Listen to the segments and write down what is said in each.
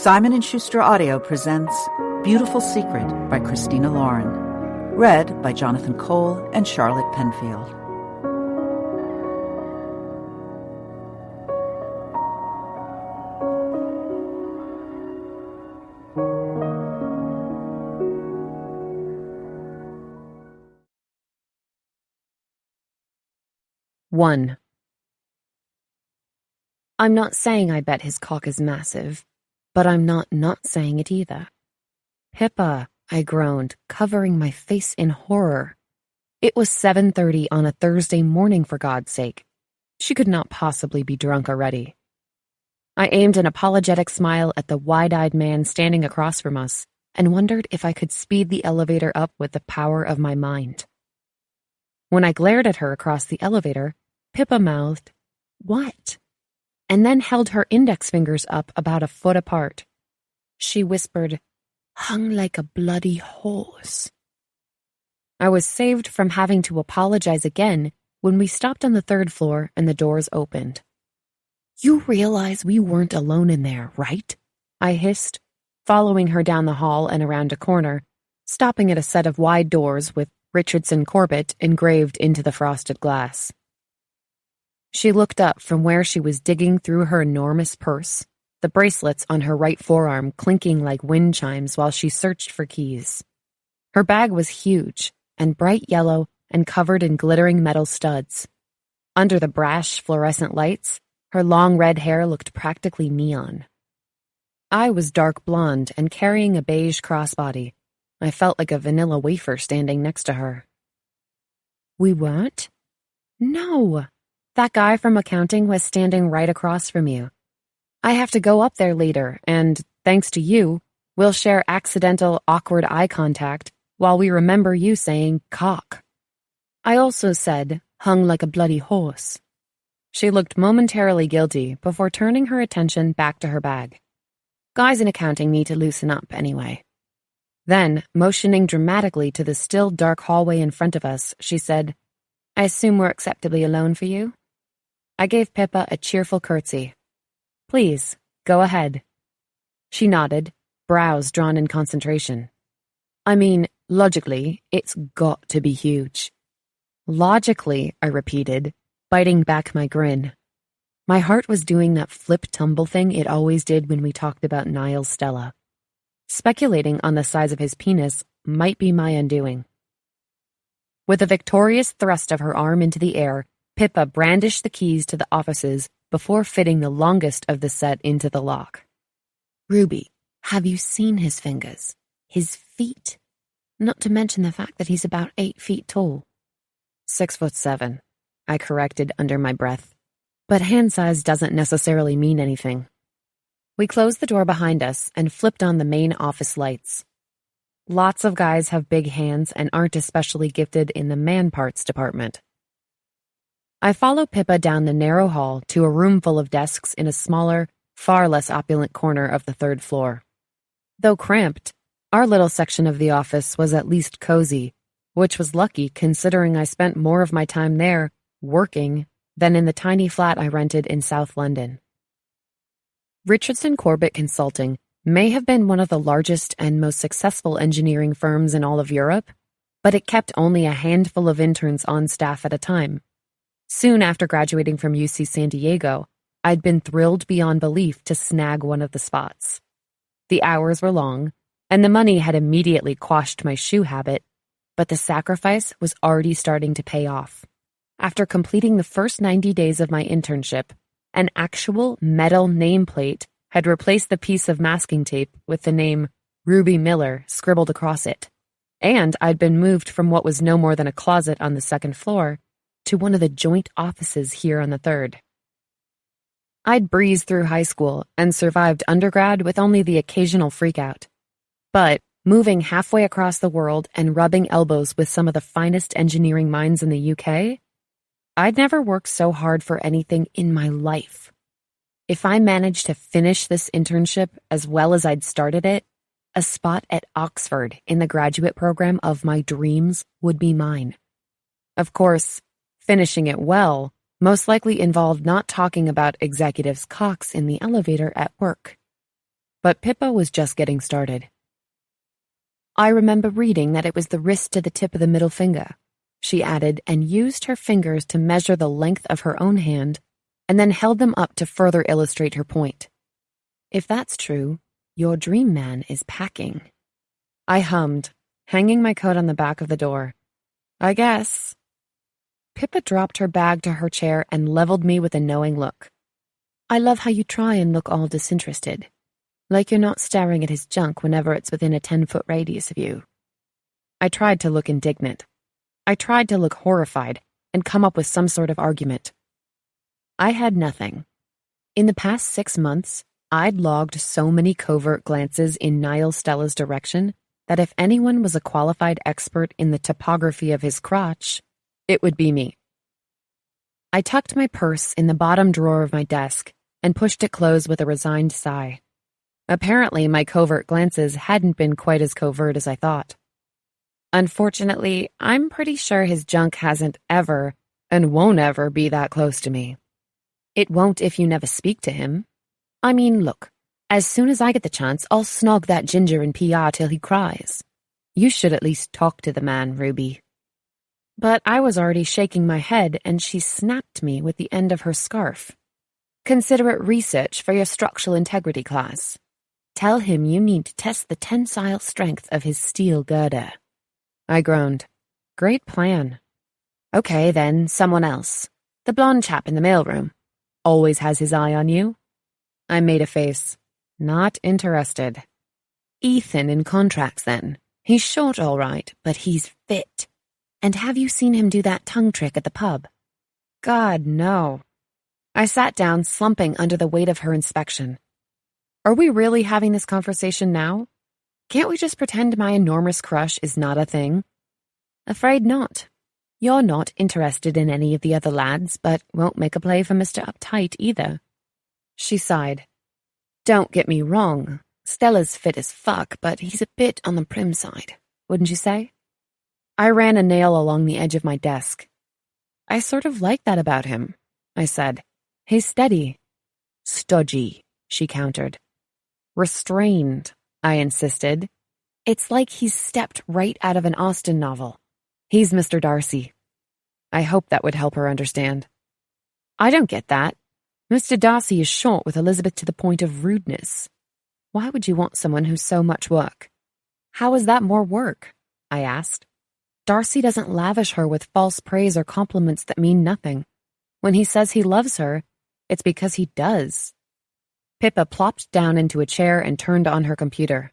Simon & Schuster Audio presents Beautiful Secret by Christina Lauren. Read by Jonathan Cole and Charlotte Penfield. One. I'm not saying I bet his cock is massive, but I'm not saying it either. Pippa, I groaned, covering my face in horror. It was 7:30 on a Thursday morning, for God's sake. She could not possibly be drunk already. I aimed an apologetic smile at the wide-eyed man standing across from us and wondered if I could speed the elevator up with the power of my mind. When I glared at her across the elevator, Pippa mouthed, "What?" and then held her index fingers up about a foot apart. She whispered, "Hung like a bloody horse." I was saved from having to apologize again when we stopped on the third floor and the doors opened. "You realize we weren't alone in there, right?" I hissed, following her down the hall and around a corner, stopping at a set of wide doors with Richardson Corbett engraved into the frosted glass. She looked up from where she was digging through her enormous purse, the bracelets on her right forearm clinking like wind chimes while she searched for keys. Her bag was huge and bright yellow and covered in glittering metal studs. Under the brash fluorescent lights, her long red hair looked practically neon. I was dark blonde and carrying a beige crossbody. I felt like a vanilla wafer standing next to her. "We weren't?" "No. That guy from accounting was standing right across from you. I have to go up there later, and, thanks to you, we'll share accidental, awkward eye contact while we remember you saying cock. I also said, hung like a bloody horse." She looked momentarily guilty before turning her attention back to her bag. Guys in accounting need to loosen up anyway. Then, motioning dramatically to the still dark hallway in front of us, she said, "I assume we're acceptably alone for you?" I gave Pippa a cheerful curtsy. "Please, go ahead." She nodded, brows drawn in concentration. "I mean, logically, it's got to be huge." "Logically," I repeated, biting back my grin. My heart was doing that flip-tumble thing it always did when we talked about Niall Stella. Speculating on the size of his penis might be my undoing. With a victorious thrust of her arm into the air, Pippa brandished the keys to the offices before fitting the longest of the set into the lock. "Ruby, have you seen his fingers? His feet? Not to mention the fact that he's about 8 feet tall." 6'7", I corrected under my breath. But hand size doesn't necessarily mean anything. We closed the door behind us and flipped on the main office lights. Lots of guys have big hands and aren't especially gifted in the man parts department. I followed Pippa down the narrow hall to a room full of desks in a smaller, far less opulent corner of the third floor. Though cramped, our little section of the office was at least cozy, which was lucky considering I spent more of my time there, working, than in the tiny flat I rented in South London. Richardson Corbett Consulting may have been one of the largest and most successful engineering firms in all of Europe, but it kept only a handful of interns on staff at a time. Soon after graduating from UC San Diego, I'd been thrilled beyond belief to snag one of the spots. The hours were long, and the money had immediately quashed my shoe habit, but the sacrifice was already starting to pay off. After completing the first 90 days of my internship, an actual metal nameplate had replaced the piece of masking tape with the name Ruby Miller scribbled across it, and I'd been moved from what was no more than a closet on the second floor to one of the joint offices here on the third. I'd breezed through high school and survived undergrad with only the occasional freakout. But moving halfway across the world and rubbing elbows with some of the finest engineering minds in the UK, I'd never worked so hard for anything in my life. If I managed to finish this internship as well as I'd started it, a spot at Oxford in the graduate program of my dreams would be mine. Of course, finishing it well most likely involved not talking about executives' cocks in the elevator at work. But Pippa was just getting started. I remember reading that it was the wrist to the tip of the middle finger, she added, and used her fingers to measure the length of her own hand, and then held them up to further illustrate her point. If that's true, your dream man is packing. I hummed, hanging my coat on the back of the door. I guess. Pippa dropped her bag to her chair and leveled me with a knowing look. I love how you try and look all disinterested, like you're not staring at his junk whenever it's within a 10-foot radius of you. I tried to look indignant. I tried to look horrified and come up with some sort of argument. I had nothing. In the past 6 months, I'd logged so many covert glances in Niall Stella's direction that if anyone was a qualified expert in the topography of his crotch, it would be me. I tucked my purse in the bottom drawer of my desk and pushed it closed with a resigned sigh. Apparently, my covert glances hadn't been quite as covert as I thought. Unfortunately, I'm pretty sure his junk hasn't ever and won't ever be that close to me. It won't if you never speak to him. I mean, look, as soon as I get the chance, I'll snog that ginger in PR till he cries. You should at least talk to the man, Ruby. But I was already shaking my head, and she snapped me with the end of her scarf. Consider it research for your structural integrity class. Tell him you need to test the tensile strength of his steel girder. I groaned. Great plan. Okay, then, someone else. The blonde chap in the mailroom. Always has his eye on you. I made a face. Not interested. Ethan in contracts, then. He's short, all right, but he's fit. And have you seen him do that tongue trick at the pub? God, no. I sat down, slumping under the weight of her inspection. Are we really having this conversation now? Can't we just pretend my enormous crush is not a thing? Afraid not. You're not interested in any of the other lads, but won't make a play for Mr. Uptight either. She sighed. Don't get me wrong. Stella's fit as fuck, but he's a bit on the prim side, wouldn't you say? I ran a nail along the edge of my desk. I sort of like that about him, I said. He's steady. Stodgy, she countered. Restrained, I insisted. It's like he's stepped right out of an Austen novel. He's Mr. Darcy. I hoped that would help her understand. I don't get that. Mr. Darcy is short with Elizabeth to the point of rudeness. Why would you want someone who's so much work? How is that more work? I asked. Darcy doesn't lavish her with false praise or compliments that mean nothing. When he says he loves her, it's because he does. Pippa plopped down into a chair and turned on her computer.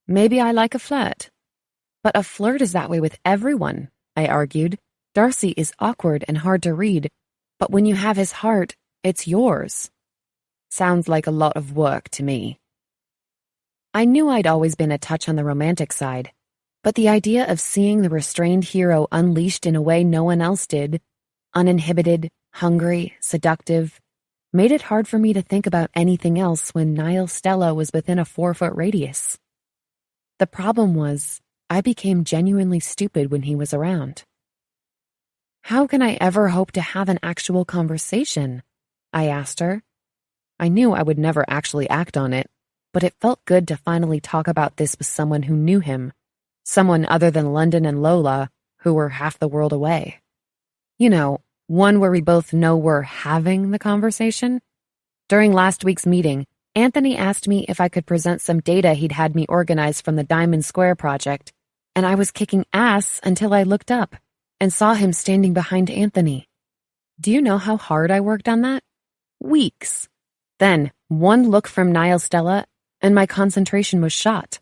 Maybe I like a flirt. But a flirt is that way with everyone, I argued. Darcy is awkward and hard to read, but when you have his heart, it's yours. Sounds like a lot of work to me. I knew I'd always been a touch on the romantic side, but the idea of seeing the restrained hero unleashed in a way no one else did, uninhibited, hungry, seductive, made it hard for me to think about anything else when Niall Stella was within a 4-foot radius. The problem was, I became genuinely stupid when he was around. How can I ever hope to have an actual conversation? I asked her. I knew I would never actually act on it, but it felt good to finally talk about this with someone who knew him, someone other than London and Lola, who were half the world away. You know, one where we both know we're having the conversation. During last week's meeting, Anthony asked me if I could present some data he'd had me organize from the Diamond Square project, and I was kicking ass until I looked up and saw him standing behind Anthony. Do you know how hard I worked on that? Weeks. Then, one look from Niall Stella, and my concentration was shot.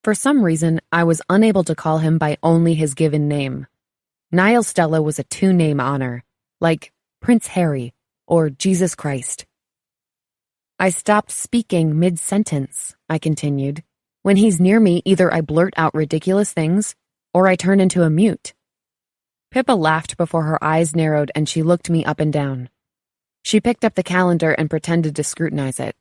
For some reason, I was unable to call him by only his given name. Niall Stella was a 2-name honor, like Prince Harry or Jesus Christ. I stopped speaking mid-sentence, I continued. When he's near me, either I blurt out ridiculous things, or I turn into a mute. Pippa laughed before her eyes narrowed and she looked me up and down. She picked up the calendar and pretended to scrutinize it.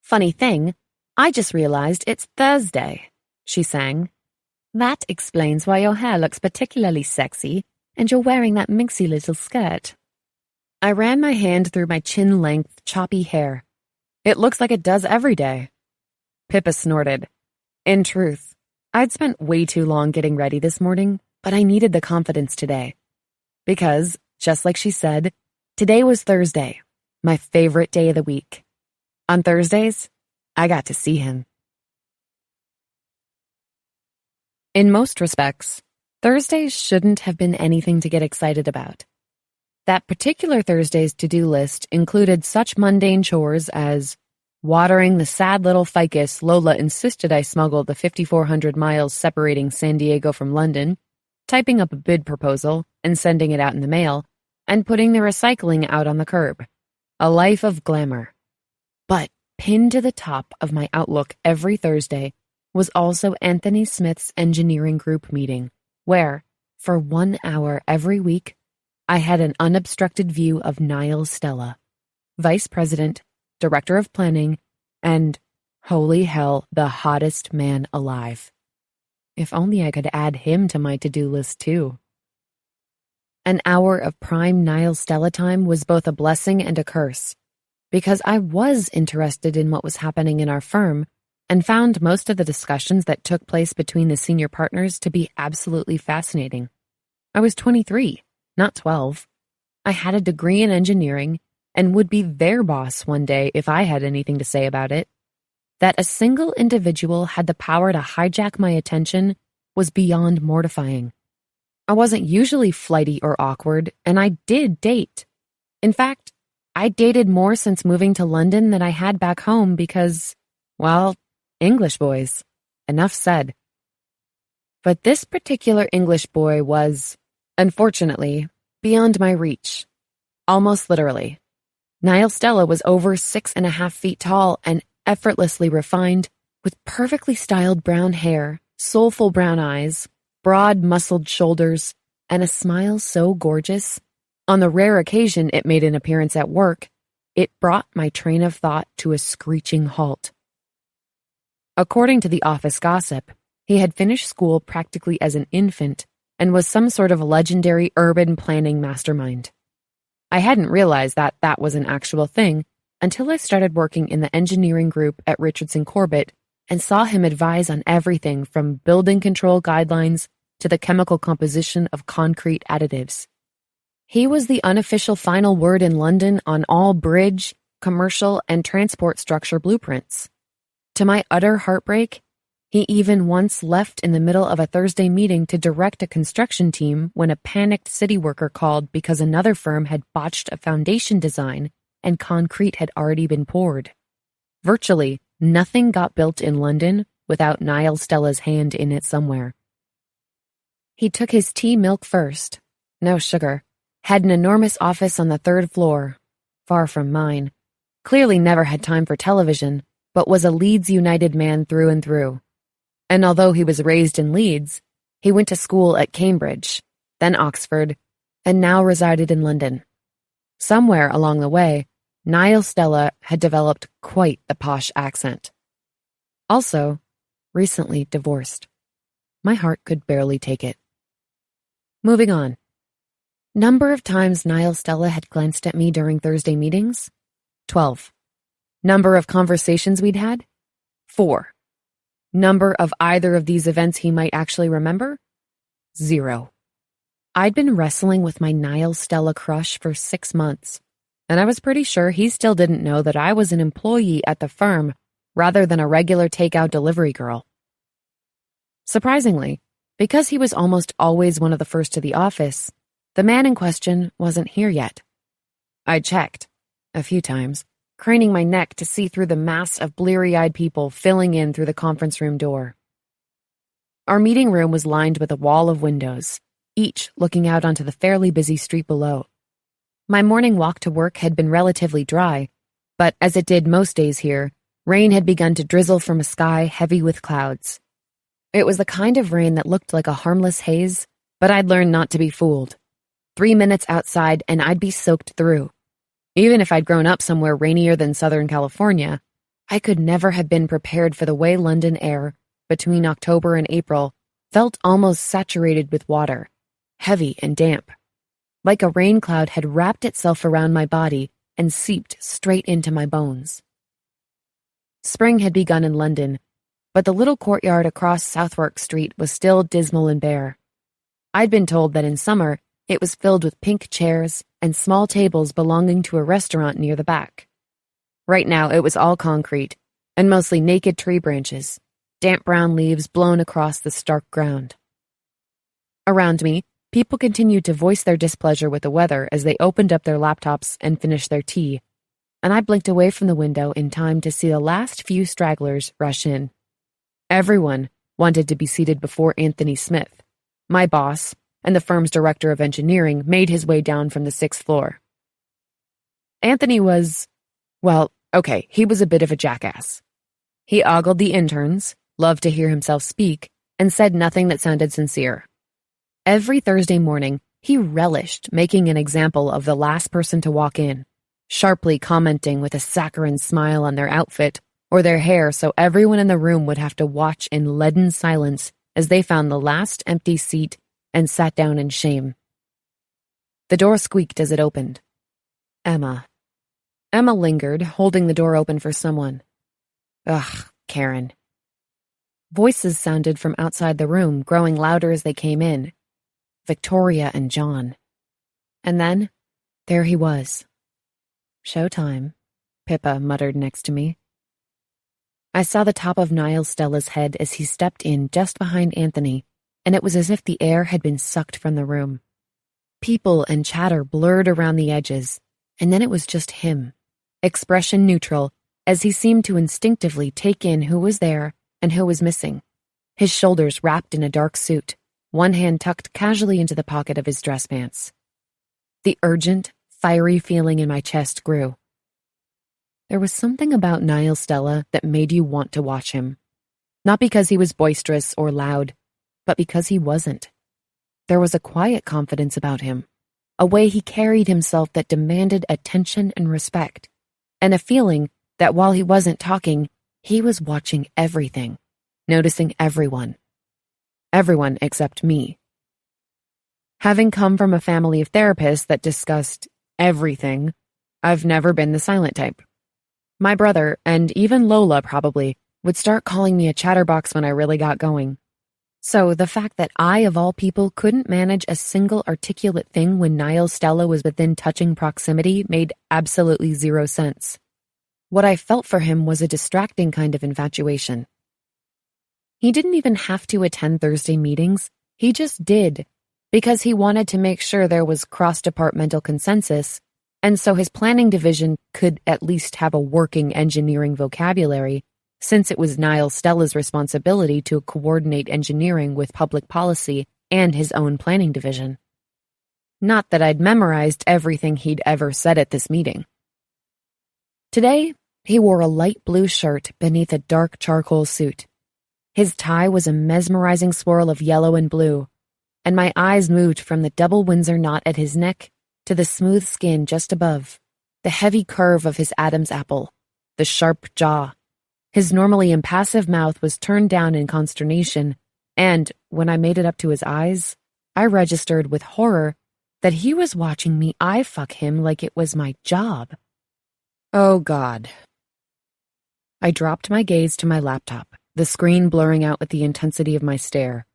Funny thing, I just realized it's Thursday, she sang. That explains why your hair looks particularly sexy and you're wearing that minxy little skirt. I ran my hand through my chin-length, choppy hair. It looks like it does every day. Pippa snorted. In truth, I'd spent way too long getting ready this morning, but I needed the confidence today. Because, just like she said, today was Thursday, my favorite day of the week. On Thursdays, I got to see him. In most respects, Thursdays shouldn't have been anything to get excited about. That particular Thursday's to-do list included such mundane chores as watering the sad little ficus Lola insisted I smuggle the 5,400 miles separating San Diego from London, typing up a bid proposal and sending it out in the mail, and putting the recycling out on the curb. A life of glamour. But pinned to the top of my Outlook every Thursday was also Anthony Smith's engineering group meeting, where, for 1 hour every week, I had an unobstructed view of Niall Stella, Vice President, Director of Planning, and, holy hell, the hottest man alive. If only I could add him to my to-do list too. An hour of prime Niall Stella time was both a blessing and a curse, because I was interested in what was happening in our firm and found most of the discussions that took place between the senior partners to be absolutely fascinating. I was 23, not 12. I had a degree in engineering and would be their boss one day if I had anything to say about it. That a single individual had the power to hijack my attention was beyond mortifying. I wasn't usually flighty or awkward, and I did date. In fact, I dated more since moving to London than I had back home because, well, English boys. Enough said. But this particular English boy was, unfortunately, beyond my reach. Almost literally. Niall Stella was over 6.5 feet tall and effortlessly refined, with perfectly styled brown hair, soulful brown eyes, broad muscled shoulders, and a smile so gorgeous, on the rare occasion it made an appearance at work, it brought my train of thought to a screeching halt. According to the office gossip, he had finished school practically as an infant and was some sort of legendary urban planning mastermind. I hadn't realized that that was an actual thing until I started working in the engineering group at Richardson Corbett and saw him advise on everything from building control guidelines to the chemical composition of concrete additives. He was the unofficial final word in London on all bridge, commercial, and transport structure blueprints. To my utter heartbreak, he even once left in the middle of a Thursday meeting to direct a construction team when a panicked city worker called because another firm had botched a foundation design and concrete had already been poured. Virtually nothing got built in London without Niall Stella's hand in it somewhere. He took his tea milk first, no sugar, had an enormous office on the 3rd floor, far from mine, clearly never had time for television, but was a Leeds United man through and through. And although he was raised in Leeds, he went to school at Cambridge, then Oxford, and now resided in London. Somewhere along the way, Niall Stella had developed quite the posh accent. Also, recently divorced. My heart could barely take it. Moving on. Number of times Niall Stella had glanced at me during Thursday meetings? 12. Number of conversations we'd had? 4. Number of either of these events he might actually remember? 0. I'd been wrestling with my Niall Stella crush for 6 months, and I was pretty sure he still didn't know that I was an employee at the firm rather than a regular takeout delivery girl. Surprisingly, because he was almost always one of the first to the office, the man in question wasn't here yet. I checked, a few times, craning my neck to see through the mass of bleary-eyed people filling in through the conference room door. Our meeting room was lined with a wall of windows, each looking out onto the fairly busy street below. My morning walk to work had been relatively dry, but as it did most days here, rain had begun to drizzle from a sky heavy with clouds. It was the kind of rain that looked like a harmless haze, but I'd learned not to be fooled. 3 minutes outside and I'd be soaked through. Even if I'd grown up somewhere rainier than Southern California, I could never have been prepared for the way London air, between October and April, felt almost saturated with water, heavy and damp. Like a rain cloud had wrapped itself around my body and seeped straight into my bones. Spring had begun in London, but the little courtyard across Southwark Street was still dismal and bare. I'd been told that in summer it was filled with pink chairs and small tables belonging to a restaurant near the back. Right now it was all concrete, and mostly naked tree branches, damp brown leaves blown across the stark ground. Around me, people continued to voice their displeasure with the weather as they opened up their laptops and finished their tea, and I blinked away from the window in time to see the last few stragglers rush in. Everyone wanted to be seated before Anthony Smith, my boss, and the firm's director of engineering made his way down from the 6th floor. Anthony was, he was a bit of a jackass. He ogled the interns, loved to hear himself speak, and said nothing that sounded sincere. Every Thursday morning, he relished making an example of the last person to walk in, sharply commenting with a saccharine smile on their outfit or their hair so everyone in the room would have to watch in leaden silence as they found the last empty seat and sat down in shame. The door squeaked as it opened. Emma lingered, holding the door open for someone. Ugh, Karen. Voices sounded from outside the room, growing louder as they came in. Victoria and John. And then, there he was. Showtime, Pippa muttered next to me. I saw the top of Niall Stella's head as he stepped in just behind Anthony, and it was as if the air had been sucked from the room. People and chatter blurred around the edges, and then it was just him, expression neutral, as he seemed to instinctively take in who was there and who was missing, his shoulders wrapped in a dark suit, one hand tucked casually into the pocket of his dress pants. The urgent, fiery feeling in my chest grew. There was something about Niall Stella that made you want to watch him. Not because he was boisterous or loud, but because he wasn't. There was a quiet confidence about him, a way he carried himself that demanded attention and respect, and a feeling that while he wasn't talking, he was watching everything, noticing everyone. Everyone except me. Having come from a family of therapists that discussed everything, I've never been the silent type. My brother, and even Lola probably, would start calling me a chatterbox when I really got going. So the fact that I, of all people, couldn't manage a single articulate thing when Niall Stella was within touching proximity made absolutely zero sense. What I felt for him was a distracting kind of infatuation. He didn't even have to attend Thursday meetings. He just did, because he wanted to make sure there was cross-departmental consensus, and so his planning division could at least have a working engineering vocabulary, since it was Niall Stella's responsibility to coordinate engineering with public policy and his own planning division. Not that I'd memorized everything he'd ever said at this meeting. Today, he wore a light blue shirt beneath a dark charcoal suit. His tie was a mesmerizing swirl of yellow and blue, and my eyes moved from the double Windsor knot at his neck to the smooth skin just above, the heavy curve of his Adam's apple, the sharp jaw. His normally impassive mouth was turned down in consternation, and when I made it up to his eyes, I registered with horror that he was watching me eye fuck him like it was my job. Oh, God. I dropped my gaze to my laptop, the screen blurring out with the intensity of my stare.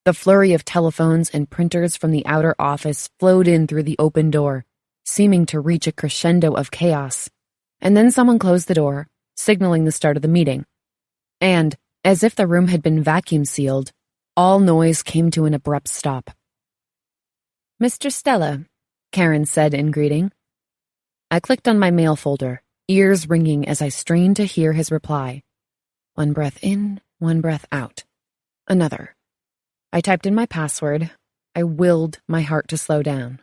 The flurry of telephones and printers from the outer office flowed in through the open door, seeming to reach a crescendo of chaos. And then someone closed the door, signaling the start of the meeting. And, as if the room had been vacuum sealed, all noise came to an abrupt stop. "Mr. Stella," Karen said in greeting. I clicked on my mail folder, ears ringing as I strained to hear his reply. One breath in, one breath out. Another. I typed in my password. I willed my heart to slow down.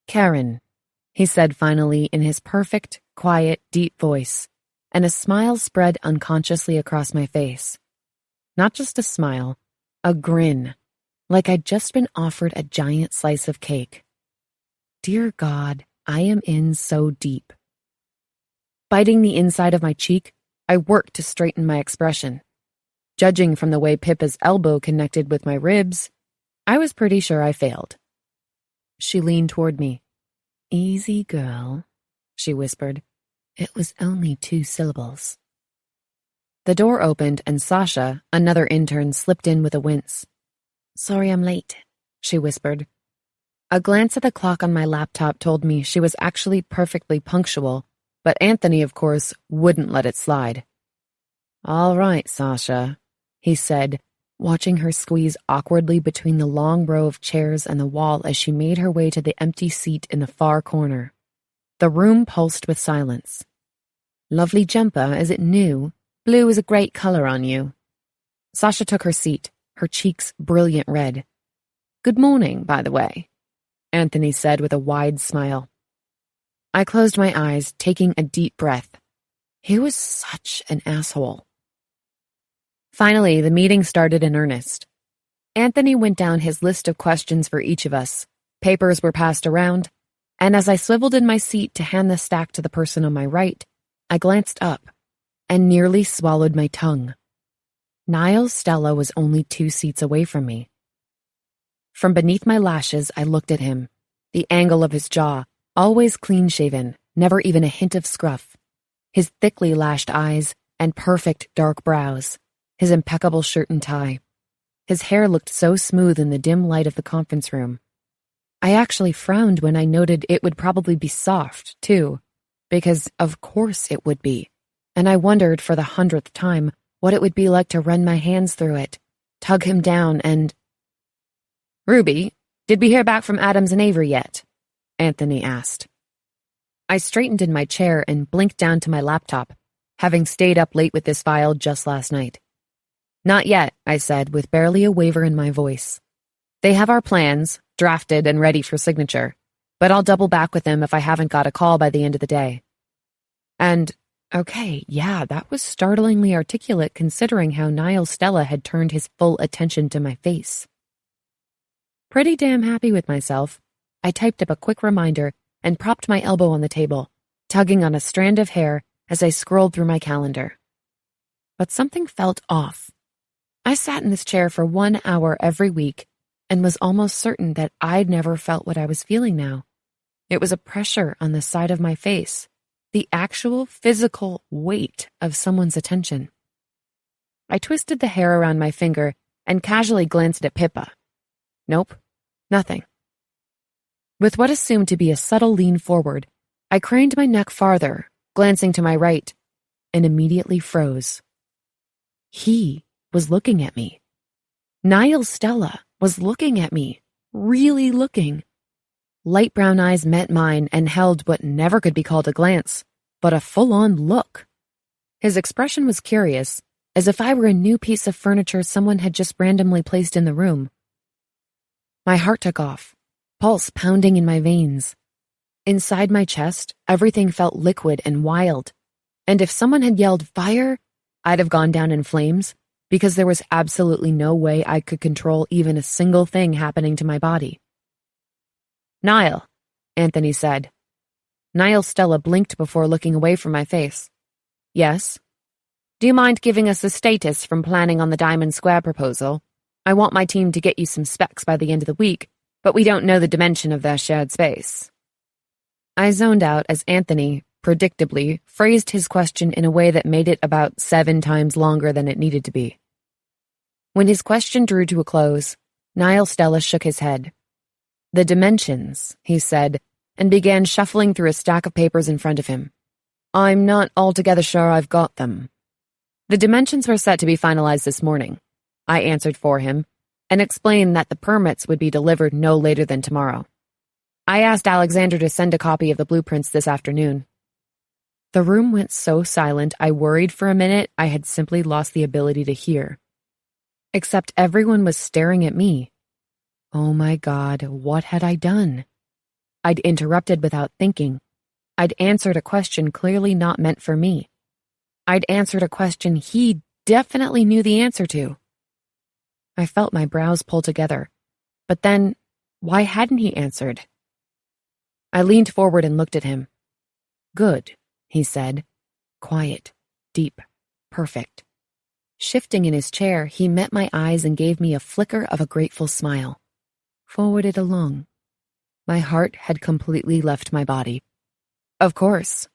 "Karen," he said finally in his perfect, quiet, deep voice, and a smile spread unconsciously across my face. Not just a smile, a grin, like I'd just been offered a giant slice of cake. Dear God, I am in so deep. Biting the inside of my cheek, I worked to straighten my expression. Judging from the way Pippa's elbow connected with my ribs, I was pretty sure I failed. She leaned toward me. "Easy, girl," she whispered. "It was only 2 syllables." The door opened and Sasha, another intern, slipped in with a wince. "Sorry I'm late," she whispered. A glance at the clock on my laptop told me she was actually perfectly punctual, but Anthony, of course, wouldn't let it slide. "All right, Sasha," he said, watching her squeeze awkwardly between the long row of chairs and the wall as she made her way to the empty seat in the far corner. The room pulsed with silence. "Lovely jumper, is it new? Blue is a great color on you." Sasha took her seat, her cheeks brilliant red. "Good morning, by the way," Anthony said with a wide smile. I closed my eyes, taking a deep breath. He was such an asshole. Finally, the meeting started in earnest. Anthony went down his list of questions for each of us. Papers were passed around, and as I swiveled in my seat to hand the stack to the person on my right, I glanced up and nearly swallowed my tongue. Niall Stella was only 2 seats away from me. From beneath my lashes, I looked at him, the angle of his jaw, always clean-shaven, never even a hint of scruff, his thickly lashed eyes and perfect dark brows, his impeccable shirt and tie. His hair looked so smooth in the dim light of the conference room. I actually frowned when I noted it would probably be soft, too, because of course it would be, and I wondered for the 100th time what it would be like to run my hands through it, tug him down and... "Ruby, did we hear back from Adams and Avery yet?" Anthony asked. I straightened in my chair and blinked down to my laptop, having stayed up late with this file just last night. "Not yet," I said, with barely a waver in my voice. "They have our plans, drafted and ready for signature, but I'll double back with them if I haven't got a call by the end of the day." And, okay, yeah, that was startlingly articulate considering how Niall Stella had turned his full attention to my face. Pretty damn happy with myself, I typed up a quick reminder and propped my elbow on the table, tugging on a strand of hair as I scrolled through my calendar. But something felt off. I sat in this chair for 1 hour every week and was almost certain that I'd never felt what I was feeling now. It was a pressure on the side of my face, the actual physical weight of someone's attention. I twisted the hair around my finger and casually glanced at Pippa. Nope, nothing. With what assumed to be a subtle lean forward, I craned my neck farther, glancing to my right, and immediately froze. He was looking at me. Niall Stella was looking at me, really looking. Light brown eyes met mine and held what never could be called a glance, but a full-on look. His expression was curious, as if I were a new piece of furniture someone had just randomly placed in the room. My heart took off, pulse pounding in my veins. Inside my chest, everything felt liquid and wild, and if someone had yelled fire, I'd have gone down in flames, because there was absolutely no way I could control even a single thing happening to my body. "Niall," Anthony said. Niall Stella blinked before looking away from my face. "Yes?" "Do you mind giving us the status from planning on the Diamond Square proposal? I want my team to get you some specs by the end of the week, but we don't know the dimension of their shared space." I zoned out as Anthony, predictably, phrased his question in a way that made it about 7 times longer than it needed to be. When his question drew to a close, Niall Stella shook his head. "The dimensions," he said, and began shuffling through a stack of papers in front of him. "I'm not altogether sure I've got them." "The dimensions were set to be finalized this morning," I answered for him, and explained that the permits would be delivered no later than tomorrow. I asked Alexander to send a copy of the blueprints this afternoon. The room went so silent I worried for a minute I had simply lost the ability to hear. Except everyone was staring at me. Oh my God, what had I done? I'd interrupted without thinking. I'd answered a question clearly not meant for me. I'd answered a question he definitely knew the answer to. I felt my brows pull together. But then, why hadn't he answered? I leaned forward and looked at him. "Good," he said. Quiet, deep, perfect. Shifting in his chair, he met my eyes and gave me a flicker of a grateful smile. Forwarded along. My heart had completely left my body. Of course.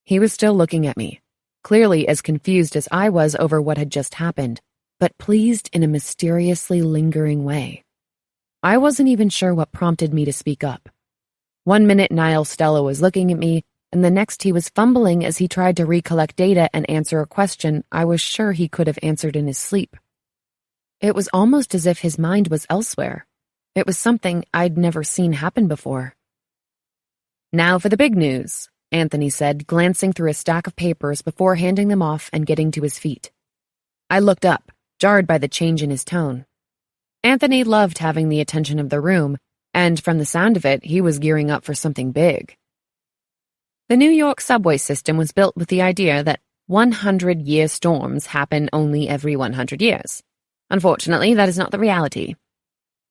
He was still looking at me, clearly as confused as I was over what had just happened, but pleased in a mysteriously lingering way. I wasn't even sure what prompted me to speak up. One minute Niall Stella was looking at me, and the next he was fumbling as he tried to recollect data and answer a question I was sure he could have answered in his sleep. It was almost as if his mind was elsewhere. It was something I'd never seen happen before. "Now for the big news," Anthony said, glancing through a stack of papers before handing them off and getting to his feet. I looked up, jarred by the change in his tone. Anthony loved having the attention of the room, and from the sound of it, he was gearing up for something big. The New York subway system was built with the idea that 100-year storms happen only every 100 years. Unfortunately, that is not the reality.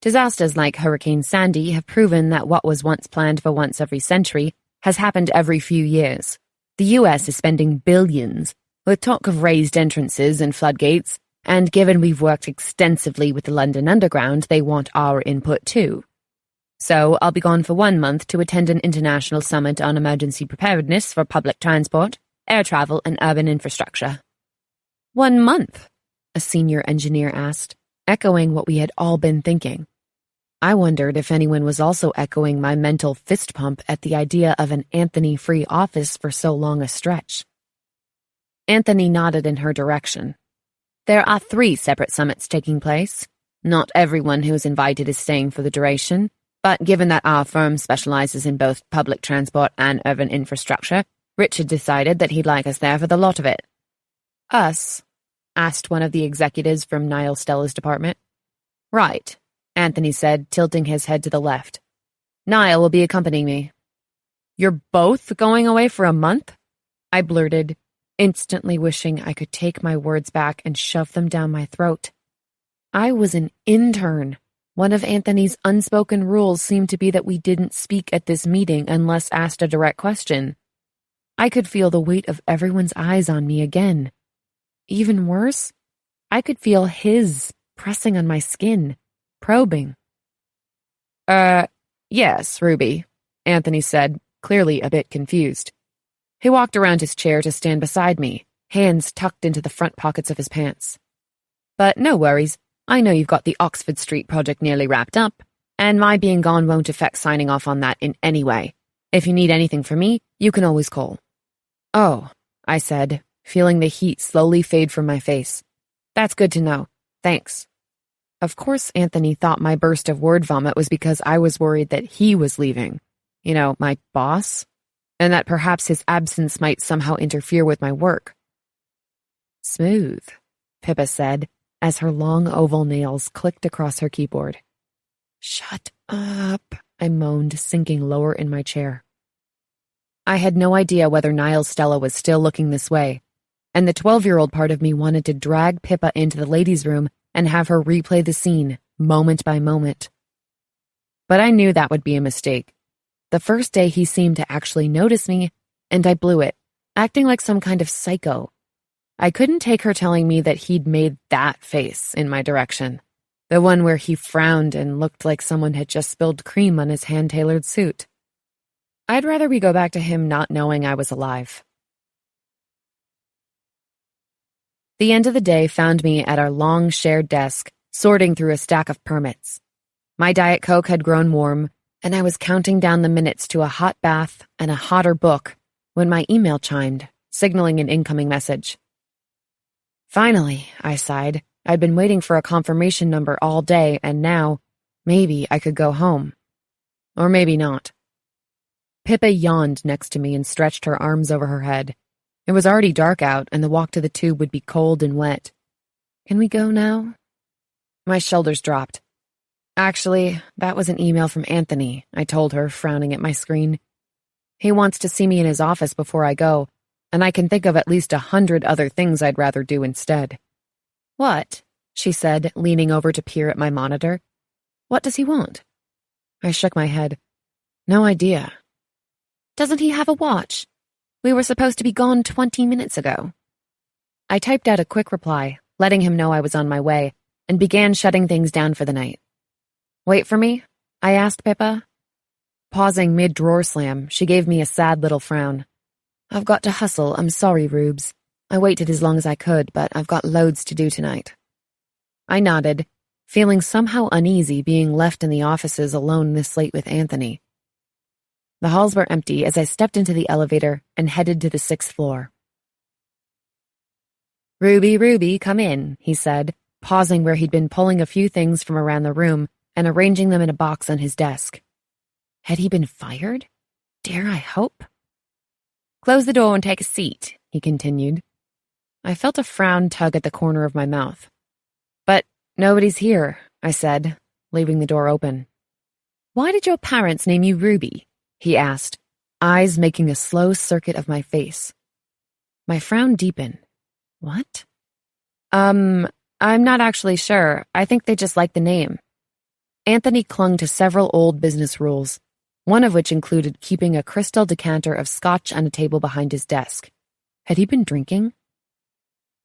Disasters like Hurricane Sandy have proven that what was once planned for once every century has happened every few years. The U.S. is spending billions, with talk of raised entrances and floodgates, and given we've worked extensively with the London Underground, they want our input too. So I'll be gone for 1 month to attend an international summit on emergency preparedness for public transport, air travel, and urban infrastructure. 1 month? A senior engineer asked, echoing what we had all been thinking. I wondered if anyone was also echoing my mental fist pump at the idea of an Anthony-free office for so long a stretch. Anthony nodded in her direction. There are 3 separate summits taking place. Not everyone who is invited is staying for the duration, but given that our firm specializes in both public transport and urban infrastructure, Richard decided that he'd like us there for the lot of it. Us? Asked one of the executives from Niall Stella's department. Right, Anthony said, tilting his head to the left. Niall will be accompanying me. You're both going away for a month? I blurted, instantly wishing I could take my words back and shove them down my throat. I was an intern. One of Anthony's unspoken rules seemed to be that we didn't speak at this meeting unless asked a direct question. I could feel the weight of everyone's eyes on me again. Even worse, I could feel his pressing on my skin, probing. Yes, Ruby, Anthony said, clearly a bit confused. He walked around his chair to stand beside me, hands tucked into the front pockets of his pants. But no worries. I know you've got the Oxford Street project nearly wrapped up, and my being gone won't affect signing off on that in any way. If you need anything from me, you can always call. Oh, I said, feeling the heat slowly fade from my face. That's good to know. Thanks. Of course, Anthony thought my burst of word vomit was because I was worried that he was leaving. You know, my boss, and that perhaps his absence might somehow interfere with my work. Smooth, Pippa said, as her long oval nails clicked across her keyboard. Shut up, I moaned, sinking lower in my chair. I had no idea whether Niall Stella was still looking this way, and the 12-year-old part of me wanted to drag Pippa into the ladies' room and have her replay the scene, moment by moment. But I knew that would be a mistake. The first day he seemed to actually notice me, and I blew it, acting like some kind of psycho. I couldn't take her telling me that he'd made that face in my direction, the one where he frowned and looked like someone had just spilled cream on his hand-tailored suit. I'd rather we go back to him not knowing I was alive. The end of the day found me at our long shared desk, sorting through a stack of permits. My Diet Coke had grown warm, and I was counting down the minutes to a hot bath and a hotter book when my email chimed, signaling an incoming message. Finally, I sighed. I'd been waiting for a confirmation number all day, and now, maybe I could go home. Or maybe not. Pippa yawned next to me and stretched her arms over her head. It was already dark out, and the walk to the tube would be cold and wet. Can we go now? My shoulders dropped. Actually, that was an email from Anthony, I told her, frowning at my screen. He wants to see me in his office before I go, and I can think of at least 100 other things I'd rather do instead. What? She said, leaning over to peer at my monitor. What does he want? I shook my head. No idea. Doesn't he have a watch? We were supposed to be gone 20 minutes ago. I typed out a quick reply, letting him know I was on my way, and began shutting things down for the night. Wait for me? I asked Pippa. Pausing mid-drawer slam, she gave me a sad little frown. I've got to hustle, I'm sorry, Rubes. I waited as long as I could, but I've got loads to do tonight. I nodded, feeling somehow uneasy being left in the offices alone this late with Anthony. The halls were empty as I stepped into the elevator and headed to the 6th floor. "Ruby, Ruby, come in," he said, pausing where he'd been pulling a few things from around the room and arranging them in a box on his desk. Had he been fired? Dare I hope? "Close the door and take a seat," he continued. I felt a frown tug at the corner of my mouth. "But nobody's here," I said, leaving the door open. "Why did your parents name you Ruby?" he asked, eyes making a slow circuit of my face. My frown deepened. "What?" I'm not actually sure. I think they just like the name." Anthony clung to several old business rules, one of which included keeping a crystal decanter of scotch on a table behind his desk. Had he been drinking?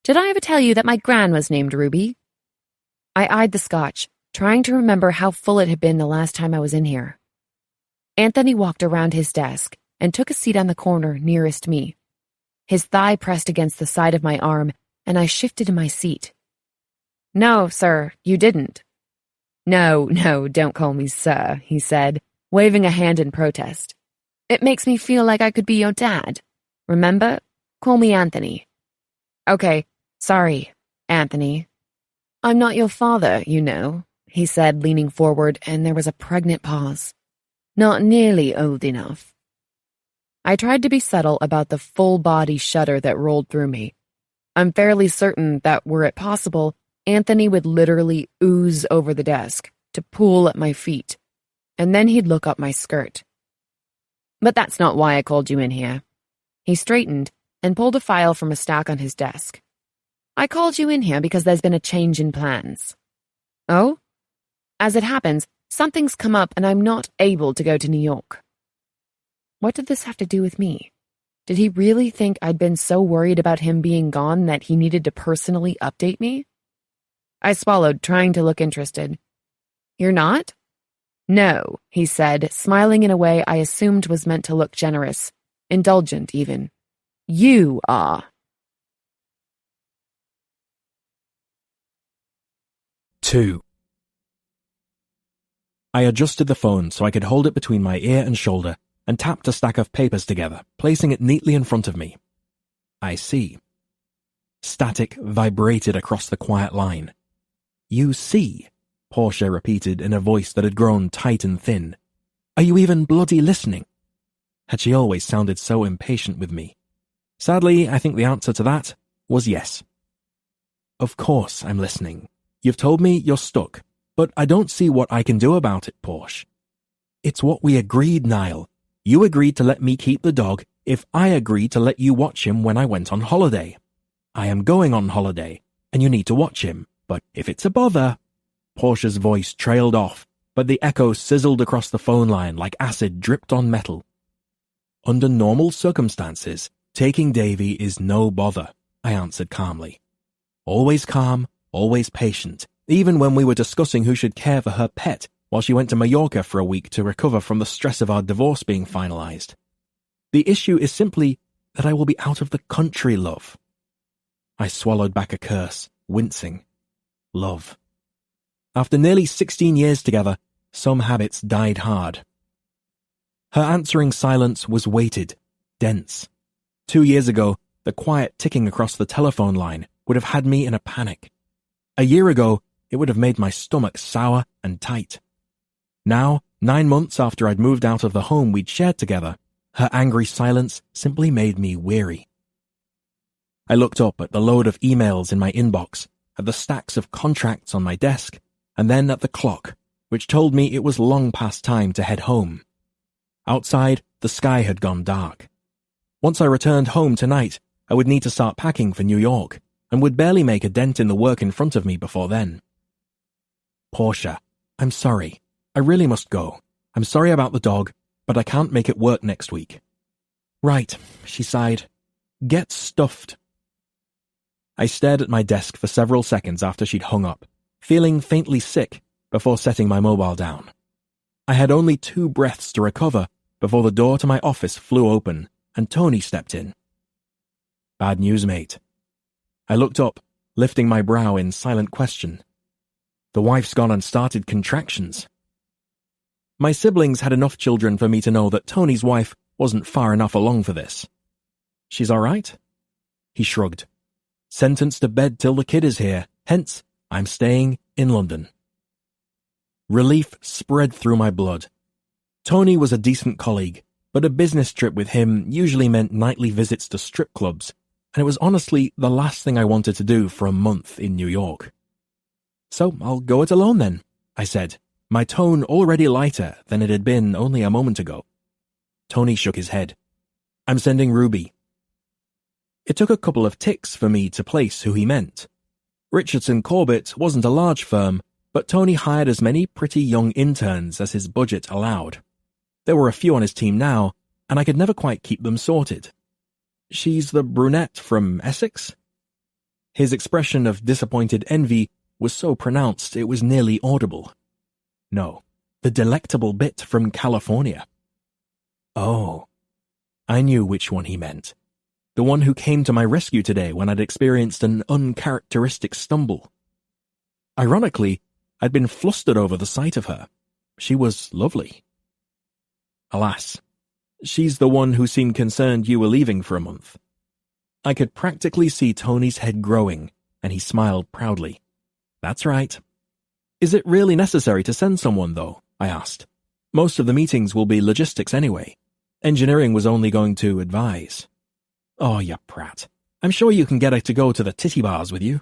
"Did I ever tell you that my gran was named Ruby?" I eyed the scotch, trying to remember how full it had been the last time I was in here. Anthony walked around his desk and took a seat on the corner nearest me. His thigh pressed against the side of my arm, and I shifted in my seat. "No, sir, you didn't." No, don't call me sir," he said, waving a hand in protest. "It makes me feel like I could be your dad. Remember? Call me Anthony." "Okay, sorry, Anthony." "I'm not your father, you know," he said, leaning forward, and there was a pregnant pause. "Not nearly old enough." I tried to be subtle about the full-body shudder that rolled through me. I'm fairly certain that, were it possible, Anthony would literally ooze over the desk to pool at my feet, and then he'd look up my skirt. "But that's not why I called you in here." He straightened and pulled a file from a stack on his desk. "I called you in here because there's been a change in plans." "Oh?" "As it happens, something's come up and I'm not able to go to New York." What did this have to do with me? Did he really think I'd been so worried about him being gone that he needed to personally update me? I swallowed, trying to look interested. "You're not?" "No," he said, smiling in a way I assumed was meant to look generous, indulgent even. "You are." 2. I adjusted the phone so I could hold it between my ear and shoulder and tapped a stack of papers together, placing it neatly in front of me. I see. Static vibrated across the quiet line. "You see," Portia repeated in a voice that had grown tight and thin. "Are you even bloody listening?" Had she always sounded so impatient with me? Sadly, I think the answer to that was yes. "Of course I'm listening. You've told me you're stuck, but I don't see what I can do about it, Portia." "It's what we agreed, Niall. You agreed to let me keep the dog if I agreed to let you watch him when I went on holiday. I am going on holiday, and you need to watch him. But if it's a bother..." Portia's voice trailed off, but the echo sizzled across the phone line like acid dripped on metal. "Under normal circumstances, taking Davy is no bother," I answered calmly. Always calm, always patient, even when we were discussing who should care for her pet while she went to Mallorca for a week to recover from the stress of our divorce being finalized. "The issue is simply that I will be out of the country, love." I swallowed back a curse, wincing. Love. After nearly 16 years together, some habits died hard. Her answering silence was weighted, dense. 2 years ago, the quiet ticking across the telephone line would have had me in a panic. A year ago, it would have made my stomach sour and tight. Now, 9 months after I'd moved out of the home we'd shared together, her angry silence simply made me weary. I looked up at the load of emails in my inbox, at the stacks of contracts on my desk, and then at the clock, which told me it was long past time to head home. Outside, the sky had gone dark. Once I returned home tonight, I would need to start packing for New York, and would barely make a dent in the work in front of me before then. "Portia, I'm sorry. I really must go. I'm sorry about the dog, but I can't make it work next week." "Right," she sighed. "Get stuffed." I stared at my desk for several seconds after she'd hung up, feeling faintly sick before setting my mobile down. I had only 2 breaths to recover before the door to my office flew open and Tony stepped in. "Bad news, mate," I looked up, lifting my brow in silent question. The wife's gone and started contractions. My siblings had enough children for me to know that Tony's wife wasn't far enough along for this. She's all right? He shrugged. Sentenced to bed till the kid is here, hence I'm staying in London. Relief spread through my blood. Tony was a decent colleague, but a business trip with him usually meant nightly visits to strip clubs, and it was honestly the last thing I wanted to do for a month in New York. So I'll go it alone then, I said, my tone already lighter than it had been only a moment ago. Tony shook his head. I'm sending Ruby. It took a couple of ticks for me to place who he meant. Richardson Corbett wasn't a large firm, but Tony hired as many pretty young interns as his budget allowed. There were a few on his team now, and I could never quite keep them sorted. She's the brunette from Essex? His expression of disappointed envy was so pronounced it was nearly audible. No, the delectable bit from California. Oh, I knew which one he meant. The one who came to my rescue today when I'd experienced an uncharacteristic stumble. Ironically, I'd been flustered over the sight of her. She was lovely. Alas, she's the one who seemed concerned you were leaving for a month. I could practically see Tony's head growing, and he smiled proudly. That's right. Is it really necessary to send someone, though? I asked. Most of the meetings will be logistics anyway. Engineering was only going to advise. Oh, you prat. I'm sure you can get her to go to the titty bars with you.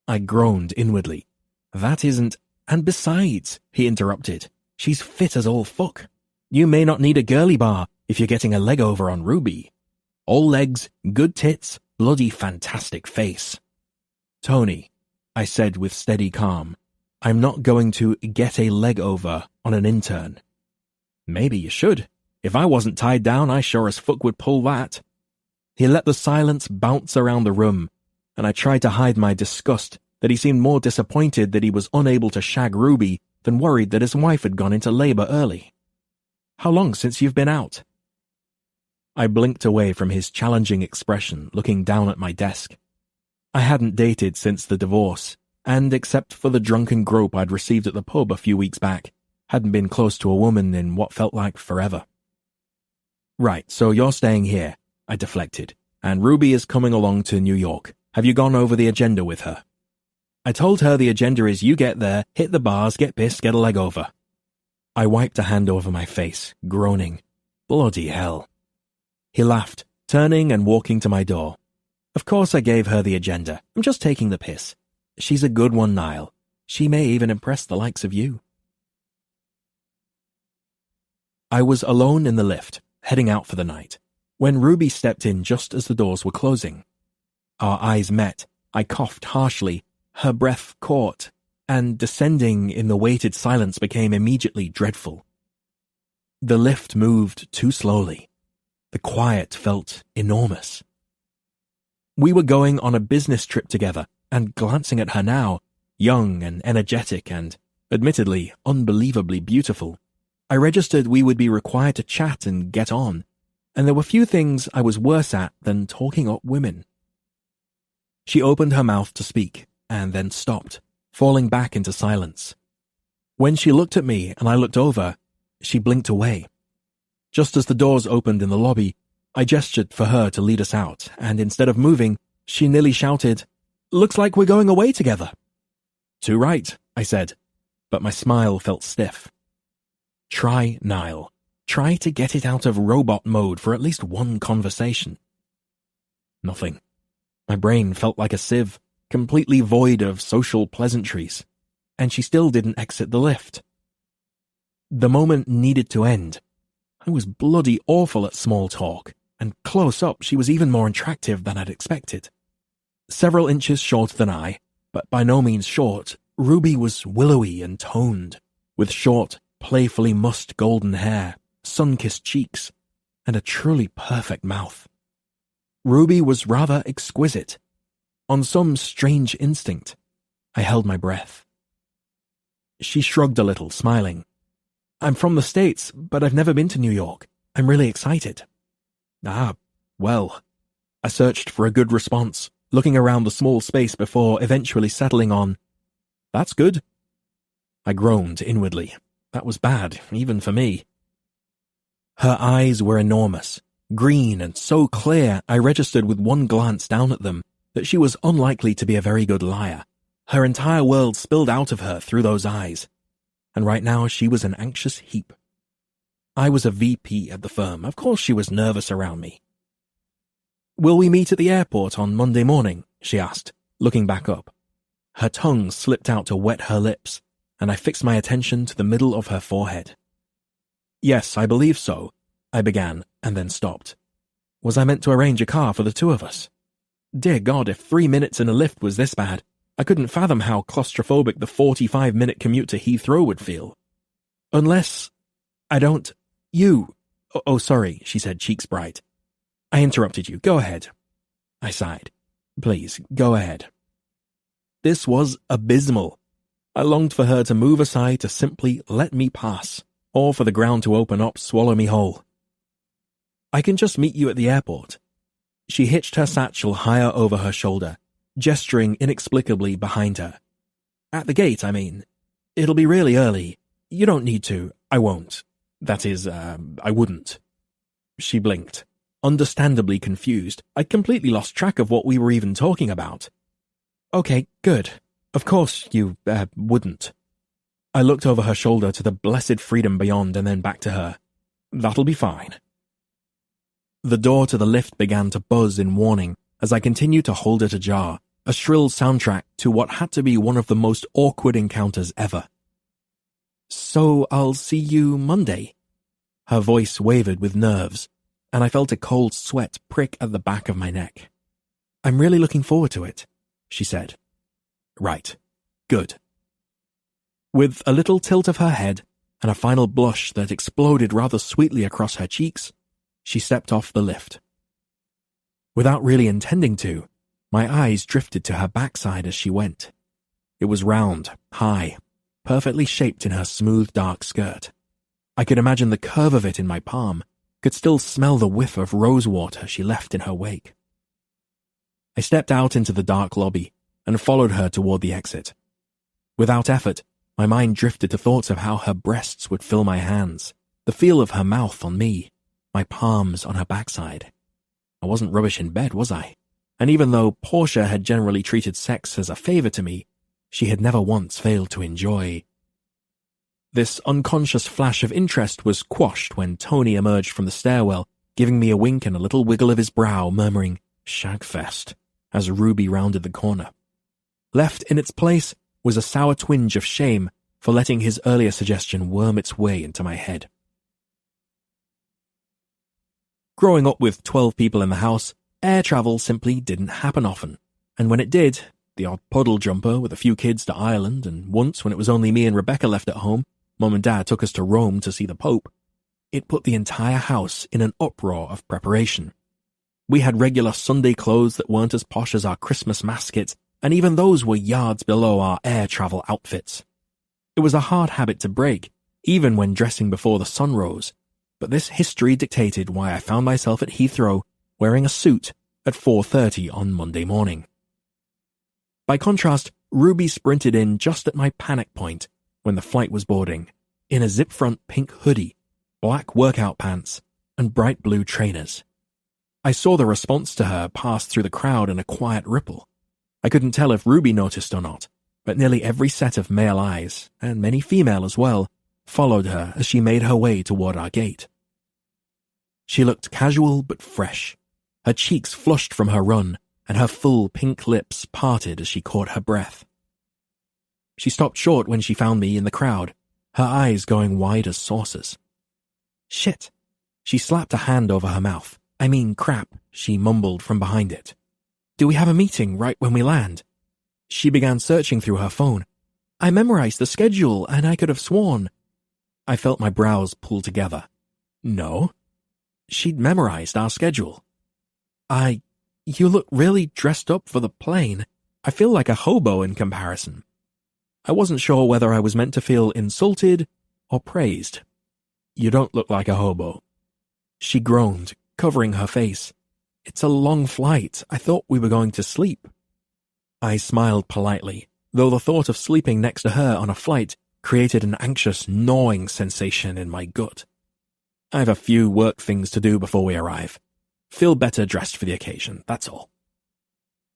I groaned inwardly. That isn't... And besides, he interrupted, she's fit as all fuck. You may not need a girly bar if you're getting a leg over on Ruby. All legs, good tits, bloody fantastic face. Tony, I said with steady calm, I'm not going to get a leg over on an intern. Maybe you should. If I wasn't tied down, I sure as fuck would pull that. He let the silence bounce around the room, and I tried to hide my disgust that he seemed more disappointed that he was unable to shag Ruby than worried that his wife had gone into labor early. How long since you've been out? I blinked away from his challenging expression, looking down at my desk. I hadn't dated since the divorce, and except for the drunken grope I'd received at the pub a few weeks back, hadn't been close to a woman in what felt like forever. Right, so you're staying here, I deflected, and Ruby is coming along to New York. Have you gone over the agenda with her? I told her the agenda is you get there, hit the bars, get pissed, get a leg over. I wiped a hand over my face, groaning. Bloody hell. He laughed, turning and walking to my door. Of course I gave her the agenda. I'm just taking the piss. She's a good one, Niall. She may even impress the likes of you. I was alone in the lift, heading out for the night, when Ruby stepped in just as the doors were closing. Our eyes met. I coughed harshly. Her breath caught, and descending in the weighted silence became immediately dreadful. The lift moved too slowly. The quiet felt enormous. We were going on a business trip together, and glancing at her now, young and energetic and, admittedly, unbelievably beautiful, I registered we would be required to chat and get on, and there were few things I was worse at than talking up women. She opened her mouth to speak, and then stopped, falling back into silence. When she looked at me and I looked over, she blinked away. Just as the doors opened in the lobby, I gestured for her to lead us out, and instead of moving, she nearly shouted, "Looks like we're going away together." "Too right," I said, but my smile felt stiff. Try, Niall. Try to get it out of robot mode for at least one conversation. Nothing. My brain felt like a sieve, completely void of social pleasantries, and she still didn't exit the lift. The moment needed to end. I was bloody awful at small talk, and close up she was even more attractive than I'd expected. Several inches shorter than I, but by no means short, Ruby was willowy and toned, with short, playfully mussed golden hair, sun-kissed cheeks, and a truly perfect mouth. Ruby was rather exquisite. On some strange instinct, I held my breath. She shrugged a little, smiling. "I'm from the States, but I've never been to New York. I'm really excited." Ah, well. I searched for a good response, looking around the small space before eventually settling on, "That's good." I groaned inwardly. That was bad, even for me. Her eyes were enormous, green and so clear I registered with one glance down at them that she was unlikely to be a very good liar. Her entire world spilled out of her through those eyes, and right now she was an anxious heap. I was a VP at the firm. Of course she was nervous around me. "Will we meet at the airport on Monday morning?" she asked, looking back up. Her tongue slipped out to wet her lips, and I fixed my attention to the middle of her forehead. "Yes, I believe so," I began, and then stopped. Was I meant to arrange a car for the two of us? Dear God, if 3 minutes in a lift was this bad, I couldn't fathom how claustrophobic the 45-minute commute to Heathrow would feel. Unless... I don't... You... Oh, sorry, she said, cheeks bright. I interrupted you. Go ahead. I sighed. Please, go ahead. This was abysmal. I longed for her to move aside to simply let me pass, or for the ground to open up, swallow me whole. "I can just meet you at the airport." She hitched her satchel higher over her shoulder, gesturing inexplicably behind her. "At the gate, I mean. It'll be really early. You don't need to. I won't. That is, I wouldn't." She blinked. Understandably confused, I'd completely lost track of what we were even talking about. "Okay, good. Of course you, wouldn't." I looked over her shoulder to the blessed freedom beyond and then back to her. "That'll be fine." The door to the lift began to buzz in warning as I continued to hold it ajar, a shrill soundtrack to what had to be one of the most awkward encounters ever. "So I'll see you Monday?" Her voice wavered with nerves, and I felt a cold sweat prick at the back of my neck. "I'm really looking forward to it," she said. "Right. Good." With a little tilt of her head and a final blush that exploded rather sweetly across her cheeks, she stepped off the lift. Without really intending to, my eyes drifted to her backside as she went. It was round, high, perfectly shaped in her smooth dark skirt. I could imagine the curve of it in my palm, could still smell the whiff of rose water she left in her wake. I stepped out into the dark lobby and followed her toward the exit. Without effort, my mind drifted to thoughts of how her breasts would fill my hands, the feel of her mouth on me, my palms on her backside. I wasn't rubbish in bed, was I? And even though Portia had generally treated sex as a favor to me, she had never once failed to enjoy. This unconscious flash of interest was quashed when Tony emerged from the stairwell, giving me a wink and a little wiggle of his brow, murmuring, "Shagfest," as Ruby rounded the corner. Left in its place was a sour twinge of shame for letting his earlier suggestion worm its way into my head. Growing up with 12 people in the house, air travel simply didn't happen often, and when it did, the odd puddle jumper with a few kids to Ireland, and once when it was only me and Rebecca left at home, Mum and Dad took us to Rome to see the Pope, it put the entire house in an uproar of preparation. We had regular Sunday clothes that weren't as posh as our Christmas maskets, and even those were yards below our air travel outfits. It was a hard habit to break, even when dressing before the sun rose, but this history dictated why I found myself at Heathrow wearing a suit at 4:30 on Monday morning. By contrast, Ruby sprinted in just at my panic point when the flight was boarding, in a zip-front pink hoodie, black workout pants, and bright blue trainers. I saw the response to her pass through the crowd in a quiet ripple. I couldn't tell if Ruby noticed or not, but nearly every set of male eyes, and many female as well, followed her as she made her way toward our gate. She looked casual but fresh, her cheeks flushed from her run, and her full pink lips parted as she caught her breath. She stopped short when she found me in the crowd, her eyes going wide as saucers. "Shit." She slapped a hand over her mouth. "I mean crap," she mumbled from behind it. "Do we have a meeting right when we land?" She began searching through her phone. "I memorized the schedule, and I could have sworn." I felt my brows pull together. No. She'd memorized our schedule. You look really dressed up for the plane. I feel like a hobo in comparison." I wasn't sure whether I was meant to feel insulted or praised. "You don't look like a hobo." She groaned, covering her face. It's a long flight. I thought we were going to sleep. I smiled politely, though the thought of sleeping next to her on a flight created an anxious, gnawing sensation in my gut. I have a few work things to do before we arrive. Feel better dressed for the occasion, that's all.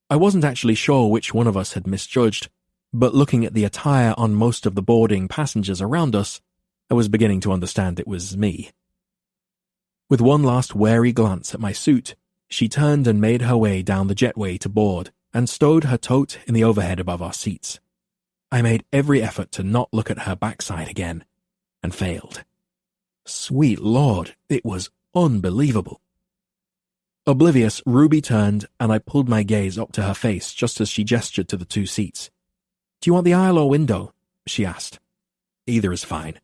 I wasn't actually sure which one of us had misjudged, but looking at the attire on most of the boarding passengers around us, I was beginning to understand it was me. With one last wary glance at my suit, she turned and made her way down the jetway to board and stowed her tote in the overhead above our seats. I made every effort to not look at her backside again, and failed. Sweet Lord, it was unbelievable. Oblivious, Ruby turned, and I pulled my gaze up to her face just as she gestured to the two seats. "Do you want the aisle or window?" she asked. "Either is fine."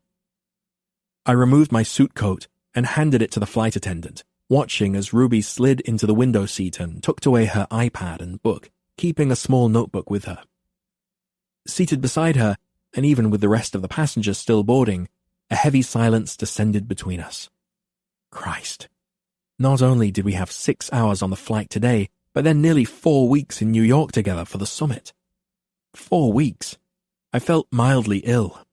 I removed my suit coat and handed it to the flight attendant, watching as Ruby slid into the window seat and tucked away her iPad and book, keeping a small notebook with her. Seated beside her, and even with the rest of the passengers still boarding, a heavy silence descended between us. Christ. Not only did we have 6 hours on the flight today, but then nearly 4 weeks in New York together for the summit. 4 weeks. I felt mildly ill.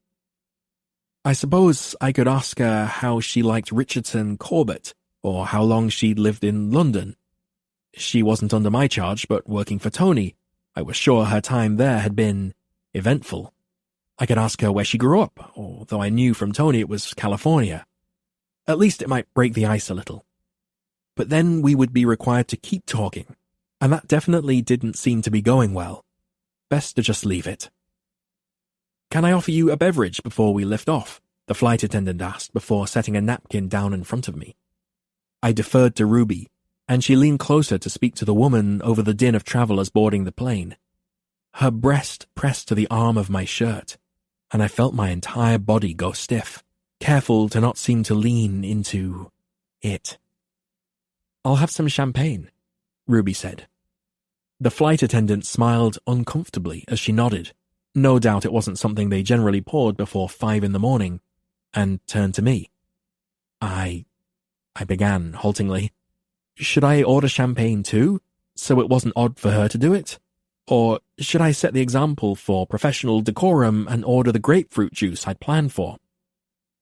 I suppose I could ask her how she liked Richardson Corbett, or how long she'd lived in London. She wasn't under my charge, but working for Tony, I was sure her time there had been eventful. I could ask her where she grew up, although I knew from Tony it was California. At least it might break the ice a little. But then we would be required to keep talking, and that definitely didn't seem to be going well. Best to just leave it. "Can I offer you a beverage before we lift off?" the flight attendant asked before setting a napkin down in front of me. I deferred to Ruby, and she leaned closer to speak to the woman over the din of travelers boarding the plane. Her breast pressed to the arm of my shirt, and I felt my entire body go stiff, careful to not seem to lean into it. "I'll have some champagne," Ruby said. The flight attendant smiled uncomfortably as she nodded. No doubt it wasn't something they generally poured before 5 in the morning, and turned to me. I began haltingly. Should I order champagne too, so it wasn't odd for her to do it? Or should I set the example for professional decorum and order the grapefruit juice I'd planned for?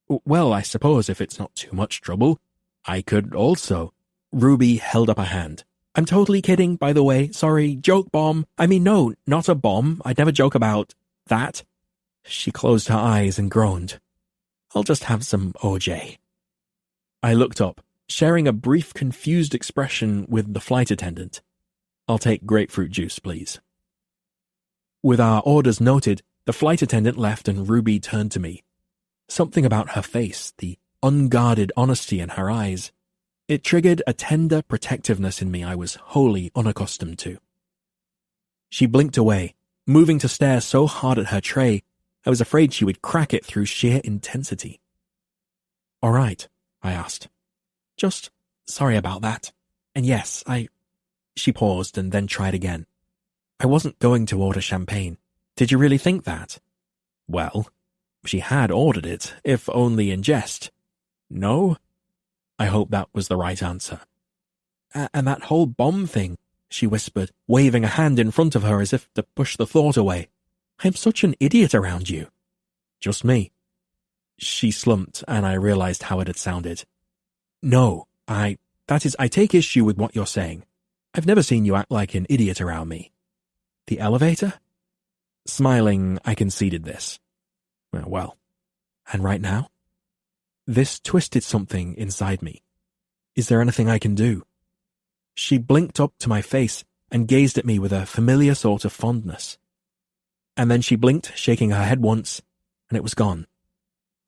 Well, I suppose if it's not too much trouble, I could also. Ruby held up a hand. "I'm totally kidding, by the way. Sorry, joke bomb. I mean, no, not a bomb. I'd never joke about that." She closed her eyes and groaned. "I'll just have some OJ." I looked up, sharing a brief confused expression with the flight attendant. "I'll take grapefruit juice, please." With our orders noted, the flight attendant left and Ruby turned to me. Something about her face, the unguarded honesty in her eyes, it triggered a tender protectiveness in me I was wholly unaccustomed to. She blinked away, moving to stare so hard at her tray, I was afraid she would crack it through sheer intensity. "All right," I asked. "Just sorry about that. And yes, She paused and then tried again. "I wasn't going to order champagne. Did you really think that?" Well, she had ordered it, if only in jest. No? I hope that was the right answer. "And that whole bomb thing," she whispered, waving a hand in front of her as if to push the thought away. "I'm such an idiot around you." "Just me." She slumped, and I realized how it had sounded. "No, I take issue with what you're saying. I've never seen you act like an idiot around me." "The elevator?" Smiling, I conceded this. Well, and right now? This twisted something inside me. Is there anything I can do? She blinked up to my face and gazed at me with a familiar sort of fondness. And then she blinked, shaking her head once, and it was gone.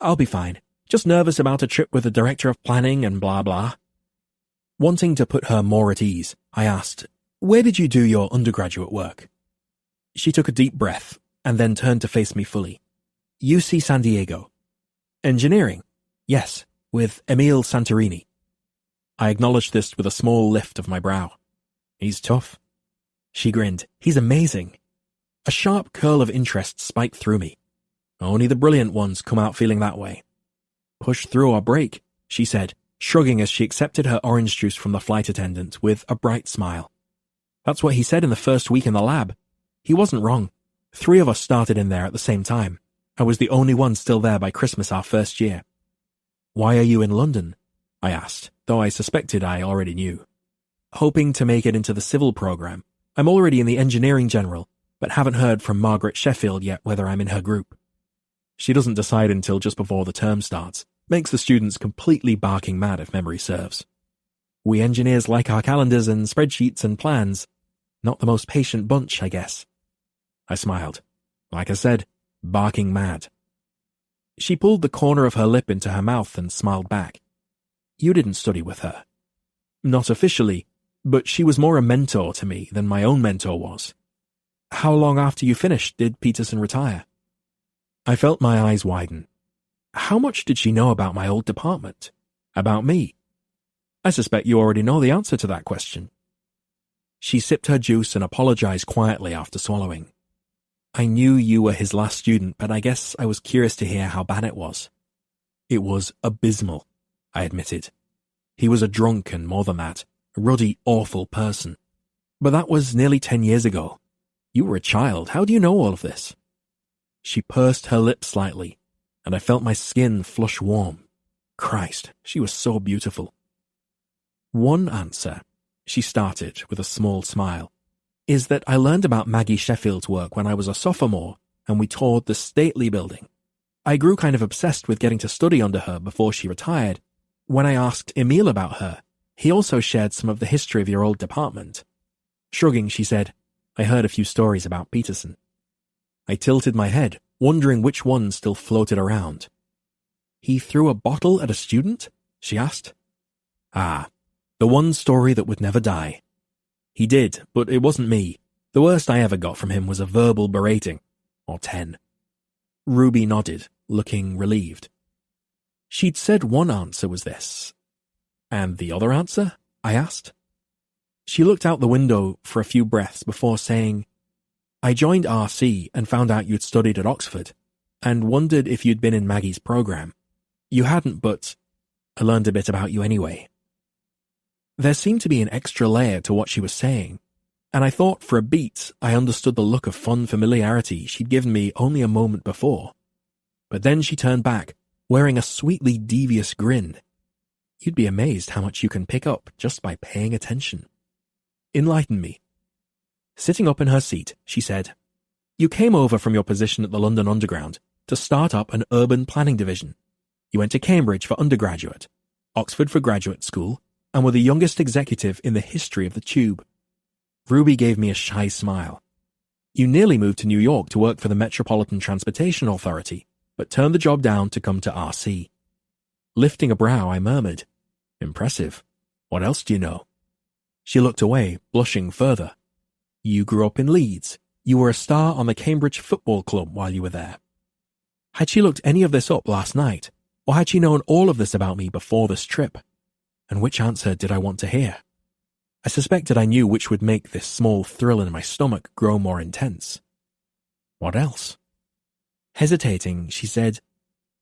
"I'll be fine. Just nervous about a trip with the director of planning and blah blah." Wanting to put her more at ease, I asked, "Where did you do your undergraduate work?" She took a deep breath and then turned to face me fully. "UC San Diego." "Engineering?" "Yes, with Emile Santorini." I acknowledged this with a small lift of my brow. "He's tough." She grinned. "He's amazing." A sharp curl of interest spiked through me. Only the brilliant ones come out feeling that way. "Push through or break," she said, shrugging as she accepted her orange juice from the flight attendant with a bright smile. That's what he said in the first week in the lab. He wasn't wrong. 3 of us started in there at the same time. I was the only one still there by Christmas our first year. Why are you in London? I asked, though I suspected I already knew. Hoping to make it into the civil program. I'm already in the engineering general, but haven't heard from Margaret Sheffield yet whether I'm in her group. She doesn't decide until just before the term starts. Makes the students completely barking mad if memory serves. We engineers like our calendars and spreadsheets and plans. Not the most patient bunch, I guess. I smiled. Like I said, barking mad. She pulled the corner of her lip into her mouth and smiled back. You didn't study with her. Not officially, but she was more a mentor to me than my own mentor was. How long after you finished did Peterson retire? I felt my eyes widen. How much did she know about my old department? About me? I suspect you already know the answer to that question. She sipped her juice and apologized quietly after swallowing. I knew you were his last student, but I guess I was curious to hear how bad it was. It was abysmal, I admitted. He was a drunk and more than that, a ruddy, awful person. But that was nearly 10 years ago. You were a child. How do you know all of this? She pursed her lips slightly, and I felt my skin flush warm. Christ, she was so beautiful. One answer, she started with a small smile, is that I learned about Maggie Sheffield's work when I was a sophomore and we toured the Stately building. I grew kind of obsessed with getting to study under her before she retired. When I asked Emil about her, he also shared some of the history of your old department. Shrugging, she said, I heard a few stories about Peterson. I tilted my head, wondering which one still floated around. He threw a bottle at a student? She asked. Ah, the one story that would never die. He did, but it wasn't me. The worst I ever got from him was a verbal berating, or 10. Ruby nodded, looking relieved. She'd said one answer was this. And the other answer? I asked. She looked out the window for a few breaths before saying, I joined RC and found out you'd studied at Oxford, and wondered if you'd been in Maggie's program. You hadn't, but I learned a bit about you anyway. There seemed to be an extra layer to what she was saying, and I thought for a beat I understood the look of fond familiarity she'd given me only a moment before. But then she turned back, wearing a sweetly devious grin. You'd be amazed how much you can pick up just by paying attention. Enlighten me. Sitting up in her seat, she said, You came over from your position at the London Underground to start up an urban planning division. You went to Cambridge for undergraduate, Oxford for graduate school, and were the youngest executive in the history of the Tube. Ruby gave me a shy smile. You nearly moved to New York to work for the Metropolitan Transportation Authority, but turned the job down to come to RC. Lifting a brow, I murmured, Impressive. What else do you know? She looked away, blushing further. You grew up in Leeds. You were a star on the Cambridge Football Club while you were there. Had she looked any of this up last night, or had she known all of this about me before this trip? And which answer did I want to hear? I suspected I knew which would make this small thrill in my stomach grow more intense. What else? Hesitating, she said,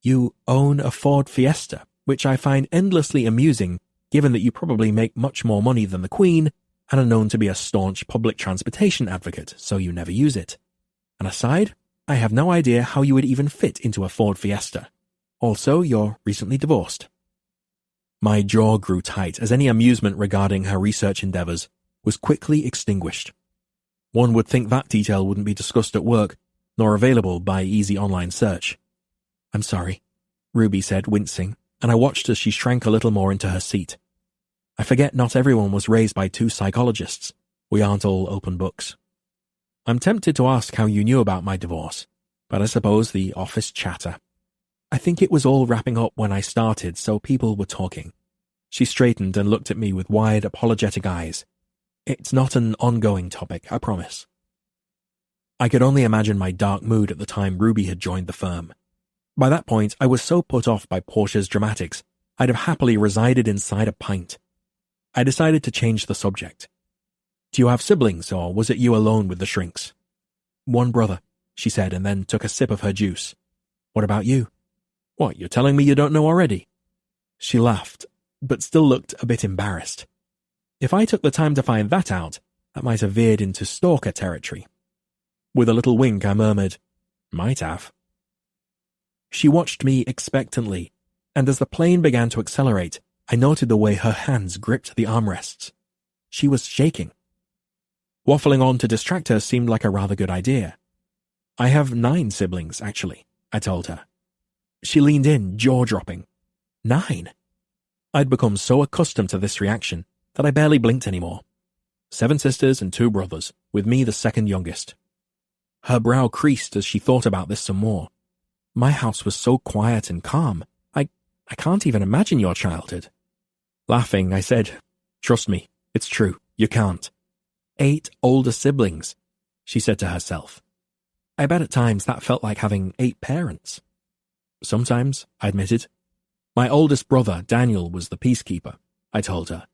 You own a Ford Fiesta, which I find endlessly amusing given that you probably make much more money than the Queen and are known to be a staunch public transportation advocate, so you never use it. An aside, I have no idea how you would even fit into a Ford Fiesta. Also, you're recently divorced. My jaw grew tight as any amusement regarding her research endeavours was quickly extinguished. One would think that detail wouldn't be discussed at work, nor available by easy online search. I'm sorry, Ruby said, wincing, and I watched as she shrank a little more into her seat. I forget not everyone was raised by 2 psychologists. We aren't all open books. I'm tempted to ask how you knew about my divorce, but I suppose the office chatter. I think it was all wrapping up when I started, so people were talking. She straightened and looked at me with wide, apologetic eyes. It's not an ongoing topic, I promise. I could only imagine my dark mood at the time Ruby had joined the firm. By that point, I was so put off by Portia's dramatics, I'd have happily resided inside a pint. I decided to change the subject. Do you have siblings, or was it you alone with the shrinks? One brother, she said, and then took a sip of her juice. What about you? What, you're telling me you don't know already? She laughed. but still looked a bit embarrassed. If I took the time to find that out, that might have veered into stalker territory. With a little wink, I murmured, "Might have." She watched me expectantly, and as the plane began to accelerate, I noted the way her hands gripped the armrests. She was shaking. Waffling on to distract her seemed like a rather good idea. "I have 9 siblings, actually," I told her. She leaned in, jaw-dropping. 9? I'd become so accustomed to this reaction that I barely blinked anymore. 7 sisters and 2 brothers, with me the second youngest. Her brow creased as she thought about this some more. My house was so quiet and calm. I can't even imagine your childhood. Laughing, I said, "Trust me, it's true, you can't." 8 older siblings, she said to herself. I bet at times that felt like having 8 parents. Sometimes, I admitted. My oldest brother, Daniel, was the peacekeeper, I told her.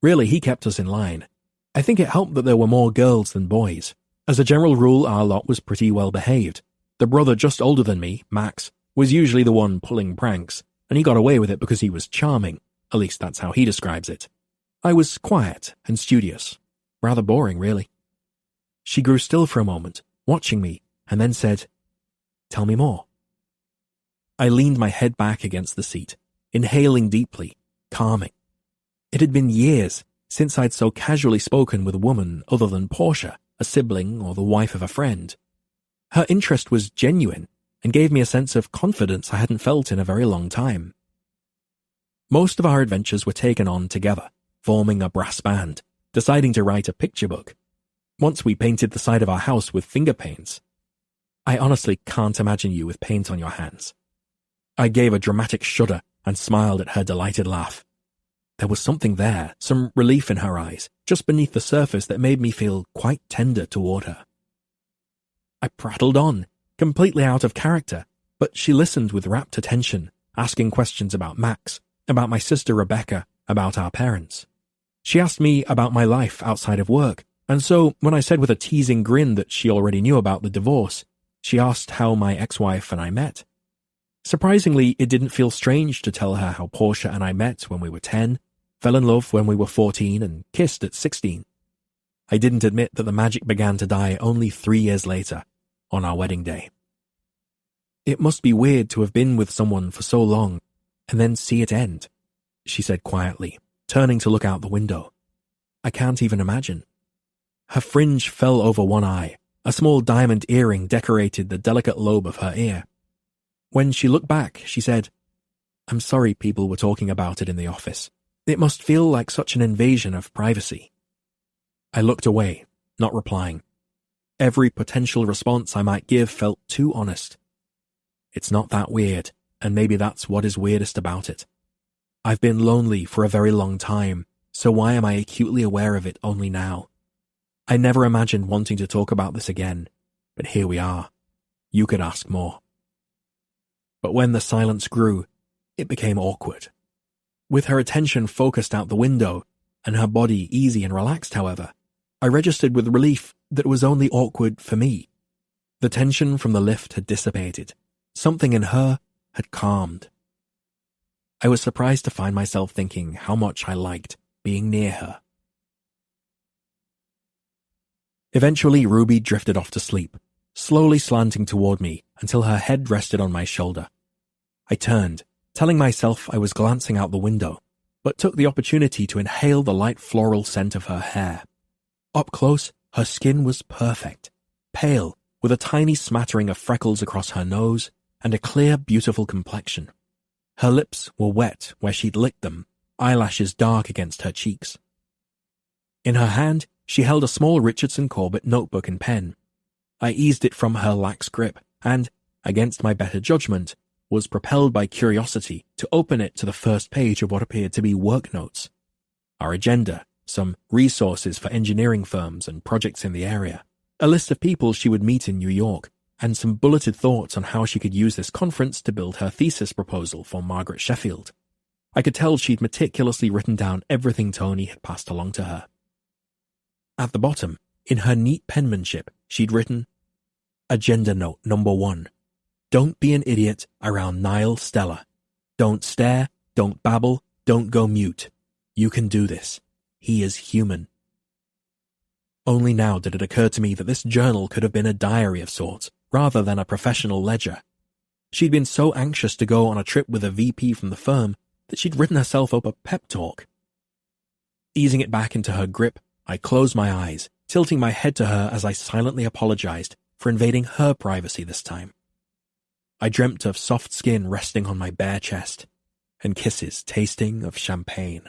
Really, he kept us in line. I think it helped that there were more girls than boys. As a general rule, our lot was pretty well behaved. The brother just older than me, Max, was usually the one pulling pranks, and he got away with it because he was charming. At least that's how he describes it. I was quiet and studious. Rather boring, really. She grew still for a moment, watching me, and then said, "Tell me more." I leaned my head back against the seat, inhaling deeply, calming. It had been years since I'd so casually spoken with a woman other than Portia, a sibling or the wife of a friend. Her interest was genuine and gave me a sense of confidence I hadn't felt in a very long time. Most of our adventures were taken on together, forming a brass band, deciding to write a picture book. Once we painted the side of our house with finger paints. I honestly can't imagine you with paint on your hands. I gave a dramatic shudder and smiled at her delighted laugh. There was something there, some relief in her eyes, just beneath the surface that made me feel quite tender toward her. I prattled on, completely out of character, but she listened with rapt attention, asking questions about Max, about my sister Rebecca, about our parents. She asked me about my life outside of work, and so when I said with a teasing grin that she already knew about the divorce, she asked how my ex-wife and I met. Surprisingly, it didn't feel strange to tell her how Portia and I met when we were 10, fell in love when we were 14, and kissed at 16. I didn't admit that the magic began to die only 3 years later, on our wedding day. "It must be weird to have been with someone for so long, and then see it end," she said quietly, turning to look out the window. "I can't even imagine." Her fringe fell over one eye. A small diamond earring decorated the delicate lobe of her ear. When she looked back, she said, "I'm sorry people were talking about it in the office. It must feel like such an invasion of privacy." I looked away, not replying. Every potential response I might give felt too honest. It's not that weird, and maybe that's what is weirdest about it. I've been lonely for a very long time, so why am I acutely aware of it only now? I never imagined wanting to talk about this again, but here we are. You could ask more. But when the silence grew, it became awkward. With her attention focused out the window, and her body easy and relaxed, however, I registered with relief that it was only awkward for me. The tension from the lift had dissipated. Something in her had calmed. I was surprised to find myself thinking how much I liked being near her. Eventually, Ruby drifted off to sleep, slowly slanting toward me until her head rested on my shoulder. I turned, telling myself I was glancing out the window, but took the opportunity to inhale the light floral scent of her hair. Up close, her skin was perfect, pale, with a tiny smattering of freckles across her nose and a clear, beautiful complexion. Her lips were wet where she'd licked them, eyelashes dark against her cheeks. In her hand, she held a small Richardson Corbett notebook and pen. I eased it from her lax grip and, against my better judgment, was propelled by curiosity to open it to the first page of what appeared to be work notes. Our agenda, some resources for engineering firms and projects in the area, a list of people she would meet in New York, and some bulleted thoughts on how she could use this conference to build her thesis proposal for Margaret Sheffield. I could tell she'd meticulously written down everything Tony had passed along to her. At the bottom, in her neat penmanship, she'd written, "Agenda note number 1. Don't be an idiot around Niall Stella. Don't stare, don't babble, Don't go mute. You can do this. He is human. Only now did it occur to me that this journal could have been a diary of sorts, rather than a professional ledger. She'd been so anxious to go on a trip with a VP from the firm that she'd written herself up a pep talk. Easing it back into her grip, I closed my eyes, tilting my head to her as I silently apologized for invading her privacy this time. I dreamt of soft skin resting on my bare chest, and kisses tasting of champagne.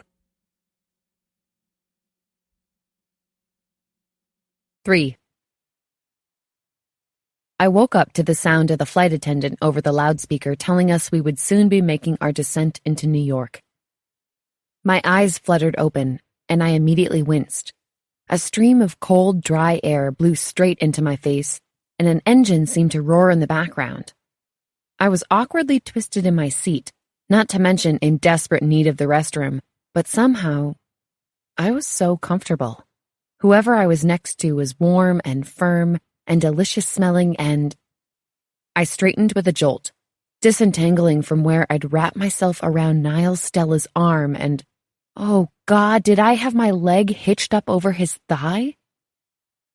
3. I woke up to the sound of the flight attendant over the loudspeaker telling us we would soon be making our descent into New York. My eyes fluttered open, and I immediately winced. A stream of cold, dry air blew straight into my face, and an engine seemed to roar in the background. I was awkwardly twisted in my seat, not to mention in desperate need of the restroom, but somehow I was so comfortable. Whoever I was next to was warm and firm and delicious smelling, and I straightened with a jolt, disentangling from where I'd wrapped myself around Niall Stella's arm, and oh God, did I have my leg hitched up over his thigh?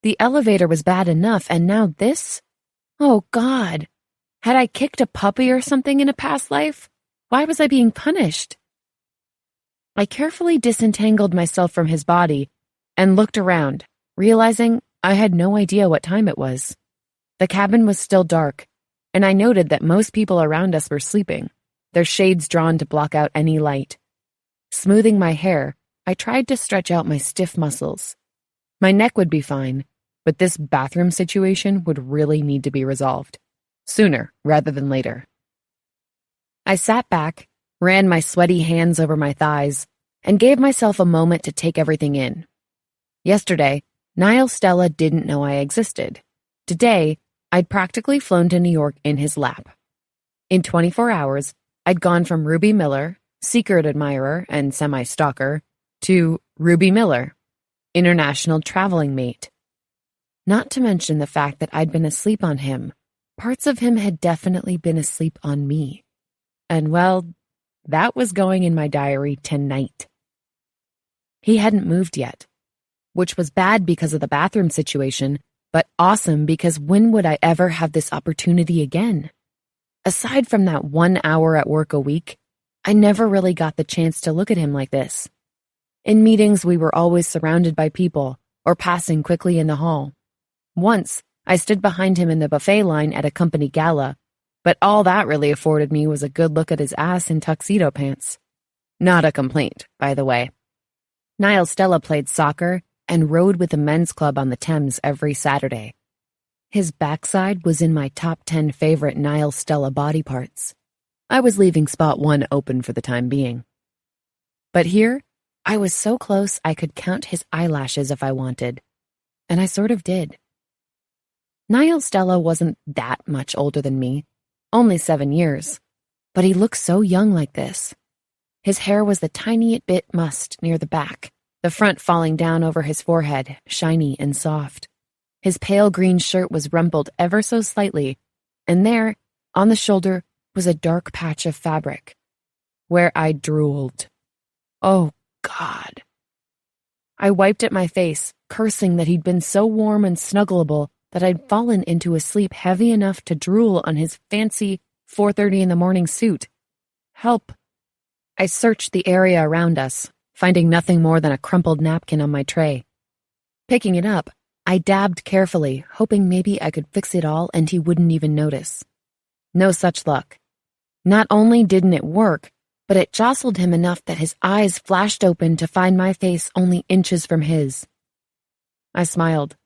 The elevator was bad enough, and now this? Oh God, had I kicked a puppy or something in a past life? Why was I being punished? I carefully disentangled myself from his body and looked around, realizing I had no idea what time it was. The cabin was still dark, and I noted that most people around us were sleeping, their shades drawn to block out any light. Smoothing my hair, I tried to stretch out my stiff muscles. My neck would be fine, but this bathroom situation would really need to be resolved, sooner rather than later. I sat back, ran my sweaty hands over my thighs, and gave myself a moment to take everything in. Yesterday, Niall Stella didn't know I existed. Today, I'd practically flown to New York in his lap. In 24 hours, I'd gone from Ruby Miller, secret admirer and semi-stalker, to Ruby Miller, international traveling mate. Not to mention the fact that I'd been asleep on him. Parts of him had definitely been asleep on me. And well, that was going in my diary tonight. He hadn't moved yet, which was bad because of the bathroom situation, but awesome because when would I ever have this opportunity again? Aside from that 1 hour at work a week, I never really got the chance to look at him like this. In meetings, we were always surrounded by people or passing quickly in the hall. Once, I stood behind him in the buffet line at a company gala, but all that really afforded me was a good look at his ass in tuxedo pants. Not a complaint, by the way. Niall Stella played soccer and rode with the men's club on the Thames every Saturday. His backside was in my top 10 favorite Niall Stella body parts. I was leaving spot 1 open for the time being. But here, I was so close I could count his eyelashes if I wanted. And I sort of did. Niall Stella wasn't that much older than me, only 7 years, but he looked so young like this. His hair was the tiniest bit mussed near the back, the front falling down over his forehead, shiny and soft. His pale green shirt was rumpled ever so slightly, and there, on the shoulder, was a dark patch of fabric, where I drooled. Oh, God. I wiped at my face, cursing that he'd been so warm and snuggleable that I'd fallen into a sleep heavy enough to drool on his fancy 4:30 in the morning suit. Help. I searched the area around us, finding nothing more than a crumpled napkin on my tray. Picking it up, I dabbed carefully, hoping maybe I could fix it all and he wouldn't even notice. No such luck. Not only didn't it work, but it jostled him enough that his eyes flashed open to find my face only inches from his. I smiled.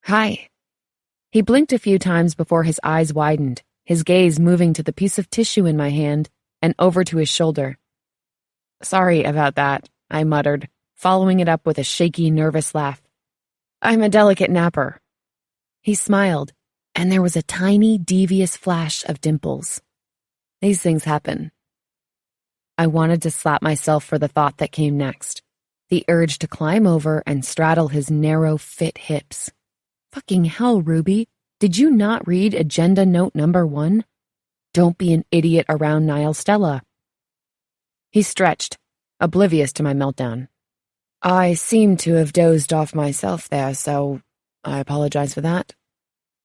Hi. He blinked a few times before his eyes widened, his gaze moving to the piece of tissue in my hand and over to his shoulder. Sorry about that, I muttered, following it up with a shaky, nervous laugh. I'm a delicate napper. He smiled, and there was a tiny, devious flash of dimples. These things happen. I wanted to slap myself for the thought that came next, the urge to climb over and straddle his narrow, fit hips. Fucking hell, Ruby, did you not read Agenda Note number 1? Don't be an idiot around Niall Stella. He stretched, oblivious to my meltdown. I seem to have dozed off myself there, so I apologize for that.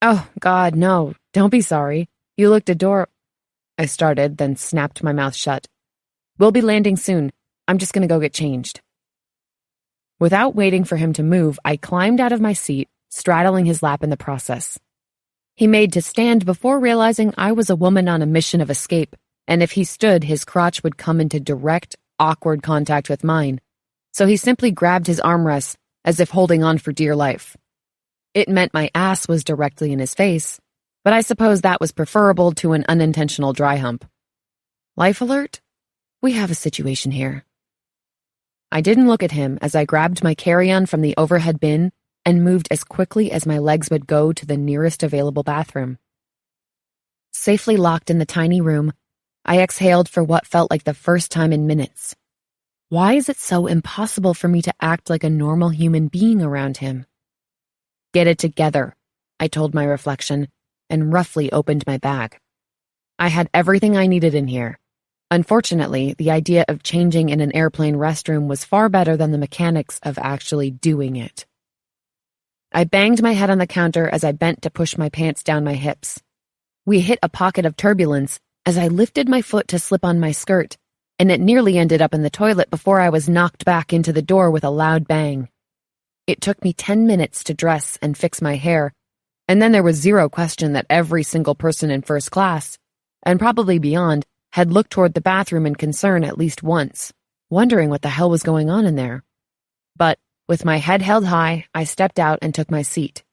Oh, God, no, don't be sorry. You looked adorable. I started, then snapped my mouth shut. We'll be landing soon. I'm just gonna go get changed. Without waiting for him to move, I climbed out of my seat, straddling his lap in the process. He made to stand before realizing I was a woman on a mission of escape, and if he stood, his crotch would come into direct, awkward contact with mine. So he simply grabbed his armrests, as if holding on for dear life. It meant my ass was directly in his face, but I suppose that was preferable to an unintentional dry hump. Life alert? We have a situation here. I didn't look at him as I grabbed my carry-on from the overhead bin and moved as quickly as my legs would go to the nearest available bathroom. Safely locked in the tiny room, I exhaled for what felt like the first time in minutes. Why is it so impossible for me to act like a normal human being around him? Get it together, I told my reflection, and roughly opened my bag. I had everything I needed in here. Unfortunately, the idea of changing in an airplane restroom was far better than the mechanics of actually doing it. I banged my head on the counter as I bent to push my pants down my hips. We hit a pocket of turbulence as I lifted my foot to slip on my skirt, and it nearly ended up in the toilet before I was knocked back into the door with a loud bang. It took me 10 minutes to dress and fix my hair, and then there was zero question that every single person in first class, and probably beyond, had looked toward the bathroom in concern at least once, wondering what the hell was going on in there. But, with my head held high, I stepped out and took my seat.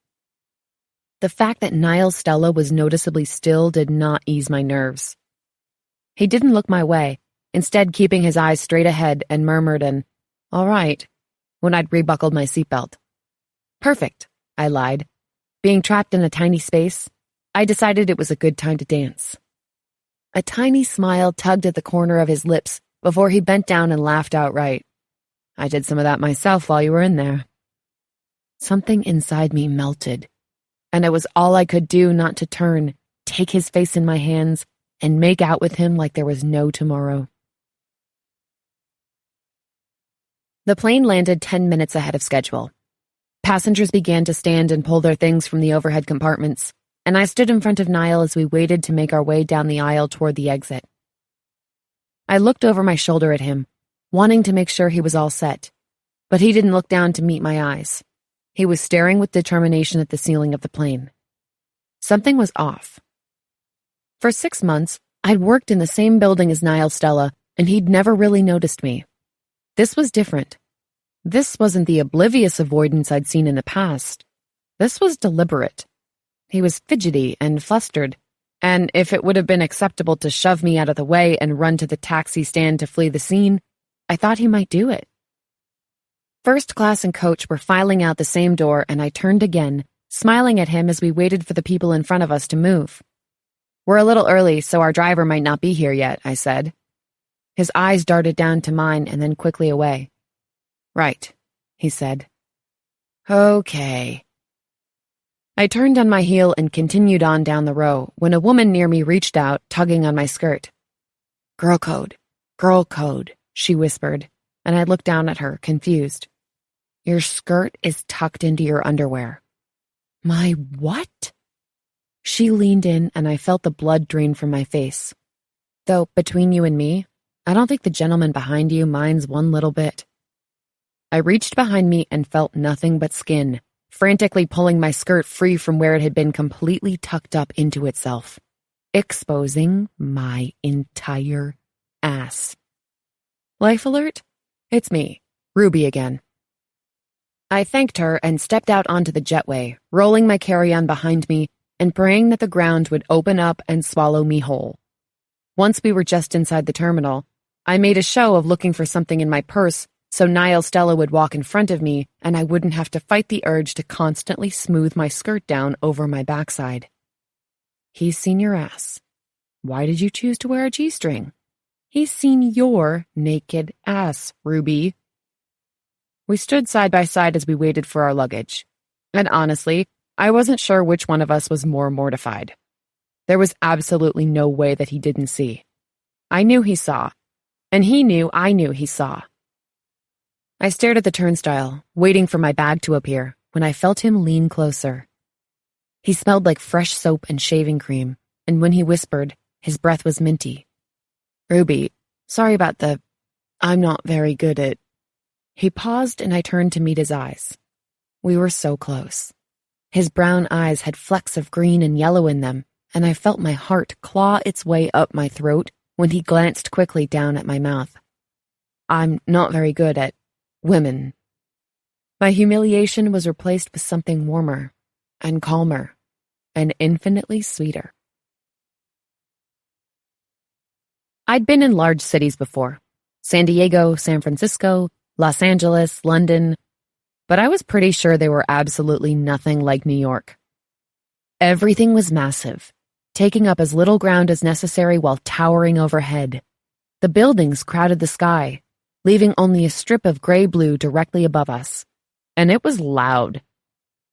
The fact that Niall Stella was noticeably still did not ease my nerves. He didn't look my way, instead keeping his eyes straight ahead, and murmured an, "All right," when I'd rebuckled my seatbelt. Perfect, I lied. Being trapped in a tiny space, I decided it was a good time to dance. A tiny smile tugged at the corner of his lips before he bent down and laughed outright. I did some of that myself while you were in there. Something inside me melted, and it was all I could do not to turn, take his face in my hands, and make out with him like there was no tomorrow. The plane landed 10 minutes ahead of schedule. Passengers began to stand and pull their things from the overhead compartments, and I stood in front of Niall as we waited to make our way down the aisle toward the exit. I looked over my shoulder at him, wanting to make sure he was all set, but he didn't look down to meet my eyes. He was staring with determination at the ceiling of the plane. Something was off. For 6 months, I'd worked in the same building as Niall Stella, and he'd never really noticed me. This was different. This wasn't the oblivious avoidance I'd seen in the past. This was deliberate. He was fidgety and flustered, and if it would have been acceptable to shove me out of the way and run to the taxi stand to flee the scene, I thought he might do it. First class and coach were filing out the same door, and I turned again, smiling at him as we waited for the people in front of us to move. "We're a little early, so our driver might not be here yet," I said. His eyes darted down to mine and then quickly away. "Right," he said. "Okay." I turned on my heel and continued on down the row when a woman near me reached out, tugging on my skirt. Girl code, she whispered, and I looked down at her, confused. "Your skirt is tucked into your underwear." "My what?" She leaned in, and I felt the blood drain from my face. Though, between you and me, I don't think the gentleman behind you minds one little bit. I reached behind me and felt nothing but skin, frantically pulling my skirt free from where it had been completely tucked up into itself, exposing my entire ass. Life alert? It's me, Ruby again. I thanked her and stepped out onto the jetway, rolling my carry-on behind me and praying that the ground would open up and swallow me whole. Once we were just inside the terminal, I made a show of looking for something in my purse so Niall Stella would walk in front of me and I wouldn't have to fight the urge to constantly smooth my skirt down over my backside. He's seen your ass. Why did you choose to wear a G-string? He's seen your naked ass, Ruby. We stood side by side as we waited for our luggage. And honestly, I wasn't sure which one of us was more mortified. There was absolutely no way that he didn't see. I knew he saw. And he knew I knew he saw. I stared at the turnstile, waiting for my bag to appear, when I felt him lean closer. He smelled like fresh soap and shaving cream, and when he whispered, his breath was minty. "Ruby, sorry about I'm not very good at..." He paused and I turned to meet his eyes. We were so close. His brown eyes had flecks of green and yellow in them, and I felt my heart claw its way up my throat when he glanced quickly down at my mouth. "I'm not very good at women." My humiliation was replaced with something warmer and calmer and infinitely sweeter. I'd been in large cities before: San Diego, San Francisco, Los Angeles, London, but I was pretty sure they were absolutely nothing like New York. Everything was massive, taking up as little ground as necessary while towering overhead. The buildings crowded the sky, leaving only a strip of gray-blue directly above us. And it was loud.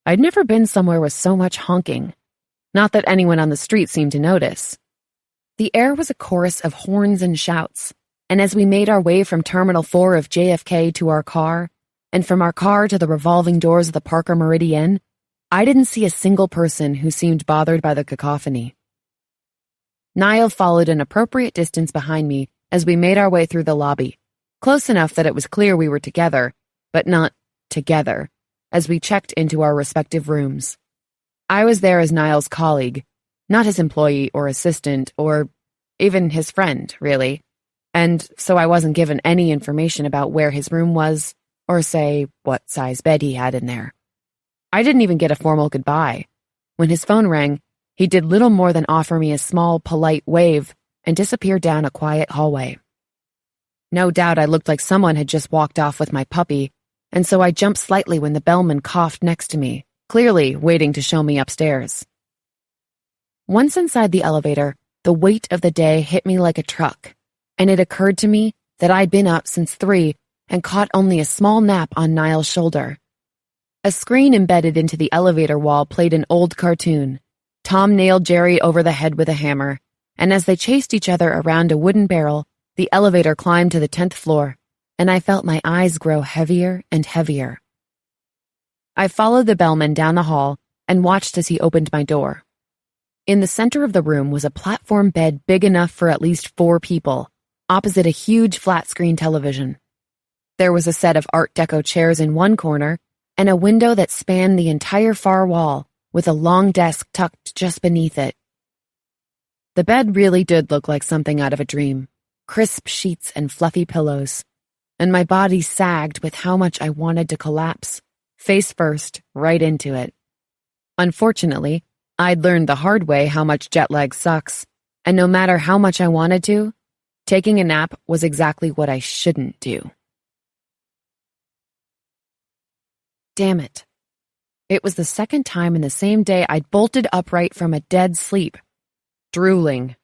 I'd never been somewhere with so much honking. Not that anyone on the street seemed to notice. The air was a chorus of horns and shouts, and as we made our way from Terminal 4 of JFK to our car, and from our car to the revolving doors of the Parker Meridian, I didn't see a single person who seemed bothered by the cacophony. Niall followed an appropriate distance behind me as we made our way through the lobby, close enough that it was clear we were together, but not together, as we checked into our respective rooms. I was there as Niall's colleague, not his employee or assistant or even his friend, really, and so I wasn't given any information about where his room was or, say, what size bed he had in there. I didn't even get a formal goodbye. When his phone rang, he did little more than offer me a small, polite wave and disappear down a quiet hallway. No doubt I looked like someone had just walked off with my puppy, and so I jumped slightly when the bellman coughed next to me, clearly waiting to show me upstairs. Once inside the elevator, the weight of the day hit me like a truck, and it occurred to me that I'd been up since 3 and caught only a small nap on Niall's shoulder. A screen embedded into the elevator wall played an old cartoon. Tom nailed Jerry over the head with a hammer, and as they chased each other around a wooden barrel, the elevator climbed to the 10th floor, and I felt my eyes grow heavier and heavier. I followed the bellman down the hall and watched as he opened my door. In the center of the room was a platform bed big enough for at least 4 people, opposite a huge flat-screen television. There was a set of Art Deco chairs in one corner and a window that spanned the entire far wall, with a long desk tucked just beneath it. The bed really did look like something out of a dream, crisp sheets and fluffy pillows, and my body sagged with how much I wanted to collapse, face first, right into it. Unfortunately, I'd learned the hard way how much jet lag sucks, and no matter how much I wanted to, taking a nap was exactly what I shouldn't do. Damn it. It was the second time in the same day I'd bolted upright from a dead sleep, drooling.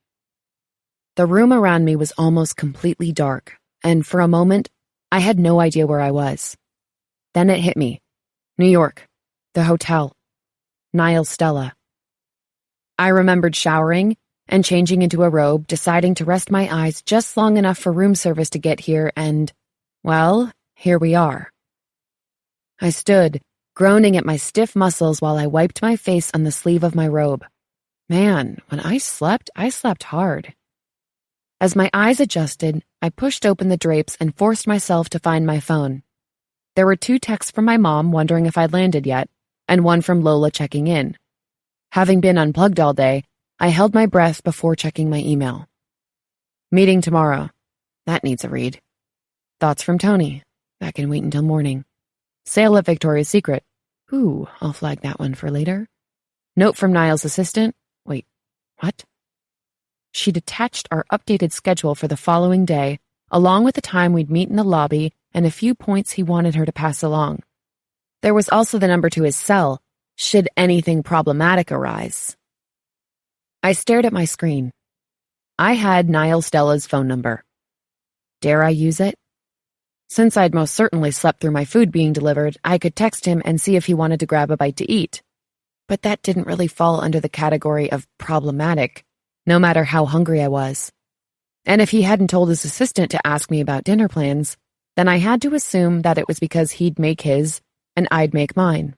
The room around me was almost completely dark, and for a moment, I had no idea where I was. Then it hit me. New York. The hotel. Niall Stella. I remembered showering and changing into a robe, deciding to rest my eyes just long enough for room service to get here, and, well, here we are. I stood, groaning at my stiff muscles while I wiped my face on the sleeve of my robe. Man, when I slept hard. As my eyes adjusted, I pushed open the drapes and forced myself to find my phone. There were 2 texts from my mom wondering if I'd landed yet, and one from Lola checking in. Having been unplugged all day, I held my breath before checking my email. Meeting tomorrow. That needs a read. Thoughts from Tony. That can wait until morning. Sale at Victoria's Secret. Ooh, I'll flag that one for later. Note from Niall's assistant. Wait, what? She'd attached our updated schedule for the following day, along with the time we'd meet in the lobby and a few points he wanted her to pass along. There was also the number to his cell, should anything problematic arise. I stared at my screen. I had Niall Stella's phone number. Dare I use it? Since I'd most certainly slept through my food being delivered, I could text him and see if he wanted to grab a bite to eat. But that didn't really fall under the category of problematic, no matter how hungry I was. And if he hadn't told his assistant to ask me about dinner plans, then I had to assume that it was because he'd make his and I'd make mine.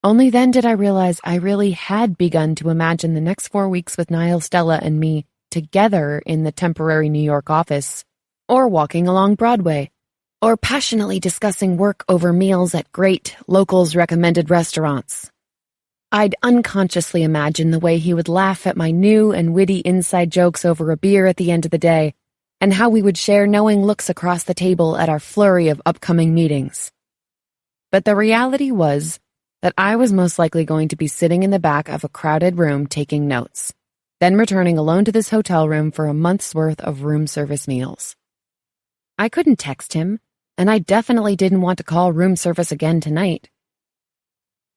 Only then did I realize I really had begun to imagine the next 4 weeks with Niall Stella and me together in the temporary New York office, or walking along Broadway, or passionately discussing work over meals at great, locals-recommended restaurants. I'd unconsciously imagine the way he would laugh at my new and witty inside jokes over a beer at the end of the day, and how we would share knowing looks across the table at our flurry of upcoming meetings. But the reality was that I was most likely going to be sitting in the back of a crowded room taking notes, then returning alone to this hotel room for a month's worth of room service meals. I couldn't text him, and I definitely didn't want to call room service again tonight.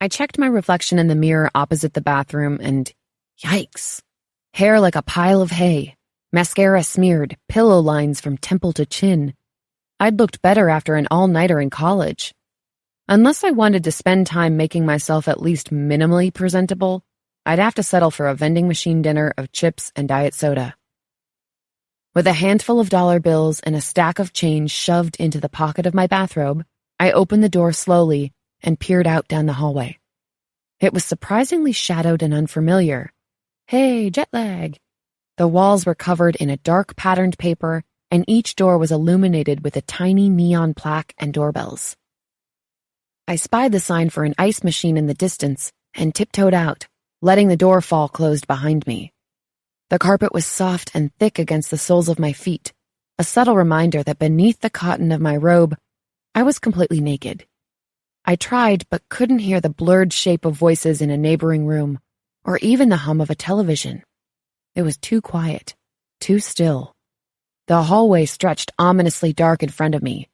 I checked my reflection in the mirror opposite the bathroom and, yikes, hair like a pile of hay, mascara smeared, pillow lines from temple to chin. I'd looked better after an all-nighter in college. Unless I wanted to spend time making myself at least minimally presentable, I'd have to settle for a vending machine dinner of chips and diet soda. With a handful of dollar bills and a stack of change shoved into the pocket of my bathrobe, I opened the door slowly and peered out down the hallway. It was surprisingly shadowed and unfamiliar. Hey, jet lag! The walls were covered in a dark patterned paper, and each door was illuminated with a tiny neon plaque and doorbells. I spied the sign for an ice machine in the distance and tiptoed out, letting the door fall closed behind me. The carpet was soft and thick against the soles of my feet, a subtle reminder that beneath the cotton of my robe, I was completely naked. I tried but couldn't hear the blurred shape of voices in a neighboring room, or even the hum of a television. It was too quiet, too still. The hallway stretched ominously dark in front of me.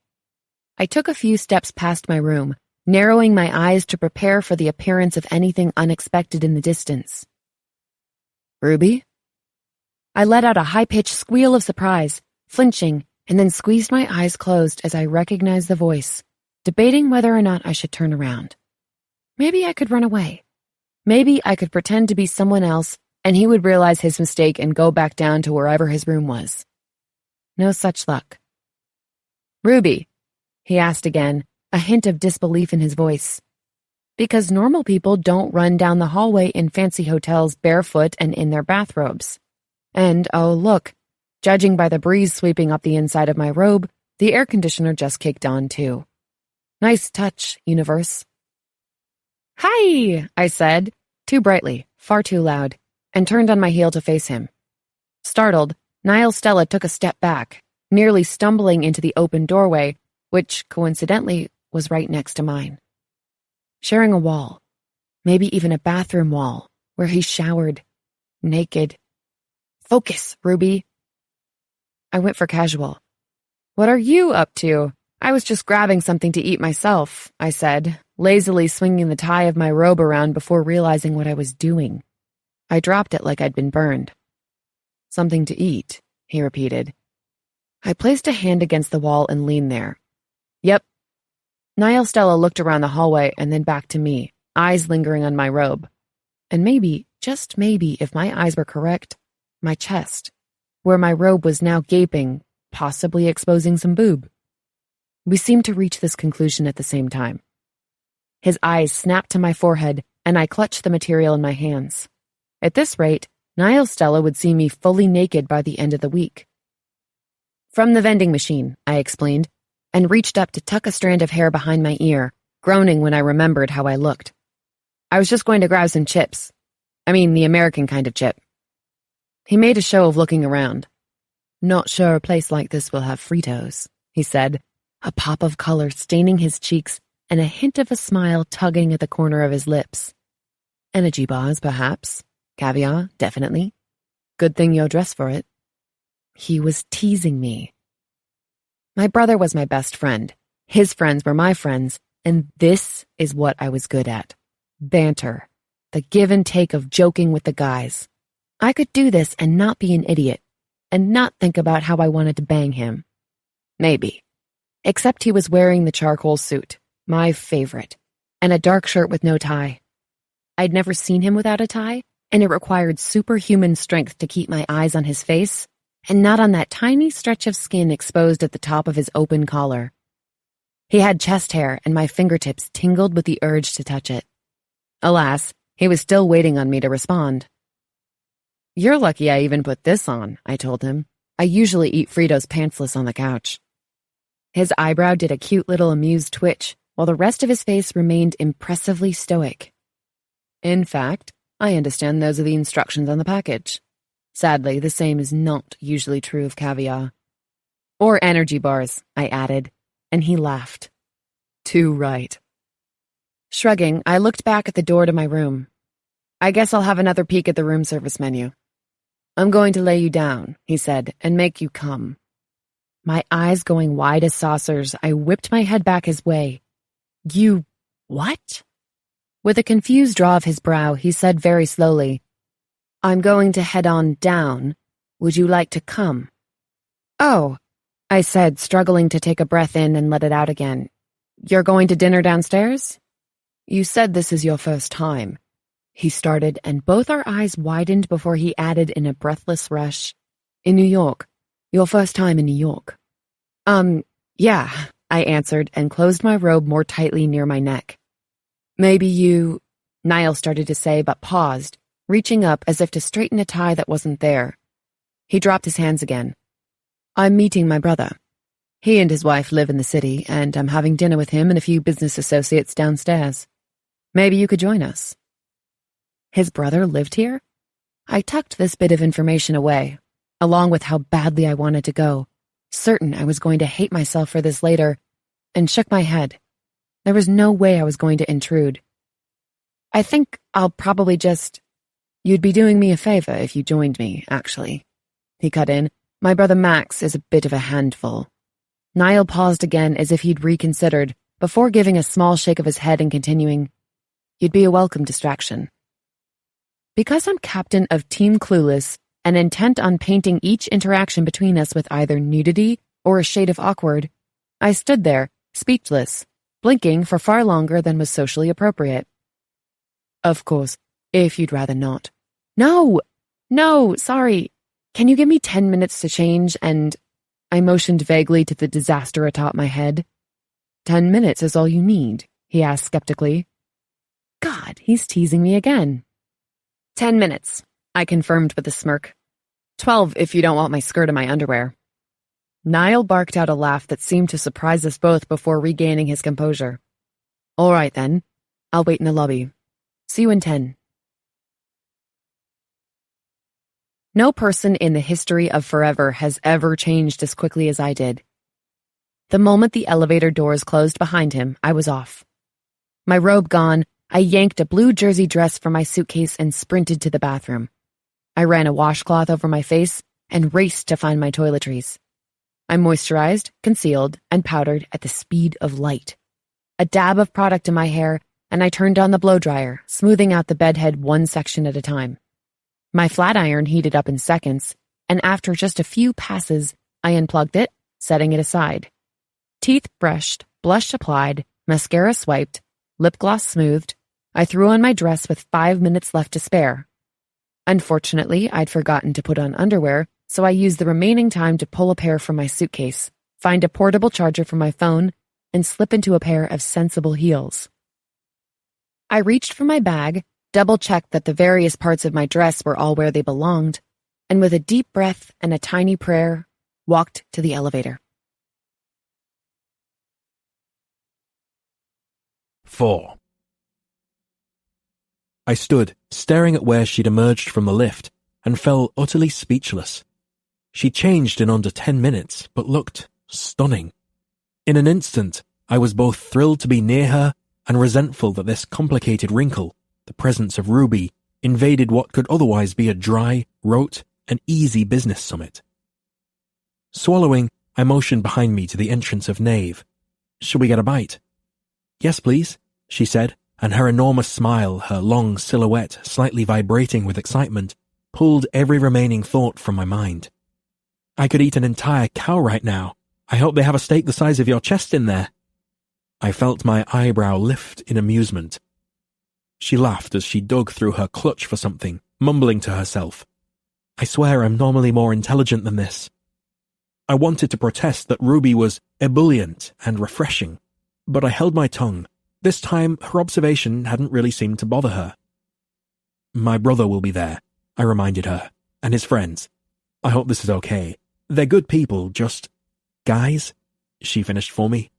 I took a few steps past my room, narrowing my eyes to prepare for the appearance of anything unexpected in the distance. Ruby? I let out a high-pitched squeal of surprise, flinching, and then squeezed my eyes closed as I recognized the voice, debating whether or not I should turn around. Maybe I could run away. Maybe I could pretend to be someone else, and he would realize his mistake and go back down to wherever his room was. No such luck. Ruby, he asked again, a hint of disbelief in his voice. Because normal people don't run down the hallway in fancy hotels barefoot and in their bathrobes. And, oh look, judging by the breeze sweeping up the inside of my robe, the air conditioner just kicked on too. Nice touch, universe. Hi, I said, too brightly, far too loud, and turned on my heel to face him. Startled, Niall Stella took a step back, nearly stumbling into the open doorway, which, coincidentally, was right next to mine. Sharing a wall, maybe even a bathroom wall, where he showered, naked. Focus, Ruby. I went for casual. What are you up to? I was just grabbing something to eat myself, I said, lazily swinging the tie of my robe around before realizing what I was doing. I dropped it like I'd been burned. Something to eat, he repeated. I placed a hand against the wall and leaned there. Yep. Niall Stella looked around the hallway and then back to me, eyes lingering on my robe. And maybe, just maybe, if my eyes were correct, my chest, where my robe was now gaping, possibly exposing some boob. We seemed to reach this conclusion at the same time. His eyes snapped to my forehead, and I clutched the material in my hands. At this rate, Niall Stella would see me fully naked by the end of the week. From the vending machine, I explained, and reached up to tuck a strand of hair behind my ear, groaning when I remembered how I looked. I was just going to grab some chips. I mean, the American kind of chip. He made a show of looking around. Not sure a place like this will have Fritos, he said, a pop of color staining his cheeks and a hint of a smile tugging at the corner of his lips. Energy bars, perhaps. Caviar, definitely. Good thing you're dressed for it. He was teasing me. My brother was my best friend. His friends were my friends, and this is what I was good at. Banter. The give and take of joking with the guys. I could do this and not be an idiot, and not think about how I wanted to bang him. Maybe. Except he was wearing the charcoal suit, my favorite, and a dark shirt with no tie. I'd never seen him without a tie, and it required superhuman strength to keep my eyes on his face, and not on that tiny stretch of skin exposed at the top of his open collar. He had chest hair, and my fingertips tingled with the urge to touch it. Alas, he was still waiting on me to respond. "You're lucky I even put this on," I told him. "I usually eat Fritos pantsless on the couch." His eyebrow did a cute little amused twitch, while the rest of his face remained impressively stoic. "In fact, I understand those are the instructions on the package. Sadly, the same is not usually true of caviar. Or energy bars," I added, and he laughed. "Too right." Shrugging, I looked back at the door to my room. "I guess I'll have another peek at the room service menu." "I'm going to lay you down," he said, "and make you come." My eyes going wide as saucers, I whipped my head back his way. "You... what?" With a confused draw of his brow, he said very slowly, "I'm going to head on down. Would you like to come?" "Oh," I said, struggling to take a breath in and let it out again. "You're going to dinner downstairs?" "You said this is your first time," he started, and both our eyes widened before he added in a breathless rush, "In New York. Your first time in New York." Yeah," I answered and closed my robe more tightly near my neck. "Maybe you..." Niall started to say, but paused, reaching up as if to straighten a tie that wasn't there. He dropped his hands again. "I'm meeting my brother. He and his wife live in the city, and I'm having dinner with him and a few business associates downstairs. Maybe you could join us." His brother lived here? I tucked this bit of information away, along with how badly I wanted to go, certain I was going to hate myself for this later, and shook my head. There was no way I was going to intrude. "I think I'll probably just..." "You'd be doing me a favor if you joined me, actually," he cut in. "My brother Max is a bit of a handful." Niall paused again as if he'd reconsidered, before giving a small shake of his head and continuing, "You'd be a welcome distraction." Because I'm captain of Team Clueless and intent on painting each interaction between us with either nudity or a shade of awkward, I stood there, speechless, blinking for far longer than was socially appropriate. "Of course, if you'd rather not." No, sorry. Can you give me 10 minutes to change and..." I motioned vaguely to the disaster atop my head. 10 minutes is all you need?" he asked skeptically. God, he's teasing me again. 10 minutes, I confirmed with a smirk. 12 if you don't want my skirt and my underwear. Niall barked out a laugh that seemed to surprise us both before regaining his composure. "All right, then. I'll wait in the lobby. See you in 10. No person in the history of forever has ever changed as quickly as I did. The moment the elevator doors closed behind him, I was off. My robe gone, I yanked a blue jersey dress from my suitcase and sprinted to the bathroom. I ran a washcloth over my face and raced to find my toiletries. I moisturized, concealed, and powdered at the speed of light. A dab of product in my hair, and I turned on the blow dryer, smoothing out the bedhead one section at a time. My flat iron heated up in seconds, and after just a few passes, I unplugged it, setting it aside. Teeth brushed, blush applied, mascara swiped, lip gloss smoothed, I threw on my dress with 5 minutes left to spare. Unfortunately, I'd forgotten to put on underwear, so I used the remaining time to pull a pair from my suitcase, find a portable charger for my phone, and slip into a pair of sensible heels. I reached for my bag, double-checked that the various parts of my dress were all where they belonged, and with a deep breath and a tiny prayer, walked to the elevator. 4. I stood, staring at where she'd emerged from the lift, and fell utterly speechless. She changed in under 10 minutes, but looked stunning. In an instant, I was both thrilled to be near her and resentful that this complicated wrinkle, the presence of Ruby, invaded what could otherwise be a dry, rote, and easy business summit. Swallowing, I motioned behind me to the entrance of Nave. "Shall we get a bite?" "Yes, please," she said, and her enormous smile, her long silhouette slightly vibrating with excitement, pulled every remaining thought from my mind. "I could eat an entire cow right now. I hope they have a steak the size of your chest in there." I felt my eyebrow lift in amusement. She laughed as she dug through her clutch for something, mumbling to herself. I swear I'm normally more intelligent than this. I wanted to protest that Ruby was ebullient and refreshing, but I held my tongue. This time, her observation hadn't really seemed to bother her. My brother will be there, I reminded her, and his friends. I hope this is okay. They're good people, just guys, she finished for me.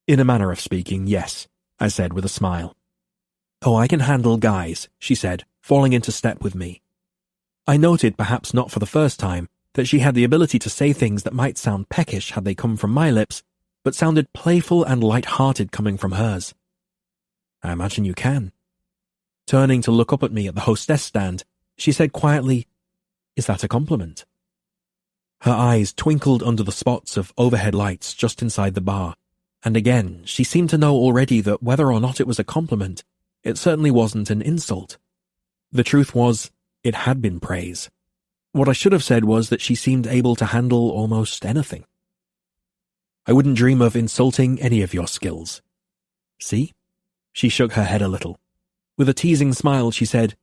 In a manner of speaking, yes, I said with a smile. Oh, I can handle guys, she said, falling into step with me. I noted, perhaps not for the first time, that she had the ability to say things that might sound peckish had they come from my lips, but sounded playful and light-hearted coming from hers. I imagine you can. Turning to look up at me at the hostess stand, she said quietly, Is that a compliment? Her eyes twinkled under the spots of overhead lights just inside the bar, and again, she seemed to know already that whether or not it was a compliment, it certainly wasn't an insult. The truth was, it had been praise. What I should have said was that she seemed able to handle almost anything. I wouldn't dream of insulting any of your skills. See? She shook her head a little. With a teasing smile, she said,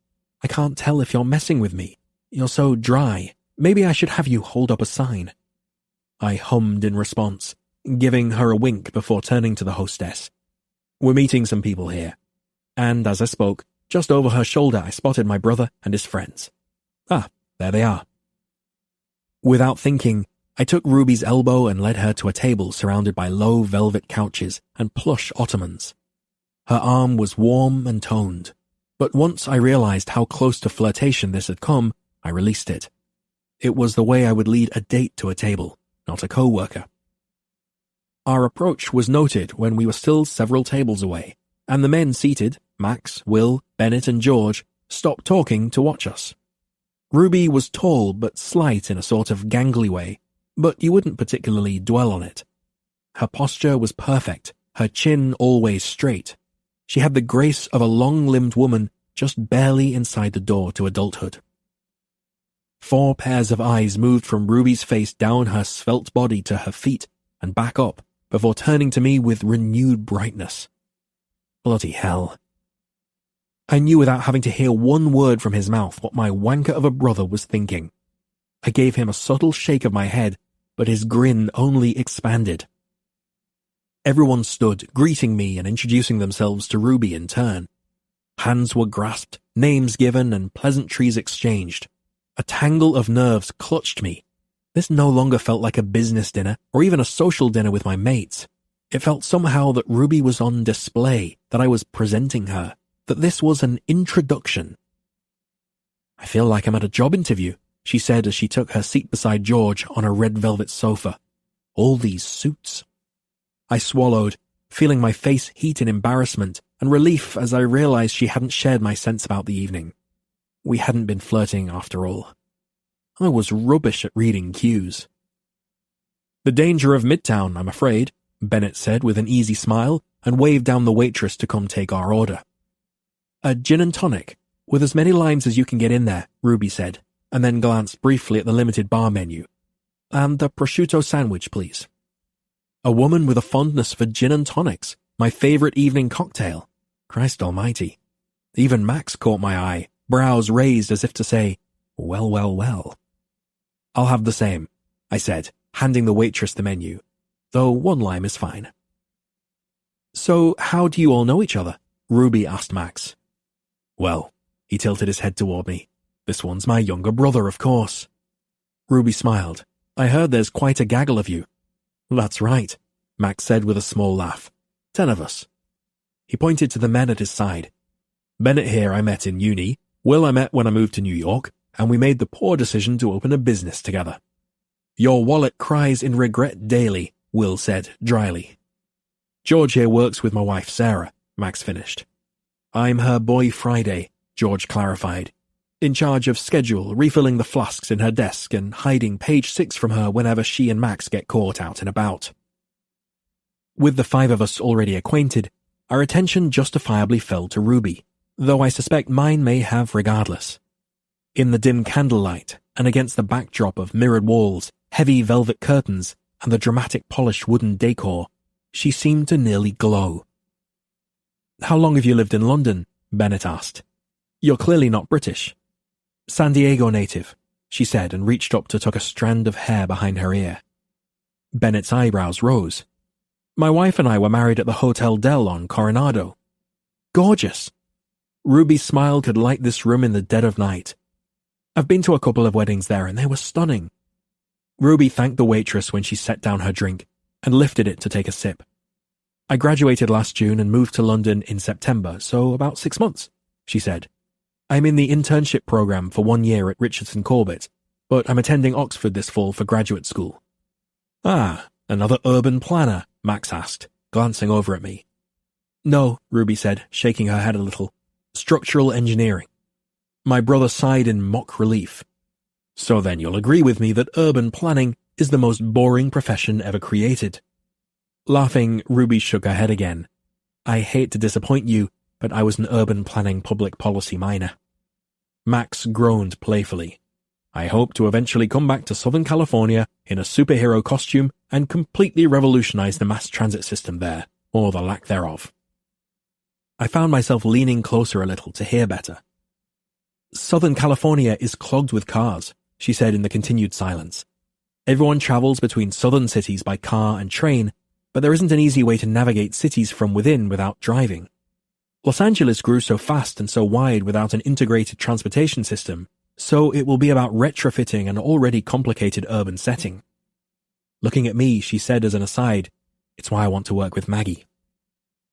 I can't tell if you're messing with me. You're so dry. Maybe I should have you hold up a sign. I hummed in response, giving her a wink before turning to the hostess. We're meeting some people here. And as I spoke, just over her shoulder I spotted my brother and his friends. Ah, there they are. Without thinking, I took Ruby's elbow and led her to a table surrounded by low velvet couches and plush ottomans. Her arm was warm and toned, but once I realized how close to flirtation this had come, I released it. It was the way I would lead a date to a table, not a co-worker. Our approach was noted when we were still several tables away, and the men seated, Max, Will, Bennett, and George, stopped talking to watch us. Ruby was tall but slight in a sort of gangly way, but you wouldn't particularly dwell on it. Her posture was perfect, her chin always straight. She had the grace of a long-limbed woman just barely inside the door to adulthood. 4 pairs of eyes moved from Ruby's face down her svelte body to her feet and back up before turning to me with renewed brightness. Bloody hell. I knew without having to hear one word from his mouth what my wanker of a brother was thinking. I gave him a subtle shake of my head, but his grin only expanded. Everyone stood, greeting me and introducing themselves to Ruby in turn. Hands were grasped, names given, and pleasantries exchanged. A tangle of nerves clutched me. This no longer felt like a business dinner or even a social dinner with my mates. It felt somehow that Ruby was on display, that I was presenting her, that this was an introduction. I feel like I'm at a job interview, she said as she took her seat beside George on a red velvet sofa. All these suits. I swallowed, feeling my face heat in embarrassment and relief as I realized she hadn't shared my sense about the evening. We hadn't been flirting after all. I was rubbish at reading cues. The danger of Midtown, I'm afraid, Bennett said with an easy smile and waved down the waitress to come take our order. A gin and tonic, with as many limes as you can get in there, Ruby said, and then glanced briefly at the limited bar menu. And the prosciutto sandwich, please. A woman with a fondness for gin and tonics, my favorite evening cocktail. Christ almighty. Even Max caught my eye, brows raised as if to say, well, well, well. I'll have the same, I said, handing the waitress the menu, though 1 lime is fine. So how do you all know each other? Ruby asked Max. Well, he tilted his head toward me. This one's my younger brother, of course. Ruby smiled. I heard there's quite a gaggle of you. That's right, Max said with a small laugh. 10 of us. He pointed to the men at his side. Bennett here I met in uni, Will I met when I moved to New York, and we made the poor decision to open a business together. Your wallet cries in regret daily, Will said dryly. George here works with my wife Sarah, Max finished. I'm her boy Friday, George clarified, in charge of schedule, refilling the flasks in her desk and hiding page 6 from her whenever she and Max get caught out and about. With the 5 of us already acquainted, our attention justifiably fell to Ruby, though I suspect mine may have regardless. In the dim candlelight, and against the backdrop of mirrored walls, heavy velvet curtains, and the dramatic polished wooden decor, she seemed to nearly glow. How long have you lived in London? Bennett asked. You're clearly not British. San Diego native, she said and reached up to tuck a strand of hair behind her ear. Bennett's eyebrows rose. My wife and I were married at the Hotel Del on Coronado. Gorgeous. Ruby's smile could light this room in the dead of night. I've been to a couple of weddings there and they were stunning. Ruby thanked the waitress when she set down her drink and lifted it to take a sip. I graduated last June and moved to London in September, so about 6 months, she said. I'm in the internship program for 1 year at Richardson Corbett, but I'm attending Oxford this fall for graduate school. Ah, another urban planner, Max asked, glancing over at me. No, Ruby said, shaking her head a little. Structural engineering. My brother sighed in mock relief. So then you'll agree with me that urban planning is the most boring profession ever created. Laughing, Ruby shook her head again. I hate to disappoint you, but I was an urban planning public policy minor. Max groaned playfully. I hope to eventually come back to Southern California in a superhero costume and completely revolutionize the mass transit system there, or the lack thereof. I found myself leaning closer a little to hear better. Southern California is clogged with cars, she said in the continued silence. Everyone travels between southern cities by car and train, but there isn't an easy way to navigate cities from within without driving. Los Angeles grew so fast and so wide without an integrated transportation system, so it will be about retrofitting an already complicated urban setting. Looking at me, she said as an aside, it's why I want to work with Maggie.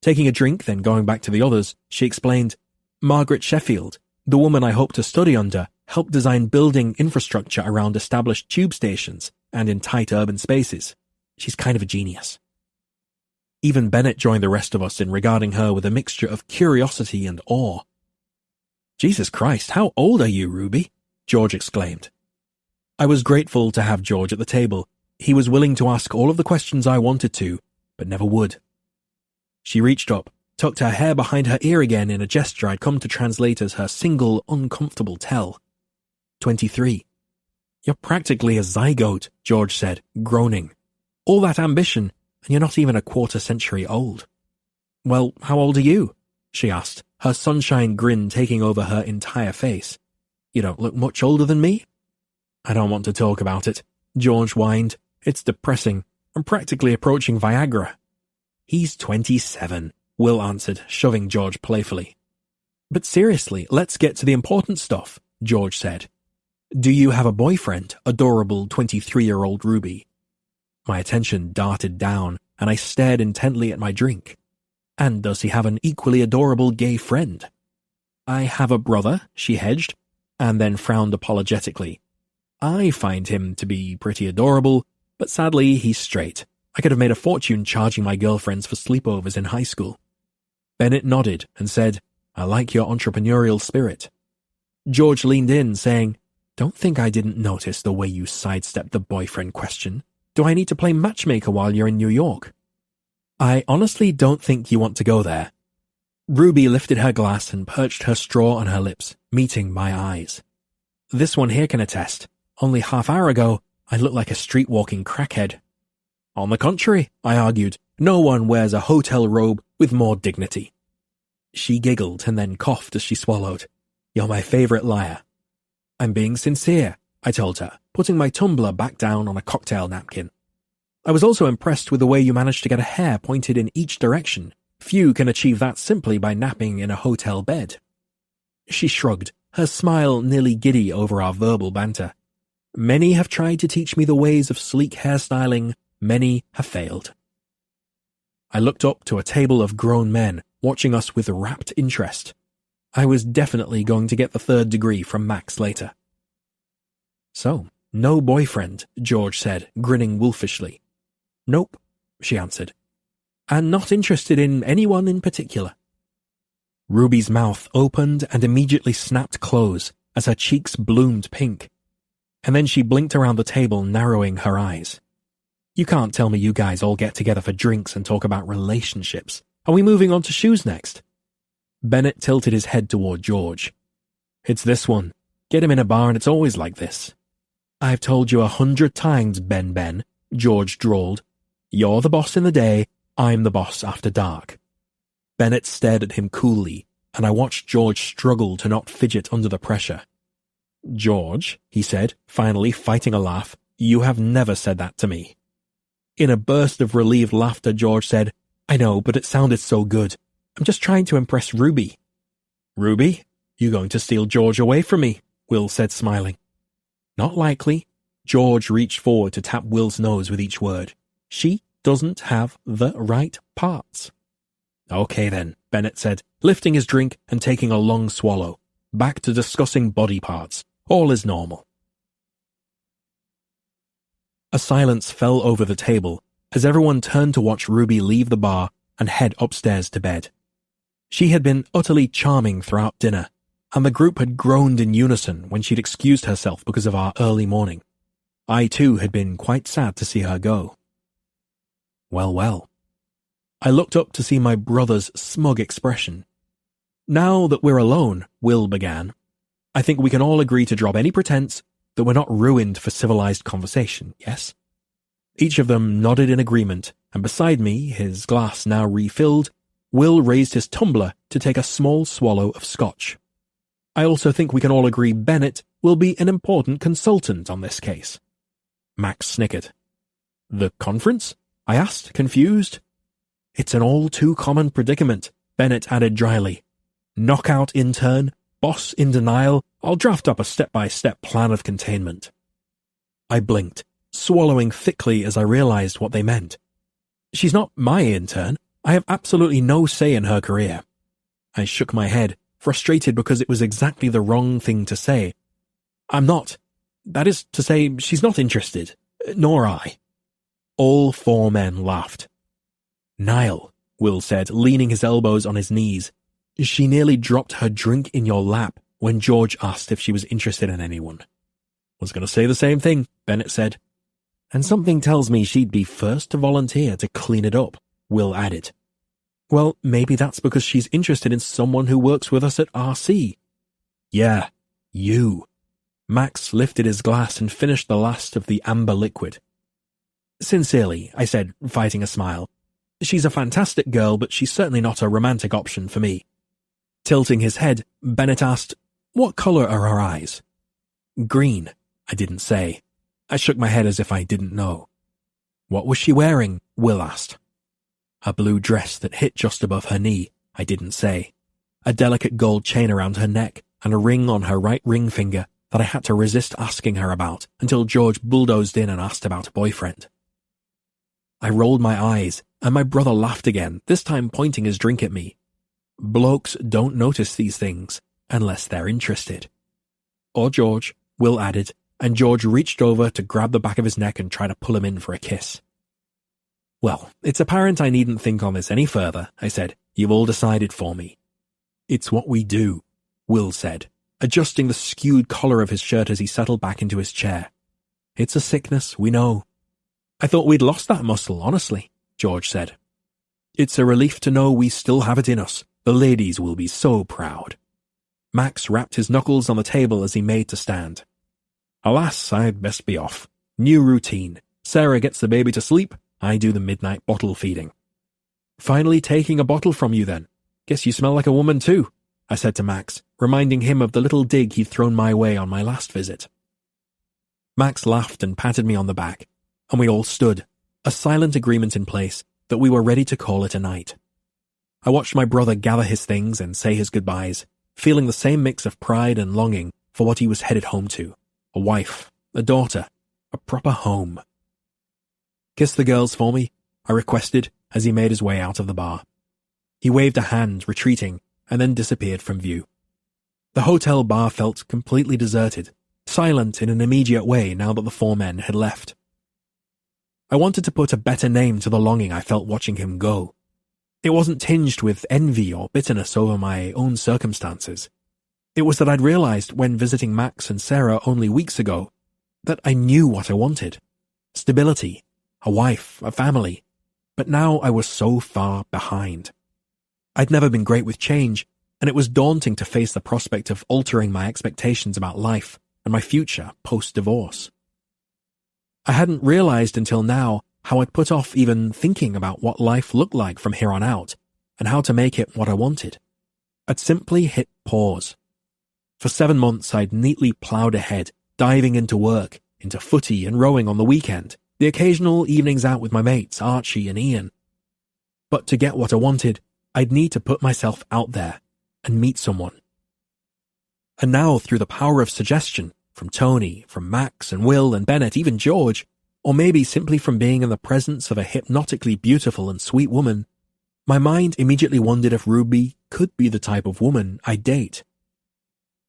Taking a drink, then going back to the others, she explained, Margaret Sheffield, the woman I hope to study under, helped design building infrastructure around established tube stations and in tight urban spaces. She's kind of a genius. Even Bennett joined the rest of us in regarding her with a mixture of curiosity and awe. Jesus Christ, how old are you, Ruby? George exclaimed. I was grateful to have George at the table. He was willing to ask all of the questions I wanted to, but never would. She reached up, tucked her hair behind her ear again in a gesture I'd come to translate as her single, uncomfortable tell. 23. You're practically a zygote, George said, groaning. All that ambition, and you're not even a quarter century old. Well, how old are you? She asked, her sunshine grin taking over her entire face. You don't look much older than me? I don't want to talk about it, George whined. It's depressing. I'm practically approaching Viagra. He's 27, Will answered, shoving George playfully. But seriously, let's get to the important stuff, George said. Do you have a boyfriend, adorable 23-year-old Ruby? My attention darted down, and I stared intently at my drink. And does he have an equally adorable gay friend? I have a brother, she hedged, and then frowned apologetically. I find him to be pretty adorable, but sadly he's straight. I could have made a fortune charging my girlfriends for sleepovers in high school. Bennett nodded and said, I like your entrepreneurial spirit. George leaned in, saying, Don't think I didn't notice the way you sidestepped the boyfriend question. Do I need to play matchmaker while you're in New York? I honestly don't think you want to go there. Ruby lifted her glass and perched her straw on her lips, meeting my eyes. This one here can attest. Only half-hour ago, I looked like a street-walking crackhead. On the contrary, I argued, no one wears a hotel robe with more dignity. She giggled and then coughed as she swallowed. You're my favorite liar. I'm being sincere, I told her, putting my tumbler back down on a cocktail napkin. I was also impressed with the way you managed to get a hair pointed in each direction. Few can achieve that simply by napping in a hotel bed. She shrugged, her smile nearly giddy over our verbal banter. Many have tried to teach me the ways of sleek hairstyling, many have failed. I looked up to a table of grown men, watching us with rapt interest. I was definitely going to get the 3rd degree from Max later. So, no boyfriend, George said, grinning wolfishly. Nope, she answered. And not interested in anyone in particular. Ruby's mouth opened and immediately snapped close as her cheeks bloomed pink. And then she blinked around the table, narrowing her eyes. You can't tell me you guys all get together for drinks and talk about relationships. Are we moving on to shoes next? Bennett tilted his head toward George. It's this one. Get him in a bar and it's always like this. I've told you 100 times, Ben, George drawled. You're the boss in the day, I'm the boss after dark. Bennett stared at him coolly, and I watched George struggle to not fidget under the pressure. George, he said, finally fighting a laugh, you have never said that to me. In a burst of relieved laughter, George said, I know, but it sounded so good. I'm just trying to impress Ruby. Ruby? You're going to steal George away from me, Will said, smiling. Not likely. George reached forward to tap Will's nose with each word. She doesn't have the right parts. Okay then, Bennett said, lifting his drink and taking a long swallow. Back to discussing body parts. All is normal. A silence fell over the table as everyone turned to watch Ruby leave the bar and head upstairs to bed. She had been utterly charming throughout dinner, and the group had groaned in unison when she'd excused herself because of our early morning. I too had been quite sad to see her go. Well, well. I looked up to see my brother's smug expression. Now that we're alone, Will began, I think we can all agree to drop any pretense that we're not ruined for civilized conversation, yes? Each of them nodded in agreement, and beside me, his glass now refilled, Will raised his tumbler to take a small swallow of scotch. I also think we can all agree Bennett will be an important consultant on this case. Max snickered. The conference? I asked, confused. It's an all-too-common predicament, Bennett added dryly. Knockout intern, boss in denial, I'll draft up a step-by-step plan of containment. I blinked, swallowing thickly as I realized what they meant. She's not my intern. I have absolutely no say in her career. I shook my head, frustrated because it was exactly the wrong thing to say. I'm not. That is to say, she's not interested. Nor I. All four men laughed. Niall, Will said, leaning his elbows on his knees. She nearly dropped her drink in your lap when George asked if she was interested in anyone. Was going to say the same thing, Bennett said. And something tells me she'd be first to volunteer to clean it up, Will added. Well, maybe that's because she's interested in someone who works with us at RC. Yeah, you. Max lifted his glass and finished the last of the amber liquid. Sincerely, I said, fighting a smile. She's a fantastic girl, but she's certainly not a romantic option for me. Tilting his head, Bennett asked, What colour are her eyes? Green, I didn't say. I shook my head as if I didn't know. What was she wearing? Will asked. A blue dress that hit just above her knee, I didn't say. A delicate gold chain around her neck and a ring on her right ring finger that I had to resist asking her about until George bulldozed in and asked about a boyfriend. I rolled my eyes, and my brother laughed again, this time pointing his drink at me. Blokes don't notice these things unless they're interested. Or George, Will added, and George reached over to grab the back of his neck and try to pull him in for a kiss. Well, it's apparent I needn't think on this any further, I said. You've all decided for me. It's what we do, Will said, adjusting the skewed collar of his shirt as he settled back into his chair. It's a sickness, we know. I thought we'd lost that muscle, honestly, George said. It's a relief to know we still have it in us. The ladies will be so proud. Max rapped his knuckles on the table as he made to stand. Alas, I'd best be off. New routine. Sarah gets the baby to sleep. I do the midnight bottle feeding. Finally taking a bottle from you then. Guess you smell like a woman too, I said to Max, reminding him of the little dig he'd thrown my way on my last visit. Max laughed and patted me on the back, and we all stood, a silent agreement in place that we were ready to call it a night. I watched my brother gather his things and say his goodbyes, feeling the same mix of pride and longing for what he was headed home to. A wife, a daughter, a proper home. Kiss the girls for me, I requested as he made his way out of the bar. He waved a hand, retreating, and then disappeared from view. The hotel bar felt completely deserted, silent in an immediate way now that the four men had left. I wanted to put a better name to the longing I felt watching him go. It wasn't tinged with envy or bitterness over my own circumstances. It was that I'd realized when visiting Max and Sarah only weeks ago that I knew what I wanted. Stability, a wife, a family. But now I was so far behind. I'd never been great with change, and it was daunting to face the prospect of altering my expectations about life and my future post-divorce. I hadn't realized until now how I'd put off even thinking about what life looked like from here on out and how to make it what I wanted. I'd simply hit pause. For 7 months, I'd neatly ploughed ahead, diving into work, into footy and rowing on the weekend, the occasional evenings out with my mates, Archie and Ian. But to get what I wanted, I'd need to put myself out there and meet someone. And now, through the power of suggestion, from Tony, from Max and Will and Bennett, even George, or maybe simply from being in the presence of a hypnotically beautiful and sweet woman, my mind immediately wondered if Ruby could be the type of woman I'd date.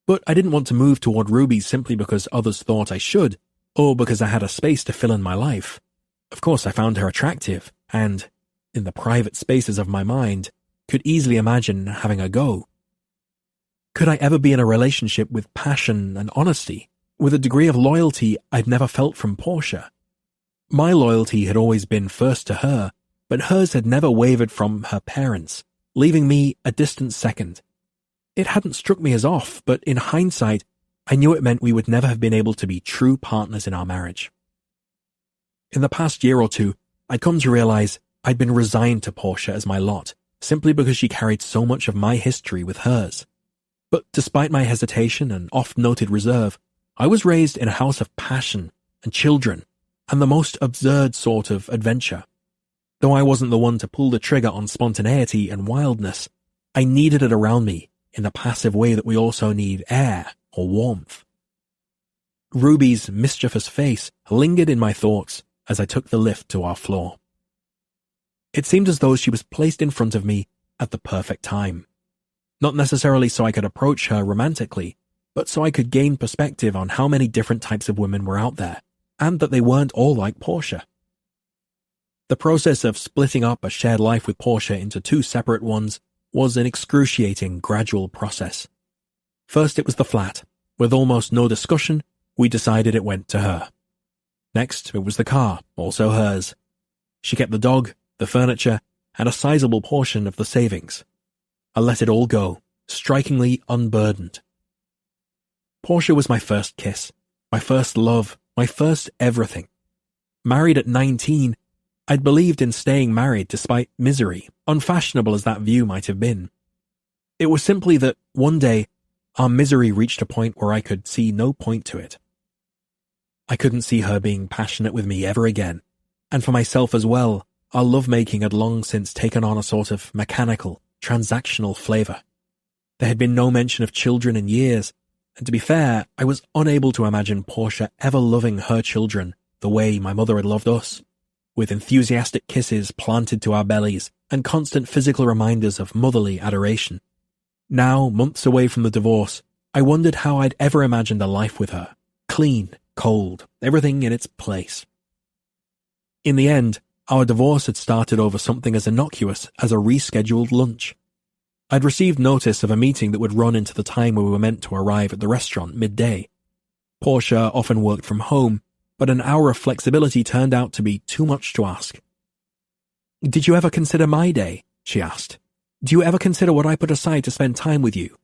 But I didn't want to move toward Ruby simply because others thought I should, or because I had a space to fill in my life. Of course, I found her attractive, and, in the private spaces of my mind, could easily imagine having a go. Could I ever be in a relationship with passion and honesty, with a degree of loyalty I'd never felt from Portia? My loyalty had always been first to her, but hers had never wavered from her parents, leaving me a distant second. It hadn't struck me as off, but in hindsight, I knew it meant we would never have been able to be true partners in our marriage. In the past year or two, I'd come to realize I'd been resigned to Portia as my lot, simply because she carried so much of my history with hers. But despite my hesitation and oft-noted reserve, I was raised in a house of passion and children and the most absurd sort of adventure. Though I wasn't the one to pull the trigger on spontaneity and wildness, I needed it around me in the passive way that we also need air or warmth. Ruby's mischievous face lingered in my thoughts as I took the lift to our floor. It seemed as though she was placed in front of me at the perfect time. Not necessarily so I could approach her romantically, but so I could gain perspective on how many different types of women were out there, and that they weren't all like Portia. The process of splitting up a shared life with Portia into 2 separate ones was an excruciating, gradual process. First it was the flat. With almost no discussion, we decided it went to her. Next, it was the car, also hers. She kept the dog, the furniture, and a sizable portion of the savings. I let it all go, strikingly unburdened. Portia was my first kiss, my first love, my first everything. Married at 19, I'd believed in staying married despite misery, unfashionable as that view might have been. It was simply that, one day, our misery reached a point where I could see no point to it. I couldn't see her being passionate with me ever again, and for myself as well, our lovemaking had long since taken on a sort of mechanical, transactional flavour. There had been no mention of children in years, and to be fair, I was unable to imagine Portia ever loving her children the way my mother had loved us, with enthusiastic kisses planted to our bellies and constant physical reminders of motherly adoration. Now, months away from the divorce, I wondered how I'd ever imagined a life with her, clean, cold, everything in its place. In the end, our divorce had started over something as innocuous as a rescheduled lunch. I'd received notice of a meeting that would run into the time where we were meant to arrive at the restaurant midday. Portia often worked from home, but an hour of flexibility turned out to be too much to ask. "Did you ever consider my day?" she asked. "Do you ever consider what I put aside to spend time with you?"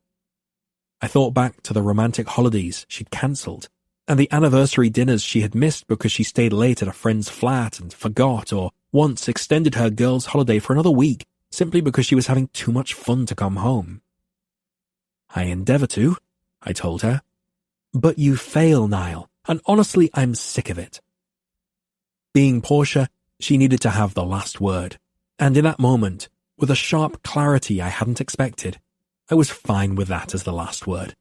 I thought back to the romantic holidays she'd cancelled, and the anniversary dinners she had missed because she stayed late at a friend's flat and forgot, or once extended her girl's holiday for another week simply because she was having too much fun to come home. "I endeavour to," I told her. "But you fail, Niall, and honestly I'm sick of it." Being Portia, she needed to have the last word, and in that moment, with a sharp clarity I hadn't expected, I was fine with that as the last word.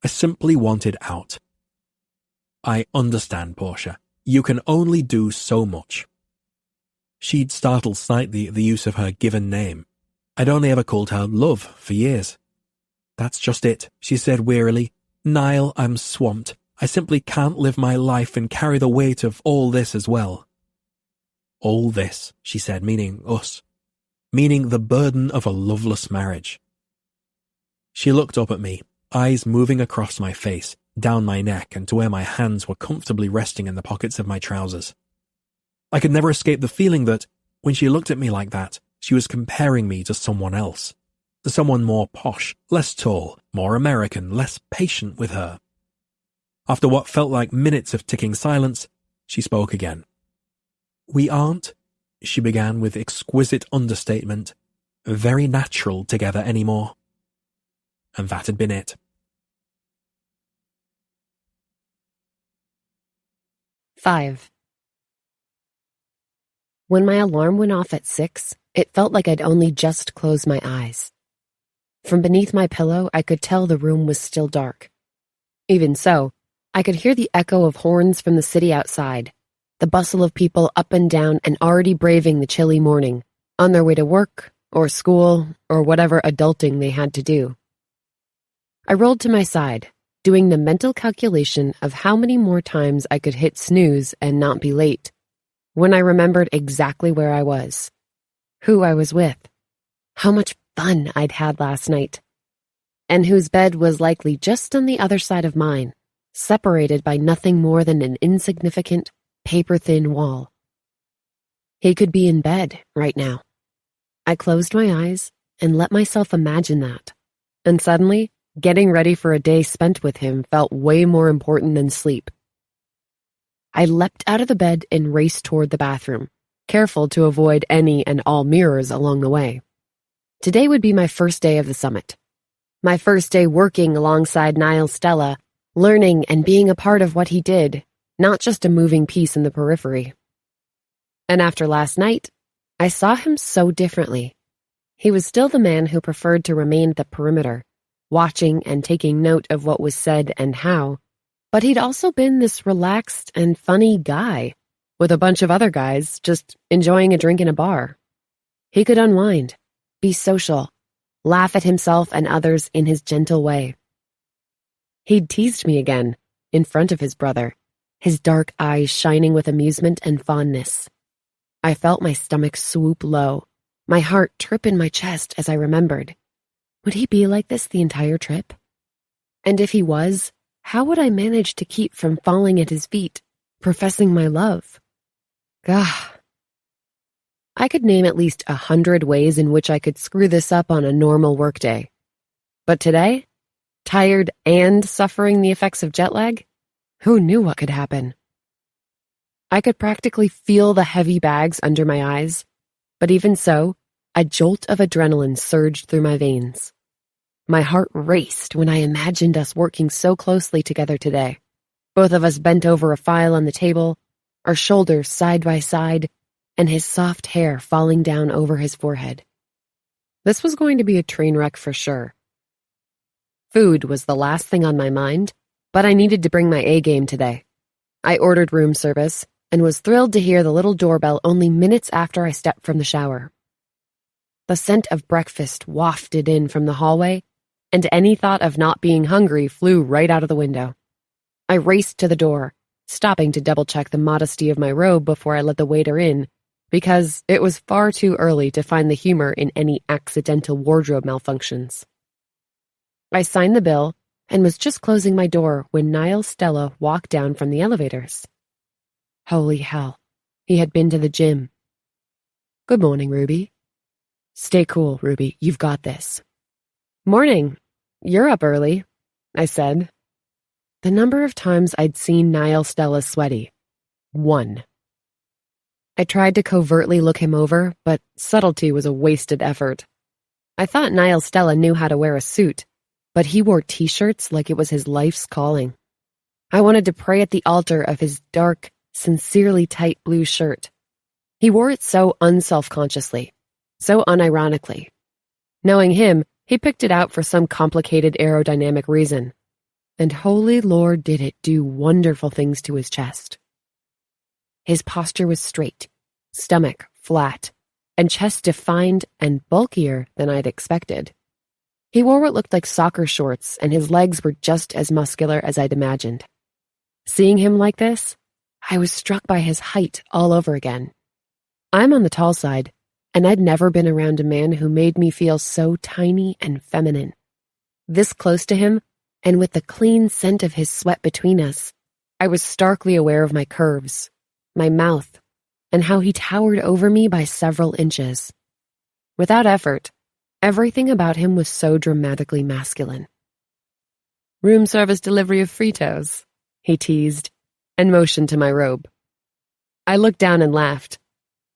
I simply wanted out. "I understand, Portia. You can only do so much." She'd startled slightly at the use of her given name. I'd only ever called her Love for years. "That's just it," she said wearily. "Niall, I'm swamped. I simply can't live my life and carry the weight of all this as well." "All this," she said, meaning us. Meaning the burden of a loveless marriage. She looked up at me, eyes moving across my face, down my neck and to where my hands were comfortably resting in the pockets of my trousers. I could never escape the feeling that, when she looked at me like that, she was comparing me to someone else, to someone more posh, less tall, more American, less patient with her. After what felt like minutes of ticking silence, she spoke again. "We aren't," she began with exquisite understatement, "very natural together anymore." And that had been it. 5. When my alarm went off at 6, it felt like I'd only just closed my eyes. From beneath my pillow, I could tell the room was still dark. Even so, I could hear the echo of horns from the city outside, the bustle of people up and down and already braving the chilly morning, on their way to work, or school, or whatever adulting they had to do. I rolled to my side, doing the mental calculation of how many more times I could hit snooze and not be late, when I remembered exactly where I was, who I was with, how much fun I'd had last night, and whose bed was likely just on the other side of mine, separated by nothing more than an insignificant, paper-thin wall. He could be in bed right now. I closed my eyes and let myself imagine that, and suddenly, getting ready for a day spent with him felt way more important than sleep. I leapt out of the bed and raced toward the bathroom, careful to avoid any and all mirrors along the way. Today would be my first day of the summit. My first day working alongside Niall Stella, learning and being a part of what he did, not just a moving piece in the periphery. And after last night, I saw him so differently. He was still the man who preferred to remain at the perimeter, watching and taking note of what was said and how, but he'd also been this relaxed and funny guy, with a bunch of other guys just enjoying a drink in a bar. He could unwind, be social, laugh at himself and others in his gentle way. He'd teased me again, in front of his brother, his dark eyes shining with amusement and fondness. I felt my stomach swoop low, my heart trip in my chest as I remembered. Would he be like this the entire trip? And if he was, how would I manage to keep from falling at his feet, professing my love? Gah. I could name at least 100 ways in which I could screw this up on a normal workday. But today, tired and suffering the effects of jet lag, who knew what could happen? I could practically feel the heavy bags under my eyes, but even so, a jolt of adrenaline surged through my veins. My heart raced when I imagined us working so closely together today, both of us bent over a file on the table, our shoulders side by side, and his soft hair falling down over his forehead. This was going to be a train wreck for sure. Food was the last thing on my mind, but I needed to bring my A game today. I ordered room service and was thrilled to hear the little doorbell only minutes after I stepped from the shower. The scent of breakfast wafted in from the hallway, and any thought of not being hungry flew right out of the window. I raced to the door, stopping to double-check the modesty of my robe before I let the waiter in, because it was far too early to find the humor in any accidental wardrobe malfunctions. I signed the bill and was just closing my door when Niall Stella walked down from the elevators. Holy hell, he had been to the gym. Good morning, Ruby. Stay cool, Ruby, you've got this. Morning. You're up early, I said. The number of times I'd seen Niall Stella sweaty. 1. I tried to covertly look him over, but subtlety was a wasted effort. I thought Niall Stella knew how to wear a suit, but he wore t-shirts like it was his life's calling. I wanted to pray at the altar of his dark, sincerely tight blue shirt. He wore it so unselfconsciously, so unironically. Knowing him, he picked it out for some complicated aerodynamic reason. And holy Lord, did it do wonderful things to his chest. His posture was straight, stomach flat, and chest defined and bulkier than I'd expected. He wore what looked like soccer shorts, and his legs were just as muscular as I'd imagined. Seeing him like this, I was struck by his height all over again. I'm on the tall side, and I'd never been around a man who made me feel so tiny and feminine. This close to him, and with the clean scent of his sweat between us, I was starkly aware of my curves, my mouth, and how he towered over me by several inches. Without effort, everything about him was so dramatically masculine. Room service delivery of Fritos, he teased, and motioned to my robe. I looked down and laughed.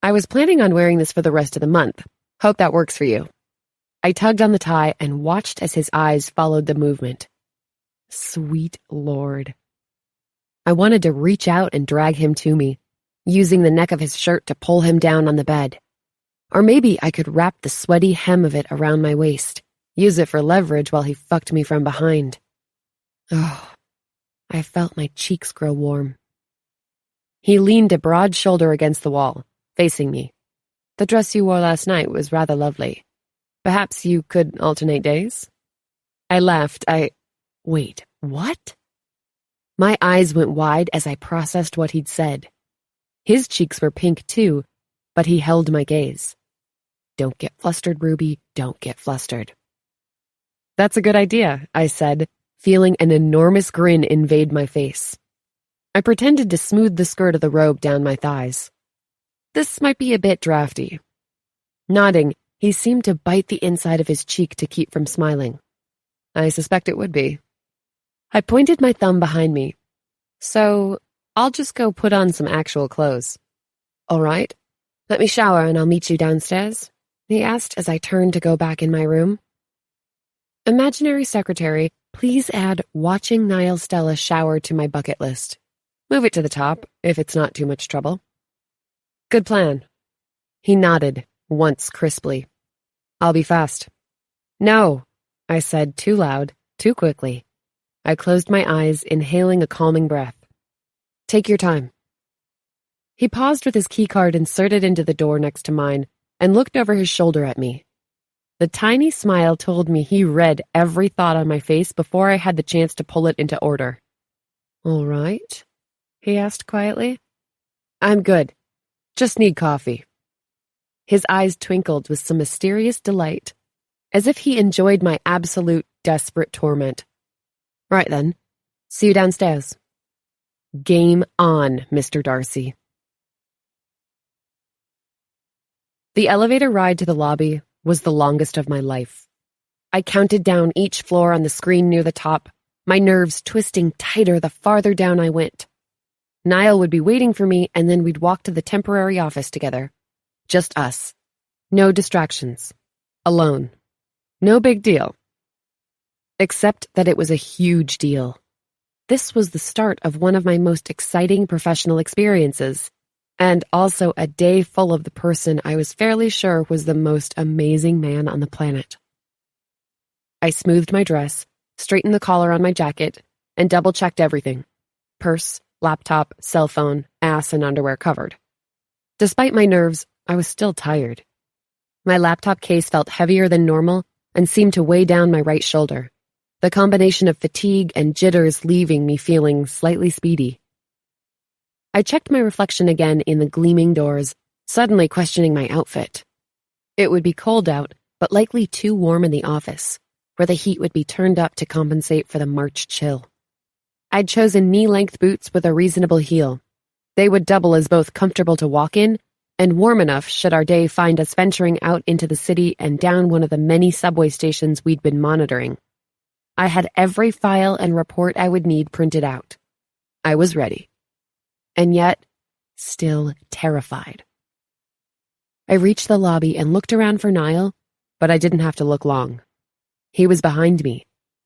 I was planning on wearing this for the rest of the month. Hope that works for you. I tugged on the tie and watched as his eyes followed the movement. Sweet Lord. I wanted to reach out and drag him to me, using the neck of his shirt to pull him down on the bed. Or maybe I could wrap the sweaty hem of it around my waist, use it for leverage while he fucked me from behind. Oh, I felt my cheeks grow warm. He leaned a broad shoulder against the wall, facing me. The dress you wore last night was rather lovely. Perhaps you could alternate days? I laughed. Wait, what? My eyes went wide as I processed what he'd said. His cheeks were pink too, but he held my gaze. Don't get flustered, Ruby. Don't get flustered. That's a good idea, I said, feeling an enormous grin invade my face. I pretended to smooth the skirt of the robe down my thighs. This might be a bit drafty. Nodding, he seemed to bite the inside of his cheek to keep from smiling. I suspect it would be. I pointed my thumb behind me. So, I'll just go put on some actual clothes. All right. Let me shower and I'll meet you downstairs, he asked as I turned to go back in my room. Imaginary secretary, please add watching Niall Stella shower to my bucket list. Move it to the top, if it's not too much trouble. Good plan. He nodded, once crisply. I'll be fast. No, I said too loud, too quickly. I closed my eyes, inhaling a calming breath. Take your time. He paused with his keycard inserted into the door next to mine and looked over his shoulder at me. The tiny smile told me he read every thought on my face before I had the chance to pull it into order. All right, he asked quietly. I'm good. Just need coffee. His eyes twinkled with some mysterious delight, as if he enjoyed my absolute, desperate torment. Right then. See you downstairs. Game on, Mr. Darcy. The elevator ride to the lobby was the longest of my life. I counted down each floor on the screen near the top, my nerves twisting tighter the farther down I went. Niall would be waiting for me, and then we'd walk to the temporary office together. Just us. No distractions. Alone. No big deal. Except that it was a huge deal. This was the start of one of my most exciting professional experiences, and also a day full of the person I was fairly sure was the most amazing man on the planet. I smoothed my dress, straightened the collar on my jacket, and double-checked everything. Purse, laptop, cell phone, ass, and underwear covered. Despite my nerves, I was still tired. My laptop case felt heavier than normal and seemed to weigh down my right shoulder, the combination of fatigue and jitters leaving me feeling slightly speedy. I checked my reflection again in the gleaming doors, suddenly questioning my outfit. It would be cold out, but likely too warm in the office, where the heat would be turned up to compensate for the March chill. I'd chosen knee-length boots with a reasonable heel. They would double as both comfortable to walk in and warm enough should our day find us venturing out into the city and down one of the many subway stations we'd been monitoring. I had every file and report I would need printed out. I was ready. And yet, still terrified. I reached the lobby and looked around for Niall, but I didn't have to look long. He was behind me,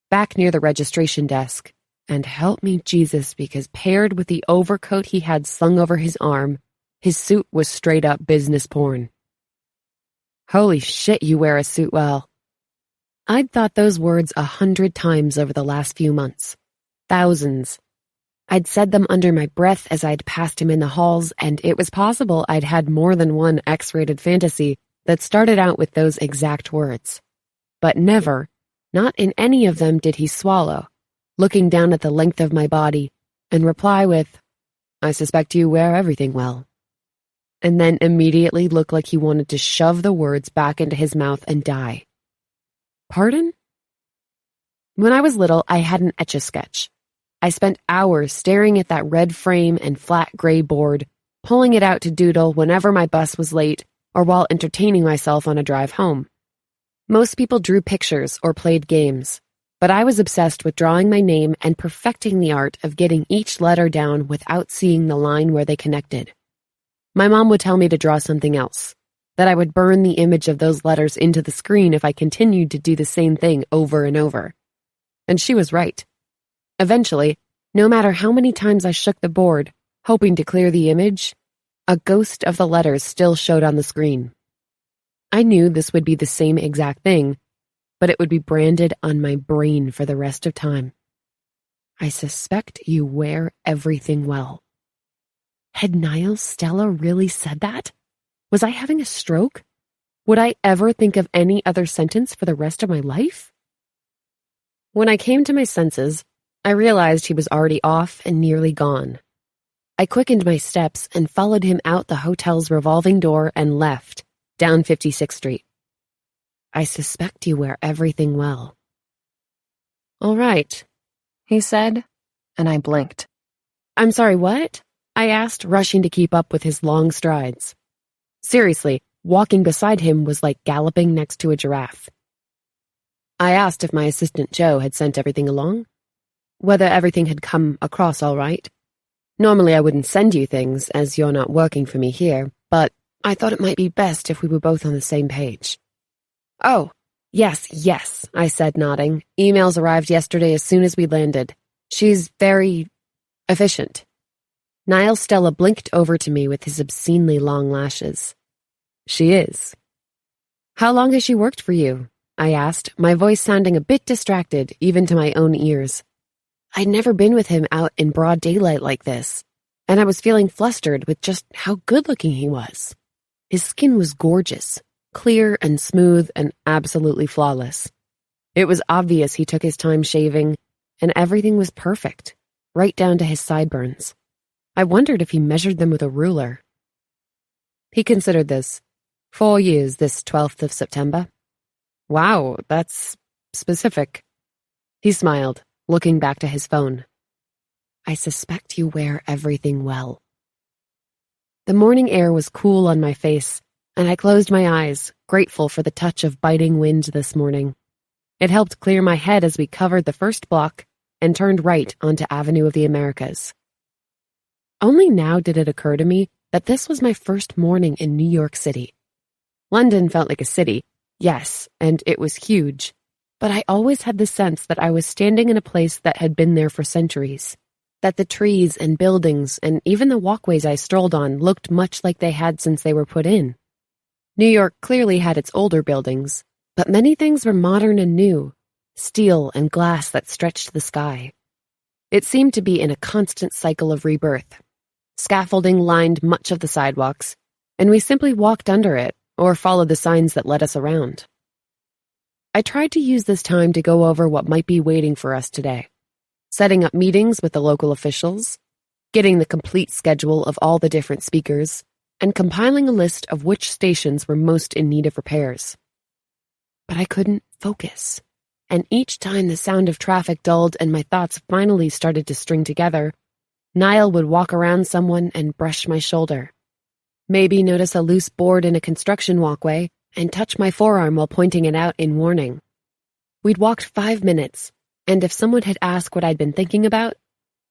back near the registration desk, and help me Jesus, because paired with the overcoat he had slung over his arm, his suit was straight-up business porn. Holy shit, you wear a suit well. I'd thought those words 100 times over the last few months. Thousands. I'd said them under my breath as I'd passed him in the halls, and it was possible I'd had more than one X-rated fantasy that started out with those exact words. But never, not in any of them, did he swallow, looking down at the length of my body, and reply with, I suspect you wear everything well. And then immediately look like he wanted to shove the words back into his mouth and die. Pardon? When I was little, I had an Etch-a-Sketch. I spent hours staring at that red frame and flat gray board, pulling it out to doodle whenever my bus was late or while entertaining myself on a drive home. Most people drew pictures or played games, but I was obsessed with drawing my name and perfecting the art of getting each letter down without seeing the line where they connected. My mom would tell me to draw something else, that I would burn the image of those letters into the screen if I continued to do the same thing over and over. And she was right. Eventually, No matter how many times I shook the board, hoping to clear the image, a ghost of the letters still showed on the screen. I knew this would be the same exact thing, but it would be branded on my brain for the rest of time. I suspect you wear everything well. Had Niall Stella really said that? Was I having a stroke? Would I ever think of any other sentence for the rest of my life? When I came to my senses, I realized he was already off and nearly gone. I quickened my steps and followed him out the hotel's revolving door and left, down 56th Street. I suspect you wear everything well. All right, he said, and I blinked. I'm sorry, what? I asked, rushing to keep up with his long strides. Seriously, walking beside him was like galloping next to a giraffe. I asked if my assistant Joe had sent everything along, whether everything had come across all right. Normally I wouldn't send you things, as you're not working for me here, but I thought it might be best if we were both on the same page. Oh, yes, I said, nodding. Emails arrived yesterday as soon as we landed. She's very efficient. Niall Stella blinked over to me with his obscenely long lashes. She is. How long has she worked for you? I asked, my voice sounding a bit distracted, even to my own ears. I'd never been with him out in broad daylight like this, and I was feeling flustered with just how good-looking he was. His skin was gorgeous, clear and smooth and absolutely flawless. It was obvious he took his time shaving, and everything was perfect, right down to his sideburns. I wondered if he measured them with a ruler. He considered this. 4 years this 12th of September. Wow, that's specific. He smiled, looking back to his phone. I suspect you wear everything well. The morning air was cool on my face, and I closed my eyes, grateful for the touch of biting wind this morning. It helped clear my head as we covered the first block and turned right onto Avenue of the Americas. Only now did it occur to me that this was my first morning in New York City. London felt like a city, yes, and it was huge, but I always had the sense that I was standing in a place that had been there for centuries, that the trees and buildings and even the walkways I strolled on looked much like they had since they were put in. New York clearly had its older buildings, but many things were modern and new, steel and glass that stretched to the sky. It seemed to be in a constant cycle of rebirth. Scaffolding lined much of the sidewalks, and we simply walked under it or followed the signs that led us around. I tried to use this time to go over what might be waiting for us today, setting up meetings with the local officials, getting the complete schedule of all the different speakers, and compiling a list of which stations were most in need of repairs. But I couldn't focus, and each time the sound of traffic dulled and my thoughts finally started to string together, Niall would walk around someone and brush my shoulder. Maybe notice a loose board in a construction walkway and touch my forearm while pointing it out in warning. We'd walked 5 minutes, and if someone had asked what I'd been thinking about,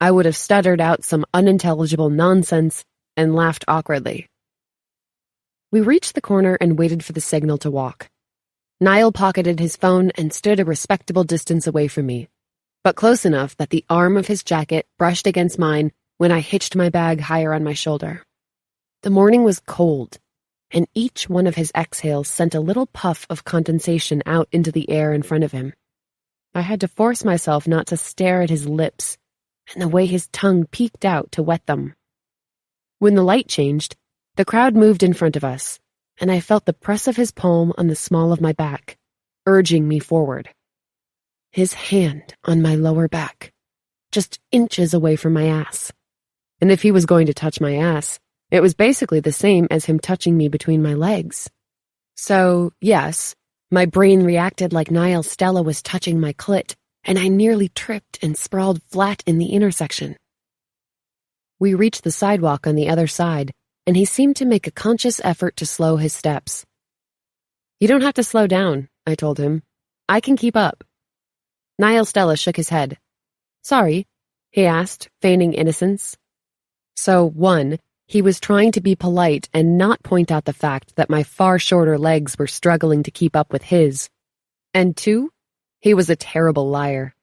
I would have stuttered out some unintelligible nonsense and laughed awkwardly. We reached the corner and waited for the signal to walk. Niall pocketed his phone and stood a respectable distance away from me, but close enough that the arm of his jacket brushed against mine when I hitched my bag higher on my shoulder. The morning was cold, and each one of his exhales sent a little puff of condensation out into the air in front of him. I had to force myself not to stare at his lips and the way his tongue peeked out to wet them. When the light changed, the crowd moved in front of us, and I felt the press of his palm on the small of my back, urging me forward. His hand on my lower back, just inches away from my ass. And if he was going to touch my ass, it was basically the same as him touching me between my legs. So, yes, my brain reacted like Niall Stella was touching my clit, and I nearly tripped and sprawled flat in the intersection. We reached the sidewalk on the other side, and he seemed to make a conscious effort to slow his steps. You don't have to slow down, I told him. I can keep up. Niall Stella shook his head. Sorry, he asked, feigning innocence. So, 1, he was trying to be polite and not point out the fact that my far shorter legs were struggling to keep up with his. And 2, he was a terrible liar.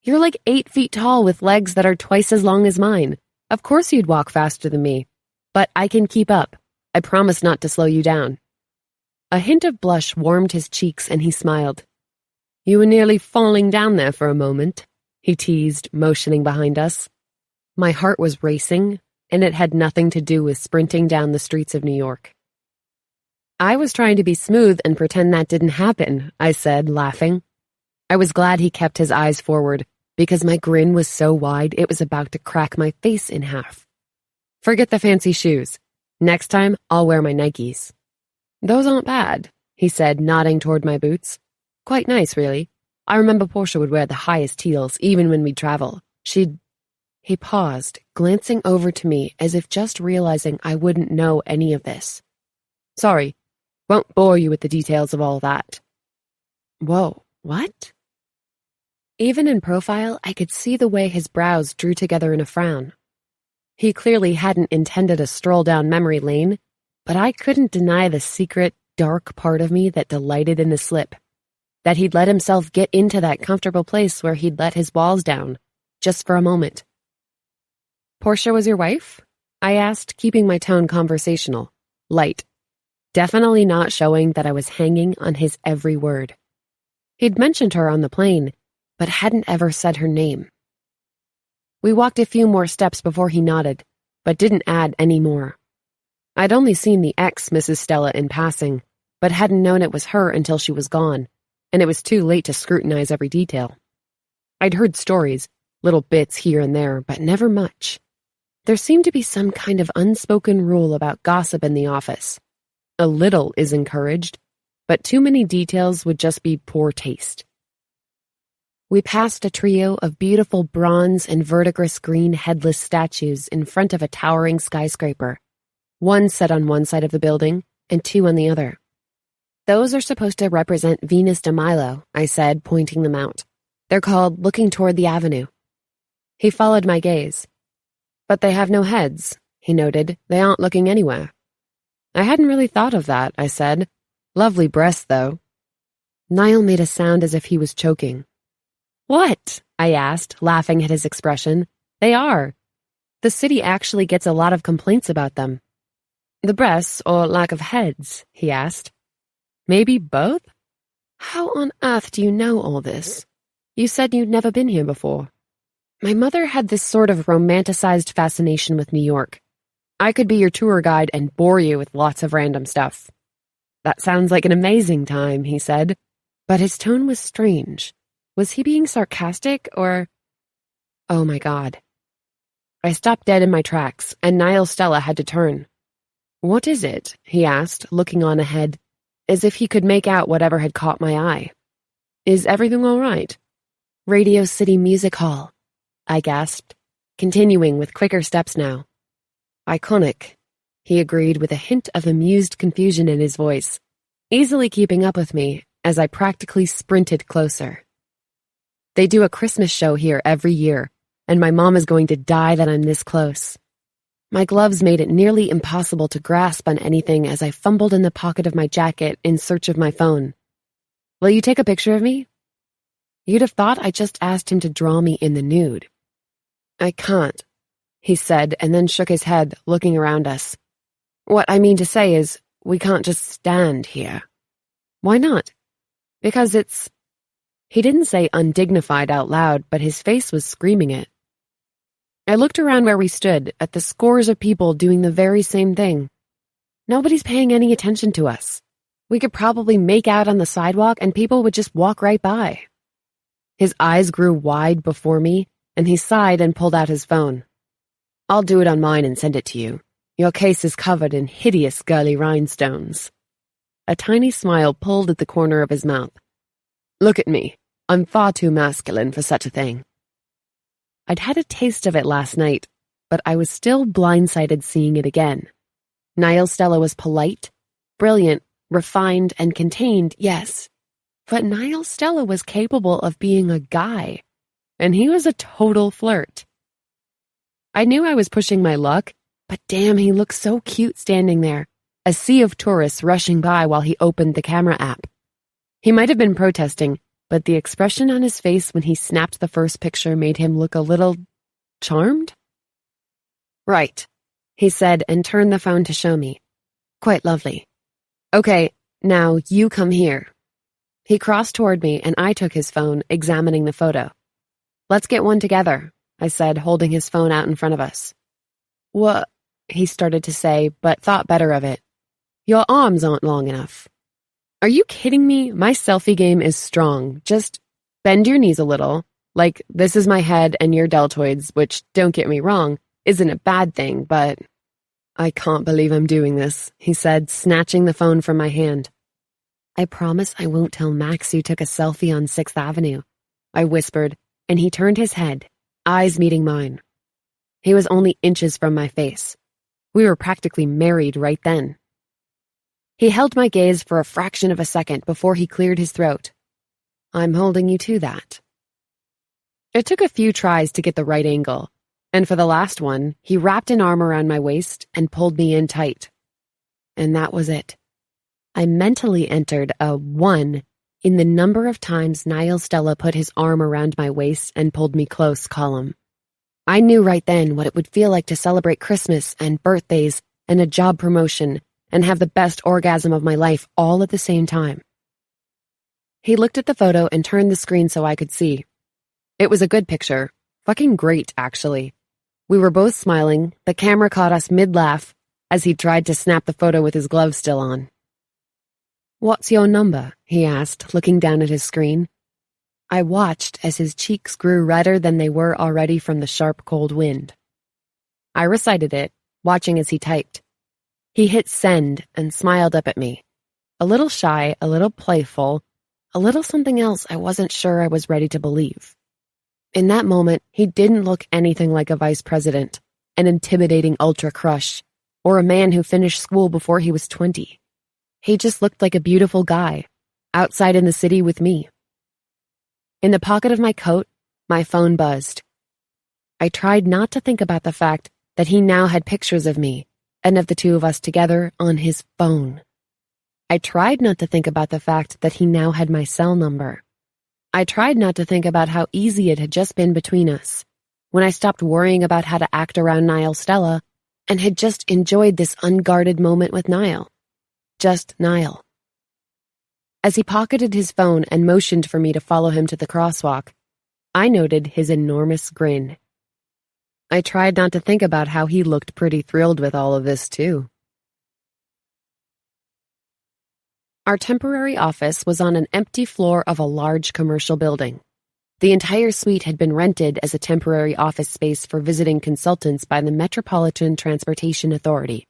You're like 8 feet tall with legs that are twice as long as mine. Of course you'd walk faster than me. But I can keep up. I promise not to slow you down. A hint of blush warmed his cheeks and he smiled. You were nearly falling down there for a moment, he teased, motioning behind us. My heart was racing, and it had nothing to do with sprinting down the streets of New York. I was trying to be smooth and pretend that didn't happen, I said, laughing. I was glad he kept his eyes forward, because my grin was so wide it was about to crack my face in half. Forget the fancy shoes. Next time, I'll wear my Nikes. Those aren't bad, he said, nodding toward my boots. Quite nice, really. I remember Portia would wear the highest heels, even when we'd travel. He paused, glancing over to me as if just realizing I wouldn't know any of this. Sorry, won't bore you with the details of all that. Whoa, what? Even in profile, I could see the way his brows drew together in a frown. He clearly hadn't intended a stroll down memory lane, but I couldn't deny the secret, dark part of me that delighted in the slip. That he'd let himself get into that comfortable place where he'd let his walls down, just for a moment. Portia was your wife? I asked, keeping my tone conversational, light, definitely not showing that I was hanging on his every word. He'd mentioned her on the plane, but hadn't ever said her name. We walked a few more steps before he nodded, but didn't add any more. I'd only seen the ex Mrs. Stella in passing, but hadn't known it was her until she was gone, and it was too late to scrutinize every detail. I'd heard stories, little bits here and there, but never much. There seemed to be some kind of unspoken rule about gossip in the office. A little is encouraged, but too many details would just be poor taste. We passed a trio of beautiful bronze and verdigris green headless statues in front of a towering skyscraper, one set on one side of the building and 2 on the other. Those are supposed to represent Venus de Milo, I said, pointing them out. They're called Looking Toward the Avenue. He followed my gaze. But they have no heads, he noted. They aren't looking anywhere. I hadn't really thought of that, I said. Lovely breasts, though. Niall made a sound as if he was choking. What? I asked, laughing at his expression. They are. The city actually gets a lot of complaints about them. The breasts or lack of heads, he asked. Maybe both? How on earth do you know all this? You said you'd never been here before. My mother had this sort of romanticized fascination with New York. I could be your tour guide and bore you with lots of random stuff. That sounds like an amazing time, he said, but his tone was strange. Was he being sarcastic or... Oh my God. I stopped dead in my tracks, and Niall Stella had to turn. What is it? He asked, looking on ahead, as if he could make out whatever had caught my eye. Is everything all right? Radio City Music Hall, I gasped, continuing with quicker steps now. Iconic, he agreed with a hint of amused confusion in his voice, easily keeping up with me as I practically sprinted closer. They do a Christmas show here every year, and my mom is going to die that I'm this close. My gloves made it nearly impossible to grasp on anything as I fumbled in the pocket of my jacket in search of my phone. Will you take a picture of me? You'd have thought I just asked him to draw me in the nude. I can't, he said, and then shook his head, looking around us. What I mean to say is, we can't just stand here. Why not? Because it's... He didn't say undignified out loud, but his face was screaming it. I looked around where we stood, at the scores of people doing the very same thing. Nobody's paying any attention to us. We could probably make out on the sidewalk and people would just walk right by. His eyes grew wide before me, and he sighed and pulled out his phone. I'll do it on mine and send it to you. Your case is covered in hideous girly rhinestones. A tiny smile pulled at the corner of his mouth. Look at me. I'm far too masculine for such a thing. I'd had a taste of it last night, but I was still blindsided seeing it again. Niall Stella was polite, brilliant, refined, and contained, yes. But Niall Stella was capable of being a guy, and he was a total flirt. I knew I was pushing my luck, but damn, he looked so cute standing there, a sea of tourists rushing by while he opened the camera app. He might have been protesting, but the expression on his face when he snapped the first picture made him look a little charmed. "Right," he said and turned the phone to show me. "Quite lovely. Okay, now you come here." He crossed toward me and I took his phone, examining the photo. "Let's get one together," I said, holding his phone out in front of us. "What?" he started to say, but thought better of it. "Your arms aren't long enough." "Are you kidding me? My selfie game is strong. Just bend your knees a little. Like, this is my head and your deltoids, which, don't get me wrong, isn't a bad thing, but—" "I can't believe I'm doing this," he said, snatching the phone from my hand. "I promise I won't tell Max you took a selfie on 6th Avenue, I whispered, and he turned his head, eyes meeting mine. He was only inches from my face. We were practically married right then. He held my gaze for a fraction of a second before he cleared his throat. "I'm holding you to that." It took a few tries to get the right angle, and for the last one, he wrapped an arm around my waist and pulled me in tight. And that was it. I mentally entered a 1 in the number of times Niall Stella put his arm around my waist and pulled me close column. I knew right then what it would feel like to celebrate Christmas and birthdays and a job promotion and have the best orgasm of my life all at the same time. He looked at the photo and turned the screen so I could see. It was a good picture. Fucking great, actually. We were both smiling. The camera caught us mid-laugh as he tried to snap the photo with his glove still on. "What's your number?" he asked, looking down at his screen. I watched as his cheeks grew redder than they were already from the sharp, cold wind. I recited it, watching as he typed. He hit send and smiled up at me. A little shy, a little playful, a little something else I wasn't sure I was ready to believe. In that moment, he didn't look anything like a vice president, an intimidating ultra crush, or a man who finished school before he was 20. He just looked like a beautiful guy, outside in the city with me. In the pocket of my coat, my phone buzzed. I tried not to think about the fact that he now had pictures of me, and of the two of us together on his phone. I tried not to think about the fact that he now had my cell number. I tried not to think about how easy it had just been between us, when I stopped worrying about how to act around Niall Stella, and had just enjoyed this unguarded moment with Niall. Just Niall. As he pocketed his phone and motioned for me to follow him to the crosswalk, I noted his enormous grin. I tried not to think about how he looked pretty thrilled with all of this, too. Our temporary office was on an empty floor of a large commercial building. The entire suite had been rented as a temporary office space for visiting consultants by the Metropolitan Transportation Authority.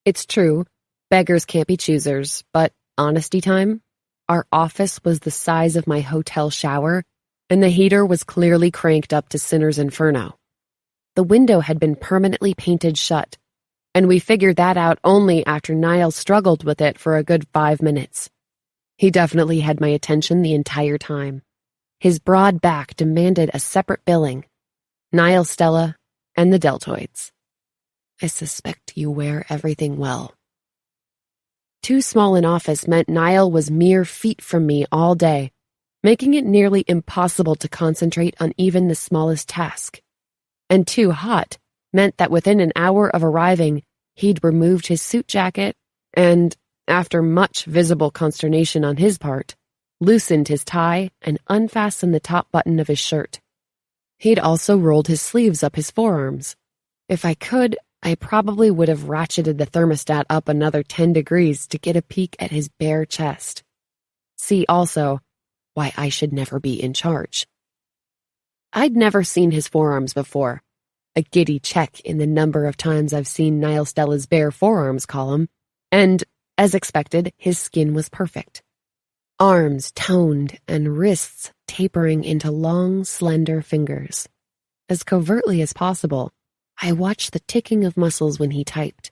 It's true, beggars can't be choosers, but honesty time? Our office was the size of my hotel shower, and the heater was clearly cranked up to Sinner's Inferno. The window had been permanently painted shut, and we figured that out only after Niall struggled with it for a good 5 minutes. He definitely had my attention the entire time. His broad back demanded a separate billing. Niall Stella and the deltoids. "I suspect you wear everything well." Too small an office meant Niall was mere feet from me all day, making it nearly impossible to concentrate on even the smallest task. And too hot meant that within an hour of arriving, he'd removed his suit jacket and, after much visible consternation on his part, loosened his tie and unfastened the top button of his shirt. He'd also rolled his sleeves up his forearms. If I could, I probably would have ratcheted the thermostat up another 10 degrees to get a peek at his bare chest. See also, why I should never be in charge. I'd never seen his forearms before, a giddy check in the number of times I've seen Niall Stella's bare forearms column, and, as expected, his skin was perfect. Arms toned and wrists tapering into long, slender fingers. As covertly as possible, I watched the ticking of muscles when he typed,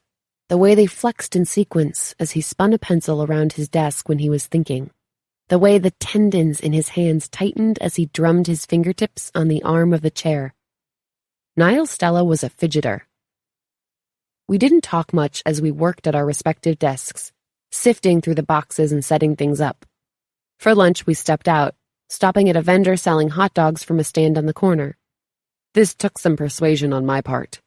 the way they flexed in sequence as he spun a pencil around his desk when he was thinking, the way the tendons in his hands tightened as he drummed his fingertips on the arm of the chair. Niall Stella was a fidgeter. We didn't talk much as we worked at our respective desks, sifting through the boxes and setting things up. For lunch, we stepped out, stopping at a vendor selling hot dogs from a stand on the corner. This took some persuasion on my part.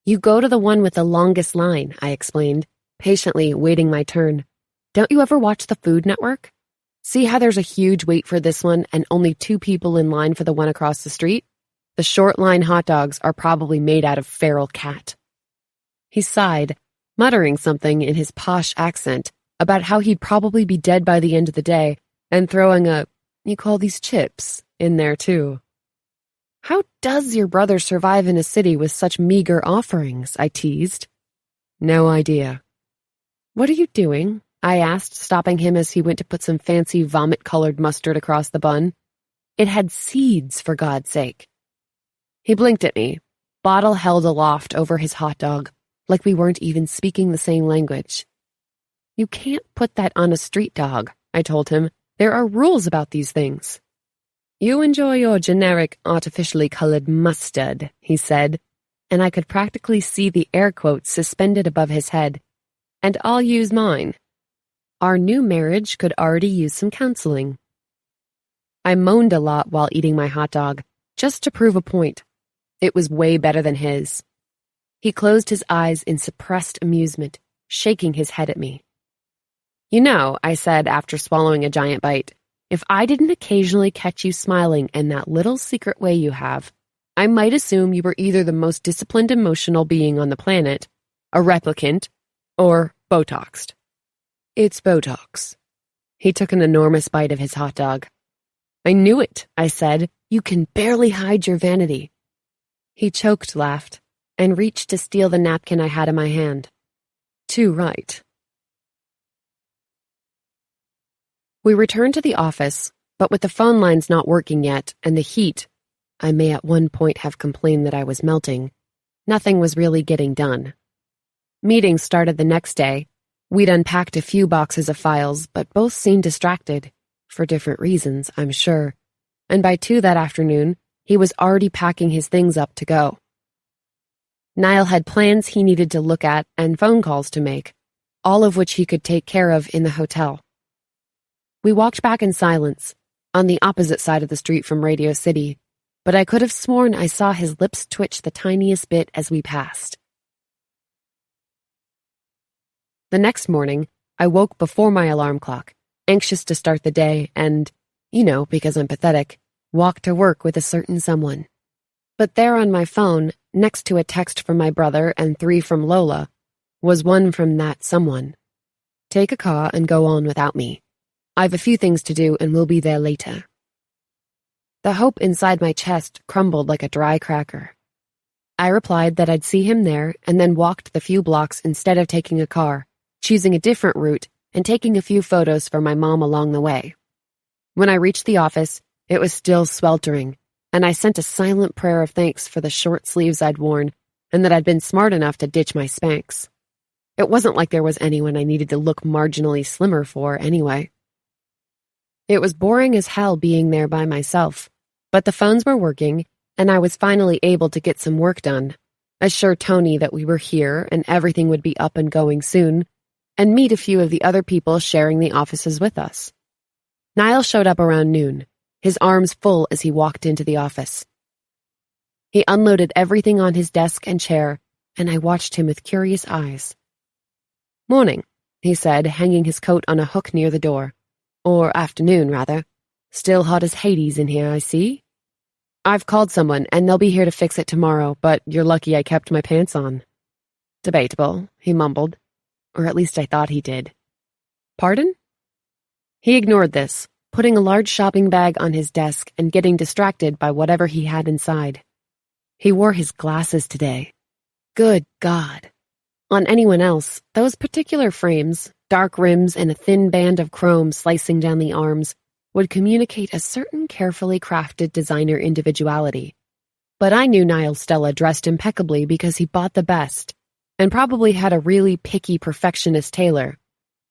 "You go to the one with the longest line," I explained, patiently waiting my turn. "Don't you ever watch the Food Network? See how there's a huge wait for this one and only 2 people in line for the one across the street? The short line hot dogs are probably made out of feral cat." He sighed, muttering something in his posh accent about how he'd probably be dead by the end of the day, and throwing a, "You call these chips," in there too. "How does your brother survive in a city with such meager offerings?" I teased. "No idea." "What are you doing?" I asked, stopping him as he went to put some fancy vomit-colored mustard across the bun. It had seeds, for God's sake. He blinked at me, bottle held aloft over his hot dog, like we weren't even speaking the same language. "You can't put that on a street dog," I told him. "There are rules about these things." "You enjoy your generic, artificially colored mustard," he said, and I could practically see the air quotes suspended above his head. "And I'll use mine. Our new marriage could already use some counseling." I moaned a lot while eating my hot dog, just to prove a point. It was way better than his. He closed his eyes in suppressed amusement, shaking his head at me. "You know," I said after swallowing a giant bite, "if I didn't occasionally catch you smiling in that little secret way you have, I might assume you were either the most disciplined emotional being on the planet, a replicant, or Botoxed." "It's Botox." He took an enormous bite of his hot dog. "I knew it," I said. "You can barely hide your vanity." He choked, laughed, and reached to steal the napkin I had in my hand. "Too right." We returned to the office, but with the phone lines not working yet and the heat, I may at one point have complained that I was melting, nothing was really getting done. Meetings started the next day. We'd unpacked a few boxes of files, but both seemed distracted, for different reasons, I'm sure, and by 2 that afternoon, he was already packing his things up to go. Niall had plans he needed to look at and phone calls to make, all of which he could take care of in the hotel. We walked back in silence, on the opposite side of the street from Radio City, but I could have sworn I saw his lips twitch the tiniest bit as we passed. The next morning, I woke before my alarm clock, anxious to start the day and, because I'm pathetic, walk to work with a certain someone. But there on my phone, next to a text from my brother and 3 from Lola, was one from that someone. "Take a car and go on without me. I've a few things to do and we'll be there later." The hope inside my chest crumbled like a dry cracker. I replied that I'd see him there and then walked the few blocks instead of taking a car, choosing a different route and taking a few photos for my mom along the way. When I reached the office, it was still sweltering, and I sent a silent prayer of thanks for the short sleeves I'd worn and that I'd been smart enough to ditch my Spanx. It wasn't like there was anyone I needed to look marginally slimmer for anyway. It was boring as hell being there by myself, but the phones were working, and I was finally able to get some work done, assure Tony that we were here and everything would be up and going soon, and meet a few of the other people sharing the offices with us. Niall showed up around noon, his arms full as he walked into the office. He unloaded everything on his desk and chair, and I watched him with curious eyes. "Morning," he said, hanging his coat on a hook near the door. "Or afternoon, rather. Still hot as Hades in here, I see. I've called someone, and they'll be here to fix it tomorrow, but you're lucky I kept my pants on." "Debatable," he mumbled. Or at least I thought he did. "Pardon?" He ignored this, putting a large shopping bag on his desk and getting distracted by whatever he had inside. He wore his glasses today. Good God. On anyone else, those particular frames, dark rims and a thin band of chrome slicing down the arms, would communicate a certain carefully crafted designer individuality. But I knew Niall Stella dressed impeccably because he bought the best, and probably had a really picky perfectionist tailor,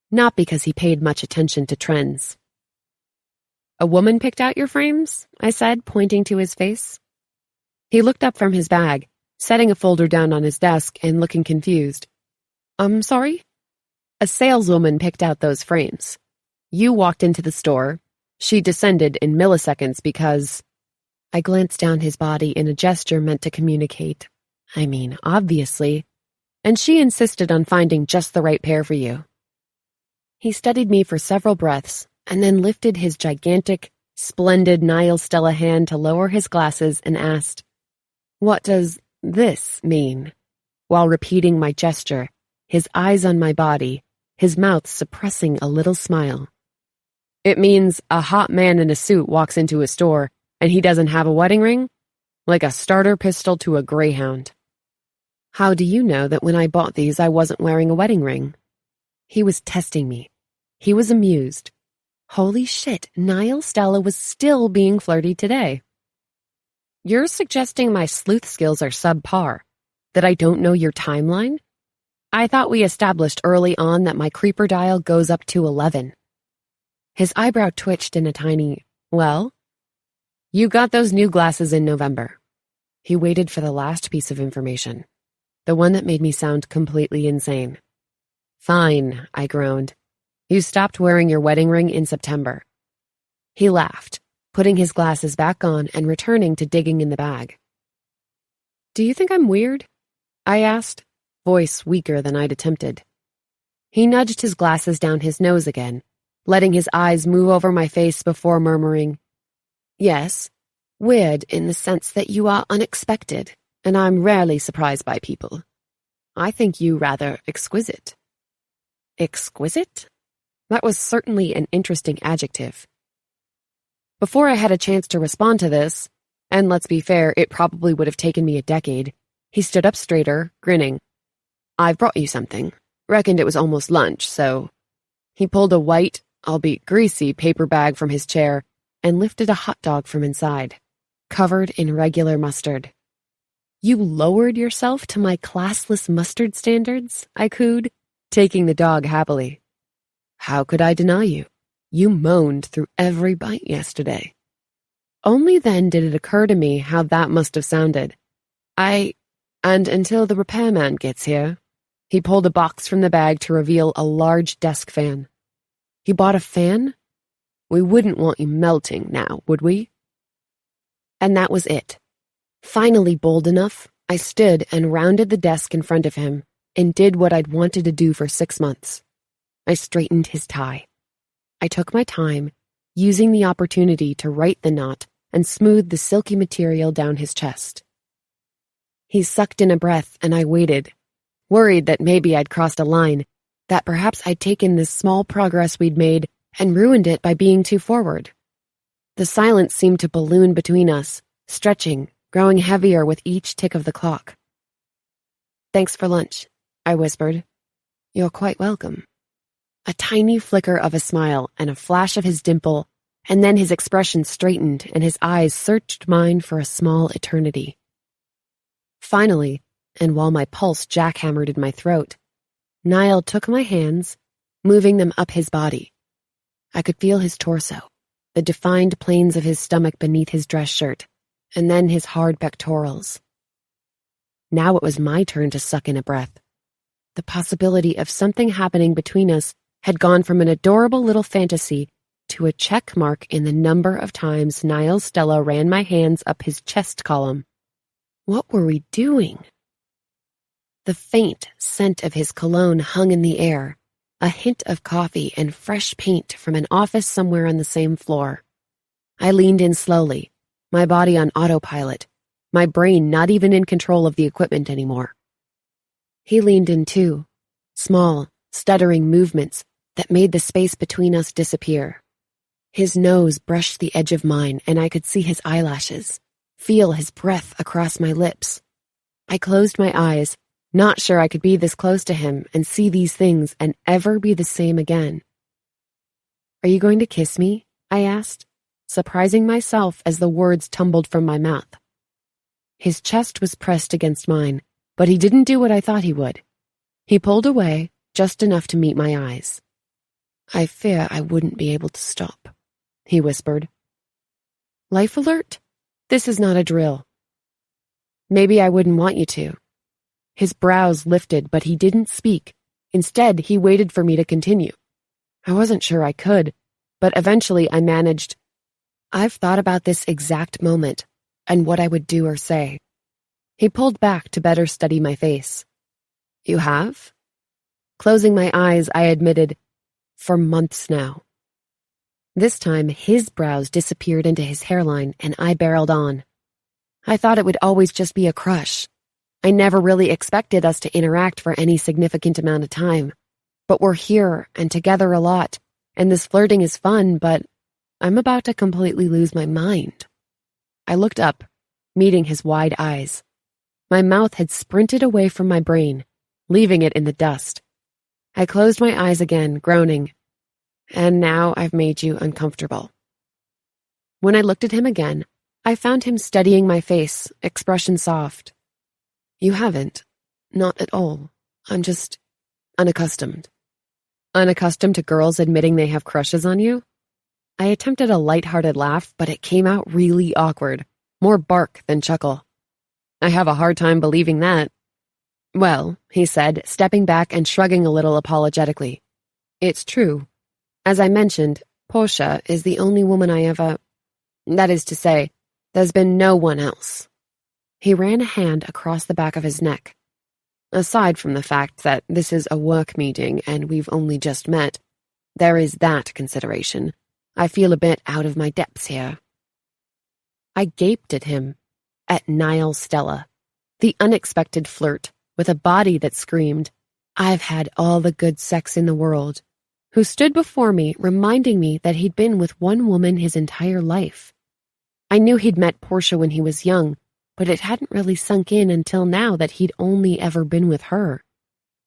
not because he paid much attention to trends. "A woman picked out your frames?" I said, pointing to his face. He looked up from his bag, setting a folder down on his desk and looking confused. "I'm sorry?" "A saleswoman picked out those frames. You walked into the store, She descended in milliseconds because... I glanced down his body in a gesture meant to communicate. I mean, obviously. And she insisted on finding just the right pair for you. He studied me for several breaths and then lifted his gigantic, splendid Niall Stella hand to lower his glasses and asked, "What does this mean?" While repeating my gesture, his eyes on my body, his mouth suppressing a little smile. "It means a hot man in a suit walks into a store and he doesn't have a wedding ring? Like a starter pistol to a greyhound." "How do you know that when I bought these I wasn't wearing a wedding ring?" He was testing me. He was amused. Holy shit, Niall Stella was still being flirty today. "You're suggesting my sleuth skills are subpar? That I don't know your timeline? I thought we established early on that my creeper dial goes up to 11. His eyebrow twitched in a tiny, "Well? You got those new glasses in November." He waited for the last piece of information, the one that made me sound completely insane. "Fine," I groaned. "You stopped wearing your wedding ring in September." He laughed, putting his glasses back on and returning to digging in the bag. "Do you think I'm weird?" I asked, voice weaker than I'd attempted. He nudged his glasses down his nose again, letting his eyes move over my face before murmuring, "Yes, weird in the sense that you are unexpected, and I'm rarely surprised by people. I think you rather exquisite." Exquisite? That was certainly an interesting adjective. Before I had a chance to respond to this, and let's be fair, it probably would have taken me a decade, he stood up straighter, grinning. "I've brought you something. Reckoned it was almost lunch, so..." He pulled a white, albeit greasy, paper bag from his chair and lifted a hot dog from inside, covered in regular mustard. "You lowered yourself to my classless mustard standards?" I cooed, taking the dog happily. "How could I deny you? You moaned through every bite yesterday." Only then did it occur to me how that must have sounded. And until the repairman gets here." He pulled a box from the bag to reveal a large desk fan. "You bought a fan? We wouldn't want you melting now, would we?" And that was it. Finally bold enough, I stood and rounded the desk in front of him and did what I'd wanted to do for 6 months. I straightened his tie. I took my time, using the opportunity to right the knot and smooth the silky material down his chest. He sucked in a breath and I waited, worried that maybe I'd crossed a line, that perhaps I'd taken this small progress we'd made and ruined it by being too forward. The silence seemed to balloon between us, stretching, growing heavier with each tick of the clock. "Thanks for lunch," I whispered. "You're quite welcome." A tiny flicker of a smile and a flash of his dimple, and then his expression straightened and his eyes searched mine for a small eternity. Finally, and while my pulse jackhammered in my throat, Niall took my hands, moving them up his body. I could feel his torso, the defined planes of his stomach beneath his dress shirt, and then his hard pectorals. Now it was my turn to suck in a breath. The possibility of something happening between us had gone from an adorable little fantasy to a check mark in the number of times Niall Stella ran my hands up his chest column. What were we doing? The faint scent of his cologne hung in the air, a hint of coffee and fresh paint from an office somewhere on the same floor. I leaned in slowly, my body on autopilot, my brain not even in control of the equipment anymore. He leaned in too, small, stuttering movements that made the space between us disappear. His nose brushed the edge of mine and I could see his eyelashes, feel his breath across my lips. I closed my eyes, not sure I could be this close to him and see these things and ever be the same again. "Are you going to kiss me?" I asked, surprising myself as the words tumbled from my mouth. His chest was pressed against mine, but he didn't do what I thought he would. He pulled away, just enough to meet my eyes. "I fear I wouldn't be able to stop," he whispered. "Life alert? This is not a drill." "Maybe I wouldn't want you to." His brows lifted, but he didn't speak. Instead, he waited for me to continue. I wasn't sure I could. But eventually I managed, "I've thought about this exact moment and what I would do or say." He pulled back to better study my face. "You have?" Closing my eyes, I admitted, "For months now." This time, his brows disappeared into his hairline, and I barreled on. "I thought it would always just be a crush. I never really expected us to interact for any significant amount of time. But we're here and together a lot, and this flirting is fun, but I'm about to completely lose my mind." I looked up, meeting his wide eyes. My mouth had sprinted away from my brain, leaving it in the dust. I closed my eyes again, groaning, "And now I've made you uncomfortable." When I looked at him again, I found him studying my face, expression soft. "You haven't. Not at all. I'm just unaccustomed." "Unaccustomed to girls admitting they have crushes on you?" I attempted a lighthearted laugh, but it came out really awkward, more bark than chuckle. "I have a hard time believing that." "Well," he said, stepping back and shrugging a little apologetically, "it's true. As I mentioned, Portia is the only woman I ever... That is to say, there's been no one else." He ran a hand across the back of his neck. "Aside from the fact that this is a work meeting and we've only just met, there is that consideration. I feel a bit out of my depths here." I gaped at him, at Niall Stella, the unexpected flirt, with a body that screamed, "I've had all the good sex in the world," who stood before me reminding me that he'd been with one woman his entire life. I knew he'd met Portia when he was young, but it hadn't really sunk in until now that he'd only ever been with her.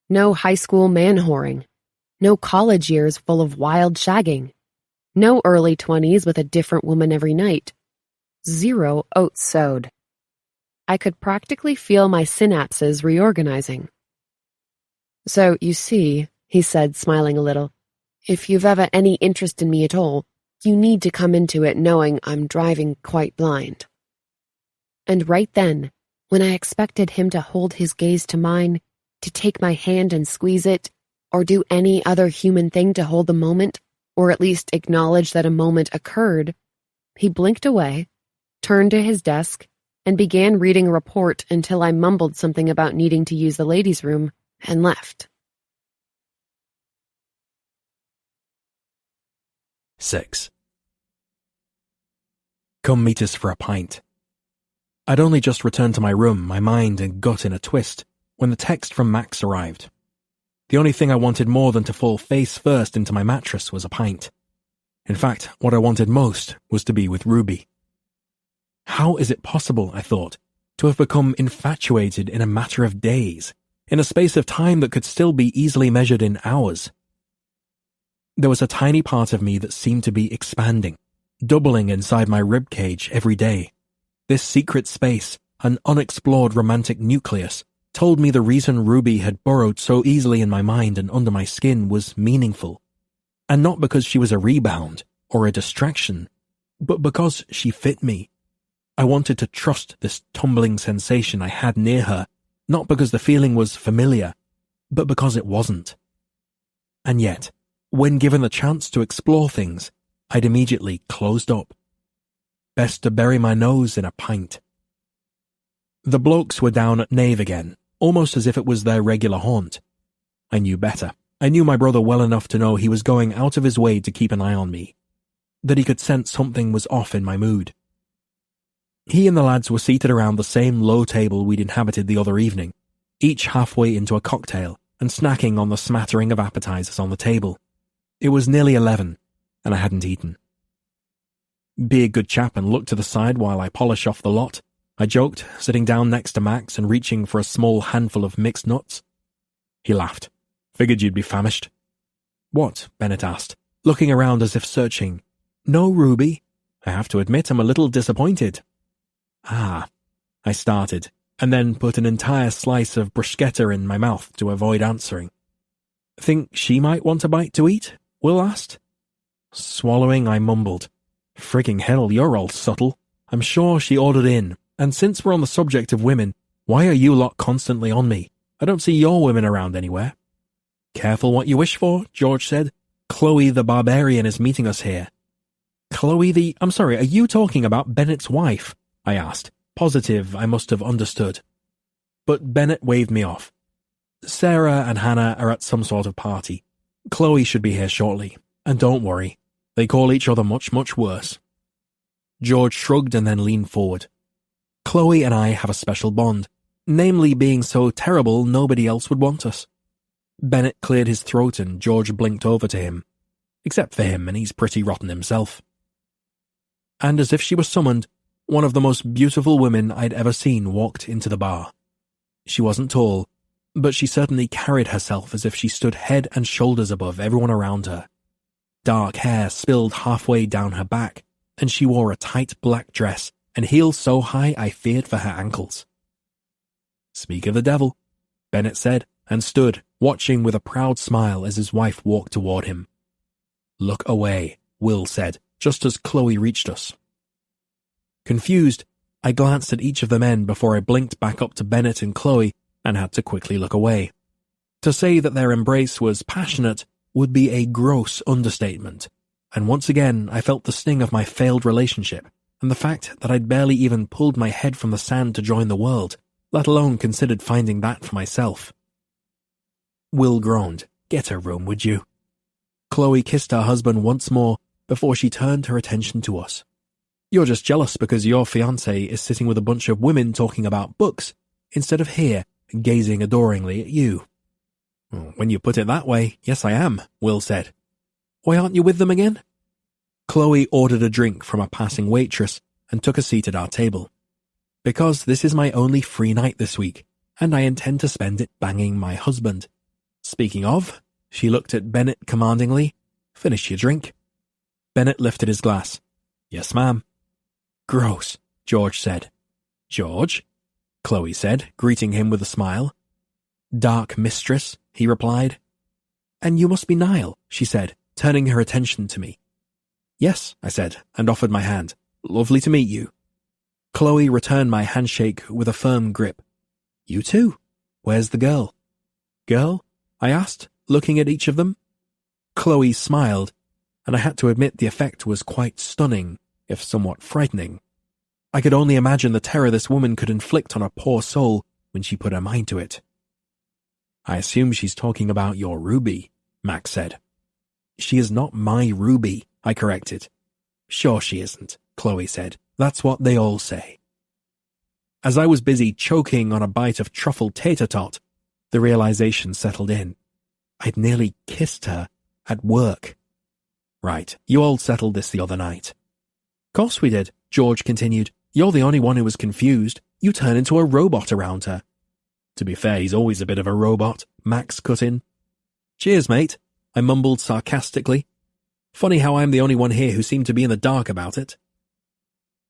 No high school man-whoring. No college years full of wild shagging. No early 20s with a different woman every night. 0 oats sowed. I could practically feel my synapses reorganizing. "So, you see," he said, smiling a little, "if you've ever any interest in me at all, you need to come into it knowing I'm driving quite blind." And right then, when I expected him to hold his gaze to mine, to take my hand and squeeze it, or do any other human thing to hold the moment, or at least acknowledge that a moment occurred, he blinked away, turned to his desk, and began reading a report until I mumbled something about needing to use the ladies' room and left. 6. Come meet us for a pint. I'd only just returned to my room, my mind and gut in a twist, when the text from Max arrived. The only thing I wanted more than to fall face first into my mattress was a pint. In fact, what I wanted most was to be with Ruby. How is it possible, I thought, to have become infatuated in a matter of days, in a space of time that could still be easily measured in hours? There was a tiny part of me that seemed to be expanding, doubling inside my ribcage every day. This secret space, an unexplored romantic nucleus, told me the reason Ruby had burrowed so easily in my mind and under my skin was meaningful. And not because she was a rebound or a distraction, but because she fit me. I wanted to trust this tumbling sensation I had near her, not because the feeling was familiar, but because it wasn't. And yet, when given the chance to explore things, I'd immediately closed up. Best to bury my nose in a pint. The blokes were down at Nave again, almost as if it was their regular haunt. I knew better. I knew my brother well enough to know he was going out of his way to keep an eye on me, that he could sense something was off in my mood. He and the lads were seated around the same low table we'd inhabited the other evening, each halfway into a cocktail and snacking on the smattering of appetizers on the table. It was nearly 11, and I hadn't eaten. "Be a good chap and look to the side while I polish off the lot," I joked, sitting down next to Max and reaching for a small handful of mixed nuts. He laughed. "Figured you'd be famished." "What?" Bennett asked, looking around as if searching. "No, Ruby. I have to admit I'm a little disappointed." "Ah," I started, and then put an entire slice of bruschetta in my mouth to avoid answering. "Think she might want a bite to eat?" Will asked. Swallowing, I mumbled, "Frigging hell, you're all subtle. I'm sure she ordered in, and since we're on the subject of women, why are you lot constantly on me? I don't see your women around anywhere." "Careful what you wish for," George said. Chloe the barbarian is meeting us here. I'm sorry, are you talking about Bennett's wife? I asked, positive I must have understood. But Bennett waved me off. Sarah and Hannah are at some sort of party. Chloe should be here shortly, and don't worry, they call each other much, much worse. George shrugged and then leaned forward. Chloe and I have a special bond, namely being so terrible nobody else would want us. Bennett cleared his throat and George blinked over to him. Except for him, and he's pretty rotten himself. And as if she was summoned, one of the most beautiful women I'd ever seen walked into the bar. She wasn't tall, but she certainly carried herself as if she stood head and shoulders above everyone around her. Dark hair spilled halfway down her back, and she wore a tight black dress and heels so high I feared for her ankles. Speak of the devil, Bennett said, and stood, watching with a proud smile as his wife walked toward him. Look away, Will said, just as Chloe reached us. Confused, I glanced at each of the men before I blinked back up to Bennett and Chloe and had to quickly look away. To say that their embrace was passionate would be a gross understatement, and once again I felt the sting of my failed relationship and the fact that I'd barely even pulled my head from the sand to join the world, let alone considered finding that for myself. Will groaned, "Get a room, would you?" Chloe kissed her husband once more before she turned her attention to us. "You're just jealous because your fiancé is sitting with a bunch of women talking about books instead of here, gazing adoringly at you." "When you put it that way, yes I am," Will said. "Why aren't you with them again?" Chloe ordered a drink from a passing waitress and took a seat at our table. "Because this is my only free night this week, and I intend to spend it banging my husband. Speaking of," she looked at Bennett commandingly, "finish your drink." Bennett lifted his glass. "Yes, ma'am." "Gross," George said. "George?" Chloe said, greeting him with a smile. "Dark mistress," he replied. "And you must be Niall," she said, turning her attention to me. "Yes," I said, and offered my hand. "Lovely to meet you." Chloe returned my handshake with a firm grip. "You too. Where's the girl?" "Girl?" I asked, looking at each of them. Chloe smiled, and I had to admit the effect was quite stunning, if somewhat frightening. I could only imagine the terror this woman could inflict on a poor soul when she put her mind to it. "I assume she's talking about your Ruby," Max said. "She is not my Ruby," I corrected. "Sure she isn't," Chloe said. "That's what they all say." As I was busy choking on a bite of truffle tater tot, the realization settled in. I'd nearly kissed her at work. "Right, you all settled this the other night." "Course we did," George continued. "You're the only one who was confused. You turn into a robot around her." "To be fair, he's always a bit of a robot," Max cut in. "Cheers, mate," I mumbled sarcastically. Funny how I'm the only one here who seemed to be in the dark about it.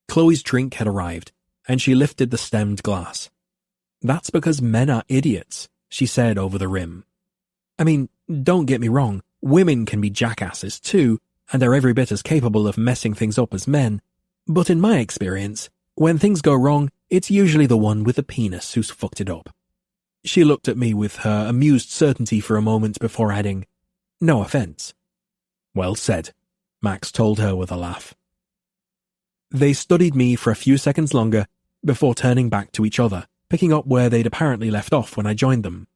Chloe's drink had arrived, and she lifted the stemmed glass. "That's because men are idiots," she said over the rim. "I mean, don't get me wrong, women can be jackasses too, and are every bit as capable of messing things up as men, but in my experience, when things go wrong, it's usually the one with the penis who's fucked it up." She looked at me with her amused certainty for a moment before adding, "No offense." "Well said," Max told her with a laugh. They studied me for a few seconds longer before turning back to each other, picking up where they'd apparently left off when I joined them.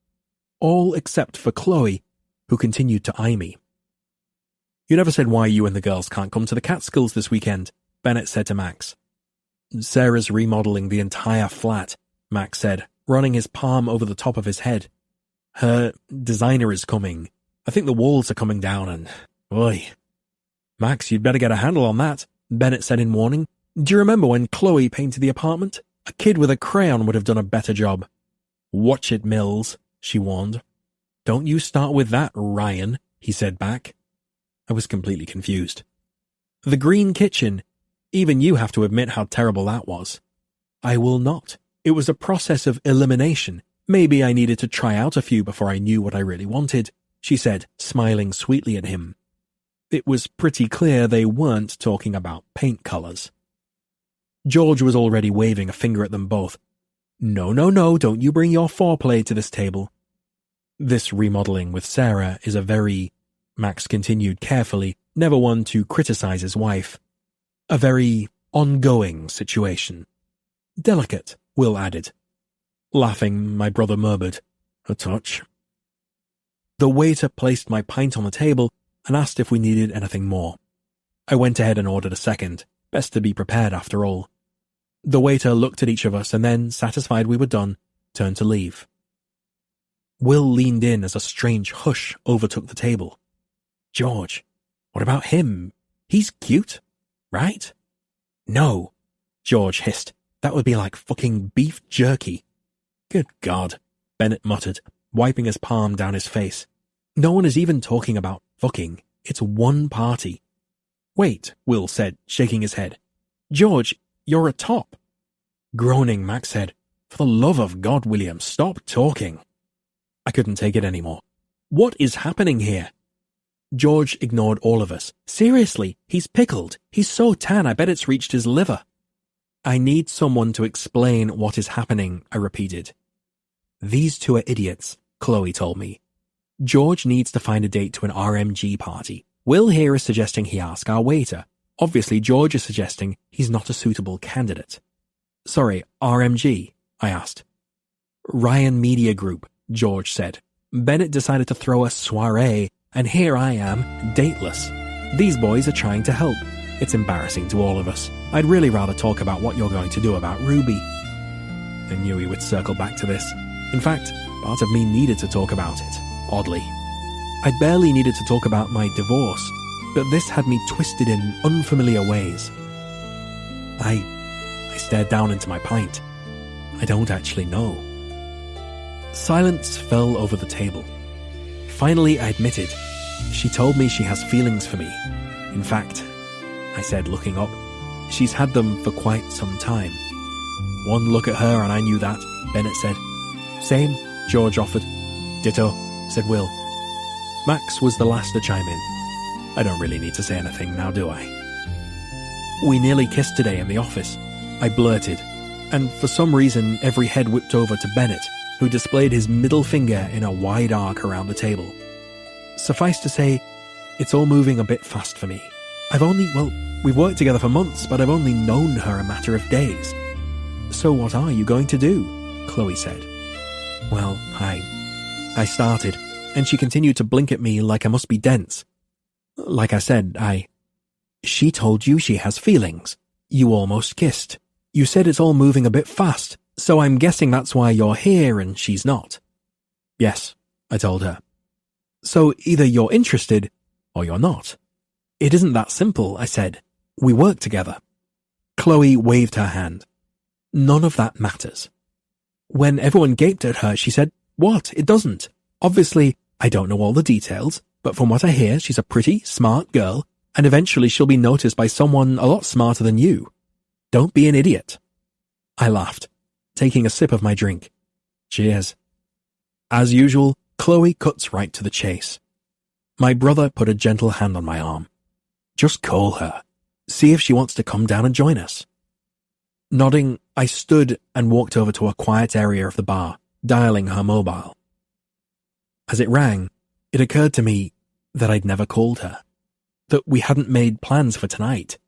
All except for Chloe, who continued to eye me. "You never said why you and the girls can't come to the Catskills this weekend," Bennett said to Max. "Sarah's remodeling the entire flat," Max said, running his palm over the top of his head. "Her designer is coming. I think the walls are coming down and... Oy." "Max, you'd better get a handle on that," Bennett said in warning. "Do you remember when Chloe painted the apartment? A kid with a crayon would have done a better job." "Watch it, Mills," she warned. "Don't you start with that, Ryan," he said back. I was completely confused. "The green kitchen. Even you have to admit how terrible that was." "I will not. It was a process of elimination. Maybe I needed to try out a few before I knew what I really wanted," she said, smiling sweetly at him. It was pretty clear they weren't talking about paint colors. George was already waving a finger at them both. No, don't you bring your foreplay to this table." "This remodeling with Sarah is a very Max continued carefully, never one to criticize his wife. A very ongoing situation. Delicate, Will added. Laughing, my brother murmured, a touch. The waiter placed my pint on the table and asked if we needed anything more. I went ahead and ordered a second, best to be prepared after all. The waiter looked at each of us and then, satisfied we were done, turned to leave. Will leaned in as a strange hush overtook the table. George, what about him? He's cute, right? No, George hissed. That would be like fucking beef jerky. Good God, Bennett muttered, wiping his palm down his face. No one is even talking about fucking. It's one party. Wait, Will said, shaking his head. George, you're a top. Groaning, Max said, for the love of God, William, stop talking. I couldn't take it anymore. What is happening here? George ignored all of us. Seriously, he's pickled. He's so tan, I bet it's reached his liver. I need someone to explain what is happening, I repeated. These two are idiots, Chloe told me. George needs to find a date to an RMG party. Will here is suggesting he ask our waiter. Obviously, George is suggesting he's not a suitable candidate. Sorry, RMG, I asked. Ryan Media Group, George said. Bennett decided to throw a soiree, and here I am, dateless. These boys are trying to help. It's embarrassing to all of us. I'd really rather talk about what you're going to do about Ruby. I knew he would circle back to this. In fact, part of me needed to talk about it, oddly. I barely needed to talk about my divorce, but this had me twisted in unfamiliar ways. I stared down into my pint. I don't actually know. Silence fell over the table. Finally, I admitted. She told me she has feelings for me. In fact, I said, looking up, she's had them for quite some time. One look at her and I knew that, Bennett said. Same, George offered. Ditto, said Will. Max was the last to chime in. I don't really need to say anything now, do I? We nearly kissed today in the office, I blurted, and for some reason every head whipped over to Bennett, who displayed his middle finger in a wide arc around the table. Suffice to say, it's all moving a bit fast for me. We've worked together for months, but I've only known her a matter of days. So what are you going to do? Chloe said. Well, I started, and she continued to blink at me like I must be dense. Like I said, She told you she has feelings. You almost kissed. You said it's all moving a bit fast, so I'm guessing that's why you're here and she's not. Yes, I told her. So either you're interested, or you're not. It isn't that simple, I said. We work together. Chloe waved her hand. None of that matters. When everyone gaped at her, she said, What? It doesn't. Obviously, I don't know all the details, but from what I hear, she's a pretty, smart girl, and eventually she'll be noticed by someone a lot smarter than you. Don't be an idiot. I laughed, taking a sip of my drink. Cheers. As usual, Chloe cuts right to the chase. My brother put a gentle hand on my arm. Just call her. See if she wants to come down and join us. Nodding, I stood and walked over to a quiet area of the bar, dialing her mobile. As it rang, it occurred to me that I'd never called her, that we hadn't made plans for tonight,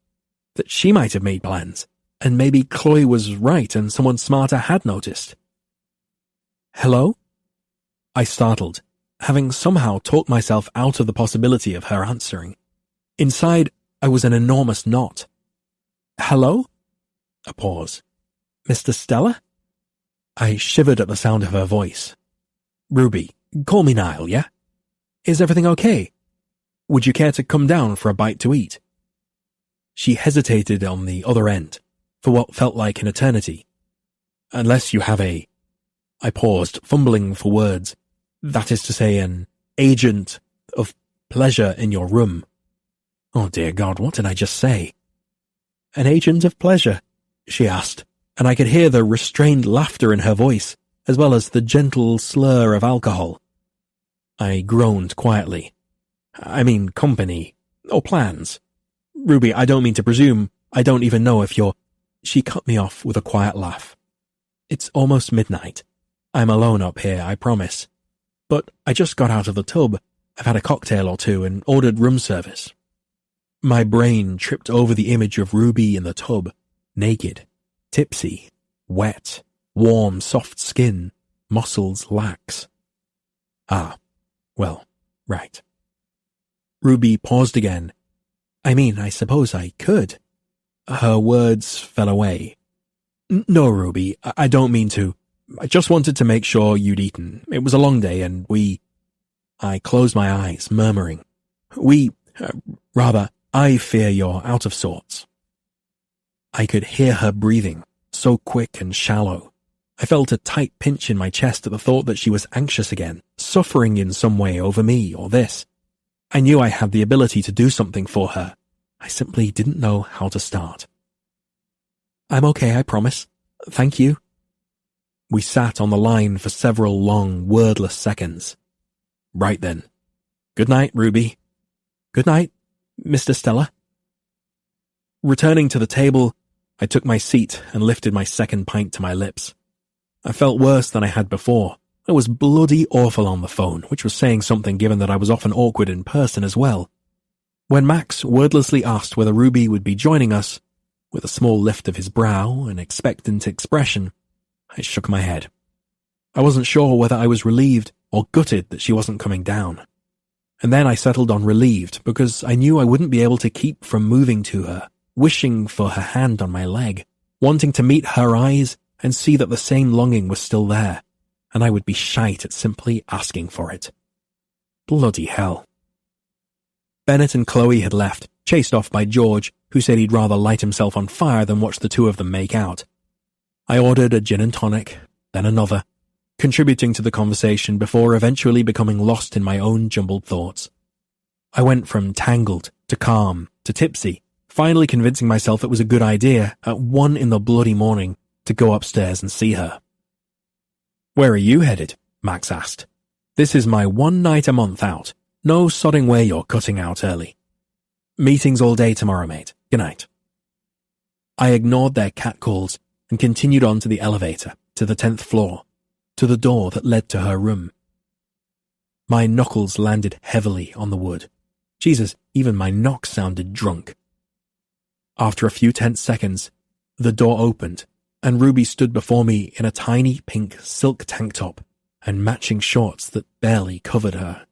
that she might have made plans, and maybe Chloe was right and someone smarter had noticed. Hello? I startled, having somehow talked myself out of the possibility of her answering. Inside, I was an enormous knot. Hello? A pause. Mr. Stella? I shivered at the sound of her voice. Ruby, call me Niall, yeah? Is everything okay? Would you care to come down for a bite to eat? She hesitated on the other end, for what felt like an eternity. Unless you have I paused, fumbling for words. That is to say, an agent of pleasure in your room. Oh dear God, what did I just say? An agent of pleasure, she asked, and I could hear the restrained laughter in her voice, as well as the gentle slur of alcohol. I groaned quietly. I mean company, or plans. Ruby, I don't mean to presume. I don't even know if you're... She cut me off with a quiet laugh. It's almost midnight. I'm alone up here, I promise. But I just got out of the tub, I've had a cocktail or two and ordered room service. My brain tripped over the image of Ruby in the tub, naked, tipsy, wet, warm, soft skin, muscles lax. Ah, well, right. Ruby paused again. I mean, I suppose I could. Her words fell away. No, Ruby, I don't mean to. I just wanted to make sure you'd eaten. It was a long day and I closed my eyes, murmuring. I fear you're out of sorts. I could hear her breathing, so quick and shallow. I felt a tight pinch in my chest at the thought that she was anxious again, suffering in some way over me or this. I knew I had the ability to do something for her. I simply didn't know how to start. I'm okay, I promise. Thank you. We sat on the line for several long, wordless seconds. Right then. Good night, Ruby. Good night, Mr. Stella. Returning to the table, I took my seat and lifted my second pint to my lips. I felt worse than I had before. I was bloody awful on the phone, which was saying something given that I was often awkward in person as well. When Max wordlessly asked whether Ruby would be joining us, with a small lift of his brow and expectant expression, I shook my head. I wasn't sure whether I was relieved or gutted that she wasn't coming down. And then I settled on relieved because I knew I wouldn't be able to keep from moving to her, wishing for her hand on my leg, wanting to meet her eyes and see that the same longing was still there, and I would be shite at simply asking for it. Bloody hell. Bennett and Chloe had left, chased off by George, who said he'd rather light himself on fire than watch the two of them make out. I ordered a gin and tonic, then another, contributing to the conversation before eventually becoming lost in my own jumbled thoughts. I went from tangled to calm to tipsy, finally convincing myself it was a good idea at 1 in the bloody morning to go upstairs and see her. Where are you headed? Max asked. This is my 1 night a month out. No sodding way you're cutting out early. Meetings all day tomorrow, mate. Good night. I ignored their catcalls and continued on to the elevator, to the 10th floor, to the door that led to her room. My knuckles landed heavily on the wood. Jesus, even my knock sounded drunk. After a few tense seconds, the door opened, and Ruby stood before me in a tiny pink silk tank top and matching shorts that barely covered her.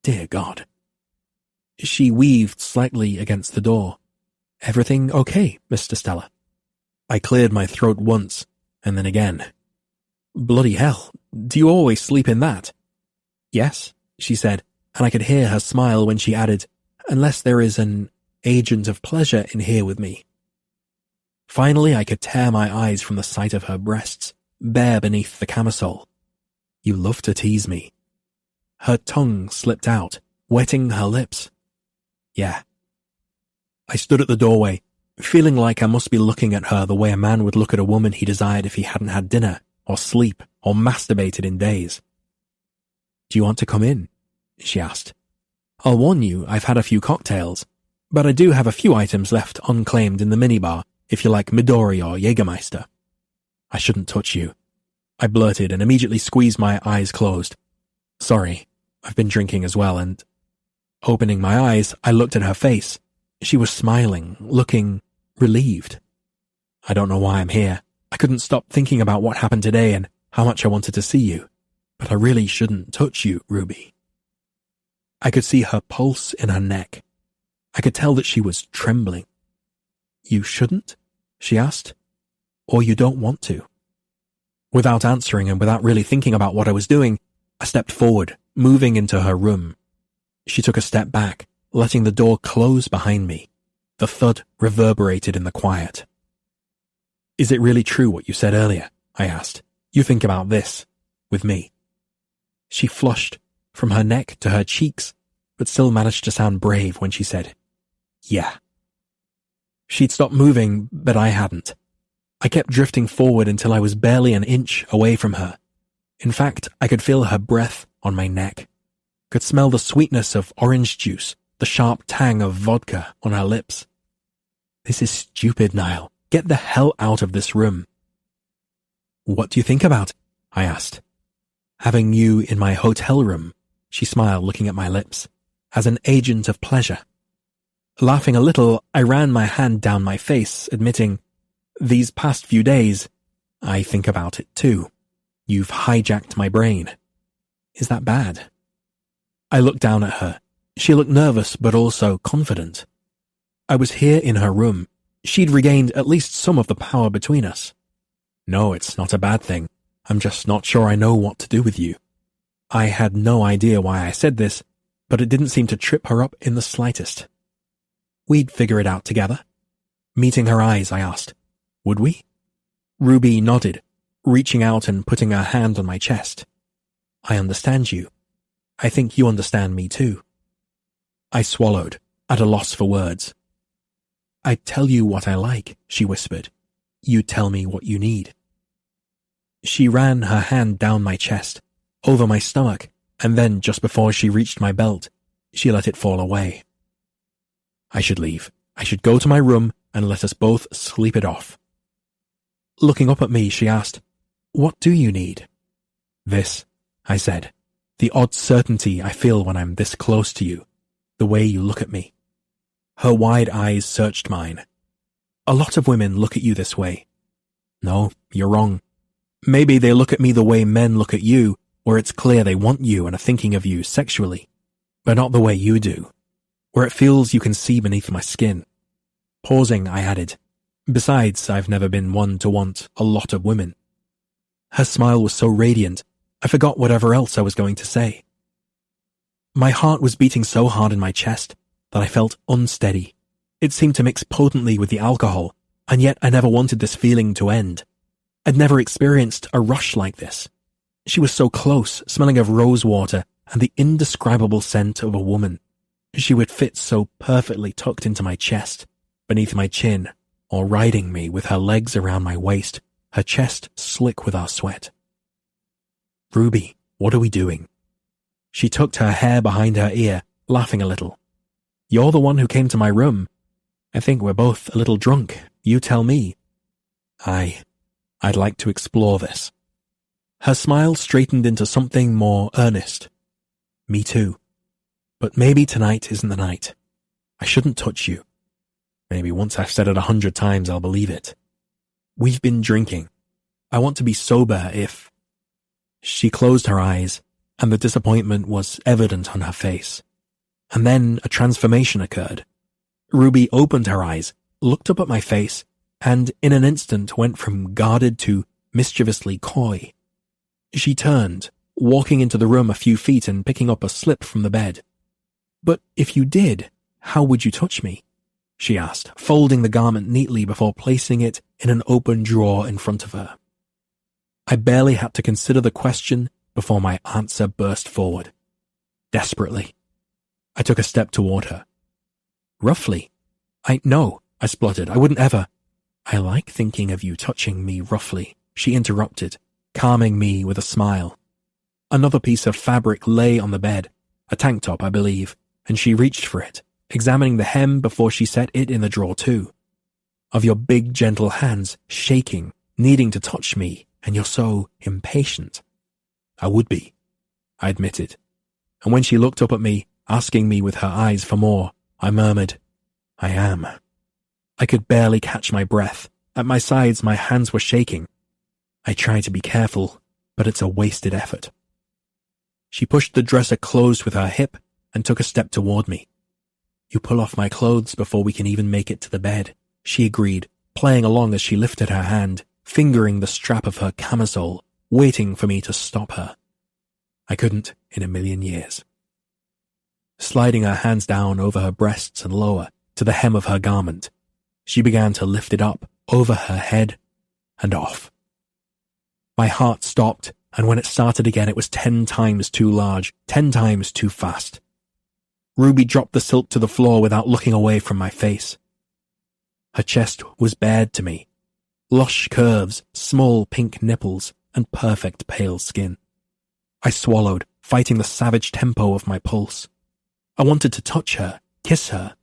Dear God. She weaved slightly against the door. Everything okay, Mr. Stella? I cleared my throat once, and then again. Bloody hell, do you always sleep in that? Yes, she said, and I could hear her smile when she added, unless there is an agent of pleasure in here with me. Finally, I could tear my eyes from the sight of her breasts, bare beneath the camisole. You love to tease me. Her tongue slipped out, wetting her lips. Yeah. I stood at the doorway, feeling like I must be looking at her the way a man would look at a woman he desired if he hadn't had dinner, or sleep, or masturbated in days. Do you want to come in? She asked. I'll warn you, I've had a few cocktails, but I do have a few items left unclaimed in the minibar, if you like Midori or Jägermeister. I shouldn't touch you, I blurted and immediately squeezed my eyes closed. Sorry, I've been drinking as well, and... Opening my eyes, I looked at her face. She was smiling, looking relieved. I don't know why I'm here. I couldn't stop thinking about what happened today and how much I wanted to see you, but I really shouldn't touch you, Ruby. I could see her pulse in her neck. I could tell that she was trembling. You shouldn't? She asked. Or you don't want to? Without answering and without really thinking about what I was doing, I stepped forward, moving into her room. She took a step back, letting the door close behind me. The thud reverberated in the quiet. Is it really true what you said earlier? I asked. You think about this, with me. She flushed from her neck to her cheeks, but still managed to sound brave when she said, yeah. She'd stopped moving, but I hadn't. I kept drifting forward until I was barely an inch away from her. In fact, I could feel her breath on my neck, could smell the sweetness of orange juice, the sharp tang of vodka on her lips. This is stupid, Niall. Get the hell out of this room. What do you think about it? I asked. Having you in my hotel room, She smiled, looking at my lips, as an agent of pleasure. Laughing a little, I ran my hand down my face, admitting, "These past few days, I think about it too. You've hijacked my brain. Is that bad?" I looked down at her. She looked nervous, but also confident. I was here in her room. She'd regained at least some of the power between us. "No, it's not a bad thing. I'm just not sure I know what to do with you." I had no idea why I said this, but it didn't seem to trip her up in the slightest. "We'd figure it out together." Meeting her eyes, I asked, "Would we?" Ruby nodded, reaching out and putting her hand on my chest. "I understand you. I think you understand me too." I swallowed, at a loss for words. "I tell you what I like," she whispered. "You tell me what you need." She ran her hand down my chest, over my stomach, and then just before she reached my belt, she let it fall away. I should leave. I should go to my room and let us both sleep it off. Looking up at me, she asked, "What do you need?" "This," I said. "The odd certainty I feel when I'm this close to you. The way you look at me." Her wide eyes searched mine. "A lot of women look at you this way." "No, you're wrong. Maybe they look at me the way men look at you, where it's clear they want you and are thinking of you sexually, but not the way you do, where it feels you can see beneath my skin." Pausing, I added, "Besides, I've never been one to want a lot of women." Her smile was so radiant, I forgot whatever else I was going to say. My heart was beating so hard in my chest that I felt unsteady. It seemed to mix potently with the alcohol, and yet I never wanted this feeling to end. I'd never experienced a rush like this. She was so close, smelling of rosewater and the indescribable scent of a woman. She would fit so perfectly tucked into my chest, beneath my chin, or riding me with her legs around my waist, her chest slick with our sweat. "Ruby, what are we doing?" She tucked her hair behind her ear, laughing a little. "You're the one who came to my room. I think we're both a little drunk. You tell me." I'd like to explore this." Her smile straightened into something more earnest. "Me too. But maybe tonight isn't the night. I shouldn't touch you. Maybe once I've said it 100 times, I'll believe it. We've been drinking. I want to be sober if..." She closed her eyes, and the disappointment was evident on her face. And then a transformation occurred. Ruby opened her eyes, looked up at my face, and in an instant went from guarded to mischievously coy. She turned, walking into the room a few feet and picking up a slip from the bed. "But if you did, how would you touch me?" she asked, folding the garment neatly before placing it in an open drawer in front of her. I barely had to consider the question before my answer burst forward. Desperately. I took a step toward her. "Roughly? No," I spluttered. "I wouldn't ever." "I like thinking of you touching me roughly," she interrupted, calming me with a smile. Another piece of fabric lay on the bed, a tank top, I believe, and she reached for it, examining the hem before she set it in the drawer too. "Of your big, gentle hands, shaking, needing to touch me, and you're so impatient." "I would be," I admitted. And when she looked up at me, asking me with her eyes for more, I murmured, "I am." I could barely catch my breath. At my sides, my hands were shaking. I try to be careful, but it's a wasted effort. She pushed the dresser closed with her hip and took a step toward me. "You pull off my clothes before we can even make it to the bed," she agreed, playing along as she lifted her hand, fingering the strap of her camisole, waiting for me to stop her. I couldn't in a million years. Sliding her hands down over her breasts and lower to the hem of her garment, she began to lift it up over her head and off. My heart stopped, and when it started again, it was 10 times too large, 10 times too fast. Ruby dropped the silk to the floor without looking away from my face. Her chest was bared to me. Lush curves, small pink nipples, and perfect pale skin. I swallowed, fighting the savage tempo of my pulse. I wanted to touch her, kiss her.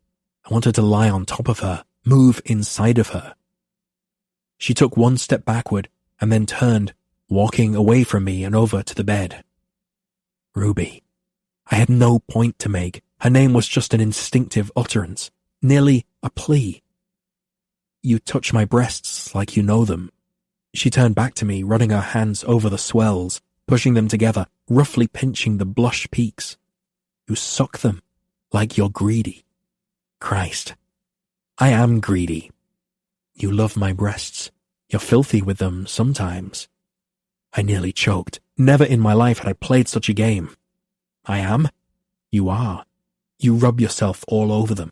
I wanted to lie on top of her, move inside of her. She took one step backward and then turned, walking away from me and over to the bed. "Ruby," I had no point to make. Her name was just an instinctive utterance, nearly a plea. You touch my breasts like you know them. She turned back to me, running her hands over the swells, pushing them together, roughly pinching the blush peaks. You suck them like you're greedy. Christ, I am greedy. You love my breasts. You're filthy with them sometimes. I nearly choked. Never in my life had I played such a game. I am. You are. You rub yourself all over them.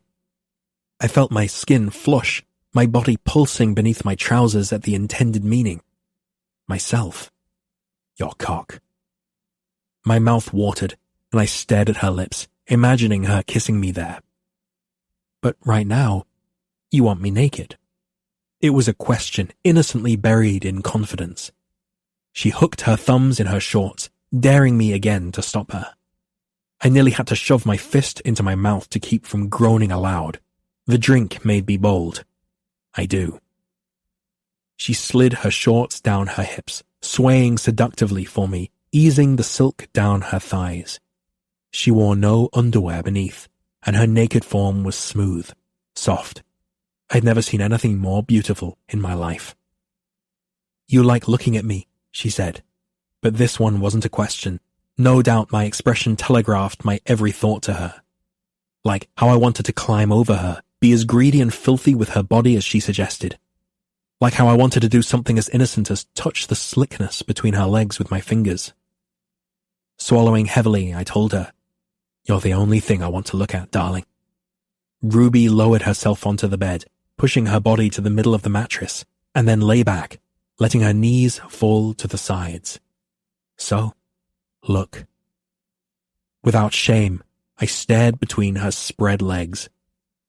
I felt my skin flush, my body pulsing beneath my trousers at the intended meaning. Myself. Your cock. My mouth watered, and I stared at her lips, imagining her kissing me there. But right now, you want me naked. It was a question innocently buried in confidence. She hooked her thumbs in her shorts, daring me again to stop her. I nearly had to shove my fist into my mouth to keep from groaning aloud. The drink made me bold. I do. She slid her shorts down her hips, swaying seductively for me, easing the silk down her thighs. She wore no underwear beneath, and her naked form was smooth, soft. I'd never seen anything more beautiful in my life. You like looking at me, she said, but this one wasn't a question. No doubt my expression telegraphed my every thought to her. Like how I wanted to climb over her, be as greedy and filthy with her body as she suggested. Like how I wanted to do something as innocent as touch the slickness between her legs with my fingers. Swallowing heavily, I told her, "You're the only thing I want to look at, darling." Ruby lowered herself onto the bed, pushing her body to the middle of the mattress, and then lay back, letting her knees fall to the sides. So, look. Without shame, I stared between her spread legs.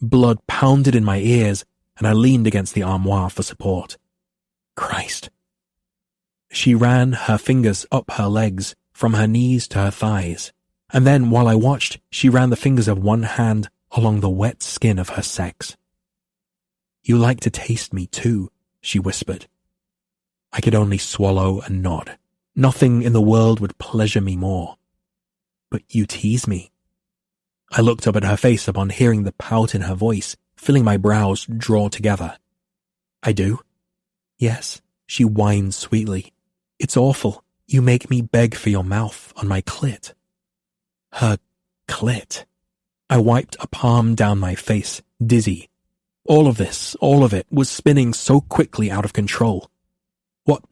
Blood pounded in my ears, and I leaned against the armoire for support. Christ. She ran her fingers up her legs, from her knees to her thighs, and then, while I watched, she ran the fingers of one hand along the wet skin of her sex. "You like to taste me too," she whispered. I could only swallow and nod. Nothing in the world would pleasure me more. "But you tease me." I looked up at her face upon hearing the pout in her voice, feeling my brows draw together. "I do." "Yes," she whined sweetly. "It's awful. You make me beg for your mouth on my clit." Her clit. I wiped a palm down my face, dizzy. All of it, was spinning so quickly out of control. What?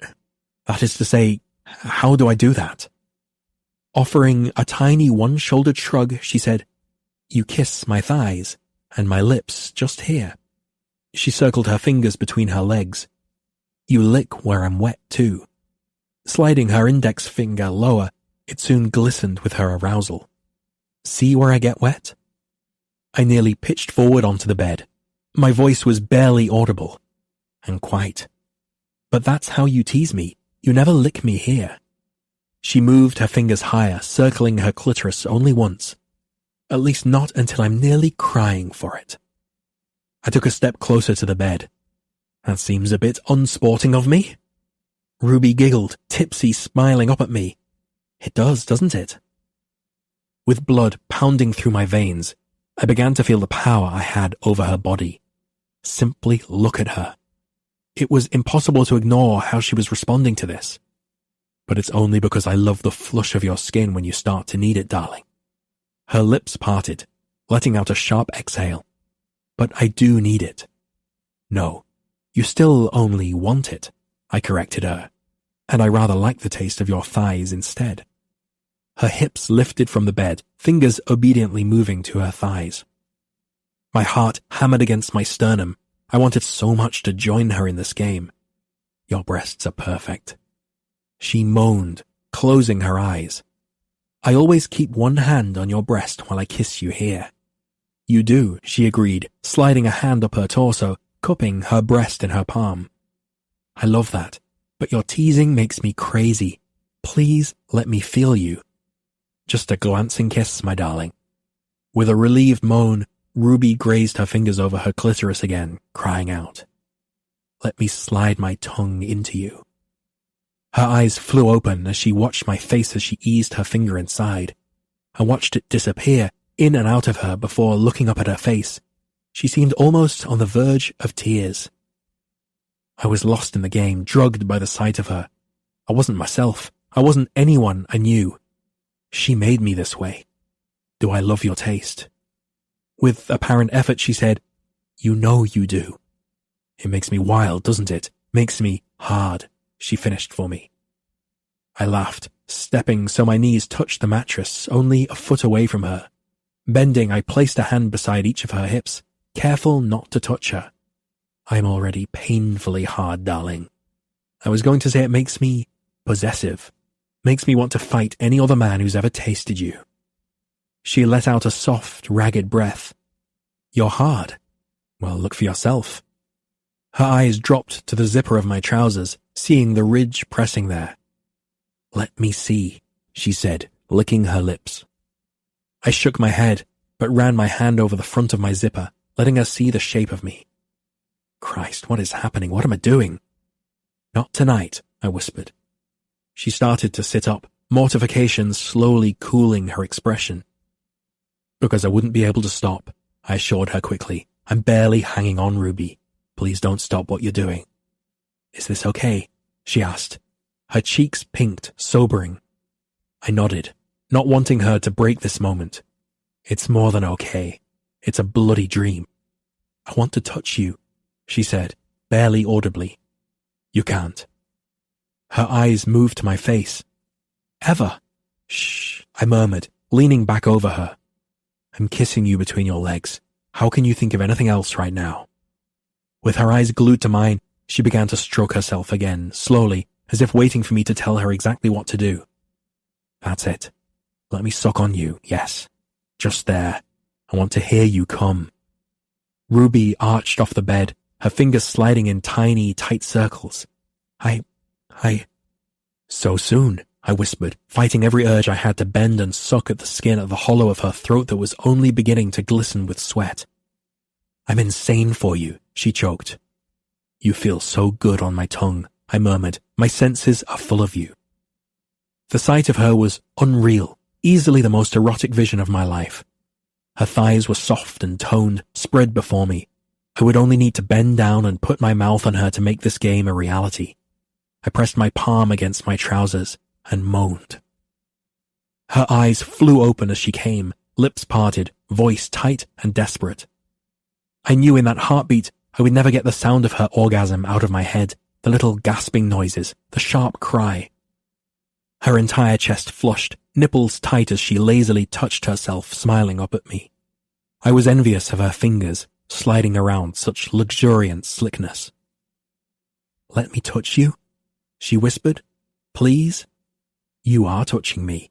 That is to say, how do I do that? Offering a tiny one-shouldered shrug, she said, "You kiss my thighs, and my lips just here." She circled her fingers between her legs. "You lick where I'm wet too." Sliding her index finger lower, it soon glistened with her arousal. "See where I get wet?" I nearly pitched forward onto the bed. My voice was barely audible. And quite. "But that's how you tease me. You never lick me here." She moved her fingers higher, circling her clitoris only once. At least not until I'm nearly crying for it. I took a step closer to the bed. "That seems a bit unsporting of me." Ruby giggled, tipsy, smiling up at me. "It does, doesn't it?" With blood pounding through my veins, I began to feel the power I had over her body. Simply look at her. It was impossible to ignore how she was responding to this. "But it's only because I love the flush of your skin when you start to need it, darling." Her lips parted, letting out a sharp exhale. "But I do need it." "No, you still only want it," I corrected her, "and I rather like the taste of your thighs instead." Her hips lifted from the bed, fingers obediently moving to her thighs. My heart hammered against my sternum. I wanted so much to join her in this game. "Your breasts are perfect." She moaned, closing her eyes. "I always keep one hand on your breast while I kiss you here." "You do," she agreed, sliding a hand up her torso, cupping her breast in her palm. "I love that, but your teasing makes me crazy. Please let me feel you." "Just a glancing kiss, my darling." With a relieved moan, Ruby grazed her fingers over her clitoris again, crying out, "Let me slide my tongue into you." Her eyes flew open as she watched my face as she eased her finger inside. I watched it disappear in and out of her before looking up at her face. She seemed almost on the verge of tears. I was lost in the game, drugged by the sight of her. I wasn't myself. I wasn't anyone I knew. She made me this way. Do I love your taste? With apparent effort, she said, You know you do. It makes me wild, doesn't it? Makes me hard, she finished for me. I laughed, stepping so my knees touched the mattress, only a foot away from her. Bending, I placed a hand beside each of her hips, careful not to touch her. I'm already painfully hard, darling. I was going to say it makes me possessive. Makes me want to fight any other man who's ever tasted you. She let out a soft, ragged breath. You're hard. Well, look for yourself. Her eyes dropped to the zipper of my trousers, seeing the ridge pressing there. Let me see, she said, licking her lips. I shook my head, but ran my hand over the front of my zipper, letting her see the shape of me. Christ, what is happening? What am I doing? Not tonight, I whispered. She started to sit up, mortification slowly cooling her expression. Because I wouldn't be able to stop, I assured her quickly. I'm barely hanging on, Ruby. Please don't stop what you're doing. Is this okay? She asked. Her cheeks pinked, sobering. I nodded, not wanting her to break this moment. It's more than okay. It's a bloody dream. I want to touch you, she said, barely audibly. You can't. Her eyes moved to my face. Ever? Shh, I murmured, leaning back over her. I'm kissing you between your legs. How can you think of anything else right now? With her eyes glued to mine, she began to stroke herself again, slowly, as if waiting for me to tell her exactly what to do. That's it. Let me suck on you, yes. Just there. I want to hear you come. Ruby arched off the bed, her fingers sliding in tiny, tight circles. So soon, I whispered, fighting every urge I had to bend and suck at the skin at the hollow of her throat that was only beginning to glisten with sweat. I'm insane for you, she choked. You feel so good on my tongue, I murmured. My senses are full of you. The sight of her was unreal, easily the most erotic vision of my life. Her thighs were soft and toned, spread before me. I would only need to bend down and put my mouth on her to make this game a reality. I pressed my palm against my trousers and moaned. Her eyes flew open as she came, lips parted, voice tight and desperate. I knew in that heartbeat I would never get the sound of her orgasm out of my head, the little gasping noises, the sharp cry. Her entire chest flushed, nipples tight as she lazily touched herself, smiling up at me. I was envious of her fingers, sliding around such luxuriant slickness. Let me touch you, she whispered. Please? You are touching me,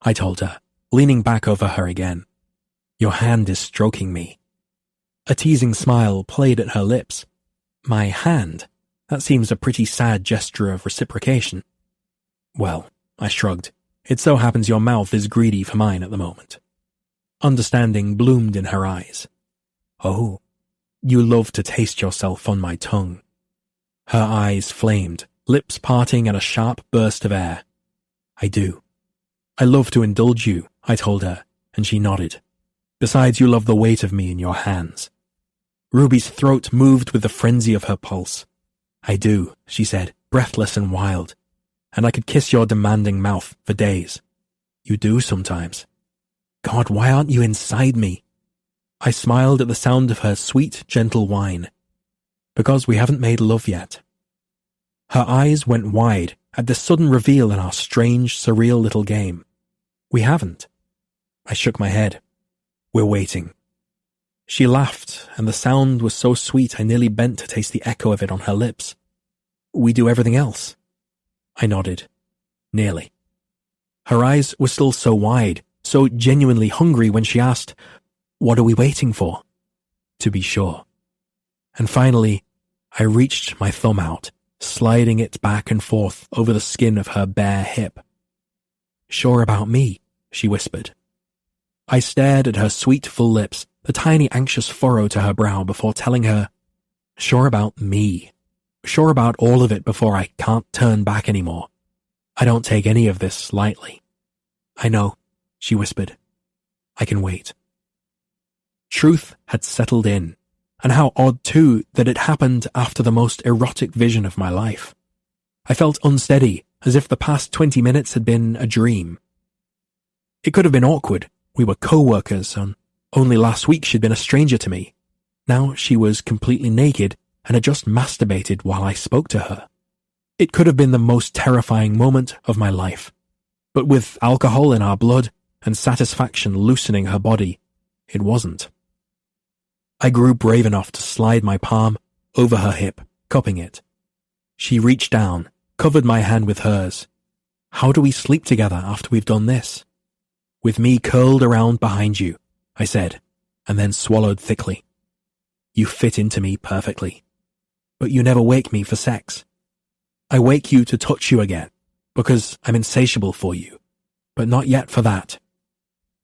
I told her, leaning back over her again. Your hand is stroking me. A teasing smile played at her lips. My hand? That seems a pretty sad gesture of reciprocation. Well, I shrugged. It so happens your mouth is greedy for mine at the moment. Understanding bloomed in her eyes. Oh, you love to taste yourself on my tongue. Her eyes flamed, lips parting at a sharp burst of air. I do. I love to indulge you, I told her, and she nodded. Besides, you love the weight of me in your hands. Ruby's throat moved with the frenzy of her pulse. I do, she said, breathless and wild. And I could kiss your demanding mouth for days. You do sometimes. God, why aren't you inside me? I smiled at the sound of her sweet, gentle whine. Because we haven't made love yet. Her eyes went wide at this sudden reveal in our strange, surreal little game. We haven't. I shook my head. We're waiting. She laughed, and the sound was so sweet I nearly bent to taste the echo of it on her lips. We do everything else. I nodded. Nearly. Her eyes were still so wide, so genuinely hungry when she asked, What are we waiting for? To be sure. And finally, I reached my thumb out, sliding it back and forth over the skin of her bare hip. Sure about me, she whispered. I stared at her sweet full lips, the tiny anxious furrow to her brow before telling her, Sure about me. Sure about all of it before I can't turn back anymore. I don't take any of this lightly. I know, she whispered, I can wait. Truth had settled in, and how odd too that it happened after the most erotic vision of my life. I felt unsteady, as if the past 20 minutes had been a dream. It could have been awkward. We were co-workers, and only last week she'd been a stranger to me. Now she was completely naked and had just masturbated while I spoke to her. It could have been the most terrifying moment of my life. But with alcohol in our blood and satisfaction loosening her body, it wasn't. I grew brave enough to slide my palm over her hip, cupping it. She reached down, covered my hand with hers. How do we sleep together after we've done this? With me curled around behind you, I said, and then swallowed thickly. You fit into me perfectly. But you never wake me for sex. I wake you to touch you again, because I'm insatiable for you, but not yet for that.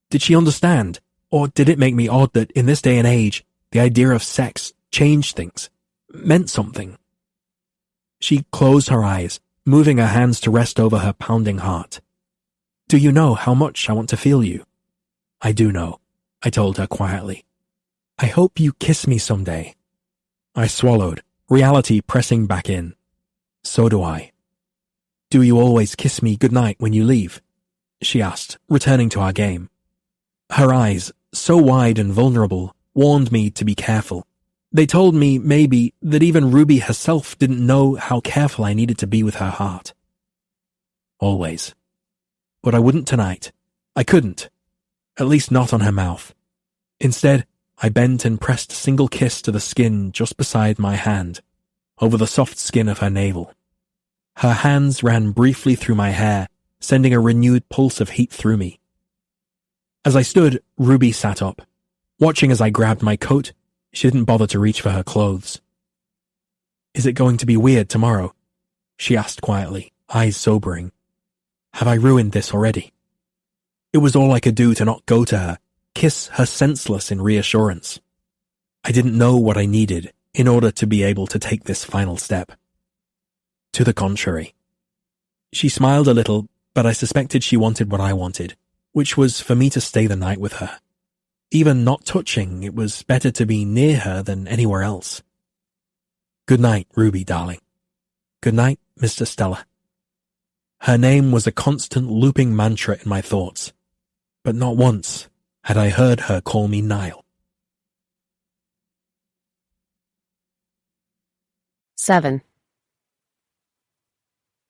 Did she understand, or did it make me odd that in this day and age, the idea of sex changed things, meant something? She closed her eyes, moving her hands to rest over her pounding heart. Do you know how much I want to feel you? I do know, I told her quietly. I hope you kiss me someday. I swallowed, reality pressing back in. So do I. Do you always kiss me goodnight when you leave? She asked, returning to our game. Her eyes, so wide and vulnerable, warned me to be careful. They told me, maybe, that even Ruby herself didn't know how careful I needed to be with her heart. Always. But I wouldn't tonight. I couldn't. At least not on her mouth. Instead, I bent and pressed a single kiss to the skin just beside my hand, over the soft skin of her navel. Her hands ran briefly through my hair, sending a renewed pulse of heat through me. As I stood, Ruby sat up. Watching as I grabbed my coat, she didn't bother to reach for her clothes. Is it going to be weird tomorrow? She asked quietly, eyes sobering. Have I ruined this already? It was all I could do to not go to her, kiss her senseless in reassurance. I didn't know what I needed in order to be able to take this final step. To the contrary. She smiled a little, but I suspected she wanted what I wanted, which was for me to stay the night with her. Even not touching, it was better to be near her than anywhere else. Good night, Ruby, darling. Good night, Mr. Stella. Her name was a constant looping mantra in my thoughts, but not once had I heard her call me Niall. 7.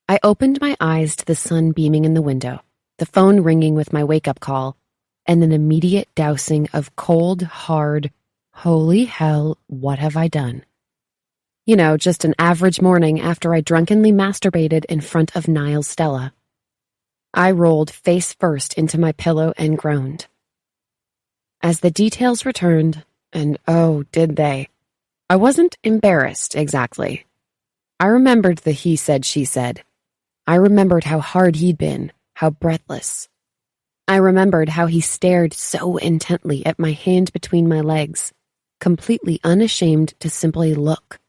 I opened my eyes to the sun beaming in the window, the phone ringing with my wake-up call, and an immediate dousing of cold, hard, holy hell, what have I done? You know, just an average morning after I drunkenly masturbated in front of Niall Stella. I rolled face first into my pillow and groaned. As the details returned, and oh, did they, I wasn't embarrassed exactly. I remembered the he said, she said. I remembered how hard he'd been, how breathless. I remembered how he stared so intently at my hand between my legs, completely unashamed to simply look.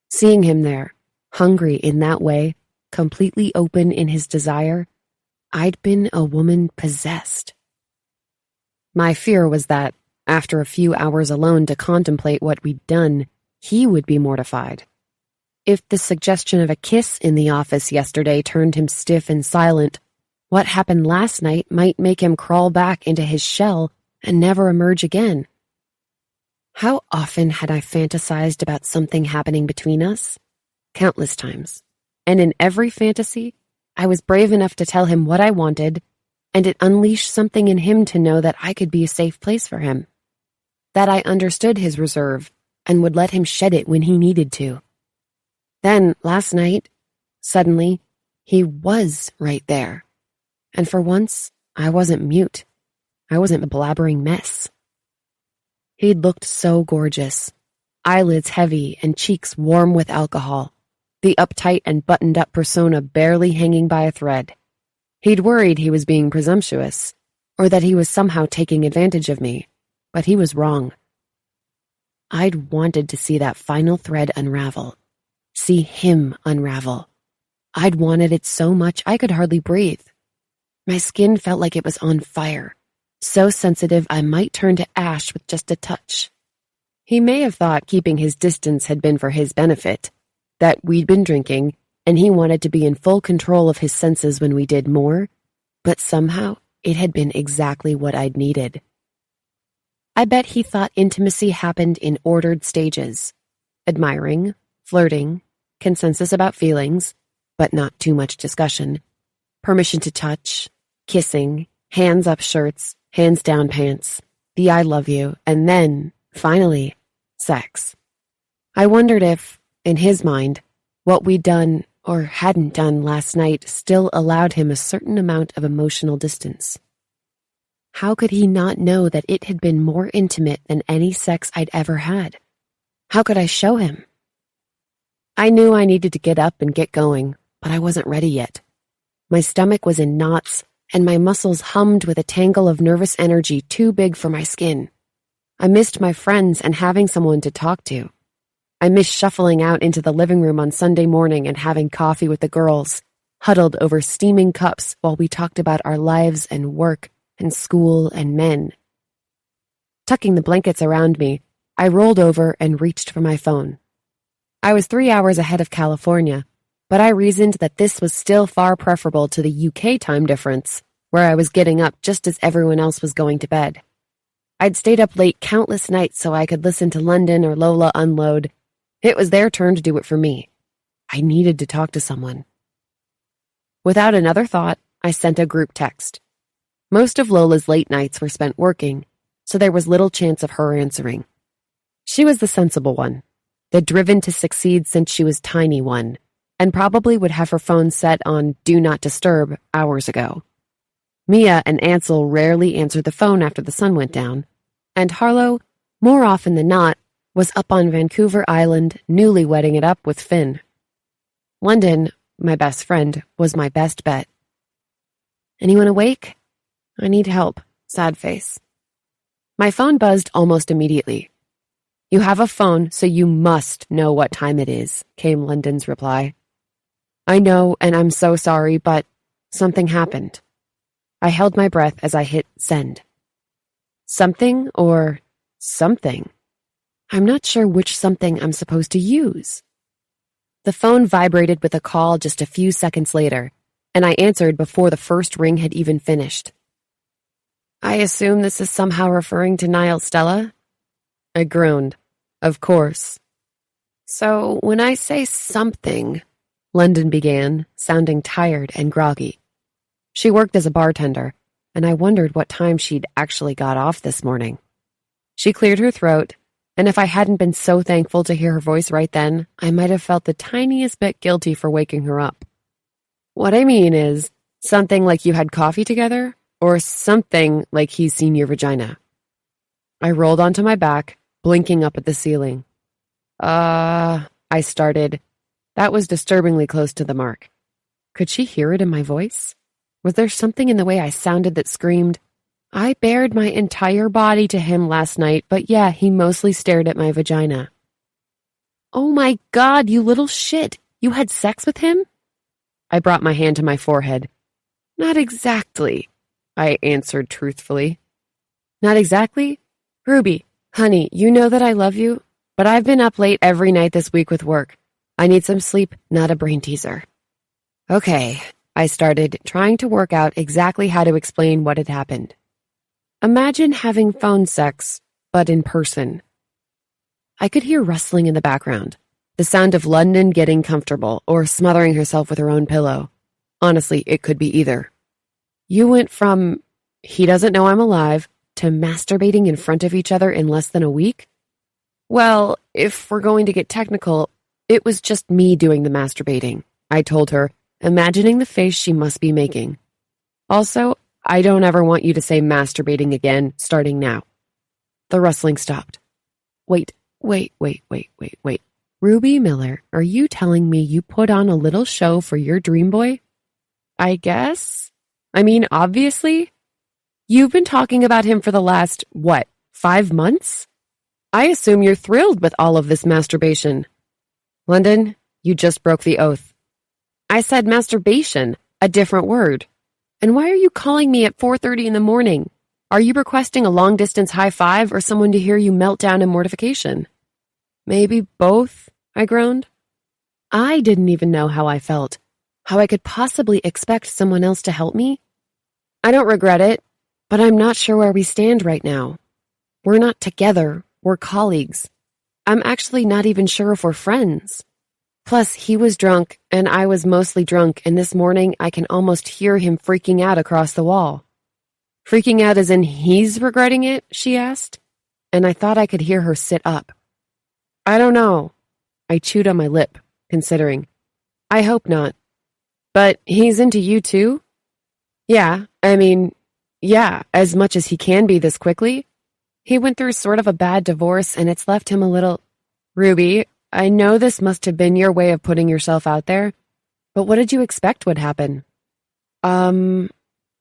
Seeing him there, hungry in that way, completely open in his desire, I'd been a woman possessed. My fear was that, after a few hours alone to contemplate what we'd done, he would be mortified. If the suggestion of a kiss in the office yesterday turned him stiff and silent, what happened last night might make him crawl back into his shell and never emerge again. How often had I fantasized about something happening between us? Countless times. And in every fantasy, I was brave enough to tell him what I wanted, and it unleashed something in him to know that I could be a safe place for him. That I understood his reserve and would let him shed it when he needed to. Then, last night, suddenly, he was right there. And for once, I wasn't mute. I wasn't a blabbering mess. He'd looked so gorgeous, eyelids heavy and cheeks warm with alcohol, the uptight and buttoned-up persona barely hanging by a thread. He'd worried he was being presumptuous, or that he was somehow taking advantage of me, but he was wrong. I'd wanted to see that final thread unravel, see him unravel. I'd wanted it so much I could hardly breathe. My skin felt like it was on fire, so sensitive I might turn to ash with just a touch. He may have thought keeping his distance had been for his benefit, that we'd been drinking, and he wanted to be in full control of his senses when we did more, but somehow it had been exactly what I'd needed. I bet he thought intimacy happened in ordered stages: admiring, flirting, consensus about feelings, but not too much discussion, permission to touch, kissing, hands up shirts, hands down pants, the I love you, and then, finally, sex. I wondered if, in his mind, what we'd done or hadn't done last night still allowed him a certain amount of emotional distance. How could he not know that it had been more intimate than any sex I'd ever had? How could I show him? I knew I needed to get up and get going, but I wasn't ready yet. My stomach was in knots, and my muscles hummed with a tangle of nervous energy too big for my skin. I missed my friends and having someone to talk to. I missed shuffling out into the living room on Sunday morning and having coffee with the girls, huddled over steaming cups while we talked about our lives and work and school and men. Tucking the blankets around me, I rolled over and reached for my phone. I was 3 hours ahead of California, but I reasoned that this was still far preferable to the UK time difference, where I was getting up just as everyone else was going to bed. I'd stayed up late countless nights so I could listen to London or Lola unload. It was their turn to do it for me. I needed to talk to someone. Without another thought, I sent a group text. Most of Lola's late nights were spent working, so there was little chance of her answering. She was the sensible one, the driven to succeed since she was tiny one, and probably would have her phone set on Do Not Disturb hours ago. Mia and Ansel rarely answered the phone after the sun went down, and Harlow, more often than not, was up on Vancouver Island, newlywed it up with Finn. London, my best friend, was my best bet. Anyone awake? I need help. Sad face. My phone buzzed almost immediately. You have a phone, so you must know what time it is, came London's reply. I know, and I'm so sorry, but something happened. I held my breath as I hit send. Something or something? I'm not sure which something I'm supposed to use. The phone vibrated with a call just a few seconds later, and I answered before the first ring had even finished. I assume this is somehow referring to Niall Stella? I groaned. Of course. So when I say something, London began, sounding tired and groggy. She worked as a bartender, and I wondered what time she'd actually got off this morning. She cleared her throat, and if I hadn't been so thankful to hear her voice right then, I might have felt the tiniest bit guilty for waking her up. What I mean is, something like you had coffee together, or something like he's seen your vagina. I rolled onto my back, blinking up at the ceiling. I started. That was disturbingly close to the mark. Could she hear it in my voice? Was there something in the way I sounded that screamed, I bared my entire body to him last night, but yeah, he mostly stared at my vagina. Oh my God, you little shit! You had sex with him? I brought my hand to my forehead. Not exactly, I answered truthfully. Not exactly? Ruby, honey, you know that I love you, but I've been up late every night this week with work. I need some sleep, not a brain teaser. Okay, I started, trying to work out exactly how to explain what had happened. Imagine having phone sex, but in person. I could hear rustling in the background, the sound of London getting comfortable or smothering herself with her own pillow. Honestly, it could be either. You went from, he doesn't know I'm alive, to masturbating in front of each other in less than a week? Well, if we're going to get technical, it was just me doing the masturbating, I told her, imagining the face she must be making. Also, I don't ever want you to say masturbating again, starting now. The rustling stopped. Wait. Ruby Miller, are you telling me you put on a little show for your dream boy? I guess. I mean, obviously. You've been talking about him for the last, 5 months? I assume you're thrilled with all of this masturbation. London, you just broke the oath. I said masturbation, a different word. And why are you calling me at 4:30 in the morning? Are you requesting a long-distance high five or someone to hear you melt down in mortification? Maybe both, I groaned. I didn't even know how I felt, how I could possibly expect someone else to help me. I don't regret it, but I'm not sure where we stand right now. We're not together, we're colleagues. I'm actually not even sure if we're friends. Plus, he was drunk, and I was mostly drunk, and this morning I can almost hear him freaking out across the wall. Freaking out as in he's regretting it, she asked, and I thought I could hear her sit up. I don't know. I chewed on my lip, considering. I hope not. But he's into you too? Yeah, as much as he can be this quickly. He went through sort of a bad divorce, and it's left him a little... Ruby, I know this must have been your way of putting yourself out there, but what did you expect would happen?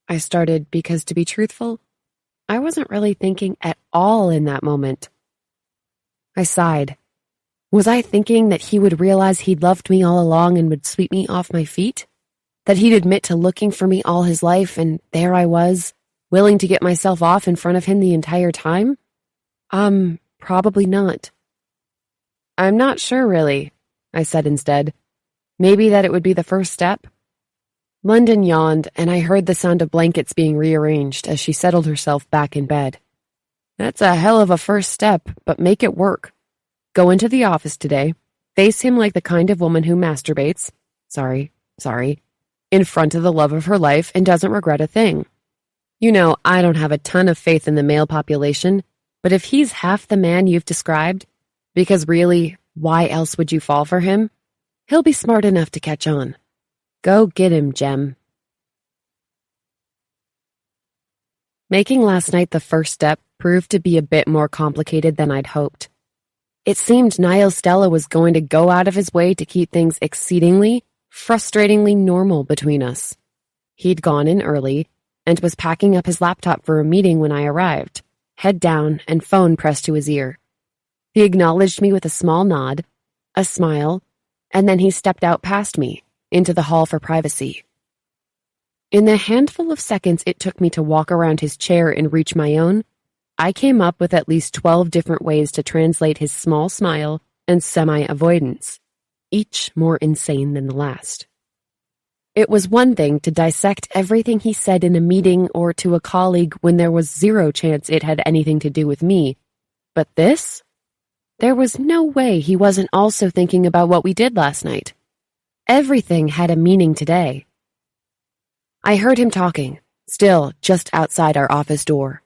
I started because, to be truthful, I wasn't really thinking at all in that moment. I sighed. Was I thinking that he would realize he'd loved me all along and would sweep me off my feet? That he'd admit to looking for me all his life, and there I was, willing to get myself off in front of him the entire time? Probably not. I'm not sure, really, I said instead. Maybe that it would be the first step? London yawned, and I heard the sound of blankets being rearranged as she settled herself back in bed. That's a hell of a first step, but make it work. Go into the office today, face him like the kind of woman who masturbates, in front of the love of her life and doesn't regret a thing. You know, I don't have a ton of faith in the male population, but if he's half the man you've described, because really, why else would you fall for him? He'll be smart enough to catch on. Go get him, Jem. Making last night the first step proved to be a bit more complicated than I'd hoped. It seemed Niall Stella was going to go out of his way to keep things exceedingly, frustratingly normal between us. He'd gone in early and was packing up his laptop for a meeting when I arrived, head down and phone pressed to his ear. He acknowledged me with a small nod, a smile, and then he stepped out past me, into the hall for privacy. In the handful of seconds it took me to walk around his chair and reach my own, I came up with at least 12 different ways to translate his small smile and semi-avoidance, each more insane than the last. It was one thing to dissect everything he said in a meeting or to a colleague when there was zero chance it had anything to do with me, but this? There was no way he wasn't also thinking about what we did last night. Everything had a meaning today. I heard him talking, still just outside our office door.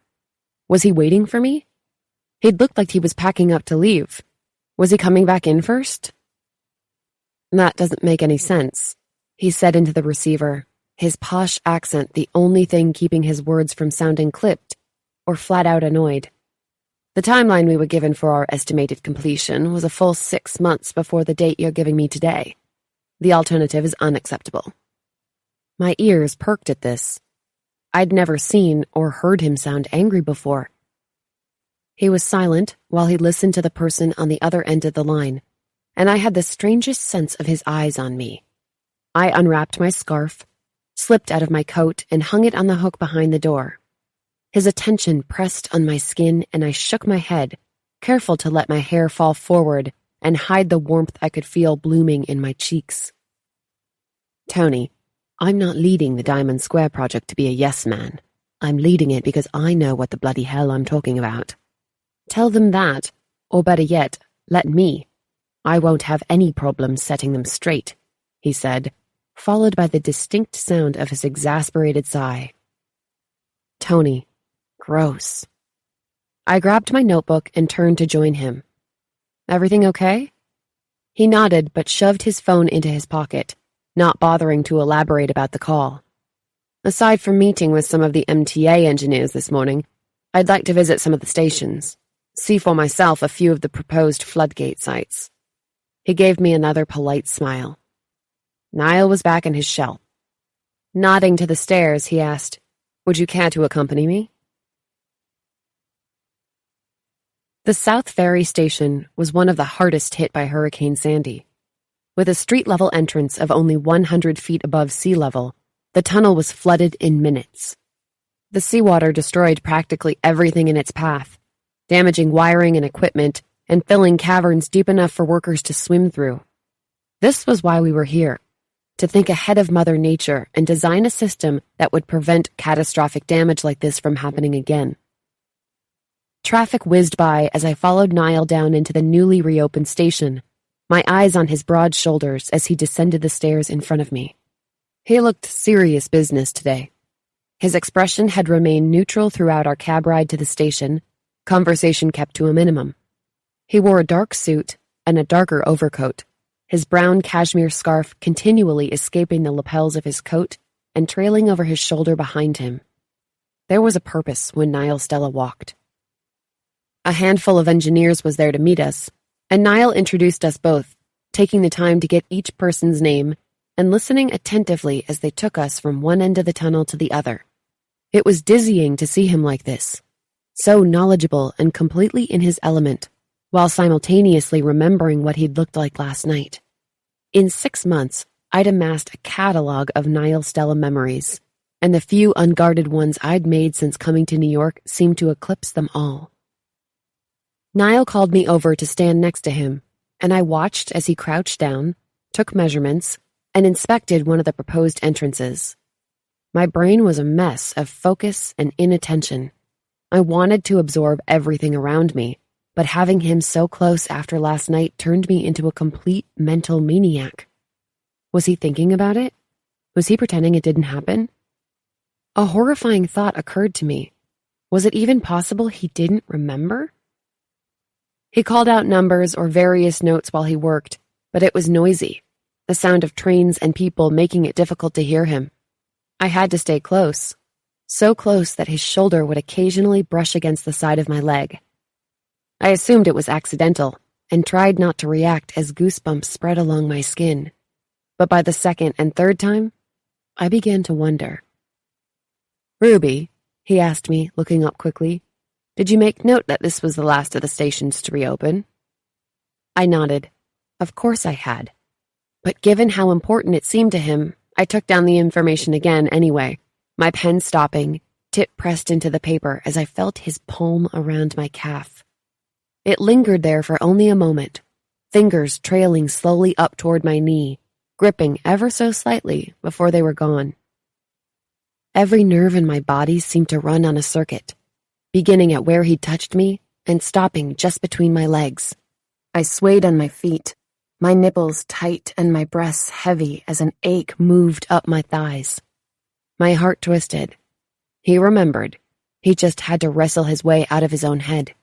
Was he waiting for me? He'd looked like he was packing up to leave. Was he coming back in first? That doesn't make any sense, he said into the receiver, his posh accent the only thing keeping his words from sounding clipped or flat-out annoyed. The timeline we were given for our estimated completion was a full 6 months before the date you're giving me today. The alternative is unacceptable. My ears perked at this. I'd never seen or heard him sound angry before. He was silent while he listened to the person on the other end of the line, and I had the strangest sense of his eyes on me. I unwrapped my scarf, slipped out of my coat, and hung it on the hook behind the door. His attention pressed on my skin, and I shook my head, careful to let my hair fall forward and hide the warmth I could feel blooming in my cheeks. Tony, I'm not leading the Diamond Square project to be a yes man. I'm leading it because I know what the bloody hell I'm talking about. Tell them that, or better yet, let me. I won't have any problem setting them straight, he said, followed by the distinct sound of his exasperated sigh. Tony, gross. I grabbed my notebook and turned to join him. Everything okay? He nodded but shoved his phone into his pocket, not bothering to elaborate about the call. Aside from meeting with some of the MTA engineers this morning, I'd like to visit some of the stations, see for myself a few of the proposed floodgate sites. He gave me another polite smile. Niall was back in his shell. Nodding to the stairs, he asked, "Would you care to accompany me?" The South Ferry station was one of the hardest hit by Hurricane Sandy. With a street-level entrance of only 100 feet above sea level, the tunnel was flooded in minutes. The seawater destroyed practically everything in its path, damaging wiring and equipment and filling caverns deep enough for workers to swim through. This was why we were here, to think ahead of Mother Nature and design a system that would prevent catastrophic damage like this from happening again. Traffic whizzed by as I followed Niall down into the newly reopened station, my eyes on his broad shoulders as he descended the stairs in front of me. He looked serious business today. His expression had remained neutral throughout our cab ride to the station, conversation kept to a minimum. He wore a dark suit and a darker overcoat, his brown cashmere scarf continually escaping the lapels of his coat and trailing over his shoulder behind him. There was a purpose when Niall Stella walked. A handful of engineers was there to meet us, and Niall introduced us both, taking the time to get each person's name and listening attentively as they took us from one end of the tunnel to the other. It was dizzying to see him like this, so knowledgeable and completely in his element, while simultaneously remembering what he'd looked like last night. In 6 months, I'd amassed a catalog of Niall Stella memories, and the few unguarded ones I'd made since coming to New York seemed to eclipse them all. Niall called me over to stand next to him, and I watched as he crouched down, took measurements, and inspected one of the proposed entrances. My brain was a mess of focus and inattention. I wanted to absorb everything around me, but having him so close after last night turned me into a complete mental maniac. Was he thinking about it? Was he pretending it didn't happen? A horrifying thought occurred to me. Was it even possible he didn't remember? He called out numbers or various notes while he worked, but it was noisy, the sound of trains and people making it difficult to hear him. I had to stay close, so close that his shoulder would occasionally brush against the side of my leg. I assumed it was accidental and tried not to react as goosebumps spread along my skin. But by the second and third time, I began to wonder. "Ruby," he asked me, looking up quickly, "did you make note that this was the last of the stations to reopen?" I nodded. Of course I had. But given how important it seemed to him, I took down the information again anyway, my pen stopping, tip pressed into the paper as I felt his palm around my calf. It lingered there for only a moment, fingers trailing slowly up toward my knee, gripping ever so slightly before they were gone. Every nerve in my body seemed to run on a circuit, beginning at where he touched me and stopping just between my legs. I swayed on my feet, my nipples tight and my breasts heavy as an ache moved up my thighs. My heart twisted. He remembered. He just had to wrestle his way out of his own head.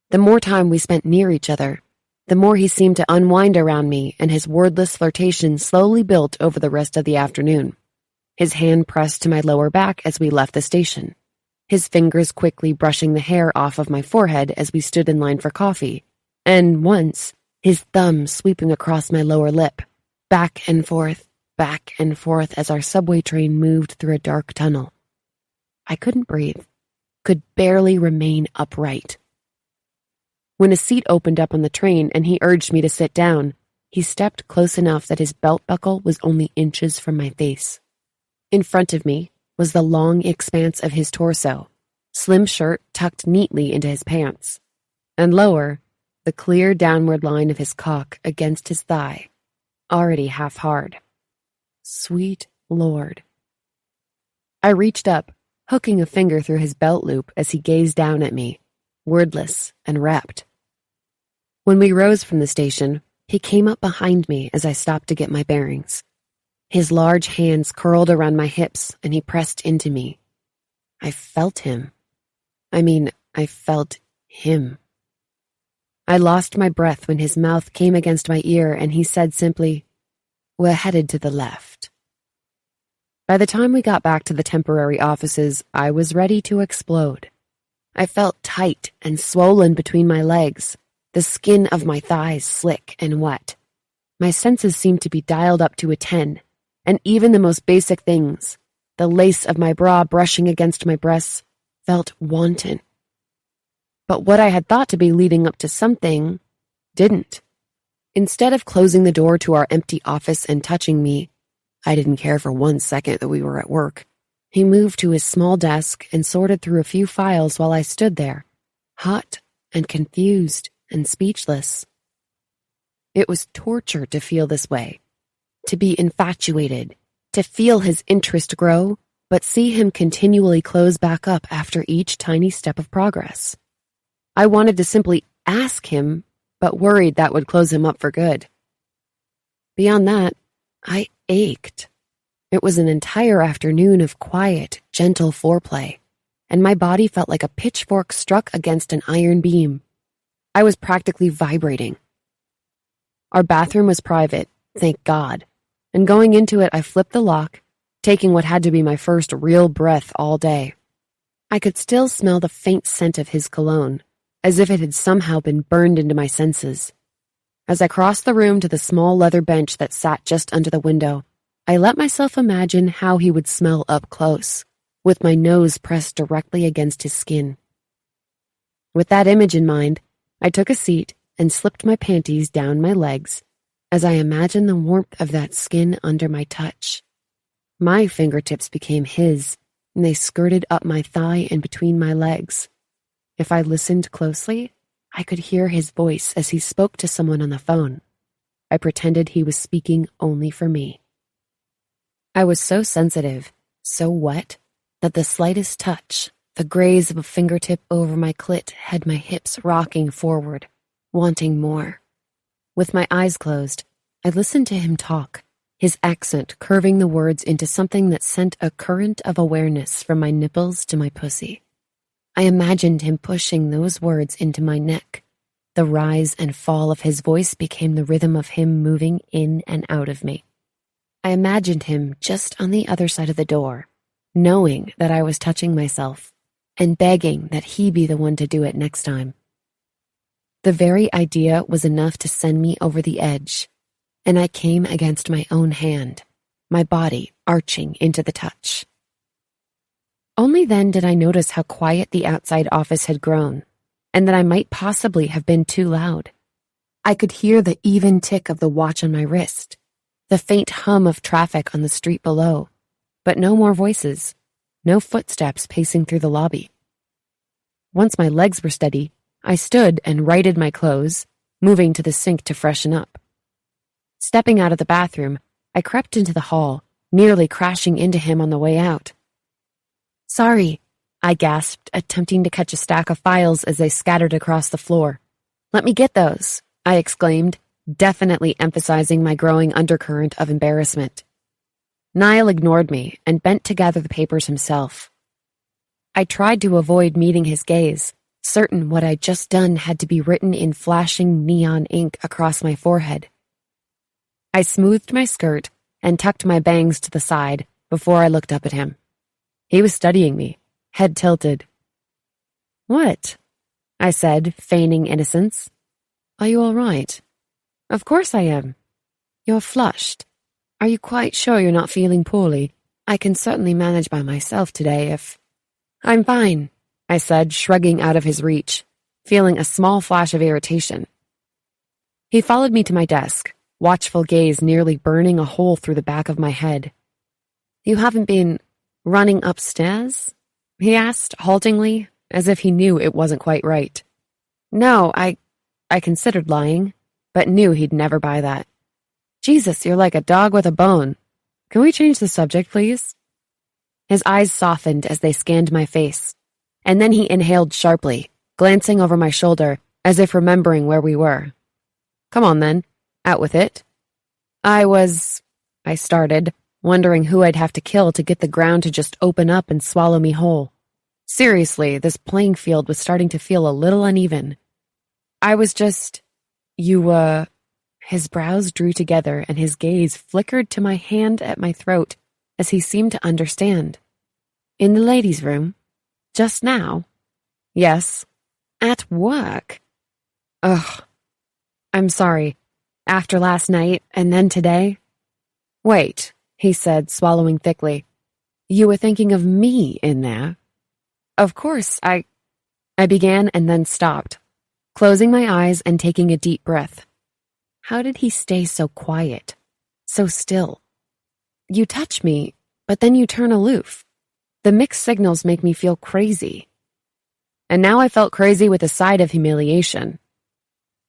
The more time we spent near each other, the more he seemed to unwind around me, and his wordless flirtation slowly built over the rest of the afternoon. His hand pressed to my lower back as we left the station, his fingers quickly brushing the hair off of my forehead as we stood in line for coffee, and once, his thumb sweeping across my lower lip, back and forth as our subway train moved through a dark tunnel. I couldn't breathe, could barely remain upright. When a seat opened up on the train and he urged me to sit down, he stepped close enough that his belt buckle was only inches from my face. In front of me was the long expanse of his torso, slim shirt tucked neatly into his pants, and lower, the clear downward line of his cock against his thigh, already half hard. Sweet Lord. I reached up, hooking a finger through his belt loop as he gazed down at me, wordless and rapt. When we rose from the station, he came up behind me as I stopped to get my bearings. His large hands curled around my hips and he pressed into me. I felt him. I felt him. I lost my breath when his mouth came against my ear and he said simply, "We're headed to the left." By the time we got back to the temporary offices, I was ready to explode. I felt tight and swollen between my legs, the skin of my thighs slick and wet. My senses seemed to be dialed up to a 10, and even the most basic things, the lace of my bra brushing against my breasts, felt wanton. But what I had thought to be leading up to something didn't. Instead of closing the door to our empty office and touching me, I didn't care for 1 second that we were at work. He moved to his small desk and sorted through a few files while I stood there, hot and confused and speechless. It was torture to feel this way, to be infatuated, to feel his interest grow, but see him continually close back up after each tiny step of progress. I wanted to simply ask him, but worried that would close him up for good. Beyond that, I ached. It was an entire afternoon of quiet, gentle foreplay, and my body felt like a pitchfork struck against an iron beam. I was practically vibrating. Our bathroom was private, thank God, and going into it I flipped the lock, taking what had to be my first real breath all day. I could still smell the faint scent of his cologne, as if it had somehow been burned into my senses. As I crossed the room to the small leather bench that sat just under the window, I let myself imagine how he would smell up close, with my nose pressed directly against his skin. With that image in mind, I took a seat and slipped my panties down my legs as I imagined the warmth of that skin under my touch. My fingertips became his, and they skirted up my thigh and between my legs. If I listened closely, I could hear his voice as he spoke to someone on the phone. I pretended he was speaking only for me. I was so sensitive, so wet, that the slightest touch, the graze of a fingertip over my clit, had my hips rocking forward, wanting more. With my eyes closed, I listened to him talk, his accent curving the words into something that sent a current of awareness from my nipples to my pussy. I imagined him pushing those words into my neck. The rise and fall of his voice became the rhythm of him moving in and out of me. I imagined him just on the other side of the door, knowing that I was touching myself, and begging that he be the one to do it next time. The very idea was enough to send me over the edge, and I came against my own hand, my body arching into the touch. Only then did I notice how quiet the outside office had grown, and that I might possibly have been too loud. I could hear the even tick of the watch on my wrist, the faint hum of traffic on the street below, but no more voices, no footsteps pacing through the lobby. Once my legs were steady, I stood and righted my clothes, moving to the sink to freshen up. Stepping out of the bathroom, I crept into the hall, nearly crashing into him on the way out. "Sorry," I gasped, attempting to catch a stack of files as they scattered across the floor. "Let me get those," I exclaimed, definitely emphasizing my growing undercurrent of embarrassment. Niall ignored me and bent to gather the papers himself. I tried to avoid meeting his gaze, certain what I'd just done had to be written in flashing neon ink across my forehead. I smoothed my skirt and tucked my bangs to the side before I looked up at him. He was studying me, head tilted. "What?" I said, feigning innocence. "Are you all right?" "Of course I am." "You're flushed. Are you quite sure you're not feeling poorly? I can certainly manage by myself today if—" "I'm fine," I said, shrugging out of his reach, feeling a small flash of irritation. He followed me to my desk, watchful gaze nearly burning a hole through the back of my head. "You haven't been running upstairs?" he asked, haltingly, as if he knew it wasn't quite right. "No, I considered lying, but knew he'd never buy that." "Jesus, you're like a dog with a bone. Can we change the subject, please?" His eyes softened as they scanned my face, and then he inhaled sharply, glancing over my shoulder as if remembering where we were. "Come on, then. Out with it." I started, wondering who I'd have to kill to get the ground to just open up and swallow me whole. Seriously, this playing field was starting to feel a little uneven. His brows drew together and his gaze flickered to my hand at my throat as he seemed to understand. "In the ladies' room? Just now?" "Yes." "At work?" "Ugh. I'm sorry. After last night and then today?" "Wait," he said, swallowing thickly. "You were thinking of me in there?" "Of course, I began and then stopped, closing my eyes and taking a deep breath. How did he stay so quiet, so still? "You touch me, but then you turn aloof. The mixed signals make me feel crazy. And now I felt crazy with a side of humiliation.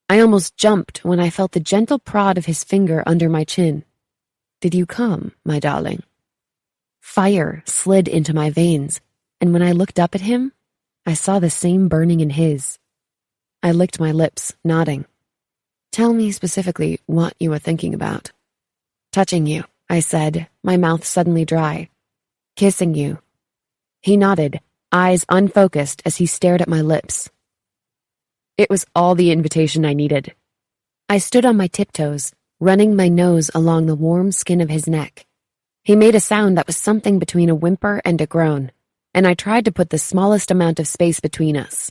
I almost jumped when I felt the gentle prod of his finger under my chin. "Did you come, my darling?" Fire slid into my veins, and when I looked up at him, I saw the same burning in his. I licked my lips, nodding. "Tell me specifically what you were thinking about." "Touching you," I said, my mouth suddenly dry. "Kissing you." He nodded, eyes unfocused as he stared at my lips. It was all the invitation I needed. I stood on my tiptoes, running my nose along the warm skin of his neck. He made a sound that was something between a whimper and a groan, and I tried to put the smallest amount of space between us.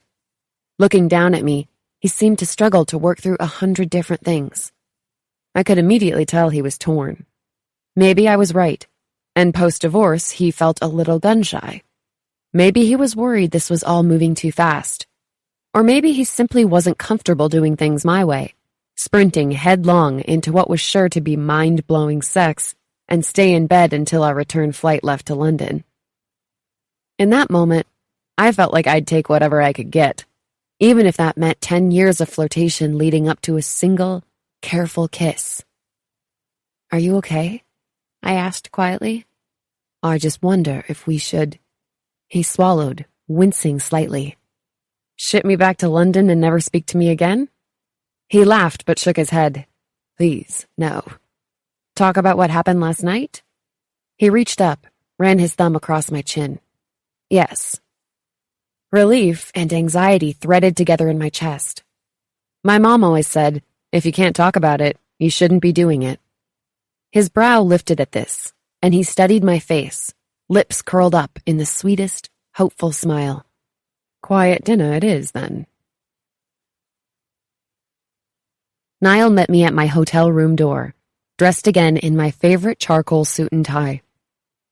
Looking down at me, he seemed to struggle to work through 100 different things. I could immediately tell he was torn. Maybe I was right, and post-divorce he felt a little gun-shy. Maybe he was worried this was all moving too fast. Or maybe he simply wasn't comfortable doing things my way, sprinting headlong into what was sure to be mind-blowing sex and stay in bed until our return flight left to London. In that moment, I felt like I'd take whatever I could get, even if that meant 10 years of flirtation leading up to a single, careful kiss. "Are you okay?" I asked quietly. "I just wonder if we should—" He swallowed, wincing slightly. "Ship me back to London and never speak to me again?" He laughed but shook his head. "Please, no." "Talk about what happened last night?" He reached up, ran his thumb across my chin. "Yes." Relief and anxiety threaded together in my chest. My mom always said, if you can't talk about it, you shouldn't be doing it. His brow lifted at this, and he studied my face, lips curled up in the sweetest, hopeful smile. "Quiet dinner it is, then." Niall met me at my hotel room door, dressed again in my favorite charcoal suit and tie.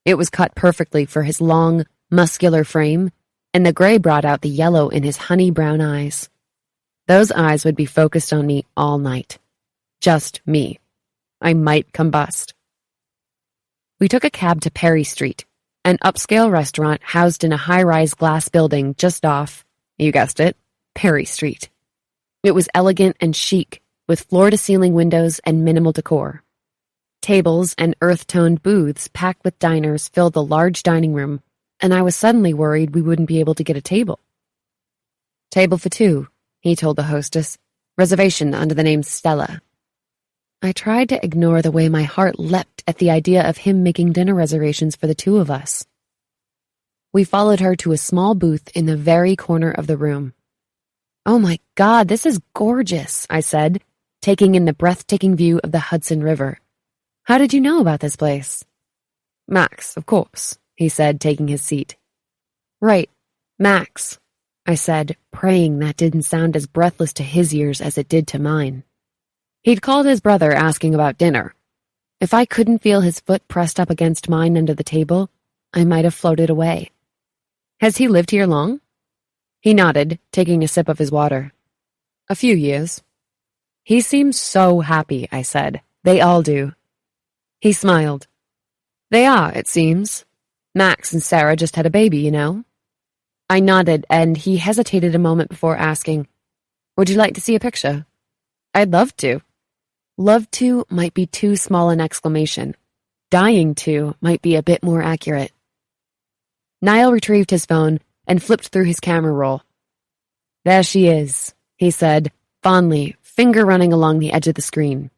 It was cut perfectly for his long, muscular frame, and the gray brought out the yellow in his honey-brown eyes. Those eyes would be focused on me all night. Just me. I might combust. We took a cab to Perry Street, an upscale restaurant housed in a high-rise glass building just off, you guessed it, Perry Street. It was elegant and chic, with floor-to-ceiling windows and minimal decor. Tables and earth-toned booths packed with diners filled the large dining room, and I was suddenly worried we wouldn't be able to get a table. "Table for two," he told the hostess. "Reservation under the name Stella." I tried to ignore the way my heart leapt at the idea of him making dinner reservations for the two of us. We followed her to a small booth in the very corner of the room. "Oh my God, this is gorgeous," I said, taking in the breathtaking view of the Hudson River. "How did you know about this place?" "Max, of course," he said, taking his seat. "Right, Max," I said, praying that didn't sound as breathless to his ears as it did to mine. He'd called his brother asking about dinner. If I couldn't feel his foot pressed up against mine under the table, I might have floated away. "Has he lived here long?" He nodded, taking a sip of his water. "A few years." "He seems so happy," I said. "They all do." He smiled. "They are, it seems. Max and Sarah just had a baby, you know." I nodded, and he hesitated a moment before asking, "Would you like to see a picture?" "I'd love to." Love to might be too small an exclamation. Dying to might be a bit more accurate. Niall retrieved his phone and flipped through his camera roll. "There she is," he said, fondly, finger running along the edge of the screen.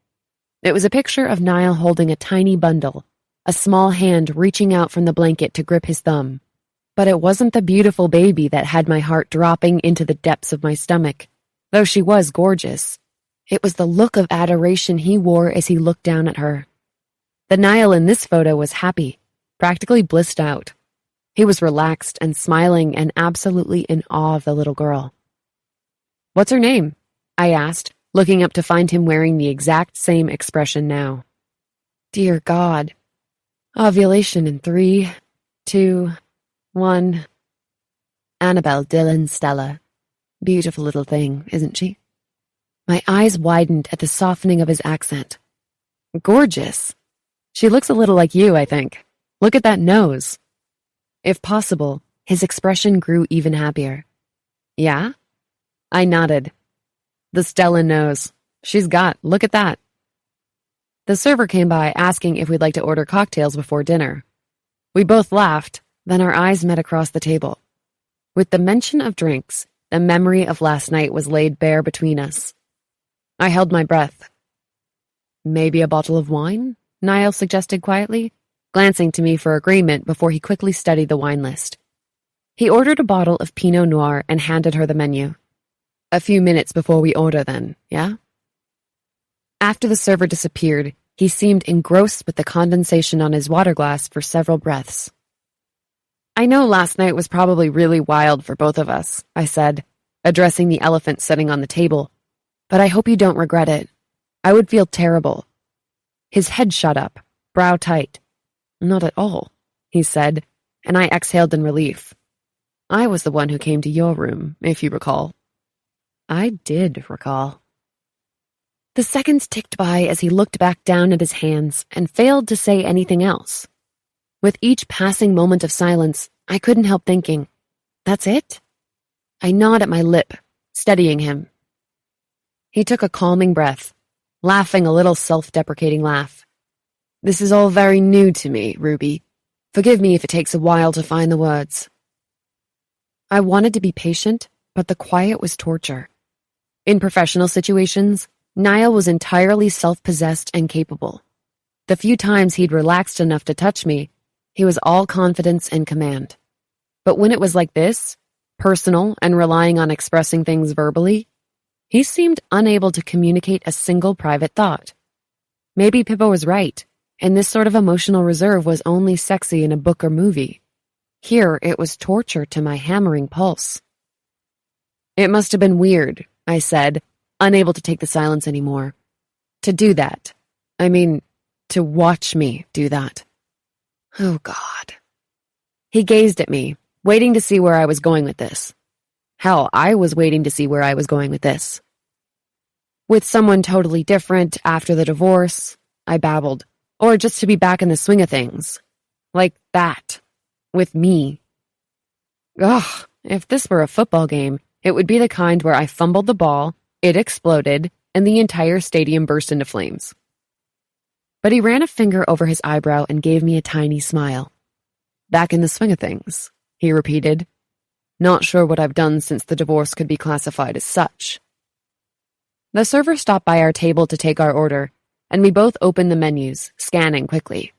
It was a picture of Niall holding a tiny bundle, a small hand reaching out from the blanket to grip his thumb. But it wasn't the beautiful baby that had my heart dropping into the depths of my stomach, though she was gorgeous. It was the look of adoration he wore as he looked down at her. The Niall in this photo was happy, practically blissed out. He was relaxed and smiling and absolutely in awe of the little girl. "What's her name?" I asked, looking up to find him wearing the exact same expression now. Dear God. Ovulation in 3, 2, 1. Annabelle Dillon Stella. Beautiful little thing, isn't she? My eyes widened at the softening of his accent. Gorgeous. She looks a little like you, I think. Look at that nose. If possible, his expression grew even happier. Yeah? I nodded. The Stella knows. Look at that. The server came by asking if we'd like to order cocktails before dinner. We both laughed, then our eyes met across the table. With the mention of drinks, the memory of last night was laid bare between us. I held my breath. Maybe a bottle of wine? Niall suggested quietly, glancing to me for agreement before he quickly studied the wine list. He ordered a bottle of Pinot Noir and handed her the menu. A few minutes before we order then, yeah? After the server disappeared, he seemed engrossed with the condensation on his water glass for several breaths. I know last night was probably really wild for both of us, I said, addressing the elephant sitting on the table, but I hope you don't regret it. I would feel terrible. His head shot up, brow tight. Not at all, he said, and I exhaled in relief. I was the one who came to your room, if you recall. I did recall. The seconds ticked by as he looked back down at his hands and failed to say anything else. With each passing moment of silence, I couldn't help thinking, that's it? I gnawed at my lip, steadying him. He took a calming breath, laughing a little self-deprecating laugh. This is all very new to me, Ruby. Forgive me if it takes a while to find the words. I wanted to be patient, but the quiet was torture. In professional situations, Niall was entirely self-possessed and capable. The few times he'd relaxed enough to touch me, he was all confidence and command. But when it was like this, personal and relying on expressing things verbally, he seemed unable to communicate a single private thought. Maybe Pippa was right, and this sort of emotional reserve was only sexy in a book or movie. Here it was torture to my hammering pulse. It must have been weird, I said, unable to take the silence anymore. To do that. To watch me do that. Oh, God. He gazed at me, waiting to see where I was going with this. Hell, I was waiting to see where I was going with this. With someone totally different after the divorce, I babbled, or just to be back in the swing of things. Like that. With me. Ugh, if this were a football game, it would be the kind where I fumbled the ball, it exploded, and the entire stadium burst into flames. But he ran a finger over his eyebrow and gave me a tiny smile. Back in the swing of things, he repeated. Not sure what I've done since the divorce could be classified as such. The server stopped by our table to take our order, and we both opened the menus, scanning quickly.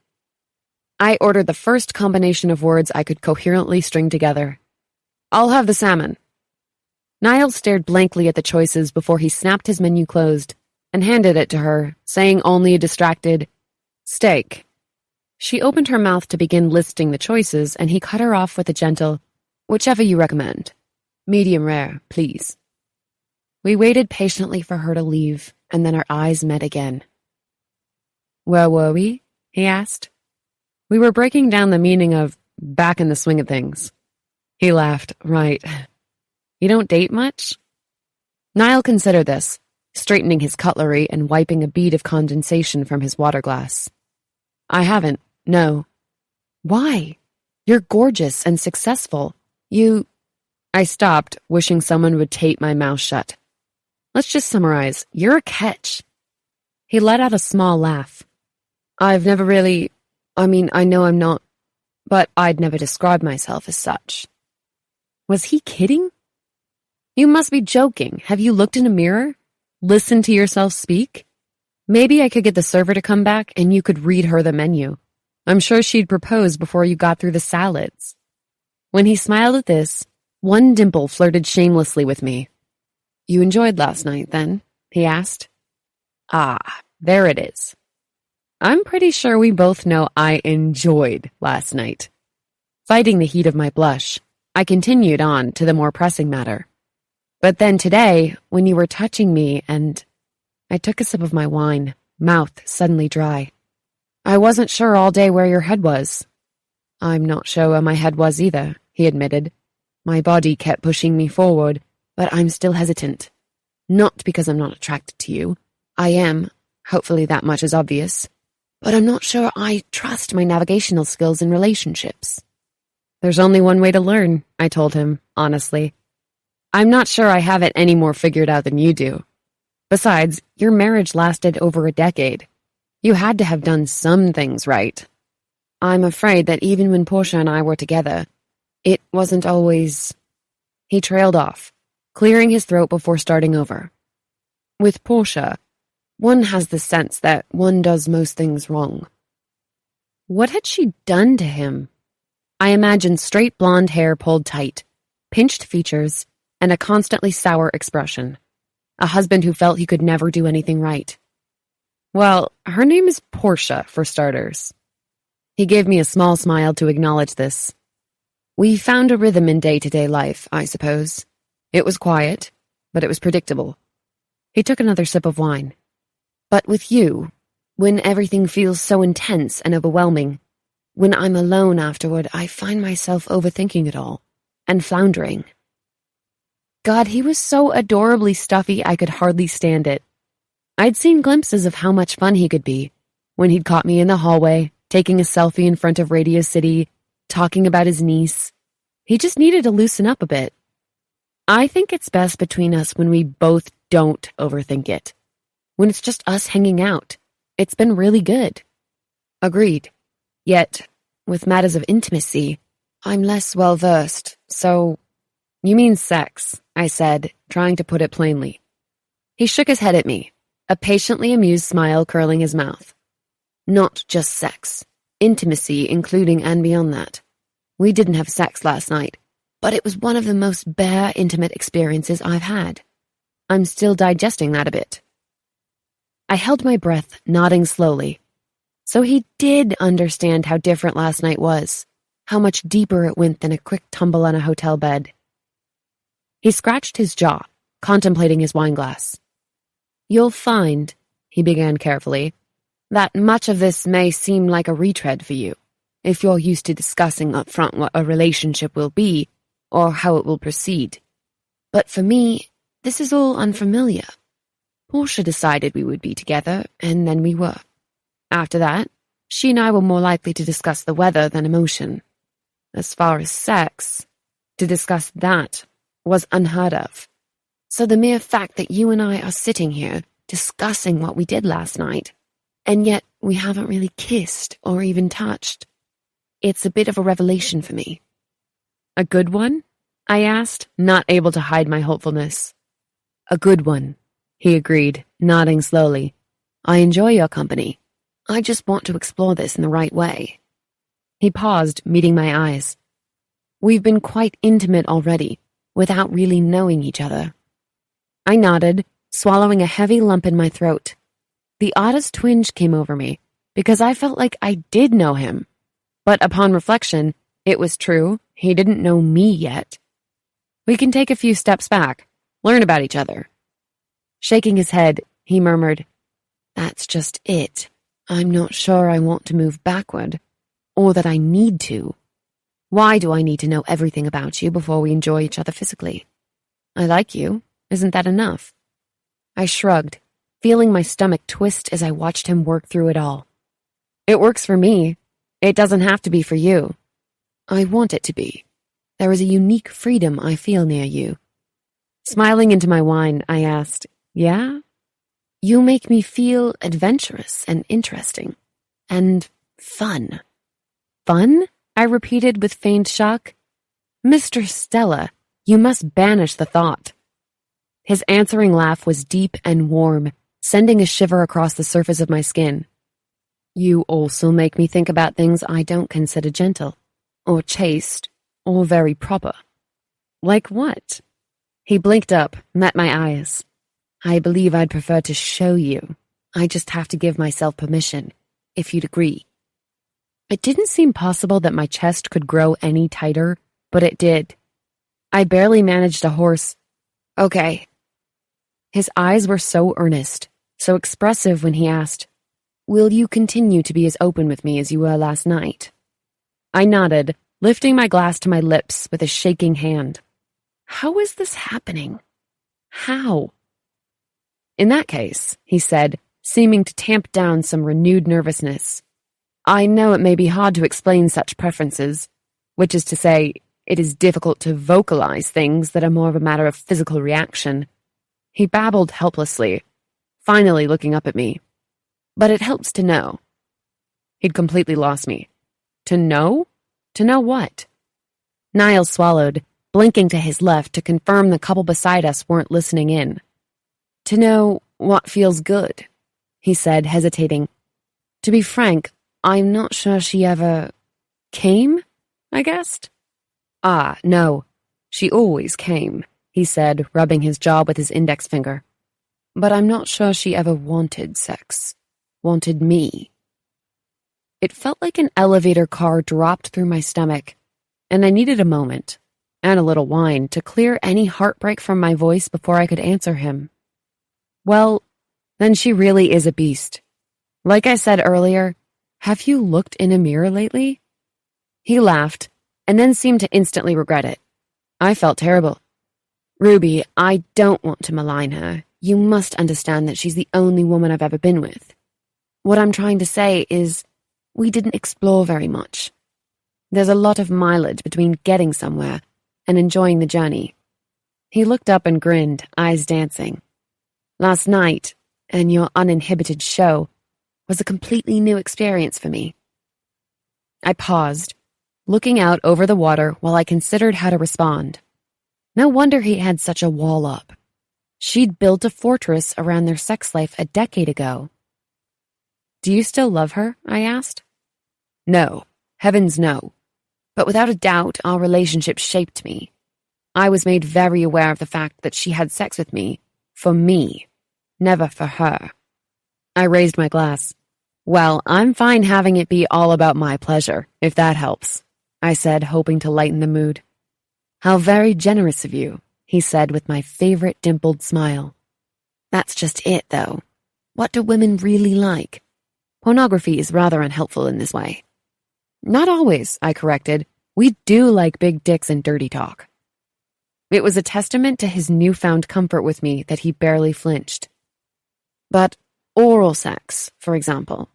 I ordered the first combination of words I could coherently string together. I'll have the salmon. Niall stared blankly at the choices before he snapped his menu closed and handed it to her, saying only a distracted, steak. She opened her mouth to begin listing the choices, and he cut her off with a gentle, whichever you recommend. Medium rare, please. We waited patiently for her to leave, and then our eyes met again. Where were we? He asked. We were breaking down the meaning of back in the swing of things. He laughed. Right. You don't date much? Niall considered this, straightening his cutlery and wiping a bead of condensation from his water glass. I haven't, no. Why? You're gorgeous and successful. I stopped, wishing someone would tape my mouth shut. Let's just summarize. You're a catch. He let out a small laugh. I've never really... I know I'm not... But I'd never described myself as such. Was he kidding? You must be joking. Have you looked in a mirror? Listened to yourself speak? Maybe I could get the server to come back and you could read her the menu. I'm sure she'd propose before you got through the salads. When he smiled at this, one dimple flirted shamelessly with me. You enjoyed last night, then? He asked. Ah, there it is. I'm pretty sure we both know I enjoyed last night. Fighting the heat of my blush, I continued on to the more pressing matter. But then today, when you were touching me and... I took a sip of my wine, mouth suddenly dry. I wasn't sure all day where your head was. I'm not sure where my head was either, he admitted. My body kept pushing me forward, but I'm still hesitant. Not because I'm not attracted to you. I am, hopefully that much is obvious. But I'm not sure I trust my navigational skills in relationships. There's only one way to learn, I told him, honestly. I'm not sure I have it any more figured out than you do. Besides, your marriage lasted over a decade. You had to have done some things right. I'm afraid that even when Portia and I were together, it wasn't always... He trailed off, clearing his throat before starting over. With Portia, one has the sense that one does most things wrong. What had she done to him? I imagined straight blonde hair pulled tight, pinched features, and a constantly sour expression. A husband who felt he could never do anything right. Well, her name is Portia, for starters. He gave me a small smile to acknowledge this. We found a rhythm in day-to-day life, I suppose. It was quiet, but it was predictable. He took another sip of wine. But with you, when everything feels so intense and overwhelming, when I'm alone afterward, I find myself overthinking it all and floundering. God, he was so adorably stuffy I could hardly stand it. I'd seen glimpses of how much fun he could be when he'd caught me in the hallway, taking a selfie in front of Radio City, talking about his niece. He just needed to loosen up a bit. I think it's best between us when we both don't overthink it. When it's just us hanging out. It's been really good. Agreed. Yet, with matters of intimacy, I'm less well-versed, so... You mean sex, I said, trying to put it plainly. He shook his head at me, a patiently amused smile curling his mouth. Not just sex. Intimacy, including and beyond that. We didn't have sex last night, but it was one of the most bare, intimate experiences I've had. I'm still digesting that a bit. I held my breath, nodding slowly. So he did understand how different last night was, how much deeper it went than a quick tumble on a hotel bed. He scratched his jaw, contemplating his wineglass. You'll find, he began carefully, that much of this may seem like a retread for you, if you're used to discussing up front what a relationship will be, or how it will proceed. But for me, this is all unfamiliar. Portia decided we would be together, and then we were. After that, she and I were more likely to discuss the weather than emotion. As far as sex, to discuss that was unheard of. So the mere fact that you and I are sitting here discussing what we did last night, and yet we haven't really kissed or even touched, it's a bit of a revelation for me. A good one? I asked, not able to hide my hopefulness. A good one, he agreed, nodding slowly. I enjoy your company. I just want to explore this in the right way. He paused, meeting my eyes. We've been quite intimate already, without really knowing each other. I nodded, swallowing a heavy lump in my throat. The oddest twinge came over me, because I felt like I did know him. But upon reflection, it was true, he didn't know me yet. We can take a few steps back, learn about each other. Shaking his head, he murmured, That's just it. I'm not sure I want to move backward, or that I need to. Why do I need to know everything about you before we enjoy each other physically? I like you. Isn't that enough? I shrugged, feeling my stomach twist as I watched him work through it all. It works for me. It doesn't have to be for you. I want it to be. There is a unique freedom I feel near you. Smiling into my wine, I asked, Yeah? You make me feel adventurous and interesting. And fun. Fun? I repeated with feigned shock. Mr. Stella, you must banish the thought. His answering laugh was deep and warm, sending a shiver across the surface of my skin. You also make me think about things I don't consider gentle, or chaste, or very proper. Like what? He blinked up, met my eyes. I believe I'd prefer to show you. I just have to give myself permission, if you'd agree. It didn't seem possible that my chest could grow any tighter, but it did. I barely managed a hoarse, Okay. His eyes were so earnest, so expressive when he asked, Will you continue to be as open with me as you were last night? I nodded, lifting my glass to my lips with a shaking hand. How is this happening? How? In that case, he said, seeming to tamp down some renewed nervousness, I know it may be hard to explain such preferences, which is to say, it is difficult to vocalize things that are more of a matter of physical reaction. He babbled helplessly, finally looking up at me. But it helps to know. He'd completely lost me. To know? To know what? Niall swallowed, blinking to his left to confirm the couple beside us weren't listening in. To know what feels good, he said, hesitating. To be frank, I'm not sure she ever came, I guessed. Ah, no, she always came, he said, rubbing his jaw with his index finger. But I'm not sure she ever wanted sex. Wanted me. It felt like an elevator car dropped through my stomach, and I needed a moment, and a little wine, to clear any heartbreak from my voice before I could answer him. Well, then she really is a beast. Like I said earlier, have you looked in a mirror lately? He laughed, and then seemed to instantly regret it. I felt terrible. Ruby, I don't want to malign her. You must understand that she's the only woman I've ever been with. What I'm trying to say is, we didn't explore very much. There's a lot of mileage between getting somewhere and enjoying the journey. He looked up and grinned, eyes dancing. Last night, and your uninhibited show, was a completely new experience for me. I paused, looking out over the water while I considered how to respond. No wonder he had such a wall up. She'd built a fortress around their sex life a decade ago. Do you still love her? I asked. No, heavens no. But without a doubt, our relationship shaped me. I was made very aware of the fact that she had sex with me, for me, never for her. I raised my glass. Well, I'm fine having it be all about my pleasure, if that helps, I said, hoping to lighten the mood. How very generous of you, he said with my favorite dimpled smile. That's just it, though. What do women really like? Pornography is rather unhelpful in this way. Not always, I corrected. We do like big dicks and dirty talk. It was a testament to his newfound comfort with me that he barely flinched. But oral sex, for example.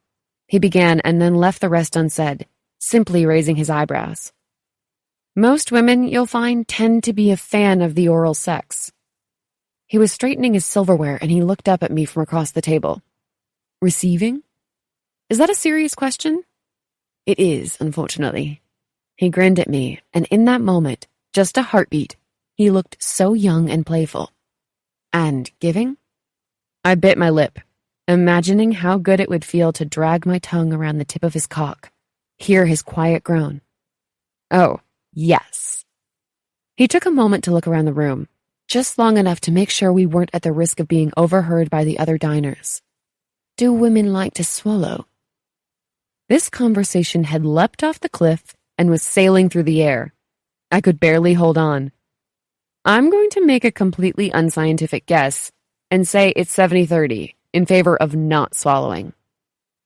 He began and then left the rest unsaid, simply raising his eyebrows. Most women, you'll find, tend to be a fan of the oral sex. He was straightening his silverware and he looked up at me from across the table. Receiving? Is that a serious question? It is, unfortunately. He grinned at me, and in that moment, just a heartbeat, he looked so young and playful. And giving? I bit my lip, imagining how good it would feel to drag my tongue around the tip of his cock, hear his quiet groan. Oh, yes. He took a moment to look around the room, just long enough to make sure we weren't at the risk of being overheard by the other diners. Do women like to swallow? This conversation had leapt off the cliff and was sailing through the air. I could barely hold on. I'm going to make a completely unscientific guess and say it's 70-30 in favor of not swallowing.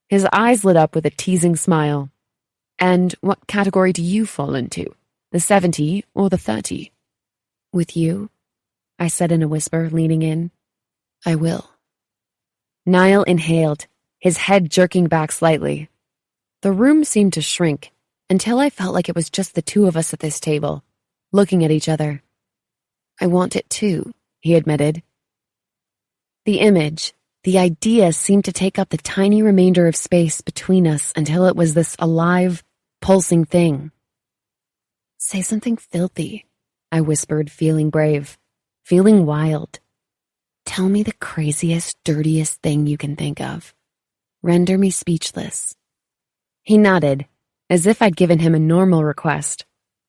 His eyes lit up with a teasing smile. And what category do you fall into? The 70 or the 30? With you? I said in a whisper, leaning in. I will. Niall inhaled, his head jerking back slightly. The room seemed to shrink until I felt like it was just the two of us at this table, looking at each other. I want it too, he admitted. The image, the idea seemed to take up the tiny remainder of space between us until it was this alive, pulsing thing. Say something filthy, I whispered, feeling brave, feeling wild. Tell me the craziest, dirtiest thing you can think of. Render me speechless. He nodded, as if I'd given him a normal request,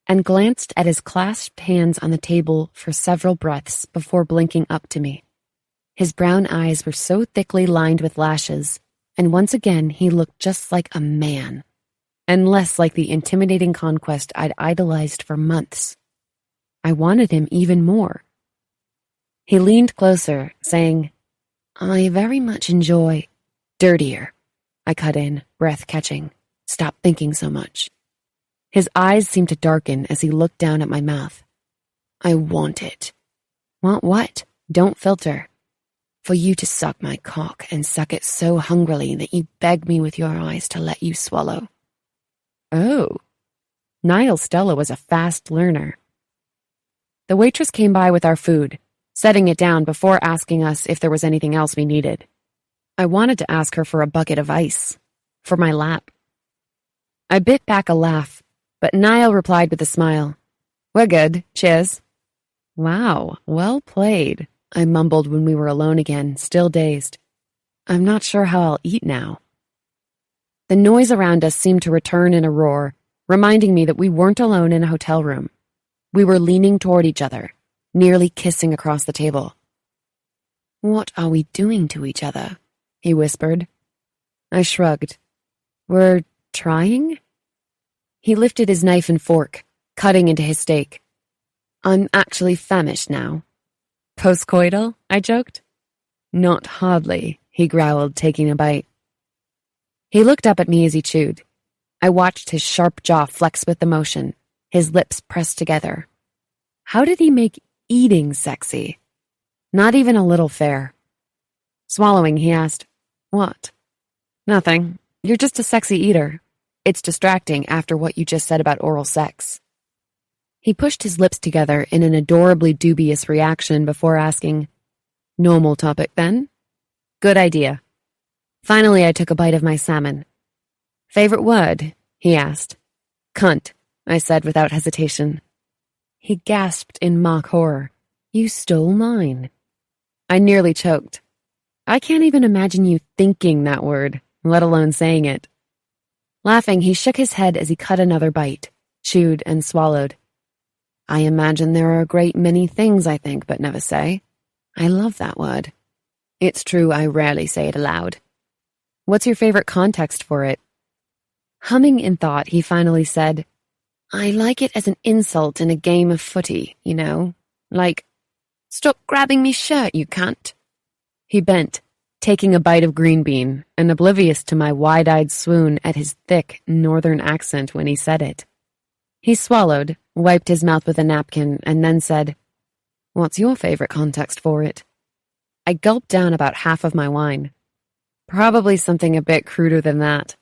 and glanced at his clasped hands on the table for several breaths before blinking up to me. His brown eyes were so thickly lined with lashes, and once again he looked just like a man, and less like the intimidating conquest I'd idolized for months. I wanted him even more. He leaned closer, saying, I very much enjoy dirtier. I cut in, breath catching. Stop thinking so much. His eyes seemed to darken as he looked down at my mouth. I want it. Want what? Don't filter. For you to suck my cock and suck it so hungrily that you beg me with your eyes to let you swallow. Oh, Niall Stella was a fast learner. The waitress came by with our food, setting it down before asking us if there was anything else we needed. I wanted to ask her for a bucket of ice, for my lap. I bit back a laugh, but Niall replied with a smile. "We're good, cheers." "Wow, well played," I mumbled when we were alone again, still dazed. "I'm not sure how I'll eat now." The noise around us seemed to return in a roar, reminding me that we weren't alone in a hotel room. We were leaning toward each other, nearly kissing across the table. "What are we doing to each other?" he whispered. I shrugged. "We're trying?" He lifted his knife and fork, cutting into his steak. "I'm actually famished now." "Postcoital?" I joked. "Not hardly," he growled, taking a bite. He looked up at me as he chewed. I watched his sharp jaw flex with emotion, his lips pressed together. How did he make eating sexy? Not even a little fair. Swallowing, he asked, "What?" "Nothing. You're just a sexy eater. It's distracting after what you just said about oral sex." He pushed his lips together in an adorably dubious reaction before asking, "Normal topic, then?" "Good idea." Finally, I took a bite of my salmon. "Favorite word?" he asked. "Cunt," I said without hesitation. He gasped in mock horror. "You stole mine." I nearly choked. I can't even imagine you thinking that word, let alone saying it. Laughing, he shook his head as he cut another bite, chewed and swallowed. "I imagine there are a great many things I think but never say. I love that word. It's true I rarely say it aloud." "What's your favorite context for it?" Humming in thought, he finally said, "I like it as an insult in a game of footy, you know? Like, 'Stop grabbing me shirt, you cunt.'" He bent, taking a bite of green bean, and oblivious to my wide-eyed swoon at his thick northern accent when he said it. He swallowed, wiped his mouth with a napkin, and then said, "What's your favorite context for it?" I gulped down about half of my wine. "Probably something a bit cruder than that."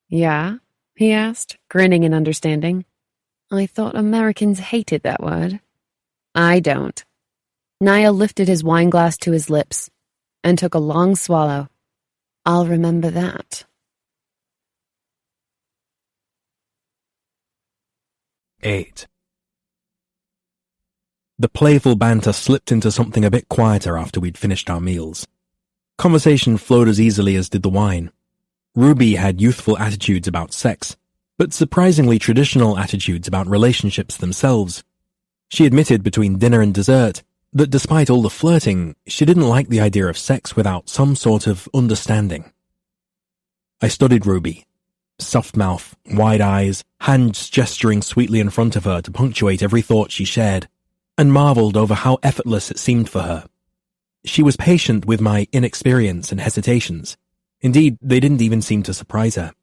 "Yeah?" he asked, grinning in understanding. "I thought Americans hated that word." "I don't." Niall lifted his wineglass to his lips and took a long swallow. "I'll remember that." 8. The playful banter slipped into something a bit quieter after we'd finished our meals. Conversation flowed as easily as did the wine. Ruby had youthful attitudes about sex, but surprisingly traditional attitudes about relationships themselves. She admitted between dinner and dessert that despite all the flirting, she didn't like the idea of sex without some sort of understanding. I studied Ruby. Soft mouth, wide eyes, hands gesturing sweetly in front of her to punctuate every thought she shared, and marveled over how effortless it seemed for her. She was patient with my inexperience and hesitations. Indeed, they didn't even seem to surprise her.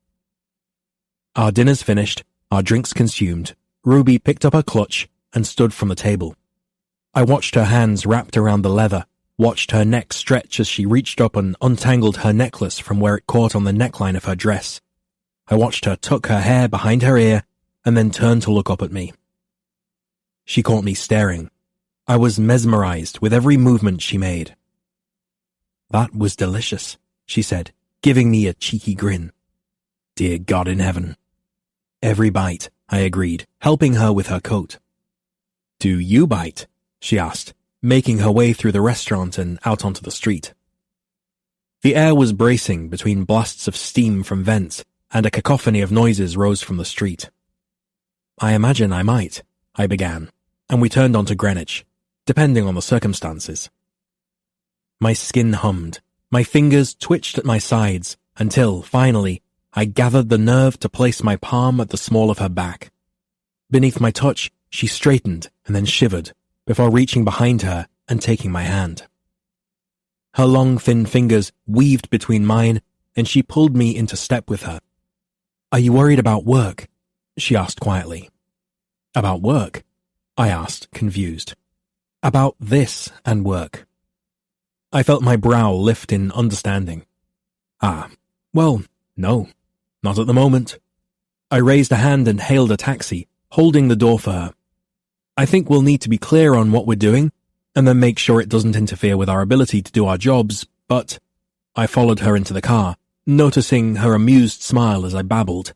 Our dinners finished, our drinks consumed, Ruby picked up her clutch and stood from the table. I watched her hands wrapped around the leather, watched her neck stretch as she reached up and untangled her necklace from where it caught on the neckline of her dress. I watched her tuck her hair behind her ear and then turn to look up at me. She caught me staring. I was mesmerized with every movement she made. "That was delicious," she said, giving me a cheeky grin. "Dear God in heaven." "Every bite," I agreed, helping her with her coat. "Do you bite?" she asked, making her way through the restaurant and out onto the street. The air was bracing between blasts of steam from vents, and a cacophony of noises rose from the street. "I imagine I might," I began, and we turned onto Greenwich, depending on the circumstances. My skin hummed, my fingers twitched at my sides, until, finally, I gathered the nerve to place my palm at the small of her back. Beneath my touch, she straightened and then shivered, before reaching behind her and taking my hand. Her long, thin fingers weaved between mine, and she pulled me into step with her. "Are you worried about work?" she asked quietly. "About work?" I asked, confused. "About this and work." I felt my brow lift in understanding. Well, no, not at the moment. I raised a hand and hailed a taxi, holding the door for her. I think we'll need to be clear on what we're doing, and then make sure it doesn't interfere with our ability to do our jobs, but I followed her into the car, noticing her amused smile as I babbled.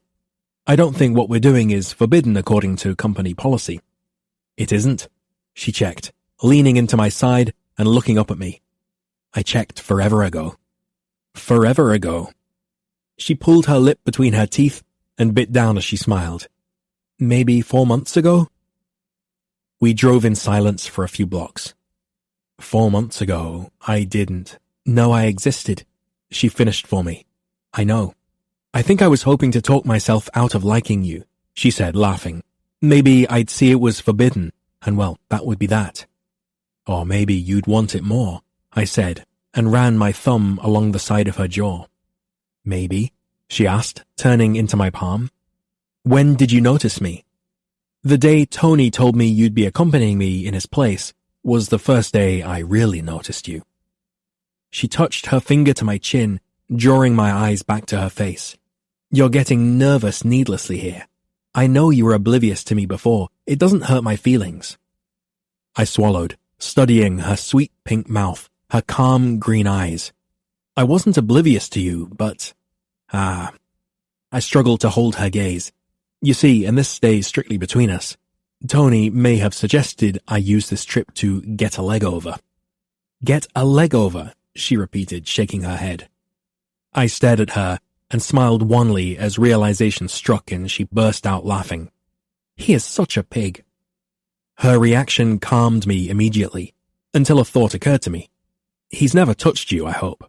I don't think what we're doing is forbidden according to company policy. It isn't, she checked, leaning into my side and looking up at me. I checked forever ago. Forever ago. She pulled her lip between her teeth and bit down as she smiled. Maybe 4 months ago? We drove in silence for a few blocks. 4 months ago, I didn't know I existed. She finished for me. I know. I think I was hoping to talk myself out of liking you, she said, laughing. Maybe I'd see it was forbidden, and well, that would be that. Or maybe you'd want it more, I said, and ran my thumb along the side of her jaw. Maybe, she asked, turning into my palm. When did you notice me? The day Tony told me you'd be accompanying me in his place was the first day I really noticed you. She touched her finger to my chin, drawing my eyes back to her face. You're getting nervous needlessly here. I know you were oblivious to me before. It doesn't hurt my feelings. I swallowed, studying her sweet pink mouth, her calm green eyes. I wasn't oblivious to you, but... I struggled to hold her gaze. You see, and this stays strictly between us, Tony may have suggested I use this trip to get a leg over. Get a leg over, she repeated, shaking her head. I stared at her and smiled wanly as realization struck and she burst out laughing. He is such a pig. Her reaction calmed me immediately, until a thought occurred to me. He's never touched you, I hope.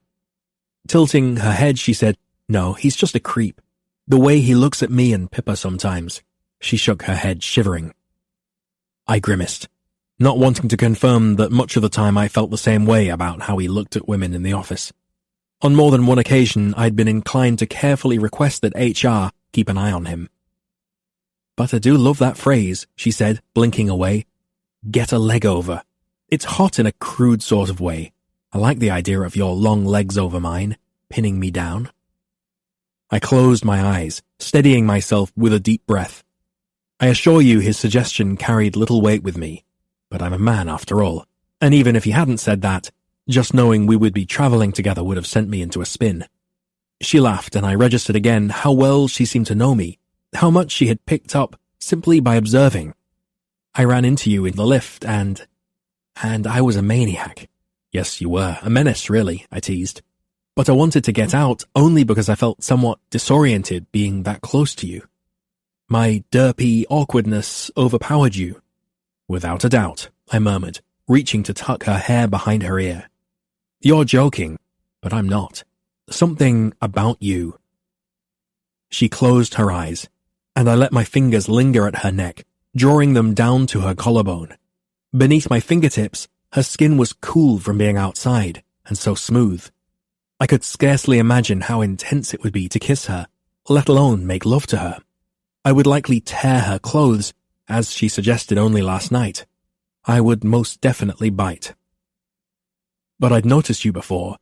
Tilting her head, she said, No, he's just a creep. The way he looks at me and Pippa sometimes. She shook her head, shivering. I grimaced, not wanting to confirm that much of the time I felt the same way about how he looked at women in the office. On more than one occasion, I'd been inclined to carefully request that HR keep an eye on him. But I do love that phrase, she said, blinking away. Get a leg over. It's hot in a crude sort of way. I like the idea of your long legs over mine, pinning me down. I closed my eyes, steadying myself with a deep breath. I assure you his suggestion carried little weight with me, but I'm a man after all, and even if he hadn't said that, just knowing we would be travelling together would have sent me into a spin. She laughed, and I registered again how well she seemed to know me, how much she had picked up simply by observing. I ran into you in the lift, and I was a maniac. Yes, you were, a menace really, I teased. But I wanted to get out only because I felt somewhat disoriented being that close to you. My derpy awkwardness overpowered you. Without a doubt, I murmured, reaching to tuck her hair behind her ear. You're joking, but I'm not. Something about you. She closed her eyes, and I let my fingers linger at her neck, drawing them down to her collarbone. Beneath my fingertips, her skin was cool from being outside, and so smooth. I could scarcely imagine how intense it would be to kiss her, let alone make love to her. I would likely tear her clothes, as she suggested only last night. I would most definitely bite. But I'd noticed you before.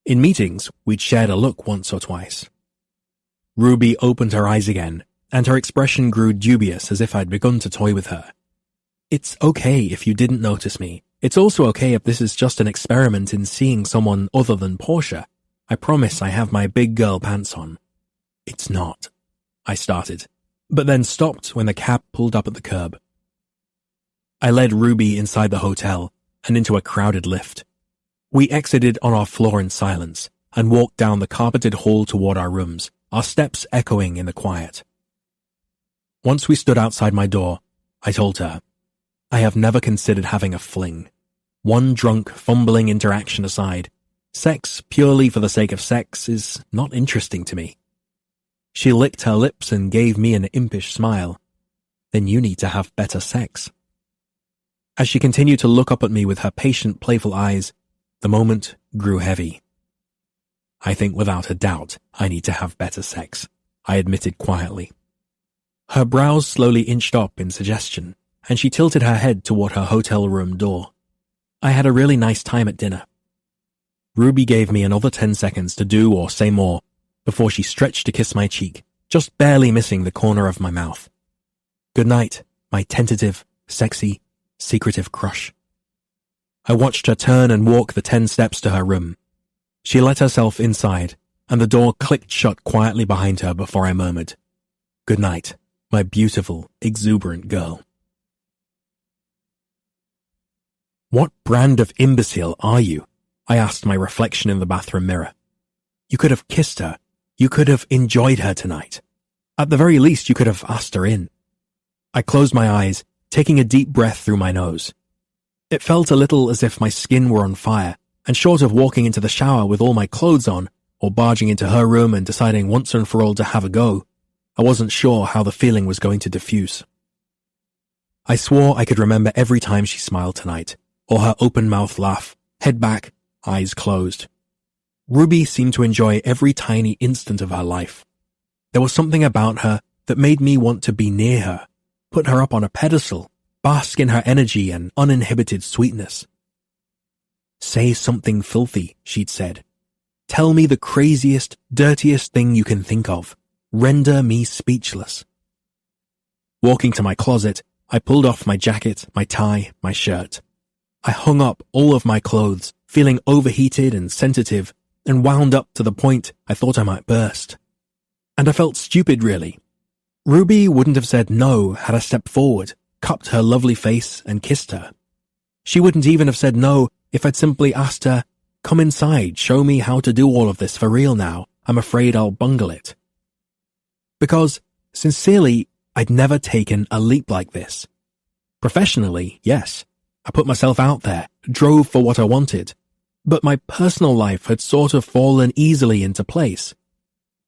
In meetings, we'd shared a look once or twice. Ruby opened her eyes again, and her expression grew dubious as if I'd begun to toy with her. It's okay if you didn't notice me. It's also okay if this is just an experiment in seeing someone other than Portia. I promise I have my big girl pants on. It's not, I started, but then stopped when the cab pulled up at the curb. I led Ruby inside the hotel and into a crowded lift. We exited on our floor in silence and walked down the carpeted hall toward our rooms, our steps echoing in the quiet. Once we stood outside my door, I told her, I have never considered having a fling. One drunk, fumbling interaction aside, sex purely for the sake of sex is not interesting to me. She licked her lips and gave me an impish smile. Then you need to have better sex. As she continued to look up at me with her patient, playful eyes, the moment grew heavy. I think without a doubt I need to have better sex, I admitted quietly. Her brows slowly inched up in suggestion, and she tilted her head toward her hotel room door. I had a really nice time at dinner. Ruby gave me another 10 seconds to do or say more before she stretched to kiss my cheek, just barely missing the corner of my mouth. Good night, my tentative, sexy, secretive crush. I watched her turn and walk the 10 steps to her room. She let herself inside, and the door clicked shut quietly behind her before I murmured, "Good night, my beautiful, exuberant girl." "What brand of imbecile are you?" I asked my reflection in the bathroom mirror. "You could have kissed her. You could have enjoyed her tonight. At the very least, you could have asked her in." I closed my eyes, taking a deep breath through my nose. It felt a little as if my skin were on fire, and short of walking into the shower with all my clothes on, or barging into her room and deciding once and for all to have a go, I wasn't sure how the feeling was going to diffuse. I swore I could remember every time she smiled tonight, or her open-mouthed laugh, head back, eyes closed. Ruby seemed to enjoy every tiny instant of her life. There was something about her that made me want to be near her, put her up on a pedestal, bask in her energy and uninhibited sweetness. "Say something filthy," she'd said. "Tell me the craziest, dirtiest thing you can think of. Render me speechless." Walking to my closet, I pulled off my jacket, my tie, my shirt. I hung up all of my clothes, feeling overheated and sensitive, and wound up to the point I thought I might burst. And I felt stupid, really. Ruby wouldn't have said no had I stepped forward, cupped her lovely face, and kissed her. She wouldn't even have said no if I'd simply asked her, "Come inside, show me how to do all of this for real now. I'm afraid I'll bungle it." Because, sincerely, I'd never taken a leap like this. Professionally, yes. I put myself out there, drove for what I wanted. But my personal life had sort of fallen easily into place.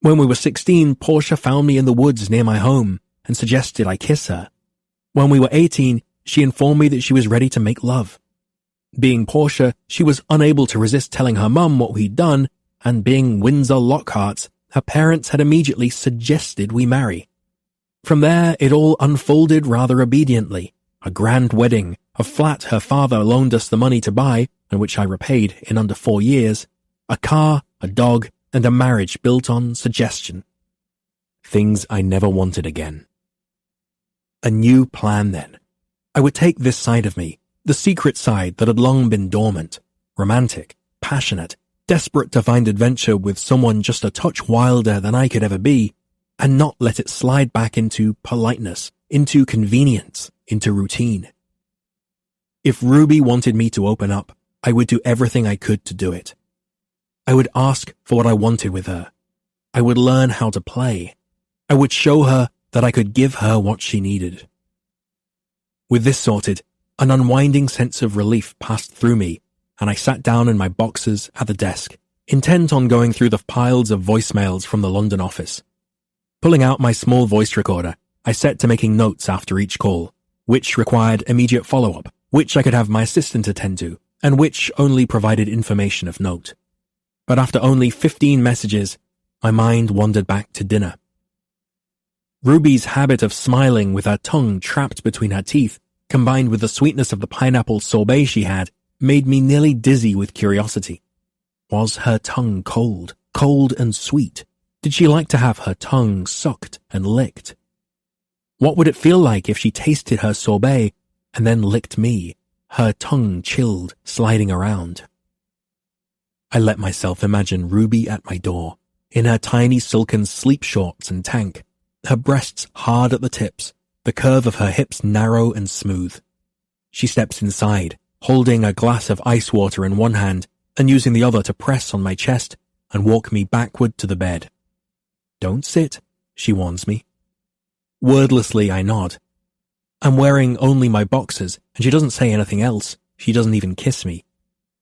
When we were 16, Portia found me in the woods near my home and suggested I kiss her. When we were 18, she informed me that she was ready to make love. Being Portia, she was unable to resist telling her mum what we'd done, and being Windsor Lockharts, her parents had immediately suggested we marry. From there, it all unfolded rather obediently. A grand wedding, a flat her father loaned us the money to buy, and which I repaid in under 4 years, a car, a dog, and a marriage built on suggestion. Things I never wanted again. A new plan then. I would take this side of me, the secret side that had long been dormant, romantic, passionate, desperate to find adventure with someone just a touch wilder than I could ever be, and not let it slide back into politeness, into convenience, into routine. If Ruby wanted me to open up, I would do everything I could to do it. I would ask for what I wanted with her. I would learn how to play. I would show her that I could give her what she needed. With this sorted, an unwinding sense of relief passed through me, and I sat down in my boxers at the desk, intent on going through the piles of voicemails from the London office. Pulling out my small voice recorder, I set to making notes after each call, which required immediate follow-up, which I could have my assistant attend to, and which only provided information of note. But after only 15 messages, my mind wandered back to dinner. Ruby's habit of smiling with her tongue trapped between her teeth, combined with the sweetness of the pineapple sorbet she had, made me nearly dizzy with curiosity. Was her tongue cold, cold and sweet? Did she like to have her tongue sucked and licked? What would it feel like if she tasted her sorbet and then licked me, her tongue chilled, sliding around? I let myself imagine Ruby at my door, in her tiny silken sleep shorts and tank, her breasts hard at the tips, the curve of her hips narrow and smooth. She steps inside, holding a glass of ice water in one hand and using the other to press on my chest and walk me backward to the bed. "Don't sit," she warns me. Wordlessly, I nod. I'm wearing only my boxers, and she doesn't say anything else. She doesn't even kiss me.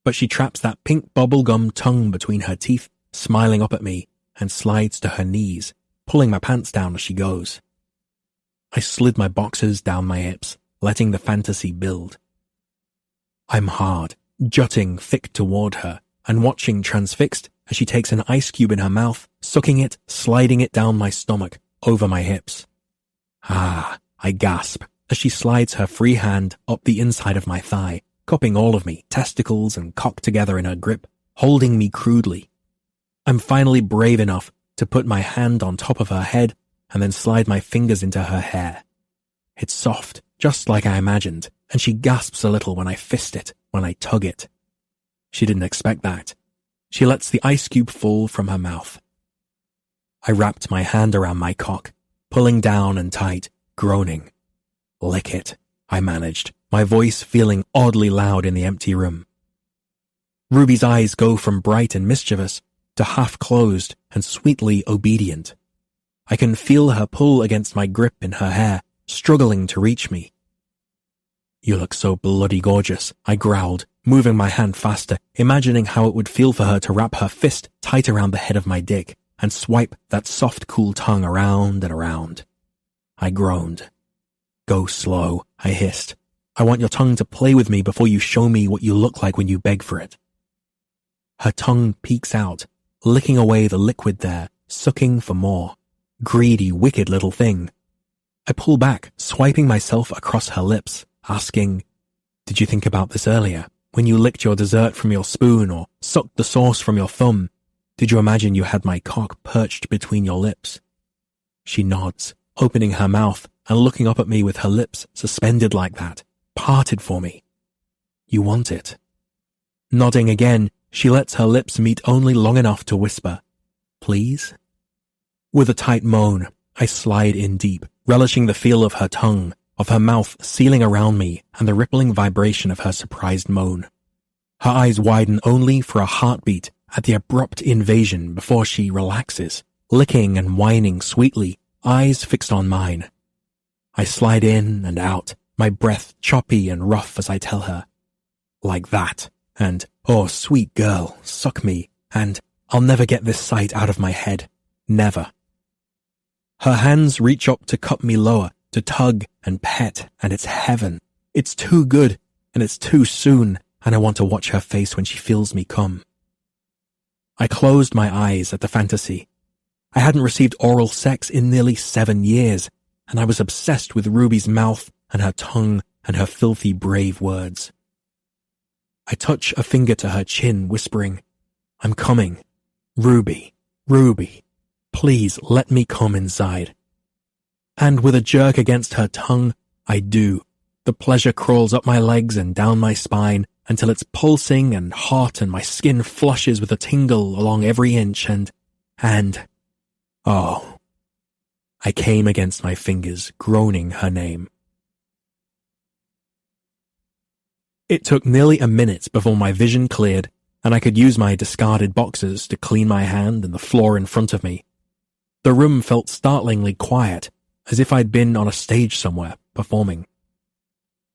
But she traps that pink bubblegum tongue between her teeth, smiling up at me, and slides to her knees, pulling my pants down as she goes. I slid my boxers down my hips, letting the fantasy build. I'm hard, jutting thick toward her, and watching transfixed as she takes an ice cube in her mouth, sucking it, sliding it down my stomach, over my hips. Ah, I gasp as she slides her free hand up the inside of my thigh, cupping all of me, testicles and cock together in her grip, holding me crudely. I'm finally brave enough to put my hand on top of her head and then slide my fingers into her hair. It's soft, just like I imagined, and she gasps a little when I fist it, when I tug it. She didn't expect that. She lets the ice cube fall from her mouth. I wrapped my hand around my cock, pulling down and tight, groaning. Lick it, I managed, my voice feeling oddly loud in the empty room. Ruby's eyes go from bright and mischievous to half-closed and sweetly obedient. I can feel her pull against my grip in her hair, struggling to reach me. You look so bloody gorgeous, I growled, moving my hand faster, imagining how it would feel for her to wrap her fist tight around the head of my dick and swipe that soft, cool tongue around and around. I groaned. Go slow, I hissed. I want your tongue to play with me before you show me what you look like when you beg for it. Her tongue peeks out, licking away the liquid there, sucking for more. Greedy, wicked little thing. I pull back, swiping myself across her lips, asking, did you think about this earlier, when you licked your dessert from your spoon or sucked the sauce from your thumb? Did you imagine you had my cock perched between your lips? She nods, opening her mouth and looking up at me with her lips suspended like that, parted for me. You want it. Nodding again, she lets her lips meet only long enough to whisper, please? With a tight moan, I slide in deep, relishing the feel of her tongue, of her mouth sealing around me and the rippling vibration of her surprised moan. Her eyes widen only for a heartbeat at the abrupt invasion before she relaxes, licking and whining sweetly, eyes fixed on mine. I slide in and out, my breath choppy and rough as I tell her, like that, and, oh, sweet girl, suck me, and I'll never get this sight out of my head. Never. Her hands reach up to cup me lower, to tug and pet, and it's heaven. It's too good, and it's too soon, and I want to watch her face when she feels me come. I closed my eyes at the fantasy. I hadn't received oral sex in nearly 7 years, and I was obsessed with Ruby's mouth and her tongue and her filthy brave words. I touch a finger to her chin, whispering, I'm coming. Ruby, Ruby, please let me come inside. And with a jerk against her tongue, I do. The pleasure crawls up my legs and down my spine until it's pulsing and hot and my skin flushes with a tingle along every inch and, oh. I came against my fingers, groaning her name. It took nearly a minute before my vision cleared and I could use my discarded boxers to clean my hand and the floor in front of me. The room felt startlingly quiet, as if I'd been on a stage somewhere, performing.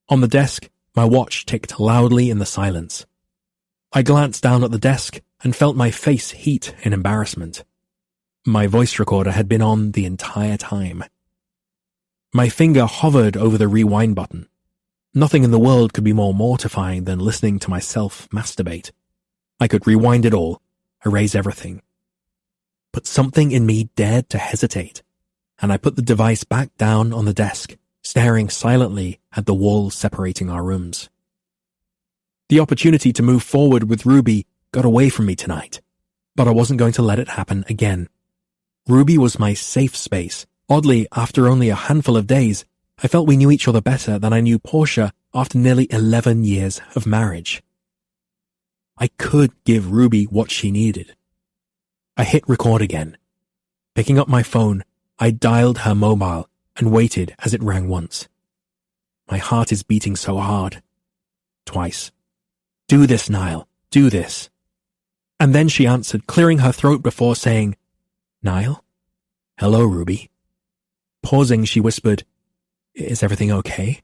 On the desk, my watch ticked loudly in the silence. I glanced down at the desk and felt my face heat in embarrassment. My voice recorder had been on the entire time. My finger hovered over the rewind button. Nothing in the world could be more mortifying than listening to myself masturbate. I could rewind it all, erase everything. But something in me dared to hesitate, and I put the device back down on the desk, staring silently at the wall separating our rooms. The opportunity to move forward with Ruby got away from me tonight, but I wasn't going to let it happen again. Ruby was my safe space. Oddly, after only a handful of days, I felt we knew each other better than I knew Portia after nearly 11 years of marriage. I could give Ruby what she needed. I hit record again. Picking up my phone, I dialed her mobile and waited as it rang once. My heart is beating so hard. Twice. Do this, Niall. Do this. And then she answered, clearing her throat before saying, Niall? Hello, Ruby. Pausing, she whispered, Is everything okay?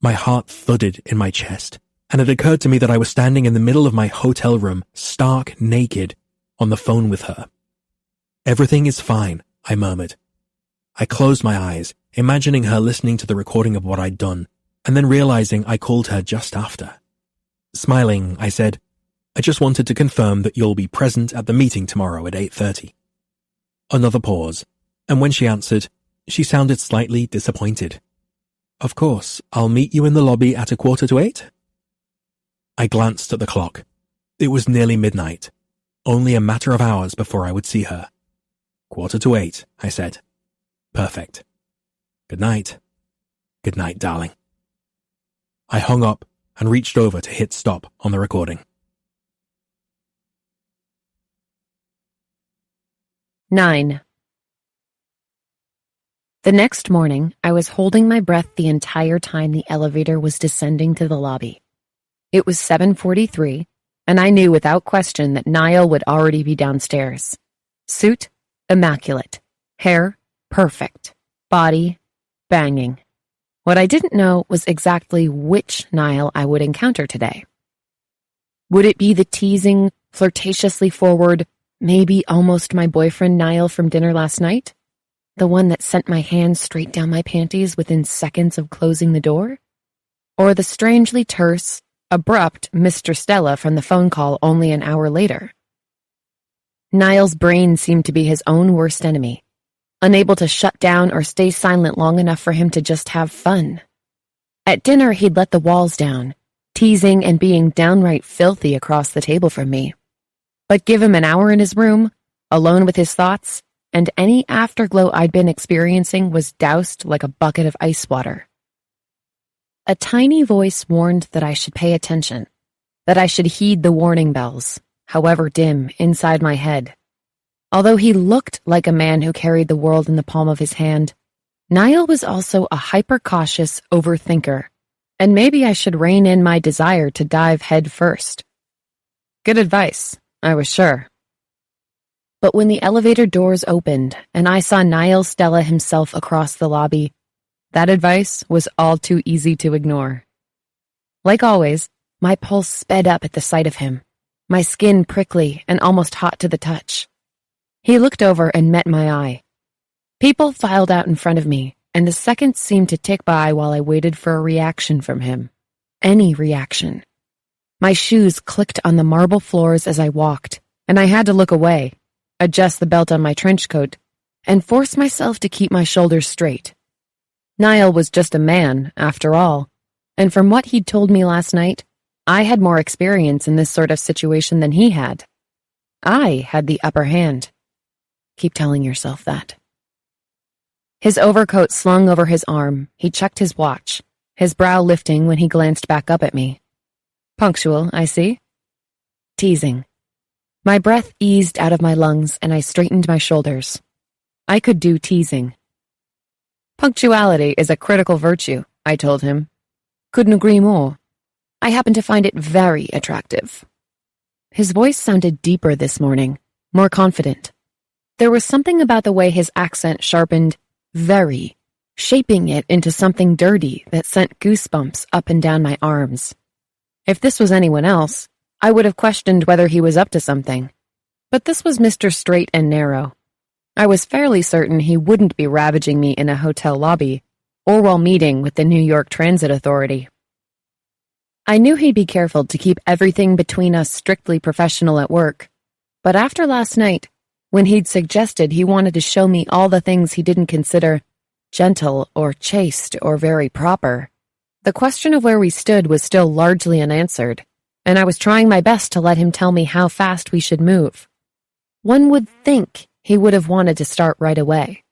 My heart thudded in my chest, and it occurred to me that I was standing in the middle of my hotel room, stark naked, on the phone with her. Everything is fine, I murmured. I closed my eyes, imagining her listening to the recording of what I'd done, and then realizing I called her just after. Smiling, I said, I just wanted to confirm that you'll be present at the meeting tomorrow at 8:30. Another pause, and when she answered, she sounded slightly disappointed. Of course, I'll meet you in the lobby at 7:45. I glanced at the clock. It was nearly midnight, only a matter of hours before I would see her. 7:45, I said. Perfect. Good night. Good night, darling. I hung up and reached over to hit stop on the recording. 9. The next morning, I was holding my breath the entire time the elevator was descending to the lobby. It was 7:43, and I knew without question that Niall would already be downstairs. Suit, immaculate. Hair, perfect. Body, banging. What I didn't know was exactly which Niall I would encounter today. Would it be the teasing, flirtatiously forward, maybe almost my boyfriend Niall from dinner last night? The one that sent my hand straight down my panties within seconds of closing the door? Or the strangely terse, abrupt Mr. Stella from the phone call only an hour later? Niall's brain seemed to be his own worst enemy, unable to shut down or stay silent long enough for him to just have fun. At dinner, he'd let the walls down, teasing and being downright filthy across the table from me. But give him an hour in his room, alone with his thoughts, and any afterglow I'd been experiencing was doused like a bucket of ice water. A tiny voice warned that I should pay attention, that I should heed the warning bells, however dim, inside my head. Although he looked like a man who carried the world in the palm of his hand, Niall was also a hyper-cautious overthinker, and maybe I should rein in my desire to dive head first. Good advice, I was sure. But when the elevator doors opened and I saw Niall Stella himself across the lobby, that advice was all too easy to ignore. Like always, my pulse sped up at the sight of him, my skin prickly and almost hot to the touch. He looked over and met my eye. People filed out in front of me, and the seconds seemed to tick by while I waited for a reaction from him. Any reaction. My shoes clicked on the marble floors as I walked, and I had to look away, adjust the belt on my trench coat, and force myself to keep my shoulders straight. Niall was just a man, after all, and from what he'd told me last night, I had more experience in this sort of situation than he had. I had the upper hand. Keep telling yourself that. His overcoat slung over his arm, he checked his watch, his brow lifting when he glanced back up at me. Punctual, I see. Teasing. My breath eased out of my lungs and I straightened my shoulders. I could do teasing. Punctuality is a critical virtue, I told him. Couldn't agree more. I happen to find it very attractive. His voice sounded deeper this morning, more confident. There was something about the way his accent sharpened very, shaping it into something dirty that sent goosebumps up and down my arms. If this was anyone else, I would have questioned whether he was up to something. But this was Mr. Straight and Narrow. I was fairly certain he wouldn't be ravaging me in a hotel lobby or while meeting with the New York Transit Authority. I knew he'd be careful to keep everything between us strictly professional at work, but after last night, when he'd suggested he wanted to show me all the things he didn't consider gentle or chaste or very proper, the question of where we stood was still largely unanswered, and I was trying my best to let him tell me how fast we should move. One would think he would have wanted to start right away.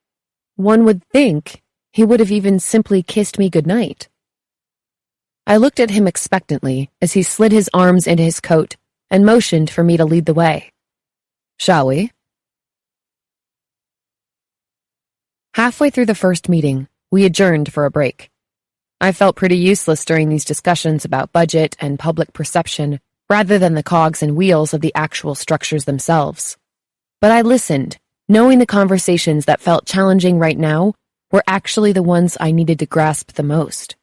One would think he would have even simply kissed me goodnight. I looked at him expectantly as he slid his arms into his coat and motioned for me to lead the way. Shall we? Halfway through the first meeting, we adjourned for a break. I felt pretty useless during these discussions about budget and public perception rather than the cogs and wheels of the actual structures themselves. But I listened, knowing the conversations that felt challenging right now were actually the ones I needed to grasp the most.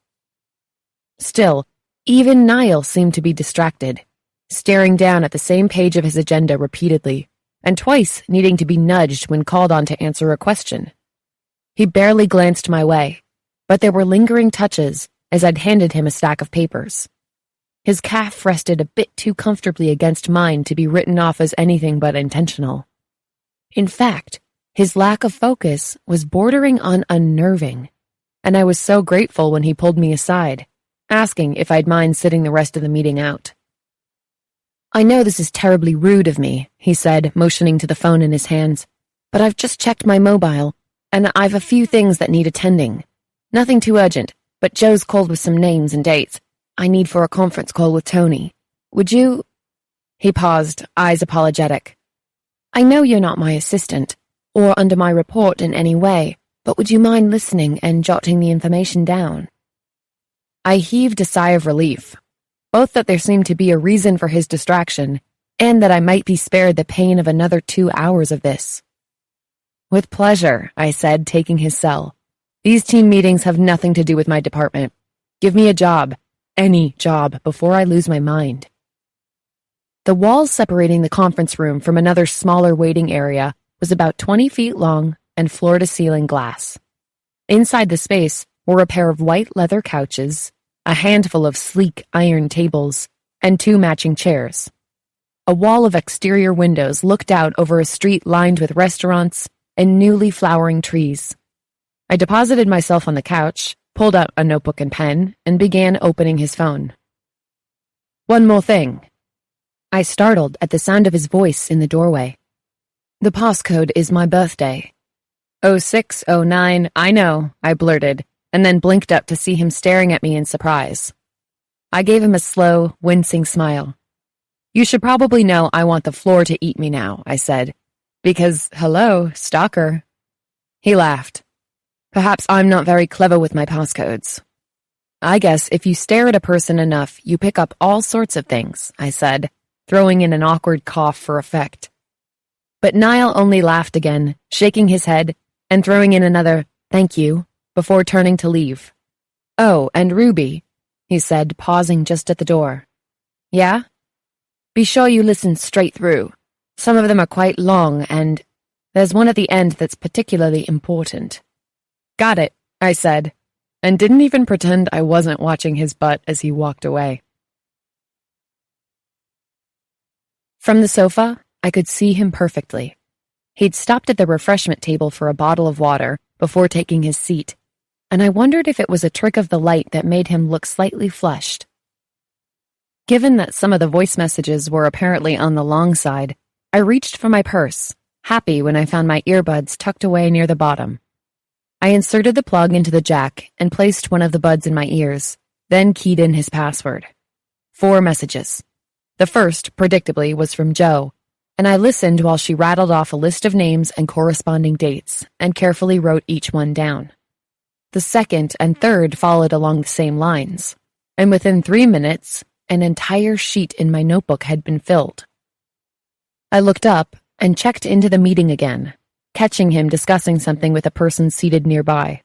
Still, even Niall seemed to be distracted, staring down at the same page of his agenda repeatedly, and twice needing to be nudged when called on to answer a question. He barely glanced my way, but there were lingering touches as I'd handed him a stack of papers. His calf rested a bit too comfortably against mine to be written off as anything but intentional. In fact, his lack of focus was bordering on unnerving, and I was so grateful when he pulled me aside, asking if I'd mind sitting the rest of the meeting out. I know this is terribly rude of me, he said, motioning to the phone in his hands, but I've just checked my mobile, and I've a few things that need attending. Nothing too urgent, but Joe's called with some names and dates I need for a conference call with Tony. Would you—" He paused, eyes apologetic. "I know you're not my assistant, or under my report in any way, but would you mind listening and jotting the information down?" I heaved a sigh of relief, both that there seemed to be a reason for his distraction, and that I might be spared the pain of another 2 hours of this. "With pleasure," I said, taking his cell. "These team meetings have nothing to do with my department. Give me a job, any job, before I lose my mind." The wall separating the conference room from another smaller waiting area was about 20 feet long and floor-to-ceiling glass. Inside the space were a pair of white leather couches, a handful of sleek iron tables, and 2 matching chairs. A wall of exterior windows looked out over a street lined with restaurants and newly flowering trees. I deposited myself on the couch, pulled out a notebook and pen, and began opening his phone. "One more thing." I startled at the sound of his voice in the doorway. "The passcode is my birthday." "0609, I know," I blurted, and then blinked up to see him staring at me in surprise. I gave him a slow, wincing smile. "You should probably know I want the floor to eat me now," I said. "Because, hello, stalker." He laughed. "Perhaps I'm not very clever with my passcodes." "I guess if you stare at a person enough, you pick up all sorts of things," I said, throwing in an awkward cough for effect. But Niall only laughed again, shaking his head and throwing in another "thank you" before turning to leave. "Oh, and Ruby," he said, pausing just at the door. "Yeah? Be sure you listen straight through. Some of them are quite long, and there's one at the end that's particularly important." "Got it," I said, and didn't even pretend I wasn't watching his butt as he walked away. From the sofa, I could see him perfectly. He'd stopped at the refreshment table for a bottle of water before taking his seat, and I wondered if it was a trick of the light that made him look slightly flushed. Given that some of the voice messages were apparently on the long side, I reached for my purse, happy when I found my earbuds tucked away near the bottom. I inserted the plug into the jack and placed one of the buds in my ears, then keyed in his password. 4 messages. The first, predictably, was from Joe, and I listened while she rattled off a list of names and corresponding dates, and carefully wrote each one down. The second and third followed along the same lines, and within 3 minutes, an entire sheet in my notebook had been filled. I looked up and checked into the meeting again, catching him discussing something with a person seated nearby.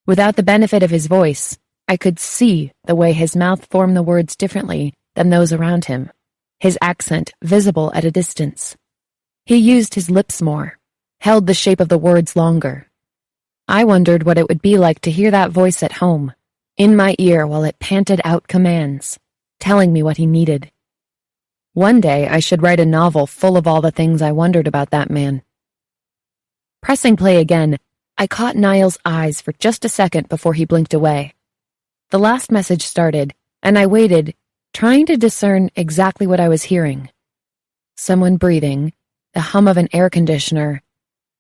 Without the benefit of his voice, I could see the way his mouth formed the words differently than those around him, his accent visible at a distance. He used his lips more, held the shape of the words longer. I wondered what it would be like to hear that voice at home, in my ear while it panted out commands, telling me what he needed. One day I should write a novel full of all the things I wondered about that man. Pressing play again, I caught Niall's eyes for just a second before he blinked away. The last message started, and I waited, trying to discern exactly what I was hearing. Someone breathing, the hum of an air conditioner,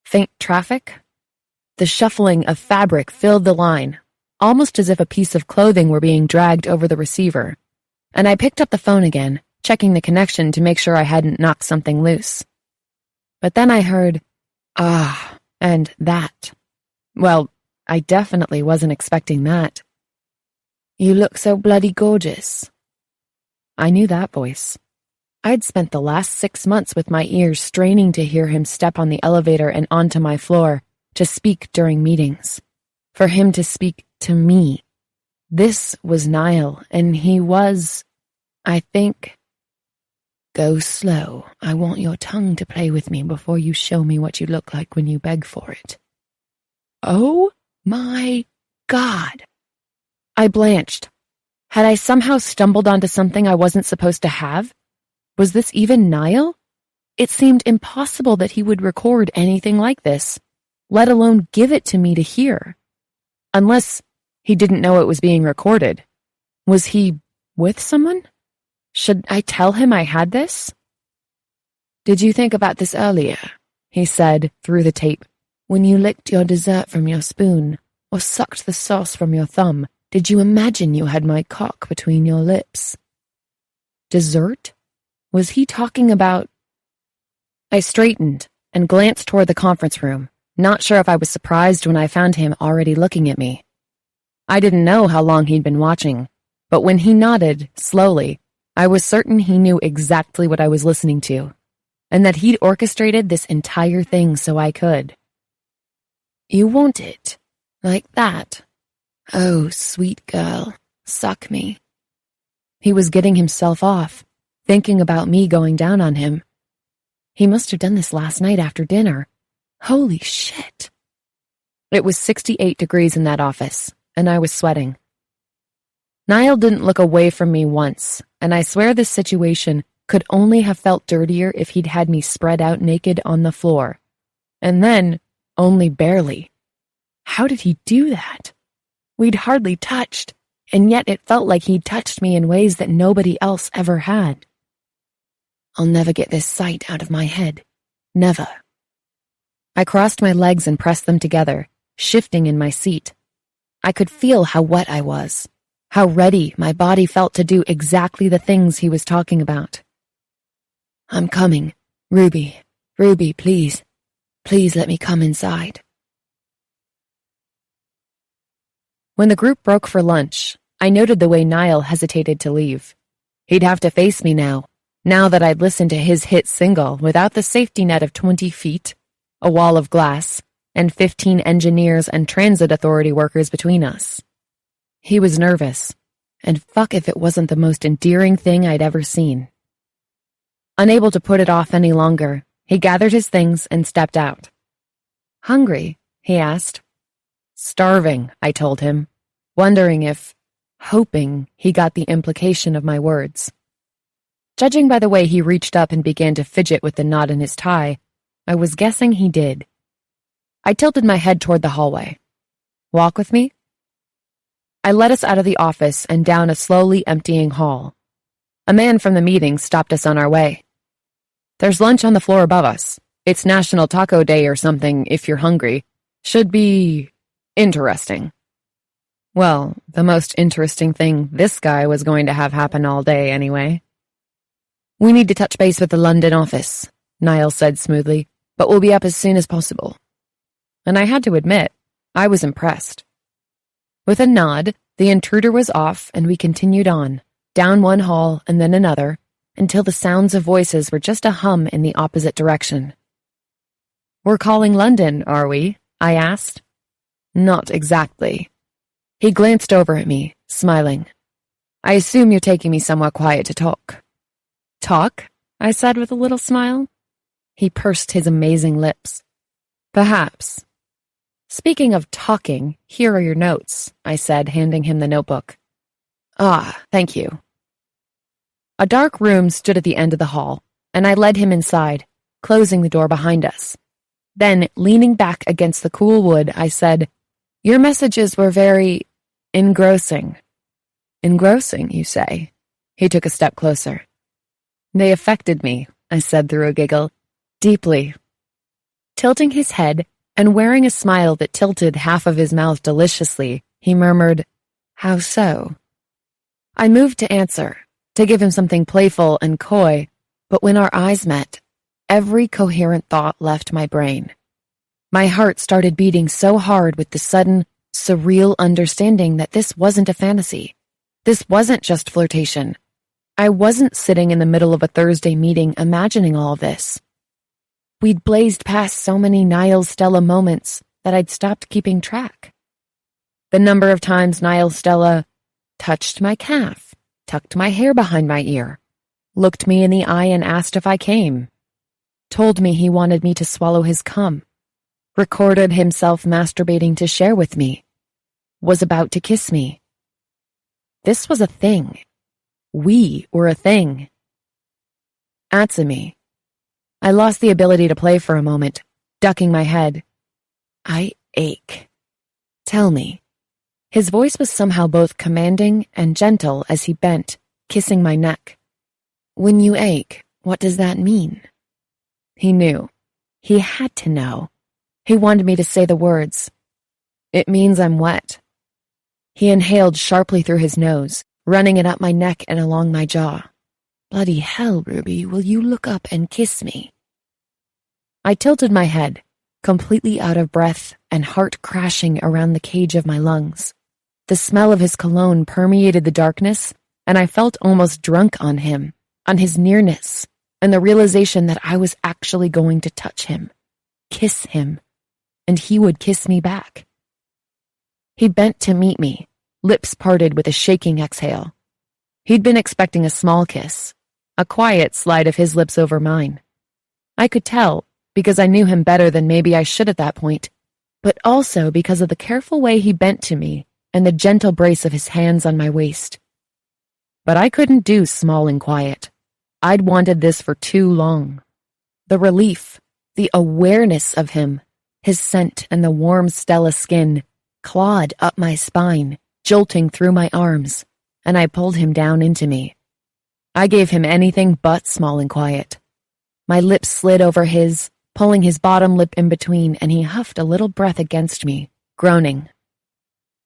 faint traffic. The shuffling of fabric filled the line, almost as if a piece of clothing were being dragged over the receiver, and I picked up the phone again, checking the connection to make sure I hadn't knocked something loose. But then I heard, "Ah," and "that." Well, I definitely wasn't expecting that. "You look so bloody gorgeous." I knew that voice. I'd spent the last 6 months with my ears straining to hear him step on the elevator and onto my floor, to speak during meetings. For him to speak to me. This was Niall, and he was, I think... "Go slow. I want your tongue to play with me before you show me what you look like when you beg for it." Oh my God! I blanched. Had I somehow stumbled onto something I wasn't supposed to have? Was this even Niall? It seemed impossible that he would record anything like this, let alone give it to me to hear. Unless he didn't know it was being recorded. Was he with someone? Should I tell him I had this? "Did you think about this earlier?" he said through the tape. When you licked your dessert from your spoon, or sucked the sauce from your thumb, did you imagine you had my cock between your lips? Dessert? Was he talking about... I straightened and glanced toward the conference room, not sure if I was surprised when I found him already looking at me. I didn't know how long he'd been watching, but when he nodded, slowly, I was certain he knew exactly what I was listening to, and that he'd orchestrated this entire thing so I could. You want it? Like that? Oh, sweet girl, suck me. He was getting himself off, thinking about me going down on him. He must have done this last night after dinner. Holy shit. It was 68 degrees in that office, and I was sweating. Niall didn't look away from me once, and I swear this situation could only have felt dirtier if he'd had me spread out naked on the floor. And then, only barely. How did he do that? We'd hardly touched, and yet it felt like he'd touched me in ways that nobody else ever had. I'll never get this sight out of my head. Never. I crossed my legs and pressed them together, shifting in my seat. I could feel how wet I was, how ready my body felt to do exactly the things he was talking about. I'm coming. Ruby, please. Please let me come inside. When the group broke for lunch, I noted the way Niall hesitated to leave. He'd have to face me now that I'd listened to his hit single without the safety net of 20 feet, a wall of glass, and 15 engineers and transit authority workers between us. He was nervous, and fuck if it wasn't the most endearing thing I'd ever seen. Unable to put it off any longer, he gathered his things and stepped out. Hungry? He asked. Starving, I told him, hoping he got the implication of my words. Judging by the way he reached up and began to fidget with the knot in his tie, I was guessing he did. I tilted my head toward the hallway. Walk with me? I led us out of the office and down a slowly emptying hall. A man from the meeting stopped us on our way. There's lunch on the floor above us. It's National Taco Day or something if you're hungry. Should be interesting. Well, the most interesting thing this guy was going to have happen all day anyway. We need to touch base with the London office, Niall said smoothly, but we'll be up as soon as possible. And I had to admit, I was impressed. With a nod, the intruder was off and we continued on, down one hall and then another, until the sounds of voices were just a hum in the opposite direction. We're calling London, are we? I asked. Not exactly. He glanced over at me, smiling. I assume you're taking me somewhere quiet to talk. Talk? I said with a little smile. He pursed his amazing lips. Perhaps. Speaking of talking, here are your notes, I said, handing him the notebook. Ah, thank you. A dark room stood at the end of the hall, and I led him inside, closing the door behind us. Then, leaning back against the cool wood, I said, Your messages were very engrossing. Engrossing, you say? He took a step closer. They affected me, I said through a giggle, deeply. Tilting his head and wearing a smile that tilted half of his mouth deliciously, he murmured, How so? I moved to answer, to give him something playful and coy, but when our eyes met, every coherent thought left my brain. My heart started beating so hard with the sudden, surreal understanding that this wasn't a fantasy. This wasn't just flirtation. I wasn't sitting in the middle of a Thursday meeting imagining all of this. We'd blazed past so many Niall Stella moments that I'd stopped keeping track. The number of times Niall Stella touched my calf, tucked my hair behind my ear, looked me in the eye and asked if I came, told me he wanted me to swallow his cum, recorded himself masturbating to share with me, was about to kiss me. This was a thing. We were a thing. Answer me. I lost the ability to play for a moment, ducking my head. I ache. Tell me. His voice was somehow both commanding and gentle as he bent, kissing my neck. When you ache, what does that mean? He knew. He had to know. He wanted me to say the words. It means I'm wet. He inhaled sharply through his nose, running it up my neck and along my jaw. Bloody hell, Ruby, will you look up and kiss me? I tilted my head, completely out of breath and heart crashing around the cage of my lungs. The smell of his cologne permeated the darkness, and I felt almost drunk on him, on his nearness, and the realization that I was actually going to touch him, kiss him, and he would kiss me back. He bent to meet me, lips parted with a shaking exhale. He'd been expecting a small kiss, a quiet slide of his lips over mine. I could tell, because I knew him better than maybe I should at that point, but also because of the careful way he bent to me and the gentle brace of his hands on my waist. But I couldn't do small and quiet. I'd wanted this for too long. The relief, the awareness of him, his scent and the warm Stella skin, clawed up my spine, jolting through my arms, and I pulled him down into me. I gave him anything but small and quiet. My lips slid over his, pulling his bottom lip in between, and he huffed a little breath against me, groaning.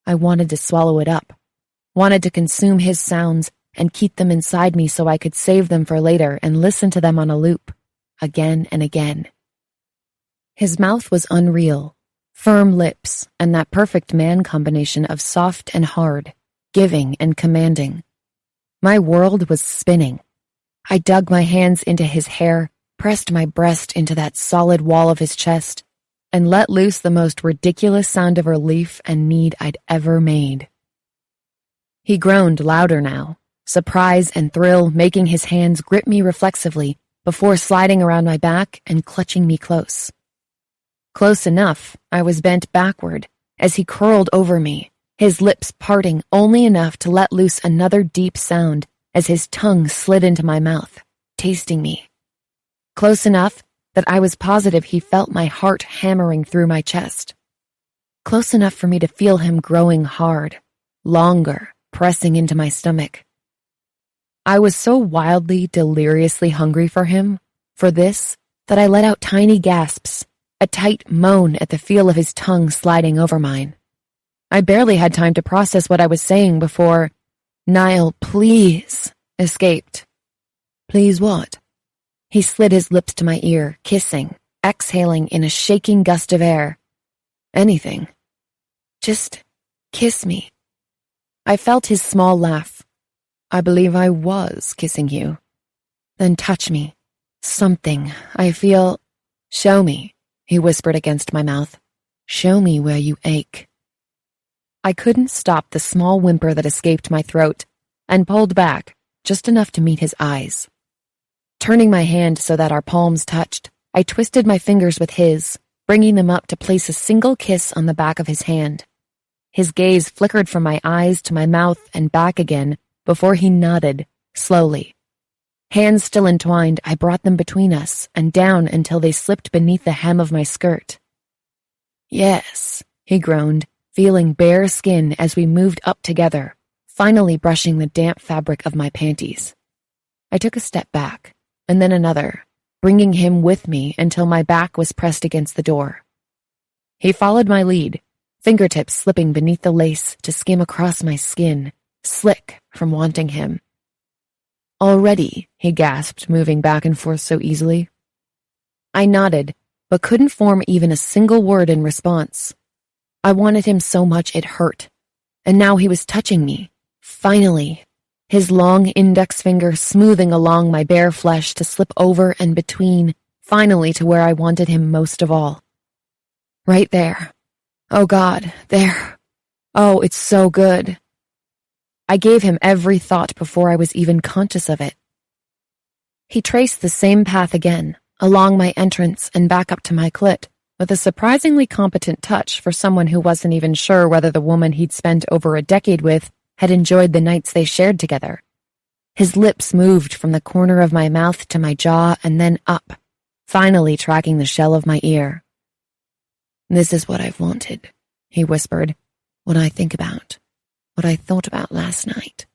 I wanted to swallow it up, wanted to consume his sounds and keep them inside me so I could save them for later and listen to them on a loop, again and again. His mouth was unreal, firm lips, and that perfect man combination of soft and hard, giving and commanding. My world was spinning. I dug my hands into his hair, pressed my breast into that solid wall of his chest, and let loose the most ridiculous sound of relief and need I'd ever made. He groaned louder now, surprise and thrill making his hands grip me reflexively before sliding around my back and clutching me close. Close enough, I was bent backward as he curled over me, his lips parting only enough to let loose another deep sound as his tongue slid into my mouth, tasting me. Close enough that I was positive he felt my heart hammering through my chest. Close enough for me to feel him growing hard, longer, pressing into my stomach. I was so wildly, deliriously hungry for him, for this, that I let out tiny gasps, a tight moan at the feel of his tongue sliding over mine. I barely had time to process what I was saying before, "Niall, please," escaped. "Please what?" He slid his lips to my ear, kissing, exhaling in a shaking gust of air. "Anything. Just kiss me." I felt his small laugh. "I believe I was kissing you." "Then touch me. Something. I feel—" "Show me," he whispered against my mouth. "Show me where you ache." I couldn't stop the small whimper that escaped my throat, and pulled back, just enough to meet his eyes. Turning my hand so that our palms touched, I twisted my fingers with his, bringing them up to place a single kiss on the back of his hand. His gaze flickered from my eyes to my mouth and back again before he nodded, slowly. Hands still entwined, I brought them between us and down until they slipped beneath the hem of my skirt. "Yes," he groaned, feeling bare skin as we moved up together, finally brushing the damp fabric of my panties. I took a step back, and then another, bringing him with me until my back was pressed against the door. He followed my lead, fingertips slipping beneath the lace to skim across my skin, slick from wanting him. "Already," he gasped, moving back and forth so easily. I nodded, but couldn't form even a single word in response. I wanted him so much it hurt, and now he was touching me, finally, his long index finger smoothing along my bare flesh to slip over and between, finally to where I wanted him most of all. Right there. Oh God, there. Oh, it's so good. I gave him every thought before I was even conscious of it. He traced the same path again, along my entrance and back up to my clit, with a surprisingly competent touch for someone who wasn't even sure whether the woman he'd spent over a decade with had enjoyed the nights they shared together. His lips moved from the corner of my mouth to my jaw and then up, finally tracking the shell of my ear. "This is what I've wanted," he whispered. "What I think about. What I thought about last night.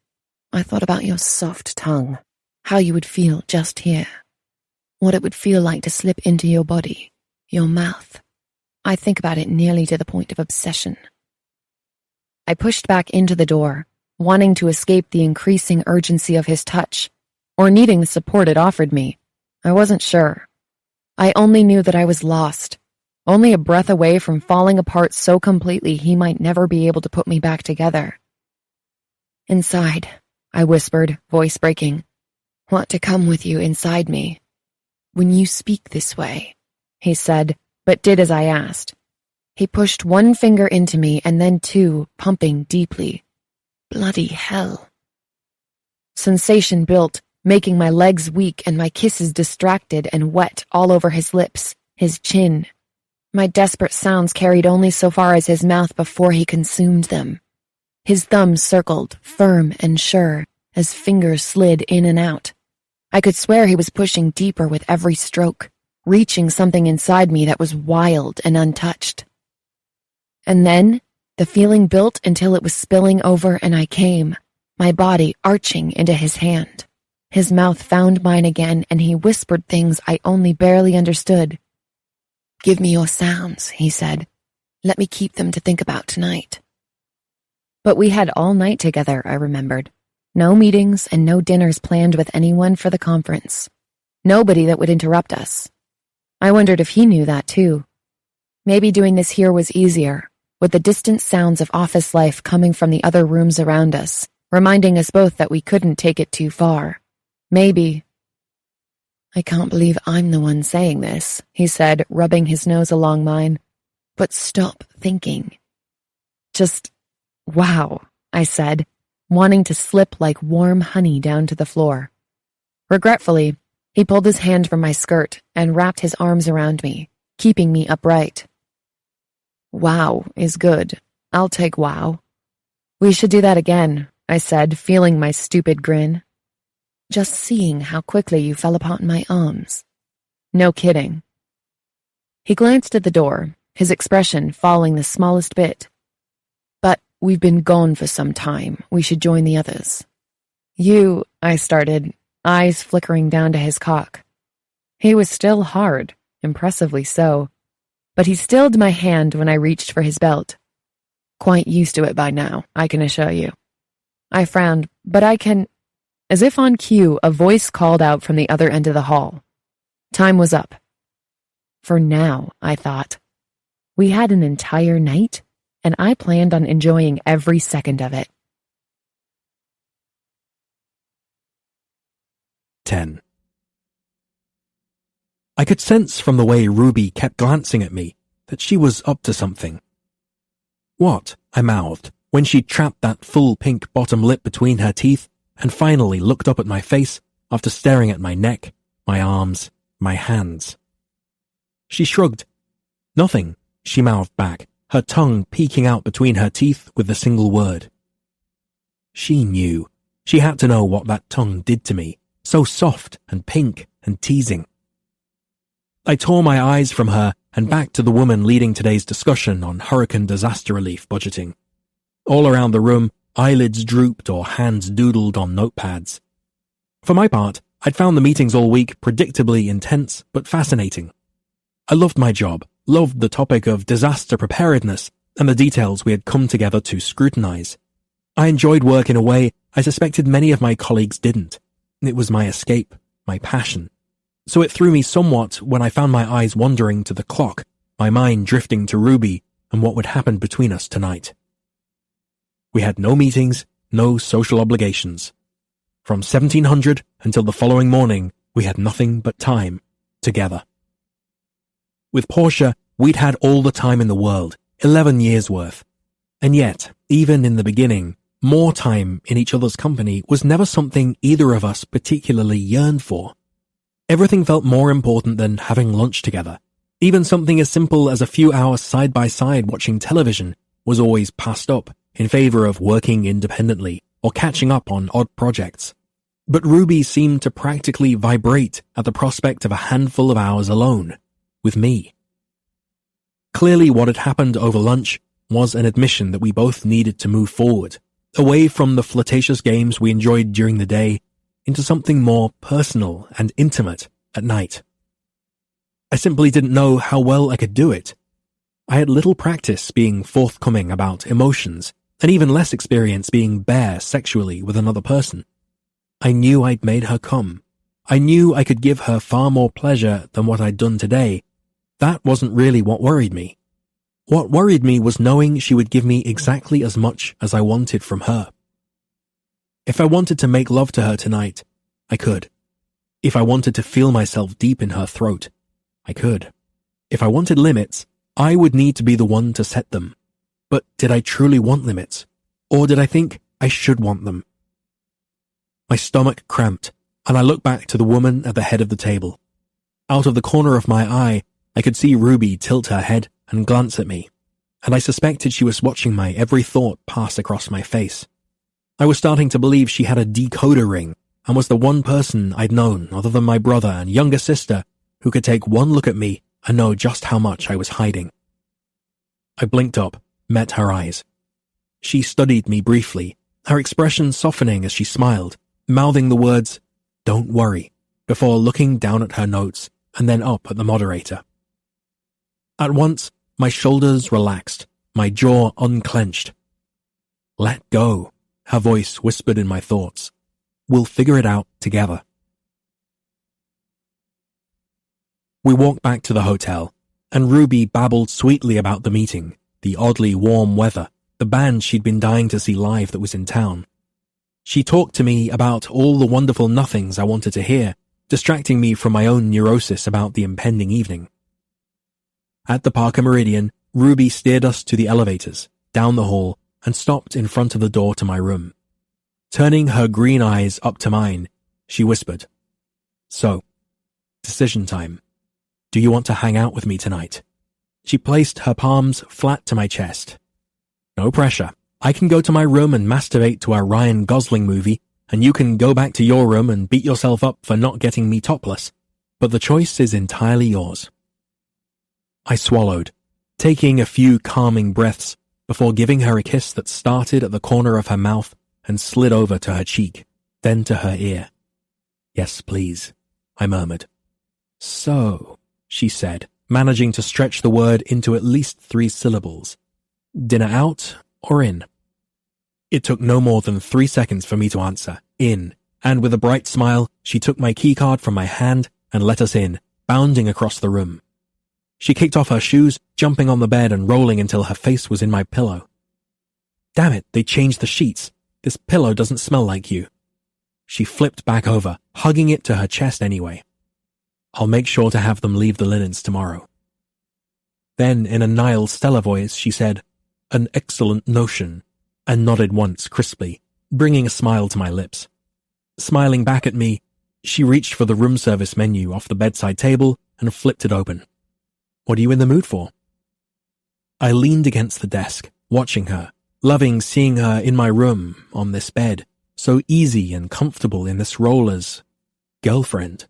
I thought about your soft tongue, how you would feel just here. What it would feel like to slip into your body, your mouth. I think about it nearly to the point of obsession. I pushed back into the door, wanting to escape the increasing urgency of his touch, or needing the support it offered me. I wasn't sure. I only knew that I was lost, only a breath away from falling apart so completely he might never be able to put me back together. "Inside," I whispered, voice breaking. "Want to come with you inside me." "When you speak this way," he said, but did as I asked. He pushed one finger into me and then two, pumping deeply. Bloody hell. Sensation built, making my legs weak and my kisses distracted and wet all over his lips, his chin. My desperate sounds carried only so far as his mouth before he consumed them. His thumbs circled, firm and sure, as fingers slid in and out. I could swear he was pushing deeper with every stroke, reaching something inside me that was wild and untouched. And then, the feeling built until it was spilling over and I came, my body arching into his hand. His mouth found mine again and he whispered things I only barely understood. "Give me your sounds," he said. "Let me keep them to think about tonight." But we had all night together, I remembered. No meetings and no dinners planned with anyone for the conference. Nobody that would interrupt us. I wondered if he knew that too. Maybe doing this here was easier, with the distant sounds of office life coming from the other rooms around us, reminding us both that we couldn't take it too far. Maybe. "I can't believe I'm the one saying this," he said, rubbing his nose along mine. "But stop thinking." "Just, wow," I said, wanting to slip like warm honey down to the floor. Regretfully, he pulled his hand from my skirt and wrapped his arms around me, keeping me upright. "Wow is good. I'll take wow." "We should do that again," I said, feeling my stupid grin. "Just seeing how quickly you fell apart in my arms." "No kidding." He glanced at the door, his expression falling the smallest bit. "But we've been gone for some time. We should join the others." "You," I started, eyes flickering down to his cock. He was still hard, impressively so, but he stilled my hand when I reached for his belt. "Quite used to it by now, I can assure you." I frowned, but I can... As if on cue, a voice called out from the other end of the hall. Time was up. For now, I thought. We had an entire night, and I planned on enjoying every second of it. 10. I could sense from the way Ruby kept glancing at me that she was up to something. "What?" I mouthed, when she trapped that full pink bottom lip between her teeth and finally looked up at my face after staring at my neck, my arms, my hands. She shrugged. "Nothing," she mouthed back, her tongue peeking out between her teeth with a single word. She knew. She had to know what that tongue did to me, so soft and pink and teasing. I tore my eyes from her and back to the woman leading today's discussion on hurricane disaster relief budgeting. All around the room, eyelids drooped or hands doodled on notepads. For my part, I'd found the meetings all week predictably intense but fascinating. I loved my job, loved the topic of disaster preparedness and the details we had come together to scrutinize. I enjoyed work in a way I suspected many of my colleagues didn't. It was my escape, my passion. So it threw me somewhat when I found my eyes wandering to the clock, my mind drifting to Ruby and what would happen between us tonight. We had no meetings, no social obligations. From 1700 until the following morning, we had nothing but time together. With Portia, we'd had all the time in the world, 11 years worth. And yet, even in the beginning, more time in each other's company was never something either of us particularly yearned for. Everything felt more important than having lunch together. Even something as simple as a few hours side by side watching television was always passed up in favor of working independently or catching up on odd projects. But Ruby seemed to practically vibrate at the prospect of a handful of hours alone, with me. Clearly what had happened over lunch was an admission that we both needed to move forward, away from the flirtatious games we enjoyed during the day, into something more personal and intimate at night. I simply didn't know how well I could do it. I had little practice being forthcoming about emotions, and even less experience being bare sexually with another person. I knew I'd made her come. I knew I could give her far more pleasure than what I'd done today. That wasn't really what worried me. What worried me was knowing she would give me exactly as much as I wanted from her. If I wanted to make love to her tonight, I could. If I wanted to feel myself deep in her throat, I could. If I wanted limits, I would need to be the one to set them. But did I truly want limits? Or did I think I should want them? My stomach cramped, and I looked back to the woman at the head of the table. Out of the corner of my eye, I could see Ruby tilt her head and glance at me, and I suspected she was watching my every thought pass across my face. I was starting to believe she had a decoder ring and was the one person I'd known other than my brother and younger sister who could take one look at me and know just how much I was hiding. I blinked up, met her eyes. She studied me briefly, her expression softening as she smiled, mouthing the words, "Don't worry," before looking down at her notes and then up at the moderator. At once, my shoulders relaxed, my jaw unclenched. "Let go," her voice whispered in my thoughts. "We'll figure it out together." We walked back to the hotel, and Ruby babbled sweetly about the meeting, the oddly warm weather, the band she'd been dying to see live that was in town. She talked to me about all the wonderful nothings I wanted to hear, distracting me from my own neurosis about the impending evening. At the Parker Meridian, Ruby steered us to the elevators, down the hall, and stopped in front of the door to my room. Turning her green eyes up to mine, she whispered, "So, decision time. Do you want to hang out with me tonight?" She placed her palms flat to my chest. "No pressure. I can go to my room and masturbate to our Ryan Gosling movie, and you can go back to your room and beat yourself up for not getting me topless. But the choice is entirely yours." I swallowed, taking a few calming breaths before giving her a kiss that started at the corner of her mouth and slid over to her cheek, then to her ear. "Yes, please," I murmured. "So," she said, managing to stretch the word into at least 3 syllables. "Dinner out or in?" It took no more than 3 seconds for me to answer, "In," and with a bright smile, she took my keycard from my hand and let us in, bounding across the room. She kicked off her shoes, jumping on the bed and rolling until her face was in my pillow. "Damn it, they changed the sheets. This pillow doesn't smell like you." She flipped back over, hugging it to her chest anyway. "I'll make sure to have them leave the linens tomorrow." Then, in a Niall Stella voice, she said, "An excellent notion," and nodded once crisply, bringing a smile to my lips. Smiling back at me, she reached for the room service menu off the bedside table and flipped it open. "What are you in the mood for?" I leaned against the desk, watching her, loving seeing her in my room, on this bed, so easy and comfortable in this role as girlfriend.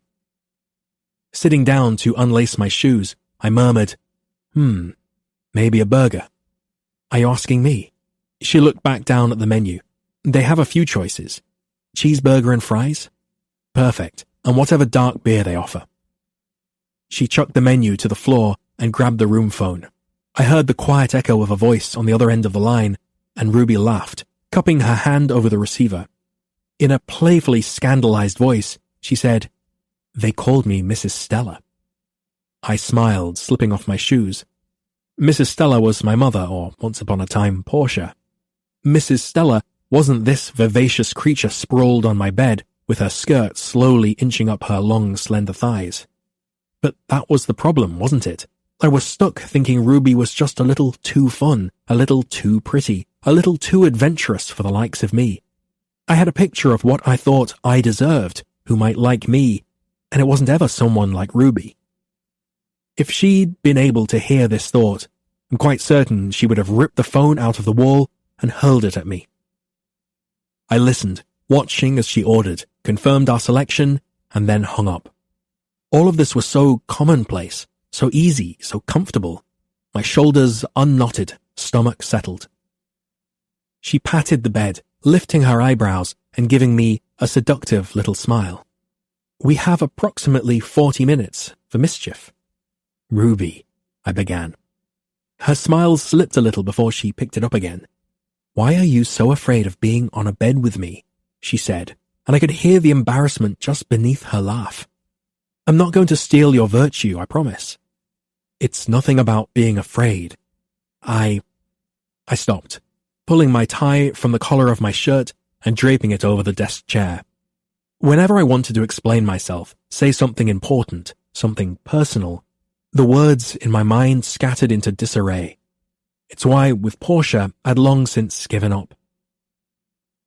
Sitting down to unlace my shoes, I murmured, maybe a burger." "Are you asking me?" She looked back down at the menu. "They have a few choices. Cheeseburger and fries?" "Perfect, and whatever dark beer they offer." She chucked the menu to the floor and grabbed the room phone. I heard the quiet echo of a voice on the other end of the line, and Ruby laughed, cupping her hand over the receiver. In a playfully scandalized voice, she said, "They called me Mrs. Stella." I smiled, slipping off my shoes. Mrs. Stella was my mother, or once upon a time, Portia. Mrs. Stella wasn't this vivacious creature sprawled on my bed, with her skirt slowly inching up her long, slender thighs. But that was the problem, wasn't it? I was stuck thinking Ruby was just a little too fun, a little too pretty, a little too adventurous for the likes of me. I had a picture of what I thought I deserved, who might like me, and it wasn't ever someone like Ruby. If she'd been able to hear this thought, I'm quite certain she would have ripped the phone out of the wall and hurled it at me. I listened, watching as she ordered, confirmed our selection, and then hung up. All of this was so commonplace, so easy, so comfortable. My shoulders unknotted, stomach settled. She patted the bed, lifting her eyebrows and giving me a seductive little smile. "We have approximately 40 minutes for mischief." "Ruby," I began. Her smile slipped a little before she picked it up again. "Why are you so afraid of being on a bed with me?" she said, and I could hear the embarrassment just beneath her laugh. "I'm not going to steal your virtue, I promise." "It's nothing about being afraid. I stopped, pulling my tie from the collar of my shirt and draping it over the desk chair. Whenever I wanted to explain myself, say something important, something personal, the words in my mind scattered into disarray. It's why, with Portia, I'd long since given up.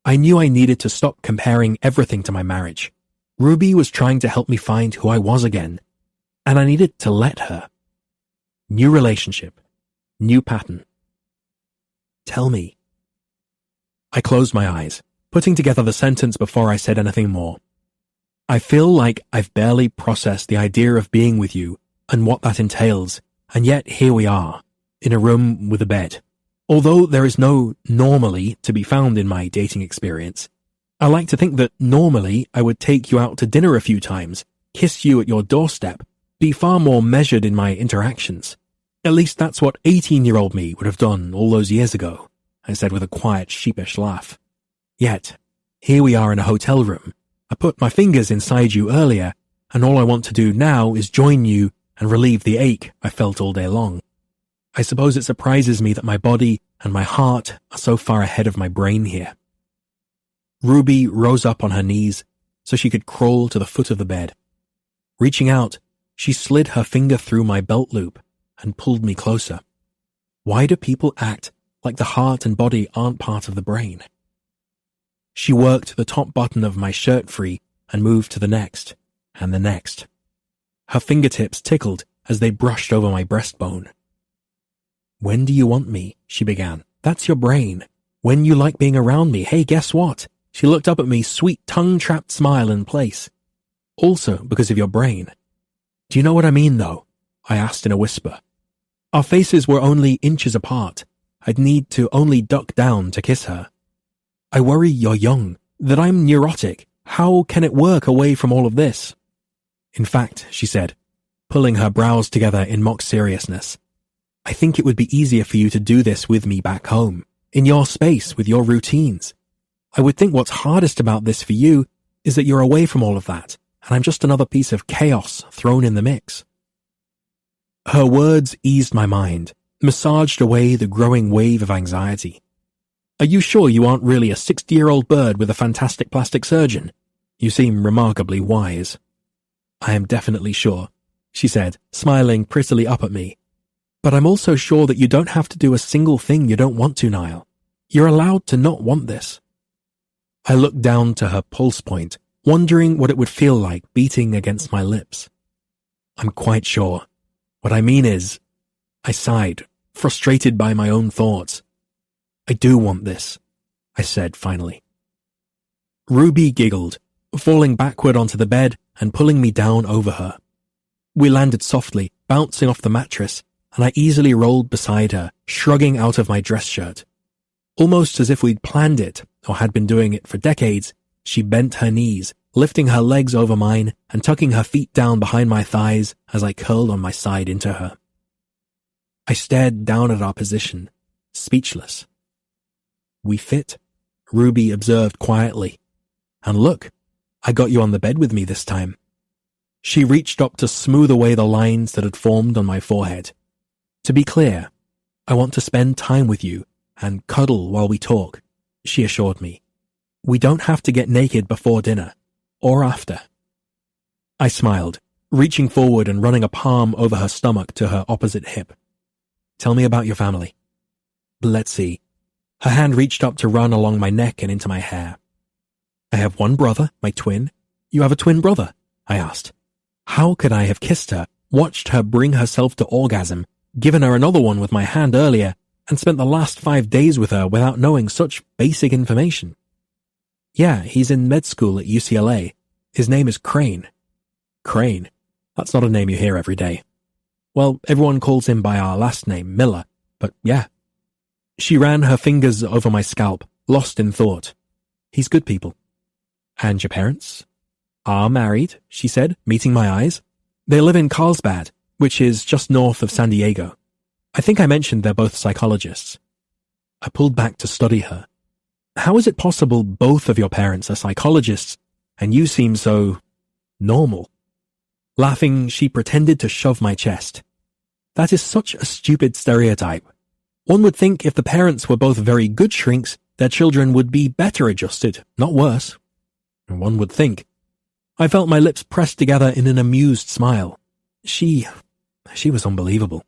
I knew I needed to stop comparing everything to my marriage. Ruby was trying to help me find who I was again, and I needed to let her. New relationship, new pattern. "Tell me." I closed my eyes, putting together the sentence before I said anything more. "I feel like I've barely processed the idea of being with you and what that entails, and yet here we are, in a room with a bed. Although there is no normally to be found in my dating experience, I like to think that normally I would take you out to dinner a few times, kiss you at your doorstep, be far more measured in my interactions. At least that's what 18-year-old me would have done all those years ago," I said with a quiet, sheepish laugh. "Yet, here we are in a hotel room. I put my fingers inside you earlier, and all I want to do now is join you and relieve the ache I felt all day long. I suppose it surprises me that my body and my heart are so far ahead of my brain here." Ruby rose up on her knees so she could crawl to the foot of the bed. Reaching out, she slid her finger through my belt loop and pulled me closer. Why do people act like the heart and body aren't part of the brain? She worked the top button of my shirt free and moved to the next, and the next. Her fingertips tickled as they brushed over my breastbone. "When do you want me?" she began. "That's your brain. When you like being around me. Hey, guess what?" She looked up at me, sweet tongue-trapped smile in place. "Also because of your brain." "Do you know what I mean, though?" I asked in a whisper. Our faces were only inches apart. I'd need to only duck down to kiss her. "I worry you're young, that I'm neurotic. How can it work away from all of this?" "In fact," she said, pulling her brows together in mock seriousness, "I think it would be easier for you to do this with me back home, in your space, with your routines. I would think what's hardest about this for you is that you're away from all of that, and I'm just another piece of chaos thrown in the mix." Her words eased my mind, massaged away the growing wave of anxiety. "Are you sure you aren't really a 60-year-old bird with a fantastic plastic surgeon? You seem remarkably wise." "I am definitely sure," she said, smiling prettily up at me. "But I'm also sure that you don't have to do a single thing you don't want to, Niall. You're allowed to not want this." I looked down to her pulse point, wondering what it would feel like beating against my lips. "I'm quite sure. What I mean is," I sighed, frustrated by my own thoughts. "I do want this," I said finally. Ruby giggled, falling backward onto the bed and pulling me down over her. We landed softly, bouncing off the mattress, and I easily rolled beside her, shrugging out of my dress shirt. Almost as if we'd planned it, or had been doing it for decades, she bent her knees, lifting her legs over mine and tucking her feet down behind my thighs as I curled on my side into her. I stared down at our position, speechless. "We fit," Ruby observed quietly. "And look, I got you on the bed with me this time." She reached up to smooth away the lines that had formed on my forehead. "To be clear, I want to spend time with you and cuddle while we talk," she assured me. "We don't have to get naked before dinner, or after." I smiled, reaching forward and running a palm over her stomach to her opposite hip. "Tell me about your family." "Let's see." Her hand reached up to run along my neck and into my hair. "I have one brother, my twin." "You have a twin brother?" I asked. How could I have kissed her, watched her bring herself to orgasm, given her another one with my hand earlier, and spent the last 5 days with her without knowing such basic information? "Yeah, he's in med school at UCLA. His name is Crane." "Crane? That's not a name you hear every day." "Well, everyone calls him by our last name, Miller, but yeah." She ran her fingers over my scalp, lost in thought. "He's good people." "And your parents?" "Are married," she said, meeting my eyes. "They live in Carlsbad, which is just north of San Diego." I think I mentioned they're both psychologists. I pulled back to study her. How is it possible both of your parents are psychologists and you seem so normal? Laughing, she pretended to shove my chest. That is such a stupid stereotype. One would think if the parents were both very good shrinks, their children would be better adjusted, not worse. And one would think. I felt my lips pressed together in an amused smile. She was unbelievable.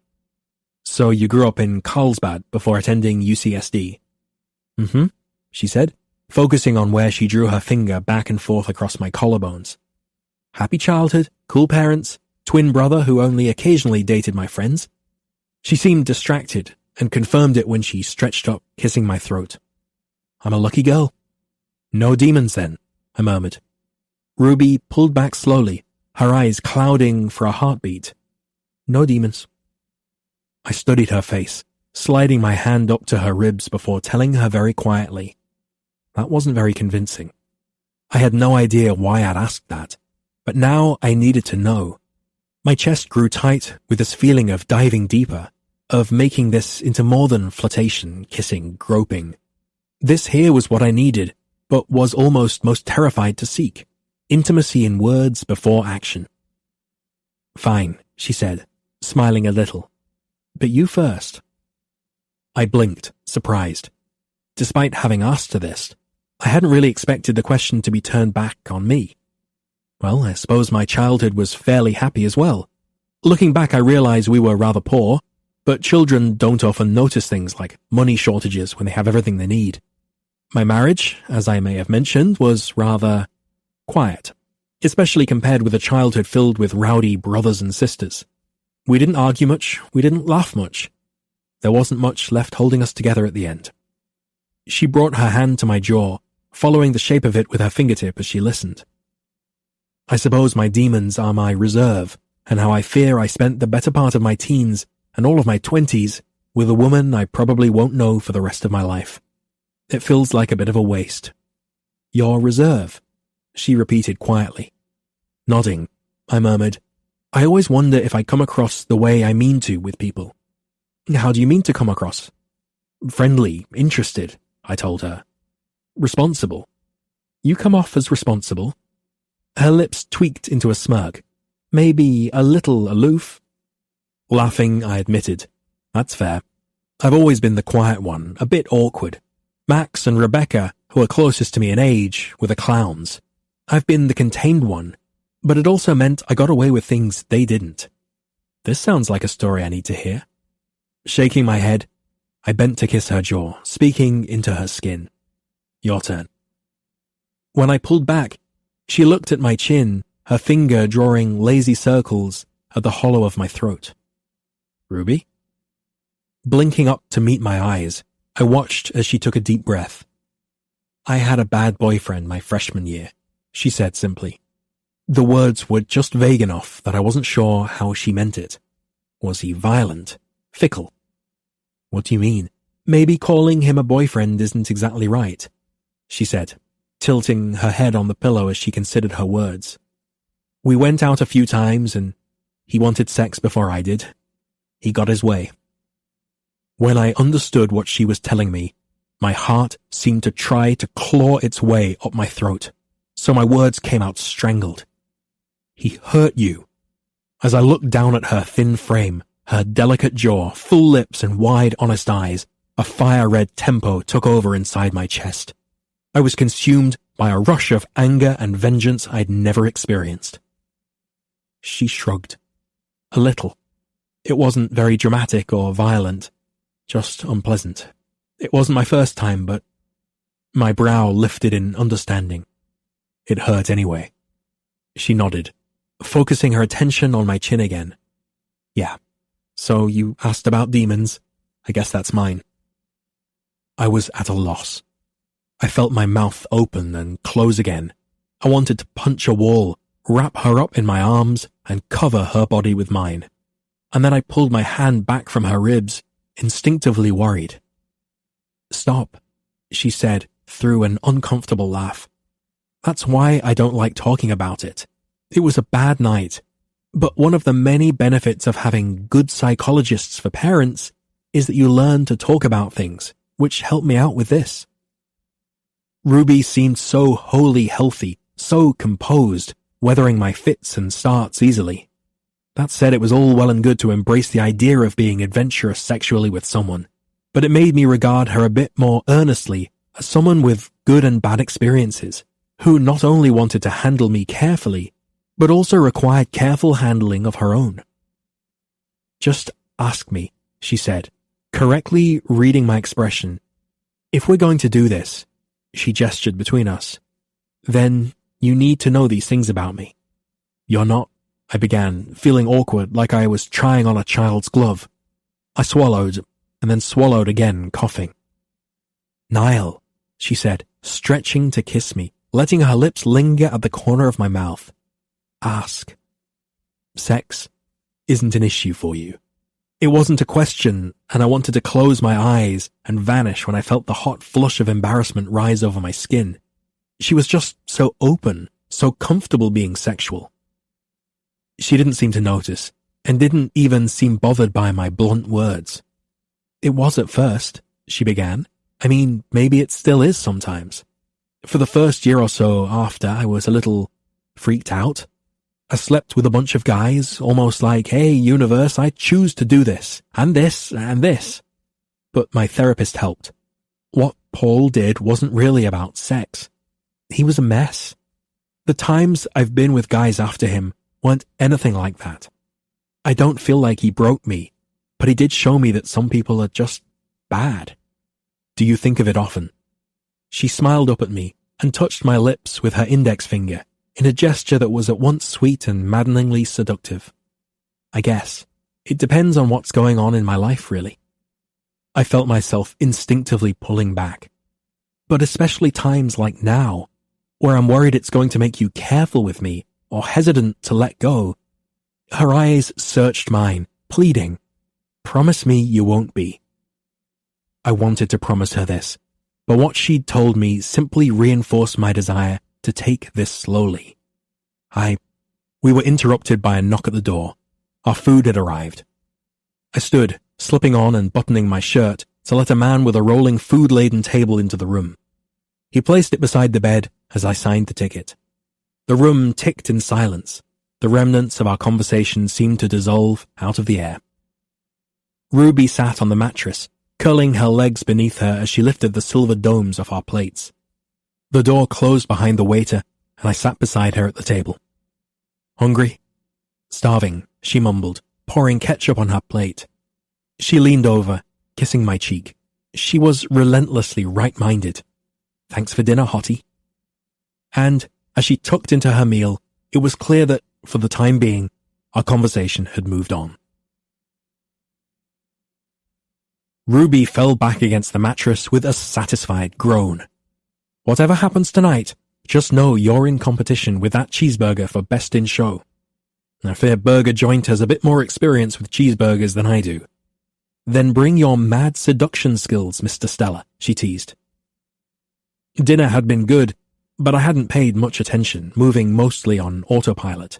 So you grew up in Carlsbad before attending UCSD? Mm-hmm, she said, focusing on where she drew her finger back and forth across my collarbones. Happy childhood, cool parents, twin brother who only occasionally dated my friends. She seemed distracted and confirmed it when she stretched up, kissing my throat. I'm a lucky girl. No demons then, I murmured. Ruby pulled back slowly, her eyes clouding for a heartbeat. No demons. I studied her face, sliding my hand up to her ribs before telling her very quietly. That wasn't very convincing. I had no idea why I'd asked that, but now I needed to know. My chest grew tight with this feeling of diving deeper, of making this into more than flirtation, kissing, groping. This here was what I needed, but was almost most terrified to seek. Intimacy in words before action. Fine, she said, smiling a little. But you first. I blinked, surprised. Despite having asked her this, I hadn't really expected the question to be turned back on me. Well, I suppose my childhood was fairly happy as well. Looking back, I realize we were rather poor, but children don't often notice things like money shortages when they have everything they need. My marriage, as I may have mentioned, was rather quiet, especially compared with a childhood filled with rowdy brothers and sisters. We didn't argue much, we didn't laugh much. There wasn't much left holding us together at the end. She brought her hand to my jaw, following the shape of it with her fingertip as she listened. I suppose my demons are my reserve, and how I fear I spent the better part of my teens and all of my 20s with a woman I probably won't know for the rest of my life. It feels like a bit of a waste. Your reserve, she repeated quietly. Nodding, I murmured, I always wonder if I come across the way I mean to with people. How do you mean to come across? Friendly, interested, I told her. Responsible. You come off as responsible. Her lips tweaked into a smirk. Maybe a little aloof. Laughing, I admitted. That's fair. I've always been the quiet one, a bit awkward. Max and Rebecca, who are closest to me in age, were the clowns. I've been the contained one, but it also meant I got away with things they didn't. This sounds like a story I need to hear. Shaking my head, I bent to kiss her jaw, speaking into her skin. Your turn. When I pulled back, she looked at my chin, her finger drawing lazy circles at the hollow of my throat. Ruby? Blinking up to meet my eyes, I watched as she took a deep breath. I had a bad boyfriend my freshman year, she said simply. The words were just vague enough that I wasn't sure how she meant it. Was he violent? Fickle? What do you mean? Maybe calling him a boyfriend isn't exactly right, she said, tilting her head on the pillow as she considered her words. We went out a few times and he wanted sex before I did. He got his way. When I understood what she was telling me, my heart seemed to try to claw its way up my throat, so my words came out strangled. He hurt you. As I looked down at her thin frame, her delicate jaw, full lips and wide, honest eyes, a fire-red tempo took over inside my chest. I was consumed by a rush of anger and vengeance I'd never experienced. She shrugged. A little. It wasn't very dramatic or violent, just unpleasant. It wasn't my first time, but my brow lifted in understanding. It hurt anyway. She nodded, focusing her attention on my chin again. Yeah, so you asked about demons. I guess that's mine. I was at a loss. I felt my mouth open and close again. I wanted to punch a wall, wrap her up in my arms, and cover her body with mine. And then I pulled my hand back from her ribs, instinctively worried. Stop, she said through an uncomfortable laugh. That's why I don't like talking about it. It was a bad night. But one of the many benefits of having good psychologists for parents is that you learn to talk about things, which helped me out with this. Ruby seemed so wholly healthy, so composed, weathering my fits and starts easily. That said, it was all well and good to embrace the idea of being adventurous sexually with someone, but it made me regard her a bit more earnestly as someone with good and bad experiences, who not only wanted to handle me carefully, but also required careful handling of her own. "Just ask me," she said, correctly reading my expression. "If we're going to do this," she gestured between us, "then you need to know these things about me." "You're not," I began, feeling awkward like I was trying on a child's glove. I swallowed, and then swallowed again, coughing. "Niall," she said, stretching to kiss me, letting her lips linger at the corner of my mouth. "Ask. Sex isn't an issue for you." It wasn't a question, and I wanted to close my eyes and vanish when I felt the hot flush of embarrassment rise over my skin. She was just so open, so comfortable being sexual. She didn't seem to notice, and didn't even seem bothered by my blunt words. "It was at first," she began. "I mean, maybe it still is sometimes. For the first year or so after, I was a little freaked out. I slept with a bunch of guys, almost like, hey, universe, I choose to do this, and this, and this." But my therapist helped. What Paul did wasn't really about sex. He was a mess. The times I've been with guys after him weren't anything like that. I don't feel like he broke me, but he did show me that some people are just bad. "Do you think of it often?" She smiled up at me and touched my lips with her index finger in a gesture that was at once sweet and maddeningly seductive. "I guess. It depends on what's going on in my life, really." I felt myself instinctively pulling back. But especially times like now, where I'm worried it's going to make you careful with me or hesitant to let go. Her eyes searched mine, pleading, "Promise me you won't be." I wanted to promise her this, but what she'd told me simply reinforced my desire to take this slowly. We were interrupted by a knock at the door. Our food had arrived. I stood, slipping on and buttoning my shirt to let a man with a rolling food-laden table into the room. He placed it beside the bed as I signed the ticket. The room ticked in silence. The remnants of our conversation seemed to dissolve out of the air. Ruby sat on the mattress, curling her legs beneath her as she lifted the silver domes off our plates. The door closed behind the waiter, and I sat beside her at the table. "Hungry?" "Starving," she mumbled, pouring ketchup on her plate. She leaned over, kissing my cheek. She was relentlessly right-minded. "Thanks for dinner, hottie." And, as she tucked into her meal, it was clear that, for the time being, our conversation had moved on. Ruby fell back against the mattress with a satisfied groan. "Whatever happens tonight, just know you're in competition with that cheeseburger for best in show. I fear burger joint has a bit more experience with cheeseburgers than I do." "Then bring your mad seduction skills, Mr. Stella," she teased. Dinner had been good, but I hadn't paid much attention, moving mostly on autopilot.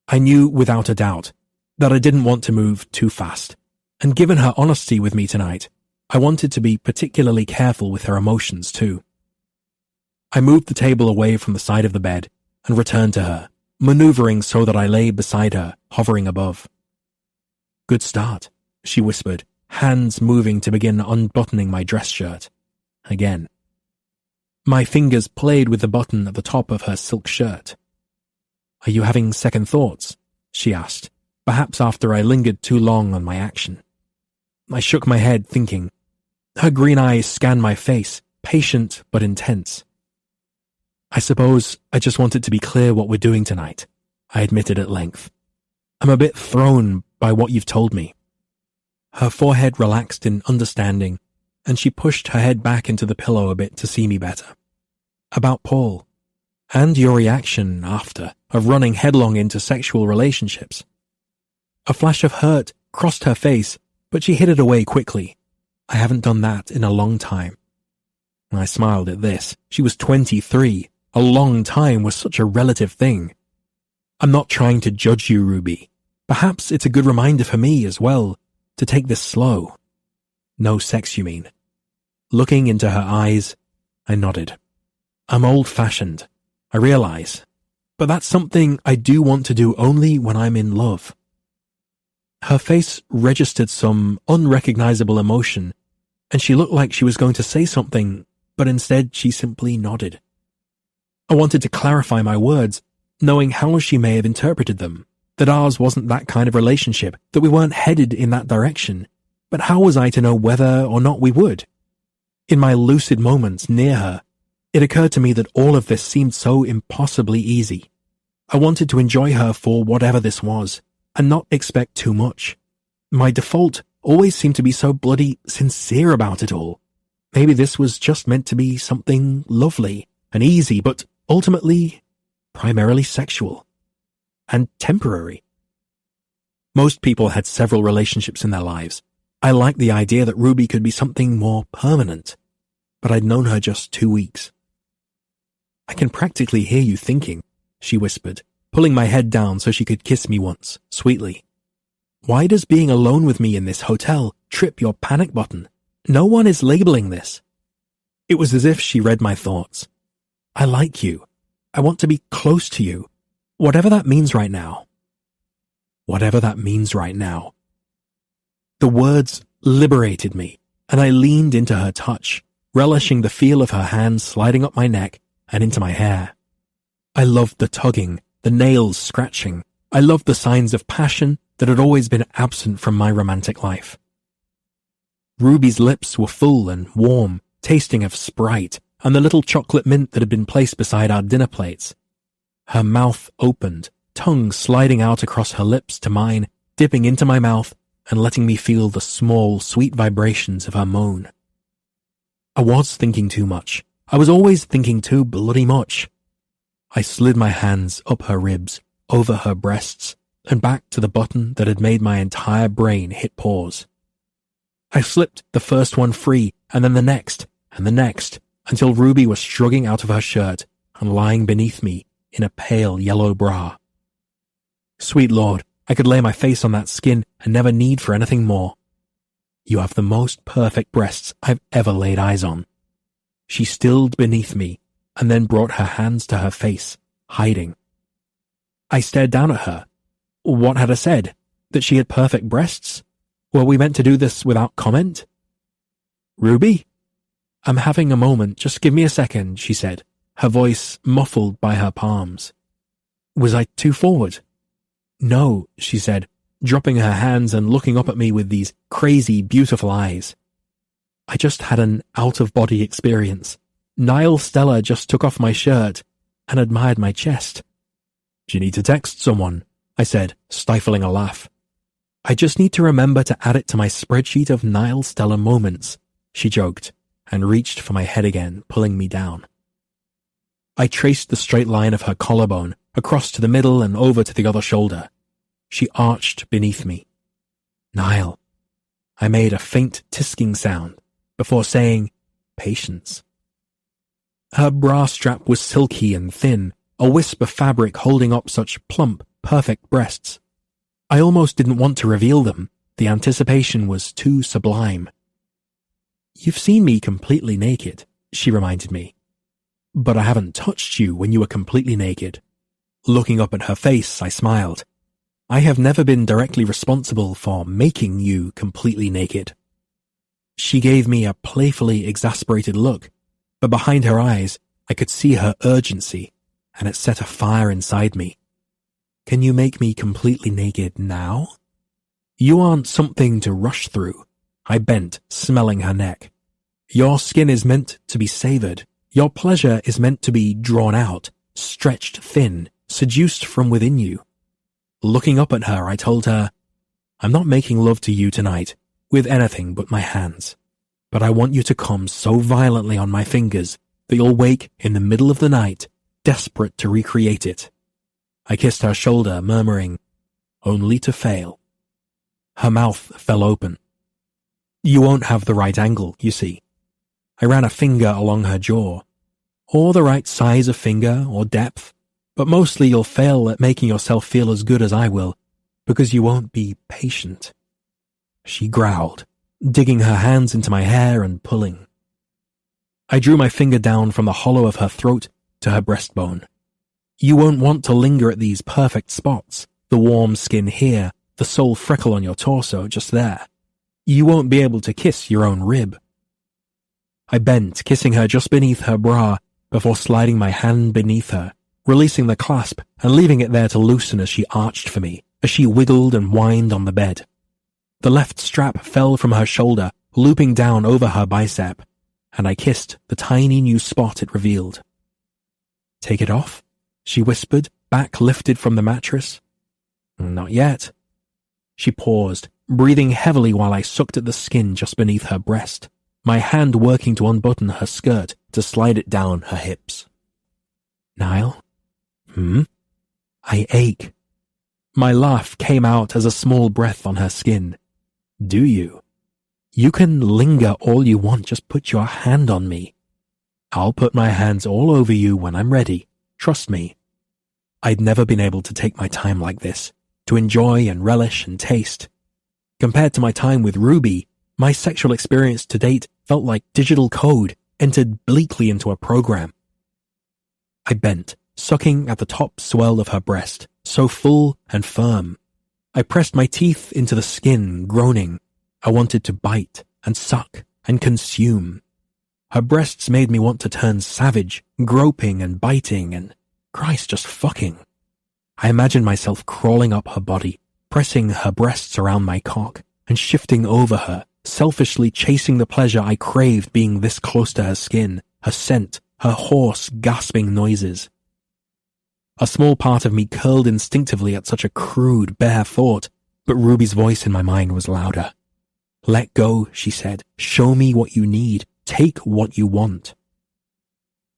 I knew without a doubt that I didn't want to move too fast, and given her honesty with me tonight, I wanted to be particularly careful with her emotions too. I moved the table away from the side of the bed and returned to her, maneuvering so that I lay beside her, hovering above. "Good start," she whispered, hands moving to begin unbuttoning my dress shirt. Again. My fingers played with the button at the top of her silk shirt. "Are you having second thoughts?" she asked, perhaps after I lingered too long on my action. I shook my head, thinking. Her green eyes scanned my face, patient but intense. "I suppose I just wanted to be clear what we're doing tonight," I admitted at length. "I'm a bit thrown by what you've told me." Her forehead relaxed in understanding, and she pushed her head back into the pillow a bit to see me better. "About Paul, and your reaction after of running headlong into sexual relationships." A flash of hurt crossed her face, but she hid it away quickly. "I haven't done that in a long time." I smiled at this. She was 23. A long time was such a relative thing. I'm not trying to judge you, Ruby. Perhaps it's a good reminder for me as well to take this slow. No sex, you mean? Looking into her eyes, I nodded. I'm old-fashioned, I realize, but that's something I do want to do only when I'm in love. Her face registered some unrecognizable emotion, and she looked like she was going to say something, but instead she simply nodded. I wanted to clarify my words, knowing how she may have interpreted them, that ours wasn't that kind of relationship, that we weren't headed in that direction, but how was I to know whether or not we would? In my lucid moments near her, it occurred to me that all of this seemed so impossibly easy. I wanted to enjoy her for whatever this was, and not expect too much. My default always seemed to be so bloody sincere about it all. Maybe this was just meant to be something lovely and easy, but ultimately, primarily sexual. And temporary. Most people had several relationships in their lives. I liked the idea that Ruby could be something more permanent, but I'd known her just 2 weeks. I can practically hear you thinking, she whispered, pulling my head down so she could kiss me once, sweetly. Why does being alone with me in this hotel trip your panic button? No one is labeling this. It was as if she read my thoughts. I like you. I want to be close to you. Whatever that means right now. Whatever that means right now. The words liberated me, and I leaned into her touch, relishing the feel of her hands sliding up my neck and into my hair. I loved the tugging, the nails scratching. I loved the signs of passion that had always been absent from my romantic life. Ruby's lips were full and warm, tasting of Sprite and the little chocolate mint that had been placed beside our dinner plates. Her mouth opened, tongue sliding out across her lips to mine, dipping into my mouth and letting me feel the small, sweet vibrations of her moan. I was thinking too much. I was always thinking too bloody much. I slid my hands up her ribs, over her breasts, and back to the button that had made my entire brain hit pause. I slipped the first one free, and then the next, until Ruby was shrugging out of her shirt and lying beneath me in a pale yellow bra. Sweet Lord, I could lay my face on that skin and never need for anything more. You have the most perfect breasts I've ever laid eyes on. She stilled beneath me and then brought her hands to her face, hiding. I stared down at her. What had I said? That she had perfect breasts? Were we meant to do this without comment? Ruby? I'm having a moment, just give me a second, she said, her voice muffled by her palms. Was I too forward? No, she said, dropping her hands and looking up at me with these crazy, beautiful eyes. I just had an out-of-body experience. Niall Stella just took off my shirt and admired my chest. Do you need to text someone? I said, stifling a laugh. I just need to remember to add it to my spreadsheet of Niall Stella moments, she joked, and reached for my head again, pulling me down. I traced the straight line of her collarbone, across to the middle and over to the other shoulder. She arched beneath me. Niall. I made a faint tisking sound before saying, patience. Her bra strap was silky and thin, a wisp of fabric holding up such plump, perfect breasts. I almost didn't want to reveal them. The anticipation was too sublime. You've seen me completely naked, she reminded me. But I haven't touched you when you were completely naked. Looking up at her face, I smiled. I have never been directly responsible for making you completely naked. She gave me a playfully exasperated look, but behind her eyes, I could see her urgency, and it set a fire inside me. Can you make me completely naked now? You aren't something to rush through. I bent, smelling her neck. Your skin is meant to be savored. Your pleasure is meant to be drawn out, stretched thin, seduced from within you. Looking up at her, I told her, I'm not making love to you tonight, with anything but my hands. But I want you to come so violently on my fingers that you'll wake in the middle of the night, desperate to recreate it. I kissed her shoulder, murmuring, only to fail. Her mouth fell open. You won't have the right angle, you see. I ran a finger along her jaw, or the right size of finger or depth, but mostly you'll fail at making yourself feel as good as I will, because you won't be patient." She growled, digging her hands into my hair and pulling. I drew my finger down from the hollow of her throat to her breastbone. "You won't want to linger at these perfect spots, the warm skin here, the sole freckle on your torso just there. You won't be able to kiss your own rib." I bent, kissing her just beneath her bra, before sliding my hand beneath her, releasing the clasp and leaving it there to loosen as she arched for me, as she wiggled and whined on the bed. The left strap fell from her shoulder, looping down over her bicep, and I kissed the tiny new spot it revealed. "Take it off?" she whispered, back lifted from the mattress. "Not yet." She paused, breathing heavily while I sucked at the skin just beneath her breast, my hand working to unbutton her skirt to slide it down her hips. "Niall?" "I ache." My laugh came out as a small breath on her skin. "Do you? You can linger all you want, just put your hand on me. I'll put my hands all over you when I'm ready, trust me." I'd never been able to take my time like this, to enjoy and relish and taste. Compared to my time with Ruby, my sexual experience to date felt like digital code entered bleakly into a program. I bent, sucking at the top swell of her breast, so full and firm. I pressed my teeth into the skin, groaning. I wanted to bite and suck and consume. Her breasts made me want to turn savage, groping and biting and, Christ, just fucking. I imagined myself crawling up her body, pressing her breasts around my cock, and shifting over her, selfishly chasing the pleasure I craved being this close to her skin, her scent, her hoarse, gasping noises. A small part of me curled instinctively at such a crude, bare thought, but Ruby's voice in my mind was louder. "Let go," she said. "Show me what you need. Take what you want."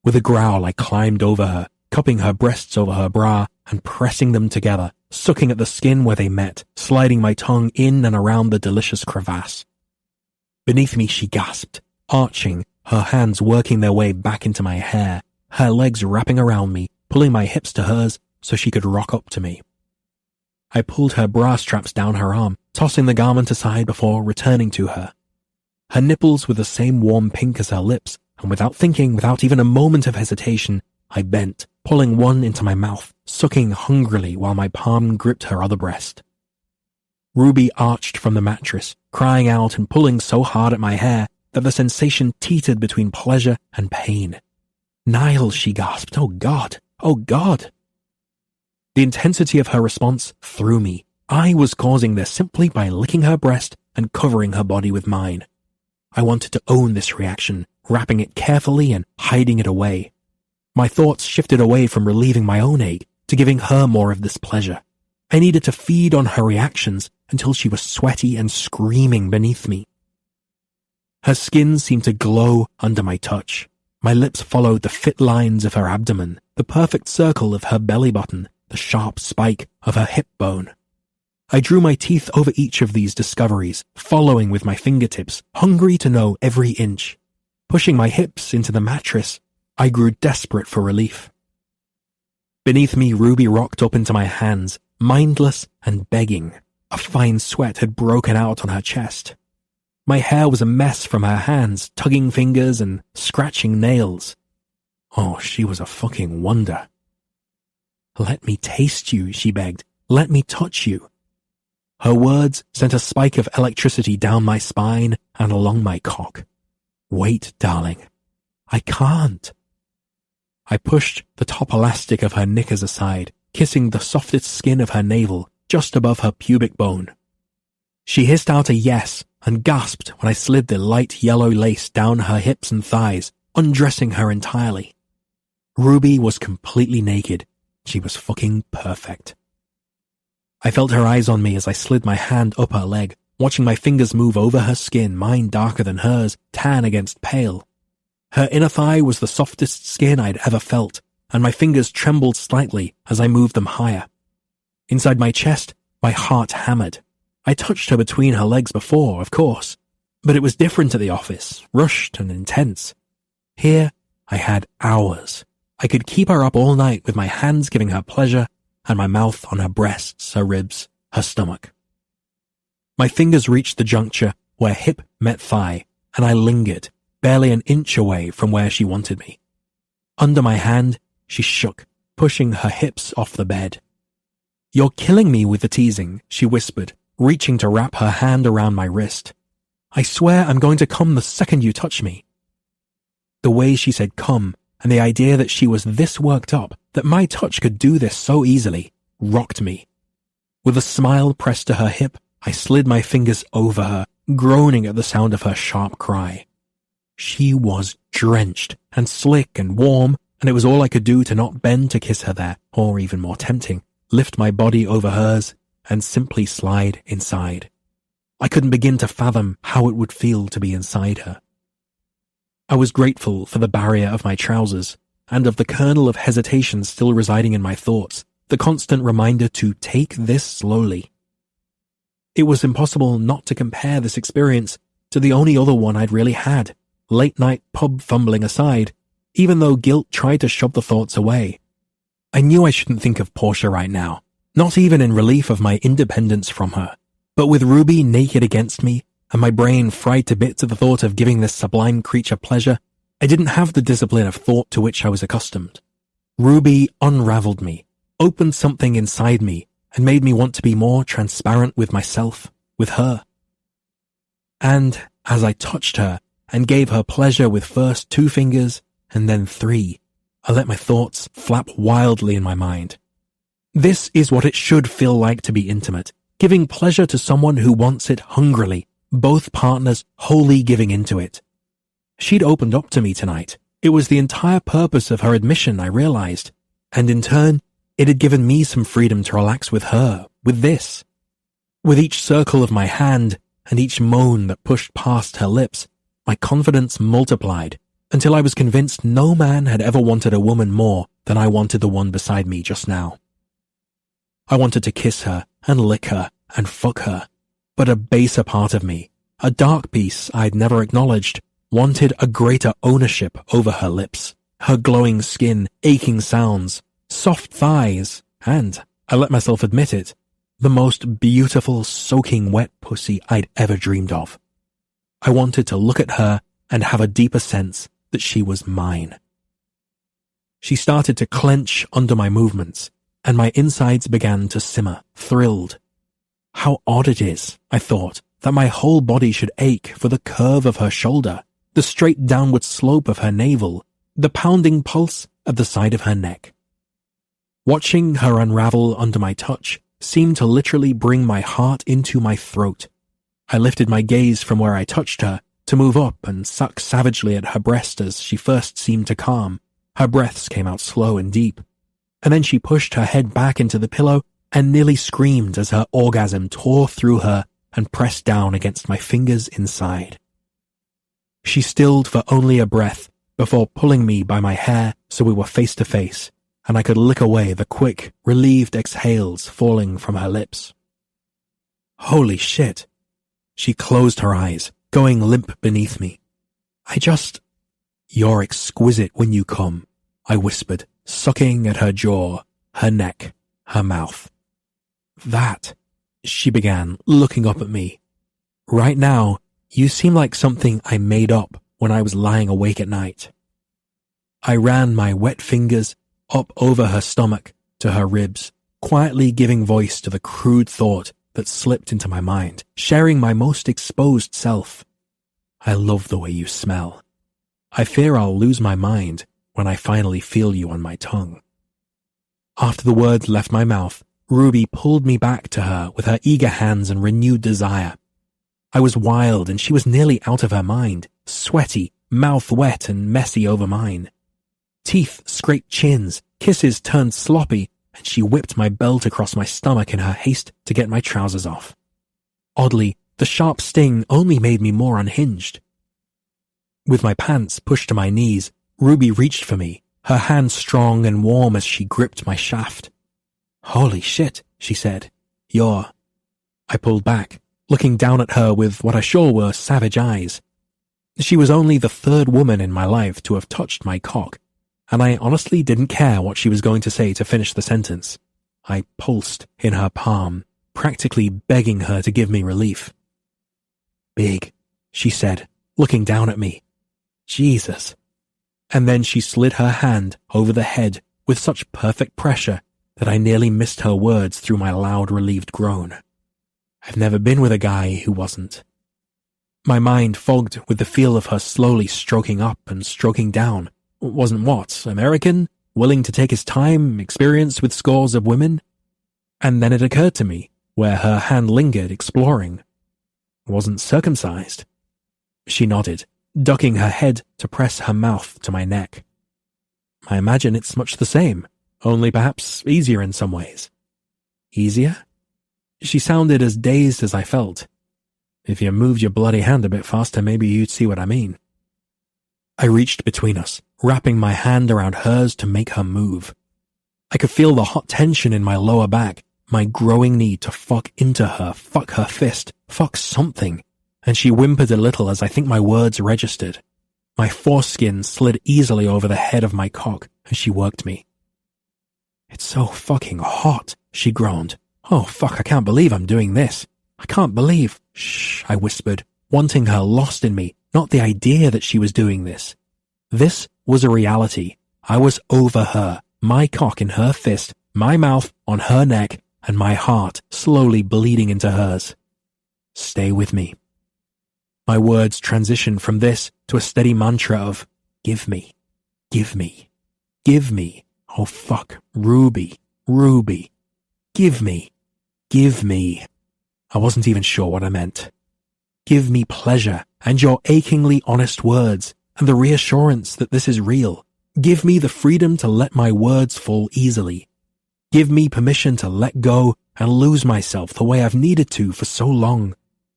With a growl, I climbed over her, cupping her breasts over her bra and pressing them together, sucking at the skin where they met, sliding my tongue in and around the delicious crevasse. Beneath me, she gasped, arching, her hands working their way back into my hair, her legs wrapping around me, pulling my hips to hers so she could rock up to me. I pulled her bra straps down her arm, tossing the garment aside before returning to her. Her nipples were the same warm pink as her lips, and without thinking, without even a moment of hesitation, I bent, pulling one into my mouth, sucking hungrily while my palm gripped her other breast. Ruby arched from the mattress, crying out and pulling so hard at my hair that the sensation teetered between pleasure and pain. "Niall," she gasped, "Oh God, oh God." The intensity of her response threw me. I was causing this simply by licking her breast and covering her body with mine. I wanted to own this reaction, wrapping it carefully and hiding it away. My thoughts shifted away from relieving my own ache to giving her more of this pleasure. I needed to feed on her reactions until she was sweaty and screaming beneath me. Her skin seemed to glow under my touch. My lips followed the fit lines of her abdomen, the perfect circle of her belly button, the sharp spike of her hip bone. I drew my teeth over each of these discoveries, following with my fingertips, hungry to know every inch. Pushing my hips into the mattress, I grew desperate for relief. Beneath me, Ruby rocked up into my hands, mindless and begging. A fine sweat had broken out on her chest. My hair was a mess from her hands, tugging fingers and scratching nails. Oh, she was a fucking wonder. "Let me taste you," she begged. "Let me touch you." Her words sent a spike of electricity down my spine and along my cock. "Wait, darling. I can't." I pushed the top elastic of her knickers aside, kissing the softest skin of her navel just above her pubic bone. She hissed out a yes and gasped when I slid the light yellow lace down her hips and thighs, undressing her entirely. Ruby was completely naked. She was fucking perfect. I felt her eyes on me as I slid my hand up her leg, watching my fingers move over her skin, mine darker than hers, tan against pale. Her inner thigh was the softest skin I'd ever felt, and my fingers trembled slightly as I moved them higher. Inside my chest, my heart hammered. I touched her between her legs before, of course, but it was different at the office, rushed and intense. Here, I had hours. I could keep her up all night with my hands giving her pleasure and my mouth on her breasts, her ribs, her stomach. My fingers reached the juncture where hip met thigh, and I lingered, barely an inch away from where she wanted me. Under my hand, she shook, pushing her hips off the bed. "You're killing me with the teasing," she whispered, reaching to wrap her hand around my wrist. "I swear I'm going to come the second you touch me." The way she said come, and the idea that she was this worked up, that my touch could do this so easily, rocked me. With a smile pressed to her hip, I slid my fingers over her, groaning at the sound of her sharp cry. She was drenched and slick and warm, and it was all I could do to not bend to kiss her there, or even more tempting, lift my body over hers and simply slide inside. I couldn't begin to fathom how it would feel to be inside her. I was grateful for the barrier of my trousers, and of the kernel of hesitation still residing in my thoughts, the constant reminder to take this slowly. It was impossible not to compare this experience to the only other one I'd really had, late-night pub fumbling aside, even though guilt tried to shove the thoughts away. I knew I shouldn't think of Portia right now, not even in relief of my independence from her, but with Ruby naked against me, and my brain fried to bits at the thought of giving this sublime creature pleasure, I didn't have the discipline of thought to which I was accustomed. Ruby unraveled me, opened something inside me, and made me want to be more transparent with myself, with her. And as I touched her and gave her pleasure with first 2 fingers and then 3, I let my thoughts flap wildly in my mind. This is what it should feel like to be intimate, giving pleasure to someone who wants it hungrily, both partners wholly giving into it. She'd opened up to me tonight. It was the entire purpose of her admission, I realized, and in turn, it had given me some freedom to relax with her, with this. With each circle of my hand and each moan that pushed past her lips, my confidence multiplied until I was convinced no man had ever wanted a woman more than I wanted the one beside me just now. I wanted to kiss her and lick her and fuck her, but a baser part of me, a dark piece I'd never acknowledged, wanted a greater ownership over her lips, her glowing skin, aching sounds, soft thighs, and, I let myself admit it, the most beautiful soaking wet pussy I'd ever dreamed of. I wanted to look at her and have a deeper sense that she was mine. She started to clench under my movements, and my insides began to simmer, thrilled. How odd it is, I thought, that my whole body should ache for the curve of her shoulder, the straight downward slope of her navel, the pounding pulse at the side of her neck. Watching her unravel under my touch seemed to literally bring my heart into my throat. I lifted my gaze from where I touched her to move up and suck savagely at her breast as she first seemed to calm. Her breaths came out slow and deep, and then she pushed her head back into the pillow and nearly screamed as her orgasm tore through her and pressed down against my fingers inside. She stilled for only a breath before pulling me by my hair so we were face to face, and I could lick away the quick, relieved exhales falling from her lips. Holy shit. She closed her eyes, going limp beneath me. You're exquisite when you come, I whispered, sucking at her jaw, her neck, her mouth. That, she began, looking up at me. Right now, you seem like something I made up when I was lying awake at night. I ran my wet fingers up over her stomach to her ribs, quietly giving voice to the crude thought that slipped into my mind, sharing my most exposed self. I love the way you smell. I fear I'll lose my mind when I finally feel you on my tongue. After the words left my mouth, Ruby pulled me back to her with her eager hands and renewed desire. I was wild and she was nearly out of her mind, sweaty, mouth wet and messy over mine. Teeth scraped chins, kisses turned sloppy, and she whipped my belt across my stomach in her haste to get my trousers off. Oddly, the sharp sting only made me more unhinged. With my pants pushed to my knees, Ruby reached for me, her hand strong and warm as she gripped my shaft. Holy shit, she said. I pulled back, looking down at her with what I sure were savage eyes. She was only the 3rd woman in my life to have touched my cock, and I honestly didn't care what she was going to say to finish the sentence. I pulsed in her palm, practically begging her to give me relief. "Big," she said, looking down at me. "Jesus." And then she slid her hand over the head with such perfect pressure that I nearly missed her words through my loud, relieved groan. I've never been with a guy who wasn't. My mind fogged with the feel of her slowly stroking up and stroking down. Wasn't what, American? Willing to take his time, experienced with scores of women? And then it occurred to me, where her hand lingered, exploring. Wasn't circumcised. She nodded, ducking her head to press her mouth to my neck. I imagine it's much the same, only perhaps easier in some ways. Easier? She sounded as dazed as I felt. If you moved your bloody hand a bit faster, maybe you'd see what I mean. I reached between us, wrapping my hand around hers to make her move. I could feel the hot tension in my lower back, my growing need to fuck into her, fuck her fist, fuck something, and she whimpered a little as I think my words registered. My foreskin slid easily over the head of my cock as she worked me. "It's so fucking hot," she groaned. "Oh fuck, I can't believe I'm doing this. I can't believe—" "Shh," I whispered, wanting her lost in me, not the idea that she was doing this. This was a reality. I was over her, my cock in her fist, my mouth on her neck, and my heart slowly bleeding into hers. "Stay with me." My words transitioned from this to a steady mantra of, "Give me, give me, give me, oh fuck, Ruby, Ruby, give me, give me." I wasn't even sure what I meant. Give me pleasure and your achingly honest words and the reassurance that this is real. Give me the freedom to let my words fall easily. Give me permission to let go and lose myself the way I've needed to for so long.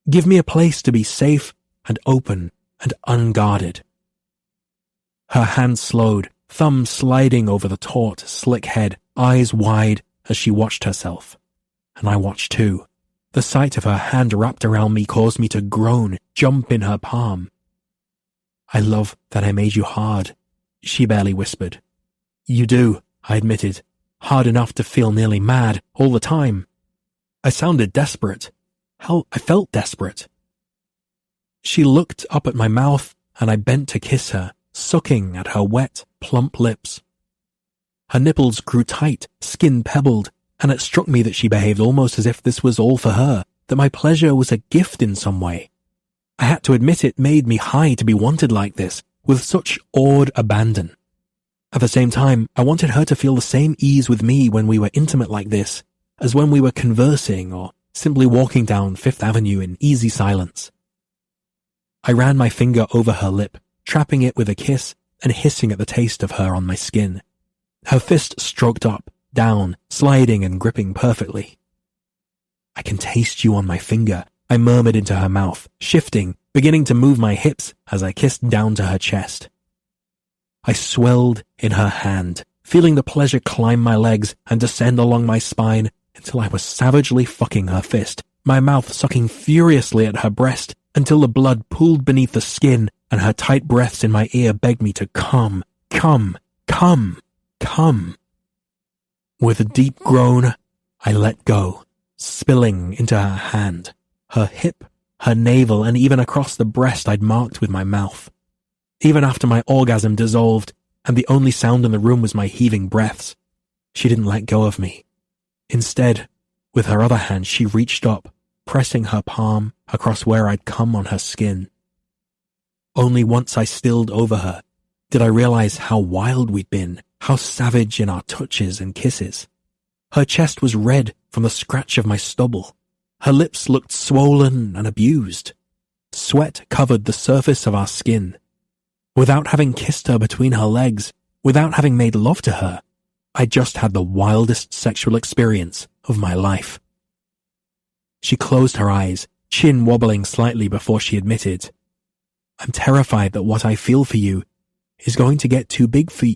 Give me a place to be safe and open and unguarded. Her hand slowed, thumb sliding over the taut, slick head, eyes wide as she watched herself. And I watched too. The sight of her hand wrapped around me caused me to groan, jump in her palm. "I love that I made you hard," she barely whispered. "You do," I admitted, hard enough to feel nearly mad all the time. I sounded desperate. Hell, I felt desperate. She looked up at my mouth, and I bent to kiss her, sucking at her wet, plump lips. Her nipples grew tight, skin pebbled, and it struck me that she behaved almost as if this was all for her, that my pleasure was a gift in some way. I had to admit it made me high to be wanted like this, with such awed abandon. At the same time, I wanted her to feel the same ease with me when we were intimate like this, as when we were conversing or simply walking down Fifth Avenue in easy silence. I ran my finger over her lip, trapping it with a kiss and hissing at the taste of her on my skin. Her fist stroked up, down, sliding and gripping perfectly. "I can taste you on my finger," I murmured into her mouth, shifting, beginning to move my hips as I kissed down to her chest. I swelled in her hand, feeling the pleasure climb my legs and descend along my spine until I was savagely fucking her fist, my mouth sucking furiously at her breast until the blood pooled beneath the skin and her tight breaths in my ear begged me to come, come, come, come. With a deep groan, I let go, spilling into her hand, her hip, her navel, and even across the breast I'd marked with my mouth. Even after my orgasm dissolved, and the only sound in the room was my heaving breaths, she didn't let go of me. Instead, with her other hand, she reached up, pressing her palm across where I'd come on her skin. Only once I stilled over her did I realize how wild we'd been, how savage in our touches and kisses. Her chest was red from the scratch of my stubble. Her lips looked swollen and abused. Sweat covered the surface of our skin. Without having kissed her between her legs, without having made love to her, I just had the wildest sexual experience of my life. She closed her eyes, chin wobbling slightly before she admitted, "I'm terrified that what I feel for you is going to get too big for you."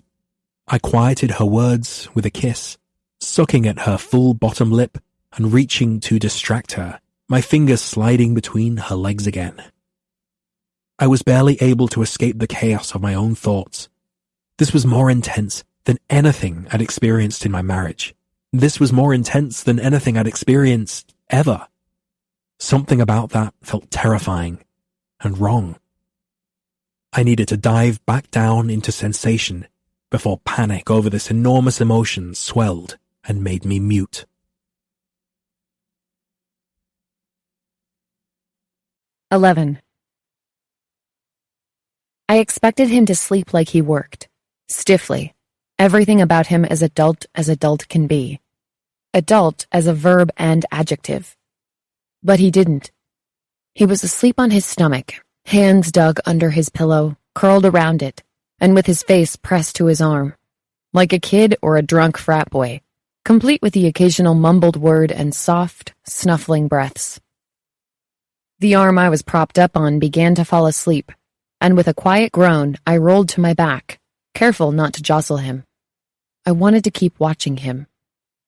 I quieted her words with a kiss, sucking at her full bottom lip and reaching to distract her, my fingers sliding between her legs again. I was barely able to escape the chaos of my own thoughts. This was more intense than anything I'd experienced in my marriage. This was more intense than anything I'd experienced ever. Something about that felt terrifying and wrong. I needed to dive back down into sensation before panic over this enormous emotion swelled and made me mute. "11. I expected him to sleep like he worked, stiffly, everything about him as adult can be. Adult as a verb and adjective. But he didn't. He was asleep on his stomach, hands dug under his pillow, curled around it, and with his face pressed to his arm, like a kid or a drunk frat boy, complete with the occasional mumbled word and soft, snuffling breaths. The arm I was propped up on began to fall asleep, and with a quiet groan, I rolled to my back, careful not to jostle him. I wanted to keep watching him.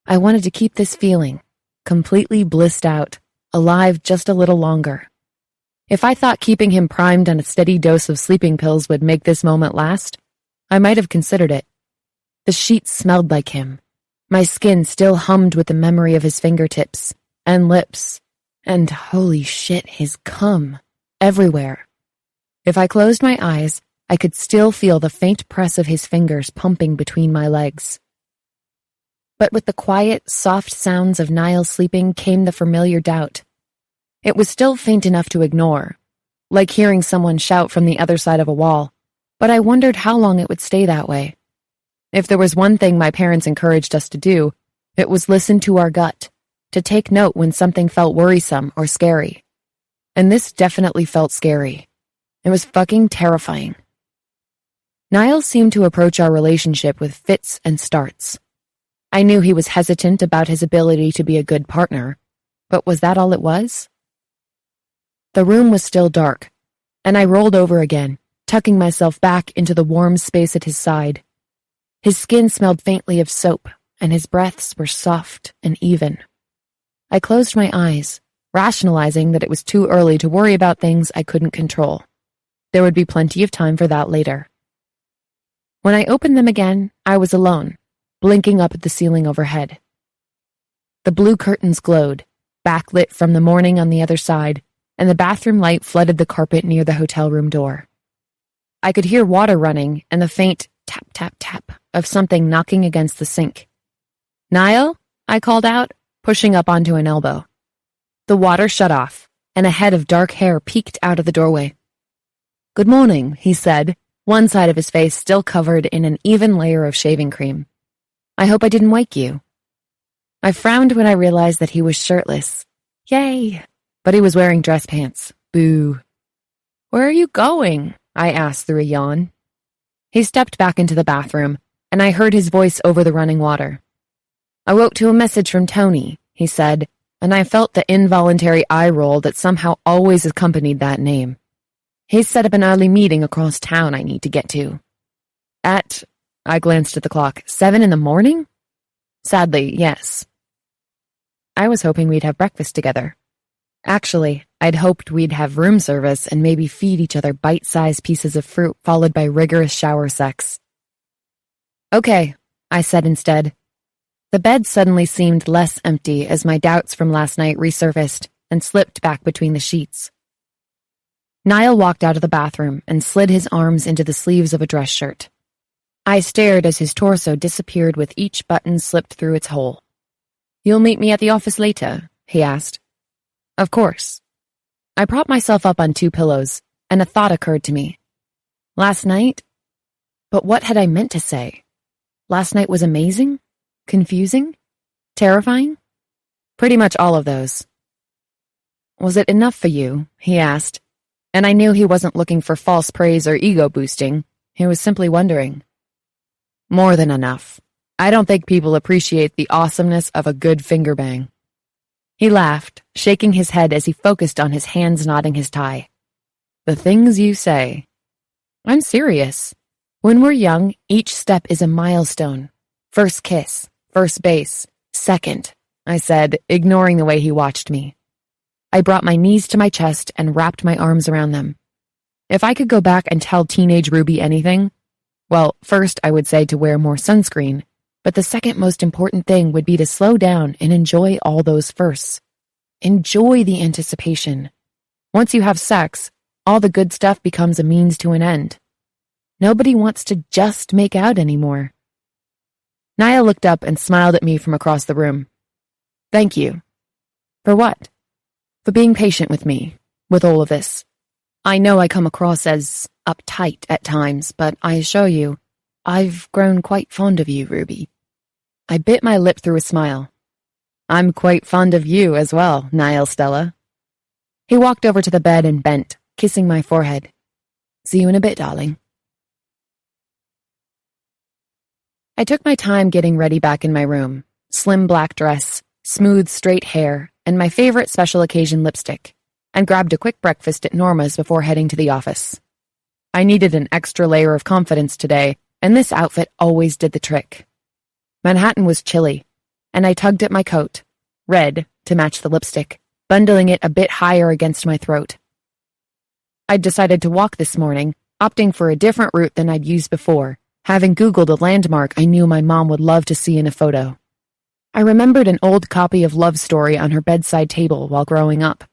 I wanted to keep this feeling, completely blissed out, alive just a little longer. If I thought keeping him primed on a steady dose of sleeping pills would make this moment last, I might have considered it. The sheets smelled like him. My skin still hummed with the memory of his fingertips and lips, and holy shit, his cum, everywhere. If I closed my eyes, I could still feel the faint press of his fingers pumping between my legs. But with the quiet, soft sounds of Niall sleeping came the familiar doubt. It was still faint enough to ignore, like hearing someone shout from the other side of a wall, but I wondered how long it would stay that way. If there was one thing my parents encouraged us to do, it was listen to our gut, to take note when something felt worrisome or scary. And this definitely felt scary. It was fucking terrifying. Niall seemed to approach our relationship with fits and starts. I knew he was hesitant about his ability to be a good partner, but was that all it was? The room was still dark, and I rolled over again, tucking myself back into the warm space at his side. His skin smelled faintly of soap, and his breaths were soft and even. I closed my eyes, rationalizing that it was too early to worry about things I couldn't control. There would be plenty of time for that later. When I opened them again, I was alone, blinking up at the ceiling overhead. The blue curtains glowed, backlit from the morning on the other side, and the bathroom light flooded the carpet near the hotel room door. I could hear water running and the faint tap, tap, tap of something knocking against the sink. "Niall?" I called out, pushing up onto an elbow. The water shut off, and a head of dark hair peeked out of the doorway. "Good morning," he said, one side of his face still covered in an even layer of shaving cream. "I hope I didn't wake you." I frowned when I realized that he was shirtless. Yay! But he was wearing dress pants. Boo. "Where are you going?" I asked through a yawn. He stepped back into the bathroom, and I heard his voice over the running water. "I woke to a message from Tony," he said, and I felt the involuntary eye roll that somehow always accompanied that name. "He's set up an early meeting across town I need to get to." I glanced at the clock, 7 in the morning? Sadly, yes. I was hoping we'd have breakfast together. Actually, I'd hoped we'd have room service and maybe feed each other bite-sized pieces of fruit followed by rigorous shower sex. "Okay," I said instead. The bed suddenly seemed less empty as my doubts from last night resurfaced and slipped back between the sheets. Niall walked out of the bathroom and slid his arms into the sleeves of a dress shirt. I stared as his torso disappeared with each button slipped through its hole. "You'll meet me at the office later?" he asked. Of course. I propped myself up on 2 pillows, and a thought occurred to me. Last night? But what had I meant to say? Last night was amazing? Confusing? Terrifying? Pretty much all of those. "Was it enough for you?" he asked, and I knew he wasn't looking for false praise or ego boosting. He was simply wondering. "More than enough. I don't think people appreciate the awesomeness of a good finger bang." He laughed, shaking his head as he focused on his hands knotting his tie. "The things you say." I'm serious. When we're young, each step is a milestone. First kiss, first base, second, I said, ignoring the way he watched me. I brought my knees to my chest and wrapped my arms around them. If I could go back and tell teenage Ruby anything, Well, first I would say to wear more sunscreen, but the second most important thing would be to slow down and enjoy all those firsts. Enjoy the anticipation. Once you have sex, all the good stuff becomes a means to an end. Nobody wants to just make out anymore. Niall looked up and smiled at me from across the room. Thank you. For what? For being patient with me, with all of this. I know I come across as uptight at times, but I assure you, I've grown quite fond of you, Ruby. I bit my lip through a smile. I'm quite fond of you as well, Niall Stella. He walked over to the bed and bent, kissing my forehead. See you in a bit, darling. I took my time getting ready back in my room. Slim black dress, smooth straight hair, and my favorite special occasion lipstick, and grabbed a quick breakfast at Norma's before heading to the office. I needed an extra layer of confidence today, and this outfit always did the trick. Manhattan was chilly, and I tugged at my coat, red, to match the lipstick, bundling it a bit higher against my throat. I'd decided to walk this morning, opting for a different route than I'd used before, having Googled a landmark I knew my mom would love to see in a photo. I remembered an old copy of Love Story on her bedside table while growing up,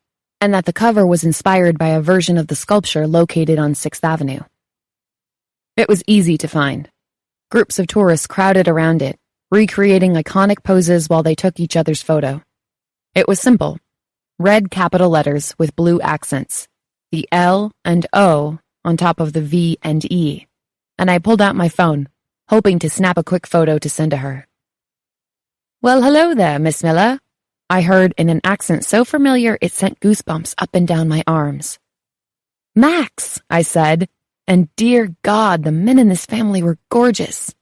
and that the cover was inspired by a version of the sculpture located on 6th Avenue. It was easy to find. Groups of tourists crowded around it, recreating iconic poses while they took each other's photo. It was simple. Red capital letters with blue accents, the L and O on top of the V and E, and I pulled out my phone, hoping to snap a quick photo to send to her. Well, hello there, Miss Miller, I heard in an accent so familiar it sent goosebumps up and down my arms. Max, I said, and dear God, the men in this family were gorgeous.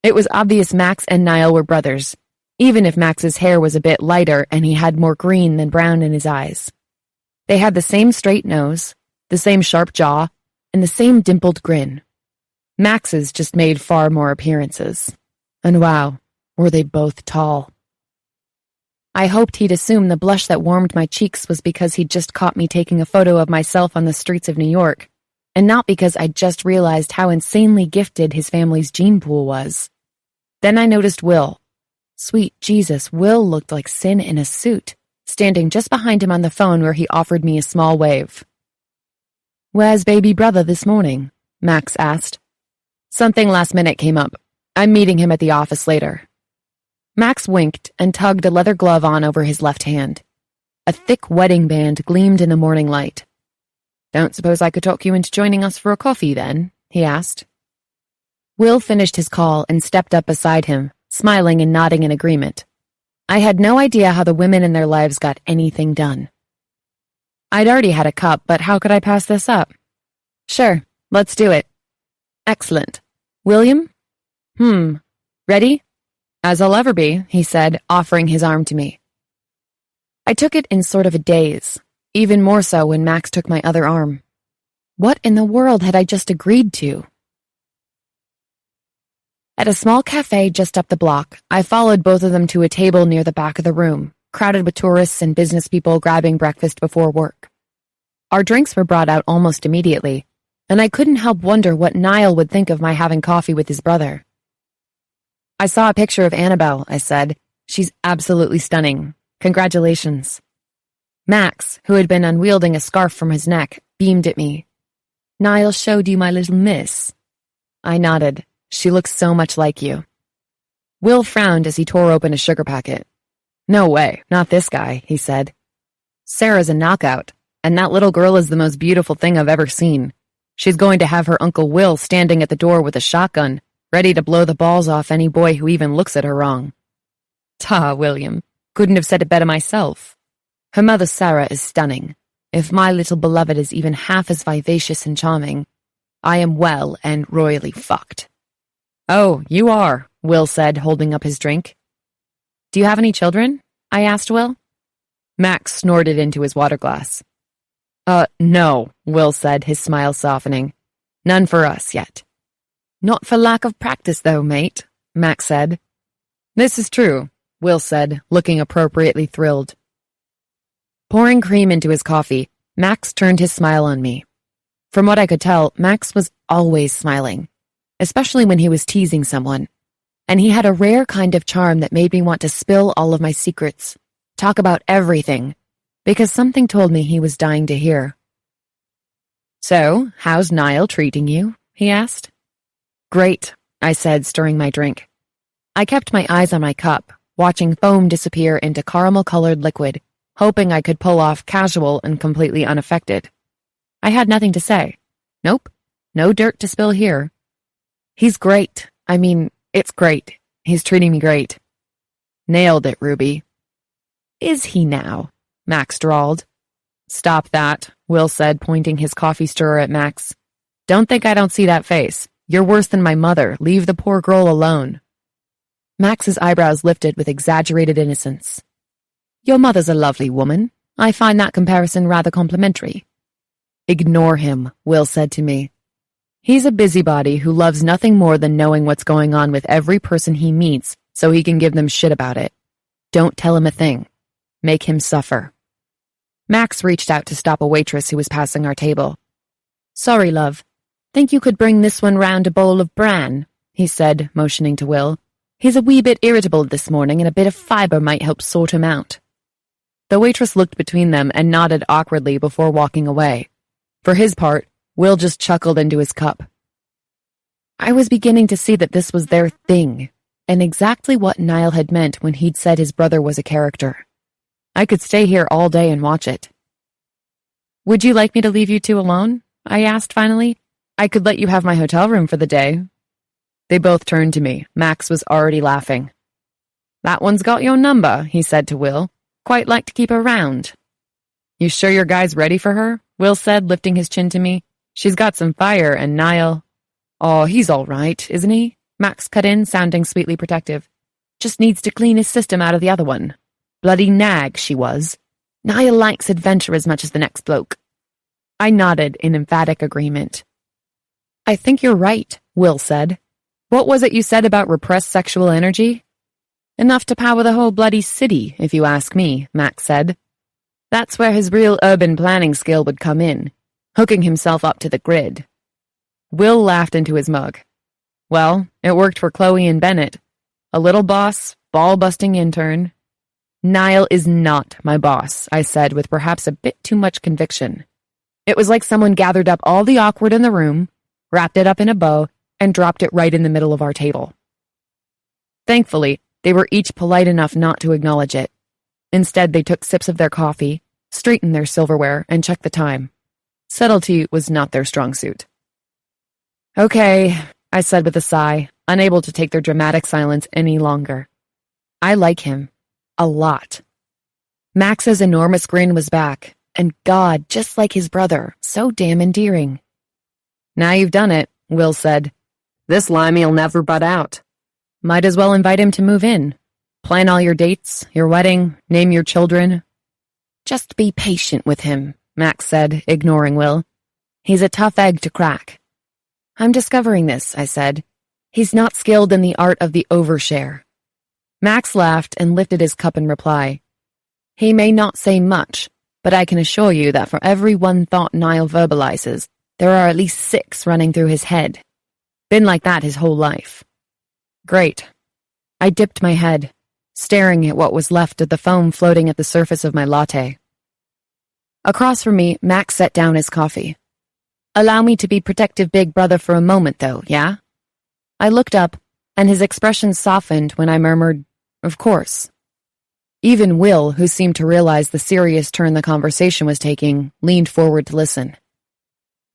It was obvious Max and Niall were brothers, even if Max's hair was a bit lighter and he had more green than brown in his eyes. They had the same straight nose, the same sharp jaw, and the same dimpled grin. Max's just made far more appearances. And wow, were they both tall. I hoped he'd assume the blush that warmed my cheeks was because he'd just caught me taking a photo of myself on the streets of New York, and not because I'd just realized how insanely gifted his family's gene pool was. Then I noticed Will. Sweet Jesus, Will looked like Sin in a suit, standing just behind him on the phone where he offered me a small wave. Where's baby brother this morning? Max asked. Something last minute came up. I'm meeting him at the office later. Max winked and tugged a leather glove on over his left hand. A thick wedding band gleamed in the morning light. Don't suppose I could talk you into joining us for a coffee, then? He asked. Will finished his call and stepped up beside him, smiling and nodding in agreement. I had no idea how the women in their lives got anything done. I'd already had a cup, but how could I pass this up? Sure, let's do it. Excellent. William? Ready? As I'll ever be, he said, offering his arm to me. I took it in sort of a daze, even more so when Max took my other arm. What in the world had I just agreed to? At a small cafe just up the block, I followed both of them to a table near the back of the room, crowded with tourists and business people grabbing breakfast before work. Our drinks were brought out almost immediately, and I couldn't help wonder what Niall would think of my having coffee with his brother. I saw a picture of Annabelle, I said. She's absolutely stunning. Congratulations. Max, who had been unwielding a scarf from his neck, beamed at me. Niall showed you my little miss. I nodded. She looks so much like you. Will frowned as he tore open a sugar packet. No way, not this guy, he said. Sarah's a knockout, and that little girl is the most beautiful thing I've ever seen. She's going to have her Uncle Will standing at the door with a shotgun, ready to blow the balls off any boy who even looks at her wrong. Ta, William. Couldn't have said it better myself. Her mother Sarah is stunning. If my little beloved is even half as vivacious and charming, I am well and royally fucked. Oh, you are, Will said, holding up his drink. Do you have any children? I asked Will. Max snorted into his water glass. No, Will said, his smile softening. None for us yet. Not for lack of practice, though, mate, Max said. This is true, Will said, looking appropriately thrilled. Pouring cream into his coffee, Max turned his smile on me. From what I could tell, Max was always smiling. especially when he was teasing someone. And he had a rare kind of charm that made me want to spill all of my secrets, talk about everything, because something told me he was dying to hear. "So, how's Niall treating you?" he asked. "Great," I said, stirring my drink. I kept my eyes on my cup, watching foam disappear into caramel-colored liquid, hoping I could pull off casual and completely unaffected. I had nothing to say. Nope, no dirt to spill here. "He's great. I mean, it's great. He's treating me great." "Nailed it, Ruby." "Is he now?" Max drawled. "Stop that," Will said, pointing his coffee stirrer at Max. "Don't think I don't see that face. You're worse than my mother. Leave the poor girl alone." Max's eyebrows lifted with exaggerated innocence. "Your mother's a lovely woman. I find that comparison rather complimentary." "Ignore him," Will said to me. "He's a busybody who loves nothing more than knowing what's going on with every person he meets so he can give them shit about it. Don't tell him a thing. Make him suffer." Max reached out to stop a waitress who was passing our table. "Sorry, love. Think you could bring this one round a bowl of bran?" he said, motioning to Will. "He's a wee bit irritable this morning, and a bit of fibre might help sort him out." The waitress looked between them and nodded awkwardly before walking away. For his part, Will just chuckled into his cup. I was beginning to see that this was their thing, and exactly what Niall had meant when he'd said his brother was a character. I could stay here all day and watch it. "Would you like me to leave you two alone?" I asked finally. "I could let you have my hotel room for the day." They both turned to me. Max was already laughing. "That one's got your number," he said to Will. "Quite like to keep her round." "You sure your guy's ready for her?" Will said, lifting his chin to me. "She's got some fire, and Niall—" "Oh, he's all right, isn't he?" Max cut in, sounding sweetly protective. "Just needs to clean his system out of the other one. Bloody nag, she was. Niall likes adventure as much as the next bloke." I nodded in emphatic agreement. "I think you're right," Will said. "What was it you said about repressed sexual energy?" "Enough to power the whole bloody city, if you ask me," Max said. "That's where his real urban planning skill would come in, hooking himself up to the grid." Will laughed into his mug. "Well, it worked for Chloe and Bennett. A little boss, ball-busting intern." "Niall is not my boss," I said with perhaps a bit too much conviction. It was like someone gathered up all the awkward in the room, wrapped it up in a bow, and dropped it right in the middle of our table. Thankfully, they were each polite enough not to acknowledge it. Instead, they took sips of their coffee, straightened their silverware, and checked the time. Subtlety was not their strong suit. "Okay," I said with a sigh, unable to take their dramatic silence any longer. "I like him. A lot." Max's enormous grin was back, and God, just like his brother, so damn endearing. "Now you've done it," Will said. "This limey'll never butt out. Might as well invite him to move in. Plan all your dates, your wedding, name your children." "Just be patient with him," Max said, ignoring Will. "He's a tough egg to crack." "I'm discovering this," I said. "He's not skilled in the art of the overshare." Max laughed and lifted his cup in reply. "He may not say much, but I can assure you that for every one thought Niall verbalizes, there are at least 6 running through his head. Been like that his whole life." "Great." I dipped my head, staring at what was left of the foam floating at the surface of my latte. Across from me, Max set down his coffee. "Allow me to be protective big brother for a moment, though, yeah?" I looked up, and his expression softened when I murmured, "Of course." Even Will, who seemed to realize the serious turn the conversation was taking, leaned forward to listen.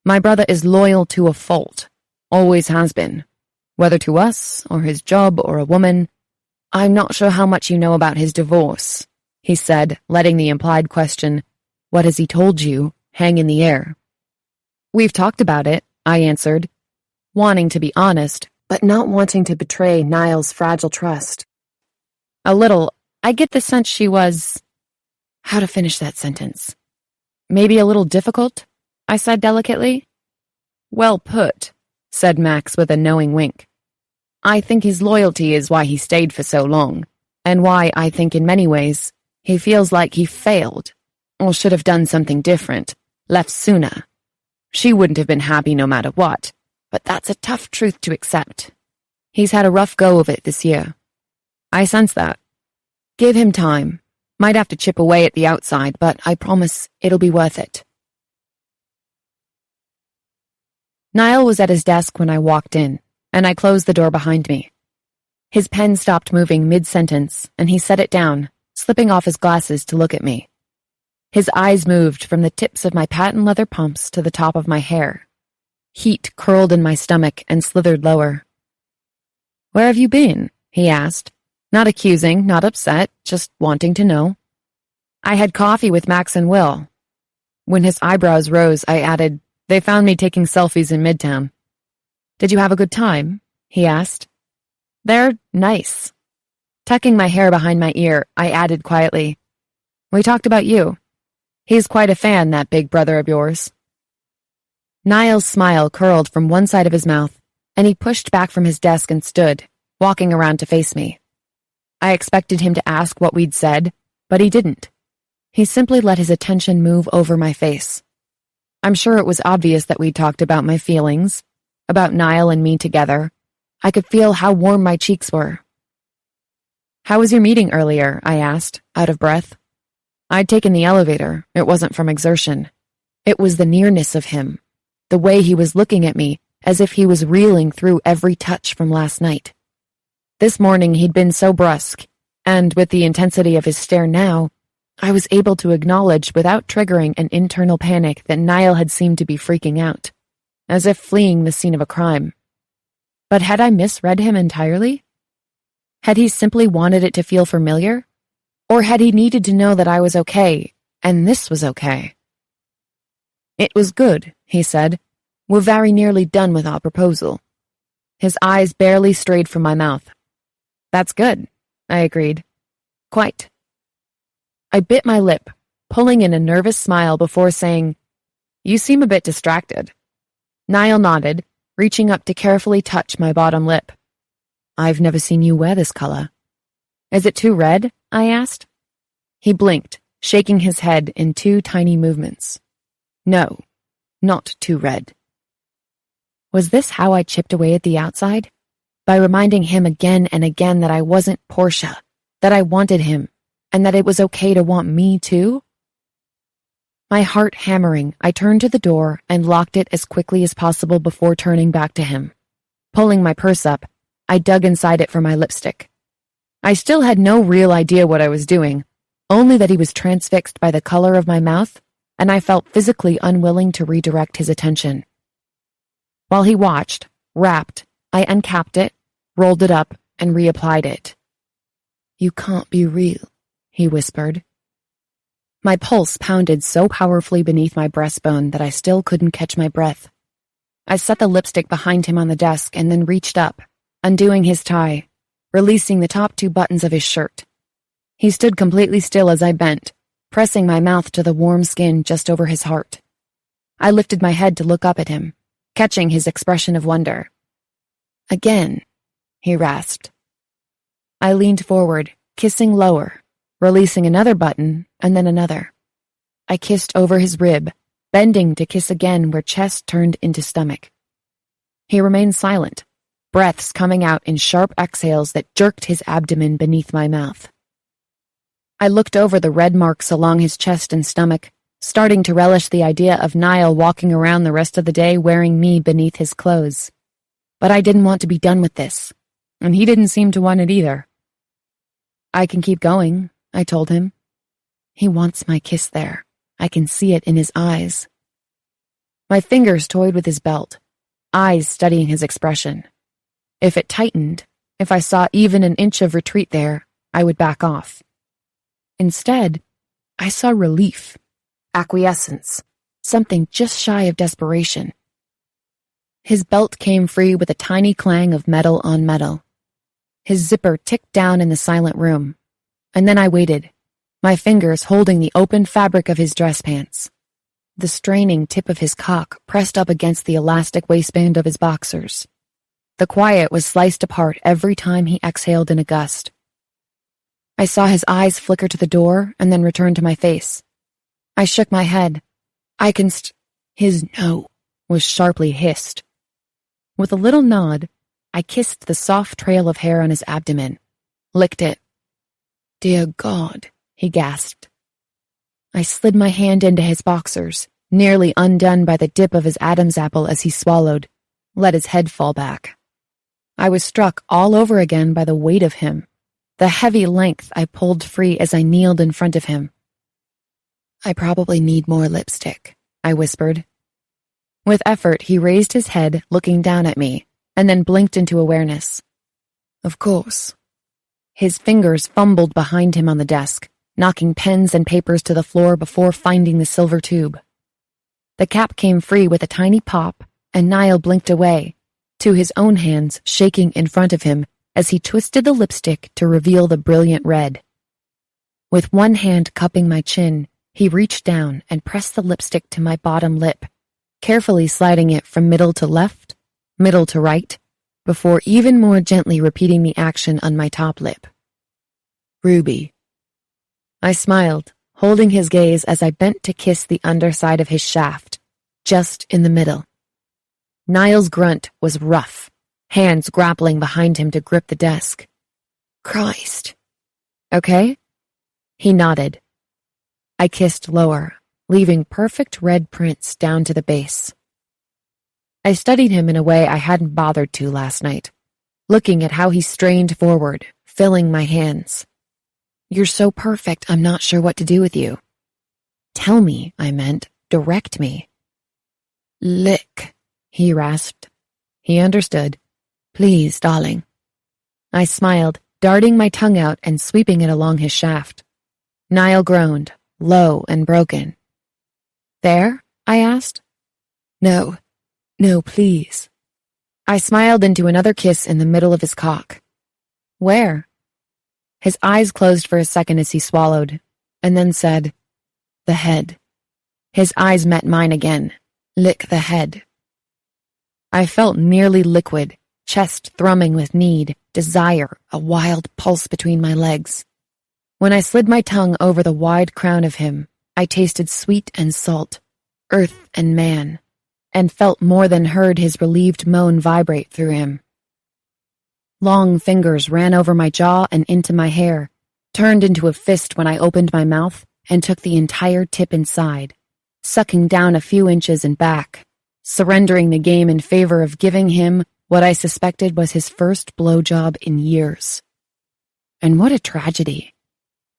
"My brother is loyal to a fault. Always has been. Whether to us, or his job, or a woman. I'm not sure how much you know about his divorce," he said, letting the implied question, "What has he told you?" hang in the air. "We've talked about it," I answered, wanting to be honest, but not wanting to betray Niall's fragile trust. "A little. I get the sense she was—" How to finish that sentence? "Maybe a little difficult?" I said delicately. "Well put," said Max with a knowing wink. "I think his loyalty is why he stayed for so long, and why I think in many ways he feels like he failed, or should have done something different, left sooner. She wouldn't have been happy no matter what, but that's a tough truth to accept. He's had a rough go of it this year. I sense that. Give him time. Might have to chip away at the outside, but I promise it'll be worth it. Niall was at his desk when I walked in, and I closed the door behind me. His pen stopped moving mid-sentence, and he set it down, slipping off his glasses to look at me. His eyes moved from the tips of my patent leather pumps to the top of my hair. Heat curled in my stomach and slithered lower. "Where have you been?" he asked. Not accusing, not upset, just wanting to know. "I had coffee with Max and Will." When his eyebrows rose, I added, "They found me taking selfies in Midtown." "Did you have a good time?" he asked. "They're nice." Tucking my hair behind my ear, I added quietly, "We talked about you. He's quite a fan, that big brother of yours." Niall's smile curled from one side of his mouth, and he pushed back from his desk and stood, walking around to face me. I expected him to ask what we'd said, but he didn't. He simply let his attention move over my face. I'm sure it was obvious that we'd talked about my feelings, about Niall and me together. I could feel how warm my cheeks were. "How was your meeting earlier?" I asked, out of breath. I'd taken the elevator. It wasn't from exertion. It was the nearness of him, the way he was looking at me, as if he was reeling through every touch from last night. This morning he'd been so brusque, and with the intensity of his stare now, I was able to acknowledge without triggering an internal panic that Niall had seemed to be freaking out, as if fleeing the scene of a crime. But had I misread him entirely? Had he simply wanted it to feel familiar? Or had he needed to know that I was okay, and this was okay? "It was good," he said. "We're very nearly done with our proposal." His eyes barely strayed from my mouth. "That's good," I agreed. "Quite." I bit my lip, pulling in a nervous smile before saying, "You seem a bit distracted." Niall nodded, reaching up to carefully touch my bottom lip. "I've never seen you wear this color." "Is it too red?" I asked. He blinked, shaking his head in 2 tiny movements. "No, not too red." Was this how I chipped away at the outside? By reminding him again and again that I wasn't Portia, that I wanted him, and that it was okay to want me too? My heart hammering, I turned to the door and locked it as quickly as possible before turning back to him. Pulling my purse up, I dug inside it for my lipstick. I still had no real idea what I was doing, only that he was transfixed by the color of my mouth, and I felt physically unwilling to redirect his attention. While he watched, rapt, I uncapped it, rolled it up, and reapplied it. "You can't be real," he whispered. My pulse pounded so powerfully beneath my breastbone that I still couldn't catch my breath. I set the lipstick behind him on the desk and then reached up, undoing his tie, releasing the top 2 buttons of his shirt. He stood completely still as I bent, pressing my mouth to the warm skin just over his heart. I lifted my head to look up at him, catching his expression of wonder. "Again," he rasped. I leaned forward, kissing lower, releasing another button and then another. I kissed over his rib, bending to kiss again where chest turned into stomach. He remained silent, breaths coming out in sharp exhales that jerked his abdomen beneath my mouth. I looked over the red marks along his chest and stomach, starting to relish the idea of Niall walking around the rest of the day wearing me beneath his clothes. But I didn't want to be done with this, and he didn't seem to want it either. "I can keep going," I told him. He wants my kiss there. I can see it in his eyes. My fingers toyed with his belt, eyes studying his expression. If it tightened, if I saw even an inch of retreat there, I would back off. Instead, I saw relief, acquiescence, something just shy of desperation. His belt came free with a tiny clang of metal on metal. His zipper ticked down in the silent room, and then I waited, my fingers holding the open fabric of his dress pants. The straining tip of his cock pressed up against the elastic waistband of his boxers. The quiet was sliced apart every time he exhaled in a gust. I saw his eyes flicker to the door and then return to my face. I shook my head. His no was sharply hissed. With a little nod, I kissed the soft trail of hair on his abdomen, licked it. "Dear God," he gasped. I slid my hand into his boxers, nearly undone by the dip of his Adam's apple as he swallowed, let his head fall back. I was struck all over again by the weight of him, the heavy length I pulled free as I kneeled in front of him. "I probably need more lipstick," I whispered. With effort, he raised his head, looking down at me, and then blinked into awareness. "Of course." His fingers fumbled behind him on the desk, knocking pens and papers to the floor before finding the silver tube. The cap came free with a tiny pop, and Niall blinked away, to his own hands shaking in front of him as he twisted the lipstick to reveal the brilliant red. With one hand cupping my chin, he reached down and pressed the lipstick to my bottom lip, carefully sliding it from middle to left, middle to right, before even more gently repeating the action on my top lip. "Ruby." I smiled, holding his gaze as I bent to kiss the underside of his shaft, just in the middle. Niall's grunt was rough, hands grappling behind him to grip the desk. "Christ." "Okay?" He nodded. I kissed lower, leaving perfect red prints down to the base. I studied him in a way I hadn't bothered to last night, looking at how he strained forward, filling my hands. "You're so perfect, I'm not sure what to do with you." "Tell me," I meant. "Direct me." "Lick," he rasped. He understood. "Please, darling." I smiled, darting my tongue out and sweeping it along his shaft. Niall groaned, low and broken. "There?" I asked. No, please." I smiled into another kiss in the middle of his cock. "Where?" His eyes closed for a second as he swallowed, and then said, "The head." His eyes met mine again. "Lick the head." I felt nearly liquid, chest thrumming with need, desire, a wild pulse between my legs. When I slid my tongue over the wide crown of him, I tasted sweet and salt, earth and man, and felt more than heard his relieved moan vibrate through him. Long fingers ran over my jaw and into my hair, turned into a fist when I opened my mouth and took the entire tip inside, sucking down a few inches and back, surrendering the game in favor of giving him what I suspected was his first blowjob in years. And what a tragedy.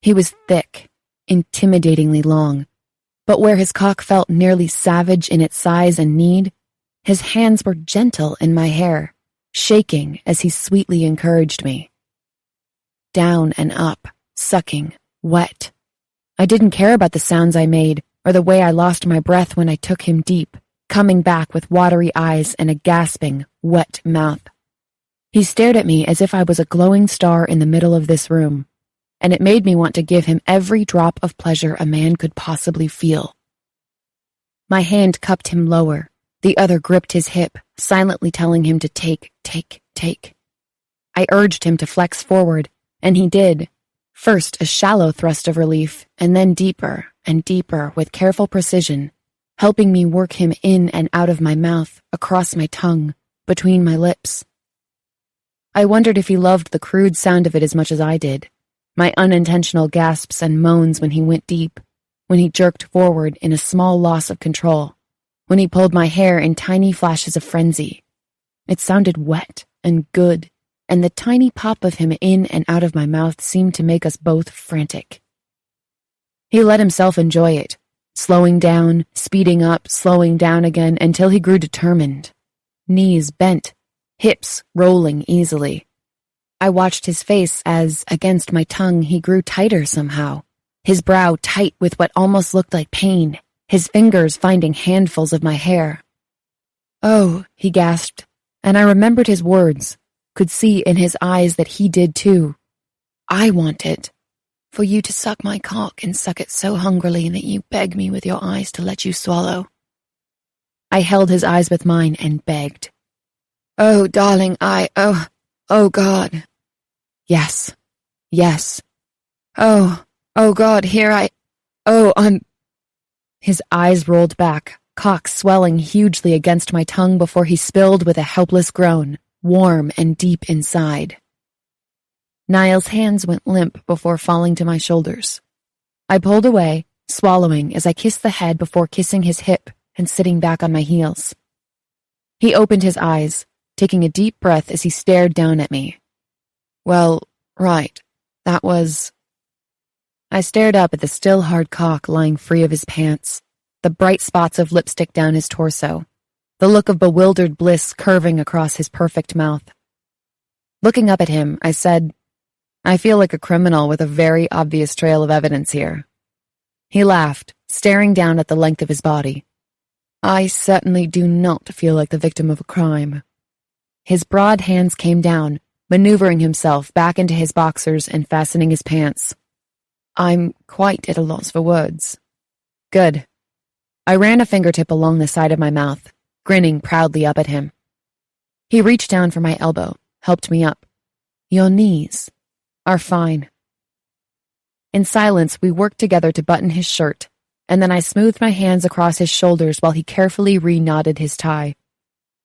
He was thick, intimidatingly long, but where his cock felt nearly savage in its size and need, his hands were gentle in my hair, shaking as he sweetly encouraged me. Down and up, sucking, wet. I didn't care about the sounds I made or the way I lost my breath when I took him deep, coming back with watery eyes and a gasping, wet mouth. He stared at me as if I was a glowing star in the middle of this room, and it made me want to give him every drop of pleasure a man could possibly feel. My hand cupped him lower, the other gripped his hip, silently telling him to take. I urged him to flex forward, and he did. First a shallow thrust of relief, and then deeper and deeper with careful precision, helping me work him in and out of my mouth, across my tongue, between my lips. I wondered if he loved the crude sound of it as much as I did, my unintentional gasps and moans when he went deep, when he jerked forward in a small loss of control, when he pulled my hair in tiny flashes of frenzy. It sounded wet and good, and the tiny pop of him in and out of my mouth seemed to make us both frantic. He let himself enjoy it, slowing down, speeding up, slowing down again until he grew determined. Knees bent, hips rolling easily. I watched his face as, against my tongue, he grew tighter somehow, his brow tight with what almost looked like pain, his fingers finding handfuls of my hair. "Oh," he gasped, and I remembered his words, could see in his eyes that he did too. "I want it. For you to suck my cock and suck it so hungrily that you beg me with your eyes to let you swallow." I held his eyes with mine and begged. "Oh, darling, oh God." Yes. Oh God, I'm... His eyes rolled back, cock swelling hugely against my tongue before he spilled with a helpless groan, warm and deep inside. Niall's hands went limp before falling to my shoulders. I pulled away, swallowing as I kissed the head before kissing his hip and sitting back on my heels. He opened his eyes, taking a deep breath as he stared down at me. Well, right, that was... I stared up at the still hard cock lying free of his pants, the bright spots of lipstick down his torso, the look of bewildered bliss curving across his perfect mouth. Looking up at him, I said, I feel like a criminal with a very obvious trail of evidence here. He laughed, staring down at the length of his body. I certainly do not feel like the victim of a crime. His broad hands came down, maneuvering himself back into his boxers and fastening his pants. I'm quite at a loss for words. Good. I ran a fingertip along the side of my mouth, grinning proudly up at him. He reached down for my elbow, helped me up. Your knees are fine. In silence, we worked together to button his shirt, and then I smoothed my hands across his shoulders while he carefully re-knotted his tie.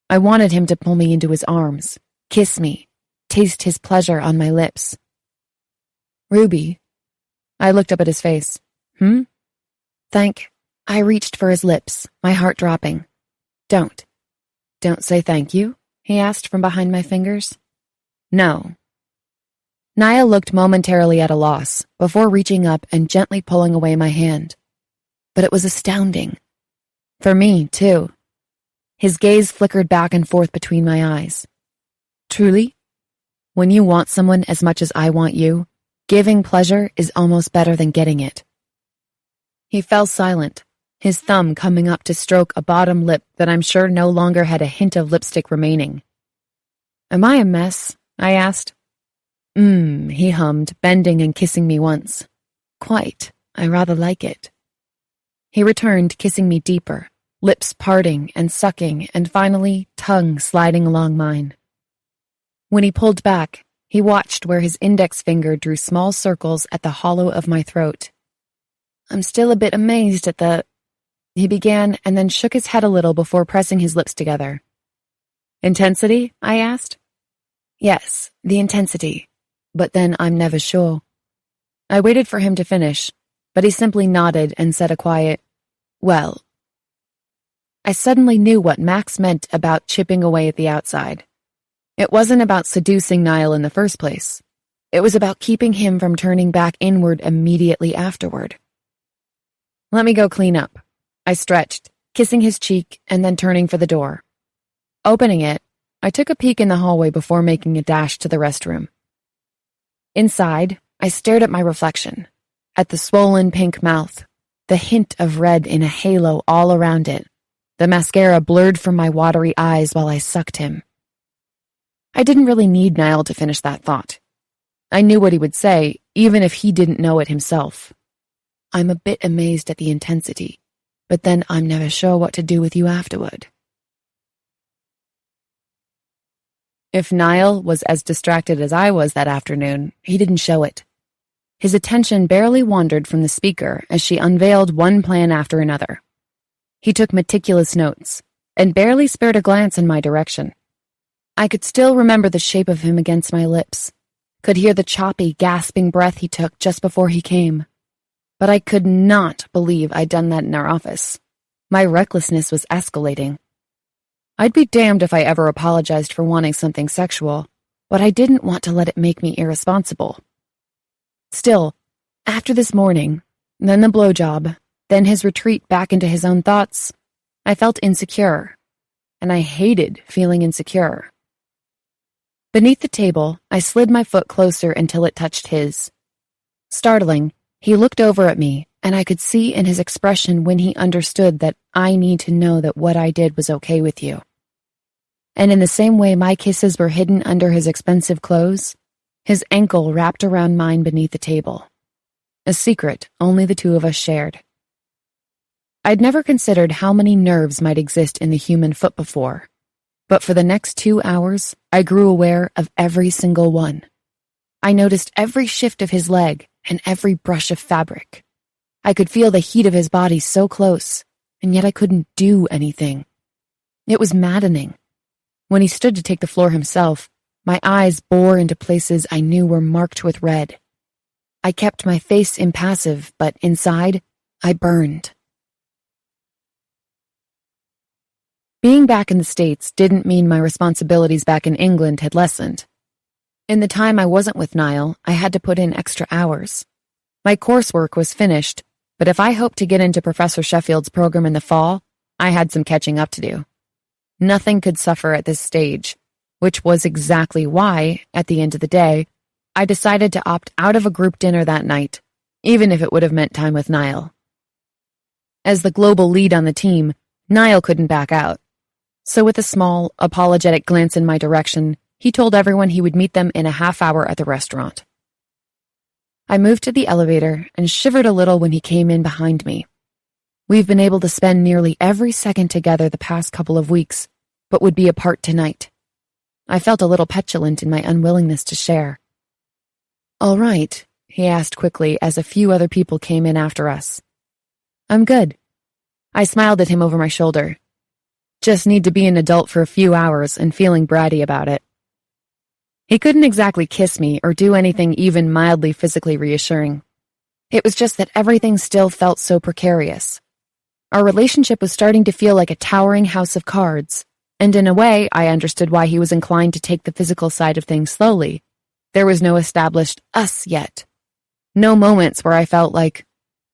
I wanted him to pull me into his arms, kiss me, taste his pleasure on my lips. Ruby. I looked up at his face. I reached for his lips, my heart dropping. Don't say thank you? He asked from behind my fingers. No. Niall looked momentarily at a loss, before reaching up and gently pulling away my hand. But it was astounding. For me, too. His gaze flickered back and forth between my eyes. Truly? When you want someone as much as I want you, giving pleasure is almost better than getting it. He fell silent, his thumb coming up to stroke a bottom lip that I'm sure no longer had a hint of lipstick remaining. Am I a mess? I asked. He hummed, bending and kissing me once. Quite. I rather like it. He returned, kissing me deeper, lips parting and sucking, and finally, tongue sliding along mine. When he pulled back, he watched where his index finger drew small circles at the hollow of my throat. I'm still a bit amazed at the... He began and then shook his head a little before pressing his lips together. Intensity? I asked. Yes, the intensity. But then I'm never sure. I waited for him to finish, but he simply nodded and said a quiet, well. I suddenly knew what Max meant about chipping away at the outside. It wasn't about seducing Niall in the first place. It was about keeping him from turning back inward immediately afterward. Let me go clean up. I stretched, kissing his cheek and then turning for the door. Opening it, I took a peek in the hallway before making a dash to the restroom. Inside, I stared at my reflection, at the swollen pink mouth, the hint of red in a halo all around it, the mascara blurred from my watery eyes while I sucked him. I didn't really need Niall to finish that thought. I knew what he would say, even if he didn't know it himself. I'm a bit amazed at the intensity, but then I'm never sure what to do with you afterward. If Niall was as distracted as I was that afternoon, he didn't show it. His attention barely wandered from the speaker as she unveiled one plan after another. He took meticulous notes, and barely spared a glance in my direction. I could still remember the shape of him against my lips, could hear the choppy, gasping breath he took just before he came. But I could not believe I'd done that in our office. My recklessness was escalating. I'd be damned if I ever apologized for wanting something sexual, but I didn't want to let it make me irresponsible. Still, after this morning, then the blowjob, then his retreat back into his own thoughts, I felt insecure, and I hated feeling insecure. Beneath the table, I slid my foot closer until it touched his. Startling, he looked over at me, and I could see in his expression when he understood that I need to know that what I did was okay with you. And in the same way my kisses were hidden under his expensive clothes, his ankle wrapped around mine beneath the table. A secret only the two of us shared. I'd never considered how many nerves might exist in the human foot before, but for the next 2 hours, I grew aware of every single one. I noticed every shift of his leg and every brush of fabric. I could feel the heat of his body so close, and yet I couldn't do anything. It was maddening. When he stood to take the floor himself, my eyes bore into places I knew were marked with red. I kept my face impassive, but inside, I burned. Being back in the States didn't mean my responsibilities back in England had lessened. In the time I wasn't with Niall, I had to put in extra hours. My coursework was finished, but if I hoped to get into Professor Sheffield's program in the fall, I had some catching up to do. Nothing could suffer at this stage, which was exactly why, at the end of the day, I decided to opt out of a group dinner that night, even if it would have meant time with Niall. As the global lead on the team, Niall couldn't back out. So with a small, apologetic glance in my direction, he told everyone he would meet them in a half hour at the restaurant. I moved to the elevator and shivered a little when he came in behind me. We've been able to spend nearly every second together the past couple of weeks, but would be apart tonight. I felt a little petulant in my unwillingness to share. "All right," he asked quickly as a few other people came in after us. "I'm good." I smiled at him over my shoulder. Just need to be an adult for a few hours and feeling bratty about it. He couldn't exactly kiss me or do anything even mildly physically reassuring. It was just that everything still felt so precarious. Our relationship was starting to feel like a towering house of cards, and in a way I understood why he was inclined to take the physical side of things slowly. There was no established us yet. No moments where I felt like,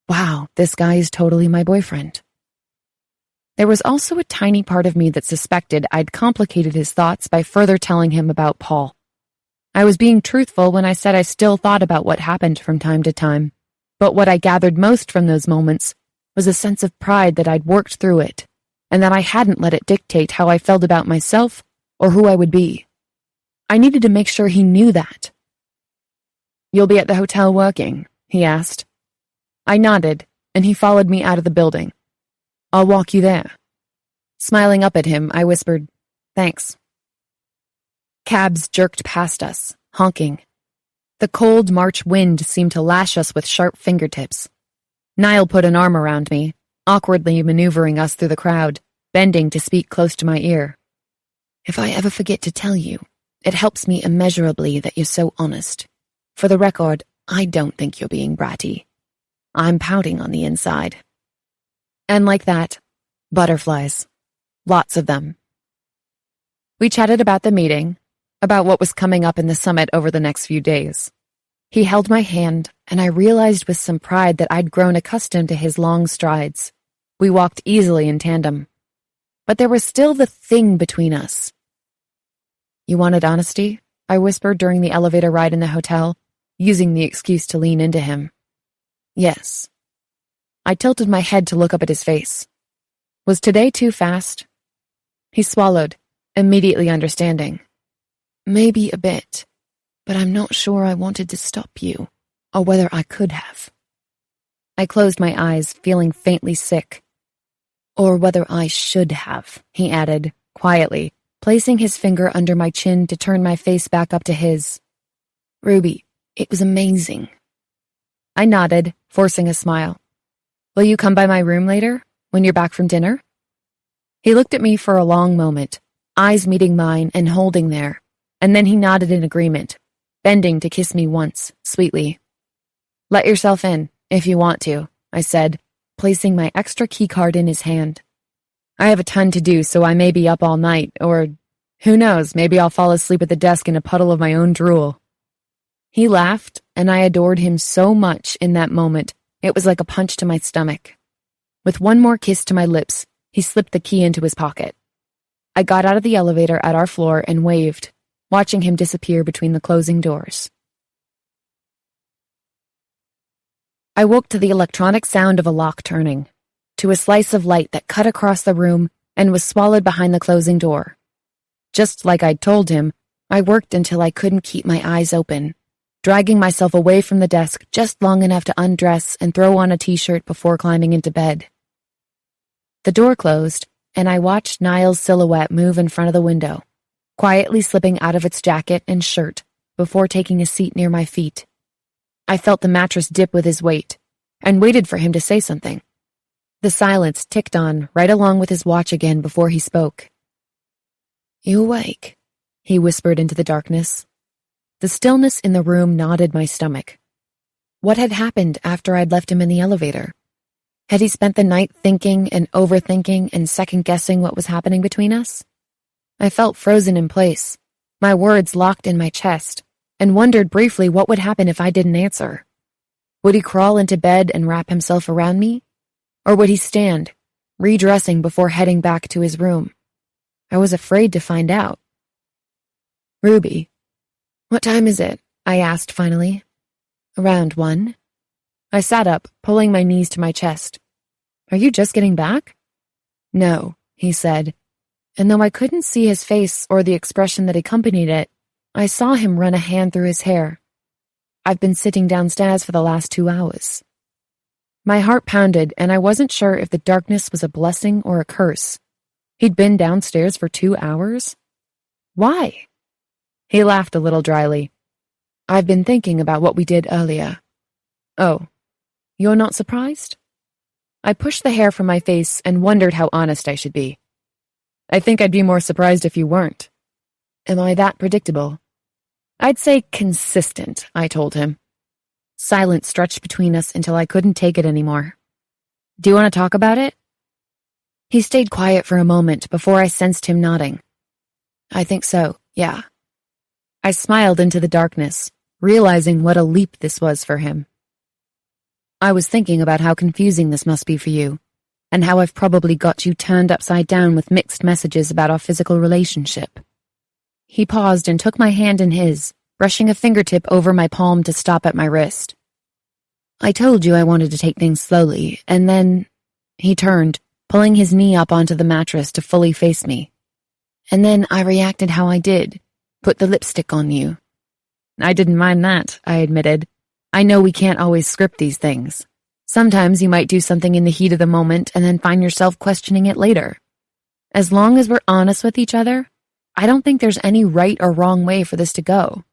wow, this guy is totally my boyfriend. There was also a tiny part of me that suspected I'd complicated his thoughts by further telling him about Paul. I was being truthful when I said I still thought about what happened from time to time, but what I gathered most from those moments was a sense of pride that I'd worked through it, and that I hadn't let it dictate how I felt about myself or who I would be. I needed to make sure he knew that. "You'll be at the hotel working?" he asked. I nodded, and he followed me out of the building. "I'll walk you there." Smiling up at him, I whispered, "Thanks." Cabs jerked past us, honking. The cold March wind seemed to lash us with sharp fingertips. Niall put an arm around me, awkwardly maneuvering us through the crowd, bending to speak close to my ear. "If I ever forget to tell you, it helps me immeasurably that you're so honest. For the record, I don't think you're being bratty. I'm pouting on the inside." And like that, butterflies. Lots of them. We chatted about the meeting, about what was coming up in the summit over the next few days. He held my hand, and I realized with some pride that I'd grown accustomed to his long strides. We walked easily in tandem. But there was still the thing between us. "You wanted honesty?" I whispered during the elevator ride in the hotel, using the excuse to lean into him. "Yes." I tilted my head to look up at his face. Was today too fast? He swallowed, immediately understanding. "Maybe a bit, but I'm not sure I wanted to stop you, or whether I could have." I closed my eyes, feeling faintly sick. "Or whether I should have," he added, quietly, placing his finger under my chin to turn my face back up to his. "Ruby, it was amazing." I nodded, forcing a smile. "Will you come by my room later, when you're back from dinner?" He looked at me for a long moment, eyes meeting mine and holding there, and then he nodded in agreement, bending to kiss me once, sweetly. "Let yourself in, if you want to," I said, placing my extra keycard in his hand. "I have a ton to do, so I may be up all night, or, who knows, maybe I'll fall asleep at the desk in a puddle of my own drool." He laughed, and I adored him so much in that moment, it was like a punch to my stomach. With one more kiss to my lips, he slipped the key into his pocket. I got out of the elevator at our floor and waved, watching him disappear between the closing doors. I woke to the electronic sound of a lock turning, to a slice of light that cut across the room and was swallowed behind the closing door. Just like I'd told him, I worked until I couldn't keep my eyes open, dragging myself away from the desk just long enough to undress and throw on a t-shirt before climbing into bed. The door closed, and I watched Niall's silhouette move in front of the window, quietly slipping out of its jacket and shirt before taking a seat near my feet. I felt the mattress dip with his weight, and waited for him to say something. The silence ticked on right along with his watch again before he spoke. "You awake?" he whispered into the darkness. The stillness in the room knotted my stomach. What had happened after I'd left him in the elevator? Had he spent the night thinking and overthinking and second-guessing what was happening between us? I felt frozen in place, my words locked in my chest, and wondered briefly what would happen if I didn't answer. Would he crawl into bed and wrap himself around me? Or would he stand, redressing before heading back to his room? I was afraid to find out. "Ruby, what time is it?" I asked finally. "Around 1. I sat up, pulling my knees to my chest. "Are you just getting back?" "No," he said, and though I couldn't see his face or the expression that accompanied it, I saw him run a hand through his hair. "I've been sitting downstairs for the last 2 hours. My heart pounded, and I wasn't sure if the darkness was a blessing or a curse. He'd been downstairs for 2 hours? Why? He laughed a little dryly. "I've been thinking about what we did earlier." "Oh, you're not surprised?" I pushed the hair from my face and wondered how honest I should be. "I think I'd be more surprised if you weren't." "Am I that predictable?" "I'd say consistent," I told him. Silence stretched between us until I couldn't take it anymore. "Do you want to talk about it?" He stayed quiet for a moment before I sensed him nodding. "I think so, yeah." I smiled into the darkness, realizing what a leap this was for him. "I was thinking about how confusing this must be for you, and how I've probably got you turned upside down with mixed messages about our physical relationship." He paused and took my hand in his, brushing a fingertip over my palm to stop at my wrist. "I told you I wanted to take things slowly, and then—" He turned, pulling his knee up onto the mattress to fully face me. "And then I reacted how I did, put the lipstick on you." "I didn't mind that," I admitted. "I know we can't always script these things. Sometimes you might do something in the heat of the moment and then find yourself questioning it later. As long as we're honest with each other, I don't think there's any right or wrong way for this to go."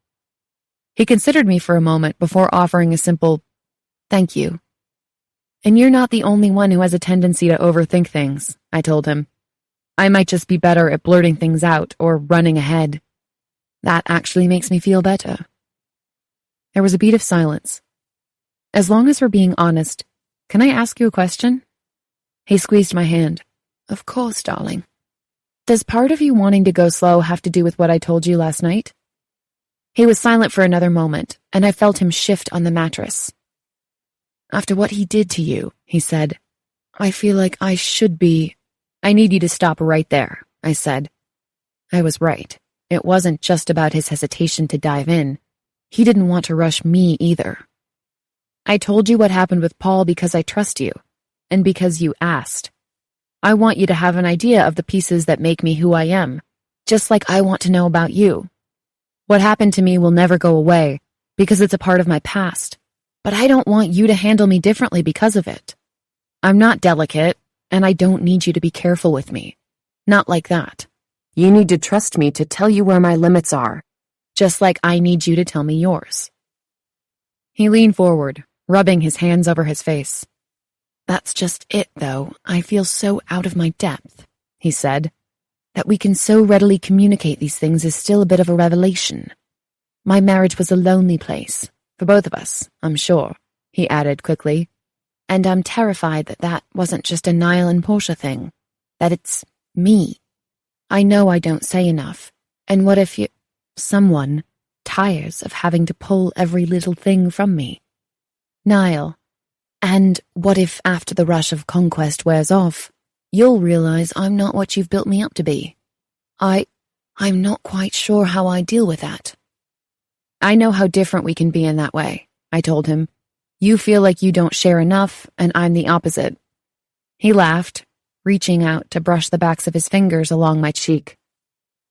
He considered me for a moment before offering a simple, "Thank you." "And you're not the only one who has a tendency to overthink things," I told him. "I might just be better at blurting things out or running ahead. That actually makes me feel better." There was a beat of silence. "As long as we're being honest, can I ask you a question?" He squeezed my hand. "Of course, darling." "Does part of you wanting to go slow have to do with what I told you last night?" He was silent for another moment, and I felt him shift on the mattress. "After what he did to you," he said, "I feel like I should be—" "I need you to stop right there," I said. I was right. It wasn't just about his hesitation to dive in. He didn't want to rush me either. "I told you what happened with Paul because I trust you, and because you asked. I want you to have an idea of the pieces that make me who I am, just like I want to know about you. What happened to me will never go away, because it's a part of my past, but I don't want you to handle me differently because of it. I'm not delicate, and I don't need you to be careful with me. Not like that. You need to trust me to tell you where my limits are, just like I need you to tell me yours." He leaned forward, rubbing his hands over his face. "That's just it, though. I feel so out of my depth," he said. "That we can so readily communicate these things is still a bit of a revelation. My marriage was a lonely place, for both of us, I'm sure," he added quickly. "And I'm terrified that that wasn't just a Niall and Portia thing, that it's me. I know I don't say enough, and what if someone tires of having to pull every little thing from me? Niall, and what if after the rush of conquest wears off, you'll realize I'm not what you've built me up to be? I'm not quite sure how I deal with that." "I know how different we can be in that way," I told him. "You feel like you don't share enough, and I'm the opposite." He laughed, reaching out to brush the backs of his fingers along my cheek.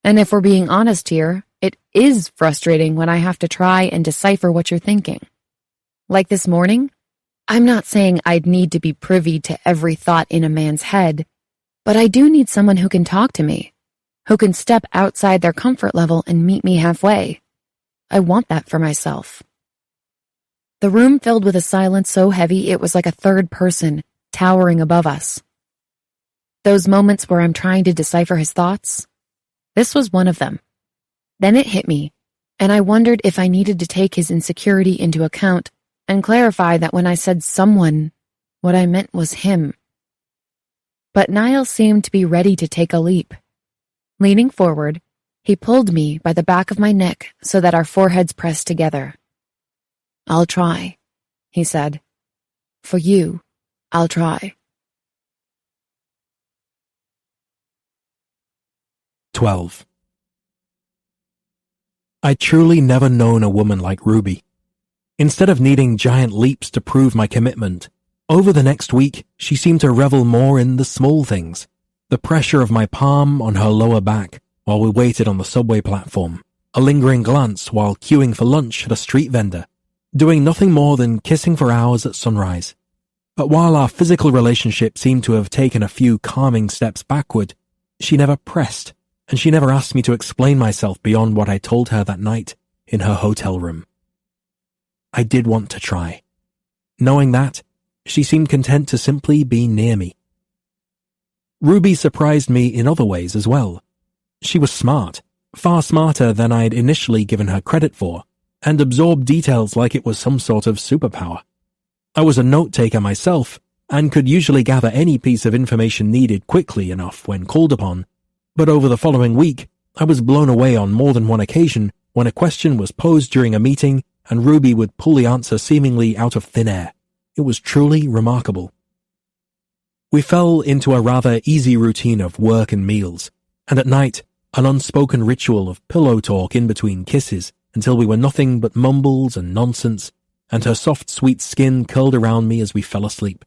"And if we're being honest here, it is frustrating when I have to try and decipher what you're thinking. Like this morning, I'm not saying I'd need to be privy to every thought in a man's head, but I do need someone who can talk to me, who can step outside their comfort level and meet me halfway. I want that for myself." The room filled with a silence so heavy it was like a third person towering above us. Those moments where I'm trying to decipher his thoughts, this was one of them. Then it hit me, and I wondered if I needed to take his insecurity into account and clarify that when I said someone, what I meant was him. But Niall seemed to be ready to take a leap. Leaning forward, he pulled me by the back of my neck so that our foreheads pressed together. "I'll try," he said. "For you, I'll try." 12. I'd truly never known a woman like Ruby. Instead of needing giant leaps to prove my commitment, over the next week she seemed to revel more in the small things. The pressure of my palm on her lower back while we waited on the subway platform, a lingering glance while queuing for lunch at a street vendor, doing nothing more than kissing for hours at sunrise. But while our physical relationship seemed to have taken a few calming steps backward, she never pressed, and she never asked me to explain myself beyond what I told her that night in her hotel room. I did want to try. Knowing that, she seemed content to simply be near me. Ruby surprised me in other ways as well. She was smart, far smarter than I'd initially given her credit for, and absorbed details like it was some sort of superpower. I was a note-taker myself, and could usually gather any piece of information needed quickly enough when called upon, but over the following week, I was blown away on more than one occasion when a question was posed during a meeting and Ruby would pull the answer seemingly out of thin air. It was truly remarkable. We fell into a rather easy routine of work and meals, and at night, an unspoken ritual of pillow talk in between kisses until we were nothing but mumbles and nonsense, and her soft, sweet skin curled around me as we fell asleep.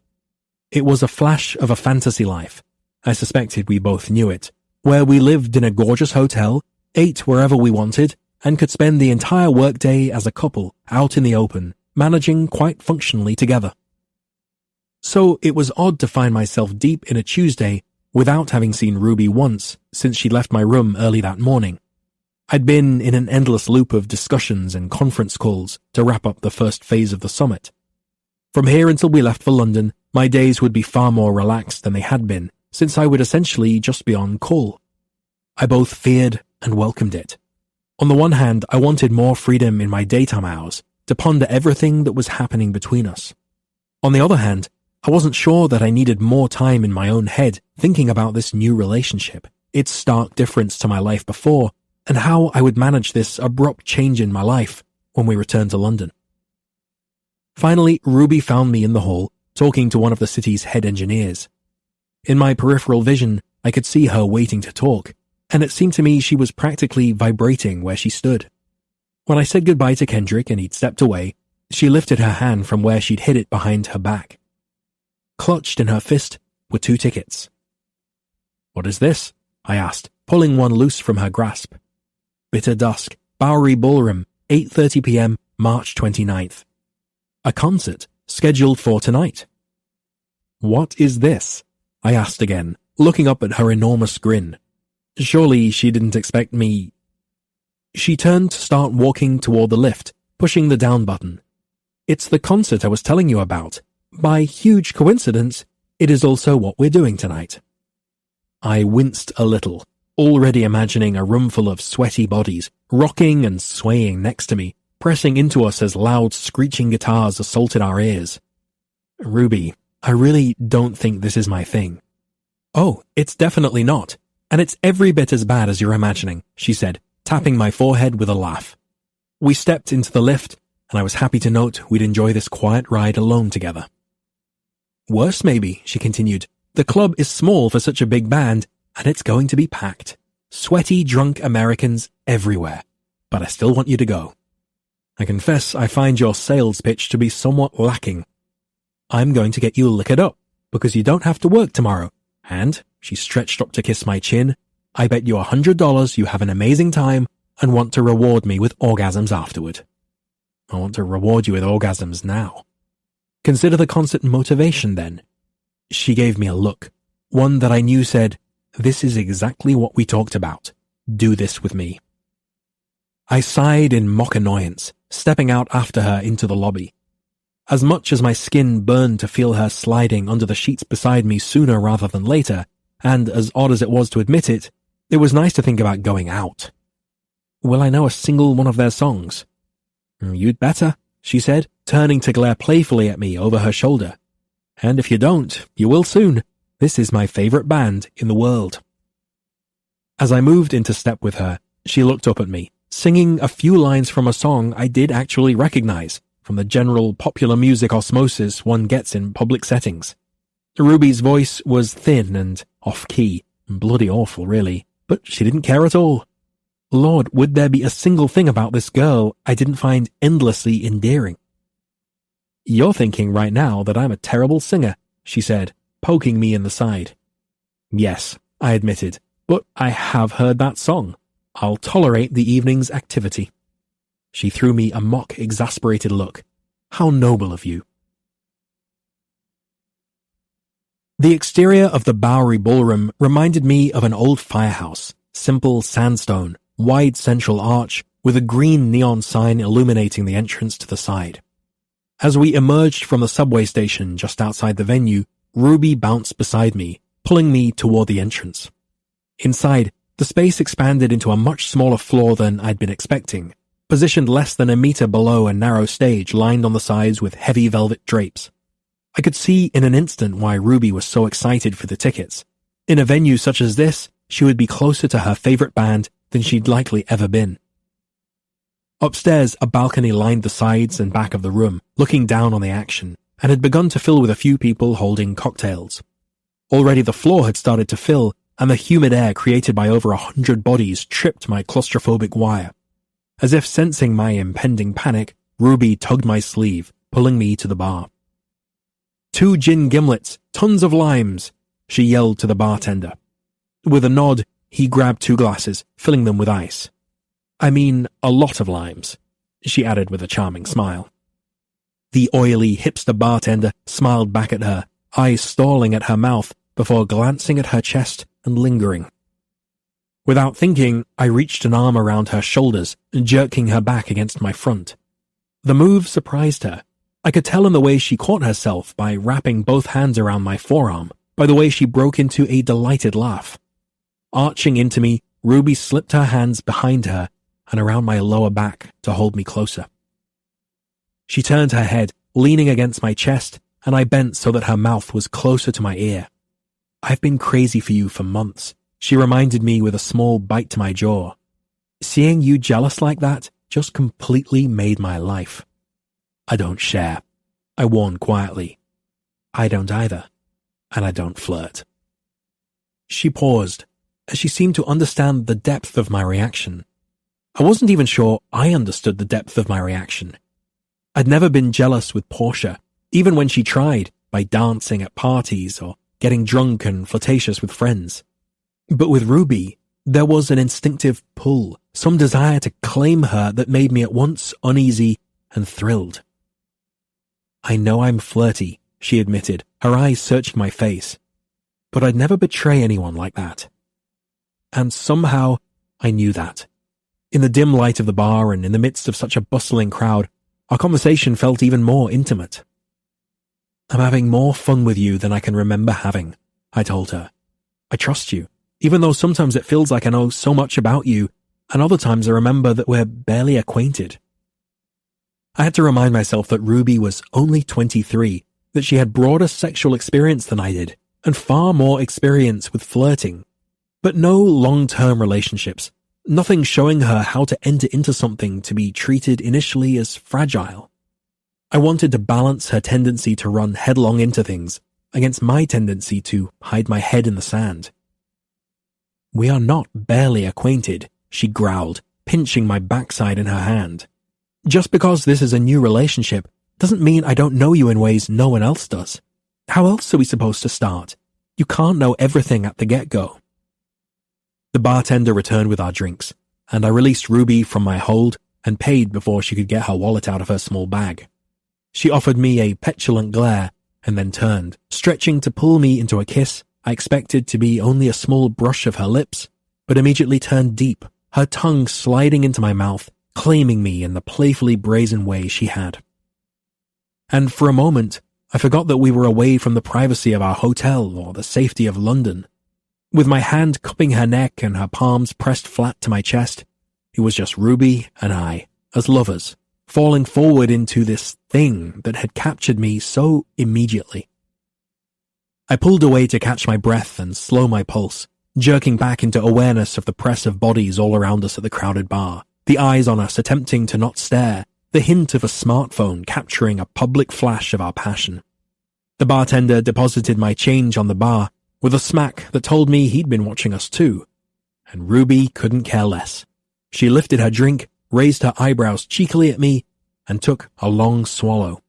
It was a flash of a fantasy life. I suspected we both knew it, where we lived in a gorgeous hotel, ate wherever we wanted, and could spend the entire workday as a couple out in the open, managing quite functionally together. So it was odd to find myself deep in a Tuesday without having seen Ruby once since she left my room early that morning. I'd been in an endless loop of discussions and conference calls to wrap up the first phase of the summit. From here until we left for London, my days would be far more relaxed than they had been, since I would essentially just be on call. I both feared and welcomed it. On the one hand, I wanted more freedom in my daytime hours to ponder everything that was happening between us. On the other hand, I wasn't sure that I needed more time in my own head thinking about this new relationship, its stark difference to my life before, and how I would manage this abrupt change in my life when we returned to London. Finally, Ruby found me in the hall, talking to one of the city's head engineers. In my peripheral vision, I could see her waiting to talk, and it seemed to me she was practically vibrating where she stood. When I said goodbye to Kendrick and he'd stepped away, she lifted her hand from where she'd hid it behind her back. Clutched in her fist were 2 tickets. "What is this?" I asked, pulling one loose from her grasp. "Bitter Dusk, Bowery Ballroom, 8:30 p.m., March 29th. A concert scheduled for tonight." "What is this?" I asked again, looking up at her enormous grin. Surely she didn't expect me. She turned to start walking toward the lift, pushing the down button. "It's the concert I was telling you about. By huge coincidence, it is also what we're doing tonight." I winced a little, already imagining a roomful of sweaty bodies, rocking and swaying next to me, pressing into us as loud screeching guitars assaulted our ears. "Ruby, I really don't think this is my thing." "Oh, it's definitely not, and it's every bit as bad as you're imagining," she said, tapping my forehead with a laugh. We stepped into the lift, and I was happy to note we'd enjoy this quiet ride alone together. "Worse maybe," she continued. "The club is small for such a big band, and it's going to be packed. Sweaty, drunk Americans everywhere. But I still want you to go. I confess I find your sales pitch to be somewhat lacking. I'm going to get you liquored up, because you don't have to work tomorrow, and," she stretched up to kiss my chin, "I bet you $100 you have an amazing time and want to reward me with orgasms afterward." "I want to reward you with orgasms now." "Consider the concert motivation then." She gave me a look, one that I knew said, "This is exactly what we talked about. Do this with me." I sighed in mock annoyance, stepping out after her into the lobby. As much as my skin burned to feel her sliding under the sheets beside me sooner rather than later, and as odd as it was to admit it, it was nice to think about going out. Will I know a single one of their songs? You'd better, she said, turning to glare playfully at me over her shoulder. And if you don't, you will soon. This is my favorite band in the world. As I moved into step with her, she looked up at me, singing a few lines from a song I did actually recognize from the general popular music osmosis one gets in public settings. Ruby's voice was thin and off-key, bloody awful really, but she didn't care at all. Lord, would there be a single thing about this girl I didn't find endlessly endearing? You're thinking right now that I'm a terrible singer, she said, poking me in the side. Yes, I admitted, but I have heard that song. I'll tolerate the evening's activity. She threw me a mock exasperated look. How noble of you. The exterior of the Bowery Ballroom reminded me of an old firehouse, simple sandstone, wide central arch, with a green neon sign illuminating the entrance to the side. As we emerged from the subway station just outside the venue, Ruby bounced beside me, pulling me toward the entrance. Inside, the space expanded into a much smaller floor than I'd been expecting, positioned less than a meter below a narrow stage lined on the sides with heavy velvet drapes. I could see in an instant why Ruby was so excited for the tickets. In a venue such as this, she would be closer to her favorite band than she'd likely ever been. Upstairs, a balcony lined the sides and back of the room, looking down on the action, and had begun to fill with a few people holding cocktails. Already the floor had started to fill, and the humid air created by over 100 bodies tripped my claustrophobic wire. As if sensing my impending panic, Ruby tugged my sleeve, pulling me to the bar. 2 gin gimlets, tons of limes, she yelled to the bartender. With a nod, he grabbed 2 glasses, filling them with ice. I mean, a lot of limes, she added with a charming smile. The oily hipster bartender smiled back at her, eyes stalling at her mouth before glancing at her chest and lingering. Without thinking, I reached an arm around her shoulders, jerking her back against my front. The move surprised her. I could tell in the way she caught herself by wrapping both hands around my forearm, by the way she broke into a delighted laugh. Arching into me, Ruby slipped her hands behind her and around my lower back to hold me closer. She turned her head, leaning against my chest, and I bent so that her mouth was closer to my ear. I've been crazy for you for months, she reminded me with a small bite to my jaw. Seeing you jealous like that just completely made my life. I don't share, I warned quietly. I don't either, and I don't flirt. She paused, as she seemed to understand the depth of my reaction. I wasn't even sure I understood the depth of my reaction. I'd never been jealous with Portia, even when she tried, by dancing at parties or getting drunk and flirtatious with friends. But with Ruby, there was an instinctive pull, some desire to claim her that made me at once uneasy and thrilled. I know I'm flirty, she admitted, her eyes searching my face, but I'd never betray anyone like that. And somehow, I knew that. In the dim light of the bar and in the midst of such a bustling crowd, our conversation felt even more intimate. I'm having more fun with you than I can remember having, I told her. I trust you, even though sometimes it feels like I know so much about you, and other times I remember that we're barely acquainted. I had to remind myself that Ruby was only 23, that she had broader sexual experience than I did, and far more experience with flirting, but no long-term relationships. Nothing showing her how to enter into something to be treated initially as fragile. I wanted to balance her tendency to run headlong into things against my tendency to hide my head in the sand. We are not barely acquainted, she growled, pinching my backside in her hand. Just because this is a new relationship doesn't mean I don't know you in ways no one else does. How else are we supposed to start? You can't know everything at the get-go. The bartender returned with our drinks, and I released Ruby from my hold and paid before she could get her wallet out of her small bag. She offered me a petulant glare and then turned, stretching to pull me into a kiss I expected to be only a small brush of her lips, but immediately turned deep, her tongue sliding into my mouth, claiming me in the playfully brazen way she had. and for a moment, I forgot that we were away from the privacy of our hotel or the safety of London. With my hand cupping her neck and her palms pressed flat to my chest, it was just Ruby and I, as lovers, falling forward into this thing that had captured me so immediately. I pulled away to catch my breath and slow my pulse, jerking back into awareness of the press of bodies all around us at the crowded bar, the eyes on us attempting to not stare, the hint of a smartphone capturing a public flash of our passion. The bartender deposited my change on the bar with a smack that told me he'd been watching us too, and Ruby couldn't care less. She lifted her drink, raised her eyebrows cheekily at me, and took a long swallow.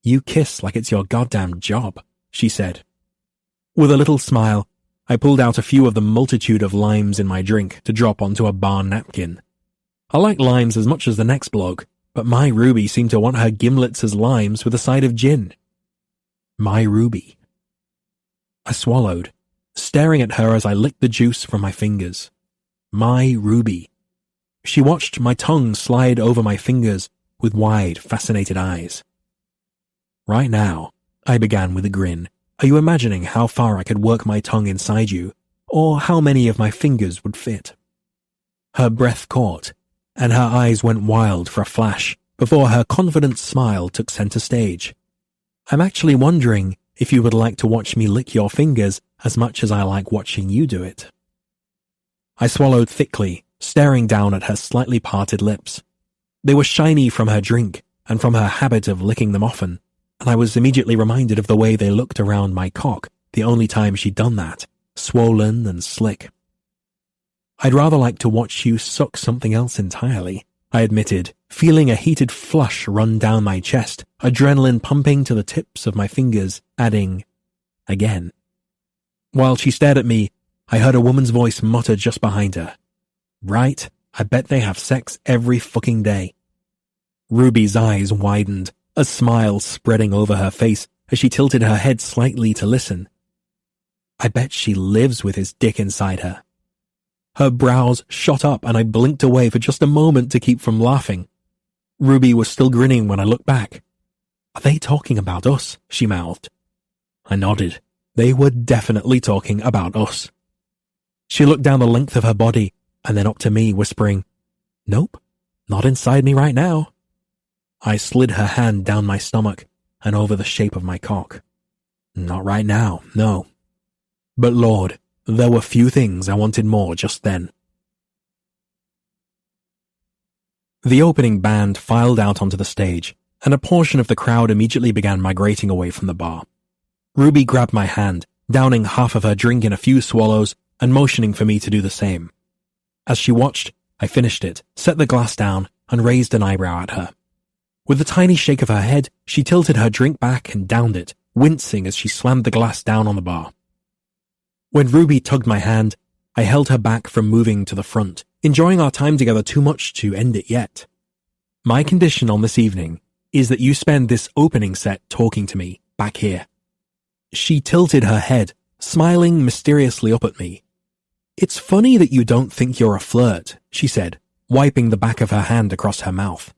"You kiss like it's your goddamn job," she said. With a little smile, I pulled out a few of the multitude of limes in my drink to drop onto a bar napkin. I like limes as much as the next bloke, but my Ruby seemed to want her gimlets as limes with a side of gin. My Ruby. I swallowed, staring at her as I licked the juice from my fingers. My Ruby. She watched my tongue slide over my fingers with wide, fascinated eyes. "Right now," I began with a grin, "are you imagining how far I could work my tongue inside you, or how many of my fingers would fit?" Her breath caught, and her eyes went wild for a flash before her confident smile took center stage. "I'm actually wondering if you would like to watch me lick your fingers as much as I like watching you do it." I swallowed thickly, staring down at her slightly parted lips. They were shiny from her drink and from her habit of licking them often, and I was immediately reminded of the way they looked around my cock the only time she'd done that, swollen and slick. "I'd rather like to watch you suck something else entirely," I admitted, feeling a heated flush run down my chest, adrenaline pumping to the tips of my fingers, adding, "again." While she stared at me, I heard a woman's voice mutter just behind her. "Right, I bet they have sex every fucking day." Ruby's eyes widened, a smile spreading over her face as she tilted her head slightly to listen. "I bet she lives with his dick inside her." Her brows shot up and I blinked away for just a moment to keep from laughing. Ruby was still grinning when I looked back. "Are they talking about us?" she mouthed. I nodded. They were definitely talking about us. She looked down the length of her body and then up to me, whispering, "Nope, not inside me right now." I slid her hand down my stomach and over the shape of my cock. "Not right now, no." But Lord, there were few things I wanted more just then. The opening band filed out onto the stage, and a portion of the crowd immediately began migrating away from the bar. Ruby grabbed my hand, downing half of her drink in a few swallows and motioning for me to do the same. As she watched, I finished it, set the glass down, and raised an eyebrow at her. With a tiny shake of her head, she tilted her drink back and downed it, wincing as she slammed the glass down on the bar. When Ruby tugged my hand, I held her back from moving to the front, enjoying our time together too much to end it yet. "My condition on this evening is that you spend this opening set talking to me, back here." She tilted her head, smiling mysteriously up at me. "It's funny that you don't think you're a flirt," she said, wiping the back of her hand across her mouth.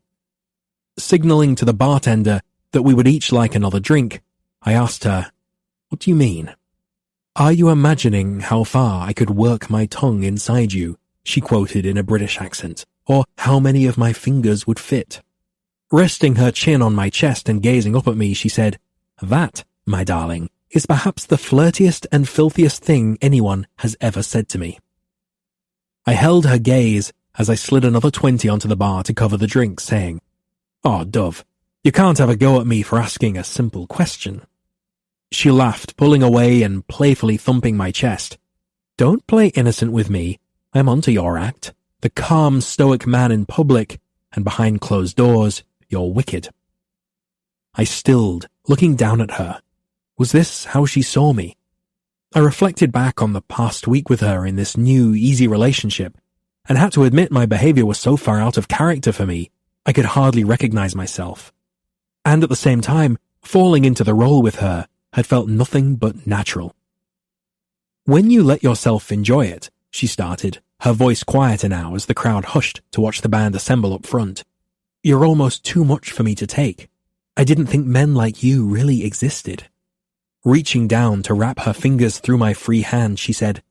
Signaling to the bartender that we would each like another drink, I asked her, "What do you mean?" "Are you imagining how far I could work my tongue inside you?" she quoted in a British accent, "or how many of my fingers would fit?" Resting her chin on my chest and gazing up at me, she said, "That, my darling, is perhaps the flirtiest and filthiest thing anyone has ever said to me." I held her gaze as I slid another 20 onto the bar to cover the drink, saying, "Oh, Dove, you can't have a go at me for asking a simple question." She laughed, pulling away and playfully thumping my chest. "Don't play innocent with me. I'm onto your act. The calm, stoic man in public, and behind closed doors, you're wicked." I stilled, looking down at her. Was this how she saw me? I reflected back on the past week with her in this new, easy relationship, and had to admit my behavior was so far out of character for me, I could hardly recognize myself. And at the same time, falling into the role with her had felt nothing but natural. "When you let yourself enjoy it," she started, her voice quieter now as the crowd hushed to watch the band assemble up front, "you're almost too much for me to take. I didn't think men like you really existed." Reaching down to wrap her fingers through my free hand, she said,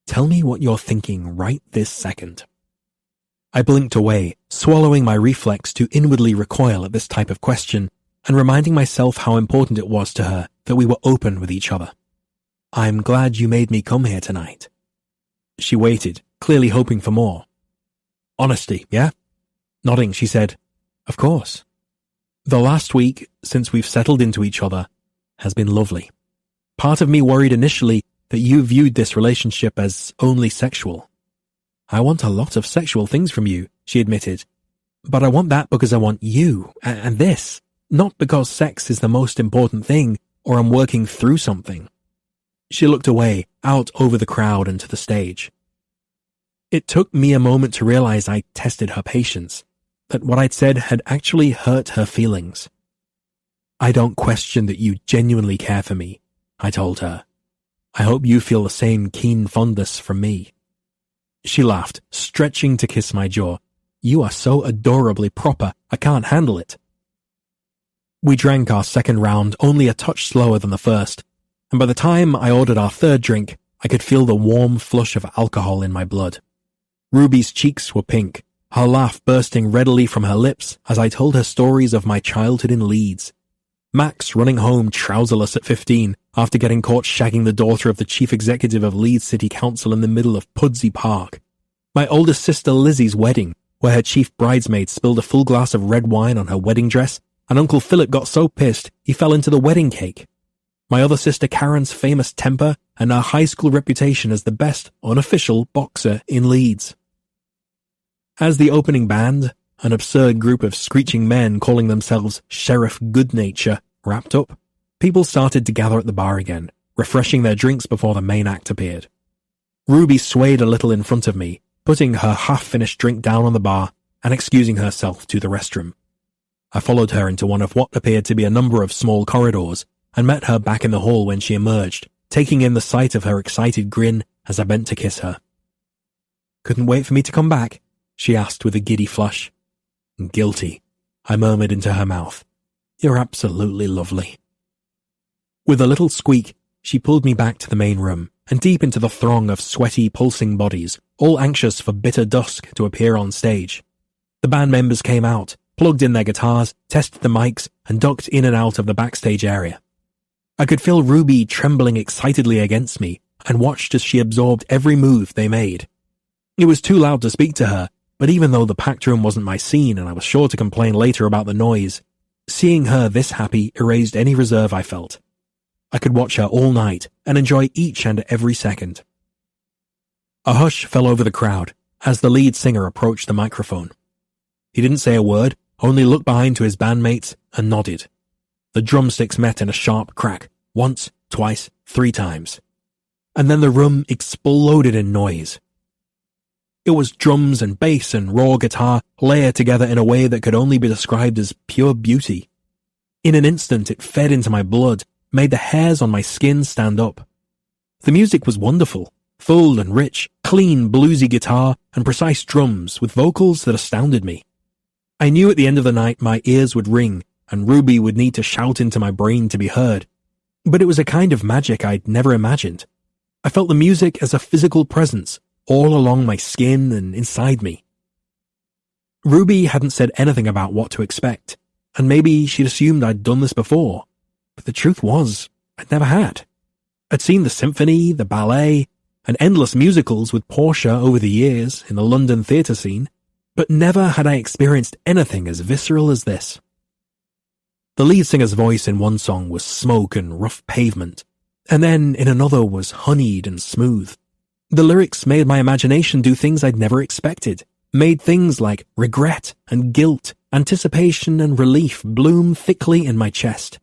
"Tell me what you're thinking right this second." I blinked away, swallowing my reflex to inwardly recoil at this type of question, and reminding myself how important it was to her that we were open with each other. "I'm glad you made me come here tonight." She waited, clearly hoping for more. "Honesty, yeah?" Nodding, she said, "Of course. The last week, since we've settled into each other, has been lovely. Part of me worried initially that you viewed this relationship as only sexual. I want a lot of sexual things from you," she admitted. "But I want that because I want you, and this, not because sex is the most important thing or I'm working through something." She looked away, out over the crowd and to the stage. It took me a moment to realize I tested her patience, that what I'd said had actually hurt her feelings. "I don't question that you genuinely care for me," I told her. "I hope you feel the same keen fondness from me." She laughed, stretching to kiss my jaw. "You are so adorably proper, I can't handle it." We drank our second round only a touch slower than the first, and by the time I ordered our third drink, I could feel the warm flush of alcohol in my blood. Ruby's cheeks were pink, her laugh bursting readily from her lips as I told her stories of my childhood in Leeds. Max running home trouserless at 15 after getting caught shagging the daughter of the chief executive of Leeds City Council in the middle of Pudsey Park. My oldest sister Lizzie's wedding, where her chief bridesmaid spilled a full glass of red wine on her wedding dress, and Uncle Philip got so pissed he fell into the wedding cake. My other sister Karen's famous temper and our high school reputation as the best unofficial boxer in Leeds. As the opening band, an absurd group of screeching men calling themselves Sheriff Goodnature, wrapped up, people started to gather at the bar again, refreshing their drinks before the main act appeared. Ruby swayed a little in front of me, putting her half-finished drink down on the bar and excusing herself to the restroom. I followed her into one of what appeared to be a number of small corridors and met her back in the hall when she emerged, taking in the sight of her excited grin as I bent to kiss her. "Couldn't wait for me to come back?" she asked with a giddy flush. "Guilty," I murmured into her mouth. "You're absolutely lovely." With a little squeak, she pulled me back to the main room and deep into the throng of sweaty, pulsing bodies, all anxious for Bitter Dusk to appear on stage. The band members came out, plugged in their guitars, tested the mics, and ducked in and out of the backstage area. I could feel Ruby trembling excitedly against me and watched as she absorbed every move they made. It was too loud to speak to her, but even though the packed room wasn't my scene and I was sure to complain later about the noise, seeing her this happy erased any reserve I felt. I could watch her all night and enjoy each and every second. A hush fell over the crowd as the lead singer approached the microphone. He didn't say a word, only looked behind to his bandmates and nodded. The drumsticks met in a sharp crack, once, twice, 3 times. And then the room exploded in noise. It was drums and bass and raw guitar layered together in a way that could only be described as pure beauty. In an instant it fed into my blood, made the hairs on my skin stand up. The music was wonderful, full and rich, clean bluesy guitar and precise drums with vocals that astounded me. I knew at the end of the night my ears would ring and Ruby would need to shout into my brain to be heard. But it was a kind of magic I'd never imagined. I felt the music as a physical presence, all along my skin and inside me. Ruby hadn't said anything about what to expect, and maybe she'd assumed I'd done this before, but the truth was, I'd never had. I'd seen the symphony, the ballet, and endless musicals with Portia over the years in the London theatre scene, but never had I experienced anything as visceral as this. The lead singer's voice in one song was smoke and rough pavement, and then in another was honeyed and smooth. The lyrics made my imagination do things I'd never expected, made things like regret and guilt, anticipation and relief bloom thickly in my chest.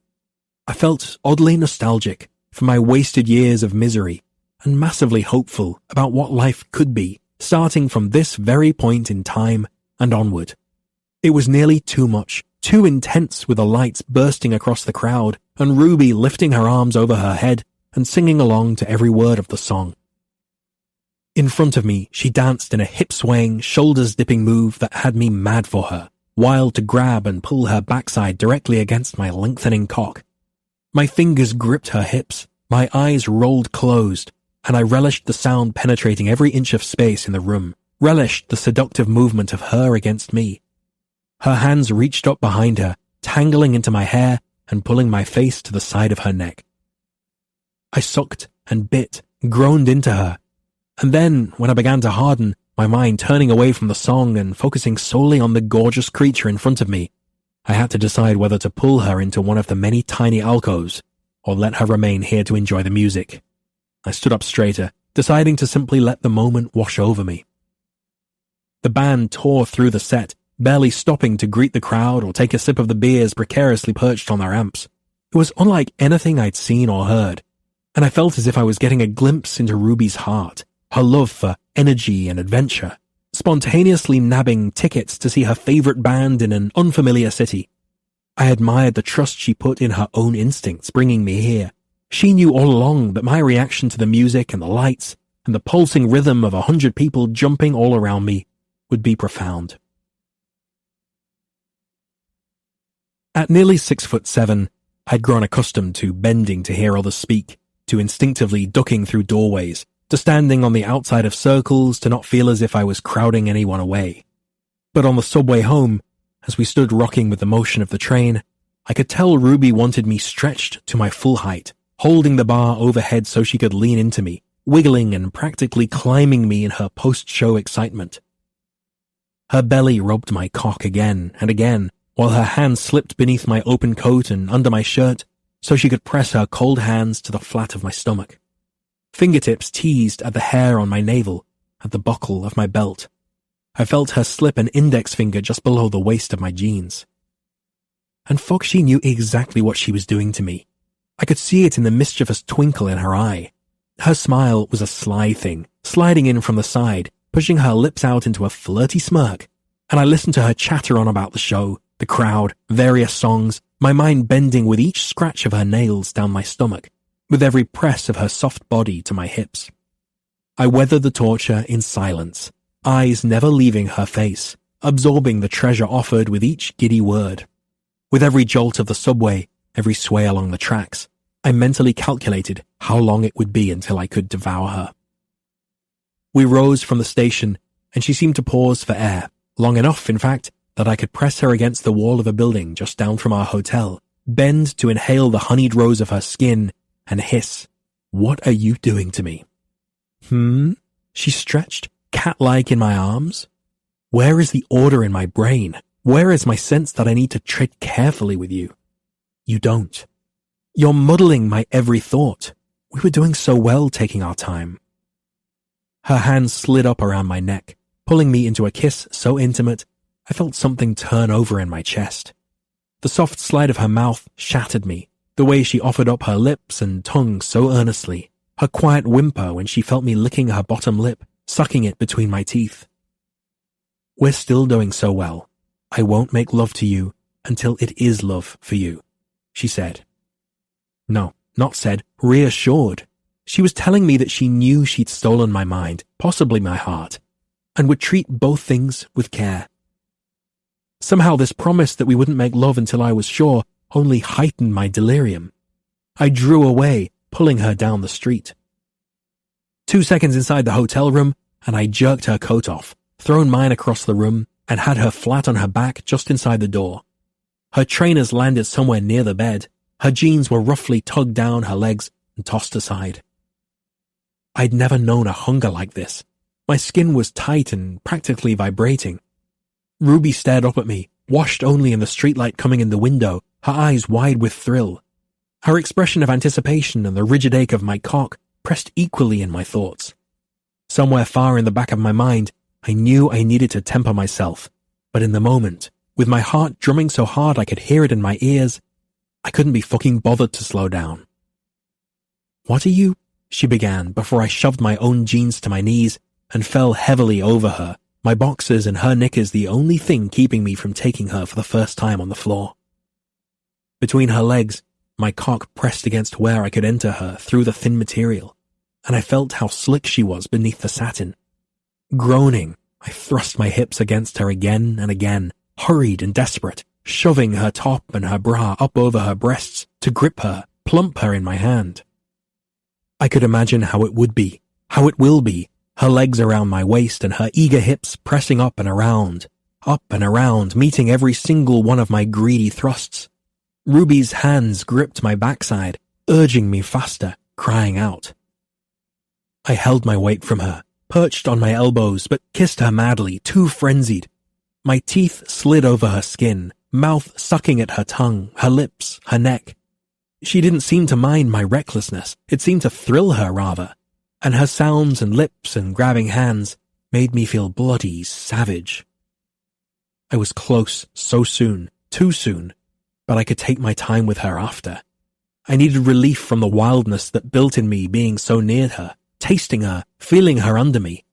I felt oddly nostalgic for my wasted years of misery and massively hopeful about what life could be, starting from this very point in time and onward. It was nearly too much, too intense with the lights bursting across the crowd and Ruby lifting her arms over her head and singing along to every word of the song. In front of me, she danced in a hip-swaying, shoulders-dipping move that had me mad for her, wild to grab and pull her backside directly against my lengthening cock. My fingers gripped her hips, my eyes rolled closed, and I relished the sound penetrating every inch of space in the room, relished the seductive movement of her against me. Her hands reached up behind her, tangling into my hair and pulling my face to the side of her neck. I sucked and bit, groaned into her, and then, when I began to harden, my mind turning away from the song and focusing solely on the gorgeous creature in front of me, I had to decide whether to pull her into one of the many tiny alcoves or let her remain here to enjoy the music. I stood up straighter, deciding to simply let the moment wash over me. The band tore through the set, barely stopping to greet the crowd or take a sip of the beers precariously perched on their amps. It was unlike anything I'd seen or heard, and I felt as if I was getting a glimpse into Ruby's heart, her love for energy and adventure, spontaneously nabbing tickets to see her favorite band in an unfamiliar city. I admired the trust she put in her own instincts bringing me here. She knew all along that my reaction to the music and the lights and the pulsing rhythm of 100 people jumping all around me would be profound. At nearly 6'7", I'd grown accustomed to bending to hear others speak, to instinctively ducking through doorways, to standing on the outside of circles to not feel as if I was crowding anyone away. But on the subway home, as we stood rocking with the motion of the train, I could tell Ruby wanted me stretched to my full height, holding the bar overhead so she could lean into me, wiggling and practically climbing me in her post-show excitement. Her belly rubbed my cock again and again, while her hands slipped beneath my open coat and under my shirt so she could press her cold hands to the flat of my stomach. Fingertips teased at the hair on my navel, at the buckle of my belt. I felt her slip an index finger just below the waist of my jeans. And fuck, she knew exactly what she was doing to me. I could see it in the mischievous twinkle in her eye. Her smile was a sly thing, sliding in from the side, pushing her lips out into a flirty smirk, and I listened to her chatter on about the show, the crowd, various songs, my mind bending with each scratch of her nails down my stomach, with every press of her soft body to my hips. I weathered the torture in silence, eyes never leaving her face, absorbing the treasure offered with each giddy word. With every jolt of the subway, every sway along the tracks, I mentally calculated how long it would be until I could devour her. We rose from the station, and she seemed to pause for air, long enough, in fact, that I could press her against the wall of a building just down from our hotel, bend to inhale the honeyed rose of her skin, and hiss, "What are you doing to me?" She stretched, cat-like in my arms. Where is the order in my brain? Where is my sense that I need to tread carefully with you? You don't. You're muddling my every thought. We were doing so well taking our time. Her hands slid up around my neck, pulling me into a kiss so intimate, I felt something turn over in my chest. The soft slide of her mouth shattered me, the way she offered up her lips and tongue so earnestly, her quiet whimper when she felt me licking her bottom lip, sucking it between my teeth. We're still doing so well. I won't make love to you until it is love for you, she said. No, not said, reassured. She was telling me that she knew she'd stolen my mind, possibly my heart, and would treat both things with care. Somehow this promise that we wouldn't make love until I was sure only heightened my delirium. I drew away, pulling her down the street. 2 seconds inside the hotel room, and I jerked her coat off, thrown mine across the room, and had her flat on her back just inside the door. Her trainers landed somewhere near the bed. Her jeans were roughly tugged down her legs and tossed aside. I'd never known a hunger like this. My skin was tight and practically vibrating. Ruby stared up at me, washed only in the streetlight coming in the window, her eyes wide with thrill. Her expression of anticipation and the rigid ache of my cock pressed equally in my thoughts. Somewhere far in the back of my mind, I knew I needed to temper myself, but in the moment, with my heart drumming so hard I could hear it in my ears, I couldn't be fucking bothered to slow down. "What are you?" she began before I shoved my own jeans to my knees and fell heavily over her, my boxers and her knickers the only thing keeping me from taking her for the first time on the floor. Between her legs, my cock pressed against where I could enter her through the thin material, and I felt how slick she was beneath the satin. Groaning, I thrust my hips against her again and again, hurried and desperate, shoving her top and her bra up over her breasts to grip her, plump her in my hand. I could imagine how it would be, how it will be, her legs around my waist and her eager hips pressing up and around, meeting every single one of my greedy thrusts. Ruby's hands gripped my backside, urging me faster, crying out. I held my weight from her, perched on my elbows, but kissed her madly, too frenzied. My teeth slid over her skin, mouth sucking at her tongue, her lips, her neck. She didn't seem to mind my recklessness. It seemed to thrill her, rather. And her sounds and lips and grabbing hands made me feel bloody savage. I was close so soon, too soon, but I could take my time with her after. I needed relief from the wildness that built in me being so near her, tasting her, feeling her under me.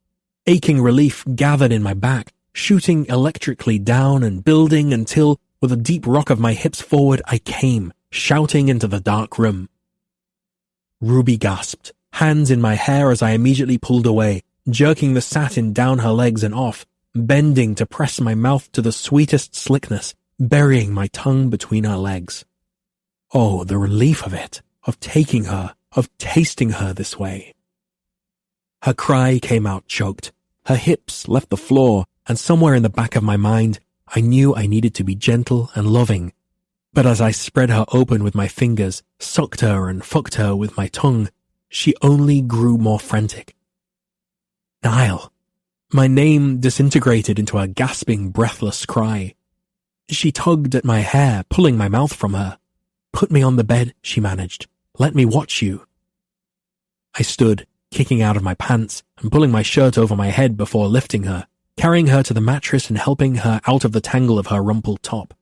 Aching relief gathered in my back, shooting electrically down and building until, with a deep rock of my hips forward, I came, shouting into the dark room. Ruby gasped, hands in my hair as I immediately pulled away, jerking the satin down her legs and off, bending to press my mouth to the sweetest slickness, burying my tongue between her legs. Oh, the relief of it, of taking her, of tasting her this way. Her cry came out choked. Her hips left the floor, and somewhere in the back of my mind, I knew I needed to be gentle and loving. But as I spread her open with my fingers, sucked her and fucked her with my tongue, she only grew more frantic. Niall. My name disintegrated into a gasping, breathless cry. She tugged at my hair, pulling my mouth from her. Put me on the bed, she managed. Let me watch you. I stood, kicking out of my pants and pulling my shirt over my head before lifting her, carrying her to the mattress and helping her out of the tangle of her rumpled top.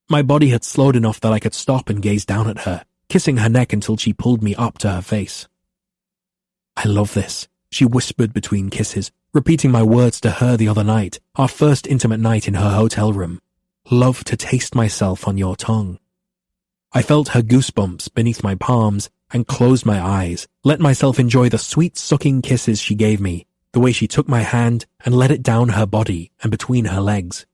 My body had slowed enough that I could stop and gaze down at her, kissing her neck until she pulled me up to her face. I love this, she whispered between kisses, repeating my words to her the other night, our first intimate night in her hotel room. Love to taste myself on your tongue. I felt her goosebumps beneath my palms and closed my eyes, let myself enjoy the sweet sucking kisses she gave me, the way she took my hand and let it down her body and between her legs.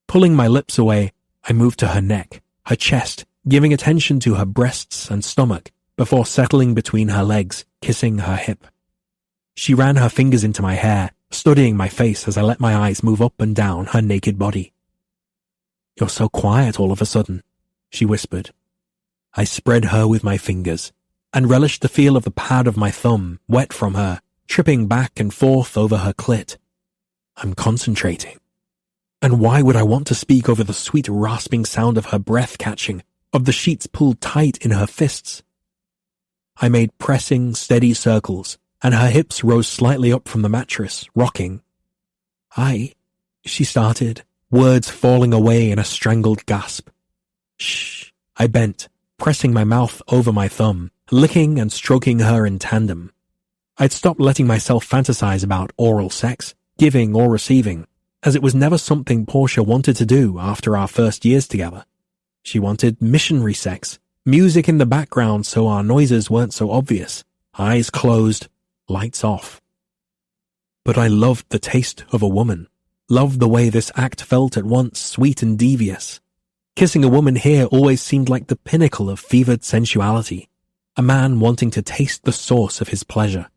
Pulling my lips away, I moved to her neck, her chest, giving attention to her breasts and stomach before settling between her legs, kissing her hip. She ran her fingers into my hair, studying my face as I let my eyes move up and down her naked body. You're so quiet all of a sudden, she whispered. I spread her with my fingers and relished the feel of the pad of my thumb, wet from her, tripping back and forth over her clit. I'm concentrating. And why would I want to speak over the sweet rasping sound of her breath catching, of the sheets pulled tight in her fists? I made pressing, steady circles, and her hips rose slightly up from the mattress, rocking. She started, words falling away in a strangled gasp. Shh, I bent, pressing my mouth over my thumb, licking and stroking her in tandem. I'd stopped letting myself fantasize about oral sex, giving or receiving, as it was never something Portia wanted to do after our first years together. She wanted missionary sex, music in the background so our noises weren't so obvious, eyes closed, lights off. But I loved the taste of a woman, loved the way this act felt at once sweet and devious. Kissing a woman here always seemed like the pinnacle of fevered sensuality, a man wanting to taste the source of his pleasure.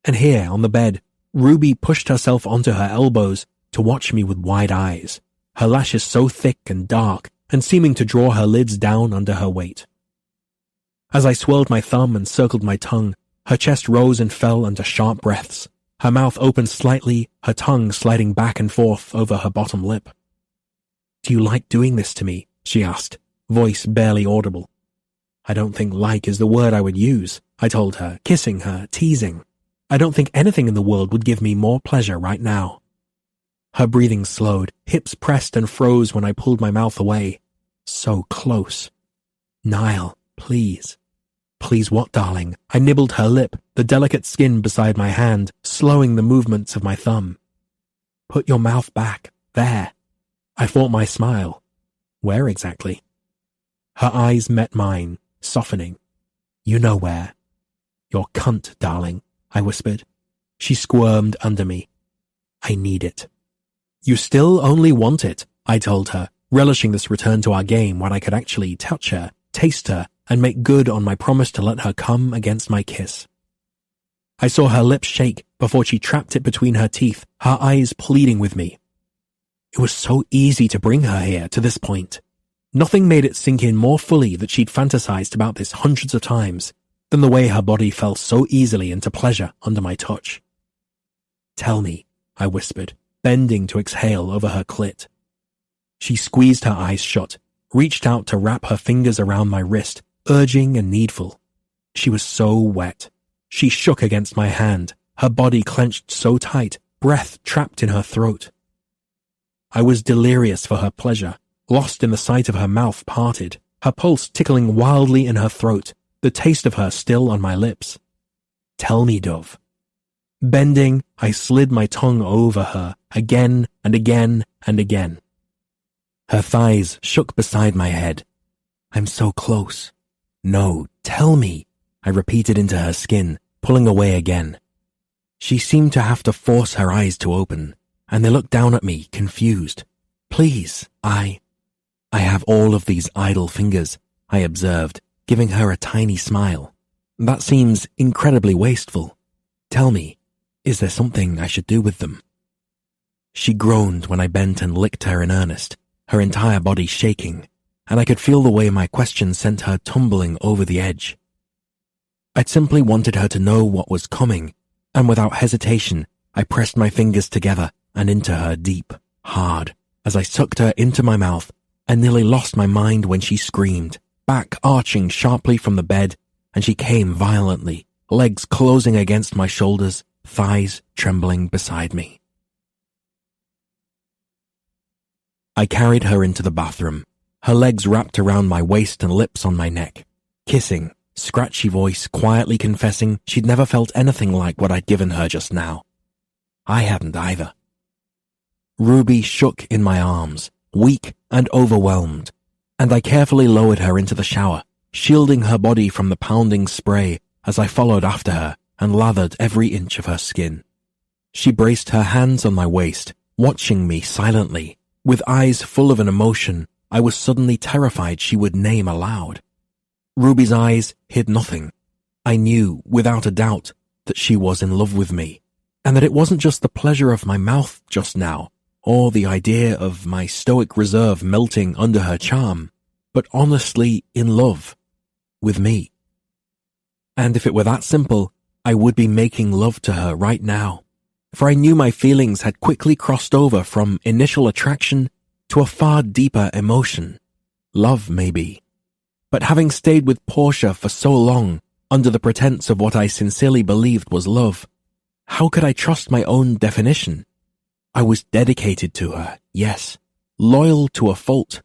And here, on the bed, Ruby pushed herself onto her elbows to watch me with wide eyes, her lashes so thick and dark and seeming to draw her lids down under her weight. As I swirled my thumb and circled my tongue, her chest rose and fell under sharp breaths, her mouth opened slightly, her tongue sliding back and forth over her bottom lip. Do you like doing this to me? She asked, voice barely audible. I don't think like is the word I would use, I told her, kissing her, teasing. I don't think anything in the world would give me more pleasure right now. Her breathing slowed, hips pressed and froze when I pulled my mouth away. So close. Niall, please. Please what, darling? I nibbled her lip, the delicate skin beside my hand, slowing the movements of my thumb. Put your mouth back, there. I fought my smile. Where exactly? Her eyes met mine, softening. You know where. Your cunt, darling, I whispered. She squirmed under me. I need it. You still only want it, I told her, relishing this return to our game when I could actually touch her, taste her, and make good on my promise to let her come against my kiss. I saw her lips shake before she trapped it between her teeth, her eyes pleading with me. It was so easy to bring her here to this point. Nothing made it sink in more fully that she'd fantasized about this hundreds of times than the way her body fell so easily into pleasure under my touch. "Tell me," I whispered, bending to exhale over her clit. She squeezed her eyes shut, reached out to wrap her fingers around my wrist, urging and needful. She was so wet. She shook against my hand, her body clenched so tight, breath trapped in her throat. I was delirious for her pleasure, lost in the sight of her mouth parted, her pulse tickling wildly in her throat, the taste of her still on my lips. "Tell me, Dove." Bending, I slid my tongue over her, again and again and again. Her thighs shook beside my head. "I'm so close." "No, tell me," I repeated into her skin, pulling away again. She seemed to have to force her eyes to open, and they looked down at me, confused. "Please, I have all of these idle fingers," I observed, giving her a tiny smile. "That seems incredibly wasteful. Tell me, is there something I should do with them?" She groaned when I bent and licked her in earnest, her entire body shaking, and I could feel the way my question sent her tumbling over the edge. I'd simply wanted her to know what was coming, and without hesitation, I pressed my fingers together and into her deep, hard, as I sucked her into my mouth and nearly lost my mind when she screamed, back arching sharply from the bed, and she came violently, legs closing against my shoulders, thighs trembling beside me. I carried her into the bathroom, her legs wrapped around my waist and lips on my neck, kissing, scratchy voice quietly confessing she'd never felt anything like what I'd given her just now. I hadn't either. Ruby shook in my arms, weak and overwhelmed, and I carefully lowered her into the shower, shielding her body from the pounding spray as I followed after her and lathered every inch of her skin. She braced her hands on my waist, watching me silently, with eyes full of an emotion I was suddenly terrified she would name aloud. Ruby's eyes hid nothing. I knew, without a doubt, that she was in love with me, and that it wasn't just the pleasure of my mouth just now, or the idea of my stoic reserve melting under her charm, but honestly in love with me. And if it were that simple, I would be making love to her right now, for I knew my feelings had quickly crossed over from initial attraction to a far deeper emotion, love maybe. But having stayed with Portia for so long, under the pretense of what I sincerely believed was love, how could I trust my own definition? I was dedicated to her, yes, loyal to a fault,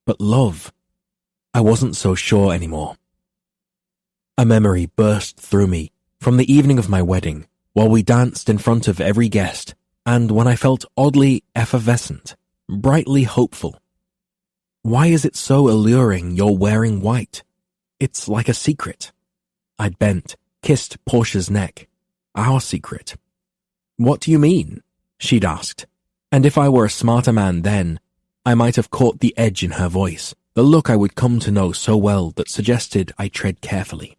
but love, I wasn't so sure anymore. A memory burst through me from the evening of my wedding, while we danced in front of every guest, and when I felt oddly effervescent, brightly hopeful. Why is it so alluring you're wearing white? It's like a secret. I'd bent, kissed Portia's neck. Our secret. What do you mean? She'd asked. And if I were a smarter man then, I might have caught the edge in her voice, the look I would come to know so well that suggested I tread carefully.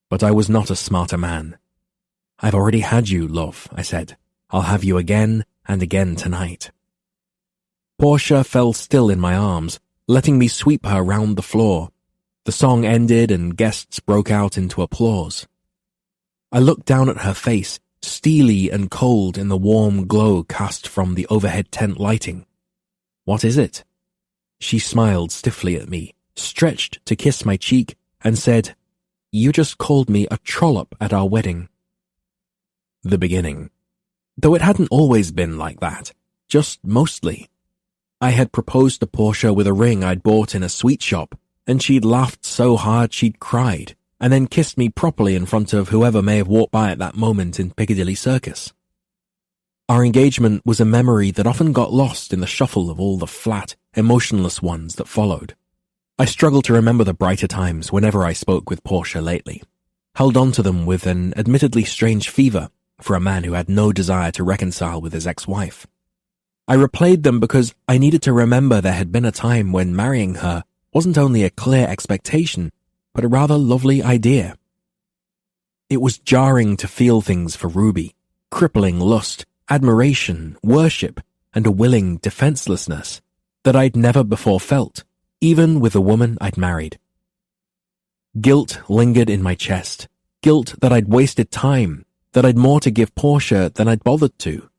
But I was not a smarter man. I've already had you, love, I said. I'll have you again and again tonight. Portia fell still in my arms, letting me sweep her round the floor. The song ended and guests broke out into applause. I looked down at her face, steely and cold in the warm glow cast from the overhead tent lighting. What is it? She smiled stiffly at me, stretched to kiss my cheek, and said, You just called me a trollop at our wedding. The beginning. Though it hadn't always been like that, just mostly. I had proposed to Portia with a ring I'd bought in a sweet shop, and she'd laughed so hard she'd cried, and then kissed me properly in front of whoever may have walked by at that moment in Piccadilly Circus. Our engagement was a memory that often got lost in the shuffle of all the flat, emotionless ones that followed. I struggled to remember the brighter times whenever I spoke with Portia lately, held on to them with an admittedly strange fever for a man who had no desire to reconcile with his ex-wife. I replayed them because I needed to remember there had been a time when marrying her wasn't only a clear expectation, but a rather lovely idea. It was jarring to feel things for Ruby, crippling lust, admiration, worship, and a willing defenselessness that I'd never before felt, even with the woman I'd married. Guilt lingered in my chest, guilt that I'd wasted time, that I'd more to give Portia than I'd bothered to,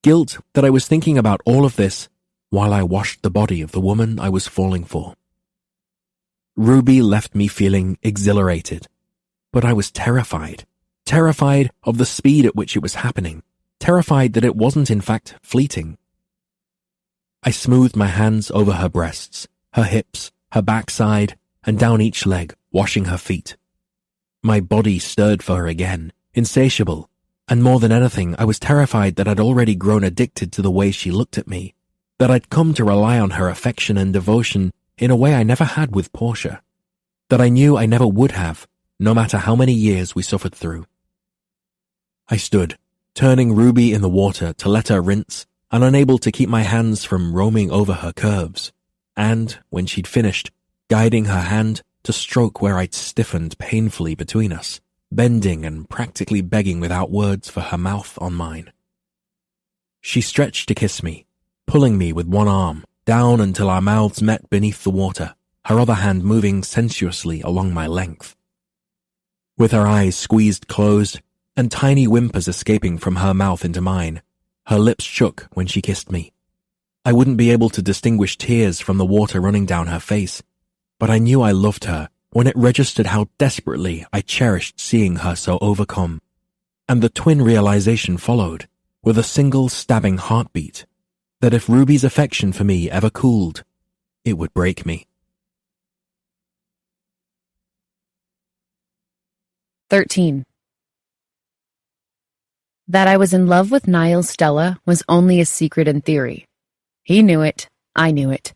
guilt that I was thinking about all of this while I washed the body of the woman I was falling for. Ruby left me feeling exhilarated, but I was terrified of the speed at which it was happening, terrified that it wasn't in fact fleeting. I smoothed my hands over her breasts, her hips, her backside, and down each leg, washing her feet. My body stirred for her again, insatiable, and more than anything, I was terrified that I'd already grown addicted to the way she looked at me, that I'd come to rely on her affection and devotion in a way I never had with Portia, that I knew I never would have, no matter how many years we suffered through. I stood, turning Ruby in the water to let her rinse, and unable to keep my hands from roaming over her curves, and, when she'd finished, guiding her hand to stroke where I'd stiffened painfully between us, bending and practically begging without words for her mouth on mine. She stretched to kiss me, pulling me with one arm, down until our mouths met beneath the water, her other hand moving sensuously along my length. With her eyes squeezed closed, and tiny whimpers escaping from her mouth into mine, her lips shook when she kissed me. I wouldn't be able to distinguish tears from the water running down her face, but I knew I loved her when it registered how desperately I cherished seeing her so overcome. And the twin realization followed, with a single stabbing heartbeat, that if Ruby's affection for me ever cooled, it would break me. 13. That I was in love with Niall Stella was only a secret in theory. He knew it, I knew it.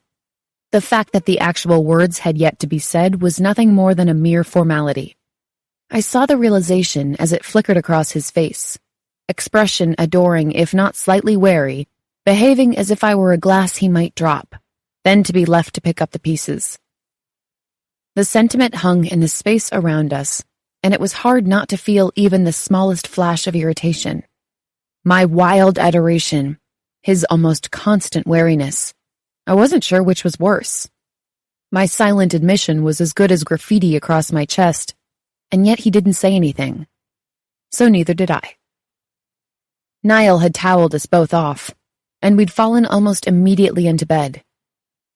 The fact that the actual words had yet to be said was nothing more than a mere formality. I saw the realization as it flickered across his face, expression adoring if not slightly wary, behaving as if I were a glass he might drop, then to be left to pick up the pieces. The sentiment hung in the space around us, and it was hard not to feel even the smallest flash of irritation. My wild adoration, his almost constant wariness. I wasn't sure which was worse. My silent admission was as good as graffiti across my chest, and yet he didn't say anything. So neither did I. Niall had toweled us both off, and we'd fallen almost immediately into bed.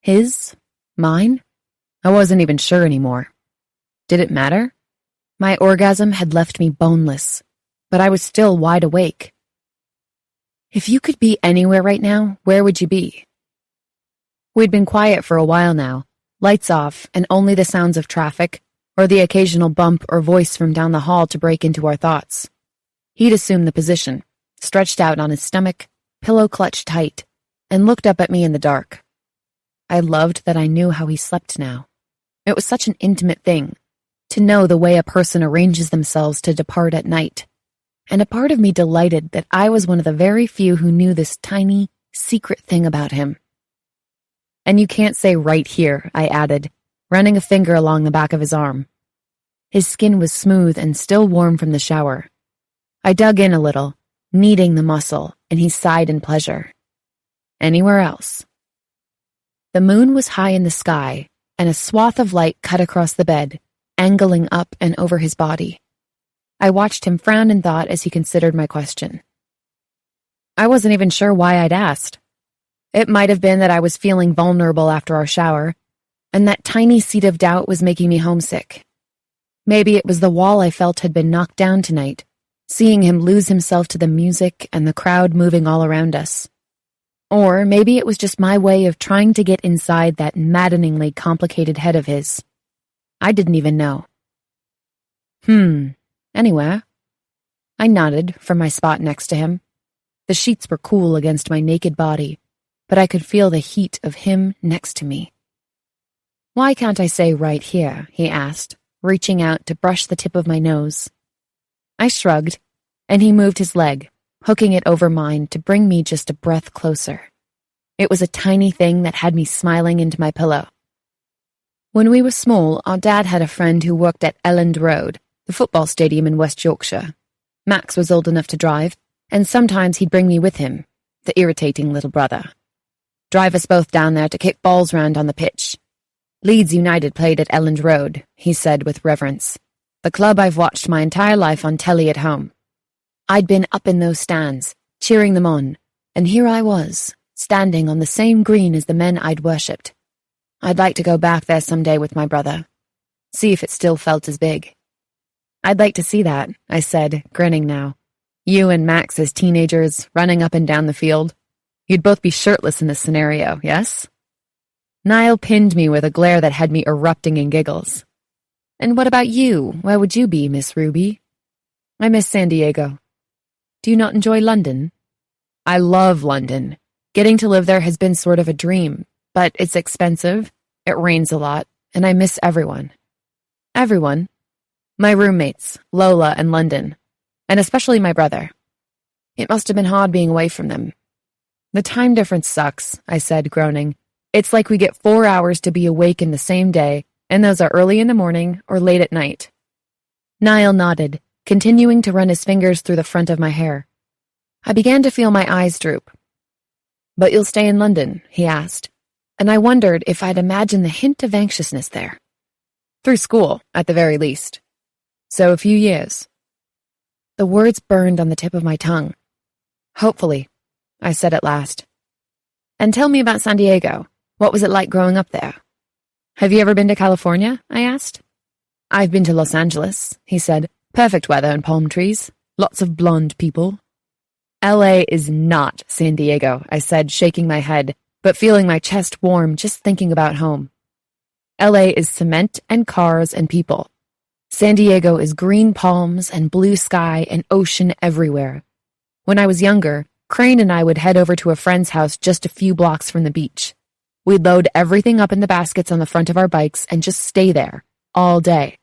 His? Mine? I wasn't even sure anymore. Did it matter? My orgasm had left me boneless, but I was still wide awake. If you could be anywhere right now, where would you be? We'd been quiet for a while now, lights off and only the sounds of traffic, or the occasional bump or voice from down the hall to break into our thoughts. He'd assumed the position, stretched out on his stomach, pillow clutched tight, and looked up at me in the dark. I loved that I knew how he slept now. It was such an intimate thing, to know the way a person arranges themselves to depart at night, and a part of me delighted that I was one of the very few who knew this tiny, secret thing about him. And you can't say right here, I added, running a finger along the back of his arm. His skin was smooth and still warm from the shower. I dug in a little, kneading the muscle, and he sighed in pleasure. Anywhere else? The moon was high in the sky, and a swath of light cut across the bed, angling up and over his body. I watched him frown in thought as he considered my question. I wasn't even sure why I'd asked. It might have been that I was feeling vulnerable after our shower, and that tiny seed of doubt was making me homesick. Maybe it was the wall I felt had been knocked down tonight, seeing him lose himself to the music and the crowd moving all around us. Or maybe it was just my way of trying to get inside that maddeningly complicated head of his. I didn't even know. Anyway. I nodded from my spot next to him. The sheets were cool against my naked body, but I could feel the heat of him next to me. Why can't I say right here? He asked, reaching out to brush the tip of my nose. I shrugged, and he moved his leg, hooking it over mine to bring me just a breath closer. It was a tiny thing that had me smiling into my pillow. When we were small, our dad had a friend who worked at Elland Road, the football stadium in West Yorkshire. Max was old enough to drive, and sometimes he'd bring me with him, the irritating little brother. Drive us both down there to kick balls round on the pitch. Leeds United played at Elland Road, he said with reverence. The club I've watched my entire life on telly at home. I'd been up in those stands, cheering them on, and here I was, standing on the same green as the men I'd worshipped. I'd like to go back there someday with my brother. See if it still felt as big. I'd like to see that, I said, grinning now. You and Max as teenagers, running up and down the field. You'd both be shirtless in this scenario, yes? Niall pinned me with a glare that had me erupting in giggles. And what about you? Where would you be, Miss Ruby? I miss San Diego. Do you not enjoy London? I love London. Getting to live there has been sort of a dream, but it's expensive, it rains a lot, and I miss everyone. Everyone? My roommates, Lola and London, and especially my brother. It must have been hard being away from them. The time difference sucks, I said, groaning. It's like we get 4 hours to be awake in the same day, and those are early in the morning or late at night. Niall nodded, continuing to run his fingers through the front of my hair. I began to feel my eyes droop. But you'll stay in London, he asked, and I wondered if I'd imagined the hint of anxiousness there. Through school, at the very least. So a few years. The words burned on the tip of my tongue. Hopefully, I said at last. And tell me about San Diego. What was it like growing up there? Have you ever been to California? I asked. I've been to Los Angeles, he said. Perfect weather and palm trees. Lots of blonde people. LA is not San Diego, I said, shaking my head, but feeling my chest warm just thinking about home. LA is cement and cars and people. San Diego is green palms and blue sky and ocean everywhere. When I was younger, Crane and I would head over to a friend's house just a few blocks from the beach. We'd load everything up in the baskets on the front of our bikes and just stay there, all day.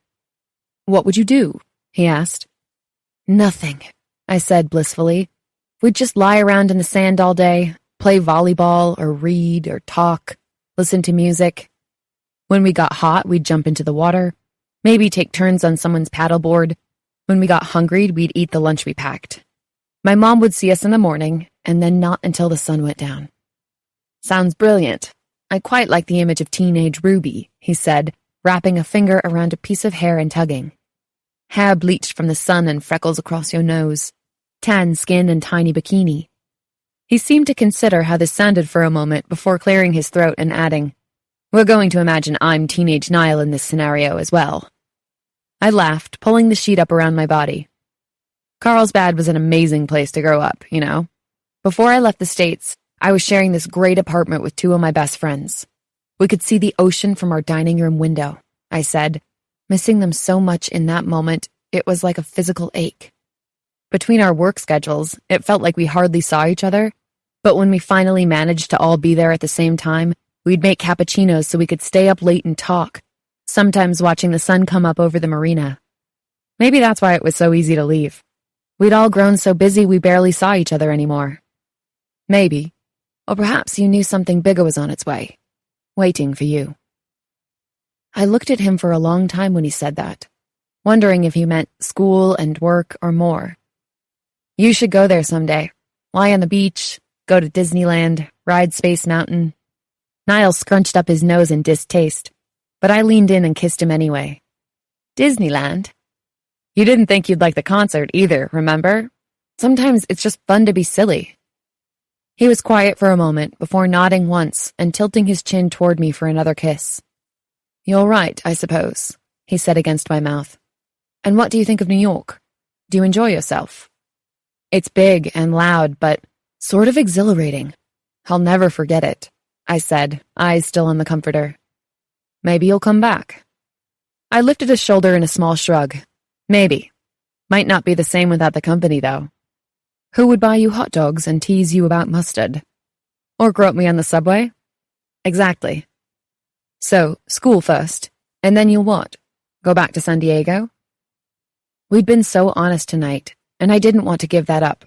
What would you do? He asked. Nothing, I said blissfully. We'd just lie around in the sand all day, play volleyball or read or talk, listen to music. When we got hot, we'd jump into the water, maybe take turns on someone's paddleboard. When we got hungry, we'd eat the lunch we packed. My mom would see us in the morning, and then not until the sun went down. Sounds brilliant. I quite like the image of teenage Ruby, he said, wrapping a finger around a piece of hair and tugging. Hair bleached from the sun and freckles across your nose. Tan skin and tiny bikini. He seemed to consider how this sounded for a moment before clearing his throat and adding, We're going to imagine I'm teenage Niall in this scenario as well. I laughed, pulling the sheet up around my body. Carlsbad was an amazing place to grow up, you know. Before I left the States, I was sharing this great apartment with two of my best friends. We could see the ocean from our dining room window, I said, missing them so much in that moment, it was like a physical ache. Between our work schedules, it felt like we hardly saw each other, but when we finally managed to all be there at the same time, we'd make cappuccinos so we could stay up late and talk, sometimes watching the sun come up over the marina. Maybe that's why it was so easy to leave. We'd all grown so busy we barely saw each other anymore. Maybe. Or perhaps you knew something bigger was on its way, waiting for you. I looked at him for a long time when he said that, wondering if he meant school and work or more. You should go there someday. Lie on the beach, go to Disneyland, ride Space Mountain. Niall scrunched up his nose in distaste, but I leaned in and kissed him anyway. Disneyland? You didn't think you'd like the concert either, remember? Sometimes it's just fun to be silly. He was quiet for a moment before nodding once and tilting his chin toward me for another kiss. You're right, I suppose, he said against my mouth. And what do you think of New York? Do you enjoy yourself? It's big and loud, but sort of exhilarating. I'll never forget it, I said, eyes still on the comforter. Maybe you'll come back. I lifted a shoulder in a small shrug. Maybe. Might not be the same without the company, though. Who would buy you hot dogs and tease you about mustard? Or grope me on the subway? Exactly. So, school first, and then you'll what? Go back to San Diego? We'd been so honest tonight, and I didn't want to give that up.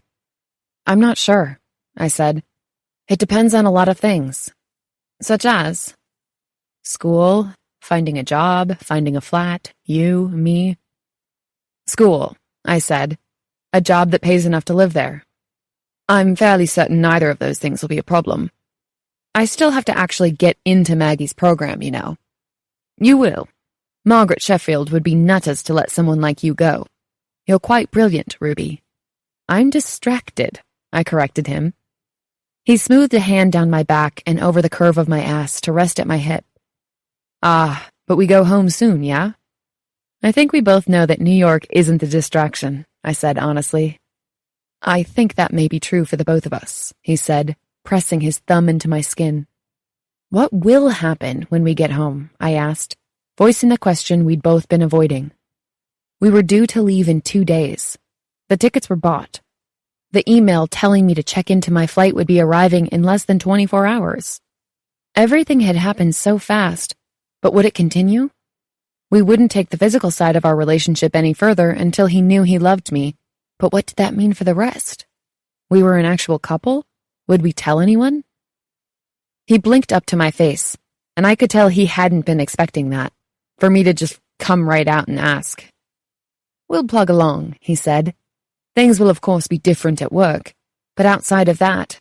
I'm not sure, I said. It depends on a lot of things, such as school, finding a job, finding a flat, you, me. School, I said. A job that pays enough to live there. I'm fairly certain neither of those things will be a problem. I still have to actually get into Maggie's program, you know. You will. Margaret Sheffield would be nutters to let someone like you go. You're quite brilliant, Ruby. I'm distracted, I corrected him. He smoothed a hand down my back and over the curve of my ass to rest at my hip. Ah, but we go home soon, yeah? I think we both know that New York isn't the distraction, I said honestly. I think that may be true for the both of us, he said, pressing his thumb into my skin. What will happen when we get home? I asked, voicing the question we'd both been avoiding. We were due to leave in 2 days. The tickets were bought. The email telling me to check into my flight would be arriving in less than 24 hours. Everything had happened so fast, but would it continue? We wouldn't take the physical side of our relationship any further until he knew he loved me, but what did that mean for the rest? We were an actual couple? Would we tell anyone? He blinked up to my face, and I could tell he hadn't been expecting that, for me to just come right out and ask. We'll plug along, he said. Things will of course be different at work, but outside of that,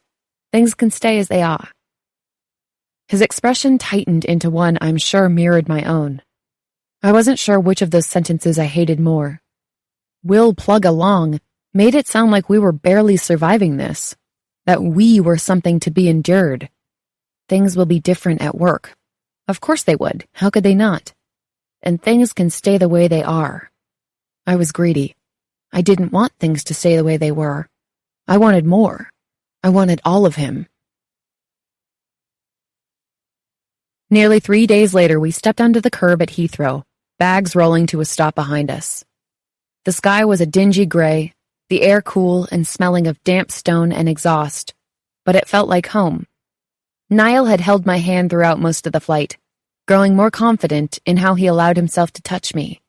things can stay as they are. His expression tightened into one I'm sure mirrored my own. I wasn't sure which of those sentences I hated more. We'll plug along made it sound like we were barely surviving this, that we were something to be endured. Things will be different at work. Of course they would. How could they not? And things can stay the way they are. I was greedy. I didn't want things to stay the way they were. I wanted more. I wanted all of him. Nearly 3 days later, we stepped onto the curb at Heathrow, bags rolling to a stop behind us. The sky was a dingy gray, the air cool and smelling of damp stone and exhaust, but it felt like home. Niall had held my hand throughout most of the flight, growing more confident in how he allowed himself to touch me,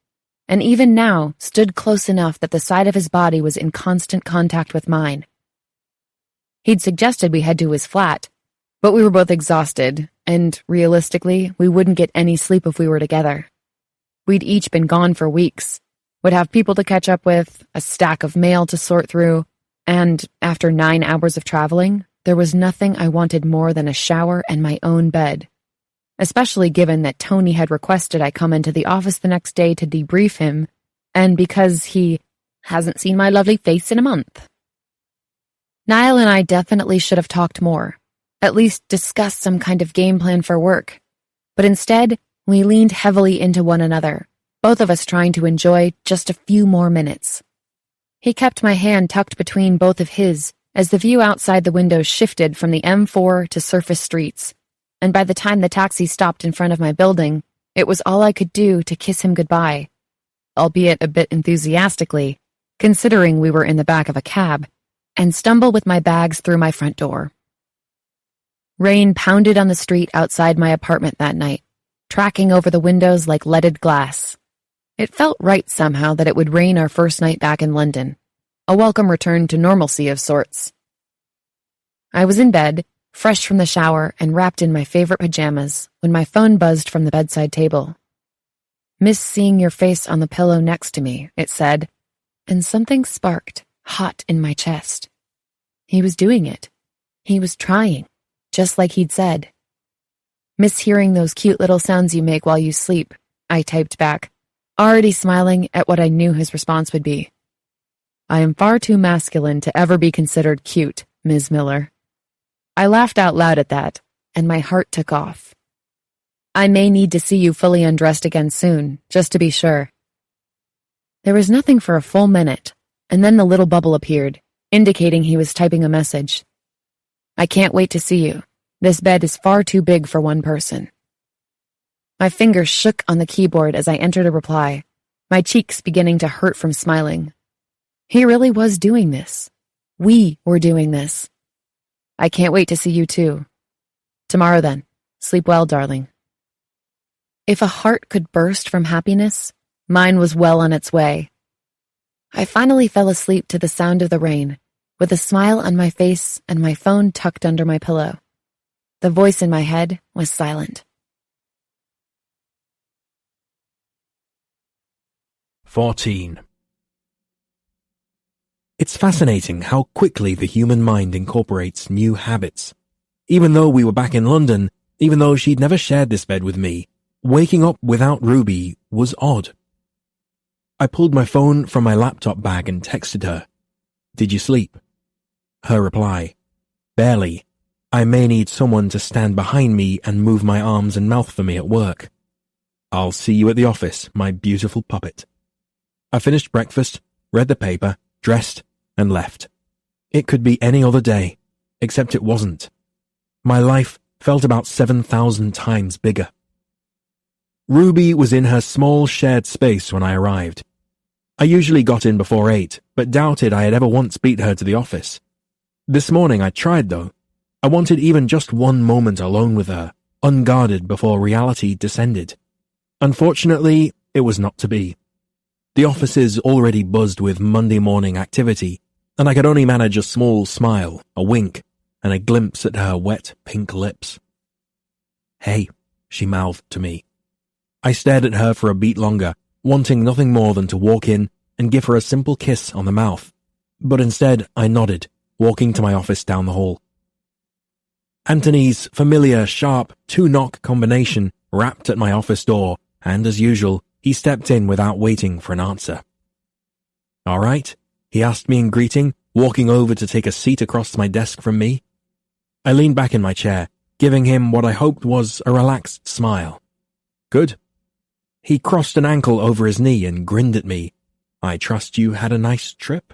and even now stood close enough that the side of his body was in constant contact with mine. He'd suggested we head to his flat, but we were both exhausted, and realistically, we wouldn't get any sleep if we were together. We'd each been gone for weeks, would have people to catch up with, a stack of mail to sort through, and after 9 hours of traveling, there was nothing I wanted more than a shower and my own bed, especially given that Tony had requested I come into the office the next day to debrief him, and because he hasn't seen my lovely face in a month. Niall and I definitely should have talked more, at least discussed some kind of game plan for work, but instead, we leaned heavily into one another, both of us trying to enjoy just a few more minutes. He kept my hand tucked between both of his as the view outside the window shifted from the M4 to surface streets, and by the time the taxi stopped in front of my building, it was all I could do to kiss him goodbye, albeit a bit enthusiastically, considering we were in the back of a cab, and stumble with my bags through my front door. Rain pounded on the street outside my apartment that night, tracking over the windows like leaded glass. It felt right somehow that it would rain our first night back in London, a welcome return to normalcy of sorts. I was in bed, fresh from the shower and wrapped in my favorite pajamas, when my phone buzzed from the bedside table. "Miss seeing your face on the pillow next to me," it said, and something sparked, hot in my chest. He was doing it. He was trying, just like he'd said. "Miss hearing those cute little sounds you make while you sleep," I typed back, already smiling at what I knew his response would be. "I am far too masculine to ever be considered cute, Ms. Miller." I laughed out loud at that, and my heart took off. "I may need to see you fully undressed again soon, just to be sure." There was nothing for a full minute, and then the little bubble appeared, indicating he was typing a message. "I can't wait to see you. This bed is far too big for one person." My fingers shook on the keyboard as I entered a reply, my cheeks beginning to hurt from smiling. He really was doing this. We were doing this. "I can't wait to see you too. Tomorrow then. Sleep well, darling." If a heart could burst from happiness, mine was well on its way. I finally fell asleep to the sound of the rain, with a smile on my face and my phone tucked under my pillow. The voice in my head was silent. 14. It's fascinating how quickly the human mind incorporates new habits. Even though we were back in London, even though she'd never shared this bed with me, waking up without Ruby was odd. I pulled my phone from my laptop bag and texted her, "Did you sleep?" Her reply, "Barely. I may need someone to stand behind me and move my arms and mouth for me at work. I'll see you at the office, my beautiful puppet." I finished breakfast, read the paper, dressed, and left. It could be any other day, except it wasn't. My life felt about 7,000 times bigger. Ruby was in her small shared space when I arrived. I usually got in before 8, but doubted I had ever once beat her to the office. This morning I tried, though. I wanted even just one moment alone with her, unguarded before reality descended. Unfortunately, it was not to be. The offices already buzzed with Monday morning activity, and I could only manage a small smile, a wink, and a glimpse at her wet pink lips. "Hey," she mouthed to me. I stared at her for a beat longer, wanting nothing more than to walk in and give her a simple kiss on the mouth, but instead I nodded, walking to my office down the hall. Anthony's familiar, sharp, two-knock combination rapped at my office door, and as usual, he stepped in without waiting for an answer. "All right?" he asked me in greeting, walking over to take a seat across my desk from me. I leaned back in my chair, giving him what I hoped was a relaxed smile. "Good." He crossed an ankle over his knee and grinned at me. "I trust you had a nice trip?"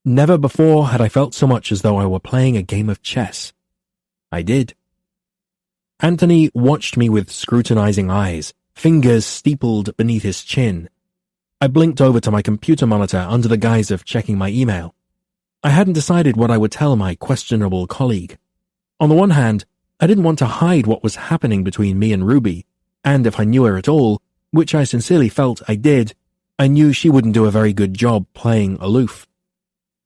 Never before had I felt so much as though I were playing a game of chess. I did. Anthony watched me with scrutinizing eyes, fingers steepled beneath his chin. I blinked over to my computer monitor under the guise of checking my email. I hadn't decided what I would tell my questionable colleague. On the one hand, I didn't want to hide what was happening between me and Ruby, and if I knew her at all, which I sincerely felt I did, I knew she wouldn't do a very good job playing aloof.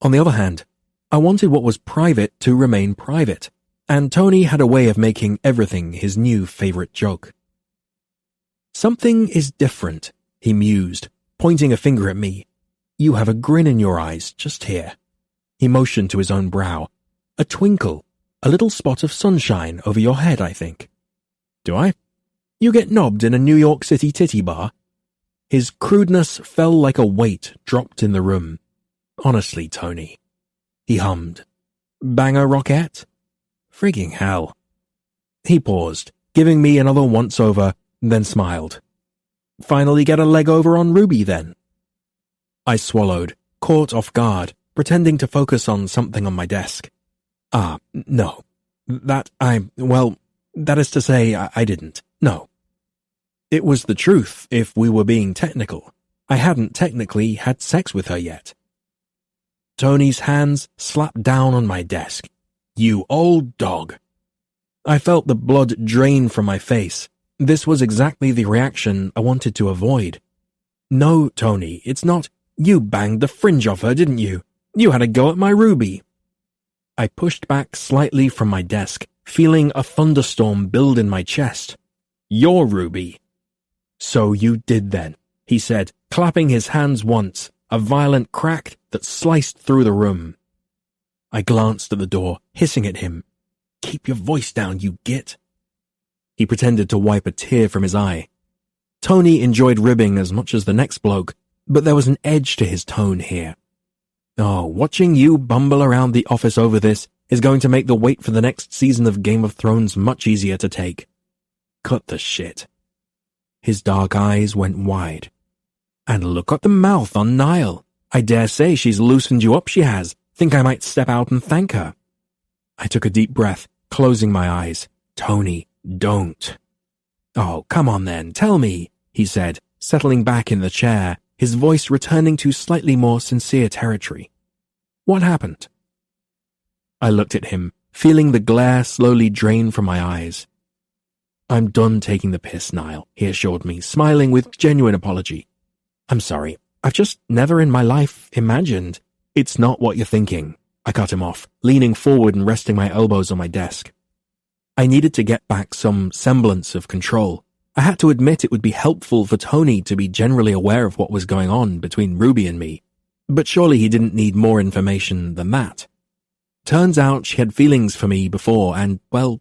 On the other hand, I wanted what was private to remain private, and Tony had a way of making everything his new favorite joke. "Something is different," he mused, pointing a finger at me. "You have a grin in your eyes, just here." He motioned to his own brow. "A twinkle, a little spot of sunshine over your head, I think." "Do I? You get knobbed in a New York City titty bar?" His crudeness fell like a weight dropped in the room. "Honestly, Tony," he hummed. "Bang a rockette? Frigging hell." He paused, giving me another once-over, then smiled. "Finally get a leg over on Ruby, then?" I swallowed, caught off guard, pretending to focus on something on my desk. No. That is to say, I didn't. No. It was the truth, if we were being technical. I hadn't technically had sex with her yet. Tony's hands slapped down on my desk. "You old dog." I felt the blood drain from my face. This was exactly the reaction I wanted to avoid. "No, Tony, it's not. You banged the fringe off her, didn't you? You had a go at my Ruby." I pushed back slightly from my desk, feeling a thunderstorm build in my chest. "Your Ruby." "So you did then," he said, clapping his hands once, a violent crack that sliced through the room. I glanced at the door, hissing at him. "Keep your voice down, you git." He pretended to wipe a tear from his eye. Tony enjoyed ribbing as much as the next bloke, but there was an edge to his tone here. "Oh, watching you bumble around the office over this is going to make the wait for the next season of Game of Thrones much easier to take. Cut the shit." His dark eyes went wide. "And look at the mouth on Niall. I dare say she's loosened you up, she has. Think I might step out and thank her." I took a deep breath, closing my eyes. "Tony, don't." "Oh, come on then, tell me," he said, settling back in the chair, his voice returning to slightly more sincere territory. "What happened?" I looked at him, feeling the glare slowly drain from my eyes. "I'm done taking the piss, Niall," he assured me, smiling with genuine apology. "I'm sorry, I've just never in my life imagined. It's not what you're thinking. I cut him off, leaning forward and resting my elbows on my desk. I needed to get back some semblance of control. I had to admit it would be helpful for Tony to be generally aware of what was going on between Ruby and me, but surely he didn't need more information than that. Turns out she had feelings for me before and, well,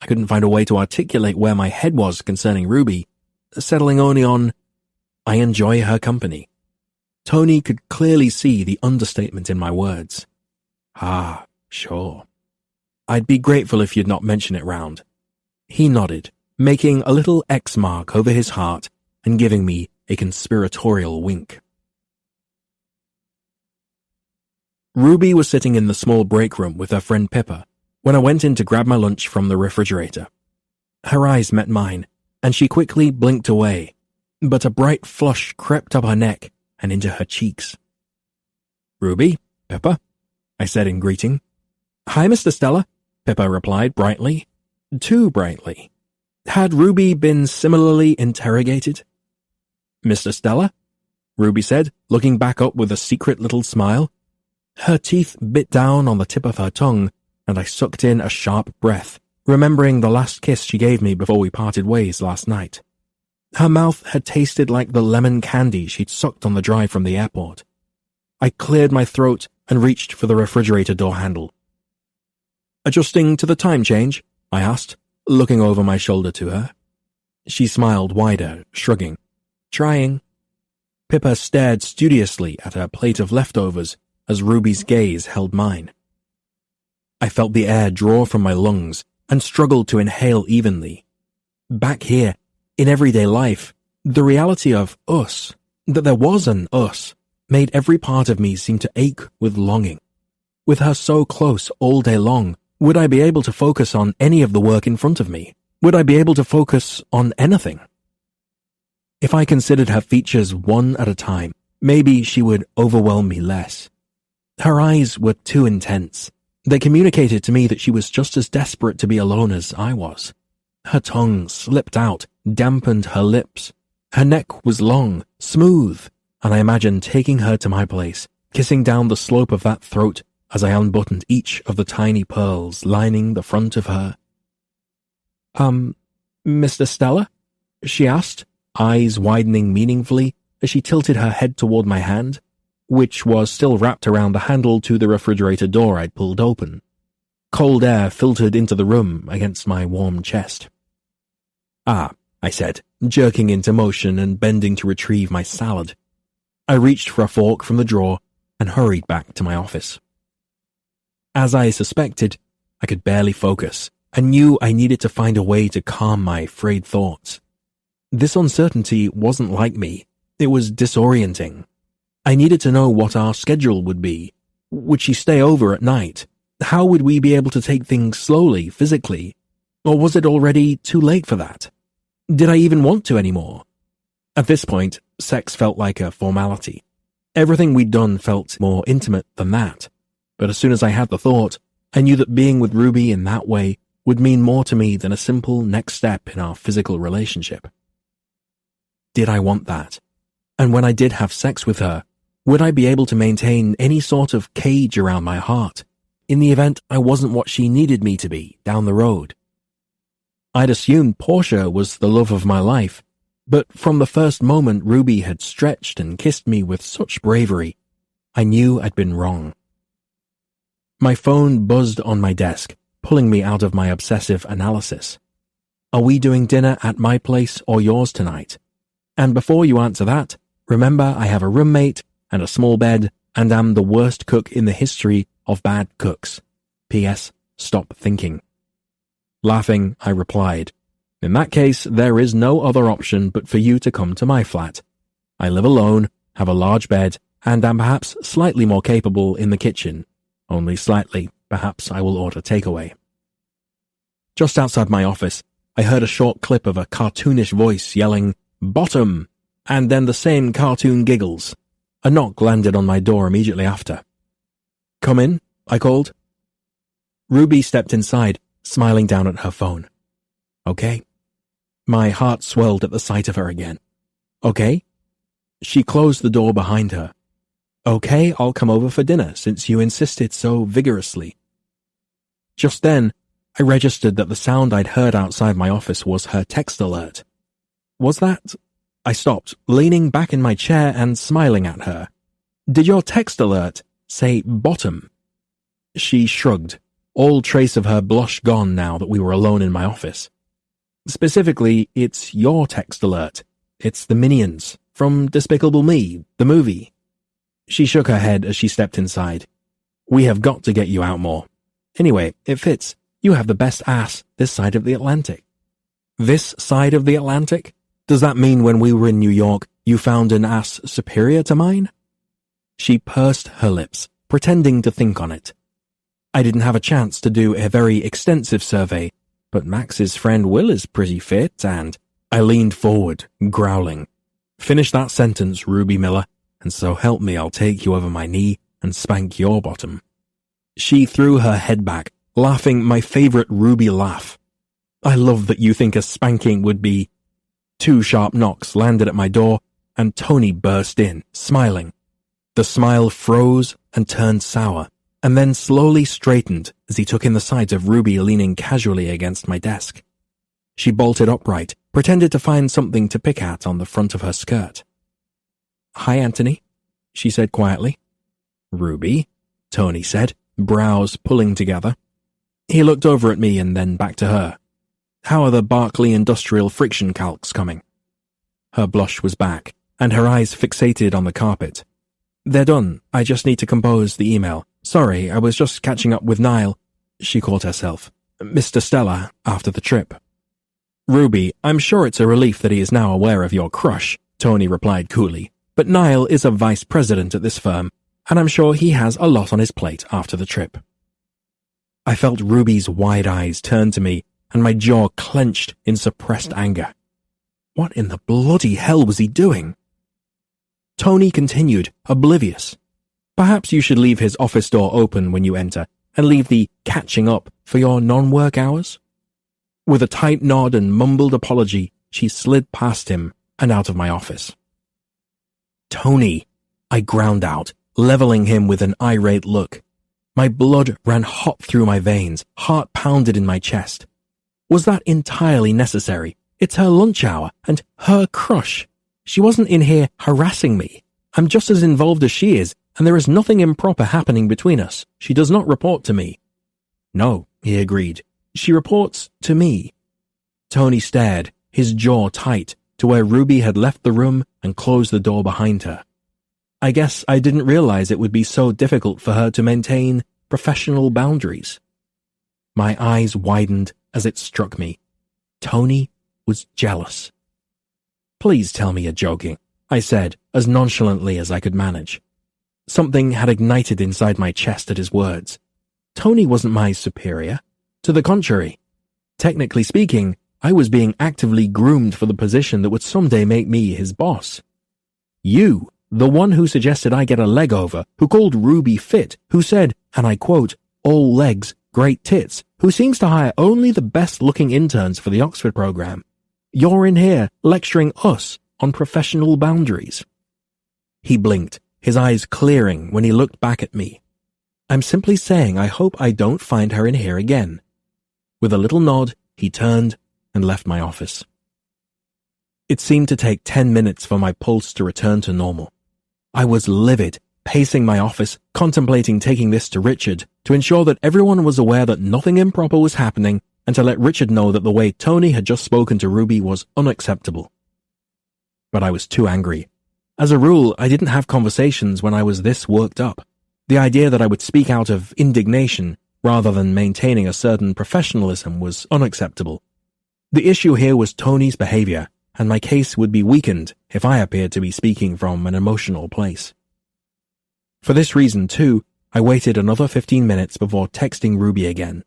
I couldn't find a way to articulate where my head was concerning Ruby, settling only on, I enjoy her company. Tony could clearly see the understatement in my words. Ah, sure. I'd be grateful if you'd not mention it round. He nodded, making a little X mark over his heart and giving me a conspiratorial wink. Ruby was sitting in the small break room with her friend Pippa when I went in to grab my lunch from the refrigerator. Her eyes met mine, and she quickly blinked away, but a bright flush crept up her neck and into her cheeks. "Ruby, Pippa," I said in greeting. "Hi, Mr. Stella," Pippa replied brightly. Too brightly. Had Ruby been similarly interrogated? "Mr. Stella?" Ruby said, looking back up with a secret little smile. Her teeth bit down on the tip of her tongue, and I sucked in a sharp breath, remembering the last kiss she gave me before we parted ways last night. Her mouth had tasted like the lemon candy she'd sucked on the drive from the airport. I cleared my throat and reached for the refrigerator door handle. "Adjusting to the time change?" I asked, looking over my shoulder to her. She smiled wider, shrugging. "Trying." Pippa stared studiously at her plate of leftovers as Ruby's gaze held mine. I felt the air draw from my lungs and struggled to inhale evenly. Back here, in everyday life, the reality of us, that there was an us, made every part of me seem to ache with longing. With her so close all day long, would I be able to focus on any of the work in front of me? Would I be able to focus on anything? If I considered her features one at a time, maybe she would overwhelm me less. Her eyes were too intense. They communicated to me that she was just as desperate to be alone as I was. Her tongue slipped out, dampened her lips. Her neck was long, smooth, and I imagined taking her to my place, kissing down the slope of that throat as I unbuttoned each of the tiny pearls lining the front of her. Mr. Stella?" she asked, eyes widening meaningfully as she tilted her head toward my hand, which was still wrapped around the handle to the refrigerator door I'd pulled open. Cold air filtered into the room against my warm chest. "Ah," I said, jerking into motion and bending to retrieve my salad. I reached for a fork from the drawer and hurried back to my office. As I suspected, I could barely focus and knew I needed to find a way to calm my frayed thoughts. This uncertainty wasn't like me. It was disorienting. I needed to know what our schedule would be. Would she stay over at night? How would we be able to take things slowly, physically? Or was it already too late for that? Did I even want to anymore? At this point, sex felt like a formality. Everything we'd done felt more intimate than that. But as soon as I had the thought, I knew that being with Ruby in that way would mean more to me than a simple next step in our physical relationship. Did I want that? And when I did have sex with her, would I be able to maintain any sort of cage around my heart, in the event I wasn't what she needed me to be down the road? I'd assumed Portia was the love of my life, but from the first moment Ruby had stretched and kissed me with such bravery, I knew I'd been wrong. My phone buzzed on my desk, pulling me out of my obsessive analysis. "Are we doing dinner at my place or yours tonight? And before you answer that, remember I have a roommate and a small bed and am the worst cook in the history of bad cooks. P.S. Stop thinking." Laughing, I replied, "In that case, there is no other option but for you to come to my flat. I live alone, have a large bed, and am perhaps slightly more capable in the kitchen. Only slightly, perhaps I will order takeaway." Just outside my office, I heard a short clip of a cartoonish voice yelling, "Bottom!" and then the same cartoon giggles. A knock landed on my door immediately after. "Come in," I called. Ruby stepped inside, smiling down at her phone. "Okay." My heart swelled at the sight of her again. "Okay?" She closed the door behind her. Okay, I'll come over for dinner since you insisted so vigorously. Just then, I registered that the sound I'd heard outside my office was her text alert. Was that? I stopped, leaning back in my chair and smiling at her. Did your text alert say bottom? She shrugged, all trace of her blush gone now that we were alone in my office. Specifically, it's your text alert. It's the Minions, from Despicable Me, the movie. She shook her head as she stepped inside. We have got to get you out more. Anyway, it fits. You have the best ass this side of the Atlantic. This side of the Atlantic? Does that mean when we were in New York, you found an ass superior to mine? She pursed her lips, pretending to think on it. I didn't have a chance to do a very extensive survey, but Max's friend Will is pretty fit, and I leaned forward, growling. Finish that sentence, Ruby Miller, and so help me I'll take you over my knee and spank your bottom. She threw her head back, laughing my favorite Ruby laugh. I love that you think a spanking would be... 2 sharp knocks landed at my door, and Tony burst in, smiling. The smile froze and turned sour, and then slowly straightened as he took in the sight of Ruby leaning casually against my desk. She bolted upright, pretended to find something to pick at on the front of her skirt. Hi, Anthony, she said quietly. Ruby, Tony said, brows pulling together. He looked over at me and then back to her. How are the Barclay Industrial Friction calcs coming? Her blush was back, and her eyes fixated on the carpet. They're done. I just need to compose the email. Sorry, I was just catching up with Niall. She caught herself. Mr. Stella, after the trip. Ruby, I'm sure it's a relief that he is now aware of your crush, Tony replied coolly. But Niall is a vice president at this firm, and I'm sure he has a lot on his plate after the trip. I felt Ruby's wide eyes turn to me, and my jaw clenched in suppressed anger. What in the bloody hell was he doing? Tony continued, oblivious. Perhaps you should leave his office door open when you enter, and leave the catching up for your non-work hours. With a tight nod and mumbled apology, she slid past him and out of my office. Tony, I ground out, leveling him with an irate look. My blood ran hot through my veins, heart pounded in my chest. Was that entirely necessary? It's her lunch hour, and her crush. She wasn't in here harassing me. I'm just as involved as she is, and there is nothing improper happening between us. She does not report to me. No, he agreed. She reports to me. Tony stared, his jaw tight, to where Ruby had left the room and closed the door behind her. I guess I didn't realize it would be so difficult for her to maintain professional boundaries. My eyes widened as it struck me. Tony was jealous. Please tell me you're joking, I said, as nonchalantly as I could manage. Something had ignited inside my chest at his words. Tony wasn't my superior. To the contrary. Technically speaking, I was being actively groomed for the position that would someday make me his boss. You, the one who suggested I get a leg over, who called Ruby fit, who said, and I quote, all legs, great tits, who seems to hire only the best-looking interns for the Oxford program. You're in here lecturing us on professional boundaries. He blinked, his eyes clearing when he looked back at me. I'm simply saying I hope I don't find her in here again. With a little nod, he turned and left my office. It seemed to take 10 minutes for my pulse to return to normal. I was livid, pacing my office, contemplating taking this to Richard to ensure that everyone was aware that nothing improper was happening and to let Richard know that the way Tony had just spoken to Ruby was unacceptable. But I was too angry. As a rule, I didn't have conversations when I was this worked up. The idea that I would speak out of indignation rather than maintaining a certain professionalism was unacceptable. The issue here was Tony's behavior, and my case would be weakened if I appeared to be speaking from an emotional place. For this reason, too, I waited another 15 minutes before texting Ruby again.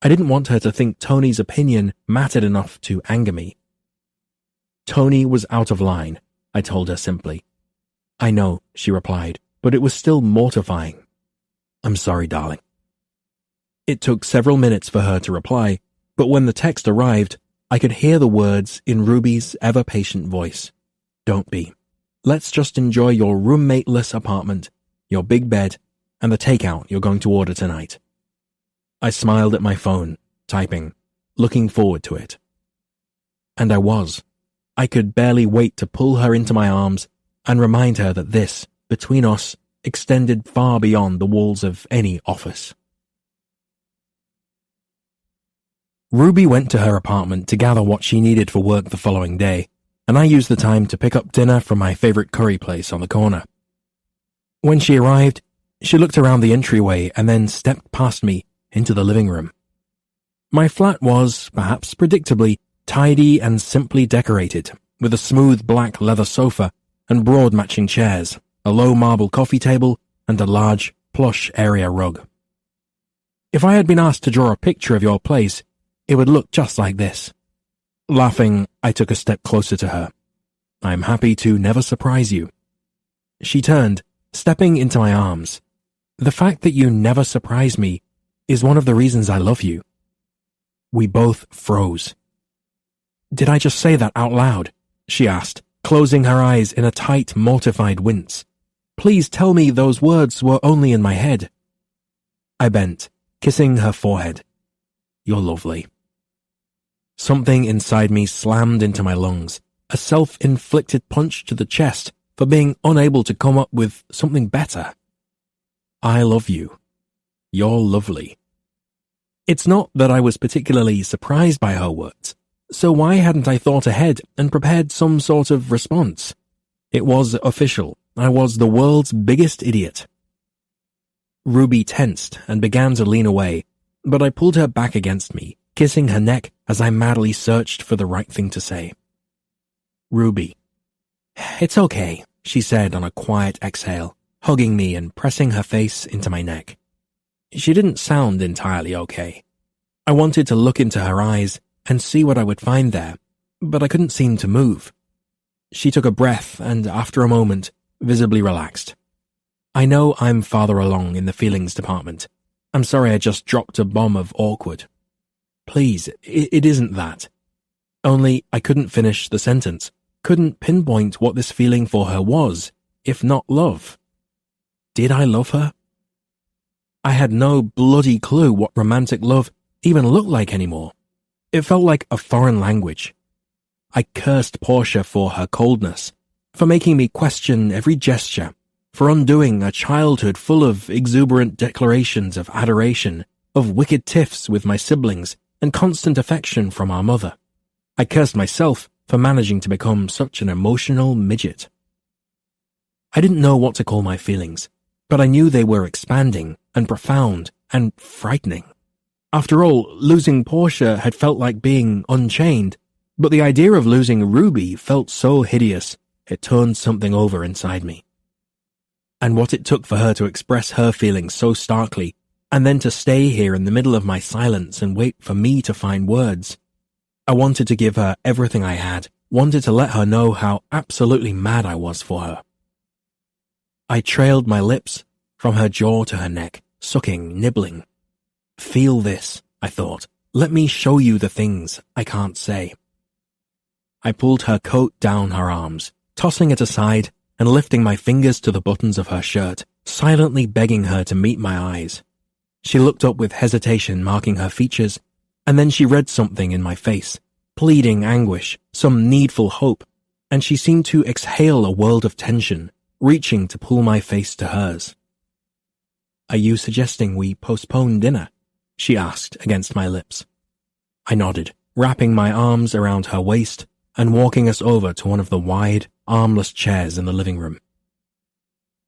I didn't want her to think Tony's opinion mattered enough to anger me. Tony was out of line, I told her simply. I know, she replied, but it was still mortifying. I'm sorry, darling. It took several minutes for her to reply, but when the text arrived, I could hear the words in Ruby's ever-patient voice. Don't be. Let's just enjoy your roommateless apartment your big bed, and the takeout you're going to order tonight. I smiled at my phone, typing, looking forward to it. And I was. I could barely wait to pull her into my arms and remind her that this, between us, extended far beyond the walls of any office. Ruby went to her apartment to gather what she needed for work the following day, and I used the time to pick up dinner from my favorite curry place on the corner. When she arrived, she looked around the entryway and then stepped past me into the living room. My flat was, perhaps predictably, tidy and simply decorated, with a smooth black leather sofa and broad matching chairs, a low marble coffee table, and a large, plush area rug. If I had been asked to draw a picture of your place, it would look just like this. Laughing, I took a step closer to her. I'm happy to never surprise you. She turned, stepping into my arms. The fact that you never surprise me is one of the reasons I love you. We both froze. Did I just say that out loud? She asked, closing her eyes in a tight, mortified wince. Please tell me those words were only in my head. I bent, kissing her forehead. You're lovely. Something inside me slammed into my lungs, a self-inflicted punch to the chest for being unable to come up with something better. I love you. You're lovely. It's not that I was particularly surprised by her words, so why hadn't I thought ahead and prepared some sort of response? It was official. I was the world's biggest idiot. Ruby tensed and began to lean away, but I pulled her back against me, kissing her neck as I madly searched for the right thing to say. Ruby. It's okay, she said on a quiet exhale, hugging me and pressing her face into my neck. She didn't sound entirely okay. I wanted to look into her eyes and see what I would find there, but I couldn't seem to move. She took a breath and, after a moment, visibly relaxed. I know I'm farther along in the feelings department. I'm sorry I just dropped a bomb of awkward. Please, it isn't that. Only I couldn't finish the sentence, couldn't pinpoint what this feeling for her was, if not love. Did I love her? I had no bloody clue what romantic love even looked like anymore. It felt like a foreign language. I cursed Portia for her coldness, for making me question every gesture, for undoing a childhood full of exuberant declarations of adoration, of wicked tiffs with my siblings, and constant affection from our mother. I cursed myself for managing to become such an emotional midget. I didn't know what to call my feelings, but I knew they were expanding and profound and frightening. After all, losing Portia had felt like being unchained, but the idea of losing Ruby felt so hideous it turned something over inside me. And what it took for her to express her feelings so starkly, and then to stay here in the middle of my silence and wait for me to find words. I wanted to give her everything I had, wanted to let her know how absolutely mad I was for her. I trailed my lips from her jaw to her neck, sucking, nibbling. Feel this, I thought. Let me show you the things I can't say. I pulled her coat down her arms, tossing it aside and lifting my fingers to the buttons of her shirt, silently begging her to meet my eyes. She looked up with hesitation marking her features, and then she read something in my face, pleading anguish, some needful hope, and she seemed to exhale a world of tension, reaching to pull my face to hers. Are you suggesting we postpone dinner? She asked against my lips. I nodded, wrapping my arms around her waist and walking us over to one of the wide, armless chairs in the living room.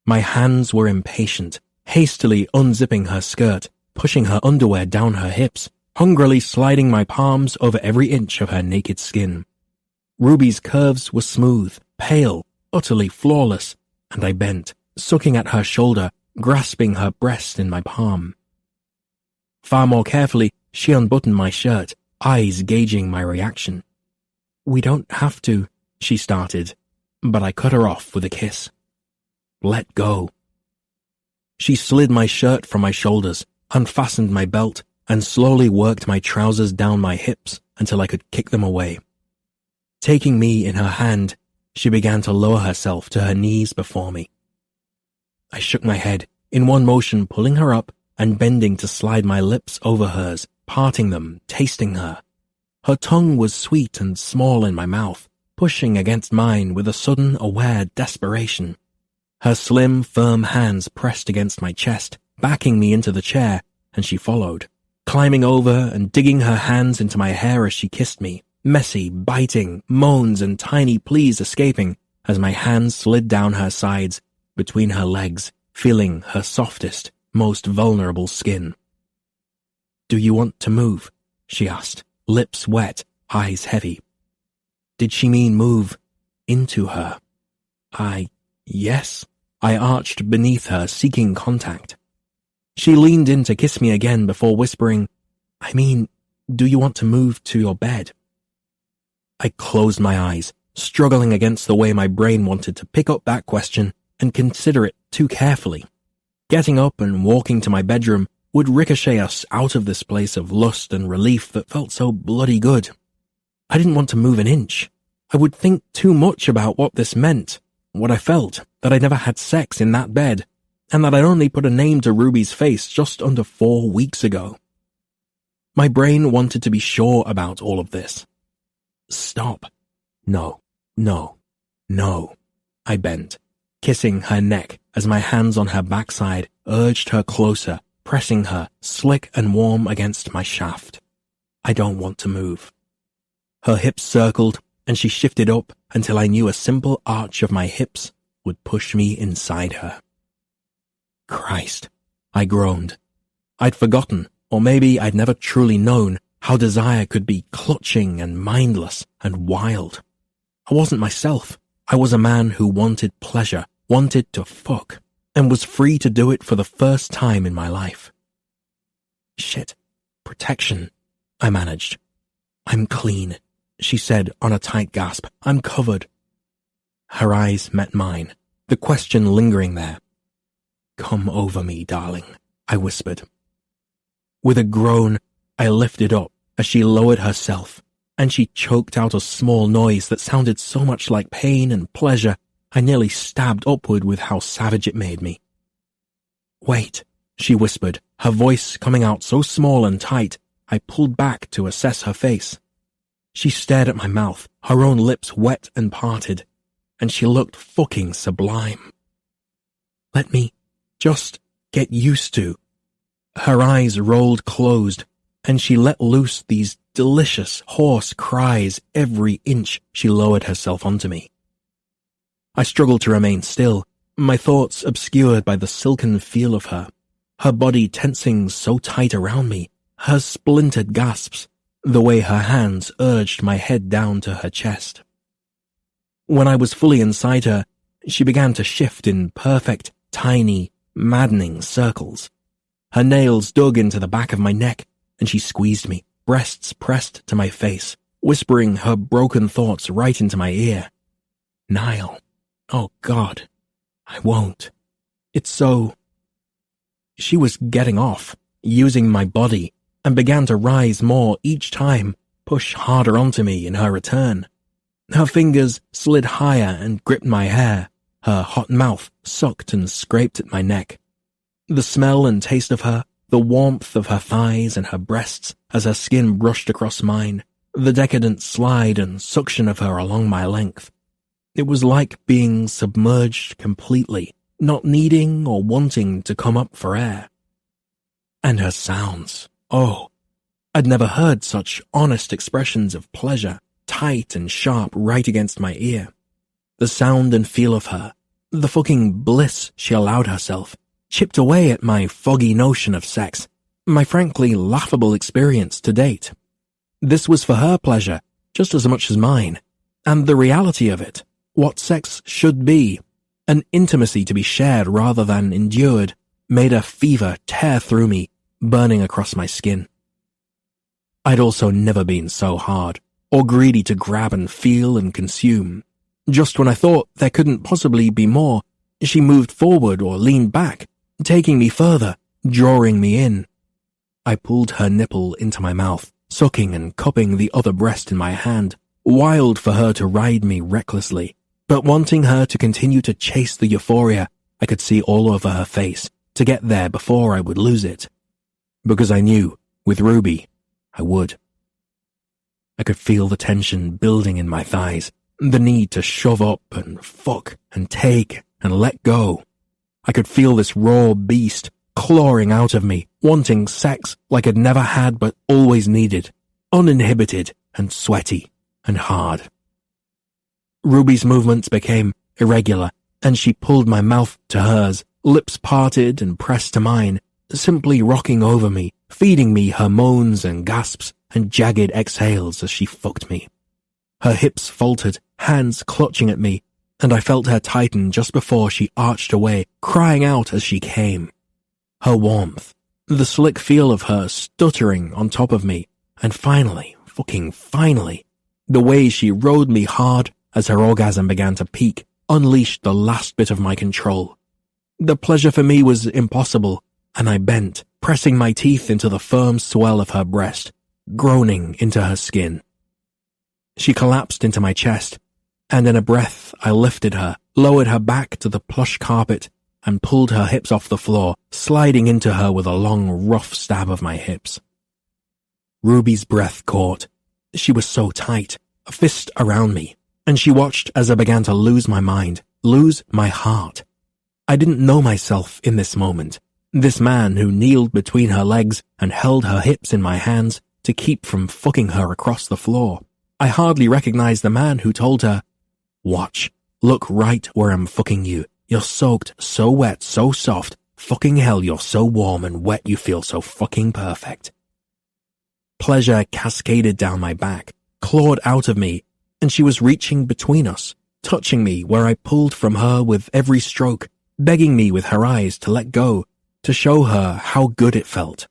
My hands were impatient, hastily unzipping her skirt, pushing her underwear down her hips, hungrily sliding my palms over every inch of her naked skin. Ruby's curves were smooth, pale, utterly flawless, and I bent, sucking at her shoulder, grasping her breast in my palm. Far more carefully, she unbuttoned my shirt, eyes gauging my reaction. We don't have to, she started, but I cut her off with a kiss. Let go. She slid my shirt from my shoulders, unfastened my belt, and slowly worked my trousers down my hips until I could kick them away. Taking me in her hand, she began to lower herself to her knees before me. I shook my head, in one motion pulling her up and bending to slide my lips over hers, parting them, tasting her. Her tongue was sweet and small in my mouth, pushing against mine with a sudden aware desperation. Her slim, firm hands pressed against my chest, backing me into the chair, and she followed, climbing over and digging her hands into my hair as she kissed me, messy, biting, moans and tiny pleas escaping as my hands slid down her sides, between her legs, feeling her softest, most vulnerable skin. "Do you want to move?" she asked, lips wet, eyes heavy. Did she mean move into her? Yes. I arched beneath her, seeking contact. She leaned in to kiss me again before whispering, "I mean, do you want to move to your bed?" I closed my eyes, struggling against the way my brain wanted to pick up that question and consider it too carefully. Getting up and walking to my bedroom would ricochet us out of this place of lust and relief that felt so bloody good. I didn't want to move an inch. I would think too much about what this meant, what I felt, that I'd never had sex in that bed, and that I'd only put a name to Ruby's face just under 4 weeks ago. My brain wanted to be sure about all of this. Stop. No. I bent, kissing her neck as my hands on her backside urged her closer, pressing her, slick and warm against my shaft. I don't want to move. Her hips circled, and she shifted up until I knew a simple arch of my hips would push me inside her. Christ, I groaned. I'd forgotten, or maybe I'd never truly known, how desire could be clutching and mindless and wild. I wasn't myself. I was a man who wanted pleasure, wanted to fuck, and was free to do it for the first time in my life. Shit. Protection, I managed. "I'm clean," she said on a tight gasp. "I'm covered." Her eyes met mine, the question lingering there. "Come over me, darling," I whispered. With a groan, I lifted up as she lowered herself, and she choked out a small noise that sounded so much like pain and pleasure, I nearly stabbed upward with how savage it made me. "Wait," she whispered, her voice coming out so small and tight, I pulled back to assess her face. She stared at my mouth, her own lips wet and parted, and she looked fucking sublime. "Let me just get used to." Her eyes rolled closed, and she let loose these delicious, hoarse cries every inch she lowered herself onto me. I struggled to remain still, my thoughts obscured by the silken feel of her body tensing so tight around me, her splintered gasps, the way her hands urged my head down to her chest. When I was fully inside her, she began to shift in perfect, tiny, maddening circles. Her nails dug into the back of my neck, and she squeezed me, breasts pressed to my face, whispering her broken thoughts right into my ear. "Niall, oh God, I won't. It's so..." She was getting off, using my body, and began to rise more each time, push harder onto me in her return. Her fingers slid higher and gripped my hair, her hot mouth sucked and scraped at my neck. The smell and taste of her, the warmth of her thighs and her breasts as her skin brushed across mine, the decadent slide and suction of her along my length. It was like being submerged completely, not needing or wanting to come up for air. And her sounds, oh, I'd never heard such honest expressions of pleasure, tight and sharp right against my ear. The sound and feel of her, the fucking bliss she allowed herself, chipped away at my foggy notion of sex, my frankly laughable experience to date. This was for her pleasure, just as much as mine, and the reality of it, what sex should be, an intimacy to be shared rather than endured, made a fever tear through me, burning across my skin. I'd also never been so hard, or greedy to grab and feel and consume. Just when I thought there couldn't possibly be more, she moved forward or leaned back, taking me further, drawing me in. I pulled her nipple into my mouth, sucking and cupping the other breast in my hand, wild for her to ride me recklessly, but wanting her to continue to chase the euphoria I could see all over her face to get there before I would lose it. Because I knew, with Ruby, I would. I could feel the tension building in my thighs, the need to shove up and fuck and take and let go. I could feel this raw beast clawing out of me, wanting sex like I'd never had but always needed, uninhibited and sweaty and hard. Ruby's movements became irregular, and she pulled my mouth to hers, lips parted and pressed to mine, simply rocking over me, feeding me her moans and gasps and jagged exhales as she fucked me. Her hips faltered, hands clutching at me, and I felt her tighten just before she arched away, crying out as she came. Her warmth, the slick feel of her stuttering on top of me, and finally, fucking finally, the way she rode me hard as her orgasm began to peak, unleashed the last bit of my control. The pleasure for me was impossible, and I bent, pressing my teeth into the firm swell of her breast, groaning into her skin. She collapsed into my chest, and in a breath I lifted her, lowered her back to the plush carpet, and pulled her hips off the floor, sliding into her with a long, rough stab of my hips. Ruby's breath caught. She was so tight, a fist around me, and she watched as I began to lose my mind, lose my heart. I didn't know myself in this moment, this man who kneeled between her legs and held her hips in my hands to keep from fucking her across the floor. I hardly recognized the man who told her, "Watch, look right where I'm fucking you. You're soaked, so wet, so soft. Fucking hell, you're so warm and wet you feel so fucking perfect." Pleasure cascaded down my back, clawed out of me, and she was reaching between us, touching me where I pulled from her with every stroke, begging me with her eyes to let go, to show her how good it felt.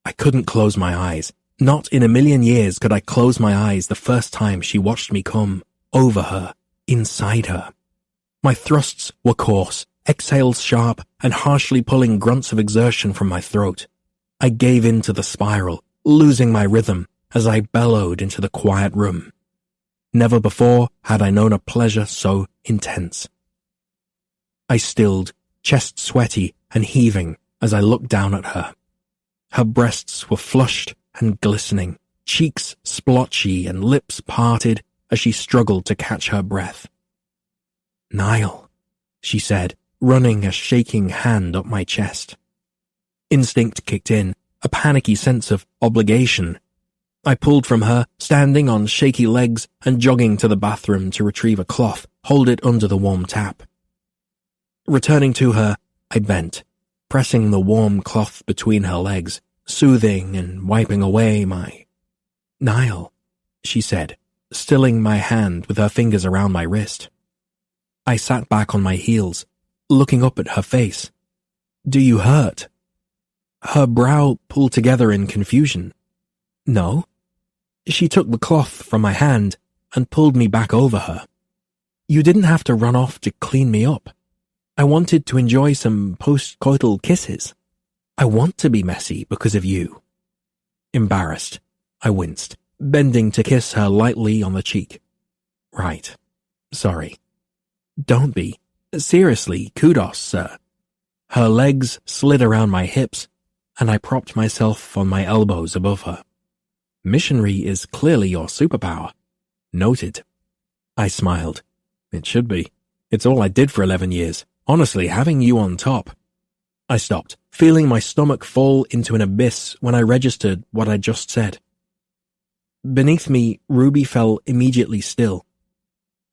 I couldn't close my eyes. Not in a million years could I close my eyes the first time she watched me come, over her, inside her. My thrusts were coarse, exhales sharp, and harshly pulling grunts of exertion from my throat. I gave in to the spiral, losing my rhythm as I bellowed into the quiet room. Never before had I known a pleasure so intense. I stilled, chest sweaty and heaving as I looked down at her. Her breasts were flushed and glistening, cheeks splotchy and lips parted as she struggled to catch her breath. "Niall," she said, running a shaking hand up my chest. Instinct kicked in, a panicky sense of obligation. I pulled from her, standing on shaky legs and jogging to the bathroom to retrieve a cloth, hold it under the warm tap. Returning to her, I bent, pressing the warm cloth between her legs, soothing and wiping away my... "Niall," she said, stilling my hand with her fingers around my wrist. I sat back on my heels, looking up at her face. "Do you hurt?" Her brow pulled together in confusion. "No." She took the cloth from my hand and pulled me back over her. "You didn't have to run off to clean me up. I wanted to enjoy some post-coital kisses. I want to be messy because of you." Embarrassed, I winced, bending to kiss her lightly on the cheek. "Right. Sorry." "Don't be. Seriously, kudos, sir." Her legs slid around my hips, and I propped myself on my elbows above her. "Missionary is clearly your superpower." "Noted." I smiled. "It should be. It's all I did for 11 years. Honestly, having you on top." I stopped, feeling my stomach fall into an abyss when I registered what I'd just said. Beneath me, Ruby fell immediately still.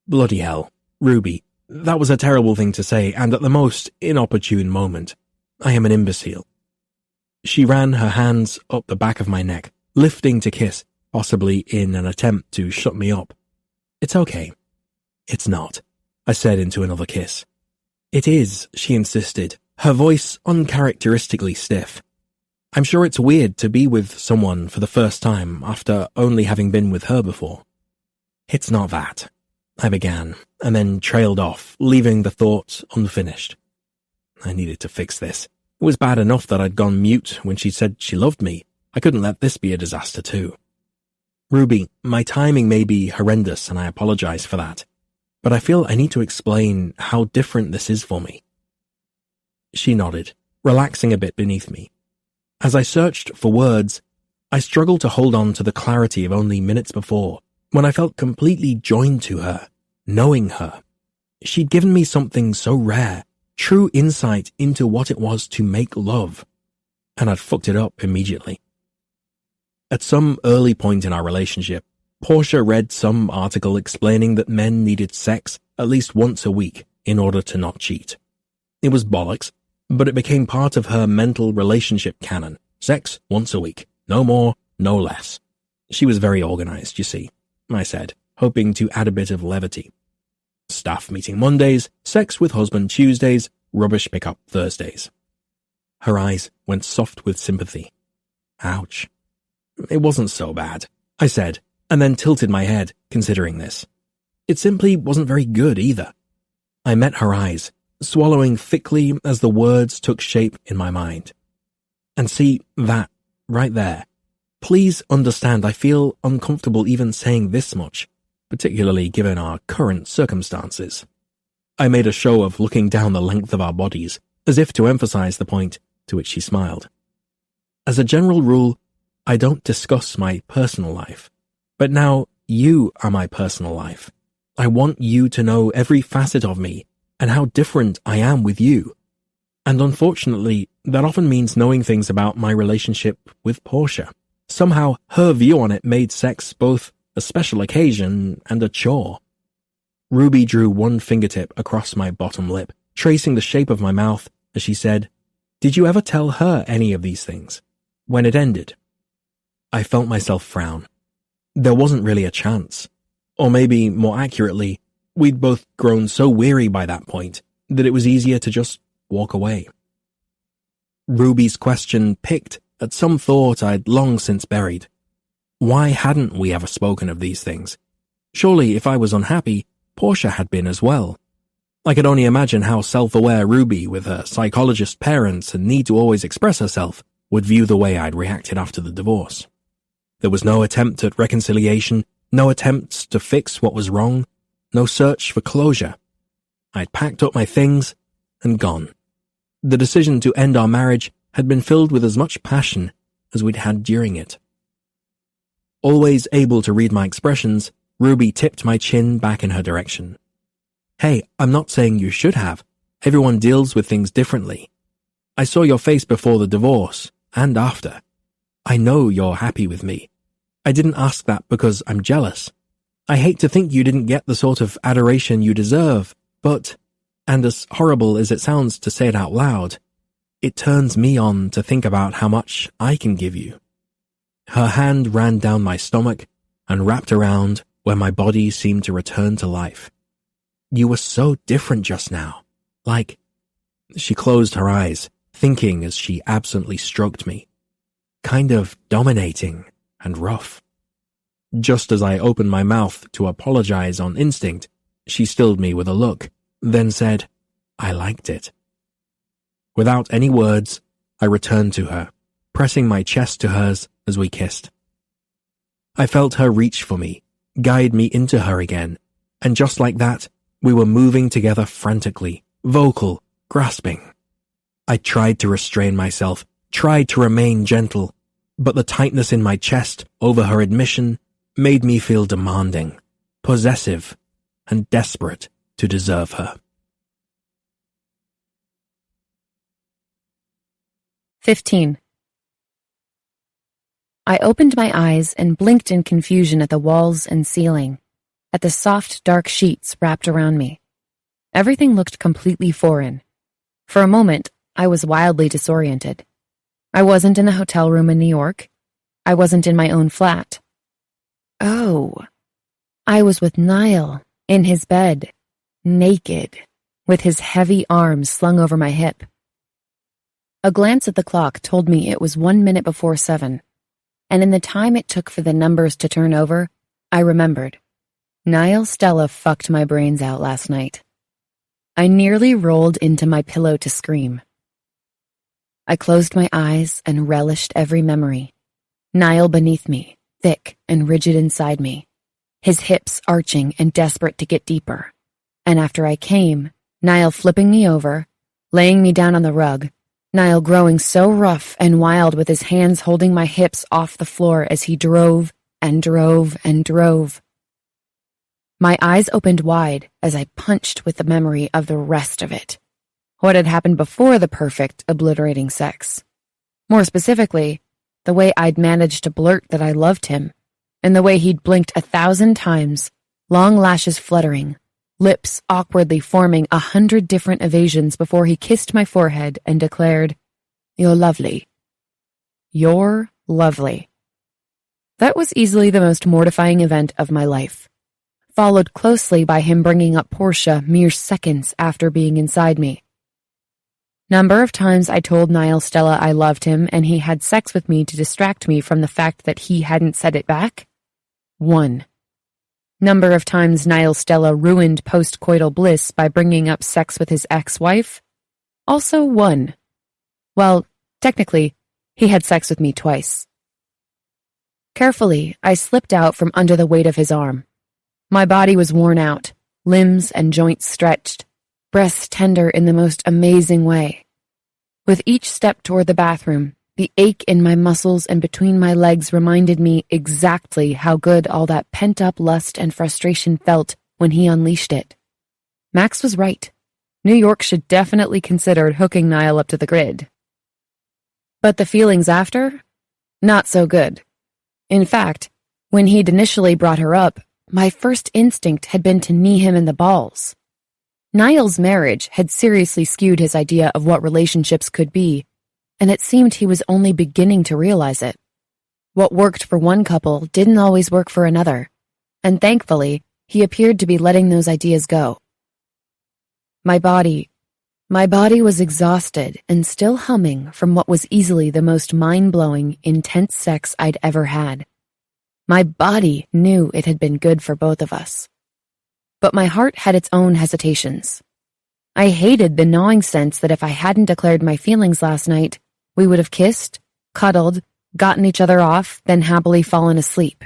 Bloody hell, Ruby. That was a terrible thing to say, and at the most inopportune moment. I am an imbecile. She ran her hands up the back of my neck, lifting to kiss, possibly in an attempt to shut me up. "It's okay." "It's not," I said into another kiss. "It is," she insisted, her voice uncharacteristically stiff. "I'm sure it's weird to be with someone for the first time after only having been with her before." "It's not that," I began, and then trailed off, leaving the thought unfinished. I needed to fix this. It was bad enough that I'd gone mute when she said she loved me. I couldn't let this be a disaster too. "Ruby, my timing may be horrendous and I apologize for that, but I feel I need to explain how different this is for me. She nodded, relaxing a bit beneath me. As I searched for words, I struggled to hold on to the clarity of only minutes before, when I felt completely joined to her, knowing her. She'd given me something so rare, true insight into what it was to make love, and I'd fucked it up immediately. At some early point in our relationship, Portia read some article explaining that men needed sex at least once a week in order to not cheat. It was bollocks, but it became part of her mental relationship canon. Sex once a week. No more, no less. She was very organized, you see, I said, hoping to add a bit of levity. Staff meeting Mondays, sex with husband Tuesdays, rubbish pickup Thursdays. Her eyes went soft with sympathy. Ouch. It wasn't so bad, I said, and then tilted my head, considering this. It simply wasn't very good either. I met her eyes, swallowing thickly as the words took shape in my mind. And see, that, right there. Please understand I feel uncomfortable even saying this much, particularly given our current circumstances. I made a show of looking down the length of our bodies, as if to emphasize the point, to which she smiled. As a general rule, I don't discuss my personal life, but now you are my personal life. I want you to know every facet of me and how different I am with you. And unfortunately, that often means knowing things about my relationship with Portia. Somehow, her view on it made sex both a special occasion and a chore. Ruby drew one fingertip across my bottom lip, tracing the shape of my mouth as she said, "Did you ever tell her any of these things?" When it ended, I felt myself frown. There wasn't really a chance. Or maybe, more accurately, we'd both grown so weary by that point that it was easier to just walk away. Ruby's question picked at some thought I'd long since buried. Why hadn't we ever spoken of these things? Surely, if I was unhappy, Portia had been as well. I could only imagine how self-aware Ruby, with her psychologist parents and need to always express herself, would view the way I'd reacted after the divorce. There was no attempt at reconciliation, no attempts to fix what was wrong, no search for closure. I'd packed up my things and gone. The decision to end our marriage had been filled with as much passion as we'd had during it. Always able to read my expressions, Ruby tipped my chin back in her direction. "Hey, I'm not saying you should have. Everyone deals with things differently. I saw your face before the divorce, and after. I know you're happy with me. I didn't ask that because I'm jealous. I hate to think you didn't get the sort of adoration you deserve, but, and as horrible as it sounds to say it out loud, it turns me on to think about how much I can give you." Her hand ran down my stomach and wrapped around where my body seemed to return to life. "You were so different just now. Like," she closed her eyes, thinking as she absently stroked me, "kind of dominating and rough." Just as I opened my mouth to apologize on instinct, she stilled me with a look, then said, "I liked it." Without any words, I returned to her, pressing my chest to hers as we kissed. I felt her reach for me, guide me into her again, and just like that, we were moving together frantically, vocal, grasping. I tried to restrain myself, tried to remain gentle, but the tightness in my chest over her admission made me feel demanding, possessive, and desperate to deserve her. 15. I opened my eyes and blinked in confusion at the walls and ceiling, at the soft, dark sheets wrapped around me. Everything looked completely foreign. For a moment, I was wildly disoriented. I wasn't in the hotel room in New York. I wasn't in my own flat. Oh, I was with Niall, in his bed, naked, with his heavy arms slung over my hip. A glance at the clock told me it was 1 minute before 7, and in the time it took for the numbers to turn over, I remembered. Niall Stella fucked my brains out last night. I nearly rolled into my pillow to scream. I closed my eyes and relished every memory. Niall beneath me, thick and rigid inside me, his hips arching and desperate to get deeper. And after I came, Niall flipping me over, laying me down on the rug, Niall growing so rough and wild with his hands holding my hips off the floor as he drove and drove and drove. My eyes opened wide as I punched with the memory of the rest of it. What had happened before the perfect, obliterating sex. More specifically, the way I'd managed to blurt that I loved him, and the way he'd blinked 1,000 times, long lashes fluttering, lips awkwardly forming 100 different evasions before he kissed my forehead and declared, "You're lovely. You're lovely." That was easily the most mortifying event of my life, followed closely by him bringing up Portia mere seconds after being inside me. Number of times I told Niall Stella I loved him and he had sex with me to distract me from the fact that he hadn't said it back? 1. Number of times Niall Stella ruined post-coital bliss by bringing up sex with his ex-wife? Also 1. Well, technically, he had sex with me twice. Carefully, I slipped out from under the weight of his arm. My body was worn out, limbs and joints stretched, breasts tender in the most amazing way. With each step toward the bathroom, the ache in my muscles and between my legs reminded me exactly how good all that pent-up lust and frustration felt when he unleashed it. Max was right. New York should definitely consider hooking Niall up to the grid. But the feelings after? Not so good. In fact, when he'd initially brought her up, my first instinct had been to knee him in the balls. Niall's marriage had seriously skewed his idea of what relationships could be, and it seemed he was only beginning to realize it. What worked for one couple didn't always work for another, and thankfully, he appeared to be letting those ideas go. My body was exhausted and still humming from what was easily the most mind-blowing, intense sex I'd ever had. My body knew it had been good for both of us. But my heart had its own hesitations. I hated the gnawing sense that if I hadn't declared my feelings last night, we would have kissed, cuddled, gotten each other off, then happily fallen asleep.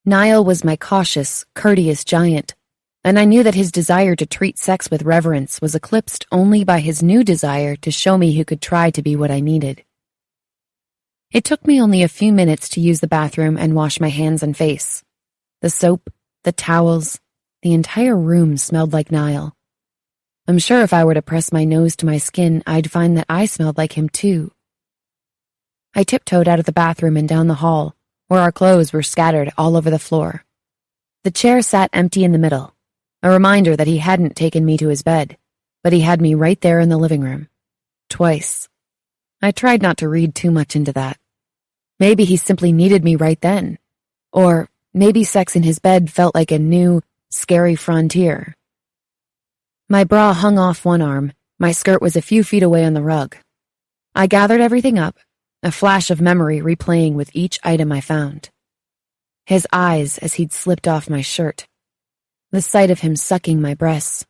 Niall was my cautious, courteous giant, and I knew that his desire to treat sex with reverence was eclipsed only by his new desire to show me who could try to be what I needed. It took me only a few minutes to use the bathroom and wash my hands and face. The soap, the towels, the entire room smelled like Niall. I'm sure if I were to press my nose to my skin, I'd find that I smelled like him too. I tiptoed out of the bathroom and down the hall, where our clothes were scattered all over the floor. The chair sat empty in the middle, a reminder that he hadn't taken me to his bed, but he had me right there in the living room. Twice. I tried not to read too much into that. Maybe he simply needed me right then. Or maybe sex in his bed felt like a new, scary frontier. My bra hung off one arm, my skirt was a few feet away on the rug. I gathered everything up, a flash of memory replaying with each item I found. His eyes as he'd slipped off my shirt. The sight of him sucking my breasts.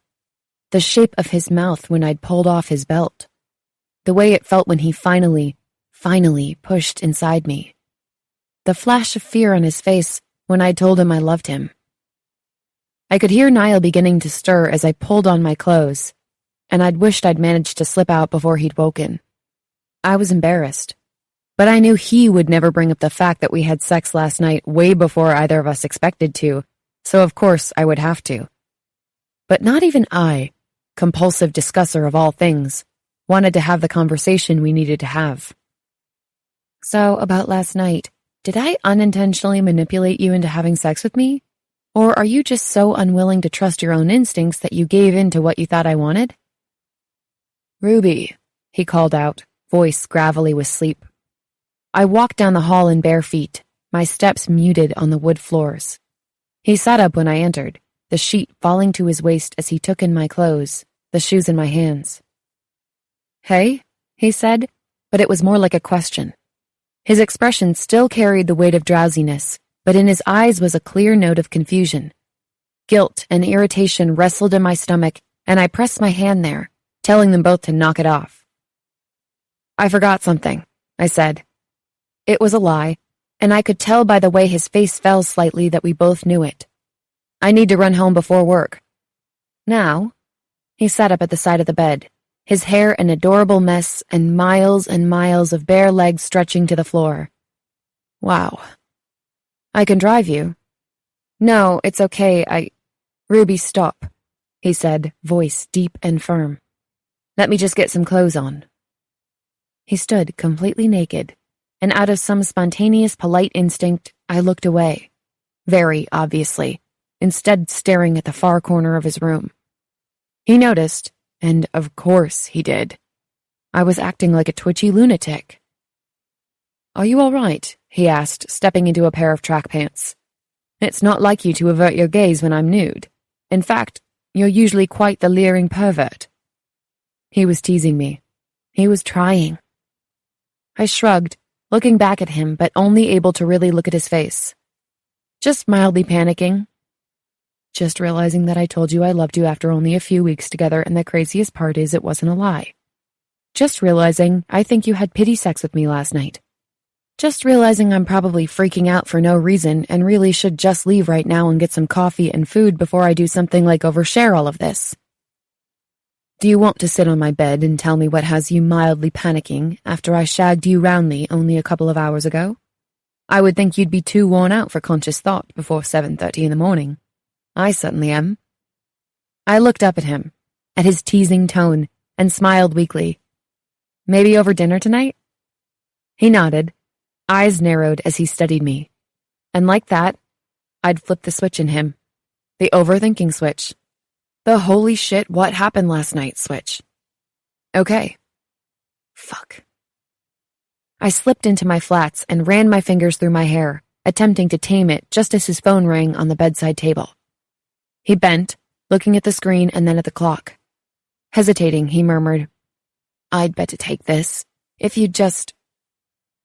The shape of his mouth when I'd pulled off his belt. The way it felt when he finally pushed inside me. The flash of fear on his face when I told him I loved him. I could hear Niall beginning to stir as I pulled on my clothes, and I'd wished I'd managed to slip out before he'd woken. I was embarrassed, but I knew he would never bring up the fact that we had sex last night way before either of us expected to, so of course I would have to. But not even I, compulsive discusser of all things, wanted to have the conversation we needed to have. So, about last night, did I unintentionally manipulate you into having sex with me? Or are you just so unwilling to trust your own instincts that you gave in to what you thought I wanted? Ruby, he called out, voice gravelly with sleep. I walked down the hall in bare feet, my steps muted on the wood floors. He sat up when I entered, the sheet falling to his waist as he took in my clothes, the shoes in my hands. Hey, he said, but it was more like a question. His expression still carried the weight of drowsiness, but in his eyes was a clear note of confusion. Guilt and irritation wrestled in my stomach, and I pressed my hand there, telling them both to knock it off. I forgot something, I said. It was a lie, and I could tell by the way his face fell slightly that we both knew it. I need to run home before work. Now? He sat up at the side of the bed, his hair an adorable mess and miles of bare legs stretching to the floor. Wow. I can drive you. No, it's okay, Ruby, stop, he said, voice deep and firm. Let me just get some clothes on. He stood completely naked, and out of some spontaneous polite instinct, I looked away, very obviously, instead staring at the far corner of his room. He noticed, and of course he did. I was acting like a twitchy lunatic. Are you all right? He asked, stepping into a pair of track pants. It's not like you to avert your gaze when I'm nude. In fact, you're usually quite the leering pervert. He was teasing me. He was trying. I shrugged, looking back at him, but only able to really look at his face. Just mildly panicking. Just realizing that I told you I loved you after only a few weeks together, and the craziest part is it wasn't a lie. Just realizing I think you had pity sex with me last night. Just realizing I'm probably freaking out for no reason and really should just leave right now and get some coffee and food before I do something like overshare all of this. Do you want to sit on my bed and tell me what has you mildly panicking after I shagged you roundly only a couple of hours ago? I would think you'd be too worn out for conscious thought before 7:30 in the morning. I certainly am. I looked up at him, at his teasing tone, and smiled weakly. Maybe over dinner tonight? He nodded, eyes narrowed as he studied me. And like that, I'd flipped the switch in him. The overthinking switch. The holy shit, what happened last night switch. Okay. Fuck. I slipped into my flats and ran my fingers through my hair, attempting to tame it just as his phone rang on the bedside table. He bent, looking at the screen and then at the clock. Hesitating, he murmured, I'd better take this, if you'd just...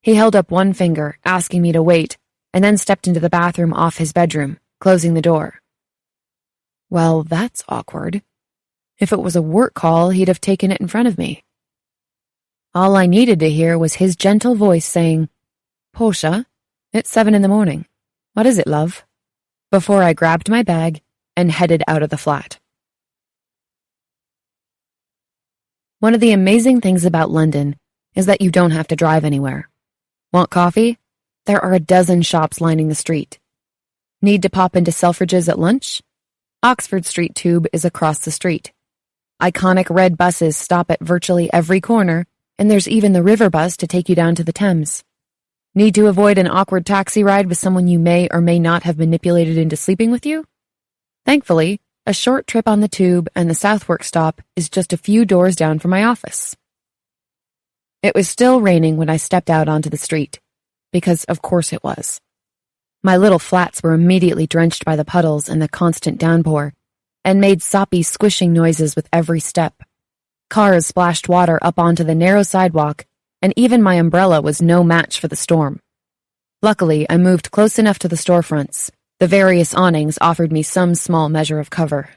He held up one finger, asking me to wait, and then stepped into the bathroom off his bedroom, closing the door. Well, that's awkward. If it was a work call, he'd have taken it in front of me. All I needed to hear was his gentle voice saying, Portia, it's 7 a.m. What is it, love? Before I grabbed my bag and headed out of the flat. One of the amazing things about London is that you don't have to drive anywhere. Want coffee? There are a dozen shops lining the street. Need to pop into Selfridges at lunch? Oxford Street Tube is across the street. Iconic red buses stop at virtually every corner, and there's even the river bus to take you down to the Thames. Need to avoid an awkward taxi ride with someone you may or may not have manipulated into sleeping with you? Thankfully, a short trip on the tube and the Southwark stop is just a few doors down from my office. It was still raining when I stepped out onto the street, because of course it was. My little flats were immediately drenched by the puddles and the constant downpour, and made soppy squishing noises with every step. Cars splashed water up onto the narrow sidewalk, and even my umbrella was no match for the storm. Luckily, I moved close enough to the storefronts. The various awnings offered me some small measure of cover.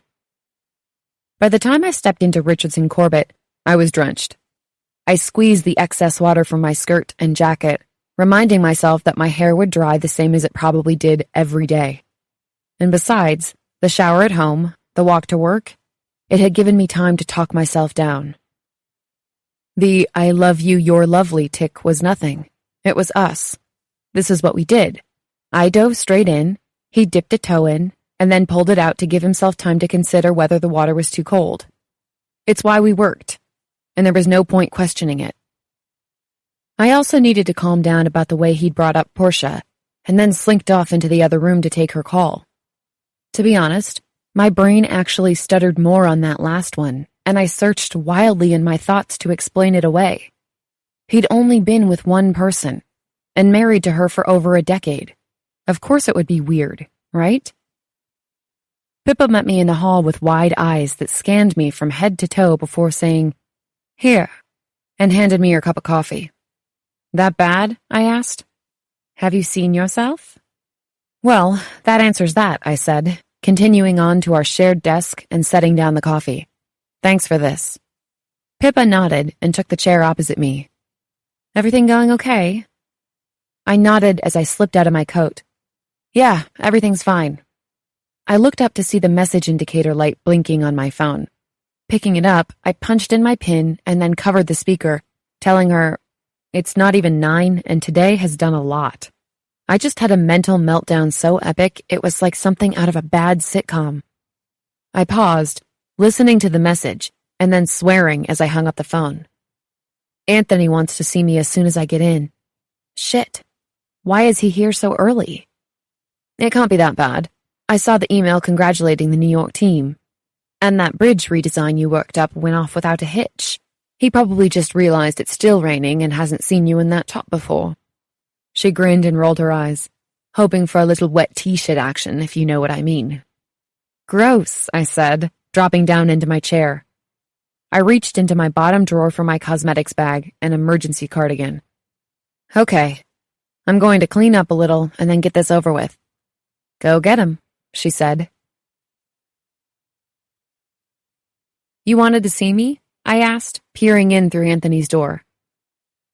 By the time I stepped into Richardson Corbett, I was drenched. I squeezed the excess water from my skirt and jacket, reminding myself that my hair would dry the same as it probably did every day. And besides, the shower at home, the walk to work, it had given me time to talk myself down. The I love you, you're lovely tick was nothing. It was us. This is what we did. I dove straight in, he dipped a toe in, and then pulled it out to give himself time to consider whether the water was too cold. It's why we worked, and there was no point questioning it. I also needed to calm down about the way he'd brought up Portia, and then slinked off into the other room to take her call. To be honest, my brain actually stuttered more on that last one, and I searched wildly in my thoughts to explain it away. He'd only been with one person, and married to her for over a decade. Of course it would be weird, right? Pippa met me in the hall with wide eyes that scanned me from head to toe before saying, "Here," and handed me her cup of coffee. That bad? I asked. Have you seen yourself? Well, that answers that, I said, continuing on to our shared desk and setting down the coffee. Thanks for this. Pippa nodded and took the chair opposite me. Everything going okay? I nodded as I slipped out of my coat. Yeah, everything's fine. I looked up to see the message indicator light blinking on my phone. Picking it up, I punched in my PIN and then covered the speaker, telling her, "It's not even 9 and today has done a lot." I just had a mental meltdown so epic it was like something out of a bad sitcom. I paused, listening to the message, and then swearing as I hung up the phone. Anthony wants to see me as soon as I get in. Shit. Why is he here so early? It can't be that bad. I saw the email congratulating the New York team. And that bridge redesign you worked up went off without a hitch. He probably just realized it's still raining and hasn't seen you in that top before. She grinned and rolled her eyes, hoping for a little wet t-shirt action, if you know what I mean. Gross, I said, dropping down into my chair. I reached into my bottom drawer for my cosmetics bag and emergency cardigan. Okay, I'm going to clean up a little and then get this over with. Go get him, she said. You wanted to see me? I asked, peering in through Anthony's door.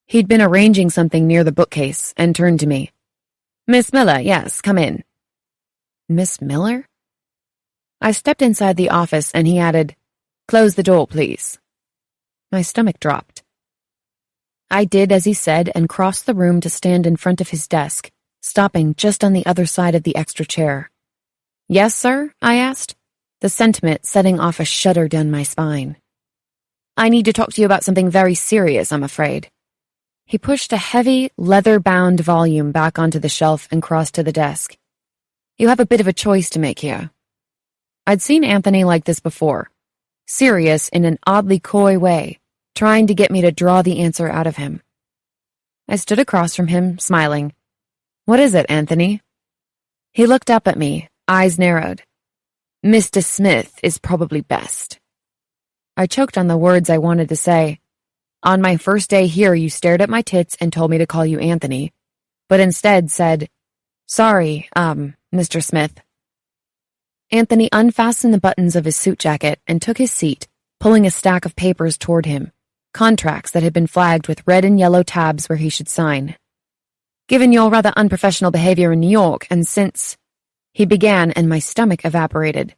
He'd been arranging something near the bookcase and turned to me. Miss Miller, yes, come in. Miss Miller? I stepped inside the office and he added, Close the door, please. My stomach dropped. I did as he said and crossed the room to stand in front of his desk, stopping just on the other side of the extra chair. Yes, sir? I asked, the sentiment setting off a shudder down my spine. I need to talk to you about something very serious, I'm afraid. He pushed a heavy, leather-bound volume back onto the shelf and crossed to the desk. You have a bit of a choice to make here. I'd seen Anthony like this before, serious in an oddly coy way, trying to get me to draw the answer out of him. I stood across from him, smiling. What is it, Anthony? He looked up at me, eyes narrowed. Mr. Smith is probably best. I choked on the words I wanted to say. On my first day here, you stared at my tits and told me to call you Anthony, but instead said, Sorry, Mr. Smith. Anthony unfastened the buttons of his suit jacket and took his seat, pulling a stack of papers toward him, contracts that had been flagged with red and yellow tabs where he should sign. Given your rather unprofessional behavior in New York, and since... He began, and my stomach evaporated.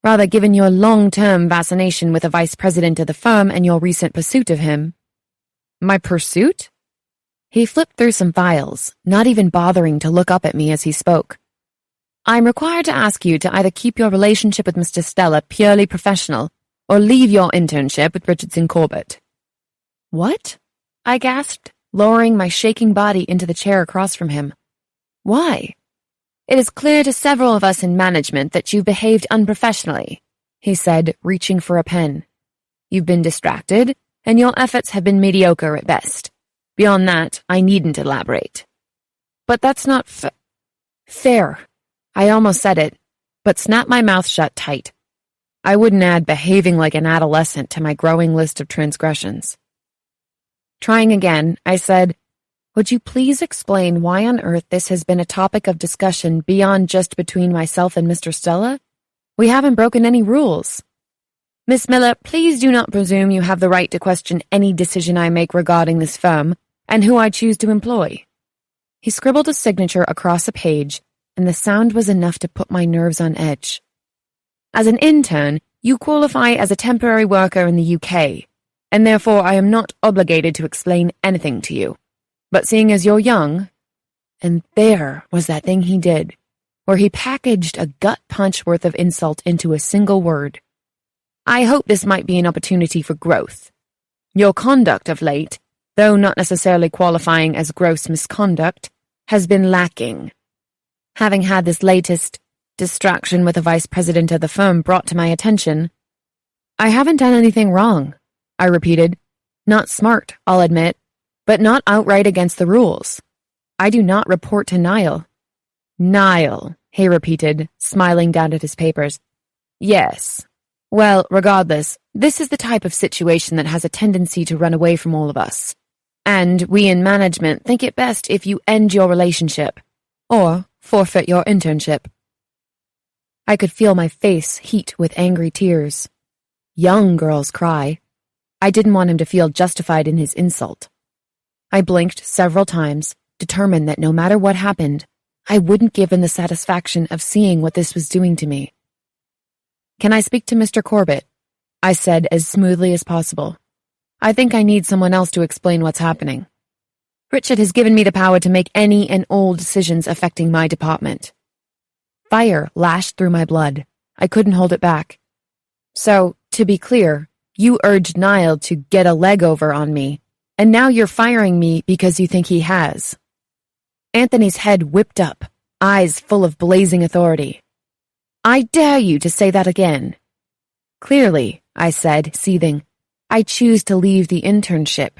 Rather, given your long-term fascination with the vice president of the firm and your recent pursuit of him. My pursuit? He flipped through some files, not even bothering to look up at me as he spoke. I'm required to ask you to either keep your relationship with Mr. Stella purely professional, or leave your internship with Richardson Corbett. What? I gasped, lowering my shaking body into the chair across from him. Why? It is clear to several of us in management that you've behaved unprofessionally, he said, reaching for a pen. You've been distracted, and your efforts have been mediocre at best. Beyond that, I needn't elaborate. But that's not fair. I almost said it, but snapped my mouth shut tight. I wouldn't add behaving like an adolescent to my growing list of transgressions. Trying again, I said, Would you please explain why on earth this has been a topic of discussion beyond just between myself and Mr. Stella? We haven't broken any rules. Miss Miller, please do not presume you have the right to question any decision I make regarding this firm and who I choose to employ. He scribbled a signature across a page, and the sound was enough to put my nerves on edge. As an intern, you qualify as a temporary worker in the UK, and therefore I am not obligated to explain anything to you. But seeing as you're young, and there was that thing he did, where he packaged a gut punch worth of insult into a single word. I hope this might be an opportunity for growth. Your conduct of late, though not necessarily qualifying as gross misconduct, has been lacking. Having had this latest distraction with the vice president of the firm brought to my attention, I haven't done anything wrong, I repeated. Not smart, I'll admit, but not outright against the rules. I do not report to Niall. Niall, he repeated, smiling down at his papers. Yes. Well, regardless, this is the type of situation that has a tendency to run away from all of us. And we in management think it best if you end your relationship, or forfeit your internship. I could feel my face heat with angry tears. Young girls cry. I didn't want him to feel justified in his insult. I blinked several times, determined that no matter what happened, I wouldn't give him the satisfaction of seeing what this was doing to me. Can I speak to Mr. Corbett? I said as smoothly as possible. I think I need someone else to explain what's happening. Richard has given me the power to make any and all decisions affecting my department. Fire lashed through my blood. I couldn't hold it back. So, to be clear, you urged Niall to get a leg over on me, and now you're firing me because you think he has. Anthony's head whipped up, eyes full of blazing authority. I dare you to say that again. Clearly, I said, seething, I choose to leave the internship.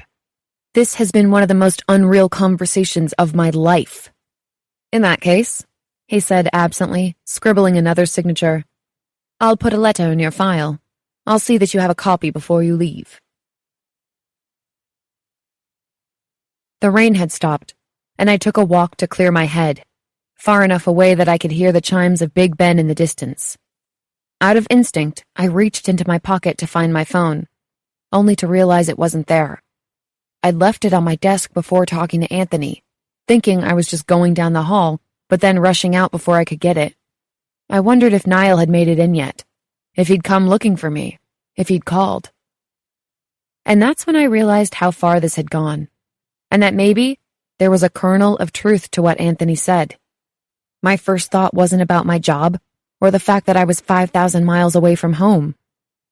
This has been one of the most unreal conversations of my life. In that case, he said absently, scribbling another signature, I'll put a letter in your file. I'll see that you have a copy before you leave. The rain had stopped, and I took a walk to clear my head, far enough away that I could hear the chimes of Big Ben in the distance. Out of instinct, I reached into my pocket to find my phone, only to realize it wasn't there. I'd left it on my desk before talking to Anthony, thinking I was just going down the hall, but then rushing out before I could get it. I wondered if Niall had made it in yet, if he'd come looking for me, if he'd called. And that's when I realized how far this had gone, and that maybe there was a kernel of truth to what Anthony said. My first thought wasn't about my job, or the fact that I was 5,000 miles away from home.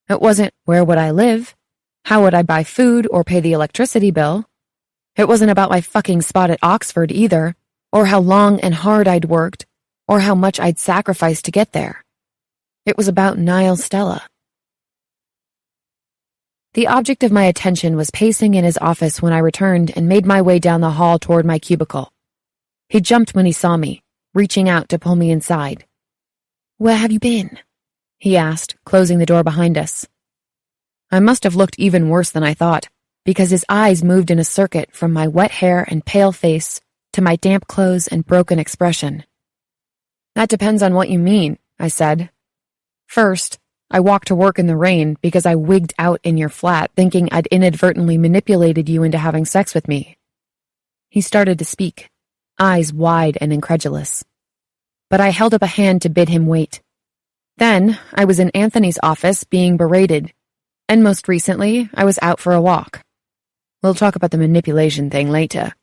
It wasn't where would I live, how would I buy food or pay the electricity bill. It wasn't about my fucking spot at Oxford either, or how long and hard I'd worked, or how much I'd sacrificed to get there. It was about Niall Stella. The object of my attention was pacing in his office when I returned and made my way down the hall toward my cubicle. He jumped when he saw me, reaching out to pull me inside. Where have you been? He asked, closing the door behind us. I must have looked even worse than I thought, because his eyes moved in a circuit from my wet hair and pale face to my damp clothes and broken expression. That depends on what you mean, I said. First, I walked to work in the rain because I wigged out in your flat thinking I'd inadvertently manipulated you into having sex with me. He started to speak, eyes wide and incredulous. But I held up a hand to bid him wait. Then, I was in Anthony's office being berated, and most recently, I was out for a walk. We'll talk about the manipulation thing later.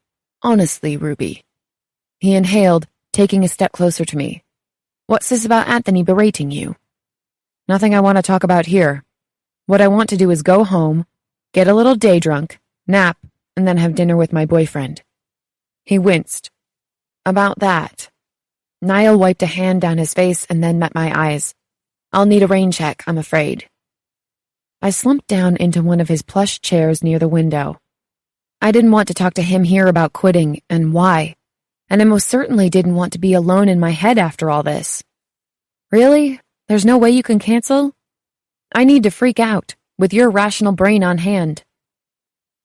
Honestly, Ruby. He inhaled, taking a step closer to me. What's this about Anthony berating you? Nothing I want to talk about here. What I want to do is go home, get a little day drunk, nap, and then have dinner with my boyfriend. He winced. About that. Niall wiped a hand down his face and then met my eyes. I'll need a rain check, I'm afraid. I slumped down into one of his plush chairs near the window. I didn't want to talk to him here about quitting and why, and I most certainly didn't want to be alone in my head after all this. Really? There's no way you can cancel? I need to freak out, with your rational brain on hand.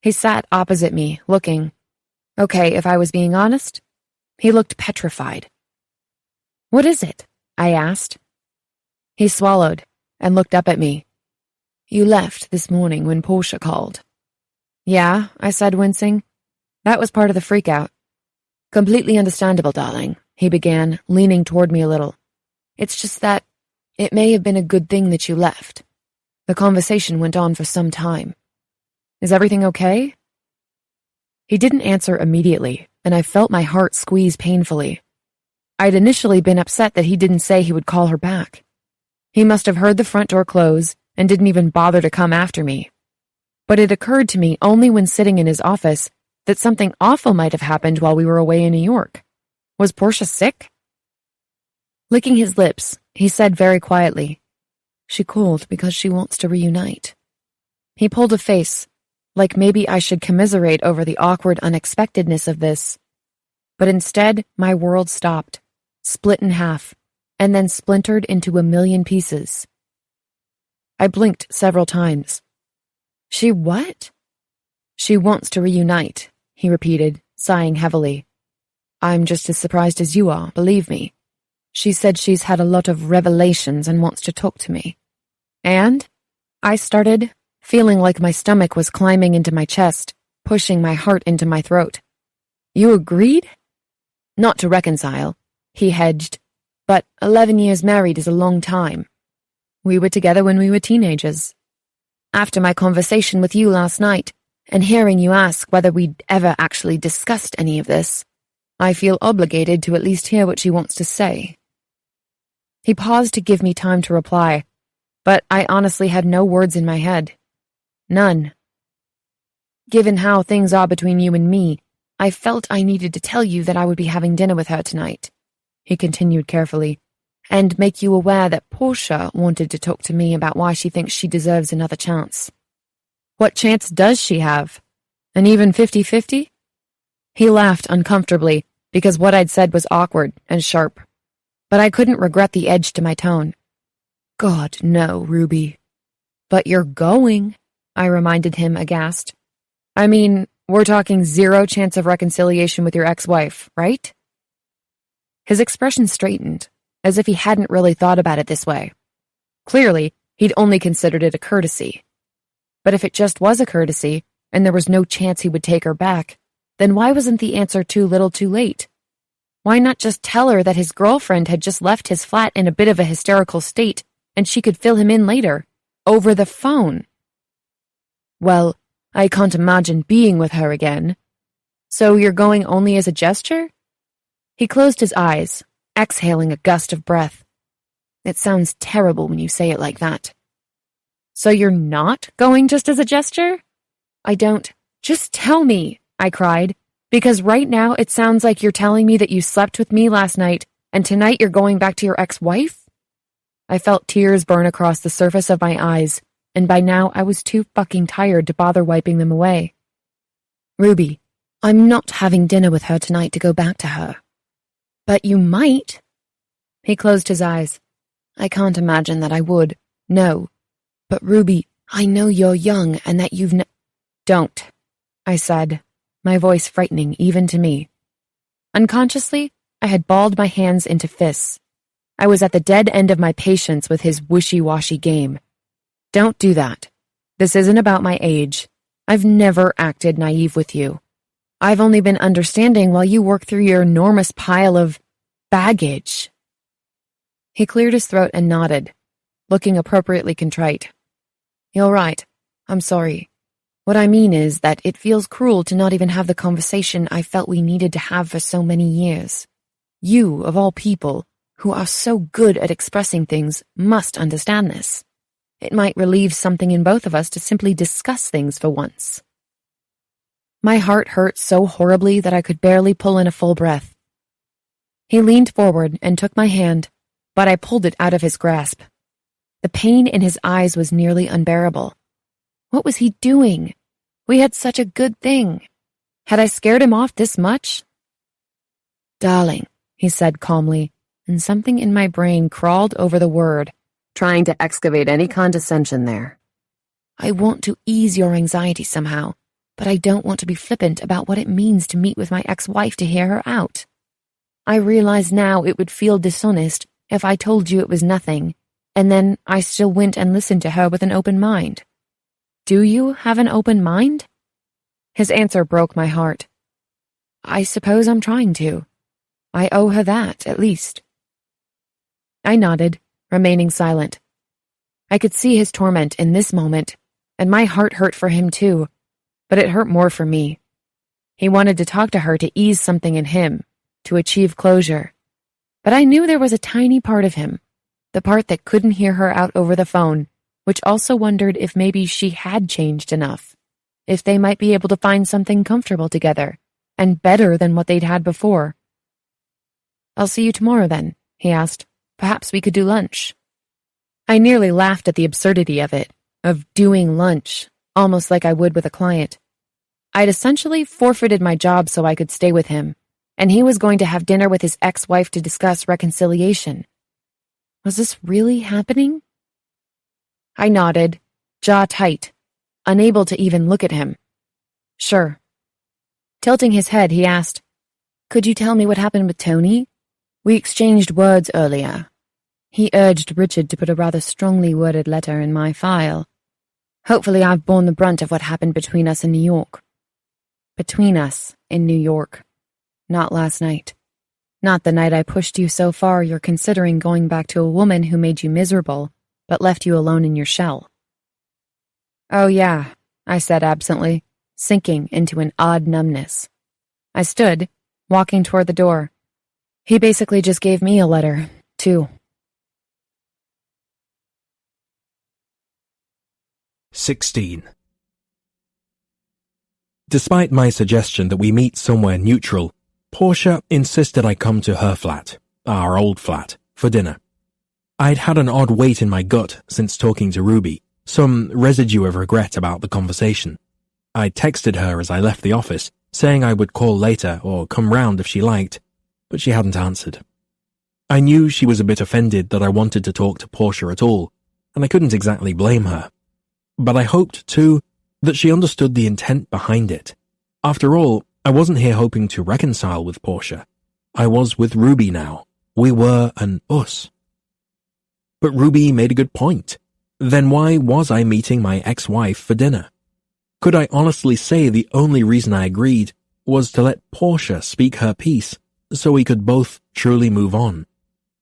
He sat opposite me, looking. Okay, if I was being honest, he looked petrified. What is it? I asked. He swallowed and looked up at me. You left this morning when Portia called. Yeah, I said, wincing. That was part of the freakout. Completely understandable, darling, he began, leaning toward me a little. It's just that it may have been a good thing that you left. The conversation went on for some time. Is everything okay? He didn't answer immediately, and I felt my heart squeeze painfully. I'd initially been upset that he didn't say he would call her back. He must have heard the front door close and didn't even bother to come after me. But it occurred to me only when sitting in his office that something awful might have happened while we were away in New York. Was Portia sick? Licking his lips, he said very quietly, She called because she wants to reunite. He pulled a face, like maybe I should commiserate over the awkward unexpectedness of this. But instead, my world stopped, split in half, and then splintered into a million pieces. I blinked several times. She what? She wants to reunite, he repeated, sighing heavily. I'm just as surprised as you are, believe me. She said she's had a lot of revelations and wants to talk to me. And? I started, feeling like my stomach was climbing into my chest, pushing my heart into my throat. You agreed? Not to reconcile, he hedged, but 11 years married is a long time. We were together when we were teenagers. After my conversation with you last night, and hearing you ask whether we'd ever actually discussed any of this, I feel obligated to at least hear what she wants to say." He paused to give me time to reply, but I honestly had no words in my head. None. "Given how things are between you and me, I felt I needed to tell you that I would be having dinner with her tonight," he continued carefully, "and make you aware that Portia wanted to talk to me about why she thinks she deserves another chance." "What chance does she have? An even 50-50? He laughed uncomfortably because what I'd said was awkward and sharp, but I couldn't regret the edge to my tone. "God, no, Ruby." "But you're going," I reminded him aghast. "I mean, we're talking 0 chance of reconciliation with your ex-wife, right?" His expression straightened, as if he hadn't really thought about it this way. Clearly, he'd only considered it a courtesy. But if it just was a courtesy, and there was no chance he would take her back, then why wasn't the answer too little too late? Why not just tell her that his girlfriend had just left his flat in a bit of a hysterical state, and she could fill him in later, over the phone? "Well, I can't imagine being with her again. So you're going only as a gesture?" He closed his eyes, exhaling a gust of breath. "It sounds terrible when you say it like that." "So you're not going just as a gesture?" "I don't. Just tell me," I cried, "because right now it sounds like you're telling me that you slept with me last night and tonight you're going back to your ex-wife?" I felt tears burn across the surface of my eyes, and by now I was too fucking tired to bother wiping them away. "Ruby, I'm not having dinner with her tonight to go back to her." "But you might." He closed his eyes. "I can't imagine that I would. No. But Ruby, I know you're young and that you've Don't," I said, my voice frightening even to me. Unconsciously, I had balled my hands into fists. I was at the dead end of my patience with his wishy-washy game. "Don't do that. This isn't about my age. I've never acted naive with you. I've only been understanding while you work through your enormous pile of baggage." He cleared his throat and nodded, looking appropriately contrite. "You're right. I'm sorry. What I mean is that it feels cruel to not even have the conversation I felt we needed to have for so many years. You, of all people, who are so good at expressing things, must understand this. It might relieve something in both of us to simply discuss things for once." My heart hurt so horribly that I could barely pull in a full breath. He leaned forward and took my hand, but I pulled it out of his grasp. The pain in his eyes was nearly unbearable. What was he doing? We had such a good thing. Had I scared him off this much? "Darling," he said calmly, and something in my brain crawled over the word, trying to excavate any condescension there. "I want to ease your anxiety somehow, but I don't want to be flippant about what it means to meet with my ex-wife to hear her out. I realize now it would feel dishonest if I told you it was nothing, and then I still went and listened to her with an open mind. Do you have an open mind?" His answer broke my heart. "I suppose I'm trying to. I owe her that, at least." I nodded, remaining silent. I could see his torment in this moment, and my heart hurt for him too, but it hurt more for me. He wanted to talk to her to ease something in him, to achieve closure. But I knew there was a tiny part of him, the part that couldn't hear her out over the phone, which also wondered if maybe she had changed enough, if they might be able to find something comfortable together, and better than what they'd had before. "I'll see you tomorrow then," he asked. "Perhaps we could do lunch." I nearly laughed at the absurdity of it, of doing lunch, almost like I would with a client. I'd essentially forfeited my job so I could stay with him, and he was going to have dinner with his ex-wife to discuss reconciliation. Was this really happening? I nodded, jaw tight, unable to even look at him. "Sure." Tilting his head, he asked, "Could you tell me what happened with Tony? We exchanged words earlier." He urged Richard to put a rather strongly worded letter in my file. "Hopefully I've borne the brunt of what happened between us in New York." Between us in New York. Not last night. Not the night I pushed you so far you're considering going back to a woman who made you miserable, but left you alone in your shell. "Oh yeah," I said absently, sinking into an odd numbness. I stood, walking toward the door. He basically just gave me a letter, too. 16. Despite my suggestion that we meet somewhere neutral, Portia insisted I come to her flat, our old flat, for dinner. I'd had an odd weight in my gut since talking to Ruby, some residue of regret about the conversation. I texted her as I left the office, saying I would call later or come round if she liked, but she hadn't answered. I knew she was a bit offended that I wanted to talk to Portia at all, and I couldn't exactly blame her. But I hoped, too, that she understood the intent behind it. After all, I wasn't here hoping to reconcile with Portia. I was with Ruby now. We were an us. But Ruby made a good point. Then why was I meeting my ex-wife for dinner? Could I honestly say the only reason I agreed was to let Portia speak her piece so we could both truly move on?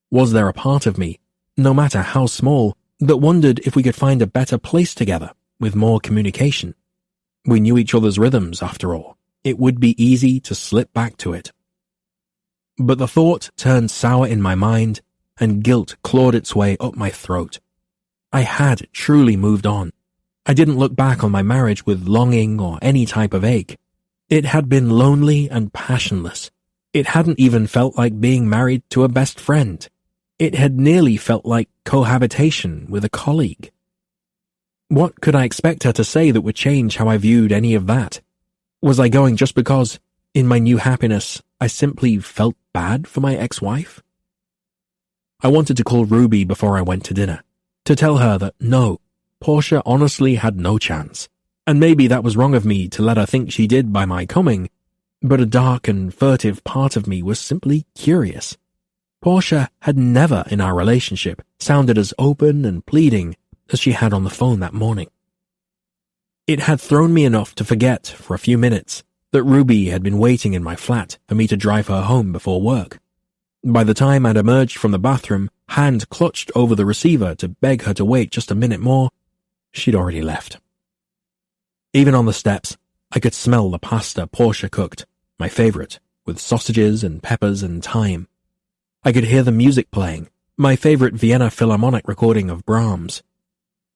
Was there a part of me, no matter how small, that wondered if we could find a better place together with more communication? We knew each other's rhythms, after all. It would be easy to slip back to it. But the thought turned sour in my mind, and guilt clawed its way up my throat. I had truly moved on. I didn't look back on my marriage with longing or any type of ache. It had been lonely and passionless. It hadn't even felt like being married to a best friend. It had nearly felt like cohabitation with a colleague. What could I expect her to say that would change how I viewed any of that? Was I going just because, in my new happiness, I simply felt bad for my ex-wife? I wanted to call Ruby before I went to dinner, to tell her that no, Portia honestly had no chance, and maybe that was wrong of me to let her think she did by my coming, but a dark and furtive part of me was simply curious. Portia had never in our relationship sounded as open and pleading as she had on the phone that morning. It had thrown me enough to forget for a few minutes that Ruby had been waiting in my flat for me to drive her home before work. By the time I'd emerged from the bathroom, hand clutched over the receiver to beg her to wait just a minute more, she'd already left. Even on the steps, I could smell the pasta Portia cooked, my favorite, with sausages and peppers and thyme. I could hear the music playing, my favorite Vienna Philharmonic recording of Brahms.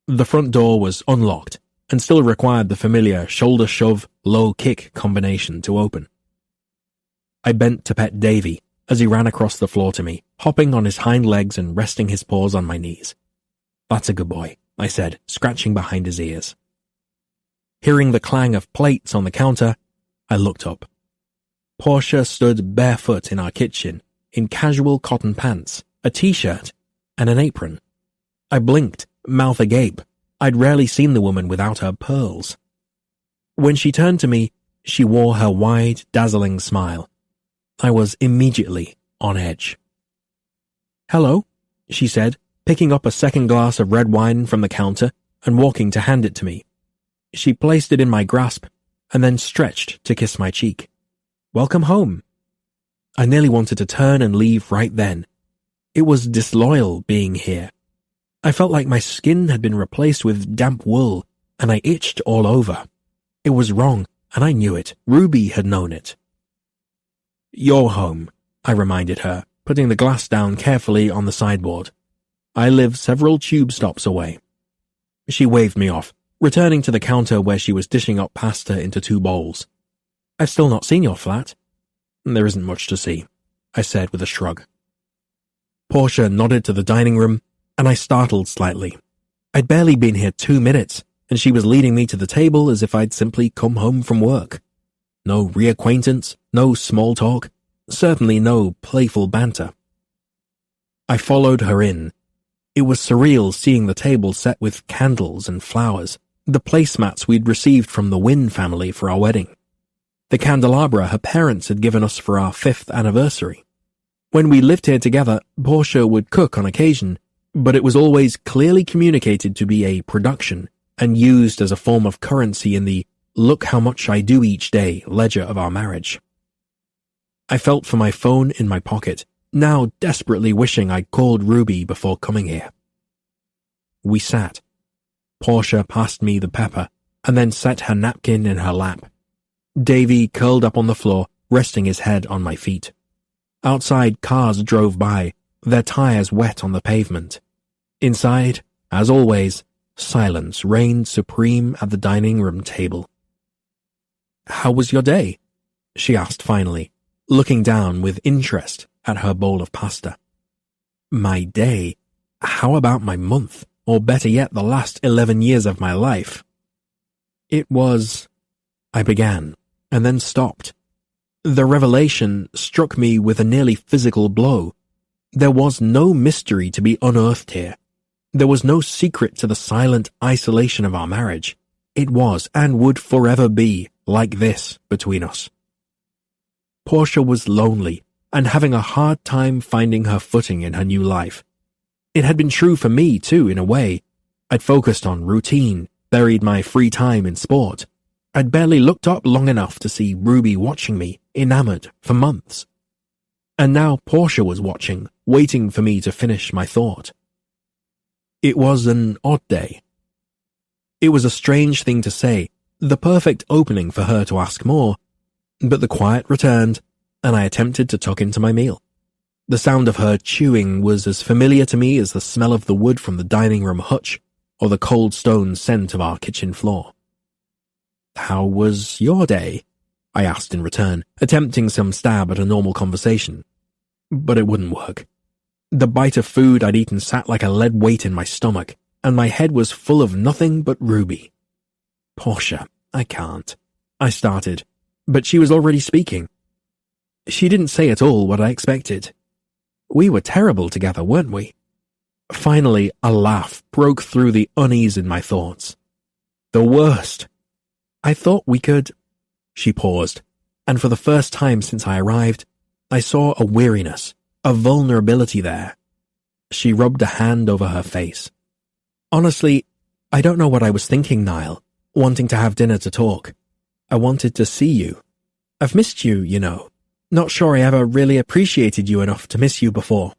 The front door was unlocked and still required the familiar shoulder shove, low kick combination to open. I bent to pet Davy as he ran across the floor to me, hopping on his hind legs and resting his paws on my knees. "That's a good boy," I said, scratching behind his ears. Hearing the clang of plates on the counter, I looked up. Portia stood barefoot in our kitchen, in casual cotton pants, a t-shirt, and an apron. I blinked, mouth agape. I'd rarely seen the woman without her pearls. When she turned to me, she wore her wide, dazzling smile. I was immediately on edge. "Hello," she said, picking up a second glass of red wine from the counter and walking to hand it to me. She placed it in my grasp and then stretched to kiss my cheek. "Welcome home." I nearly wanted to turn and leave right then. It was disloyal being here. I felt like my skin had been replaced with damp wool, and I itched all over. It was wrong, and I knew it. Ruby had known it. "You're home," I reminded her, putting the glass down carefully on the sideboard. "I live several tube stops away." She waved me off, returning to the counter where she was dishing up pasta into 2 bowls. "I've still not seen your flat." "There isn't much to see," I said with a shrug. Portia nodded to the dining room, and I startled slightly. I'd barely been here 2 minutes, and she was leading me to the table as if I'd simply come home from work. No reacquaintance, no small talk, certainly no playful banter. I followed her in. It was surreal seeing the table set with candles and flowers, the placemats we'd received from the Wynne family for our wedding, the candelabra her parents had given us for our 5th anniversary. When we lived here together, Portia would cook on occasion, but it was always clearly communicated to be a production and used as a form of currency in the "look how much I do each day" ledger of our marriage. I felt for my phone in my pocket, now desperately wishing I'd called Ruby before coming here. We sat. Portia passed me the pepper and then set her napkin in her lap. Davy curled up on the floor, resting his head on my feet. Outside, cars drove by, their tires wet on the pavement. Inside, as always, silence reigned supreme at the dining room table. "How was your day?" she asked finally, looking down with interest at her bowl of pasta. "My day? How about my month, or better yet, the last 11 years of my life?" "It was—" I began, and then stopped. The revelation struck me with a nearly physical blow. There was no mystery to be unearthed here. There was no secret to the silent isolation of our marriage. It was, and would forever be, like this between us. Portia was lonely and having a hard time finding her footing in her new life. It had been true for me, too, in a way. I'd focused on routine, buried my free time in sport. I'd barely looked up long enough to see Ruby watching me, enamored, for months. And now Portia was watching, waiting for me to finish my thought. It was an odd day. It was a strange thing to say, the perfect opening for her to ask more, but the quiet returned, and I attempted to tuck into my meal. The sound of her chewing was as familiar to me as the smell of the wood from the dining room hutch, or the cold stone scent of our kitchen floor. "How was your day?" I asked in return, attempting some stab at a normal conversation. But it wouldn't work. The bite of food I'd eaten sat like a lead weight in my stomach, and my head was full of nothing but Ruby. "Portia, I can't," I started, but she was already speaking. She didn't say at all what I expected. We were terrible together, weren't we? Finally, a laugh broke through the unease in my thoughts. "The worst. I thought we could—" She paused, and for the first time since I arrived, I saw a weariness, a vulnerability there. She rubbed a hand over her face. "Honestly, I don't know what I was thinking, Niall, wanting to have dinner to talk. I wanted to see you. I've missed you, you know. Not sure I ever really appreciated you enough to miss you before."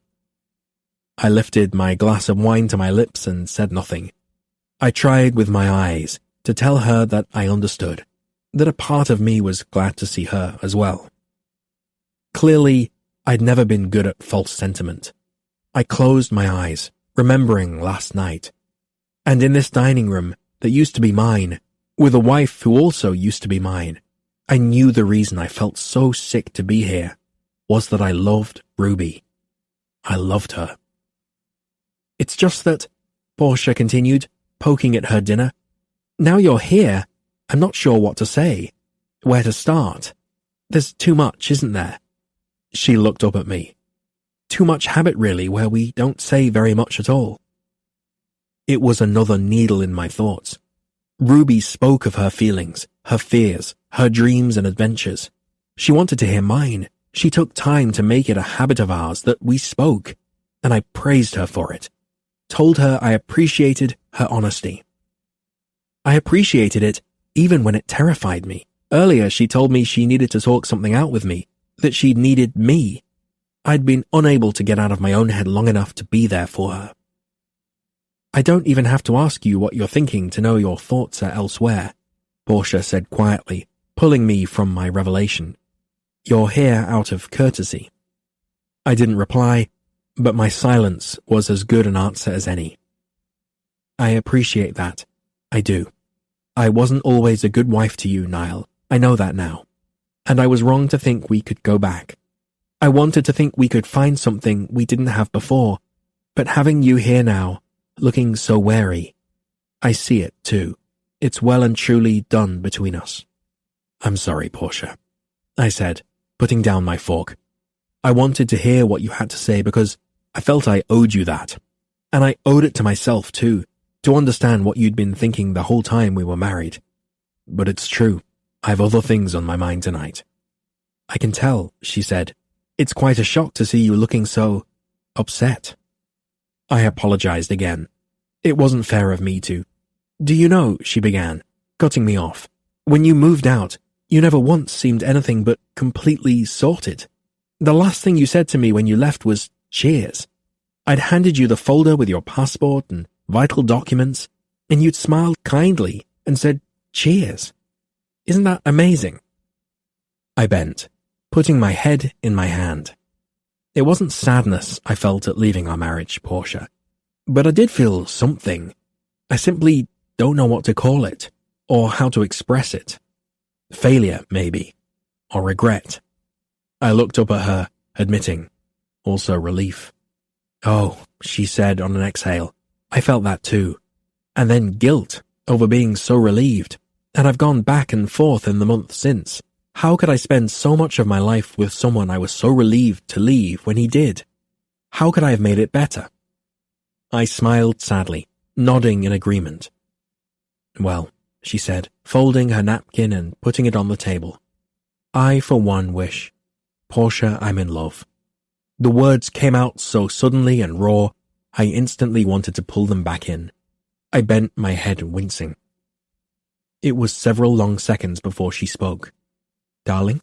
I lifted my glass of wine to my lips and said nothing. I tried with my eyes to tell her that I understood, that a part of me was glad to see her as well. Clearly, I'd never been good at false sentiment. I closed my eyes, remembering last night. And in this dining room that used to be mine, with a wife who also used to be mine, I knew the reason I felt so sick to be here was that I loved Ruby. I loved her. "It's just that," Portia continued, poking at her dinner, "now you're here, I'm not sure what to say, where to start. There's too much, isn't there?" She looked up at me. "Too much habit, really, where we don't say very much at all." It was another needle in my thoughts. Ruby spoke of her feelings, her fears, her dreams and adventures. She wanted to hear mine. She took time to make it a habit of ours that we spoke, and I praised her for it. Told her I appreciated her honesty. I appreciated it even when it terrified me. Earlier she told me she needed to talk something out with me, that she needed me. I'd been unable to get out of my own head long enough to be there for her. "I don't even have to ask you what you're thinking to know your thoughts are elsewhere," Portia said quietly, pulling me from my revelation. "You're here out of courtesy." I didn't reply, but my silence was as good an answer as any. "I appreciate that. I do. I wasn't always a good wife to you, Niall. I know that now. And I was wrong to think we could go back. I wanted to think we could find something we didn't have before, but having you here now, looking so wary, I see it too. It's well and truly done between us." "I'm sorry, Portia," I said, putting down my fork. "I wanted to hear what you had to say because I felt I owed you that. And I owed it to myself too, to understand what you'd been thinking the whole time we were married. But it's true, I've other things on my mind tonight." "I can tell," she said. "It's quite a shock to see you looking so upset." I apologized again. It wasn't fair of me to. "Do you know," she began, cutting me off, "when you moved out, you never once seemed anything but completely sorted. The last thing you said to me when you left was, 'Cheers.' I'd handed you the folder with your passport and vital documents, and you'd smiled kindly and said, "Cheers." Isn't that amazing? I bent, putting my head in my hand. It wasn't sadness I felt at leaving our marriage, Portia, but I did feel something. I simply don't know what to call it, or how to express it. Failure, maybe, or regret. I looked up at her, admitting, also relief. "Oh," she said on an exhale, "I felt that too. And then guilt over being so relieved, and I've gone back and forth in the month since. How could I spend so much of my life with someone I was so relieved to leave when he did? How could I have made it better?" I smiled sadly, nodding in agreement. "Well," she said, folding her napkin and putting it on the table, "I, for one, wish, Portia, I'm in love." The words came out so suddenly and raw, I instantly wanted to pull them back in. I bent my head, wincing. It was several long seconds before she spoke. "Darling?"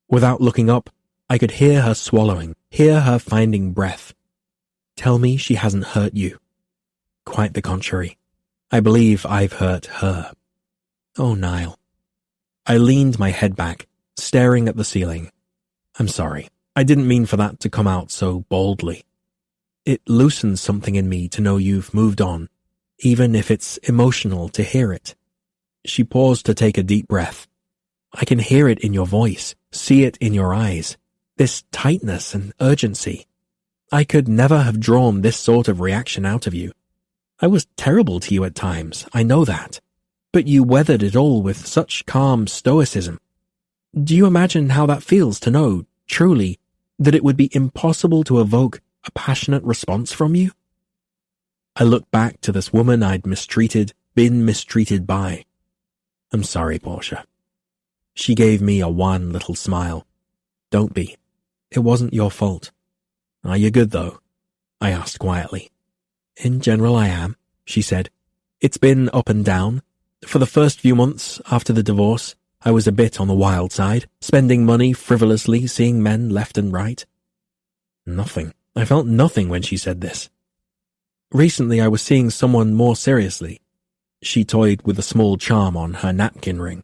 Without looking up, I could hear her swallowing, hear her finding breath. "Tell me she hasn't hurt you." "Quite the contrary. I believe I've hurt her." "Oh, Niall." I leaned my head back, staring at the ceiling. "I'm sorry. I didn't mean for that to come out so boldly. It loosens something in me to know you've moved on, even if it's emotional to hear it." She paused to take a deep breath. "I can hear it in your voice, see it in your eyes, this tightness and urgency. I could never have drawn this sort of reaction out of you. I was terrible to you at times, I know that, but you weathered it all with such calm stoicism. Do you imagine how that feels to know, truly, that it would be impossible to evoke a passionate response from you?" I looked back to this woman I'd been mistreated by. "I'm sorry, Portia." She gave me a wan little smile. "Don't be. It wasn't your fault." "Are you good, though?" I asked quietly. "In general, I am," she said. "It's been up and down. For the first few months after the divorce, I was a bit on the wild side, spending money frivolously, seeing men left and right." Nothing. I felt nothing when she said this. "Recently, I was seeing someone more seriously." She toyed with a small charm on her napkin ring.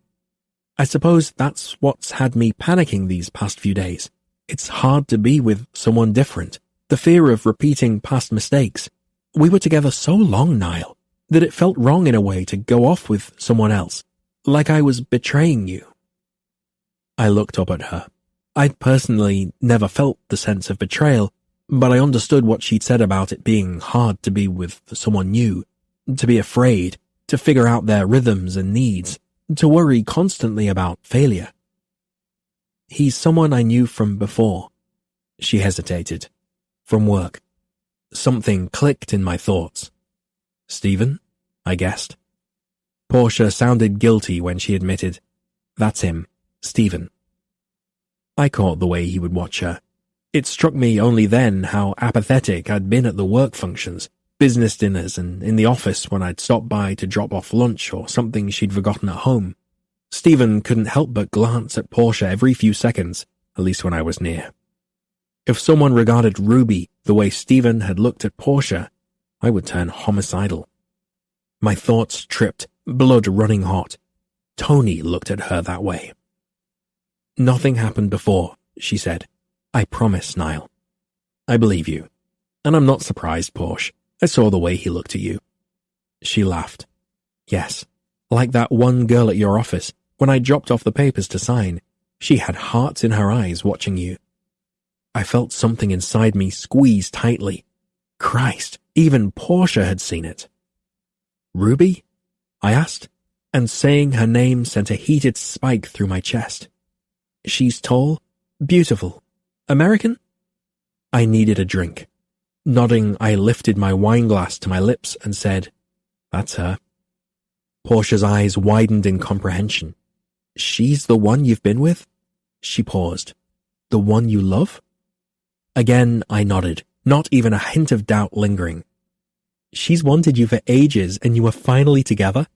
"I suppose that's what's had me panicking these past few days. It's hard to be with someone different. The fear of repeating past mistakes. We were together so long, Niall, that it felt wrong in a way to go off with someone else, like I was betraying you." I looked up at her. I'd personally never felt the sense of betrayal, but I understood what she'd said about it being hard to be with someone new, to be afraid, to figure out their rhythms and needs, to worry constantly about failure. "He's someone I knew from before." She hesitated. "From work." Something clicked in my thoughts. "Stephen?" I guessed. Portia sounded guilty when she admitted, "That's him, Stephen." I caught the way he would watch her. It struck me only then how apathetic I'd been at the work functions, business dinners, and in the office when I'd stopped by to drop off lunch or something she'd forgotten at home. Stephen couldn't help but glance at Portia every few seconds, at least when I was near. If someone regarded Ruby the way Stephen had looked at Portia, I would turn homicidal. My thoughts tripped, blood running hot. Tony looked at her that way. "Nothing happened before," she said. "I promise, Niall." "I believe you. And I'm not surprised, Portia. I saw the way he looked at you." She laughed. "Yes, like that one girl at your office, when I dropped off the papers to sign. She had hearts in her eyes watching you." I felt something inside me squeeze tightly. Christ, even Portia had seen it. "Ruby?" I asked, and saying her name sent a heated spike through my chest. "She's tall, beautiful, American?" I needed a drink. Nodding, I lifted my wineglass to my lips and said, "That's her." Portia's eyes widened in comprehension. "She's the one you've been with?" She paused. "The one you love?" Again, I nodded, not even a hint of doubt lingering. "She's wanted you for ages and you were finally together?"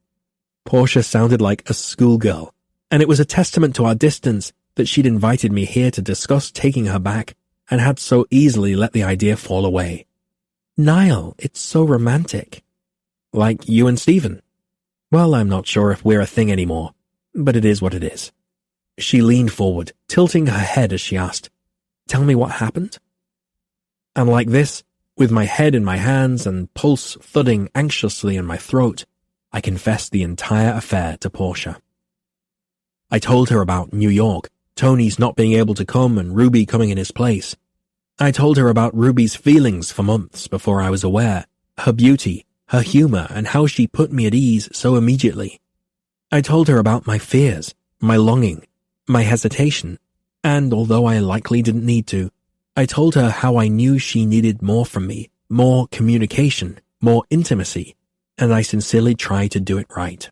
Portia sounded like a schoolgirl, and it was a testament to our distance that she'd invited me here to discuss taking her back and had so easily let the idea fall away. "Niall, it's so romantic." Like you and Stephen. Well, I'm not sure if we're a thing anymore, but it is what it is. She leaned forward, tilting her head as she asked, "Tell me what happened?" And like this, with my head in my hands and pulse thudding anxiously in my throat, I confessed the entire affair to Portia. I told her about New York, Tony's not being able to come and Ruby coming in his place. I told her about Ruby's feelings for months before I was aware, her beauty, her humor, and how she put me at ease so immediately. I told her about my fears, my longing, my hesitation, and although I likely didn't need to, I told her how I knew she needed more from me, more communication, more intimacy, and I sincerely tried to do it right.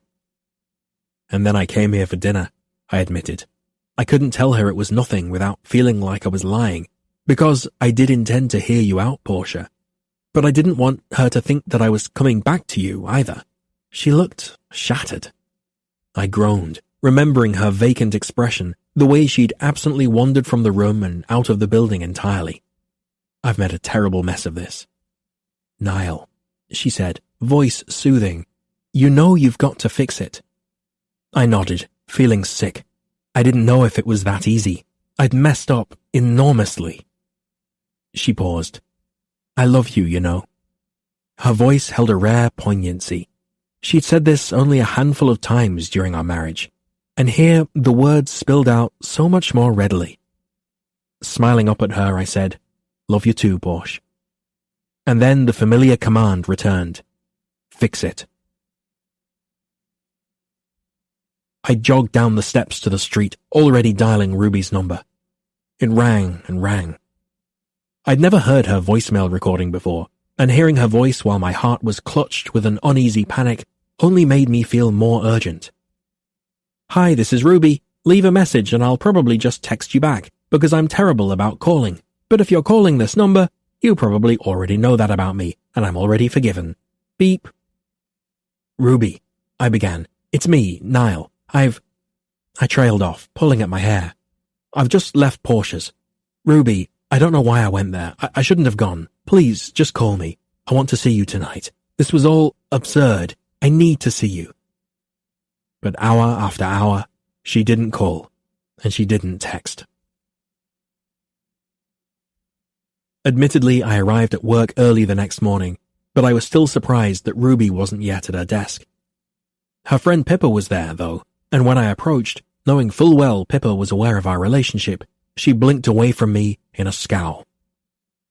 And then I came here for dinner, I admitted. I couldn't tell her it was nothing without feeling like I was lying, because I did intend to hear you out, Portia. But I didn't want her to think that I was coming back to you either. She looked shattered. I groaned, remembering her vacant expression, the way she'd absently wandered from the room and out of the building entirely. I've made a terrible mess of this. Niall, she said, voice soothing, you know you've got to fix it. I nodded, feeling sick. I didn't know if it was that easy. I'd messed up enormously. She paused. I love you, you know. Her voice held a rare poignancy. She'd said this only a handful of times during our marriage, and here the words spilled out so much more readily. Smiling up at her, I said, Love you too, Portia. And then the familiar command returned. Fix it. I jogged down the steps to the street, already dialing Ruby's number. It rang and rang. I'd never heard her voicemail recording before, and hearing her voice while my heart was clutched with an uneasy panic only made me feel more urgent. Hi, this is Ruby. Leave a message and I'll probably just text you back, because I'm terrible about calling. But if you're calling this number, you probably already know that about me, and I'm already forgiven. Beep. Ruby, I began. It's me, Niall. I trailed off, pulling at my hair. I've just left Portia's. Ruby, I don't know why I went there. I shouldn't have gone. Please, just call me. I want to see you tonight. This was all absurd. I need to see you. But hour after hour, she didn't call, and she didn't text. Admittedly, I arrived at work early the next morning, but I was still surprised that Ruby wasn't yet at her desk. Her friend Pippa was there, though, and when I approached, knowing full well Pippa was aware of our relationship, she blinked away from me in a scowl.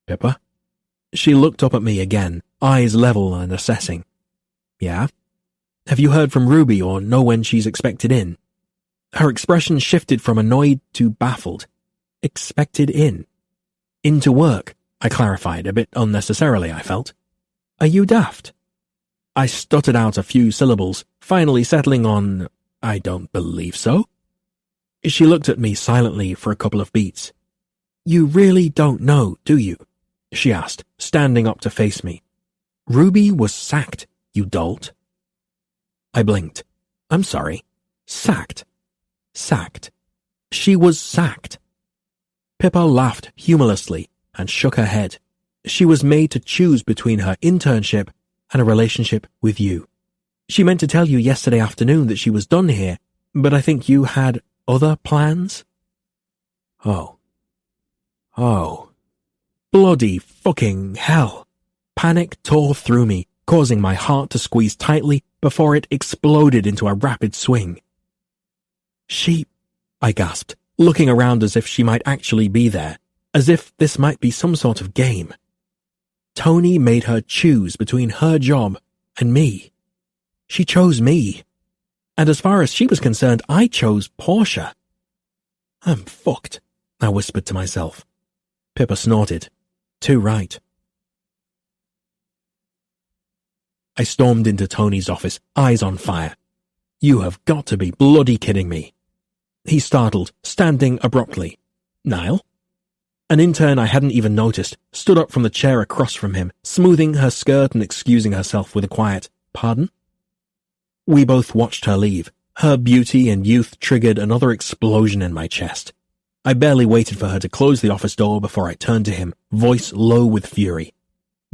Pippa? She looked up at me again, eyes level and assessing. Yeah? Have you heard from Ruby or know when she's expected in? Her expression shifted from annoyed to baffled. Expected in? Into work, I clarified, a bit unnecessarily, I felt. Are you daft? I stuttered out a few syllables, finally settling on, I don't believe so. She looked at me silently for a couple of beats. You really don't know, do you? She asked, standing up to face me. Ruby was sacked, you dolt. I blinked. I'm sorry. Sacked. Sacked. She was sacked. Pippa laughed humorlessly and shook her head. She was made to choose between her internship and a relationship with you. She meant to tell you yesterday afternoon that she was done here, but I think you had other plans? Oh. Bloody fucking hell. Panic tore through me, causing my heart to squeeze tightly before it exploded into a rapid swing. She, I gasped, looking around as if she might actually be there, as if this might be some sort of game. Tony made her choose between her job and me. She chose me. And as far as she was concerned, I chose Portia. I'm fucked, I whispered to myself. Pippa snorted. Too right. I stormed into Tony's office, eyes on fire. You have got to be bloody kidding me. He startled, standing abruptly. Niall? An intern I hadn't even noticed stood up from the chair across from him, smoothing her skirt and excusing herself with a quiet, pardon? We both watched her leave. Her beauty and youth triggered another explosion in my chest. I barely waited for her to close the office door before I turned to him, voice low with fury.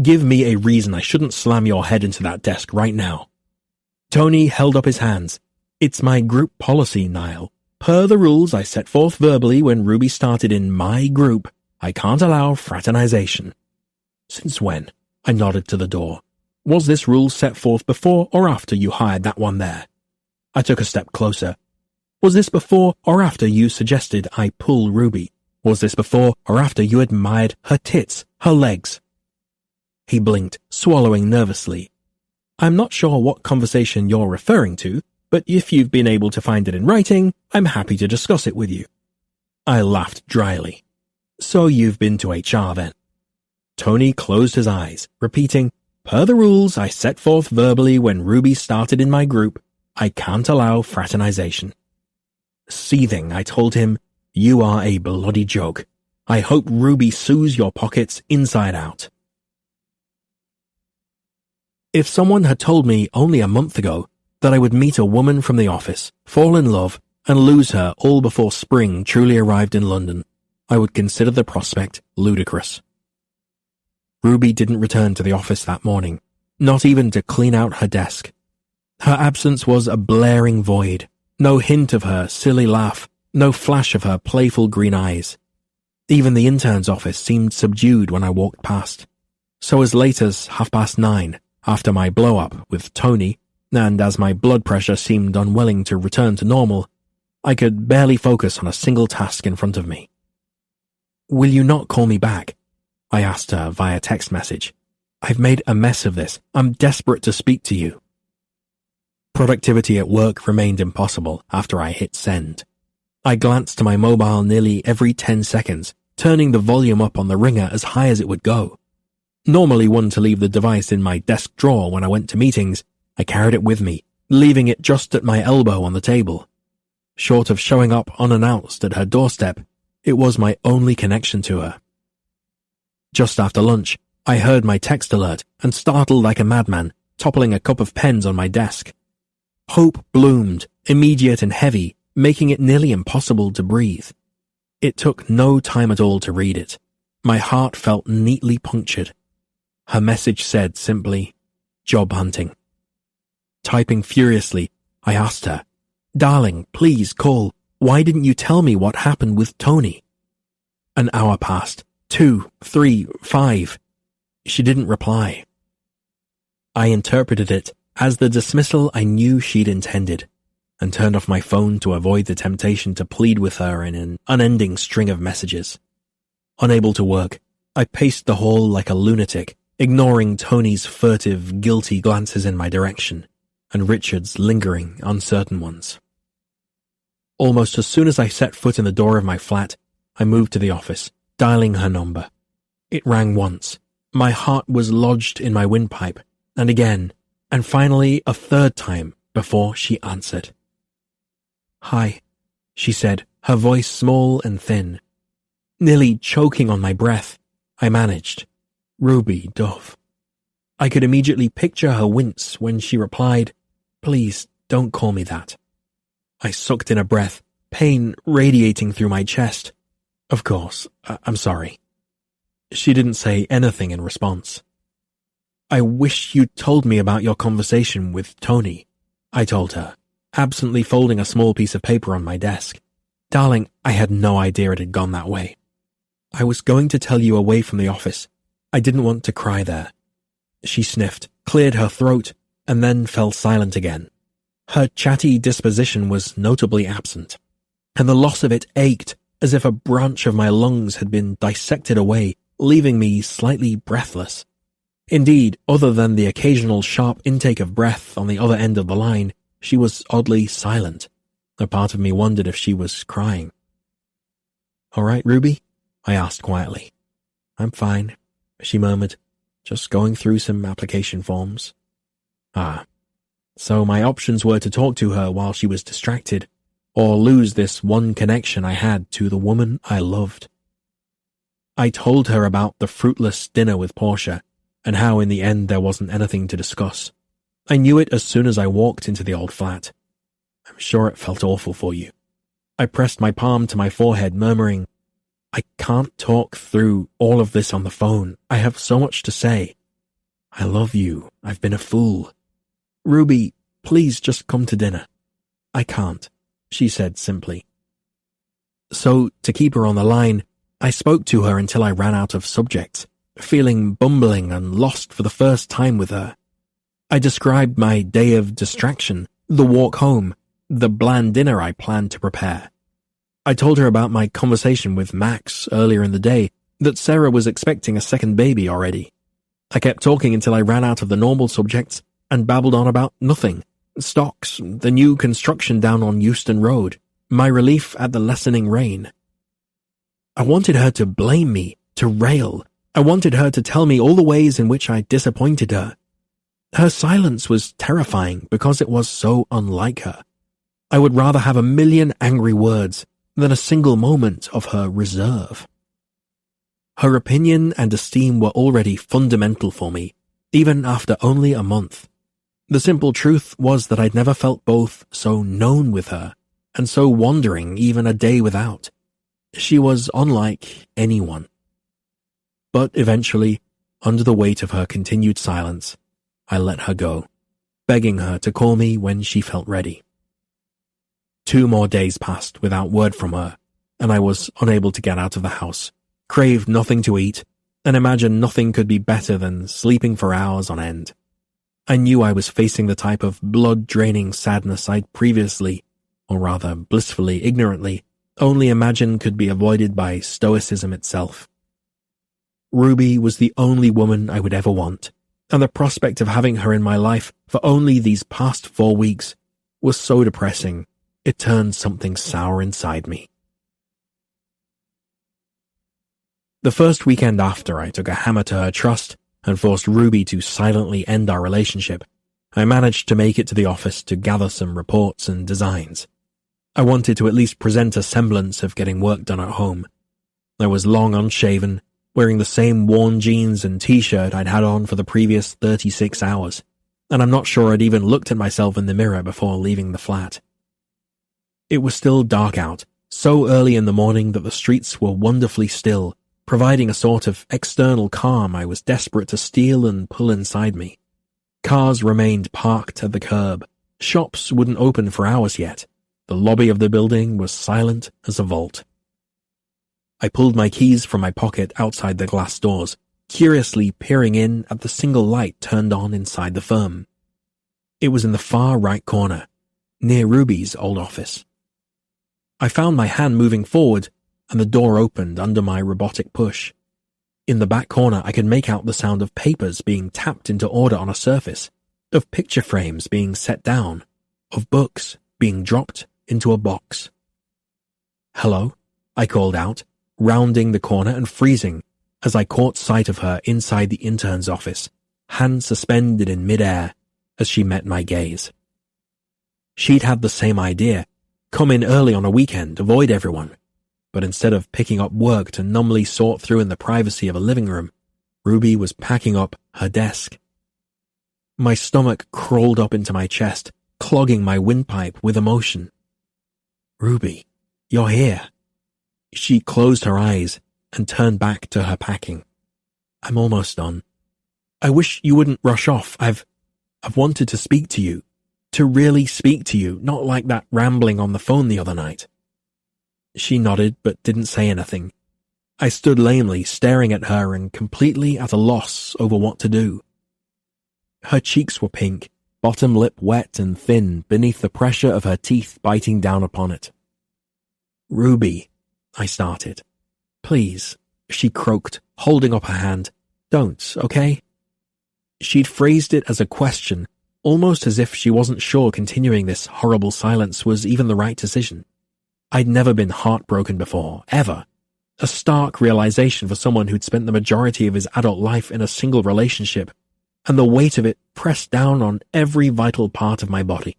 Give me a reason I shouldn't slam your head into that desk right now." Tony held up his hands. "It's my group policy, Niall. Per the rules I set forth verbally when Ruby started in my group, I can't allow fraternization." "Since when?" I nodded to the door. "Was this rule set forth before or after you hired that one there?" I took a step closer. "Was this before or after you suggested I pull Ruby? Was this before or after you admired her tits, her legs?" He blinked, swallowing nervously. "I'm not sure what conversation you're referring to, but if you've been able to find it in writing, I'm happy to discuss it with you." I laughed dryly. "So you've been to HR then?" Tony closed his eyes, repeating, "Per the rules I set forth verbally when Ruby started in my group, I can't allow fraternization." Seething, I told him, "You are a bloody joke. I hope Ruby sues your pockets inside out." If someone had told me only a month ago that I would meet a woman from the office, fall in love, and lose her all before spring truly arrived in London, I would consider the prospect ludicrous. Ruby didn't return to the office that morning, not even to clean out her desk. Her absence was a blaring void, no hint of her silly laugh, no flash of her playful green eyes. Even the intern's office seemed subdued when I walked past. So as late as 9:30, after my blow-up with Tony, and as my blood pressure seemed unwilling to return to normal, I could barely focus on a single task in front of me. "Will you not call me back?" I asked her via text message. "I've made a mess of this. I'm desperate to speak to you." Productivity at work remained impossible after I hit send. I glanced to my mobile nearly every 10 seconds, turning the volume up on the ringer as high as it would go. Normally one to leave the device in my desk drawer when I went to meetings, I carried it with me, leaving it just at my elbow on the table. Short of showing up unannounced at her doorstep, it was my only connection to her. Just after lunch, I heard my text alert and startled like a madman, toppling a cup of pens on my desk. Hope bloomed, immediate and heavy, making it nearly impossible to breathe. It took no time at all to read it. My heart felt neatly punctured. Her message said simply, "Job hunting." Typing furiously, I asked her, "Darling, please call. Why didn't you tell me what happened with Tony?" An hour passed, 2, 3, 5. She didn't reply. I interpreted it as the dismissal I knew she'd intended, and turned off my phone to avoid the temptation to plead with her in an unending string of messages. Unable to work, I paced the hall like a lunatic, ignoring Tony's furtive, guilty glances in my direction, and Richard's lingering, uncertain ones. Almost as soon as I set foot in the door of my flat, I moved to the office, dialing her number. It rang once. My heart was lodged in my windpipe, and again, and finally a third time before she answered. "Hi," she said, her voice small and thin. Nearly choking on my breath, I managed, "Ruby Dove." I could immediately picture her wince when she replied, "Please, don't call me that." I sucked in a breath, pain radiating through my chest. "Of course, I'm sorry." She didn't say anything in response. "I wish you'd told me about your conversation with Tony," I told her, absently folding a small piece of paper on my desk. "Darling, I had no idea it had gone that way. I was going to tell you away from the office. I didn't want to cry there." She sniffed, cleared her throat, and then fell silent again. Her chatty disposition was notably absent, and the loss of it ached as if a branch of my lungs had been dissected away, leaving me slightly breathless. Indeed, other than the occasional sharp intake of breath on the other end of the line, she was oddly silent. A part of me wondered if she was crying. "All right, Ruby?" I asked quietly. "I'm fine," she murmured, "just going through some application forms." So my options were to talk to her while she was distracted, or lose this one connection I had to the woman I loved. I told her about the fruitless dinner with Portia, and how in the end there wasn't anything to discuss. I knew it as soon as I walked into the old flat. "I'm sure it felt awful for you." I pressed my palm to my forehead, murmuring, "I can't talk through all of this on the phone. I have so much to say." I love you. I've been a fool. Ruby, please just come to dinner. I can't, she said simply. So, to keep her on the line, I spoke to her until I ran out of subjects, feeling bumbling and lost for the first time with her. I described my day of distraction, the walk home, the bland dinner I planned to prepare. I told her about my conversation with Max earlier in the day, that Sarah was expecting a second baby already. I kept talking until I ran out of the normal subjects and babbled on about nothing. Stocks, the new construction down on Euston Road, my relief at the lessening rain. I wanted her to blame me, to rail. I wanted her to tell me all the ways in which I disappointed her. Her silence was terrifying because it was so unlike her. I would rather have a million angry words than a single moment of her reserve. Her opinion and esteem were already fundamental for me, even after only a month. The simple truth was that I'd never felt both so known with her and so wandering even a day without. She was unlike anyone. But eventually, under the weight of her continued silence, I let her go, begging her to call me when she felt ready. 2 more days passed without word from her, and I was unable to get out of the house, craved nothing to eat, and imagined nothing could be better than sleeping for hours on end. I knew I was facing the type of blood-draining sadness I'd previously, or rather blissfully ignorantly, only imagined could be avoided by stoicism itself. Ruby was the only woman I would ever want, and the prospect of having her in my life for only these past 4 weeks was so depressing, it turned something sour inside me. The first weekend after I took a hammer to her trust and forced Ruby to silently end our relationship, I managed to make it to the office to gather some reports and designs. I wanted to at least present a semblance of getting work done at home. I was long unshaven, wearing the same worn jeans and t-shirt I'd had on for the previous 36 hours, and I'm not sure I'd even looked at myself in the mirror before leaving the flat. It was still dark out, so early in the morning that the streets were wonderfully still, providing a sort of external calm I was desperate to steal and pull inside me. Cars remained parked at the curb. Shops wouldn't open for hours yet. The lobby of the building was silent as a vault. I pulled my keys from my pocket outside the glass doors, curiously peering in at the single light turned on inside the firm. It was in the far right corner, near Ruby's old office. I found my hand moving forward, and the door opened under my robotic push. In the back corner I could make out the sound of papers being tapped into order on a surface, of picture frames being set down, of books being dropped into a box. "Hello?" I called out, rounding the corner and freezing as I caught sight of her inside the intern's office, hand suspended in mid-air as she met my gaze. She'd had the same idea, come in early on a weekend, avoid everyone. But instead of picking up work to numbly sort through in the privacy of a living room, Ruby was packing up her desk. My stomach crawled up into my chest, clogging my windpipe with emotion. "Ruby, you're here." She closed her eyes and turned back to her packing. "I'm almost done. I wish you wouldn't rush off. I've wanted to speak to you, to really speak to you, not like that rambling on the phone the other night." She nodded but didn't say anything. I stood lamely staring at her and completely at a loss over what to do. Her cheeks were pink, bottom lip wet and thin beneath the pressure of her teeth biting down upon it. "Ruby," I started. "Please," she croaked, holding up her hand. "Don't, okay?" She'd phrased it as a question, almost as if she wasn't sure continuing this horrible silence was even the right decision. I'd never been heartbroken before, ever. A stark realization for someone who'd spent the majority of his adult life in a single relationship, and the weight of it pressed down on every vital part of my body.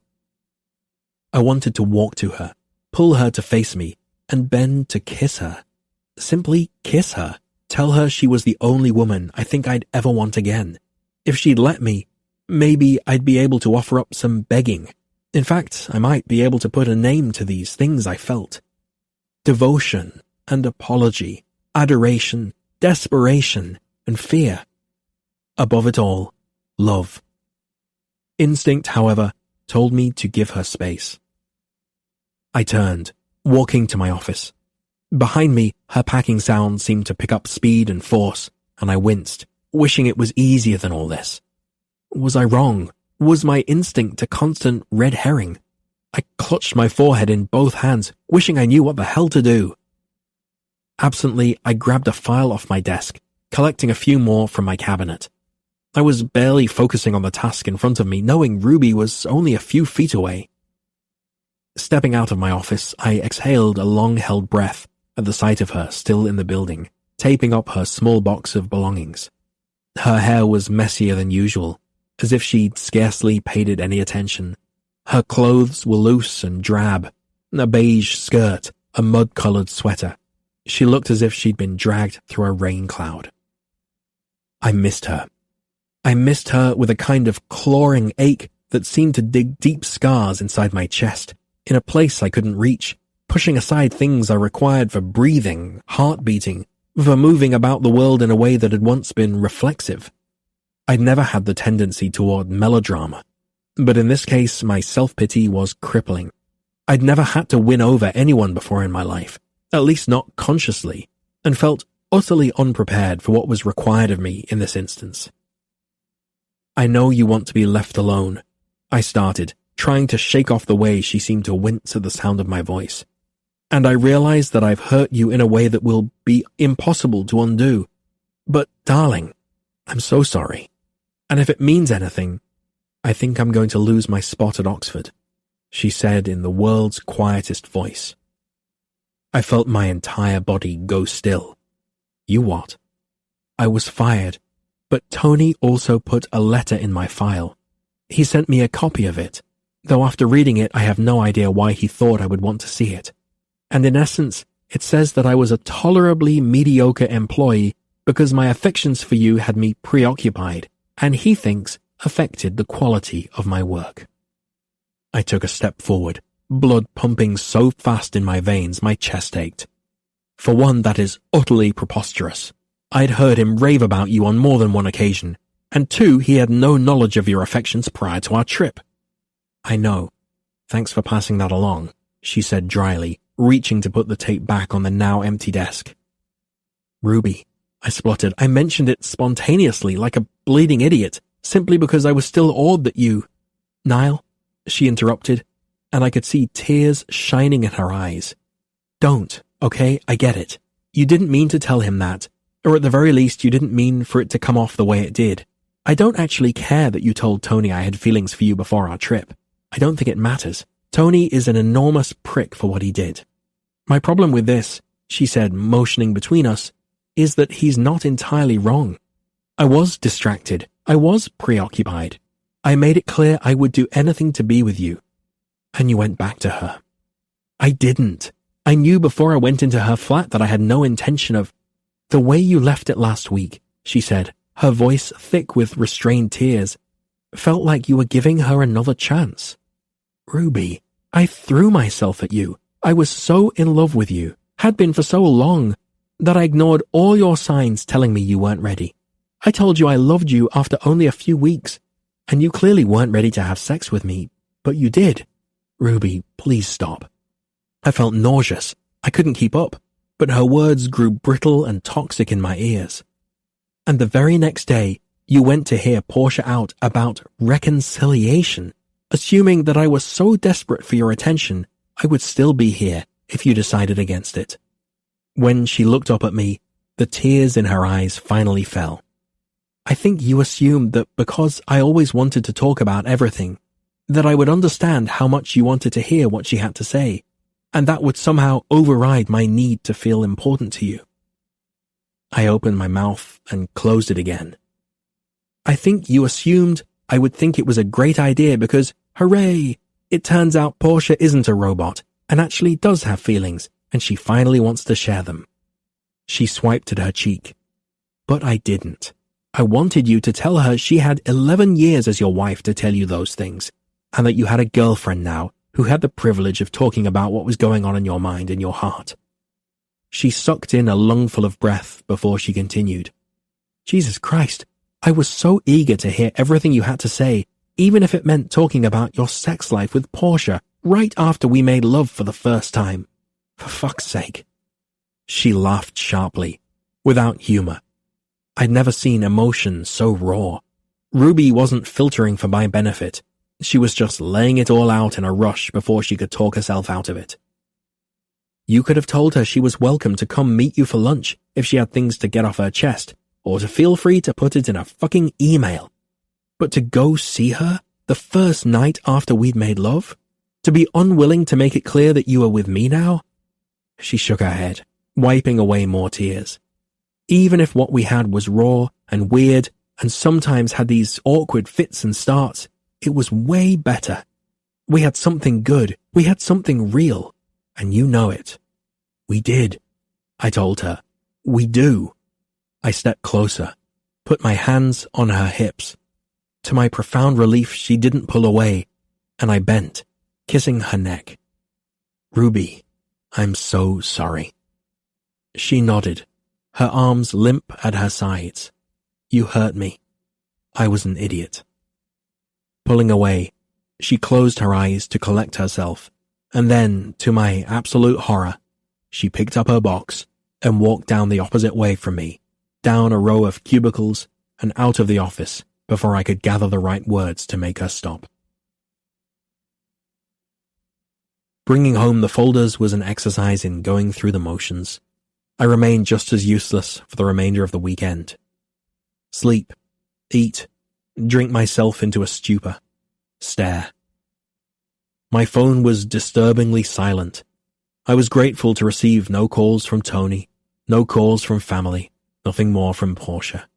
I wanted to walk to her, pull her to face me, and bend to kiss her. Simply kiss her, tell her she was the only woman I think I'd ever want again. If she'd let me, maybe I'd be able to offer up some begging. In fact, I might be able to put a name to these things I felt. Devotion and apology, adoration, desperation, and fear. Above it all, love. Instinct, however, told me to give her space. I turned, walking to my office. Behind me, her packing sound seemed to pick up speed and force, and I winced, wishing it was easier than all this. Was I wrong? Was my instinct a constant red herring? I clutched my forehead in both hands, wishing I knew what the hell to do. Absently, I grabbed a file off my desk, collecting a few more from my cabinet. I was barely focusing on the task in front of me, knowing Ruby was only a few feet away. Stepping out of my office, I exhaled a long-held breath at the sight of her still in the building, taping up her small box of belongings. Her hair was messier than usual, as if she'd scarcely paid it any attention. Her clothes were loose and drab, a beige skirt, a mud-colored sweater. She looked as if she'd been dragged through a rain cloud. I missed her. I missed her with a kind of clawing ache that seemed to dig deep scars inside my chest, in a place I couldn't reach, pushing aside things I required for breathing, heart beating, for moving about the world in a way that had once been reflexive. I'd never had the tendency toward melodrama, but in this case my self-pity was crippling. I'd never had to win over anyone before in my life, at least not consciously, and felt utterly unprepared for what was required of me in this instance. I know you want to be left alone, I started, trying to shake off the way she seemed to wince at the sound of my voice. And I realize that I've hurt you in a way that will be impossible to undo. But, darling, I'm so sorry. And if it means anything, I think I'm going to lose my spot at Oxford, she said in the world's quietest voice. I felt my entire body go still. You what? I was fired, but Tony also put a letter in my file. He sent me a copy of it, though after reading it I have no idea why he thought I would want to see it. And in essence, it says that I was a tolerably mediocre employee because my affections for you had me preoccupied, and he thinks affected the quality of my work. I took a step forward, blood pumping so fast in my veins my chest ached. For one, that is utterly preposterous. I'd heard him rave about you on more than one occasion, and two, he had no knowledge of your affections prior to our trip. I know. Thanks for passing that along, she said dryly, reaching to put the tape back on the now empty desk. Ruby, I spluttered. I mentioned it spontaneously, like a bleeding idiot, simply because I was still awed that you... Niall, she interrupted, and I could see tears shining in her eyes. Don't, okay? I get it. You didn't mean to tell him that, or at the very least you didn't mean for it to come off the way it did. I don't actually care that you told Tony I had feelings for you before our trip. I don't think it matters. Tony is an enormous prick for what he did. My problem with this, she said, motioning between us, is that he's not entirely wrong. I was distracted. I was preoccupied. I made it clear I would do anything to be with you. And you went back to her. I didn't. I knew before I went into her flat that I had no intention of... The way you left it last week, she said, her voice thick with restrained tears, felt like you were giving her another chance. Ruby, I threw myself at you. I was so in love with you, had been for so long, that I ignored all your signs telling me you weren't ready. I told you I loved you after only a few weeks, and you clearly weren't ready to have sex with me, but you did. Ruby, please stop. I felt nauseous. I couldn't keep up, but her words grew brittle and toxic in my ears. And the very next day, you went to hear Portia out about reconciliation, assuming that I was so desperate for your attention, I would still be here if you decided against it. When she looked up at me, the tears in her eyes finally fell. I think you assumed that because I always wanted to talk about everything, that I would understand how much you wanted to hear what she had to say, and that would somehow override my need to feel important to you. I opened my mouth and closed it again. I think you assumed I would think it was a great idea because, hooray, it turns out Portia isn't a robot and actually does have feelings, and she finally wants to share them. She swiped at her cheek. But I didn't. I wanted you to tell her she had 11 years as your wife to tell you those things, and that you had a girlfriend now who had the privilege of talking about what was going on in your mind and your heart. She sucked in a lungful of breath before she continued. Jesus Christ, I was so eager to hear everything you had to say, even if it meant talking about your sex life with Portia right after we made love for the first time. For fuck's sake." She laughed sharply, without humor. I'd never seen emotion so raw. Ruby wasn't filtering for my benefit. She was just laying it all out in a rush before she could talk herself out of it. "You could have told her she was welcome to come meet you for lunch if she had things to get off her chest, or to feel free to put it in a fucking email. But to go see her the first night after we'd made love? To be unwilling to make it clear that you were with me now?" She shook her head, wiping away more tears. "Even if what we had was raw and weird and sometimes had these awkward fits and starts, it was way better. We had something good. We had something real. And you know it." "We did," I told her. "We do." I stepped closer, put my hands on her hips. To my profound relief, she didn't pull away, and I bent, kissing her neck. "Ruby, I'm so sorry." She nodded, her arms limp at her sides. "You hurt me. I was an idiot." Pulling away, she closed her eyes to collect herself, and then, to my absolute horror, she picked up her box and walked down the opposite way from me, down a row of cubicles and out of the office before I could gather the right words to make her stop. Bringing home the folders was an exercise in going through the motions. I remained just as useless for the remainder of the weekend. Sleep, eat, drink myself into a stupor, stare. My phone was disturbingly silent. I was grateful to receive no calls from Tony, no calls from family, nothing more from Portia.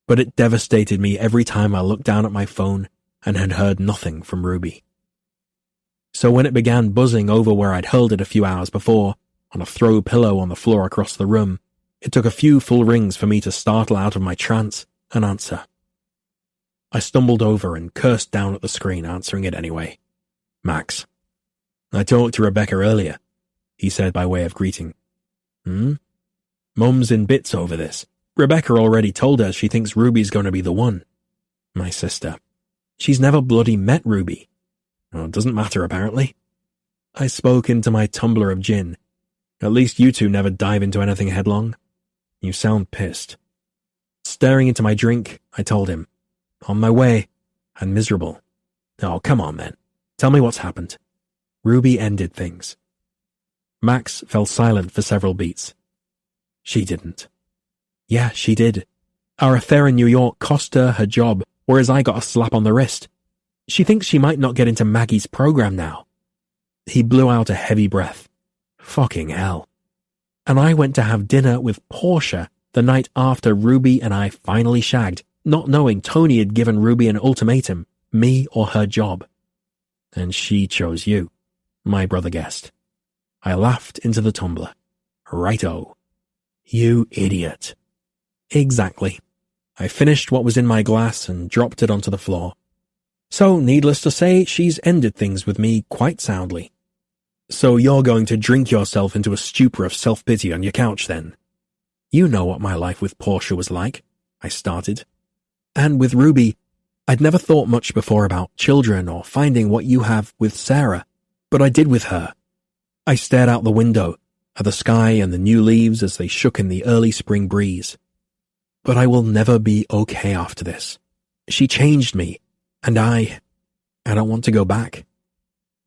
But it devastated me every time I looked down at my phone and had heard nothing from Ruby. So when it began buzzing over where I'd hurled it a few hours before, on a throw pillow on the floor across the room, it took a few full rings for me to startle out of my trance and answer. I stumbled over and cursed down at the screen, answering it anyway. "Max. I talked to Rebecca earlier," he said by way of greeting. "Mum's in bits over this. Rebecca already told her she thinks Ruby's going to be the one." "My sister. She's never bloody met Ruby." "Oh, it doesn't matter, apparently." I spoke into my tumbler of gin. "At least you two never dive into anything headlong. You sound pissed." Staring into my drink, I told him, "On my way, and miserable." "Oh, come on then. Tell me what's happened." "Ruby ended things." Max fell silent for several beats. "She didn't." "Yeah, she did. Our affair in New York cost her her job, whereas I got a slap on the wrist. She thinks she might not get into Maggie's program now." He blew out a heavy breath. "Fucking hell." "And I went to have dinner with Portia the night after Ruby and I finally shagged, not knowing Tony had given Ruby an ultimatum, me or her job. And she chose you," my brother guessed. I laughed into the tumbler. "Righto. You idiot." "Exactly." I finished what was in my glass and dropped it onto the floor. "So, needless to say, she's ended things with me quite soundly." "So you're going to drink yourself into a stupor of self-pity on your couch then?" "You know what my life with Portia was like," I started. "And with Ruby, I'd never thought much before about children or finding what you have with Sarah, but I did with her." I stared out the window, at the sky and the new leaves as they shook in the early spring breeze. "But I will never be okay after this. She changed me, and I don't want to go back."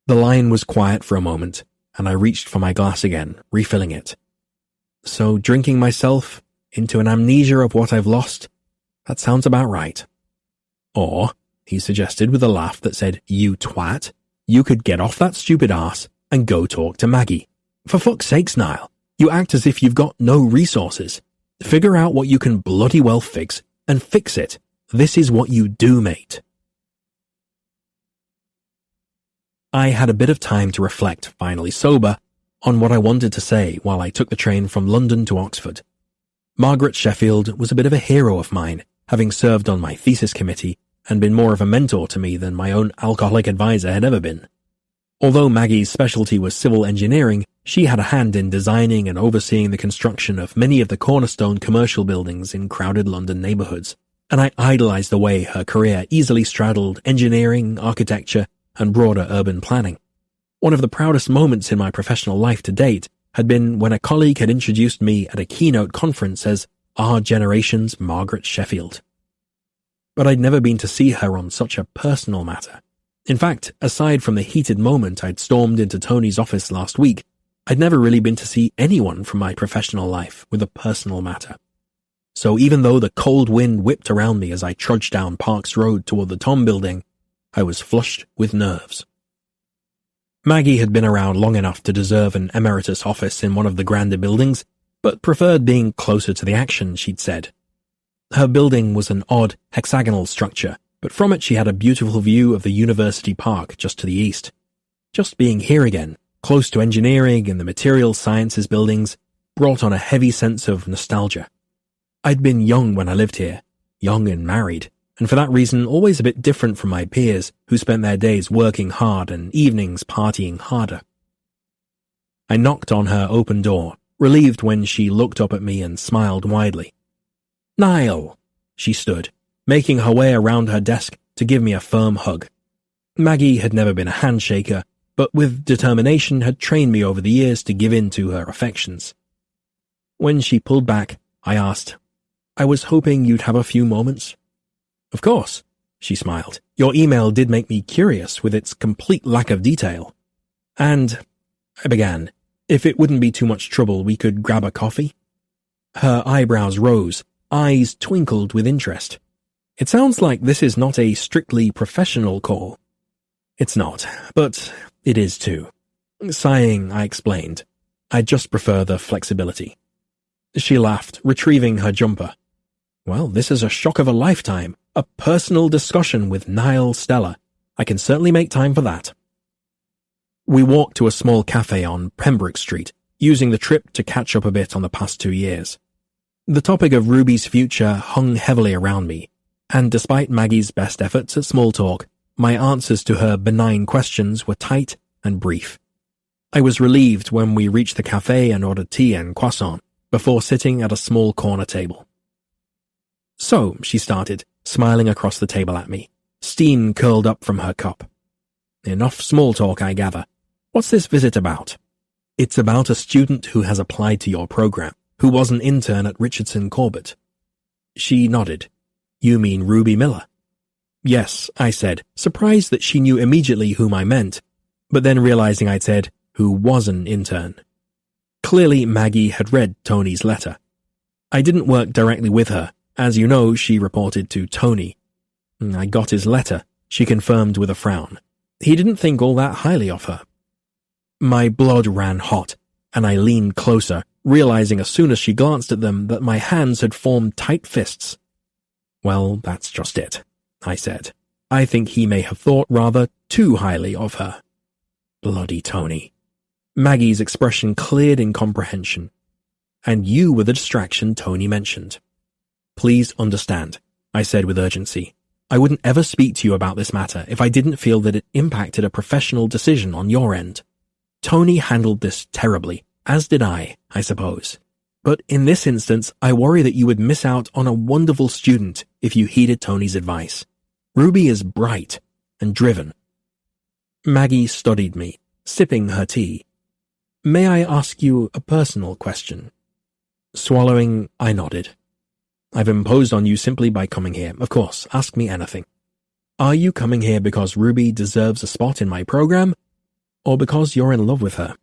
The line was quiet for a moment, and I reached for my glass again, refilling it. "So drinking myself into an amnesia of what I've lost, that sounds about right." "Or," he suggested with a laugh that said, "You twat, you could get off that stupid arse and go talk to Maggie. For fuck's sakes, Niall, you act as if you've got no resources. Figure out what you can bloody well fix, and fix it. This is what you do, mate." I had a bit of time to reflect, finally sober, on what I wanted to say while I took the train from London to Oxford. Margaret Sheffield was a bit of a hero of mine, having served on my thesis committee and been more of a mentor to me than my own alcoholic advisor had ever been. Although Maggie's specialty was civil engineering, she had a hand in designing and overseeing the construction of many of the cornerstone commercial buildings in crowded London neighbourhoods, and I idolized the way her career easily straddled engineering, architecture, and broader urban planning. One of the proudest moments in my professional life to date had been when a colleague had introduced me at a keynote conference as our generation's Margaret Sheffield. But I'd never been to see her on such a personal matter. In fact, aside from the heated moment I'd stormed into Tony's office last week, I'd never really been to see anyone from my professional life with a personal matter. So even though the cold wind whipped around me as I trudged down Parks Road toward the Tom building, I was flushed with nerves. Maggie had been around long enough to deserve an emeritus office in one of the grander buildings, but preferred being closer to the action, she'd said. Her building was an odd, hexagonal structure, but from it she had a beautiful view of the University Park just to the east. Just being here again, close to engineering and the material sciences buildings, brought on a heavy sense of nostalgia. I'd been young when I lived here, young and married, and for that reason always a bit different from my peers who spent their days working hard and evenings partying harder. I knocked on her open door, relieved when she looked up at me and smiled widely. "Niall!" She stood, making her way around her desk to give me a firm hug. Maggie had never been a handshaker, but with determination had trained me over the years to give in to her affections. When she pulled back, I asked, "I was hoping you'd have a few moments." "Of course," she smiled. "Your email did make me curious with its complete lack of detail." "And," I began, "if it wouldn't be too much trouble, we could grab a coffee?" Her eyebrows rose, eyes twinkled with interest. "It sounds like this is not a strictly professional call." "It's not, but it is too." Sighing, I explained, "I'd just prefer the flexibility." She laughed, retrieving her jumper. "Well, this is a shock of a lifetime, a personal discussion with Niall Stella. I can certainly make time for that." We walked to a small cafe on Pembroke Street, using the trip to catch up a bit on the past 2 years. The topic of Ruby's future hung heavily around me, and despite Maggie's best efforts at small talk, my answers to her benign questions were tight and brief. I was relieved when we reached the cafe and ordered tea and croissant, before sitting at a small corner table. "So," she started, smiling across the table at me, steam curled up from her cup. "Enough small talk, I gather. What's this visit about?" "It's about a student who has applied to your program, who was an intern at Richardson Corbett." She nodded. "You mean Ruby Miller?" "Yes," I said, surprised that she knew immediately whom I meant, but then realizing I'd said, "who was an intern." Clearly Maggie had read Tony's letter. I didn't work directly with her. As you know, she reported to Tony. "I got his letter," she confirmed with a frown. "He didn't think all that highly of her." My blood ran hot, and I leaned closer, realizing as soon as she glanced at them that my hands had formed tight fists. "Well, that's just it," I said. "I think he may have thought rather too highly of her." Bloody Tony. Maggie's expression cleared in comprehension. "And you were the distraction Tony mentioned." "Please understand," I said with urgency. "I wouldn't ever speak to you about this matter if I didn't feel that it impacted a professional decision on your end. Tony handled this terribly, as did I suppose. But in this instance, I worry that you would miss out on a wonderful student if you heeded Tony's advice. Ruby is bright and driven." Maggie studied me, sipping her tea. "May I ask you a personal question?" Swallowing, I nodded. "I've imposed on you simply by coming here. Of course, ask me anything. Are you coming here because Ruby deserves a spot in my program, or because you're in love with her?"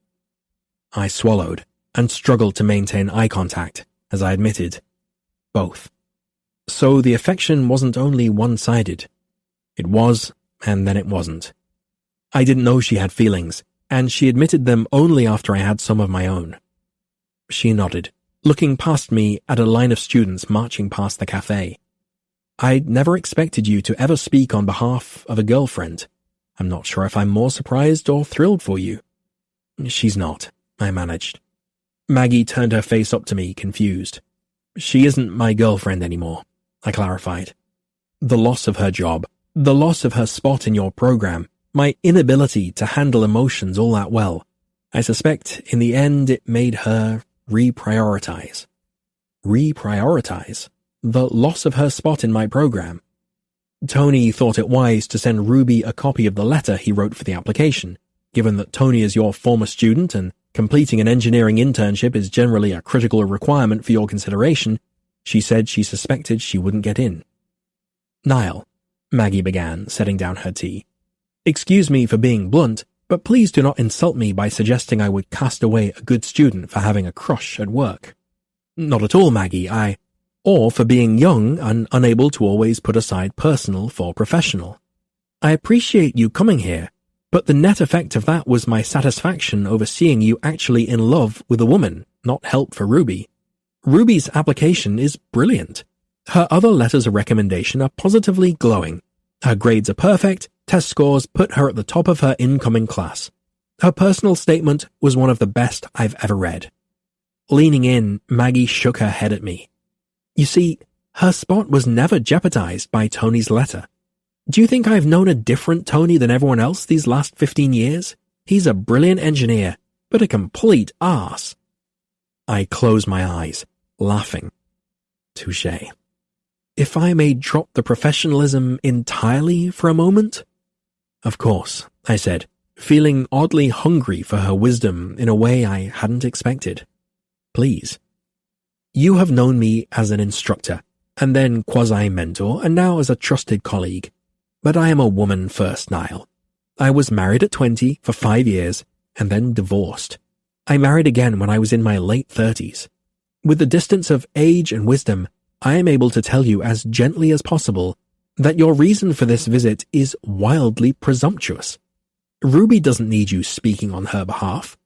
I swallowed and struggled to maintain eye contact as I admitted, both. So the affection wasn't only one-sided. It was, and then it wasn't. I didn't know she had feelings, and she admitted them only after I had some of my own. She nodded, looking past me at a line of students marching past the cafe. "I'd never expected you to ever speak on behalf of a girlfriend. I'm not sure if I'm more surprised or thrilled for you." "She's not," I managed. Maggie turned her face up to me, confused. "She isn't my girlfriend anymore," I clarified. "The loss of her job, the loss of her spot in your program, my inability to handle emotions all that well, I suspect in the end it made her reprioritize." "Reprioritize?" the loss of her spot in my program. Tony thought it wise to send Ruby a copy of the letter he wrote for the application. Given that Tony is your former student and completing an engineering internship is generally a critical requirement for your consideration, she said she suspected she wouldn't get in. Niall, Maggie began, setting down her tea. Excuse me for being blunt, but please do not insult me by suggesting I would cast away a good student for having a crush at work. Not at all, Maggie, or for being young and unable to always put aside personal for professional. I appreciate you coming here, but the net effect of that was my satisfaction over seeing you actually in love with a woman, not help for Ruby. Ruby's application is brilliant. Her other letters of recommendation are positively glowing. Her grades are perfect, test scores put her at the top of her incoming class. Her personal statement was one of the best I've ever read. Leaning in, Maggie shook her head at me. You see, her spot was never jeopardized by Tony's letter. Do you think I've known a different Tony than everyone else these last 15 years? He's a brilliant engineer, but a complete arse. I closed my eyes, laughing. Touché. If I may drop the professionalism entirely for a moment? Of course, I said, feeling oddly hungry for her wisdom in a way I hadn't expected. Please. You have known me as an instructor, and then quasi-mentor, and now as a trusted colleague. But I am a woman first, Niall. I was married at 20 for 5 years, and then divorced. I married again when I was in my late 30s. With the distance of age and wisdom, I am able to tell you as gently as possible that your reason for this visit is wildly presumptuous. Ruby doesn't need you speaking on her behalf.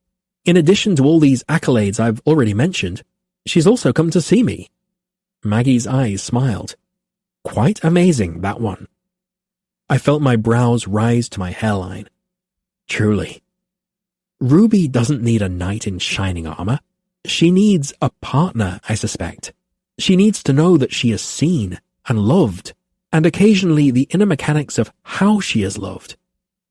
In addition to all these accolades I've already mentioned, she's also come to see me. Maggie's eyes smiled. Quite amazing, that one. I felt my brows rise to my hairline. Truly. Ruby doesn't need a knight in shining armor. She needs a partner, I suspect. She needs to know that she is seen and loved, and occasionally the inner mechanics of how she is loved.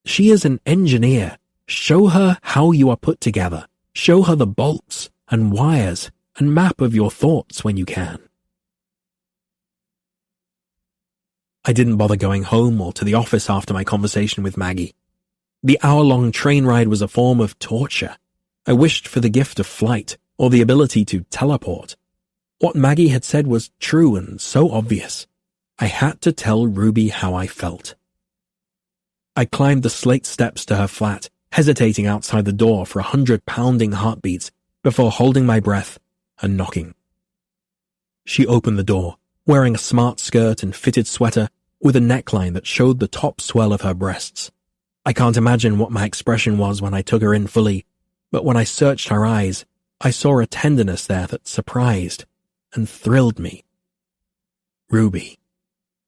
She is an engineer. Show her how you are put together. Show her the bolts and wires and map of your thoughts when you can. I didn't bother going home or to the office after my conversation with Maggie. The hour-long train ride was a form of torture. I wished for the gift of flight or the ability to teleport. What Maggie had said was true and so obvious. I had to tell Ruby how I felt. I climbed the slate steps to her flat, hesitating outside the door for 100 pounding heartbeats before holding my breath and knocking. She opened the door, wearing a smart skirt and fitted sweater with a neckline that showed the top swell of her breasts. I can't imagine what my expression was when I took her in fully, but when I searched her eyes, I saw a tenderness there that surprised and thrilled me. Ruby,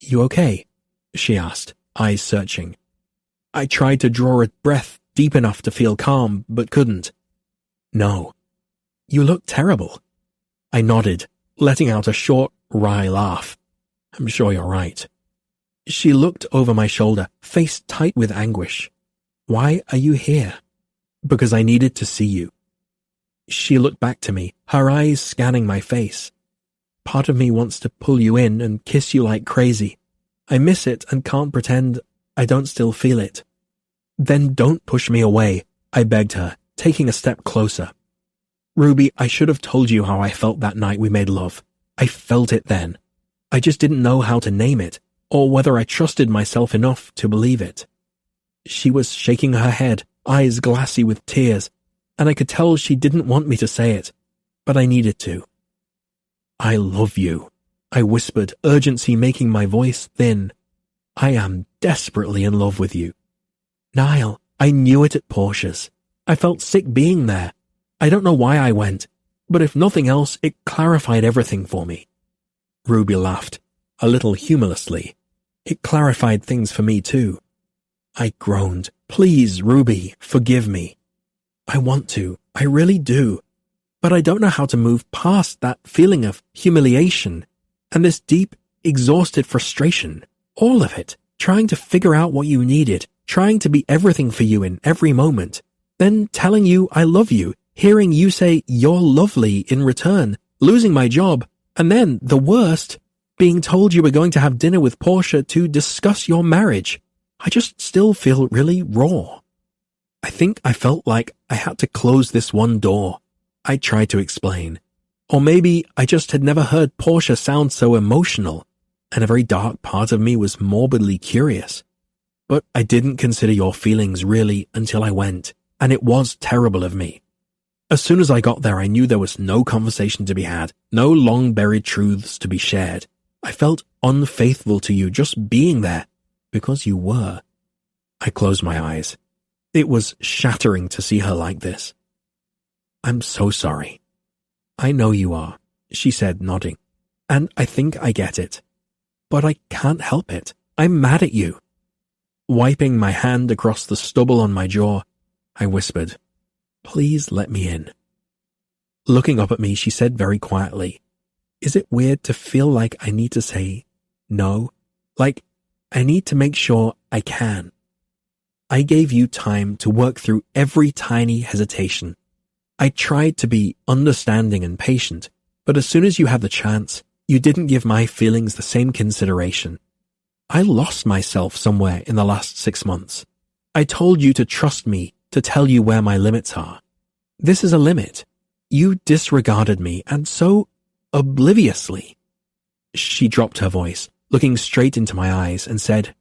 you okay? She asked, eyes searching. I tried to draw a breath deep enough to feel calm, but couldn't. No. You look terrible. I nodded, letting out a short, wry laugh. I'm sure you're right. She looked over my shoulder, face tight with anguish. Why are you here? Because I needed to see you. She looked back to me, her eyes scanning my face. Part of me wants to pull you in and kiss you like crazy. I miss it and can't pretend I don't still feel it. Then don't push me away, I begged her, taking a step closer. Ruby, I should have told you how I felt that night we made love. I felt it then. I just didn't know how to name it, or whether I trusted myself enough to believe it. She was shaking her head, eyes glassy with tears, and I could tell she didn't want me to say it, but I needed to. I love you, I whispered, urgency making my voice thin. I am desperately in love with you. Niall, I knew it at Portia's. I felt sick being there. I don't know why I went, but if nothing else, it clarified everything for me. Ruby laughed, a little humorlessly. It clarified things for me too. I groaned. Please, Ruby, forgive me. I want to. I really do. But I don't know how to move past that feeling of humiliation and this deep, exhausted frustration. All of it. Trying to figure out what you needed, trying to be everything for you in every moment, then telling you I love you, hearing you say you're lovely in return, losing my job, and then, the worst, being told you were going to have dinner with Portia to discuss your marriage. I just still feel really raw. I think I felt like I had to close this one door. I tried to explain. Or maybe I just had never heard Portia sound so emotional, and a very dark part of me was morbidly curious. But I didn't consider your feelings really until I went, and it was terrible of me. As soon as I got there, I knew there was no conversation to be had, no long-buried truths to be shared. I felt unfaithful to you just being there, because you were. I closed my eyes. It was shattering to see her like this. I'm so sorry. I know you are, she said, nodding. And I think I get it. But I can't help it. I'm mad at you. Wiping my hand across the stubble on my jaw, I whispered, please let me in. Looking up at me, she said very quietly, is it weird to feel like I need to say no? Like I need to make sure I can. I gave you time to work through every tiny hesitation. I tried to be understanding and patient, but as soon as you had the chance, you didn't give my feelings the same consideration. I lost myself somewhere in the last 6 months. I told you to trust me, to tell you where my limits are. This is a limit. You disregarded me, and so obliviously. She dropped her voice, looking straight into my eyes, and said,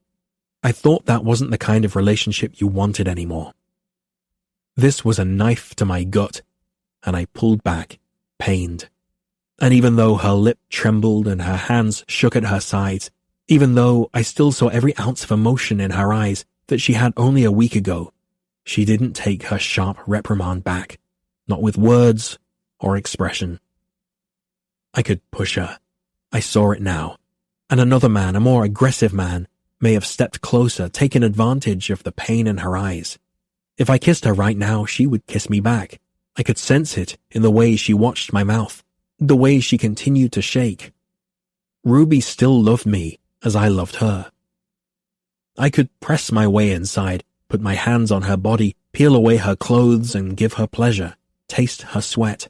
I thought that wasn't the kind of relationship you wanted anymore. This was a knife to my gut, and I pulled back, pained. And even though her lip trembled and her hands shook at her sides, even though I still saw every ounce of emotion in her eyes that she had only a week ago, she didn't take her sharp reprimand back, not with words or expression. I could push her. I saw it now. And another man, a more aggressive man, may have stepped closer, taken advantage of the pain in her eyes. If I kissed her right now, she would kiss me back. I could sense it in the way she watched my mouth, the way she continued to shake. Ruby still loved me as I loved her. I could press my way inside, put my hands on her body, peel away her clothes and give her pleasure, taste her sweat.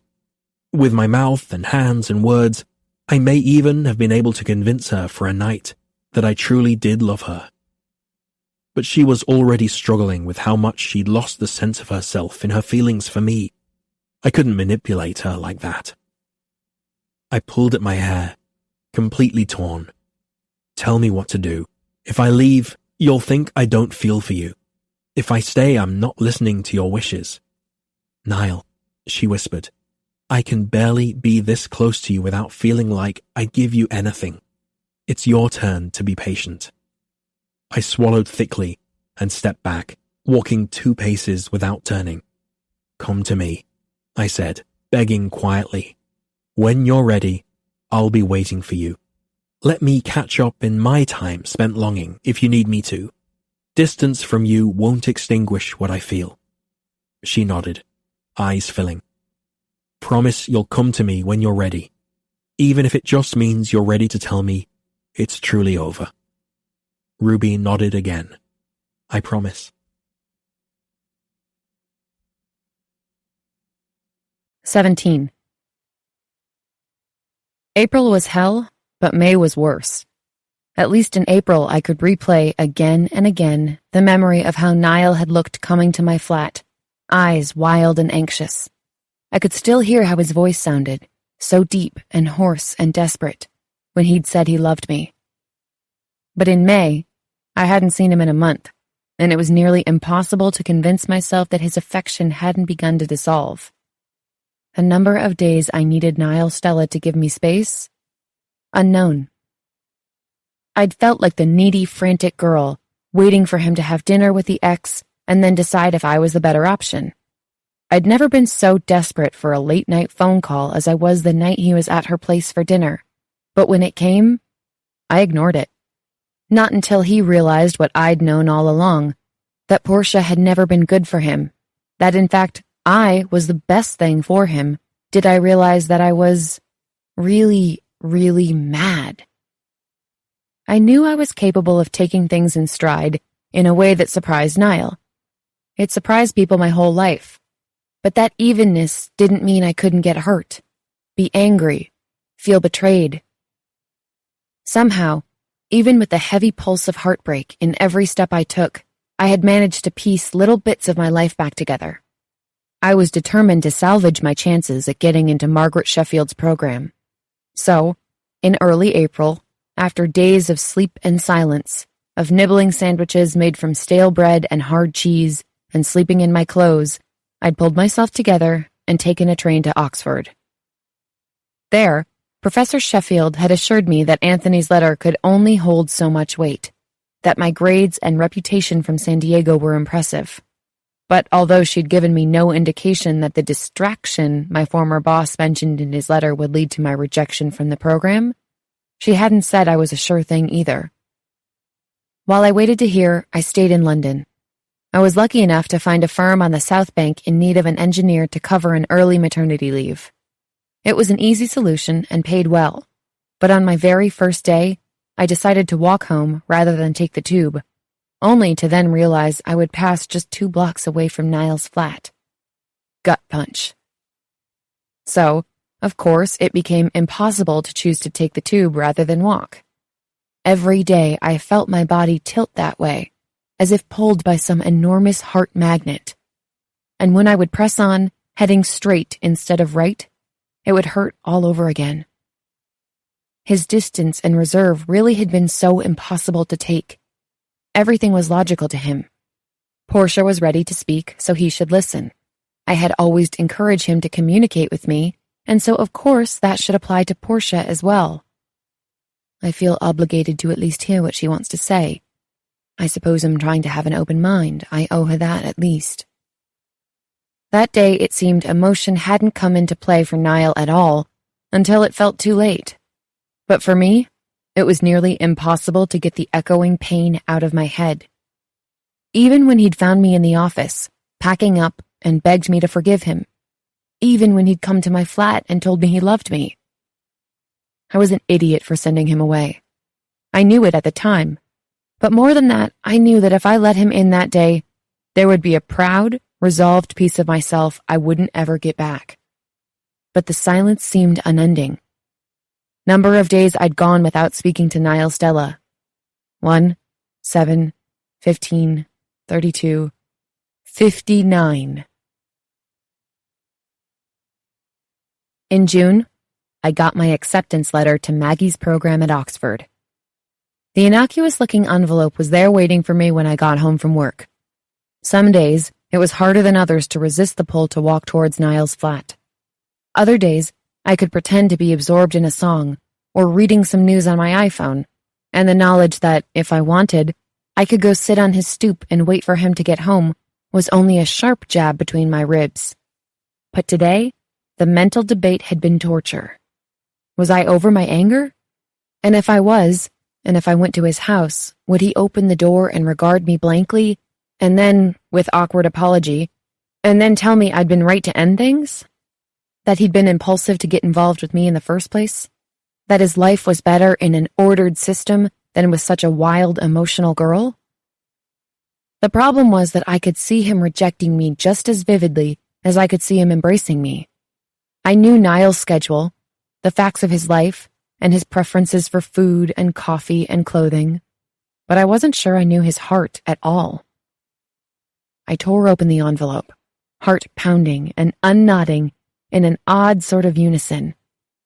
With my mouth and hands and words, I may even have been able to convince her for a night that I truly did love her. But she was already struggling with how much she'd lost the sense of herself in her feelings for me. I couldn't manipulate her like that. I pulled at my hair, completely torn. Tell me what to do. If I leave, you'll think I don't feel for you. If I stay, I'm not listening to your wishes. Niall, she whispered, I can barely be this close to you without feeling like I give you anything. It's your turn to be patient. I swallowed thickly and stepped back, walking 2 paces without turning. Come to me, I said, begging quietly. When you're ready, I'll be waiting for you. Let me catch up in my time spent longing if you need me to. Distance from you won't extinguish what I feel. She nodded, eyes filling. Promise you'll come to me when you're ready, even if it just means you're ready to tell me it's truly over. Ruby nodded again. I promise. 17. April was hell, but May was worse. At least in April, I could replay again and again the memory of how Niall had looked coming to my flat, eyes wild and anxious. I could still hear how his voice sounded, so deep and hoarse and desperate, when he'd said he loved me. But in May, I hadn't seen him in a month, and it was nearly impossible to convince myself that his affection hadn't begun to dissolve. The number of days I needed Niall Stella to give me space? Unknown. I'd felt like the needy, frantic girl, waiting for him to have dinner with the ex and then decide if I was the better option. I'd never been so desperate for a late-night phone call as I was the night he was at her place for dinner, but when it came, I ignored it. Not until he realized what I'd known all along, that Portia had never been good for him, that in fact I was the best thing for him, did I realize that I was really, really mad. I knew I was capable of taking things in stride in a way that surprised Niall. It surprised people my whole life, but that evenness didn't mean I couldn't get hurt, be angry, feel betrayed. Somehow, even with the heavy pulse of heartbreak in every step I took, I had managed to piece little bits of my life back together. I was determined to salvage my chances at getting into Margaret Sheffield's program. So, in early April, after days of sleep and silence, of nibbling sandwiches made from stale bread and hard cheese, and sleeping in my clothes, I'd pulled myself together and taken a train to Oxford. There, Professor Sheffield had assured me that Anthony's letter could only hold so much weight, that my grades and reputation from San Diego were impressive. But although she'd given me no indication that the distraction my former boss mentioned in his letter would lead to my rejection from the program, she hadn't said I was a sure thing either. While I waited to hear, I stayed in London. I was lucky enough to find a firm on the South Bank in need of an engineer to cover an early maternity leave. It was an easy solution and paid well, but on my very first day, I decided to walk home rather than take the tube, only to then realize I would pass just 2 blocks away from Niall's flat. Gut punch. So, of course, it became impossible to choose to take the tube rather than walk. Every day I felt my body tilt that way, as if pulled by some enormous heart magnet. And when I would press on, heading straight instead of right, it would hurt all over again. His distance and reserve really had been so impossible to take. Everything was logical to him. Portia was ready to speak, so he should listen. I had always encouraged him to communicate with me, and so of course that should apply to Portia as well. I feel obligated to at least hear what she wants to say. I suppose I'm trying to have an open mind. I owe her that at least. That day it seemed emotion hadn't come into play for Niall at all, until it felt too late. But for me, it was nearly impossible to get the echoing pain out of my head. Even when he'd found me in the office, packing up and begged me to forgive him. Even when he'd come to my flat and told me he loved me. I was an idiot for sending him away. I knew it at the time. But more than that, I knew that if I let him in that day, there would be a proud, resolved piece of myself I wouldn't ever get back. But the silence seemed unending. Number of days I'd gone without speaking to Niall Stella. 1, 7, 15, 32, 59. In June, I got my acceptance letter to Maggie's program at Oxford. The innocuous-looking envelope was there waiting for me when I got home from work. Some days, it was harder than others to resist the pull to walk towards Niall's flat. Other days, I could pretend to be absorbed in a song, or reading some news on my iPhone, and the knowledge that, if I wanted, I could go sit on his stoop and wait for him to get home was only a sharp jab between my ribs. But today, the mental debate had been torture. Was I over my anger? And if I was, and if I went to his house, would he open the door and regard me blankly, and then, with awkward apology, and then tell me I'd been right to end things? That he'd been impulsive to get involved with me in the first place? That his life was better in an ordered system than with such a wild, emotional girl? The problem was that I could see him rejecting me just as vividly as I could see him embracing me. I knew Niall's schedule, the facts of his life, and his preferences for food and coffee and clothing, but I wasn't sure I knew his heart at all. I tore open the envelope, heart pounding and unknotting in an odd sort of unison,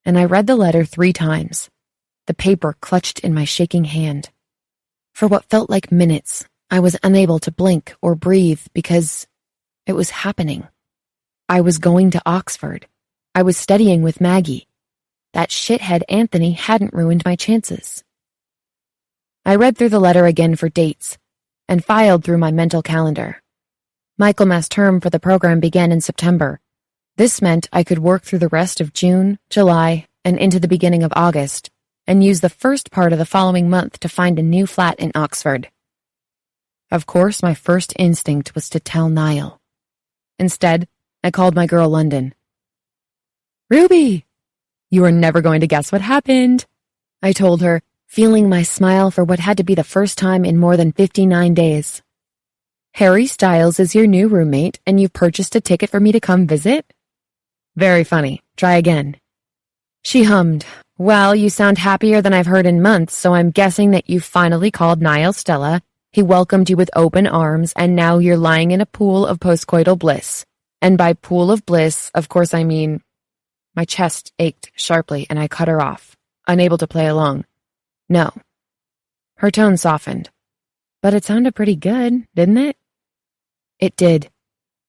and I read the letter 3 times, the paper clutched in my shaking hand. For what felt like minutes, I was unable to blink or breathe because it was happening. I was going to Oxford. I was studying with Maggie. That shithead Anthony hadn't ruined my chances. I read through the letter again for dates and filed through my mental calendar. Michaelmas term for the program began in September. This meant I could work through the rest of June, July, and into the beginning of August, and use the first part of the following month to find a new flat in Oxford. Of course, my first instinct was to tell Niall. Instead, I called my girl London. "Ruby, you are never going to guess what happened," I told her, feeling my smile for what had to be the first time in more than 59 days. "Harry Styles is your new roommate, and you've purchased a ticket for me to come visit?" "Very funny. Try again." She hummed, Well, you sound happier than I've heard in months, so I'm guessing that you finally called Niall Stella. He welcomed you with open arms, and now you're lying in a pool of postcoital bliss. And by pool of bliss, of course I mean... My chest ached sharply, and I cut her off, unable to play along. No. Her tone softened. But it sounded pretty good, didn't it? It did.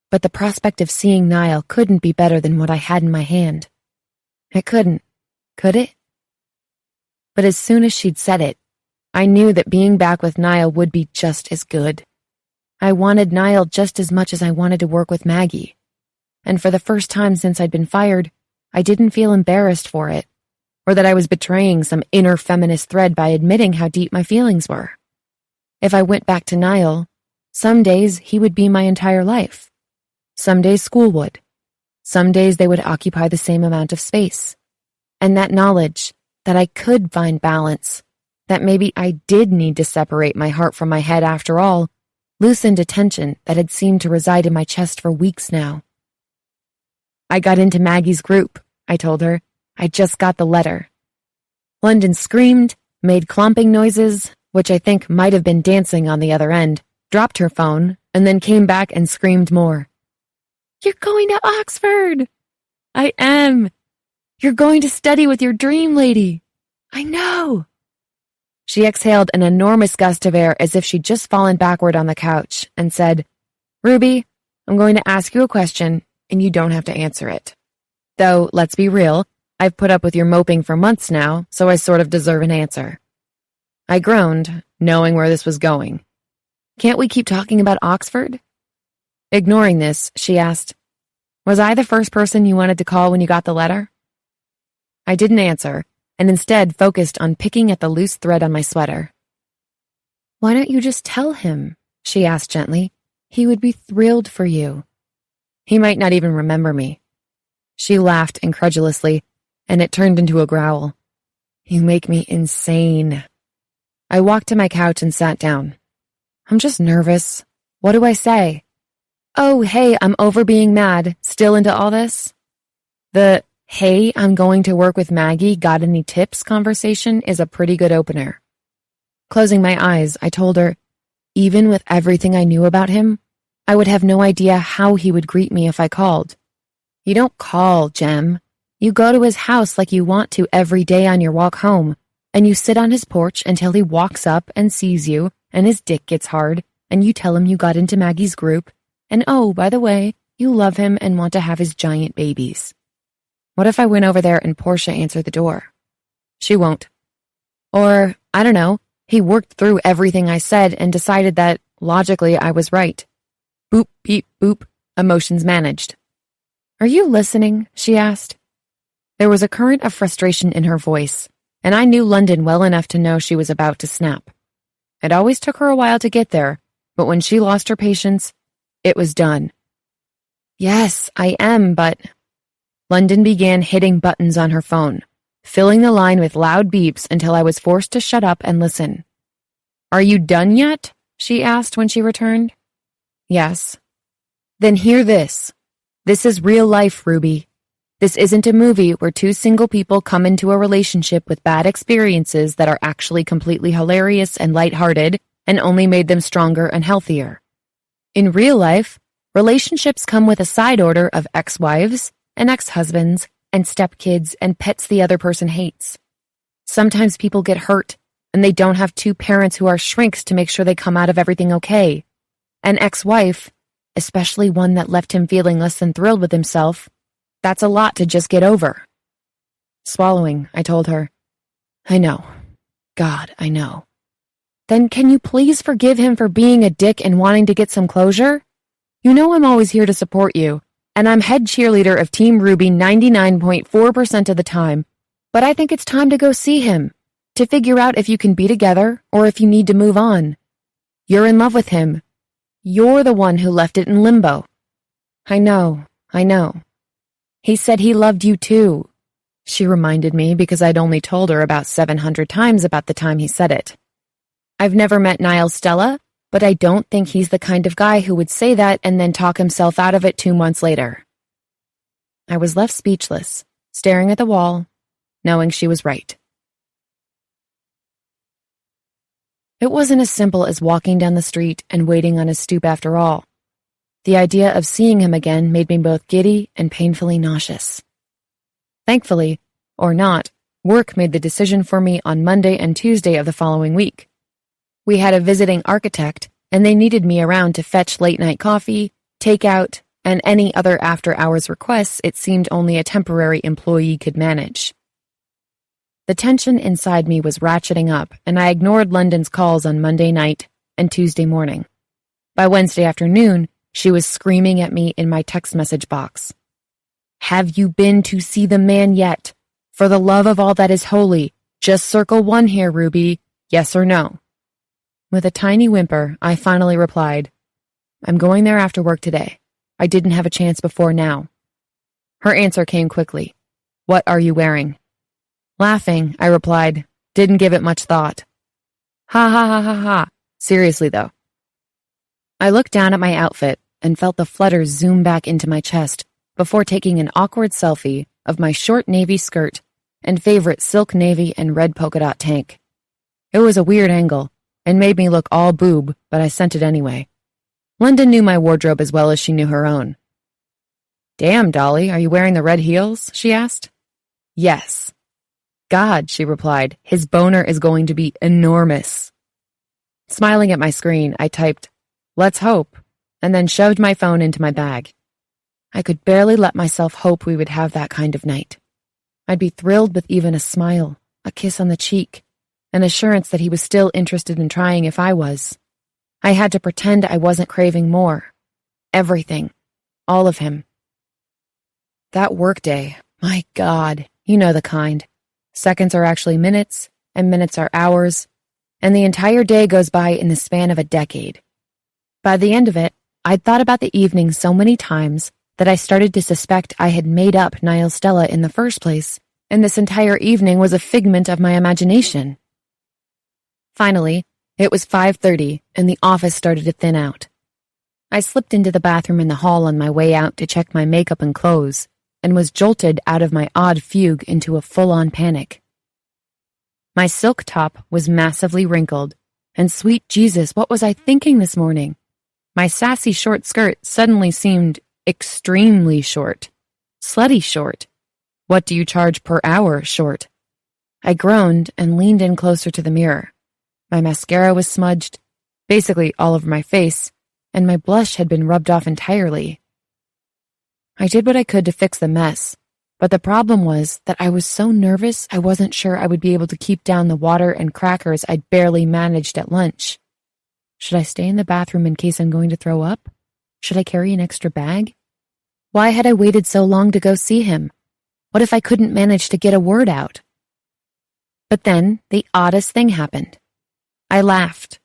But the prospect of seeing Niall couldn't be better than what I had in my hand. It couldn't, could it? But as soon as she'd said it, I knew that being back with Niall would be just as good. I wanted Niall just as much as I wanted to work with Maggie. And for the first time since I'd been fired, I didn't feel embarrassed for it, or that I was betraying some inner feminist thread by admitting how deep my feelings were. If I went back to Niall, some days he would be my entire life. Some days school would. Some days they would occupy the same amount of space. And that knowledge that I could find balance, that maybe I did need to separate my heart from my head after all, loosened a tension that had seemed to reside in my chest for weeks now. I got into Maggie's group, I told her. I just got the letter. London screamed, made clomping noises, which I think might have been dancing on the other end, dropped her phone, and then came back and screamed more. You're going to Oxford! I am! You're going to study with your dream lady! I know! She exhaled an enormous gust of air as if she'd just fallen backward on the couch and said, Ruby, I'm going to ask you a question, and you don't have to answer it. Though, let's be real, I've put up with your moping for months now, so I sort of deserve an answer. I groaned, knowing where this was going. Can't we keep talking about Oxford? Ignoring this, she asked, Was I the first person you wanted to call when you got the letter? I didn't answer, and instead focused on picking at the loose thread on my sweater. Why don't you just tell him? She asked gently. He would be thrilled for you. He might not even remember me. She laughed incredulously, and it turned into a growl. You make me insane. I walked to my couch and sat down. I'm just nervous. What do I say? Oh, hey, I'm over being mad. Still into all this? The, hey, I'm going to work with Maggie, got any tips conversation is a pretty good opener. Closing my eyes, I told her, even with everything I knew about him, I would have no idea how he would greet me if I called. You don't call, Jem. You go to his house like you want to every day on your walk home, and you sit on his porch until he walks up and sees you, and his dick gets hard, and you tell him you got into Maggie's group, and oh, by the way, you love him and want to have his giant babies. What if I went over there and Portia answered the door? She won't. Or, I don't know, he worked through everything I said and decided that, logically, I was right. Boop, beep, boop, emotions managed. Are you listening? She asked. There was a current of frustration in her voice, and I knew London well enough to know she was about to snap. It always took her a while to get there, but when she lost her patience, it was done. Yes, I am, but... London began hitting buttons on her phone, filling the line with loud beeps until I was forced to shut up and listen. Are you done yet? She asked when she returned. Yes. Then hear this. This is real life, Ruby. This isn't a movie where two single people come into a relationship with bad experiences that are actually completely hilarious and lighthearted and only made them stronger and healthier. In real life, relationships come with a side order of ex-wives and ex-husbands and stepkids and pets the other person hates. Sometimes people get hurt, and they don't have two parents who are shrinks to make sure they come out of everything okay. An ex-wife, especially one that left him feeling less than thrilled with himself, that's a lot to just get over. Swallowing, I told her. I know. God, I know. Then can you please forgive him for being a dick and wanting to get some closure? You know I'm always here to support you, and I'm head cheerleader of Team Ruby 99.4% of the time, but I think it's time to go see him, to figure out if you can be together or if you need to move on. You're in love with him. You're the one who left it in limbo. I know. He said he loved you too. She reminded me because I'd only told her about 700 times about the time he said it. I've never met Niall Stella, but I don't think he's the kind of guy who would say that and then talk himself out of it 2 months later. I was left speechless, staring at the wall, knowing she was right. It wasn't as simple as walking down the street and waiting on his stoop after all. The idea of seeing him again made me both giddy and painfully nauseous. Thankfully, or not, work made the decision for me on Monday and Tuesday of the following week. We had a visiting architect, and they needed me around to fetch late-night coffee, takeout, and any other after-hours requests it seemed only a temporary employee could manage. The tension inside me was ratcheting up, and I ignored London's calls on Monday night and Tuesday morning. By Wednesday afternoon, she was screaming at me in my text message box. "Have you been to see the man yet? For the love of all that is holy, just circle 1 here, Ruby, yes or no." With a tiny whimper, I finally replied, "I'm going there after work today. I didn't have a chance before now." Her answer came quickly. "What are you wearing?" Laughing, I replied, "Didn't give it much thought." "Ha ha ha ha ha. Seriously though." I looked down at my outfit and felt the flutters zoom back into my chest before taking an awkward selfie of my short navy skirt and favorite silk navy and red polka dot tank. It was a weird angle and made me look all boob, but I sent it anyway. London knew my wardrobe as well as she knew her own. "Damn, Dolly, are you wearing the red heels?" she asked. "Yes." "God," she replied, "his boner is going to be enormous." Smiling at my screen, I typed, "Let's hope," and then shoved my phone into my bag. I could barely let myself hope we would have that kind of night. I'd be thrilled with even a smile, a kiss on the cheek, an assurance that he was still interested in trying if I was. I had to pretend I wasn't craving more. Everything. All of him. That workday, my God, you know the kind. Seconds are actually minutes, and minutes are hours, and the entire day goes by in the span of a decade. By the end of it, I'd thought about the evening so many times that I started to suspect I had made up Niall Stella in the first place, and this entire evening was a figment of my imagination. Finally, it was 5:30, and the office started to thin out. I slipped into the bathroom in the hall on my way out to check my makeup and clothes, and was jolted out of my odd fugue into a full-on panic. My silk top was massively wrinkled, and sweet Jesus, what was I thinking this morning? My sassy short skirt suddenly seemed extremely short. Slutty short. What do you charge per hour short? I groaned and leaned in closer to the mirror. My mascara was smudged, basically all over my face, and my blush had been rubbed off entirely. I did what I could to fix the mess, but the problem was that I was so nervous I wasn't sure I would be able to keep down the water and crackers I'd barely managed at lunch. Should I stay in the bathroom in case I'm going to throw up? Should I carry an extra bag? Why had I waited so long to go see him? What if I couldn't manage to get a word out? But then the oddest thing happened. I laughed.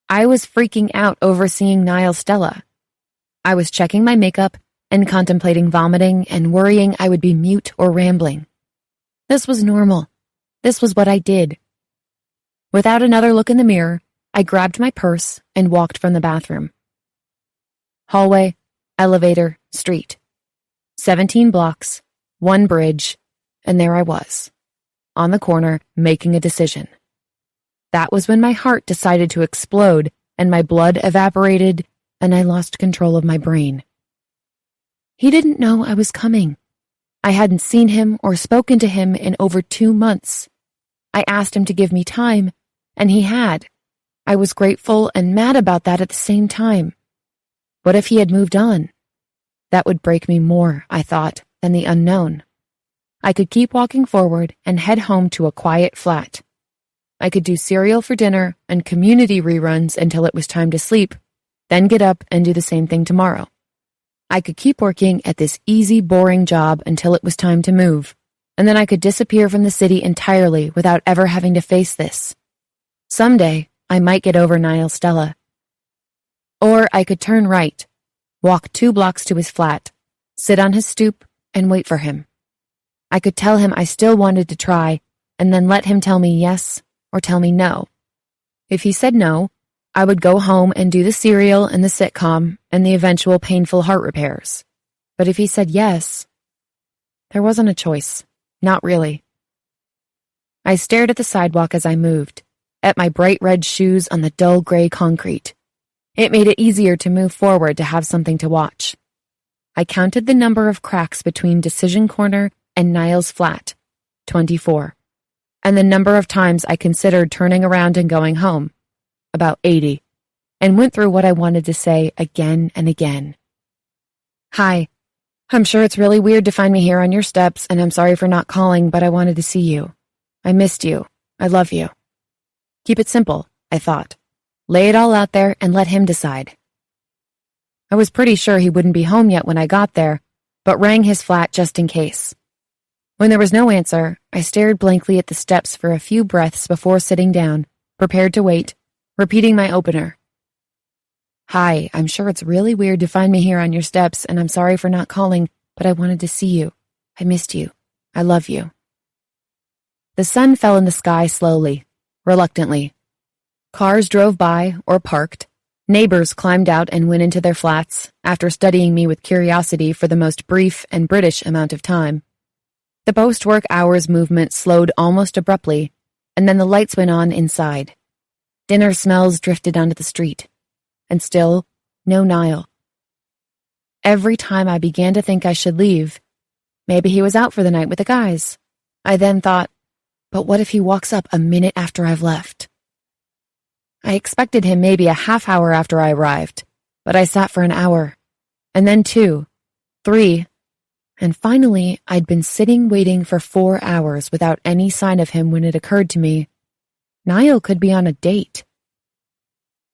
I was freaking out over seeing Niall Stella. I was checking my makeup and contemplating vomiting and worrying I would be mute or rambling. This was normal. This was what I did. Without another look in the mirror, I grabbed my purse and walked from the bathroom. Hallway, elevator, street. 17 blocks, 1 bridge, and there I was, on the corner, making a decision. That was when my heart decided to explode and my blood evaporated and I lost control of my brain. He didn't know I was coming. I hadn't seen him or spoken to him in over 2 months. I asked him to give me time, and he had. I was grateful and mad about that at the same time. What if he had moved on? That would break me more, I thought, than the unknown. I could keep walking forward and head home to a quiet flat. I could do cereal for dinner and community reruns until it was time to sleep, then get up and do the same thing tomorrow. I could keep working at this easy, boring job until it was time to move, and then I could disappear from the city entirely without ever having to face this. Someday, I might get over Niall Stella. Or I could turn right, walk 2 blocks to his flat, sit on his stoop, and wait for him. I could tell him I still wanted to try, and then let him tell me yes or tell me no. If he said no, I would go home and do the cereal and the sitcom and the eventual painful heart repairs. But if he said yes, there wasn't a choice. Not really. I stared at the sidewalk as I moved, at my bright red shoes on the dull gray concrete. It made it easier to move forward to have something to watch. I counted the number of cracks between Decision Corner and Niall's flat, 24, and the number of times I considered turning around and going home, about 80, and went through what I wanted to say again and again. Hi, I'm sure it's really weird to find me here on your steps, and I'm sorry for not calling, but I wanted to see you. I missed you. I love you. Keep it simple, I thought. Lay it all out there and let him decide. I was pretty sure he wouldn't be home yet when I got there, but rang his flat just in case. When there was no answer, I stared blankly at the steps for a few breaths before sitting down, prepared to wait, repeating my opener. Hi, I'm sure it's really weird to find me here on your steps, and I'm sorry for not calling, but I wanted to see you. I missed you. I love you. The sun fell in the sky slowly, reluctantly. Cars drove by or parked. Neighbors climbed out and went into their flats, after studying me with curiosity for the most brief and British amount of time. The post-work hours movement slowed almost abruptly, and then the lights went on inside. Dinner smells drifted onto the street. And still, no Niall. Every time I began to think I should leave, maybe he was out for the night with the guys. I then thought, but what if he walks up a minute after I've left? I expected him maybe a half hour after I arrived, but I sat for an hour, and then 2, 3, and finally I'd been sitting waiting for 4 hours without any sign of him when it occurred to me, Niall could be on a date.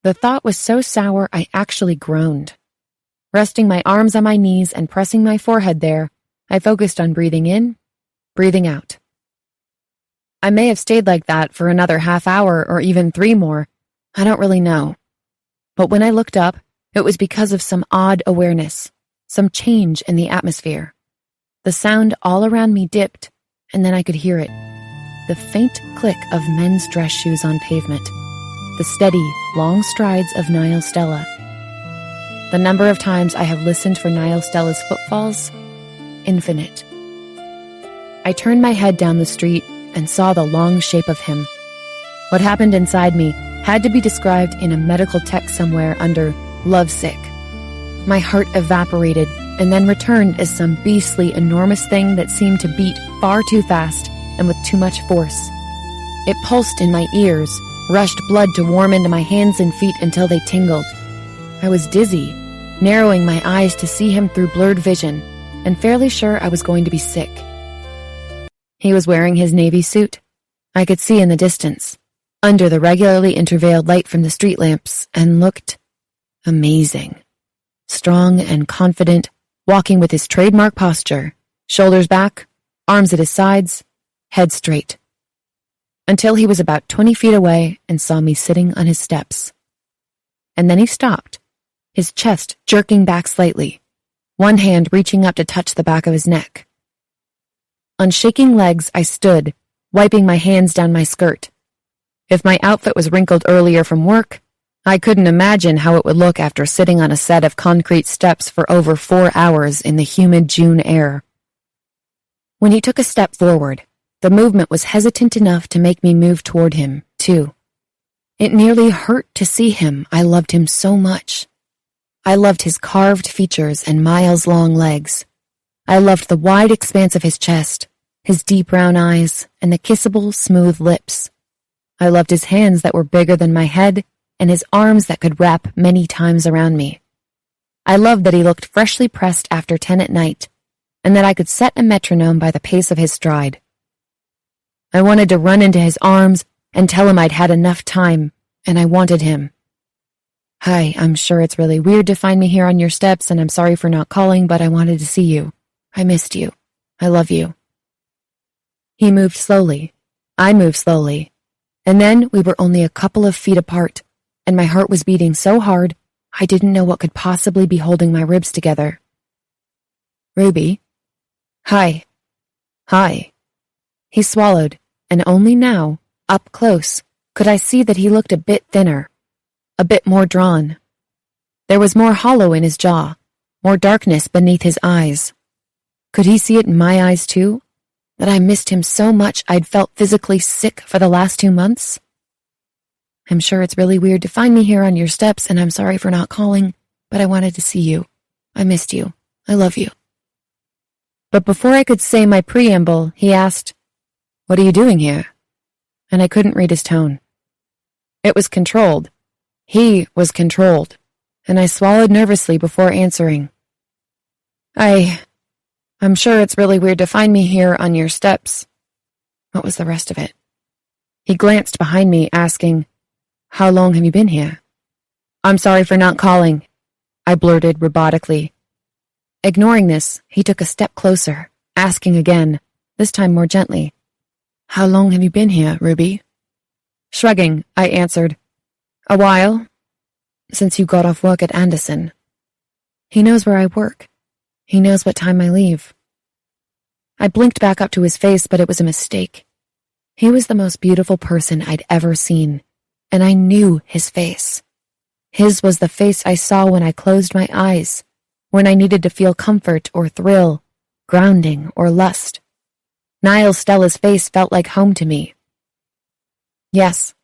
The thought was so sour I actually groaned. Resting my arms on my knees and pressing my forehead there, I focused on breathing in, breathing out. I may have stayed like that for another half hour or even 3 more. I don't really know. But when I looked up, it was because of some odd awareness, some change in the atmosphere. The sound all around me dipped, and then I could hear it. The faint click of men's dress shoes on pavement. The steady, long strides of Niall Stella. The number of times I have listened for Niall Stella's footfalls, infinite. I turned my head down the street and saw the long shape of him. What happened inside me had to be described in a medical text somewhere under lovesick. My heart evaporated and then returned as some beastly, enormous thing that seemed to beat far too fast and with too much force. It pulsed in my ears, rushed blood to warm into my hands and feet until they tingled. I was dizzy, narrowing my eyes to see him through blurred vision, and fairly sure I was going to be sick. He was wearing his navy suit. I could see in the distance, under the regularly intervaled light from the street lamps, and looked amazing. Strong and confident, walking with his trademark posture, shoulders back, arms at his sides, head straight. Until he was about 20 feet away and saw me sitting on his steps. And then he stopped, his chest jerking back slightly, one hand reaching up to touch the back of his neck. On shaking legs, I stood, wiping my hands down my skirt. If my outfit was wrinkled earlier from work, I couldn't imagine how it would look after sitting on a set of concrete steps for over 4 hours in the humid June air. When he took a step forward, the movement was hesitant enough to make me move toward him, too. It nearly hurt to see him. I loved him so much. I loved his carved features and miles-long legs. I loved the wide expanse of his chest, his deep brown eyes, and the kissable, smooth lips. I loved his hands that were bigger than my head and his arms that could wrap many times around me. I loved that he looked freshly pressed after 10 at night, and that I could set a metronome by the pace of his stride. I wanted to run into his arms and tell him I'd had enough time, and I wanted him. Hi, I'm sure it's really weird to find me here on your steps, and I'm sorry for not calling, but I wanted to see you. I missed you. I love you. He moved slowly. I moved slowly. And then we were only a couple of feet apart, and my heart was beating so hard, I didn't know what could possibly be holding my ribs together. Ruby? Hi. Hi. He swallowed, and only now, up close, could I see that he looked a bit thinner, a bit more drawn. There was more hollow in his jaw, more darkness beneath his eyes. Could he see it in my eyes too? That I missed him so much I'd felt physically sick for the last 2 months? I'm sure it's really weird to find me here on your steps, and I'm sorry for not calling, but I wanted to see you. I missed you. I love you. But before I could say my preamble, he asked, "What are you doing here?" And I couldn't read his tone. It was controlled. He was controlled, and I swallowed nervously before answering. I'm sure it's really weird to find me here on your steps. What was the rest of it? He glanced behind me, asking, "How long have you been here?" "I'm sorry for not calling," I blurted robotically. Ignoring this, he took a step closer, asking again, this time more gently, "How long have you been here, Ruby?" Shrugging, I answered, "A while. Since you got off work at Anderson." He knows where I work. He knows what time I leave. I blinked back up to his face, but it was a mistake. He was the most beautiful person I'd ever seen, and I knew his face. His was the face I saw when I closed my eyes, when I needed to feel comfort or thrill, grounding or lust. Niall Stella's face felt like home to me. "Yes,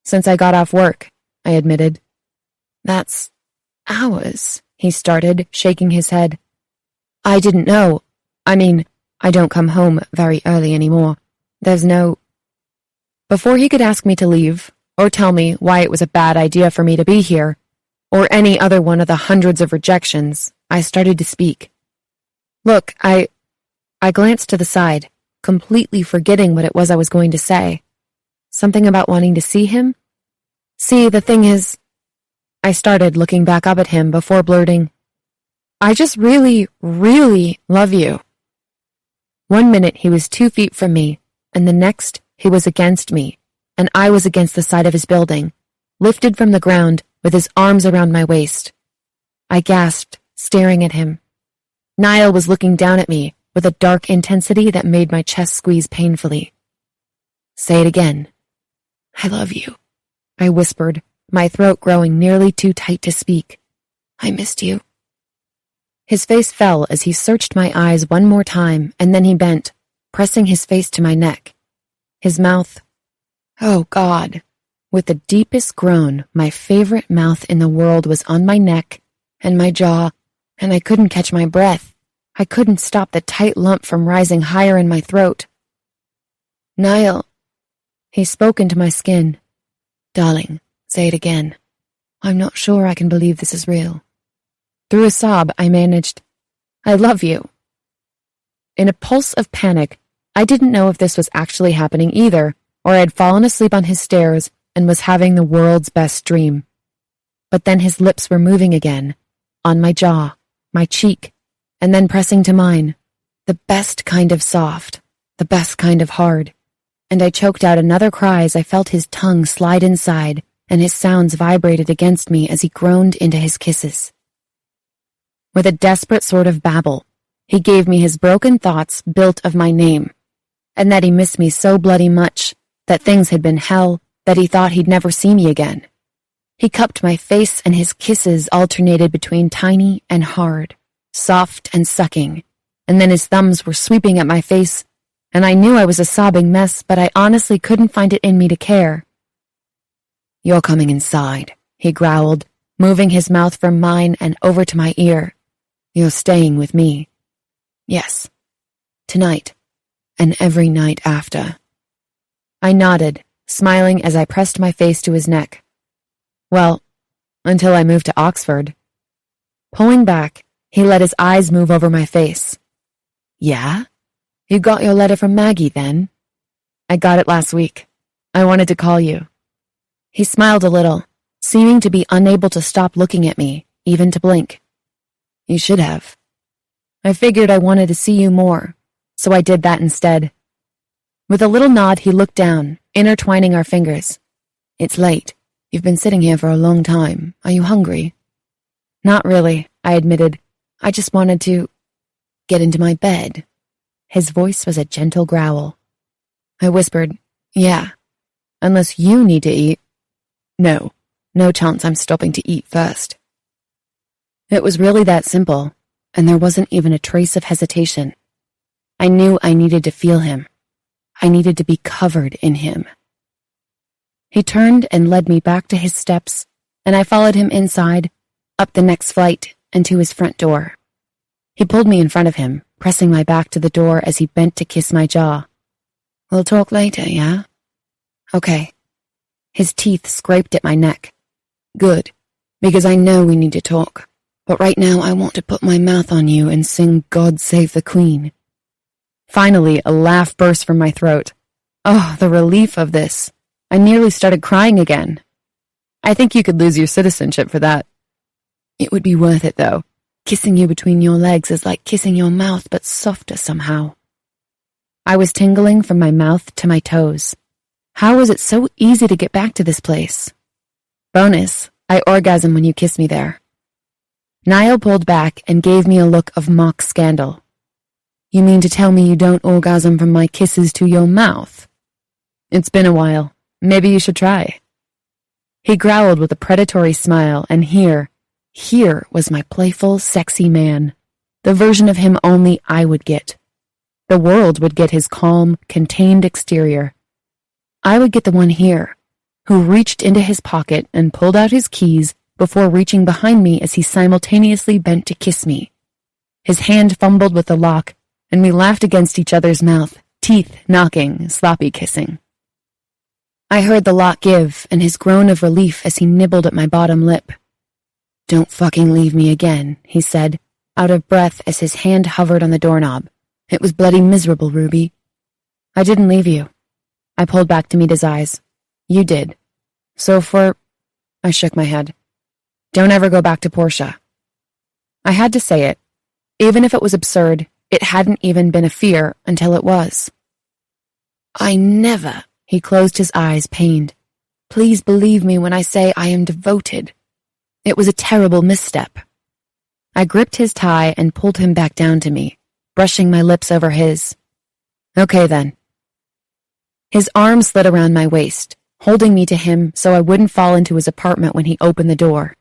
since I got off work," I admitted. "That's hours," he started, shaking his head. "I didn't know. I mean, I don't come home very early anymore. There's no—" Before he could ask me to leave, or tell me why it was a bad idea for me to be here, or any other one of the hundreds of rejections, I started to speak. "Look, I glanced to the side, completely forgetting what it was I was going to say. Something about wanting to see him? See, the thing is—" I started, looking back up at him before blurting, "I just really, really love you." 1 minute he was 2 feet from me, and the next he was against me, and I was against the side of his building, lifted from the ground with his arms around my waist. I gasped, staring at him. Niall was looking down at me with a dark intensity that made my chest squeeze painfully. "Say it again." "I love you," I whispered, my throat growing nearly too tight to speak. "I missed you." His face fell as he searched my eyes one more time, and then he bent, pressing his face to my neck. His mouth— oh God! With the deepest groan, my favorite mouth in the world was on my neck and my jaw, and I couldn't catch my breath. I couldn't stop the tight lump from rising higher in my throat. "Niall," he spoke into my skin. "Darling, say it again. I'm not sure I can believe this is real." Through a sob, I managed, "I love you." In a pulse of panic, I didn't know if this was actually happening either, or I had fallen asleep on his stairs and was having the world's best dream. But then his lips were moving again, on my jaw, my cheek, and then pressing to mine, the best kind of soft, the best kind of hard, and I choked out another cry as I felt his tongue slide inside, and his sounds vibrated against me as he groaned into his kisses. With a desperate sort of babble, he gave me his broken thoughts built of my name, and that he missed me so bloody much, that things had been hell, that he thought he'd never see me again. He cupped my face, and his kisses alternated between tiny and hard, soft and sucking, and then his thumbs were sweeping at my face, and I knew I was a sobbing mess, but I honestly couldn't find it in me to care. "You're coming inside," he growled, moving his mouth from mine and over to my ear. "You're staying with me." "Yes. Tonight, and every night after." I nodded, smiling as I pressed my face to his neck. "Well, until I move to Oxford." Pulling back, he let his eyes move over my face. "Yeah? You got your letter from Maggie, then?" "I got it last week. I wanted to call you." He smiled a little, seeming to be unable to stop looking at me, even to blink. "You should have. I figured I wanted to see you more, so I did that instead." With a little nod, he looked down, intertwining our fingers. "It's late. You've been sitting here for a long time. Are you hungry?" "Not really," I admitted. "I just wanted to get into my bed." His voice was a gentle growl. I whispered, "Yeah, unless you need to eat." "No, no chance I'm stopping to eat first." It was really that simple, and there wasn't even a trace of hesitation. I knew I needed to feel him. I needed to be covered in him. He turned and led me back to his steps, and I followed him inside, up the next flight, and to his front door. He pulled me in front of him, pressing my back to the door as he bent to kiss my jaw. "We'll talk later, yeah?" "Okay." His teeth scraped at my neck. "Good, because I know we need to talk, but right now I want to put my mouth on you and sing God Save the Queen." Finally, a laugh burst from my throat. Oh, the relief of this. I nearly started crying again. "I think you could lose your citizenship for that." "It would be worth it, though. Kissing you between your legs is like kissing your mouth, but softer somehow." I was tingling from my mouth to my toes. How was it so easy to get back to this place? Bonus, I orgasm when you kiss me there. Niall pulled back and gave me a look of mock scandal. "You mean to tell me you don't orgasm from my kisses to your mouth?" "It's been a while. Maybe you should try." He growled with a predatory smile, and here was my playful, sexy man. The version of him only I would get. The world would get his calm, contained exterior. I would get the one here, who reached into his pocket and pulled out his keys before reaching behind me as he simultaneously bent to kiss me. His hand fumbled with the lock, and we laughed against each other's mouth, teeth knocking, sloppy kissing. I heard the lock give and his groan of relief as he nibbled at my bottom lip. "Don't fucking leave me again," he said, out of breath as his hand hovered on the doorknob. "It was bloody miserable, Ruby." "I didn't leave you." I pulled back to meet his eyes. "You did. I shook my head. "Don't ever go back to Portia." I had to say it. Even if it was absurd, it hadn't even been a fear until it was. "I never," he closed his eyes, pained. "Please believe me when I say I am devoted. It was a terrible misstep." I gripped his tie and pulled him back down to me, brushing my lips over his. "Okay then." His arm slid around my waist, holding me to him so I wouldn't fall into his apartment when he opened the door.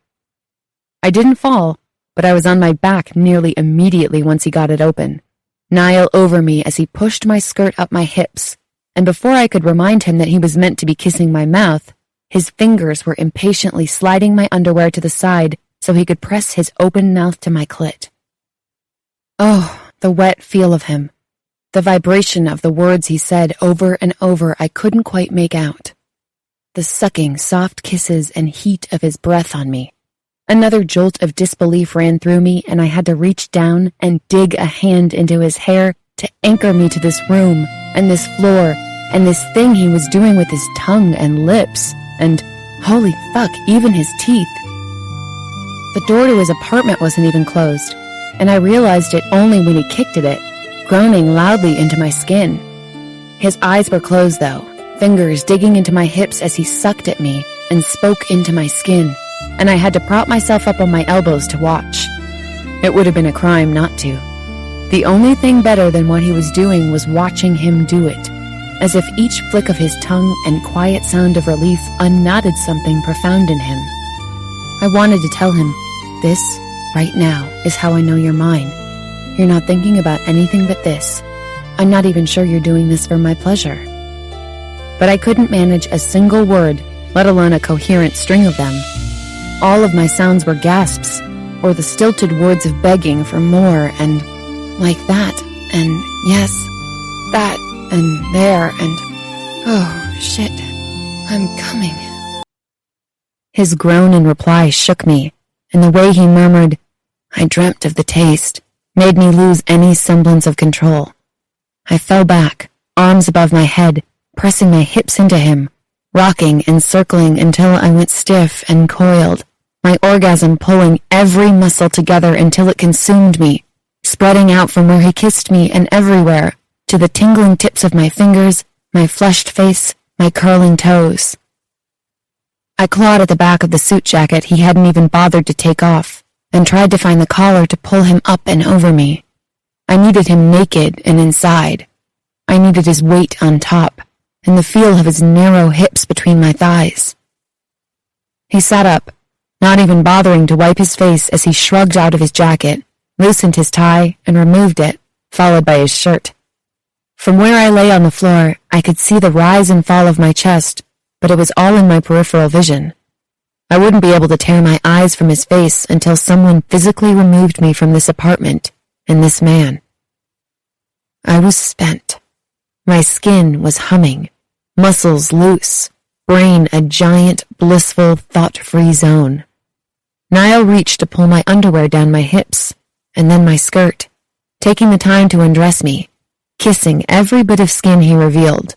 I didn't fall, but I was on my back nearly immediately once he got it open, Niall over me as he pushed my skirt up my hips, and before I could remind him that he was meant to be kissing my mouth, his fingers were impatiently sliding my underwear to the side so he could press his open mouth to my clit. Oh, the wet feel of him. The vibration of the words he said over and over I couldn't quite make out. The sucking, soft kisses and heat of his breath on me. Another jolt of disbelief ran through me, and I had to reach down and dig a hand into his hair to anchor me to this room and this floor and this thing he was doing with his tongue and lips and, holy fuck, even his teeth. The door to his apartment wasn't even closed, and I realized it only when he kicked at it, groaning loudly into my skin. His eyes were closed, though, fingers digging into my hips as he sucked at me and spoke into my skin, and I had to prop myself up on my elbows to watch. It would have been a crime not to. The only thing better than what he was doing was watching him do it, as if each flick of his tongue and quiet sound of relief unknotted something profound in him. I wanted to tell him, "This, right now, is how I know you're mine. You're not thinking about anything but this. I'm not even sure you're doing this for my pleasure." But I couldn't manage a single word, let alone a coherent string of them. All of my sounds were gasps, or the stilted words of begging for more, and like that, and yes, that, and there, and oh, shit, I'm coming. His groan in reply shook me, and the way he murmured, "I dreamt of the taste," made me lose any semblance of control. I fell back, arms above my head, pressing my hips into him, rocking and circling until I went stiff and coiled, my orgasm pulling every muscle together until it consumed me, spreading out from where he kissed me and everywhere, to the tingling tips of my fingers, my flushed face, my curling toes. I clawed at the back of the suit jacket he hadn't even bothered to take off, and tried to find the collar to pull him up and over me. I needed him naked and inside. I needed his weight on top, and the feel of his narrow hips between my thighs. He sat up, not even bothering to wipe his face as he shrugged out of his jacket, loosened his tie, and removed it, followed by his shirt, From where I lay on the floor, I could see the rise and fall of my chest, but it was all in my peripheral vision. I wouldn't be able to tear my eyes from his face until someone physically removed me from this apartment and this man. I was spent. My skin was humming, muscles loose, brain a giant, blissful, thought-free zone. Niall reached to pull my underwear down my hips, and then my skirt, taking the time to undress me, kissing every bit of skin he revealed.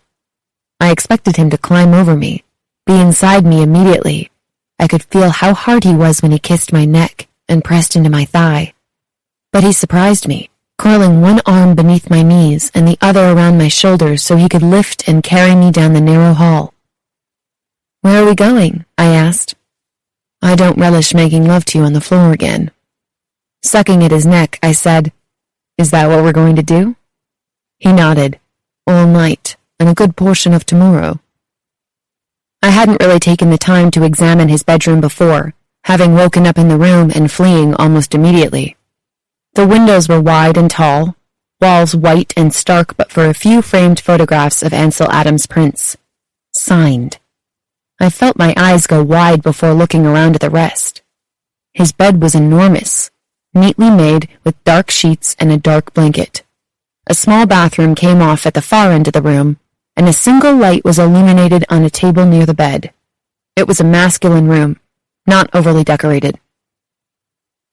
I expected him to climb over me, be inside me immediately. I could feel how hard he was when he kissed my neck and pressed into my thigh. But he surprised me, curling one arm beneath my knees and the other around my shoulders so he could lift and carry me down the narrow hall. "Where are we going?" I asked. "I don't relish making love to you on the floor again." Sucking at his neck, I said, "Is that what we're going to do?" He nodded. "All night, and a good portion of tomorrow." I hadn't really taken the time to examine his bedroom before, having woken up in the room and fleeing almost immediately. The windows were wide and tall, walls white and stark but for a few framed photographs of Ansel Adams' prints. Signed. I felt my eyes go wide before looking around at the rest. His bed was enormous, neatly made with dark sheets and a dark blanket. A small bathroom came off at the far end of the room, and a single light was illuminated on a table near the bed. It was a masculine room, not overly decorated.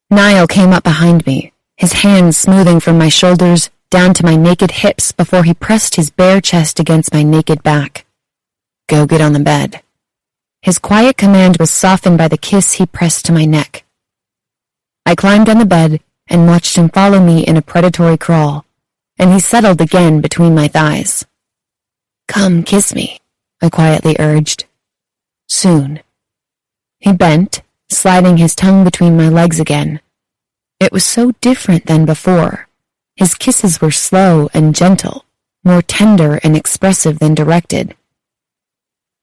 Niall came up behind me, his hands smoothing from my shoulders down to my naked hips before he pressed his bare chest against my naked back. "Go get on the bed." His quiet command was softened by the kiss he pressed to my neck. I climbed on the bed and watched him follow me in a predatory crawl, and he settled again between my thighs. "Come kiss me," I quietly urged. "Soon." He bent, sliding his tongue between my legs again. It was so different than before. His kisses were slow and gentle, more tender and expressive than directed.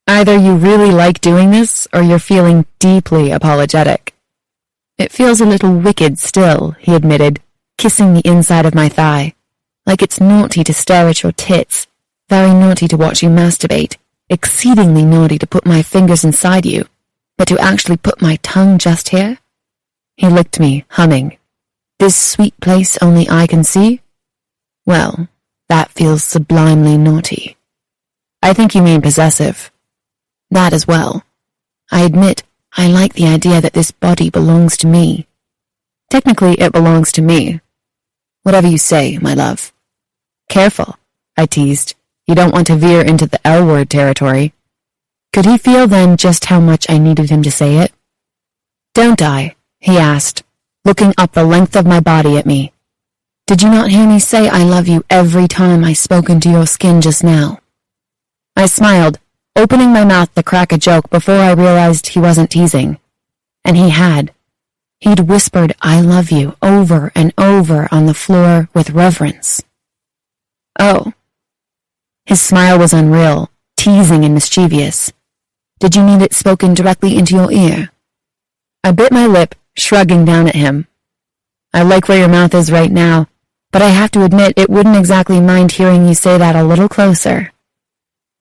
"Either you really like doing this, or you're feeling deeply apologetic." "It feels a little wicked still," he admitted, kissing the inside of my thigh. "Like it's naughty to stare at your tits, very naughty to watch you masturbate, exceedingly naughty to put my fingers inside you, but to actually put my tongue just here?" He licked me, humming. "This sweet place only I can see? Well, that feels sublimely naughty." "I think you mean possessive." "That as well. I admit I like the idea that this body belongs to me. Technically, it belongs to me. Whatever you say, my love." "Careful," I teased. "You don't want to veer into the L-word territory." Could he feel then just how much I needed him to say it? "Don't I?" he asked, looking up the length of my body at me. "Did you not hear me say I love you every time I spoke into your skin just now?" I smiled, opening my mouth to crack a joke before I realized he wasn't teasing. And he had. He'd whispered "I love you" over and over on the floor with reverence. "Oh." His smile was unreal, teasing and mischievous. "Did you need it spoken directly into your ear?" I bit my lip, shrugging down at him. "I like where your mouth is right now, but I have to admit it wouldn't exactly mind hearing you say that a little closer."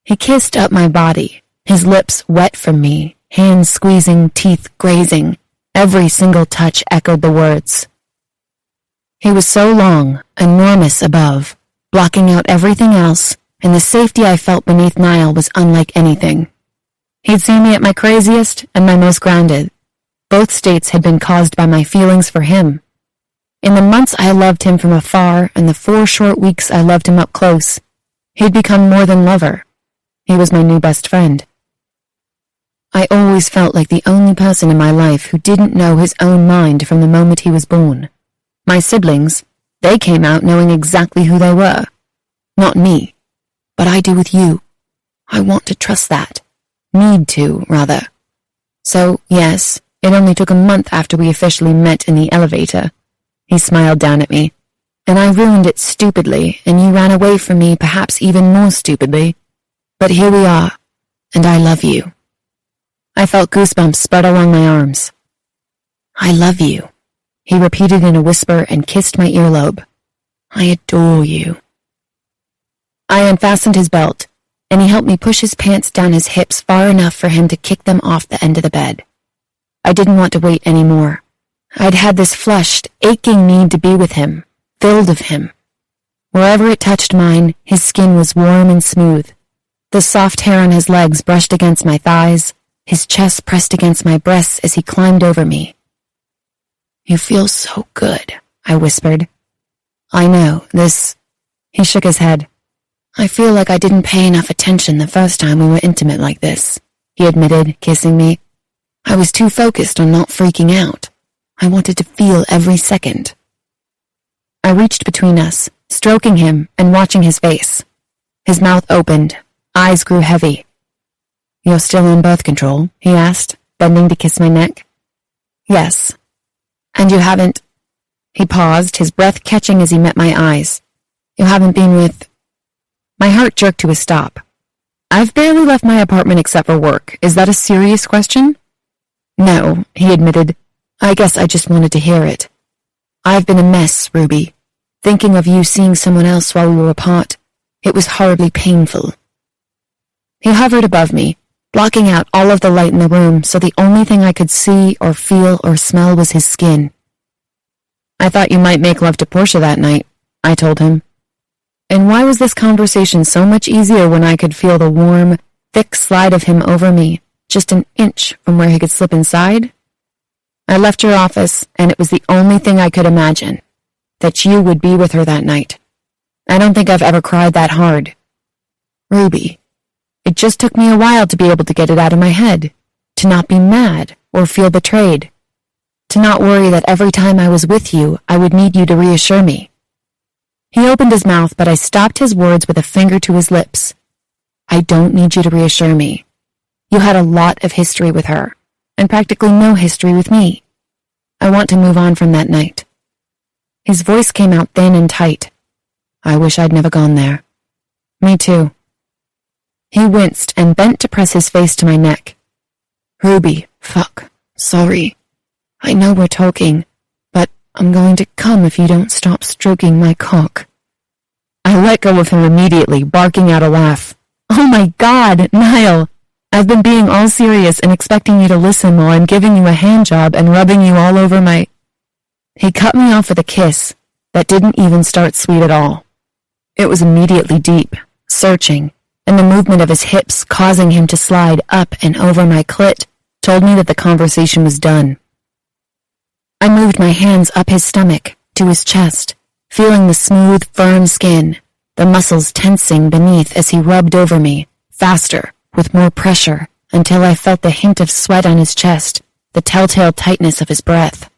He kissed up my body, his lips wet from me, hands squeezing, teeth grazing. Every single touch echoed the words. He was so long, enormous above, blocking out everything else, and the safety I felt beneath Niall was unlike anything. He'd seen me at my craziest and my most grounded. Both states had been caused by my feelings for him. In the months I loved him from afar and the 4 short weeks I loved him up close, he'd become more than lover. He was my new best friend. I always felt like the only person in my life who didn't know his own mind from the moment he was born. My siblings, they came out knowing exactly who they were. Not me, but I do with you. I want to trust that. Need to, rather. So, yes, it only took a month after we officially met in the elevator. He smiled down at me. And I ruined it stupidly, and you ran away from me perhaps even more stupidly. But here we are, and I love you. I felt goosebumps spread along my arms. "I love you," he repeated in a whisper and kissed my earlobe. "I adore you." I unfastened his belt, and he helped me push his pants down his hips far enough for him to kick them off the end of the bed. I didn't want to wait anymore. I'd had this flushed, aching need to be with him, filled of him. Wherever it touched mine, his skin was warm and smooth. The soft hair on his legs brushed against my thighs, his chest pressed against my breasts as he climbed over me. "You feel so good," I whispered. "I know, this—" He shook his head. "I feel like I didn't pay enough attention the first time we were intimate like this," he admitted, kissing me. "I was too focused on not freaking out. I wanted to feel every second." I reached between us, stroking him and watching his face. His mouth opened, eyes grew heavy. "You're still on birth control?" he asked, bending to kiss my neck. "Yes." "And you haven't—" He paused, his breath catching as he met my eyes. "You haven't been with—" My heart jerked to a stop. "I've barely left my apartment except for work. Is that a serious question?" "No," he admitted. "I guess I just wanted to hear it. I've been a mess, Ruby. Thinking of you seeing someone else while we were apart, it was horribly painful." He hovered above me, blocking out all of the light in the room so the only thing I could see or feel or smell was his skin. "I thought you might make love to Portia that night," I told him. And why was this conversation so much easier when I could feel the warm, thick slide of him over me, just an inch from where he could slip inside? "I left your office, and it was the only thing I could imagine, that you would be with her that night. I don't think I've ever cried that hard. Ruby, it just took me a while to be able to get it out of my head, to not be mad or feel betrayed, to not worry that every time I was with you, I would need you to reassure me." He opened his mouth, but I stopped his words with a finger to his lips. "I don't need you to reassure me. You had a lot of history with her, and practically no history with me. I want to move on from that night." His voice came out thin and tight. "I wish I'd never gone there." "Me too." He winced and bent to press his face to my neck. "Ruby, fuck, sorry. I know we're talking, but I'm going to come if you don't stop stroking my cock." I let go of him immediately, barking out a laugh. "Oh my God, Niall! I've been being all serious and expecting you to listen while I'm giving you a hand job and rubbing you all over my—" He cut me off with a kiss that didn't even start sweet at all. It was immediately deep, searching, and the movement of his hips causing him to slide up and over my clit told me that the conversation was done. I moved my hands up his stomach, to his chest, feeling the smooth, firm skin, the muscles tensing beneath as he rubbed over me, faster, with more pressure, until I felt the hint of sweat on his chest, the telltale tightness of his breath.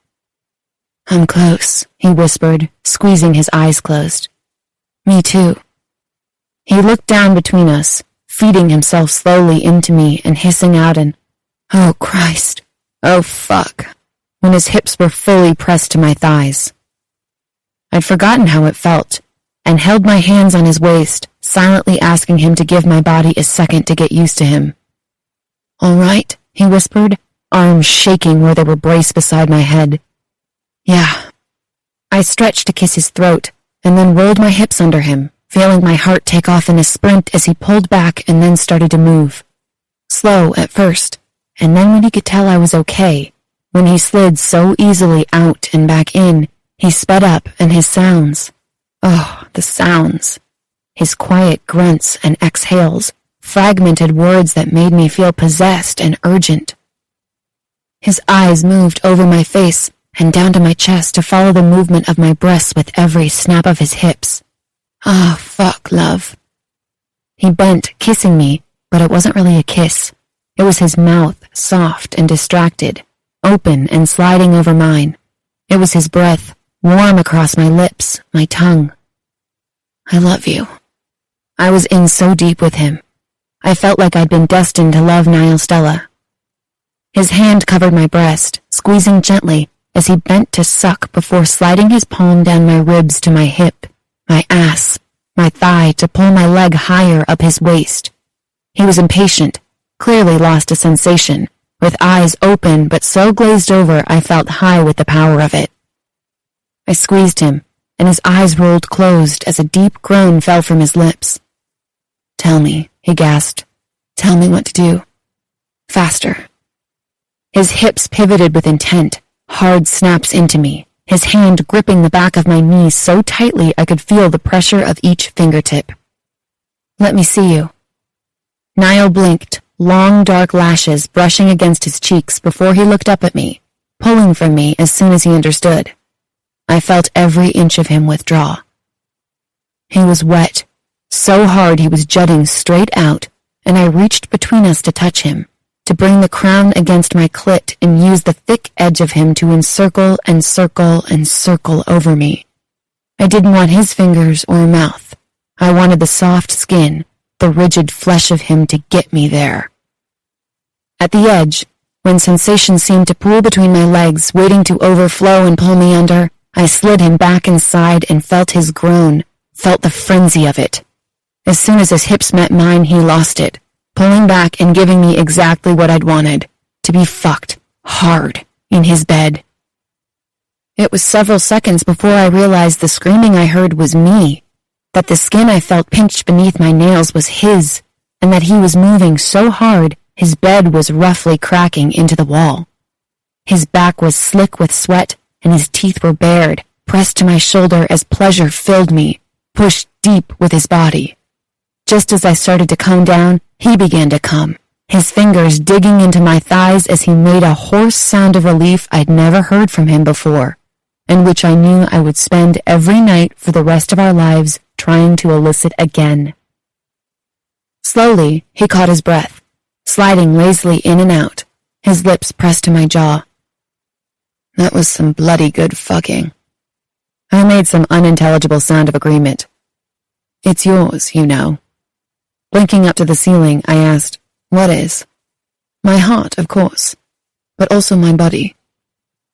"I'm close," he whispered, squeezing his eyes closed. "Me too." He looked down between us, feeding himself slowly into me and hissing out an, "Oh Christ, oh fuck," when his hips were fully pressed to my thighs. I'd forgotten how it felt, and held my hands on his waist, silently asking him to give my body a second to get used to him. "All right," he whispered, arms shaking where they were braced beside my head. "Yeah." I stretched to kiss his throat, and then rolled my hips under him, feeling my heart take off in a sprint as he pulled back and then started to move. Slow at first, and then when he could tell I was okay, when he slid so easily out and back in, he sped up, and his sounds. Oh, the sounds. His quiet grunts and exhales, fragmented words that made me feel possessed and urgent. His eyes moved over my face and down to my chest to follow the movement of my breasts with every snap of his hips. "Ah, fuck, love." He bent, kissing me, but it wasn't really a kiss. It was his mouth, soft and distracted, open and sliding over mine. It was his breath, warm across my lips, my tongue. "I love you." I was in so deep with him. I felt like I'd been destined to love Niall Stella. His hand covered my breast, squeezing gently as he bent to suck before sliding his palm down my ribs to my hip, my ass, my thigh to pull my leg higher up his waist. He was impatient, clearly lost a sensation, with eyes open but so glazed over I felt high with the power of it. I squeezed him, and his eyes rolled closed as a deep groan fell from his lips. "Tell me," he gasped. "Tell me what to do. Faster." His hips pivoted with intent, hard snaps into me, his hand gripping the back of my knee so tightly I could feel the pressure of each fingertip. "Let me see you." Niall blinked, long dark lashes brushing against his cheeks before he looked up at me, pulling from me as soon as he understood. I felt every inch of him withdraw. He was wet, so hard he was jutting straight out, and I reached between us to touch him, to bring the crown against my clit and use the thick edge of him to encircle and circle and circle over me. I didn't want his fingers or mouth. I wanted the soft skin, the rigid flesh of him to get me there. At the edge, when sensation seemed to pool between my legs, waiting to overflow and pull me under, I slid him back inside and felt his groan, felt the frenzy of it. As soon as his hips met mine, he lost it, pulling back and giving me exactly what I'd wanted, to be fucked, hard, in his bed. It was several seconds before I realized the screaming I heard was me, that the skin I felt pinched beneath my nails was his, and that he was moving so hard his bed was roughly cracking into the wall. His back was slick with sweat, and his teeth were bared, pressed to my shoulder as pleasure filled me, pushed deep with his body. Just as I started to calm down, he began to come, his fingers digging into my thighs as he made a hoarse sound of relief I'd never heard from him before, and which I knew I would spend every night for the rest of our lives trying to elicit again. Slowly, he caught his breath, sliding lazily in and out, his lips pressed to my jaw. That was some bloody good fucking. I made some unintelligible sound of agreement. It's yours, you know. Blinking up to the ceiling, I asked, "What is?" "My heart, of course, but also my body."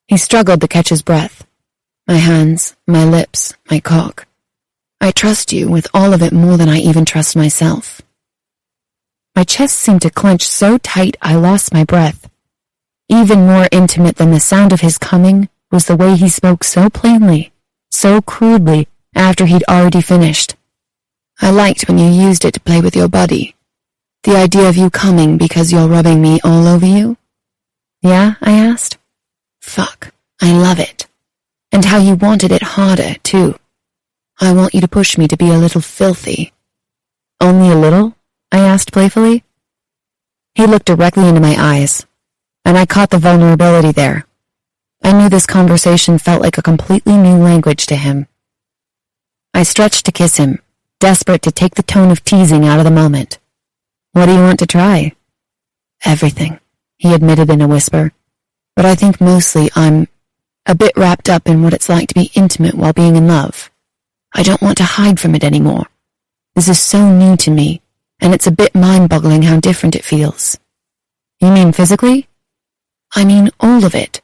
He struggled to catch his breath. "My hands, my lips, my cock. I trust you with all of it more than I even trust myself." My chest seemed to clench so tight I lost my breath. Even more intimate than the sound of his coming was the way he spoke so plainly, so crudely, after he'd already finished. "I liked when you used it to play with your body. The idea of you coming because you're rubbing me all over you." "Yeah?" I asked. "Fuck, I love it. And how you wanted it harder, too. I want you to push me to be a little filthy." "Only a little?" I asked playfully. He looked directly into my eyes, and I caught the vulnerability there. I knew this conversation felt like a completely new language to him. I stretched to kiss him, desperate to take the tone of teasing out of the moment. "What do you want to try?" "Everything," he admitted in a whisper, "but I think mostly I'm a bit wrapped up in what it's like to be intimate while being in love. I don't want to hide from it anymore. This is so new to me, and it's a bit mind-boggling how different it feels." "You mean physically?" "I mean all of it.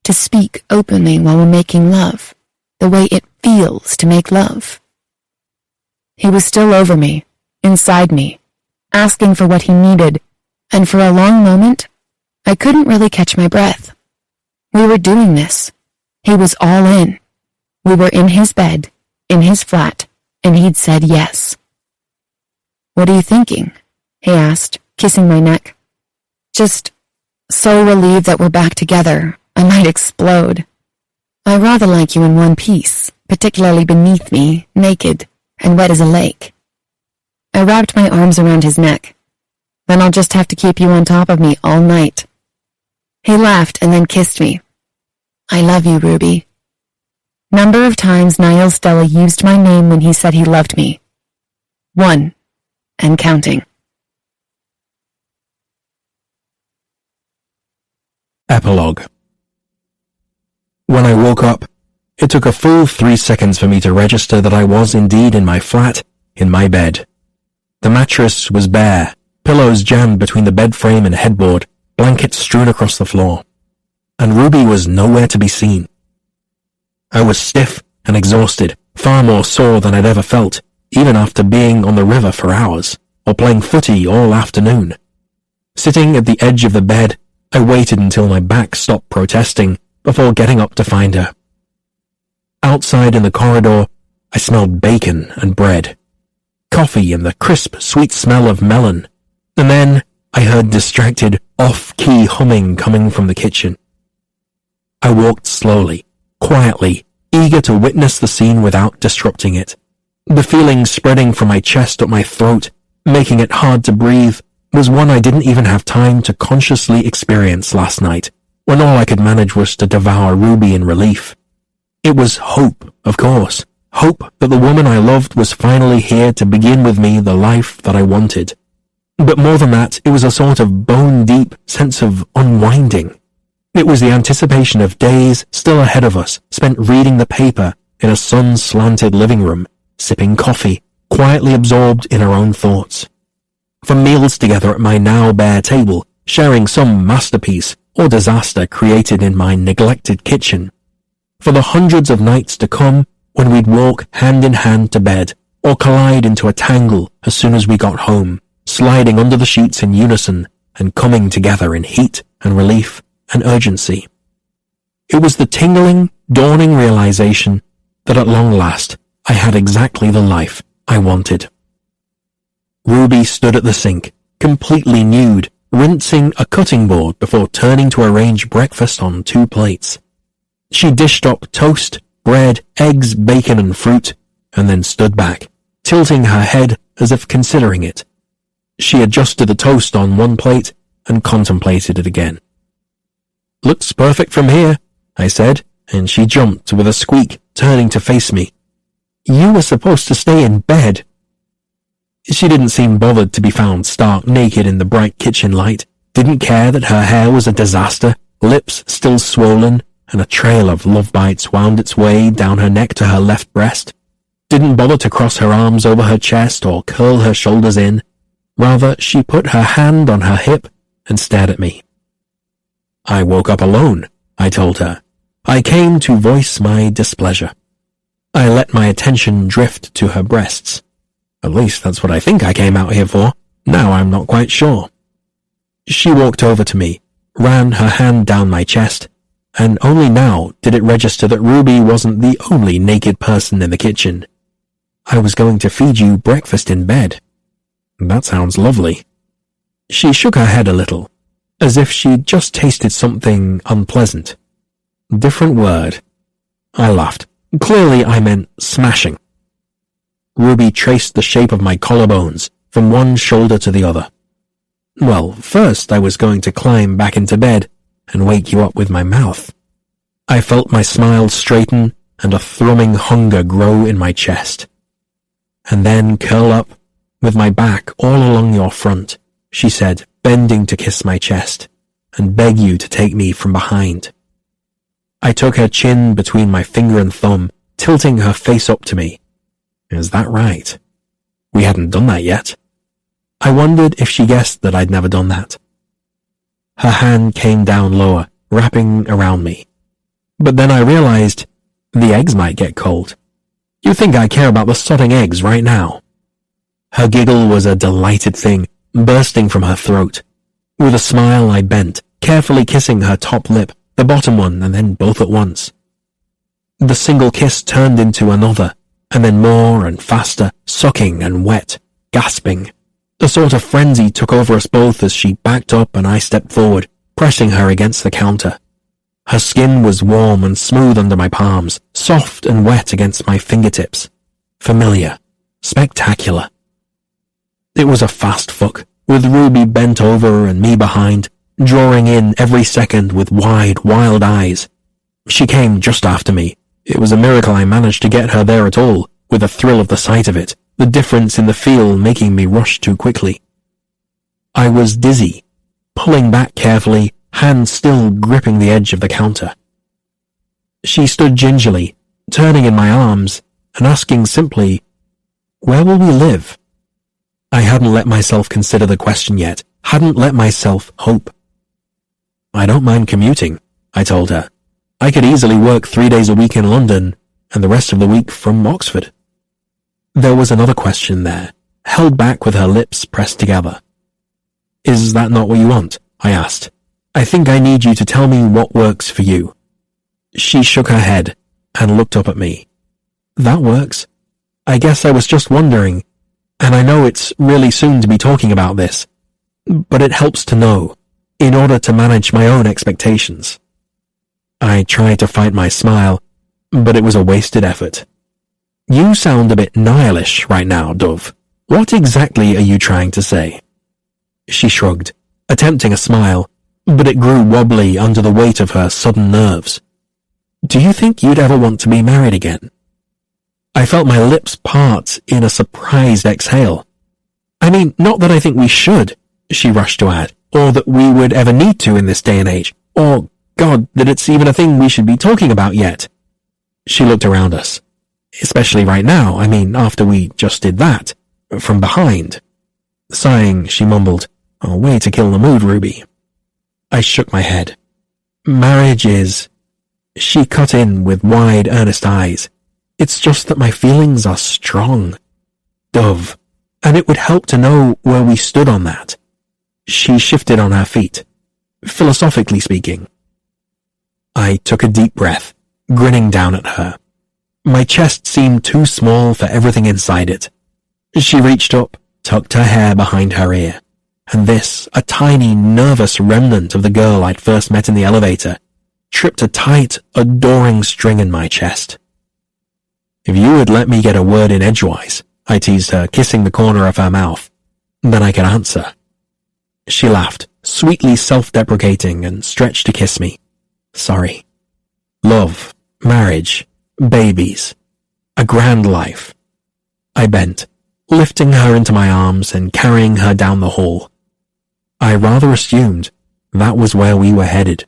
To speak openly while we're making love, the way it feels to make love." He was still over me, inside me, asking for what he needed, and for a long moment, I couldn't really catch my breath. We were doing this. He was all in. We were in his bed, in his flat, and he'd said yes. "What are you thinking?" he asked, kissing my neck. "Just so relieved that we're back together, I might explode. I rather like you in one piece, particularly beneath me, naked, and wet as a lake." I wrapped my arms around his neck. "Then I'll just have to keep you on top of me all night." He laughed and then kissed me. "I love you, Ruby." Number of times Niall Stella used my name when he said he loved me. 1, and counting. Epilogue. When I woke up, it took a full 3 seconds for me to register that I was indeed in my flat, in my bed. The mattress was bare, pillows jammed between the bed frame and headboard, blankets strewn across the floor. And Ruby was nowhere to be seen. I was stiff and exhausted, far more sore than I'd ever felt, even after being on the river for hours, or playing footy all afternoon. Sitting at the edge of the bed, I waited until my back stopped protesting before getting up to find her. Outside in the corridor, I smelled bacon and bread. coffee and the crisp, sweet smell of melon. And then I heard distracted, off-key humming coming from the kitchen. I walked slowly, quietly, eager to witness the scene without disrupting it. The feeling spreading from my chest up my throat, making it hard to breathe, was one I didn't even have time to consciously experience last night, when all I could manage was to devour Ruby in relief. It was hope, of course. Hope that the woman I loved was finally here to begin with me the life that I wanted. But more than that, it was a sort of bone-deep sense of unwinding. It was the anticipation of days still ahead of us, spent reading the paper in a sun-slanted living room, sipping coffee, quietly absorbed in our own thoughts. For meals together at my now bare table, sharing some masterpiece or disaster created in my neglected kitchen. For the hundreds of nights to come when we'd walk hand in hand to bed, or collide into a tangle as soon as we got home, sliding under the sheets in unison and coming together in heat and relief and urgency. It was the tingling, dawning realization that at long last I had exactly the life I wanted. Ruby stood at the sink, completely nude, rinsing a cutting board before turning to arrange breakfast on 2 plates. She dished up toast, bread, eggs, bacon and fruit, and then stood back, tilting her head as if considering it. She adjusted the toast on 1 plate and contemplated it again. "Looks perfect from here," I said, and she jumped with a squeak, turning to face me. "You were supposed to stay in bed." She didn't seem bothered to be found stark naked in the bright kitchen light, didn't care that her hair was a disaster, lips still swollen, and a trail of love bites wound its way down her neck to her left breast, didn't bother to cross her arms over her chest or curl her shoulders in. Rather, she put her hand on her hip and stared at me. "I woke up alone," I told her. I came to voice my displeasure. I let my attention drift to her breasts. At least that's what I think I came out here for. Now I'm not quite sure. She walked over to me, ran her hand down my chest, and only now did it register that Ruby wasn't the only naked person in the kitchen. "I was going to feed you breakfast in bed." "That sounds lovely." She shook her head a little, as if she'd just tasted something unpleasant. Different word. I laughed. Clearly I meant smashing. Ruby traced the shape of my collarbones from one shoulder to the other. "Well, first I was going to climb back into bed and wake you up with my mouth." I felt my smile straighten and a thrumming hunger grow in my chest. "And then curl up with my back all along your front," she said, bending to kiss my chest, "and beg you to take me from behind." I took her chin between my finger and thumb, tilting her face up to me. Is that right? We hadn't done that yet. I wondered if she guessed that I'd never done that. Her hand came down lower, wrapping around me. But then I realized the eggs might get cold. You think I care about the sodding eggs right now? Her giggle was a delighted thing, bursting from her throat. With a smile I bent, carefully kissing her top lip, the bottom one, and then both at once. The single kiss turned into another, and then more and faster, sucking and wet, gasping. A sort of frenzy took over us both as she backed up and I stepped forward, pressing her against the counter. Her skin was warm and smooth under my palms, soft and wet against my fingertips. Familiar. Spectacular. It was a fast fuck, with Ruby bent over and me behind, drawing in every second with wide, wild eyes. She came just after me. It was a miracle I managed to get her there at all, with a thrill of the sight of it, the difference in the feel making me rush too quickly. I was dizzy, pulling back carefully, hand still gripping the edge of the counter. She stood gingerly, turning in my arms, and asking simply, "Where will we live?" I hadn't let myself consider the question yet, hadn't let myself hope. "I don't mind commuting," I told her. "I could easily work 3 days a week in London, and the rest of the week from Oxford." There was another question there, held back with her lips pressed together. "Is that not what you want?" I asked. "I think I need you to tell me what works for you." She shook her head and looked up at me. "That works. I guess I was just wondering, And I know it's really soon to be talking about this, but it helps to know, in order to manage my own expectations. I tried to fight my smile, but it was a wasted effort. You sound a bit Niallish right now, Dove. What exactly are you trying to say? She shrugged, attempting a smile, but it grew wobbly under the weight of her sudden nerves. Do you think you'd ever want to be married again? I felt my lips part in a surprised exhale. I mean, not that I think we should, she rushed to add, or that we would ever need to in this day and age, or, God, that it's even a thing we should be talking about yet. She looked around us. Especially right now, I mean, after we just did that, from behind. Sighing, she mumbled, "Oh, way to kill the mood, Ruby." I shook my head. Marriage is... She cut in with wide, earnest eyes. It's just that my feelings are strong. Dove. And it would help to know where we stood on that. She shifted on her feet. Philosophically speaking. I took a deep breath, grinning down at her. My chest seemed too small for everything inside it. She reached up, tucked her hair behind her ear, and this, a tiny, nervous remnant of the girl I'd first met in the elevator, tripped a tight, adoring string in my chest. If you had let me get a word in edgewise, I teased her, kissing the corner of her mouth, then I could answer. She laughed, sweetly self-deprecating, and stretched to kiss me. Sorry. Love, marriage, babies, a grand life. I bent, lifting her into my arms and carrying her down the hall. I rather assumed that was where we were headed.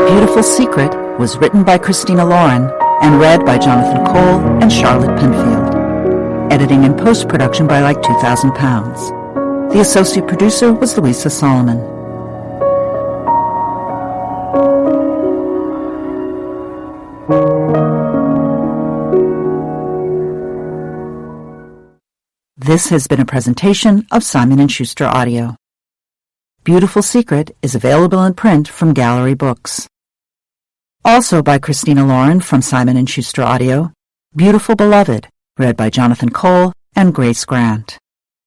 Beautiful Secret was written by Christina Lauren and read by Jonathan Cole and Charlotte Penfield. Editing and post-production by like 2,000 pounds. The associate producer was Louisa Solomon. This has been a presentation of Simon & Schuster Audio. Beautiful Secret is available in print from Gallery Books. Also by Christina Lauren from Simon & Schuster Audio, Beautiful Beloved, read by Jonathan Cole and Grace Grant.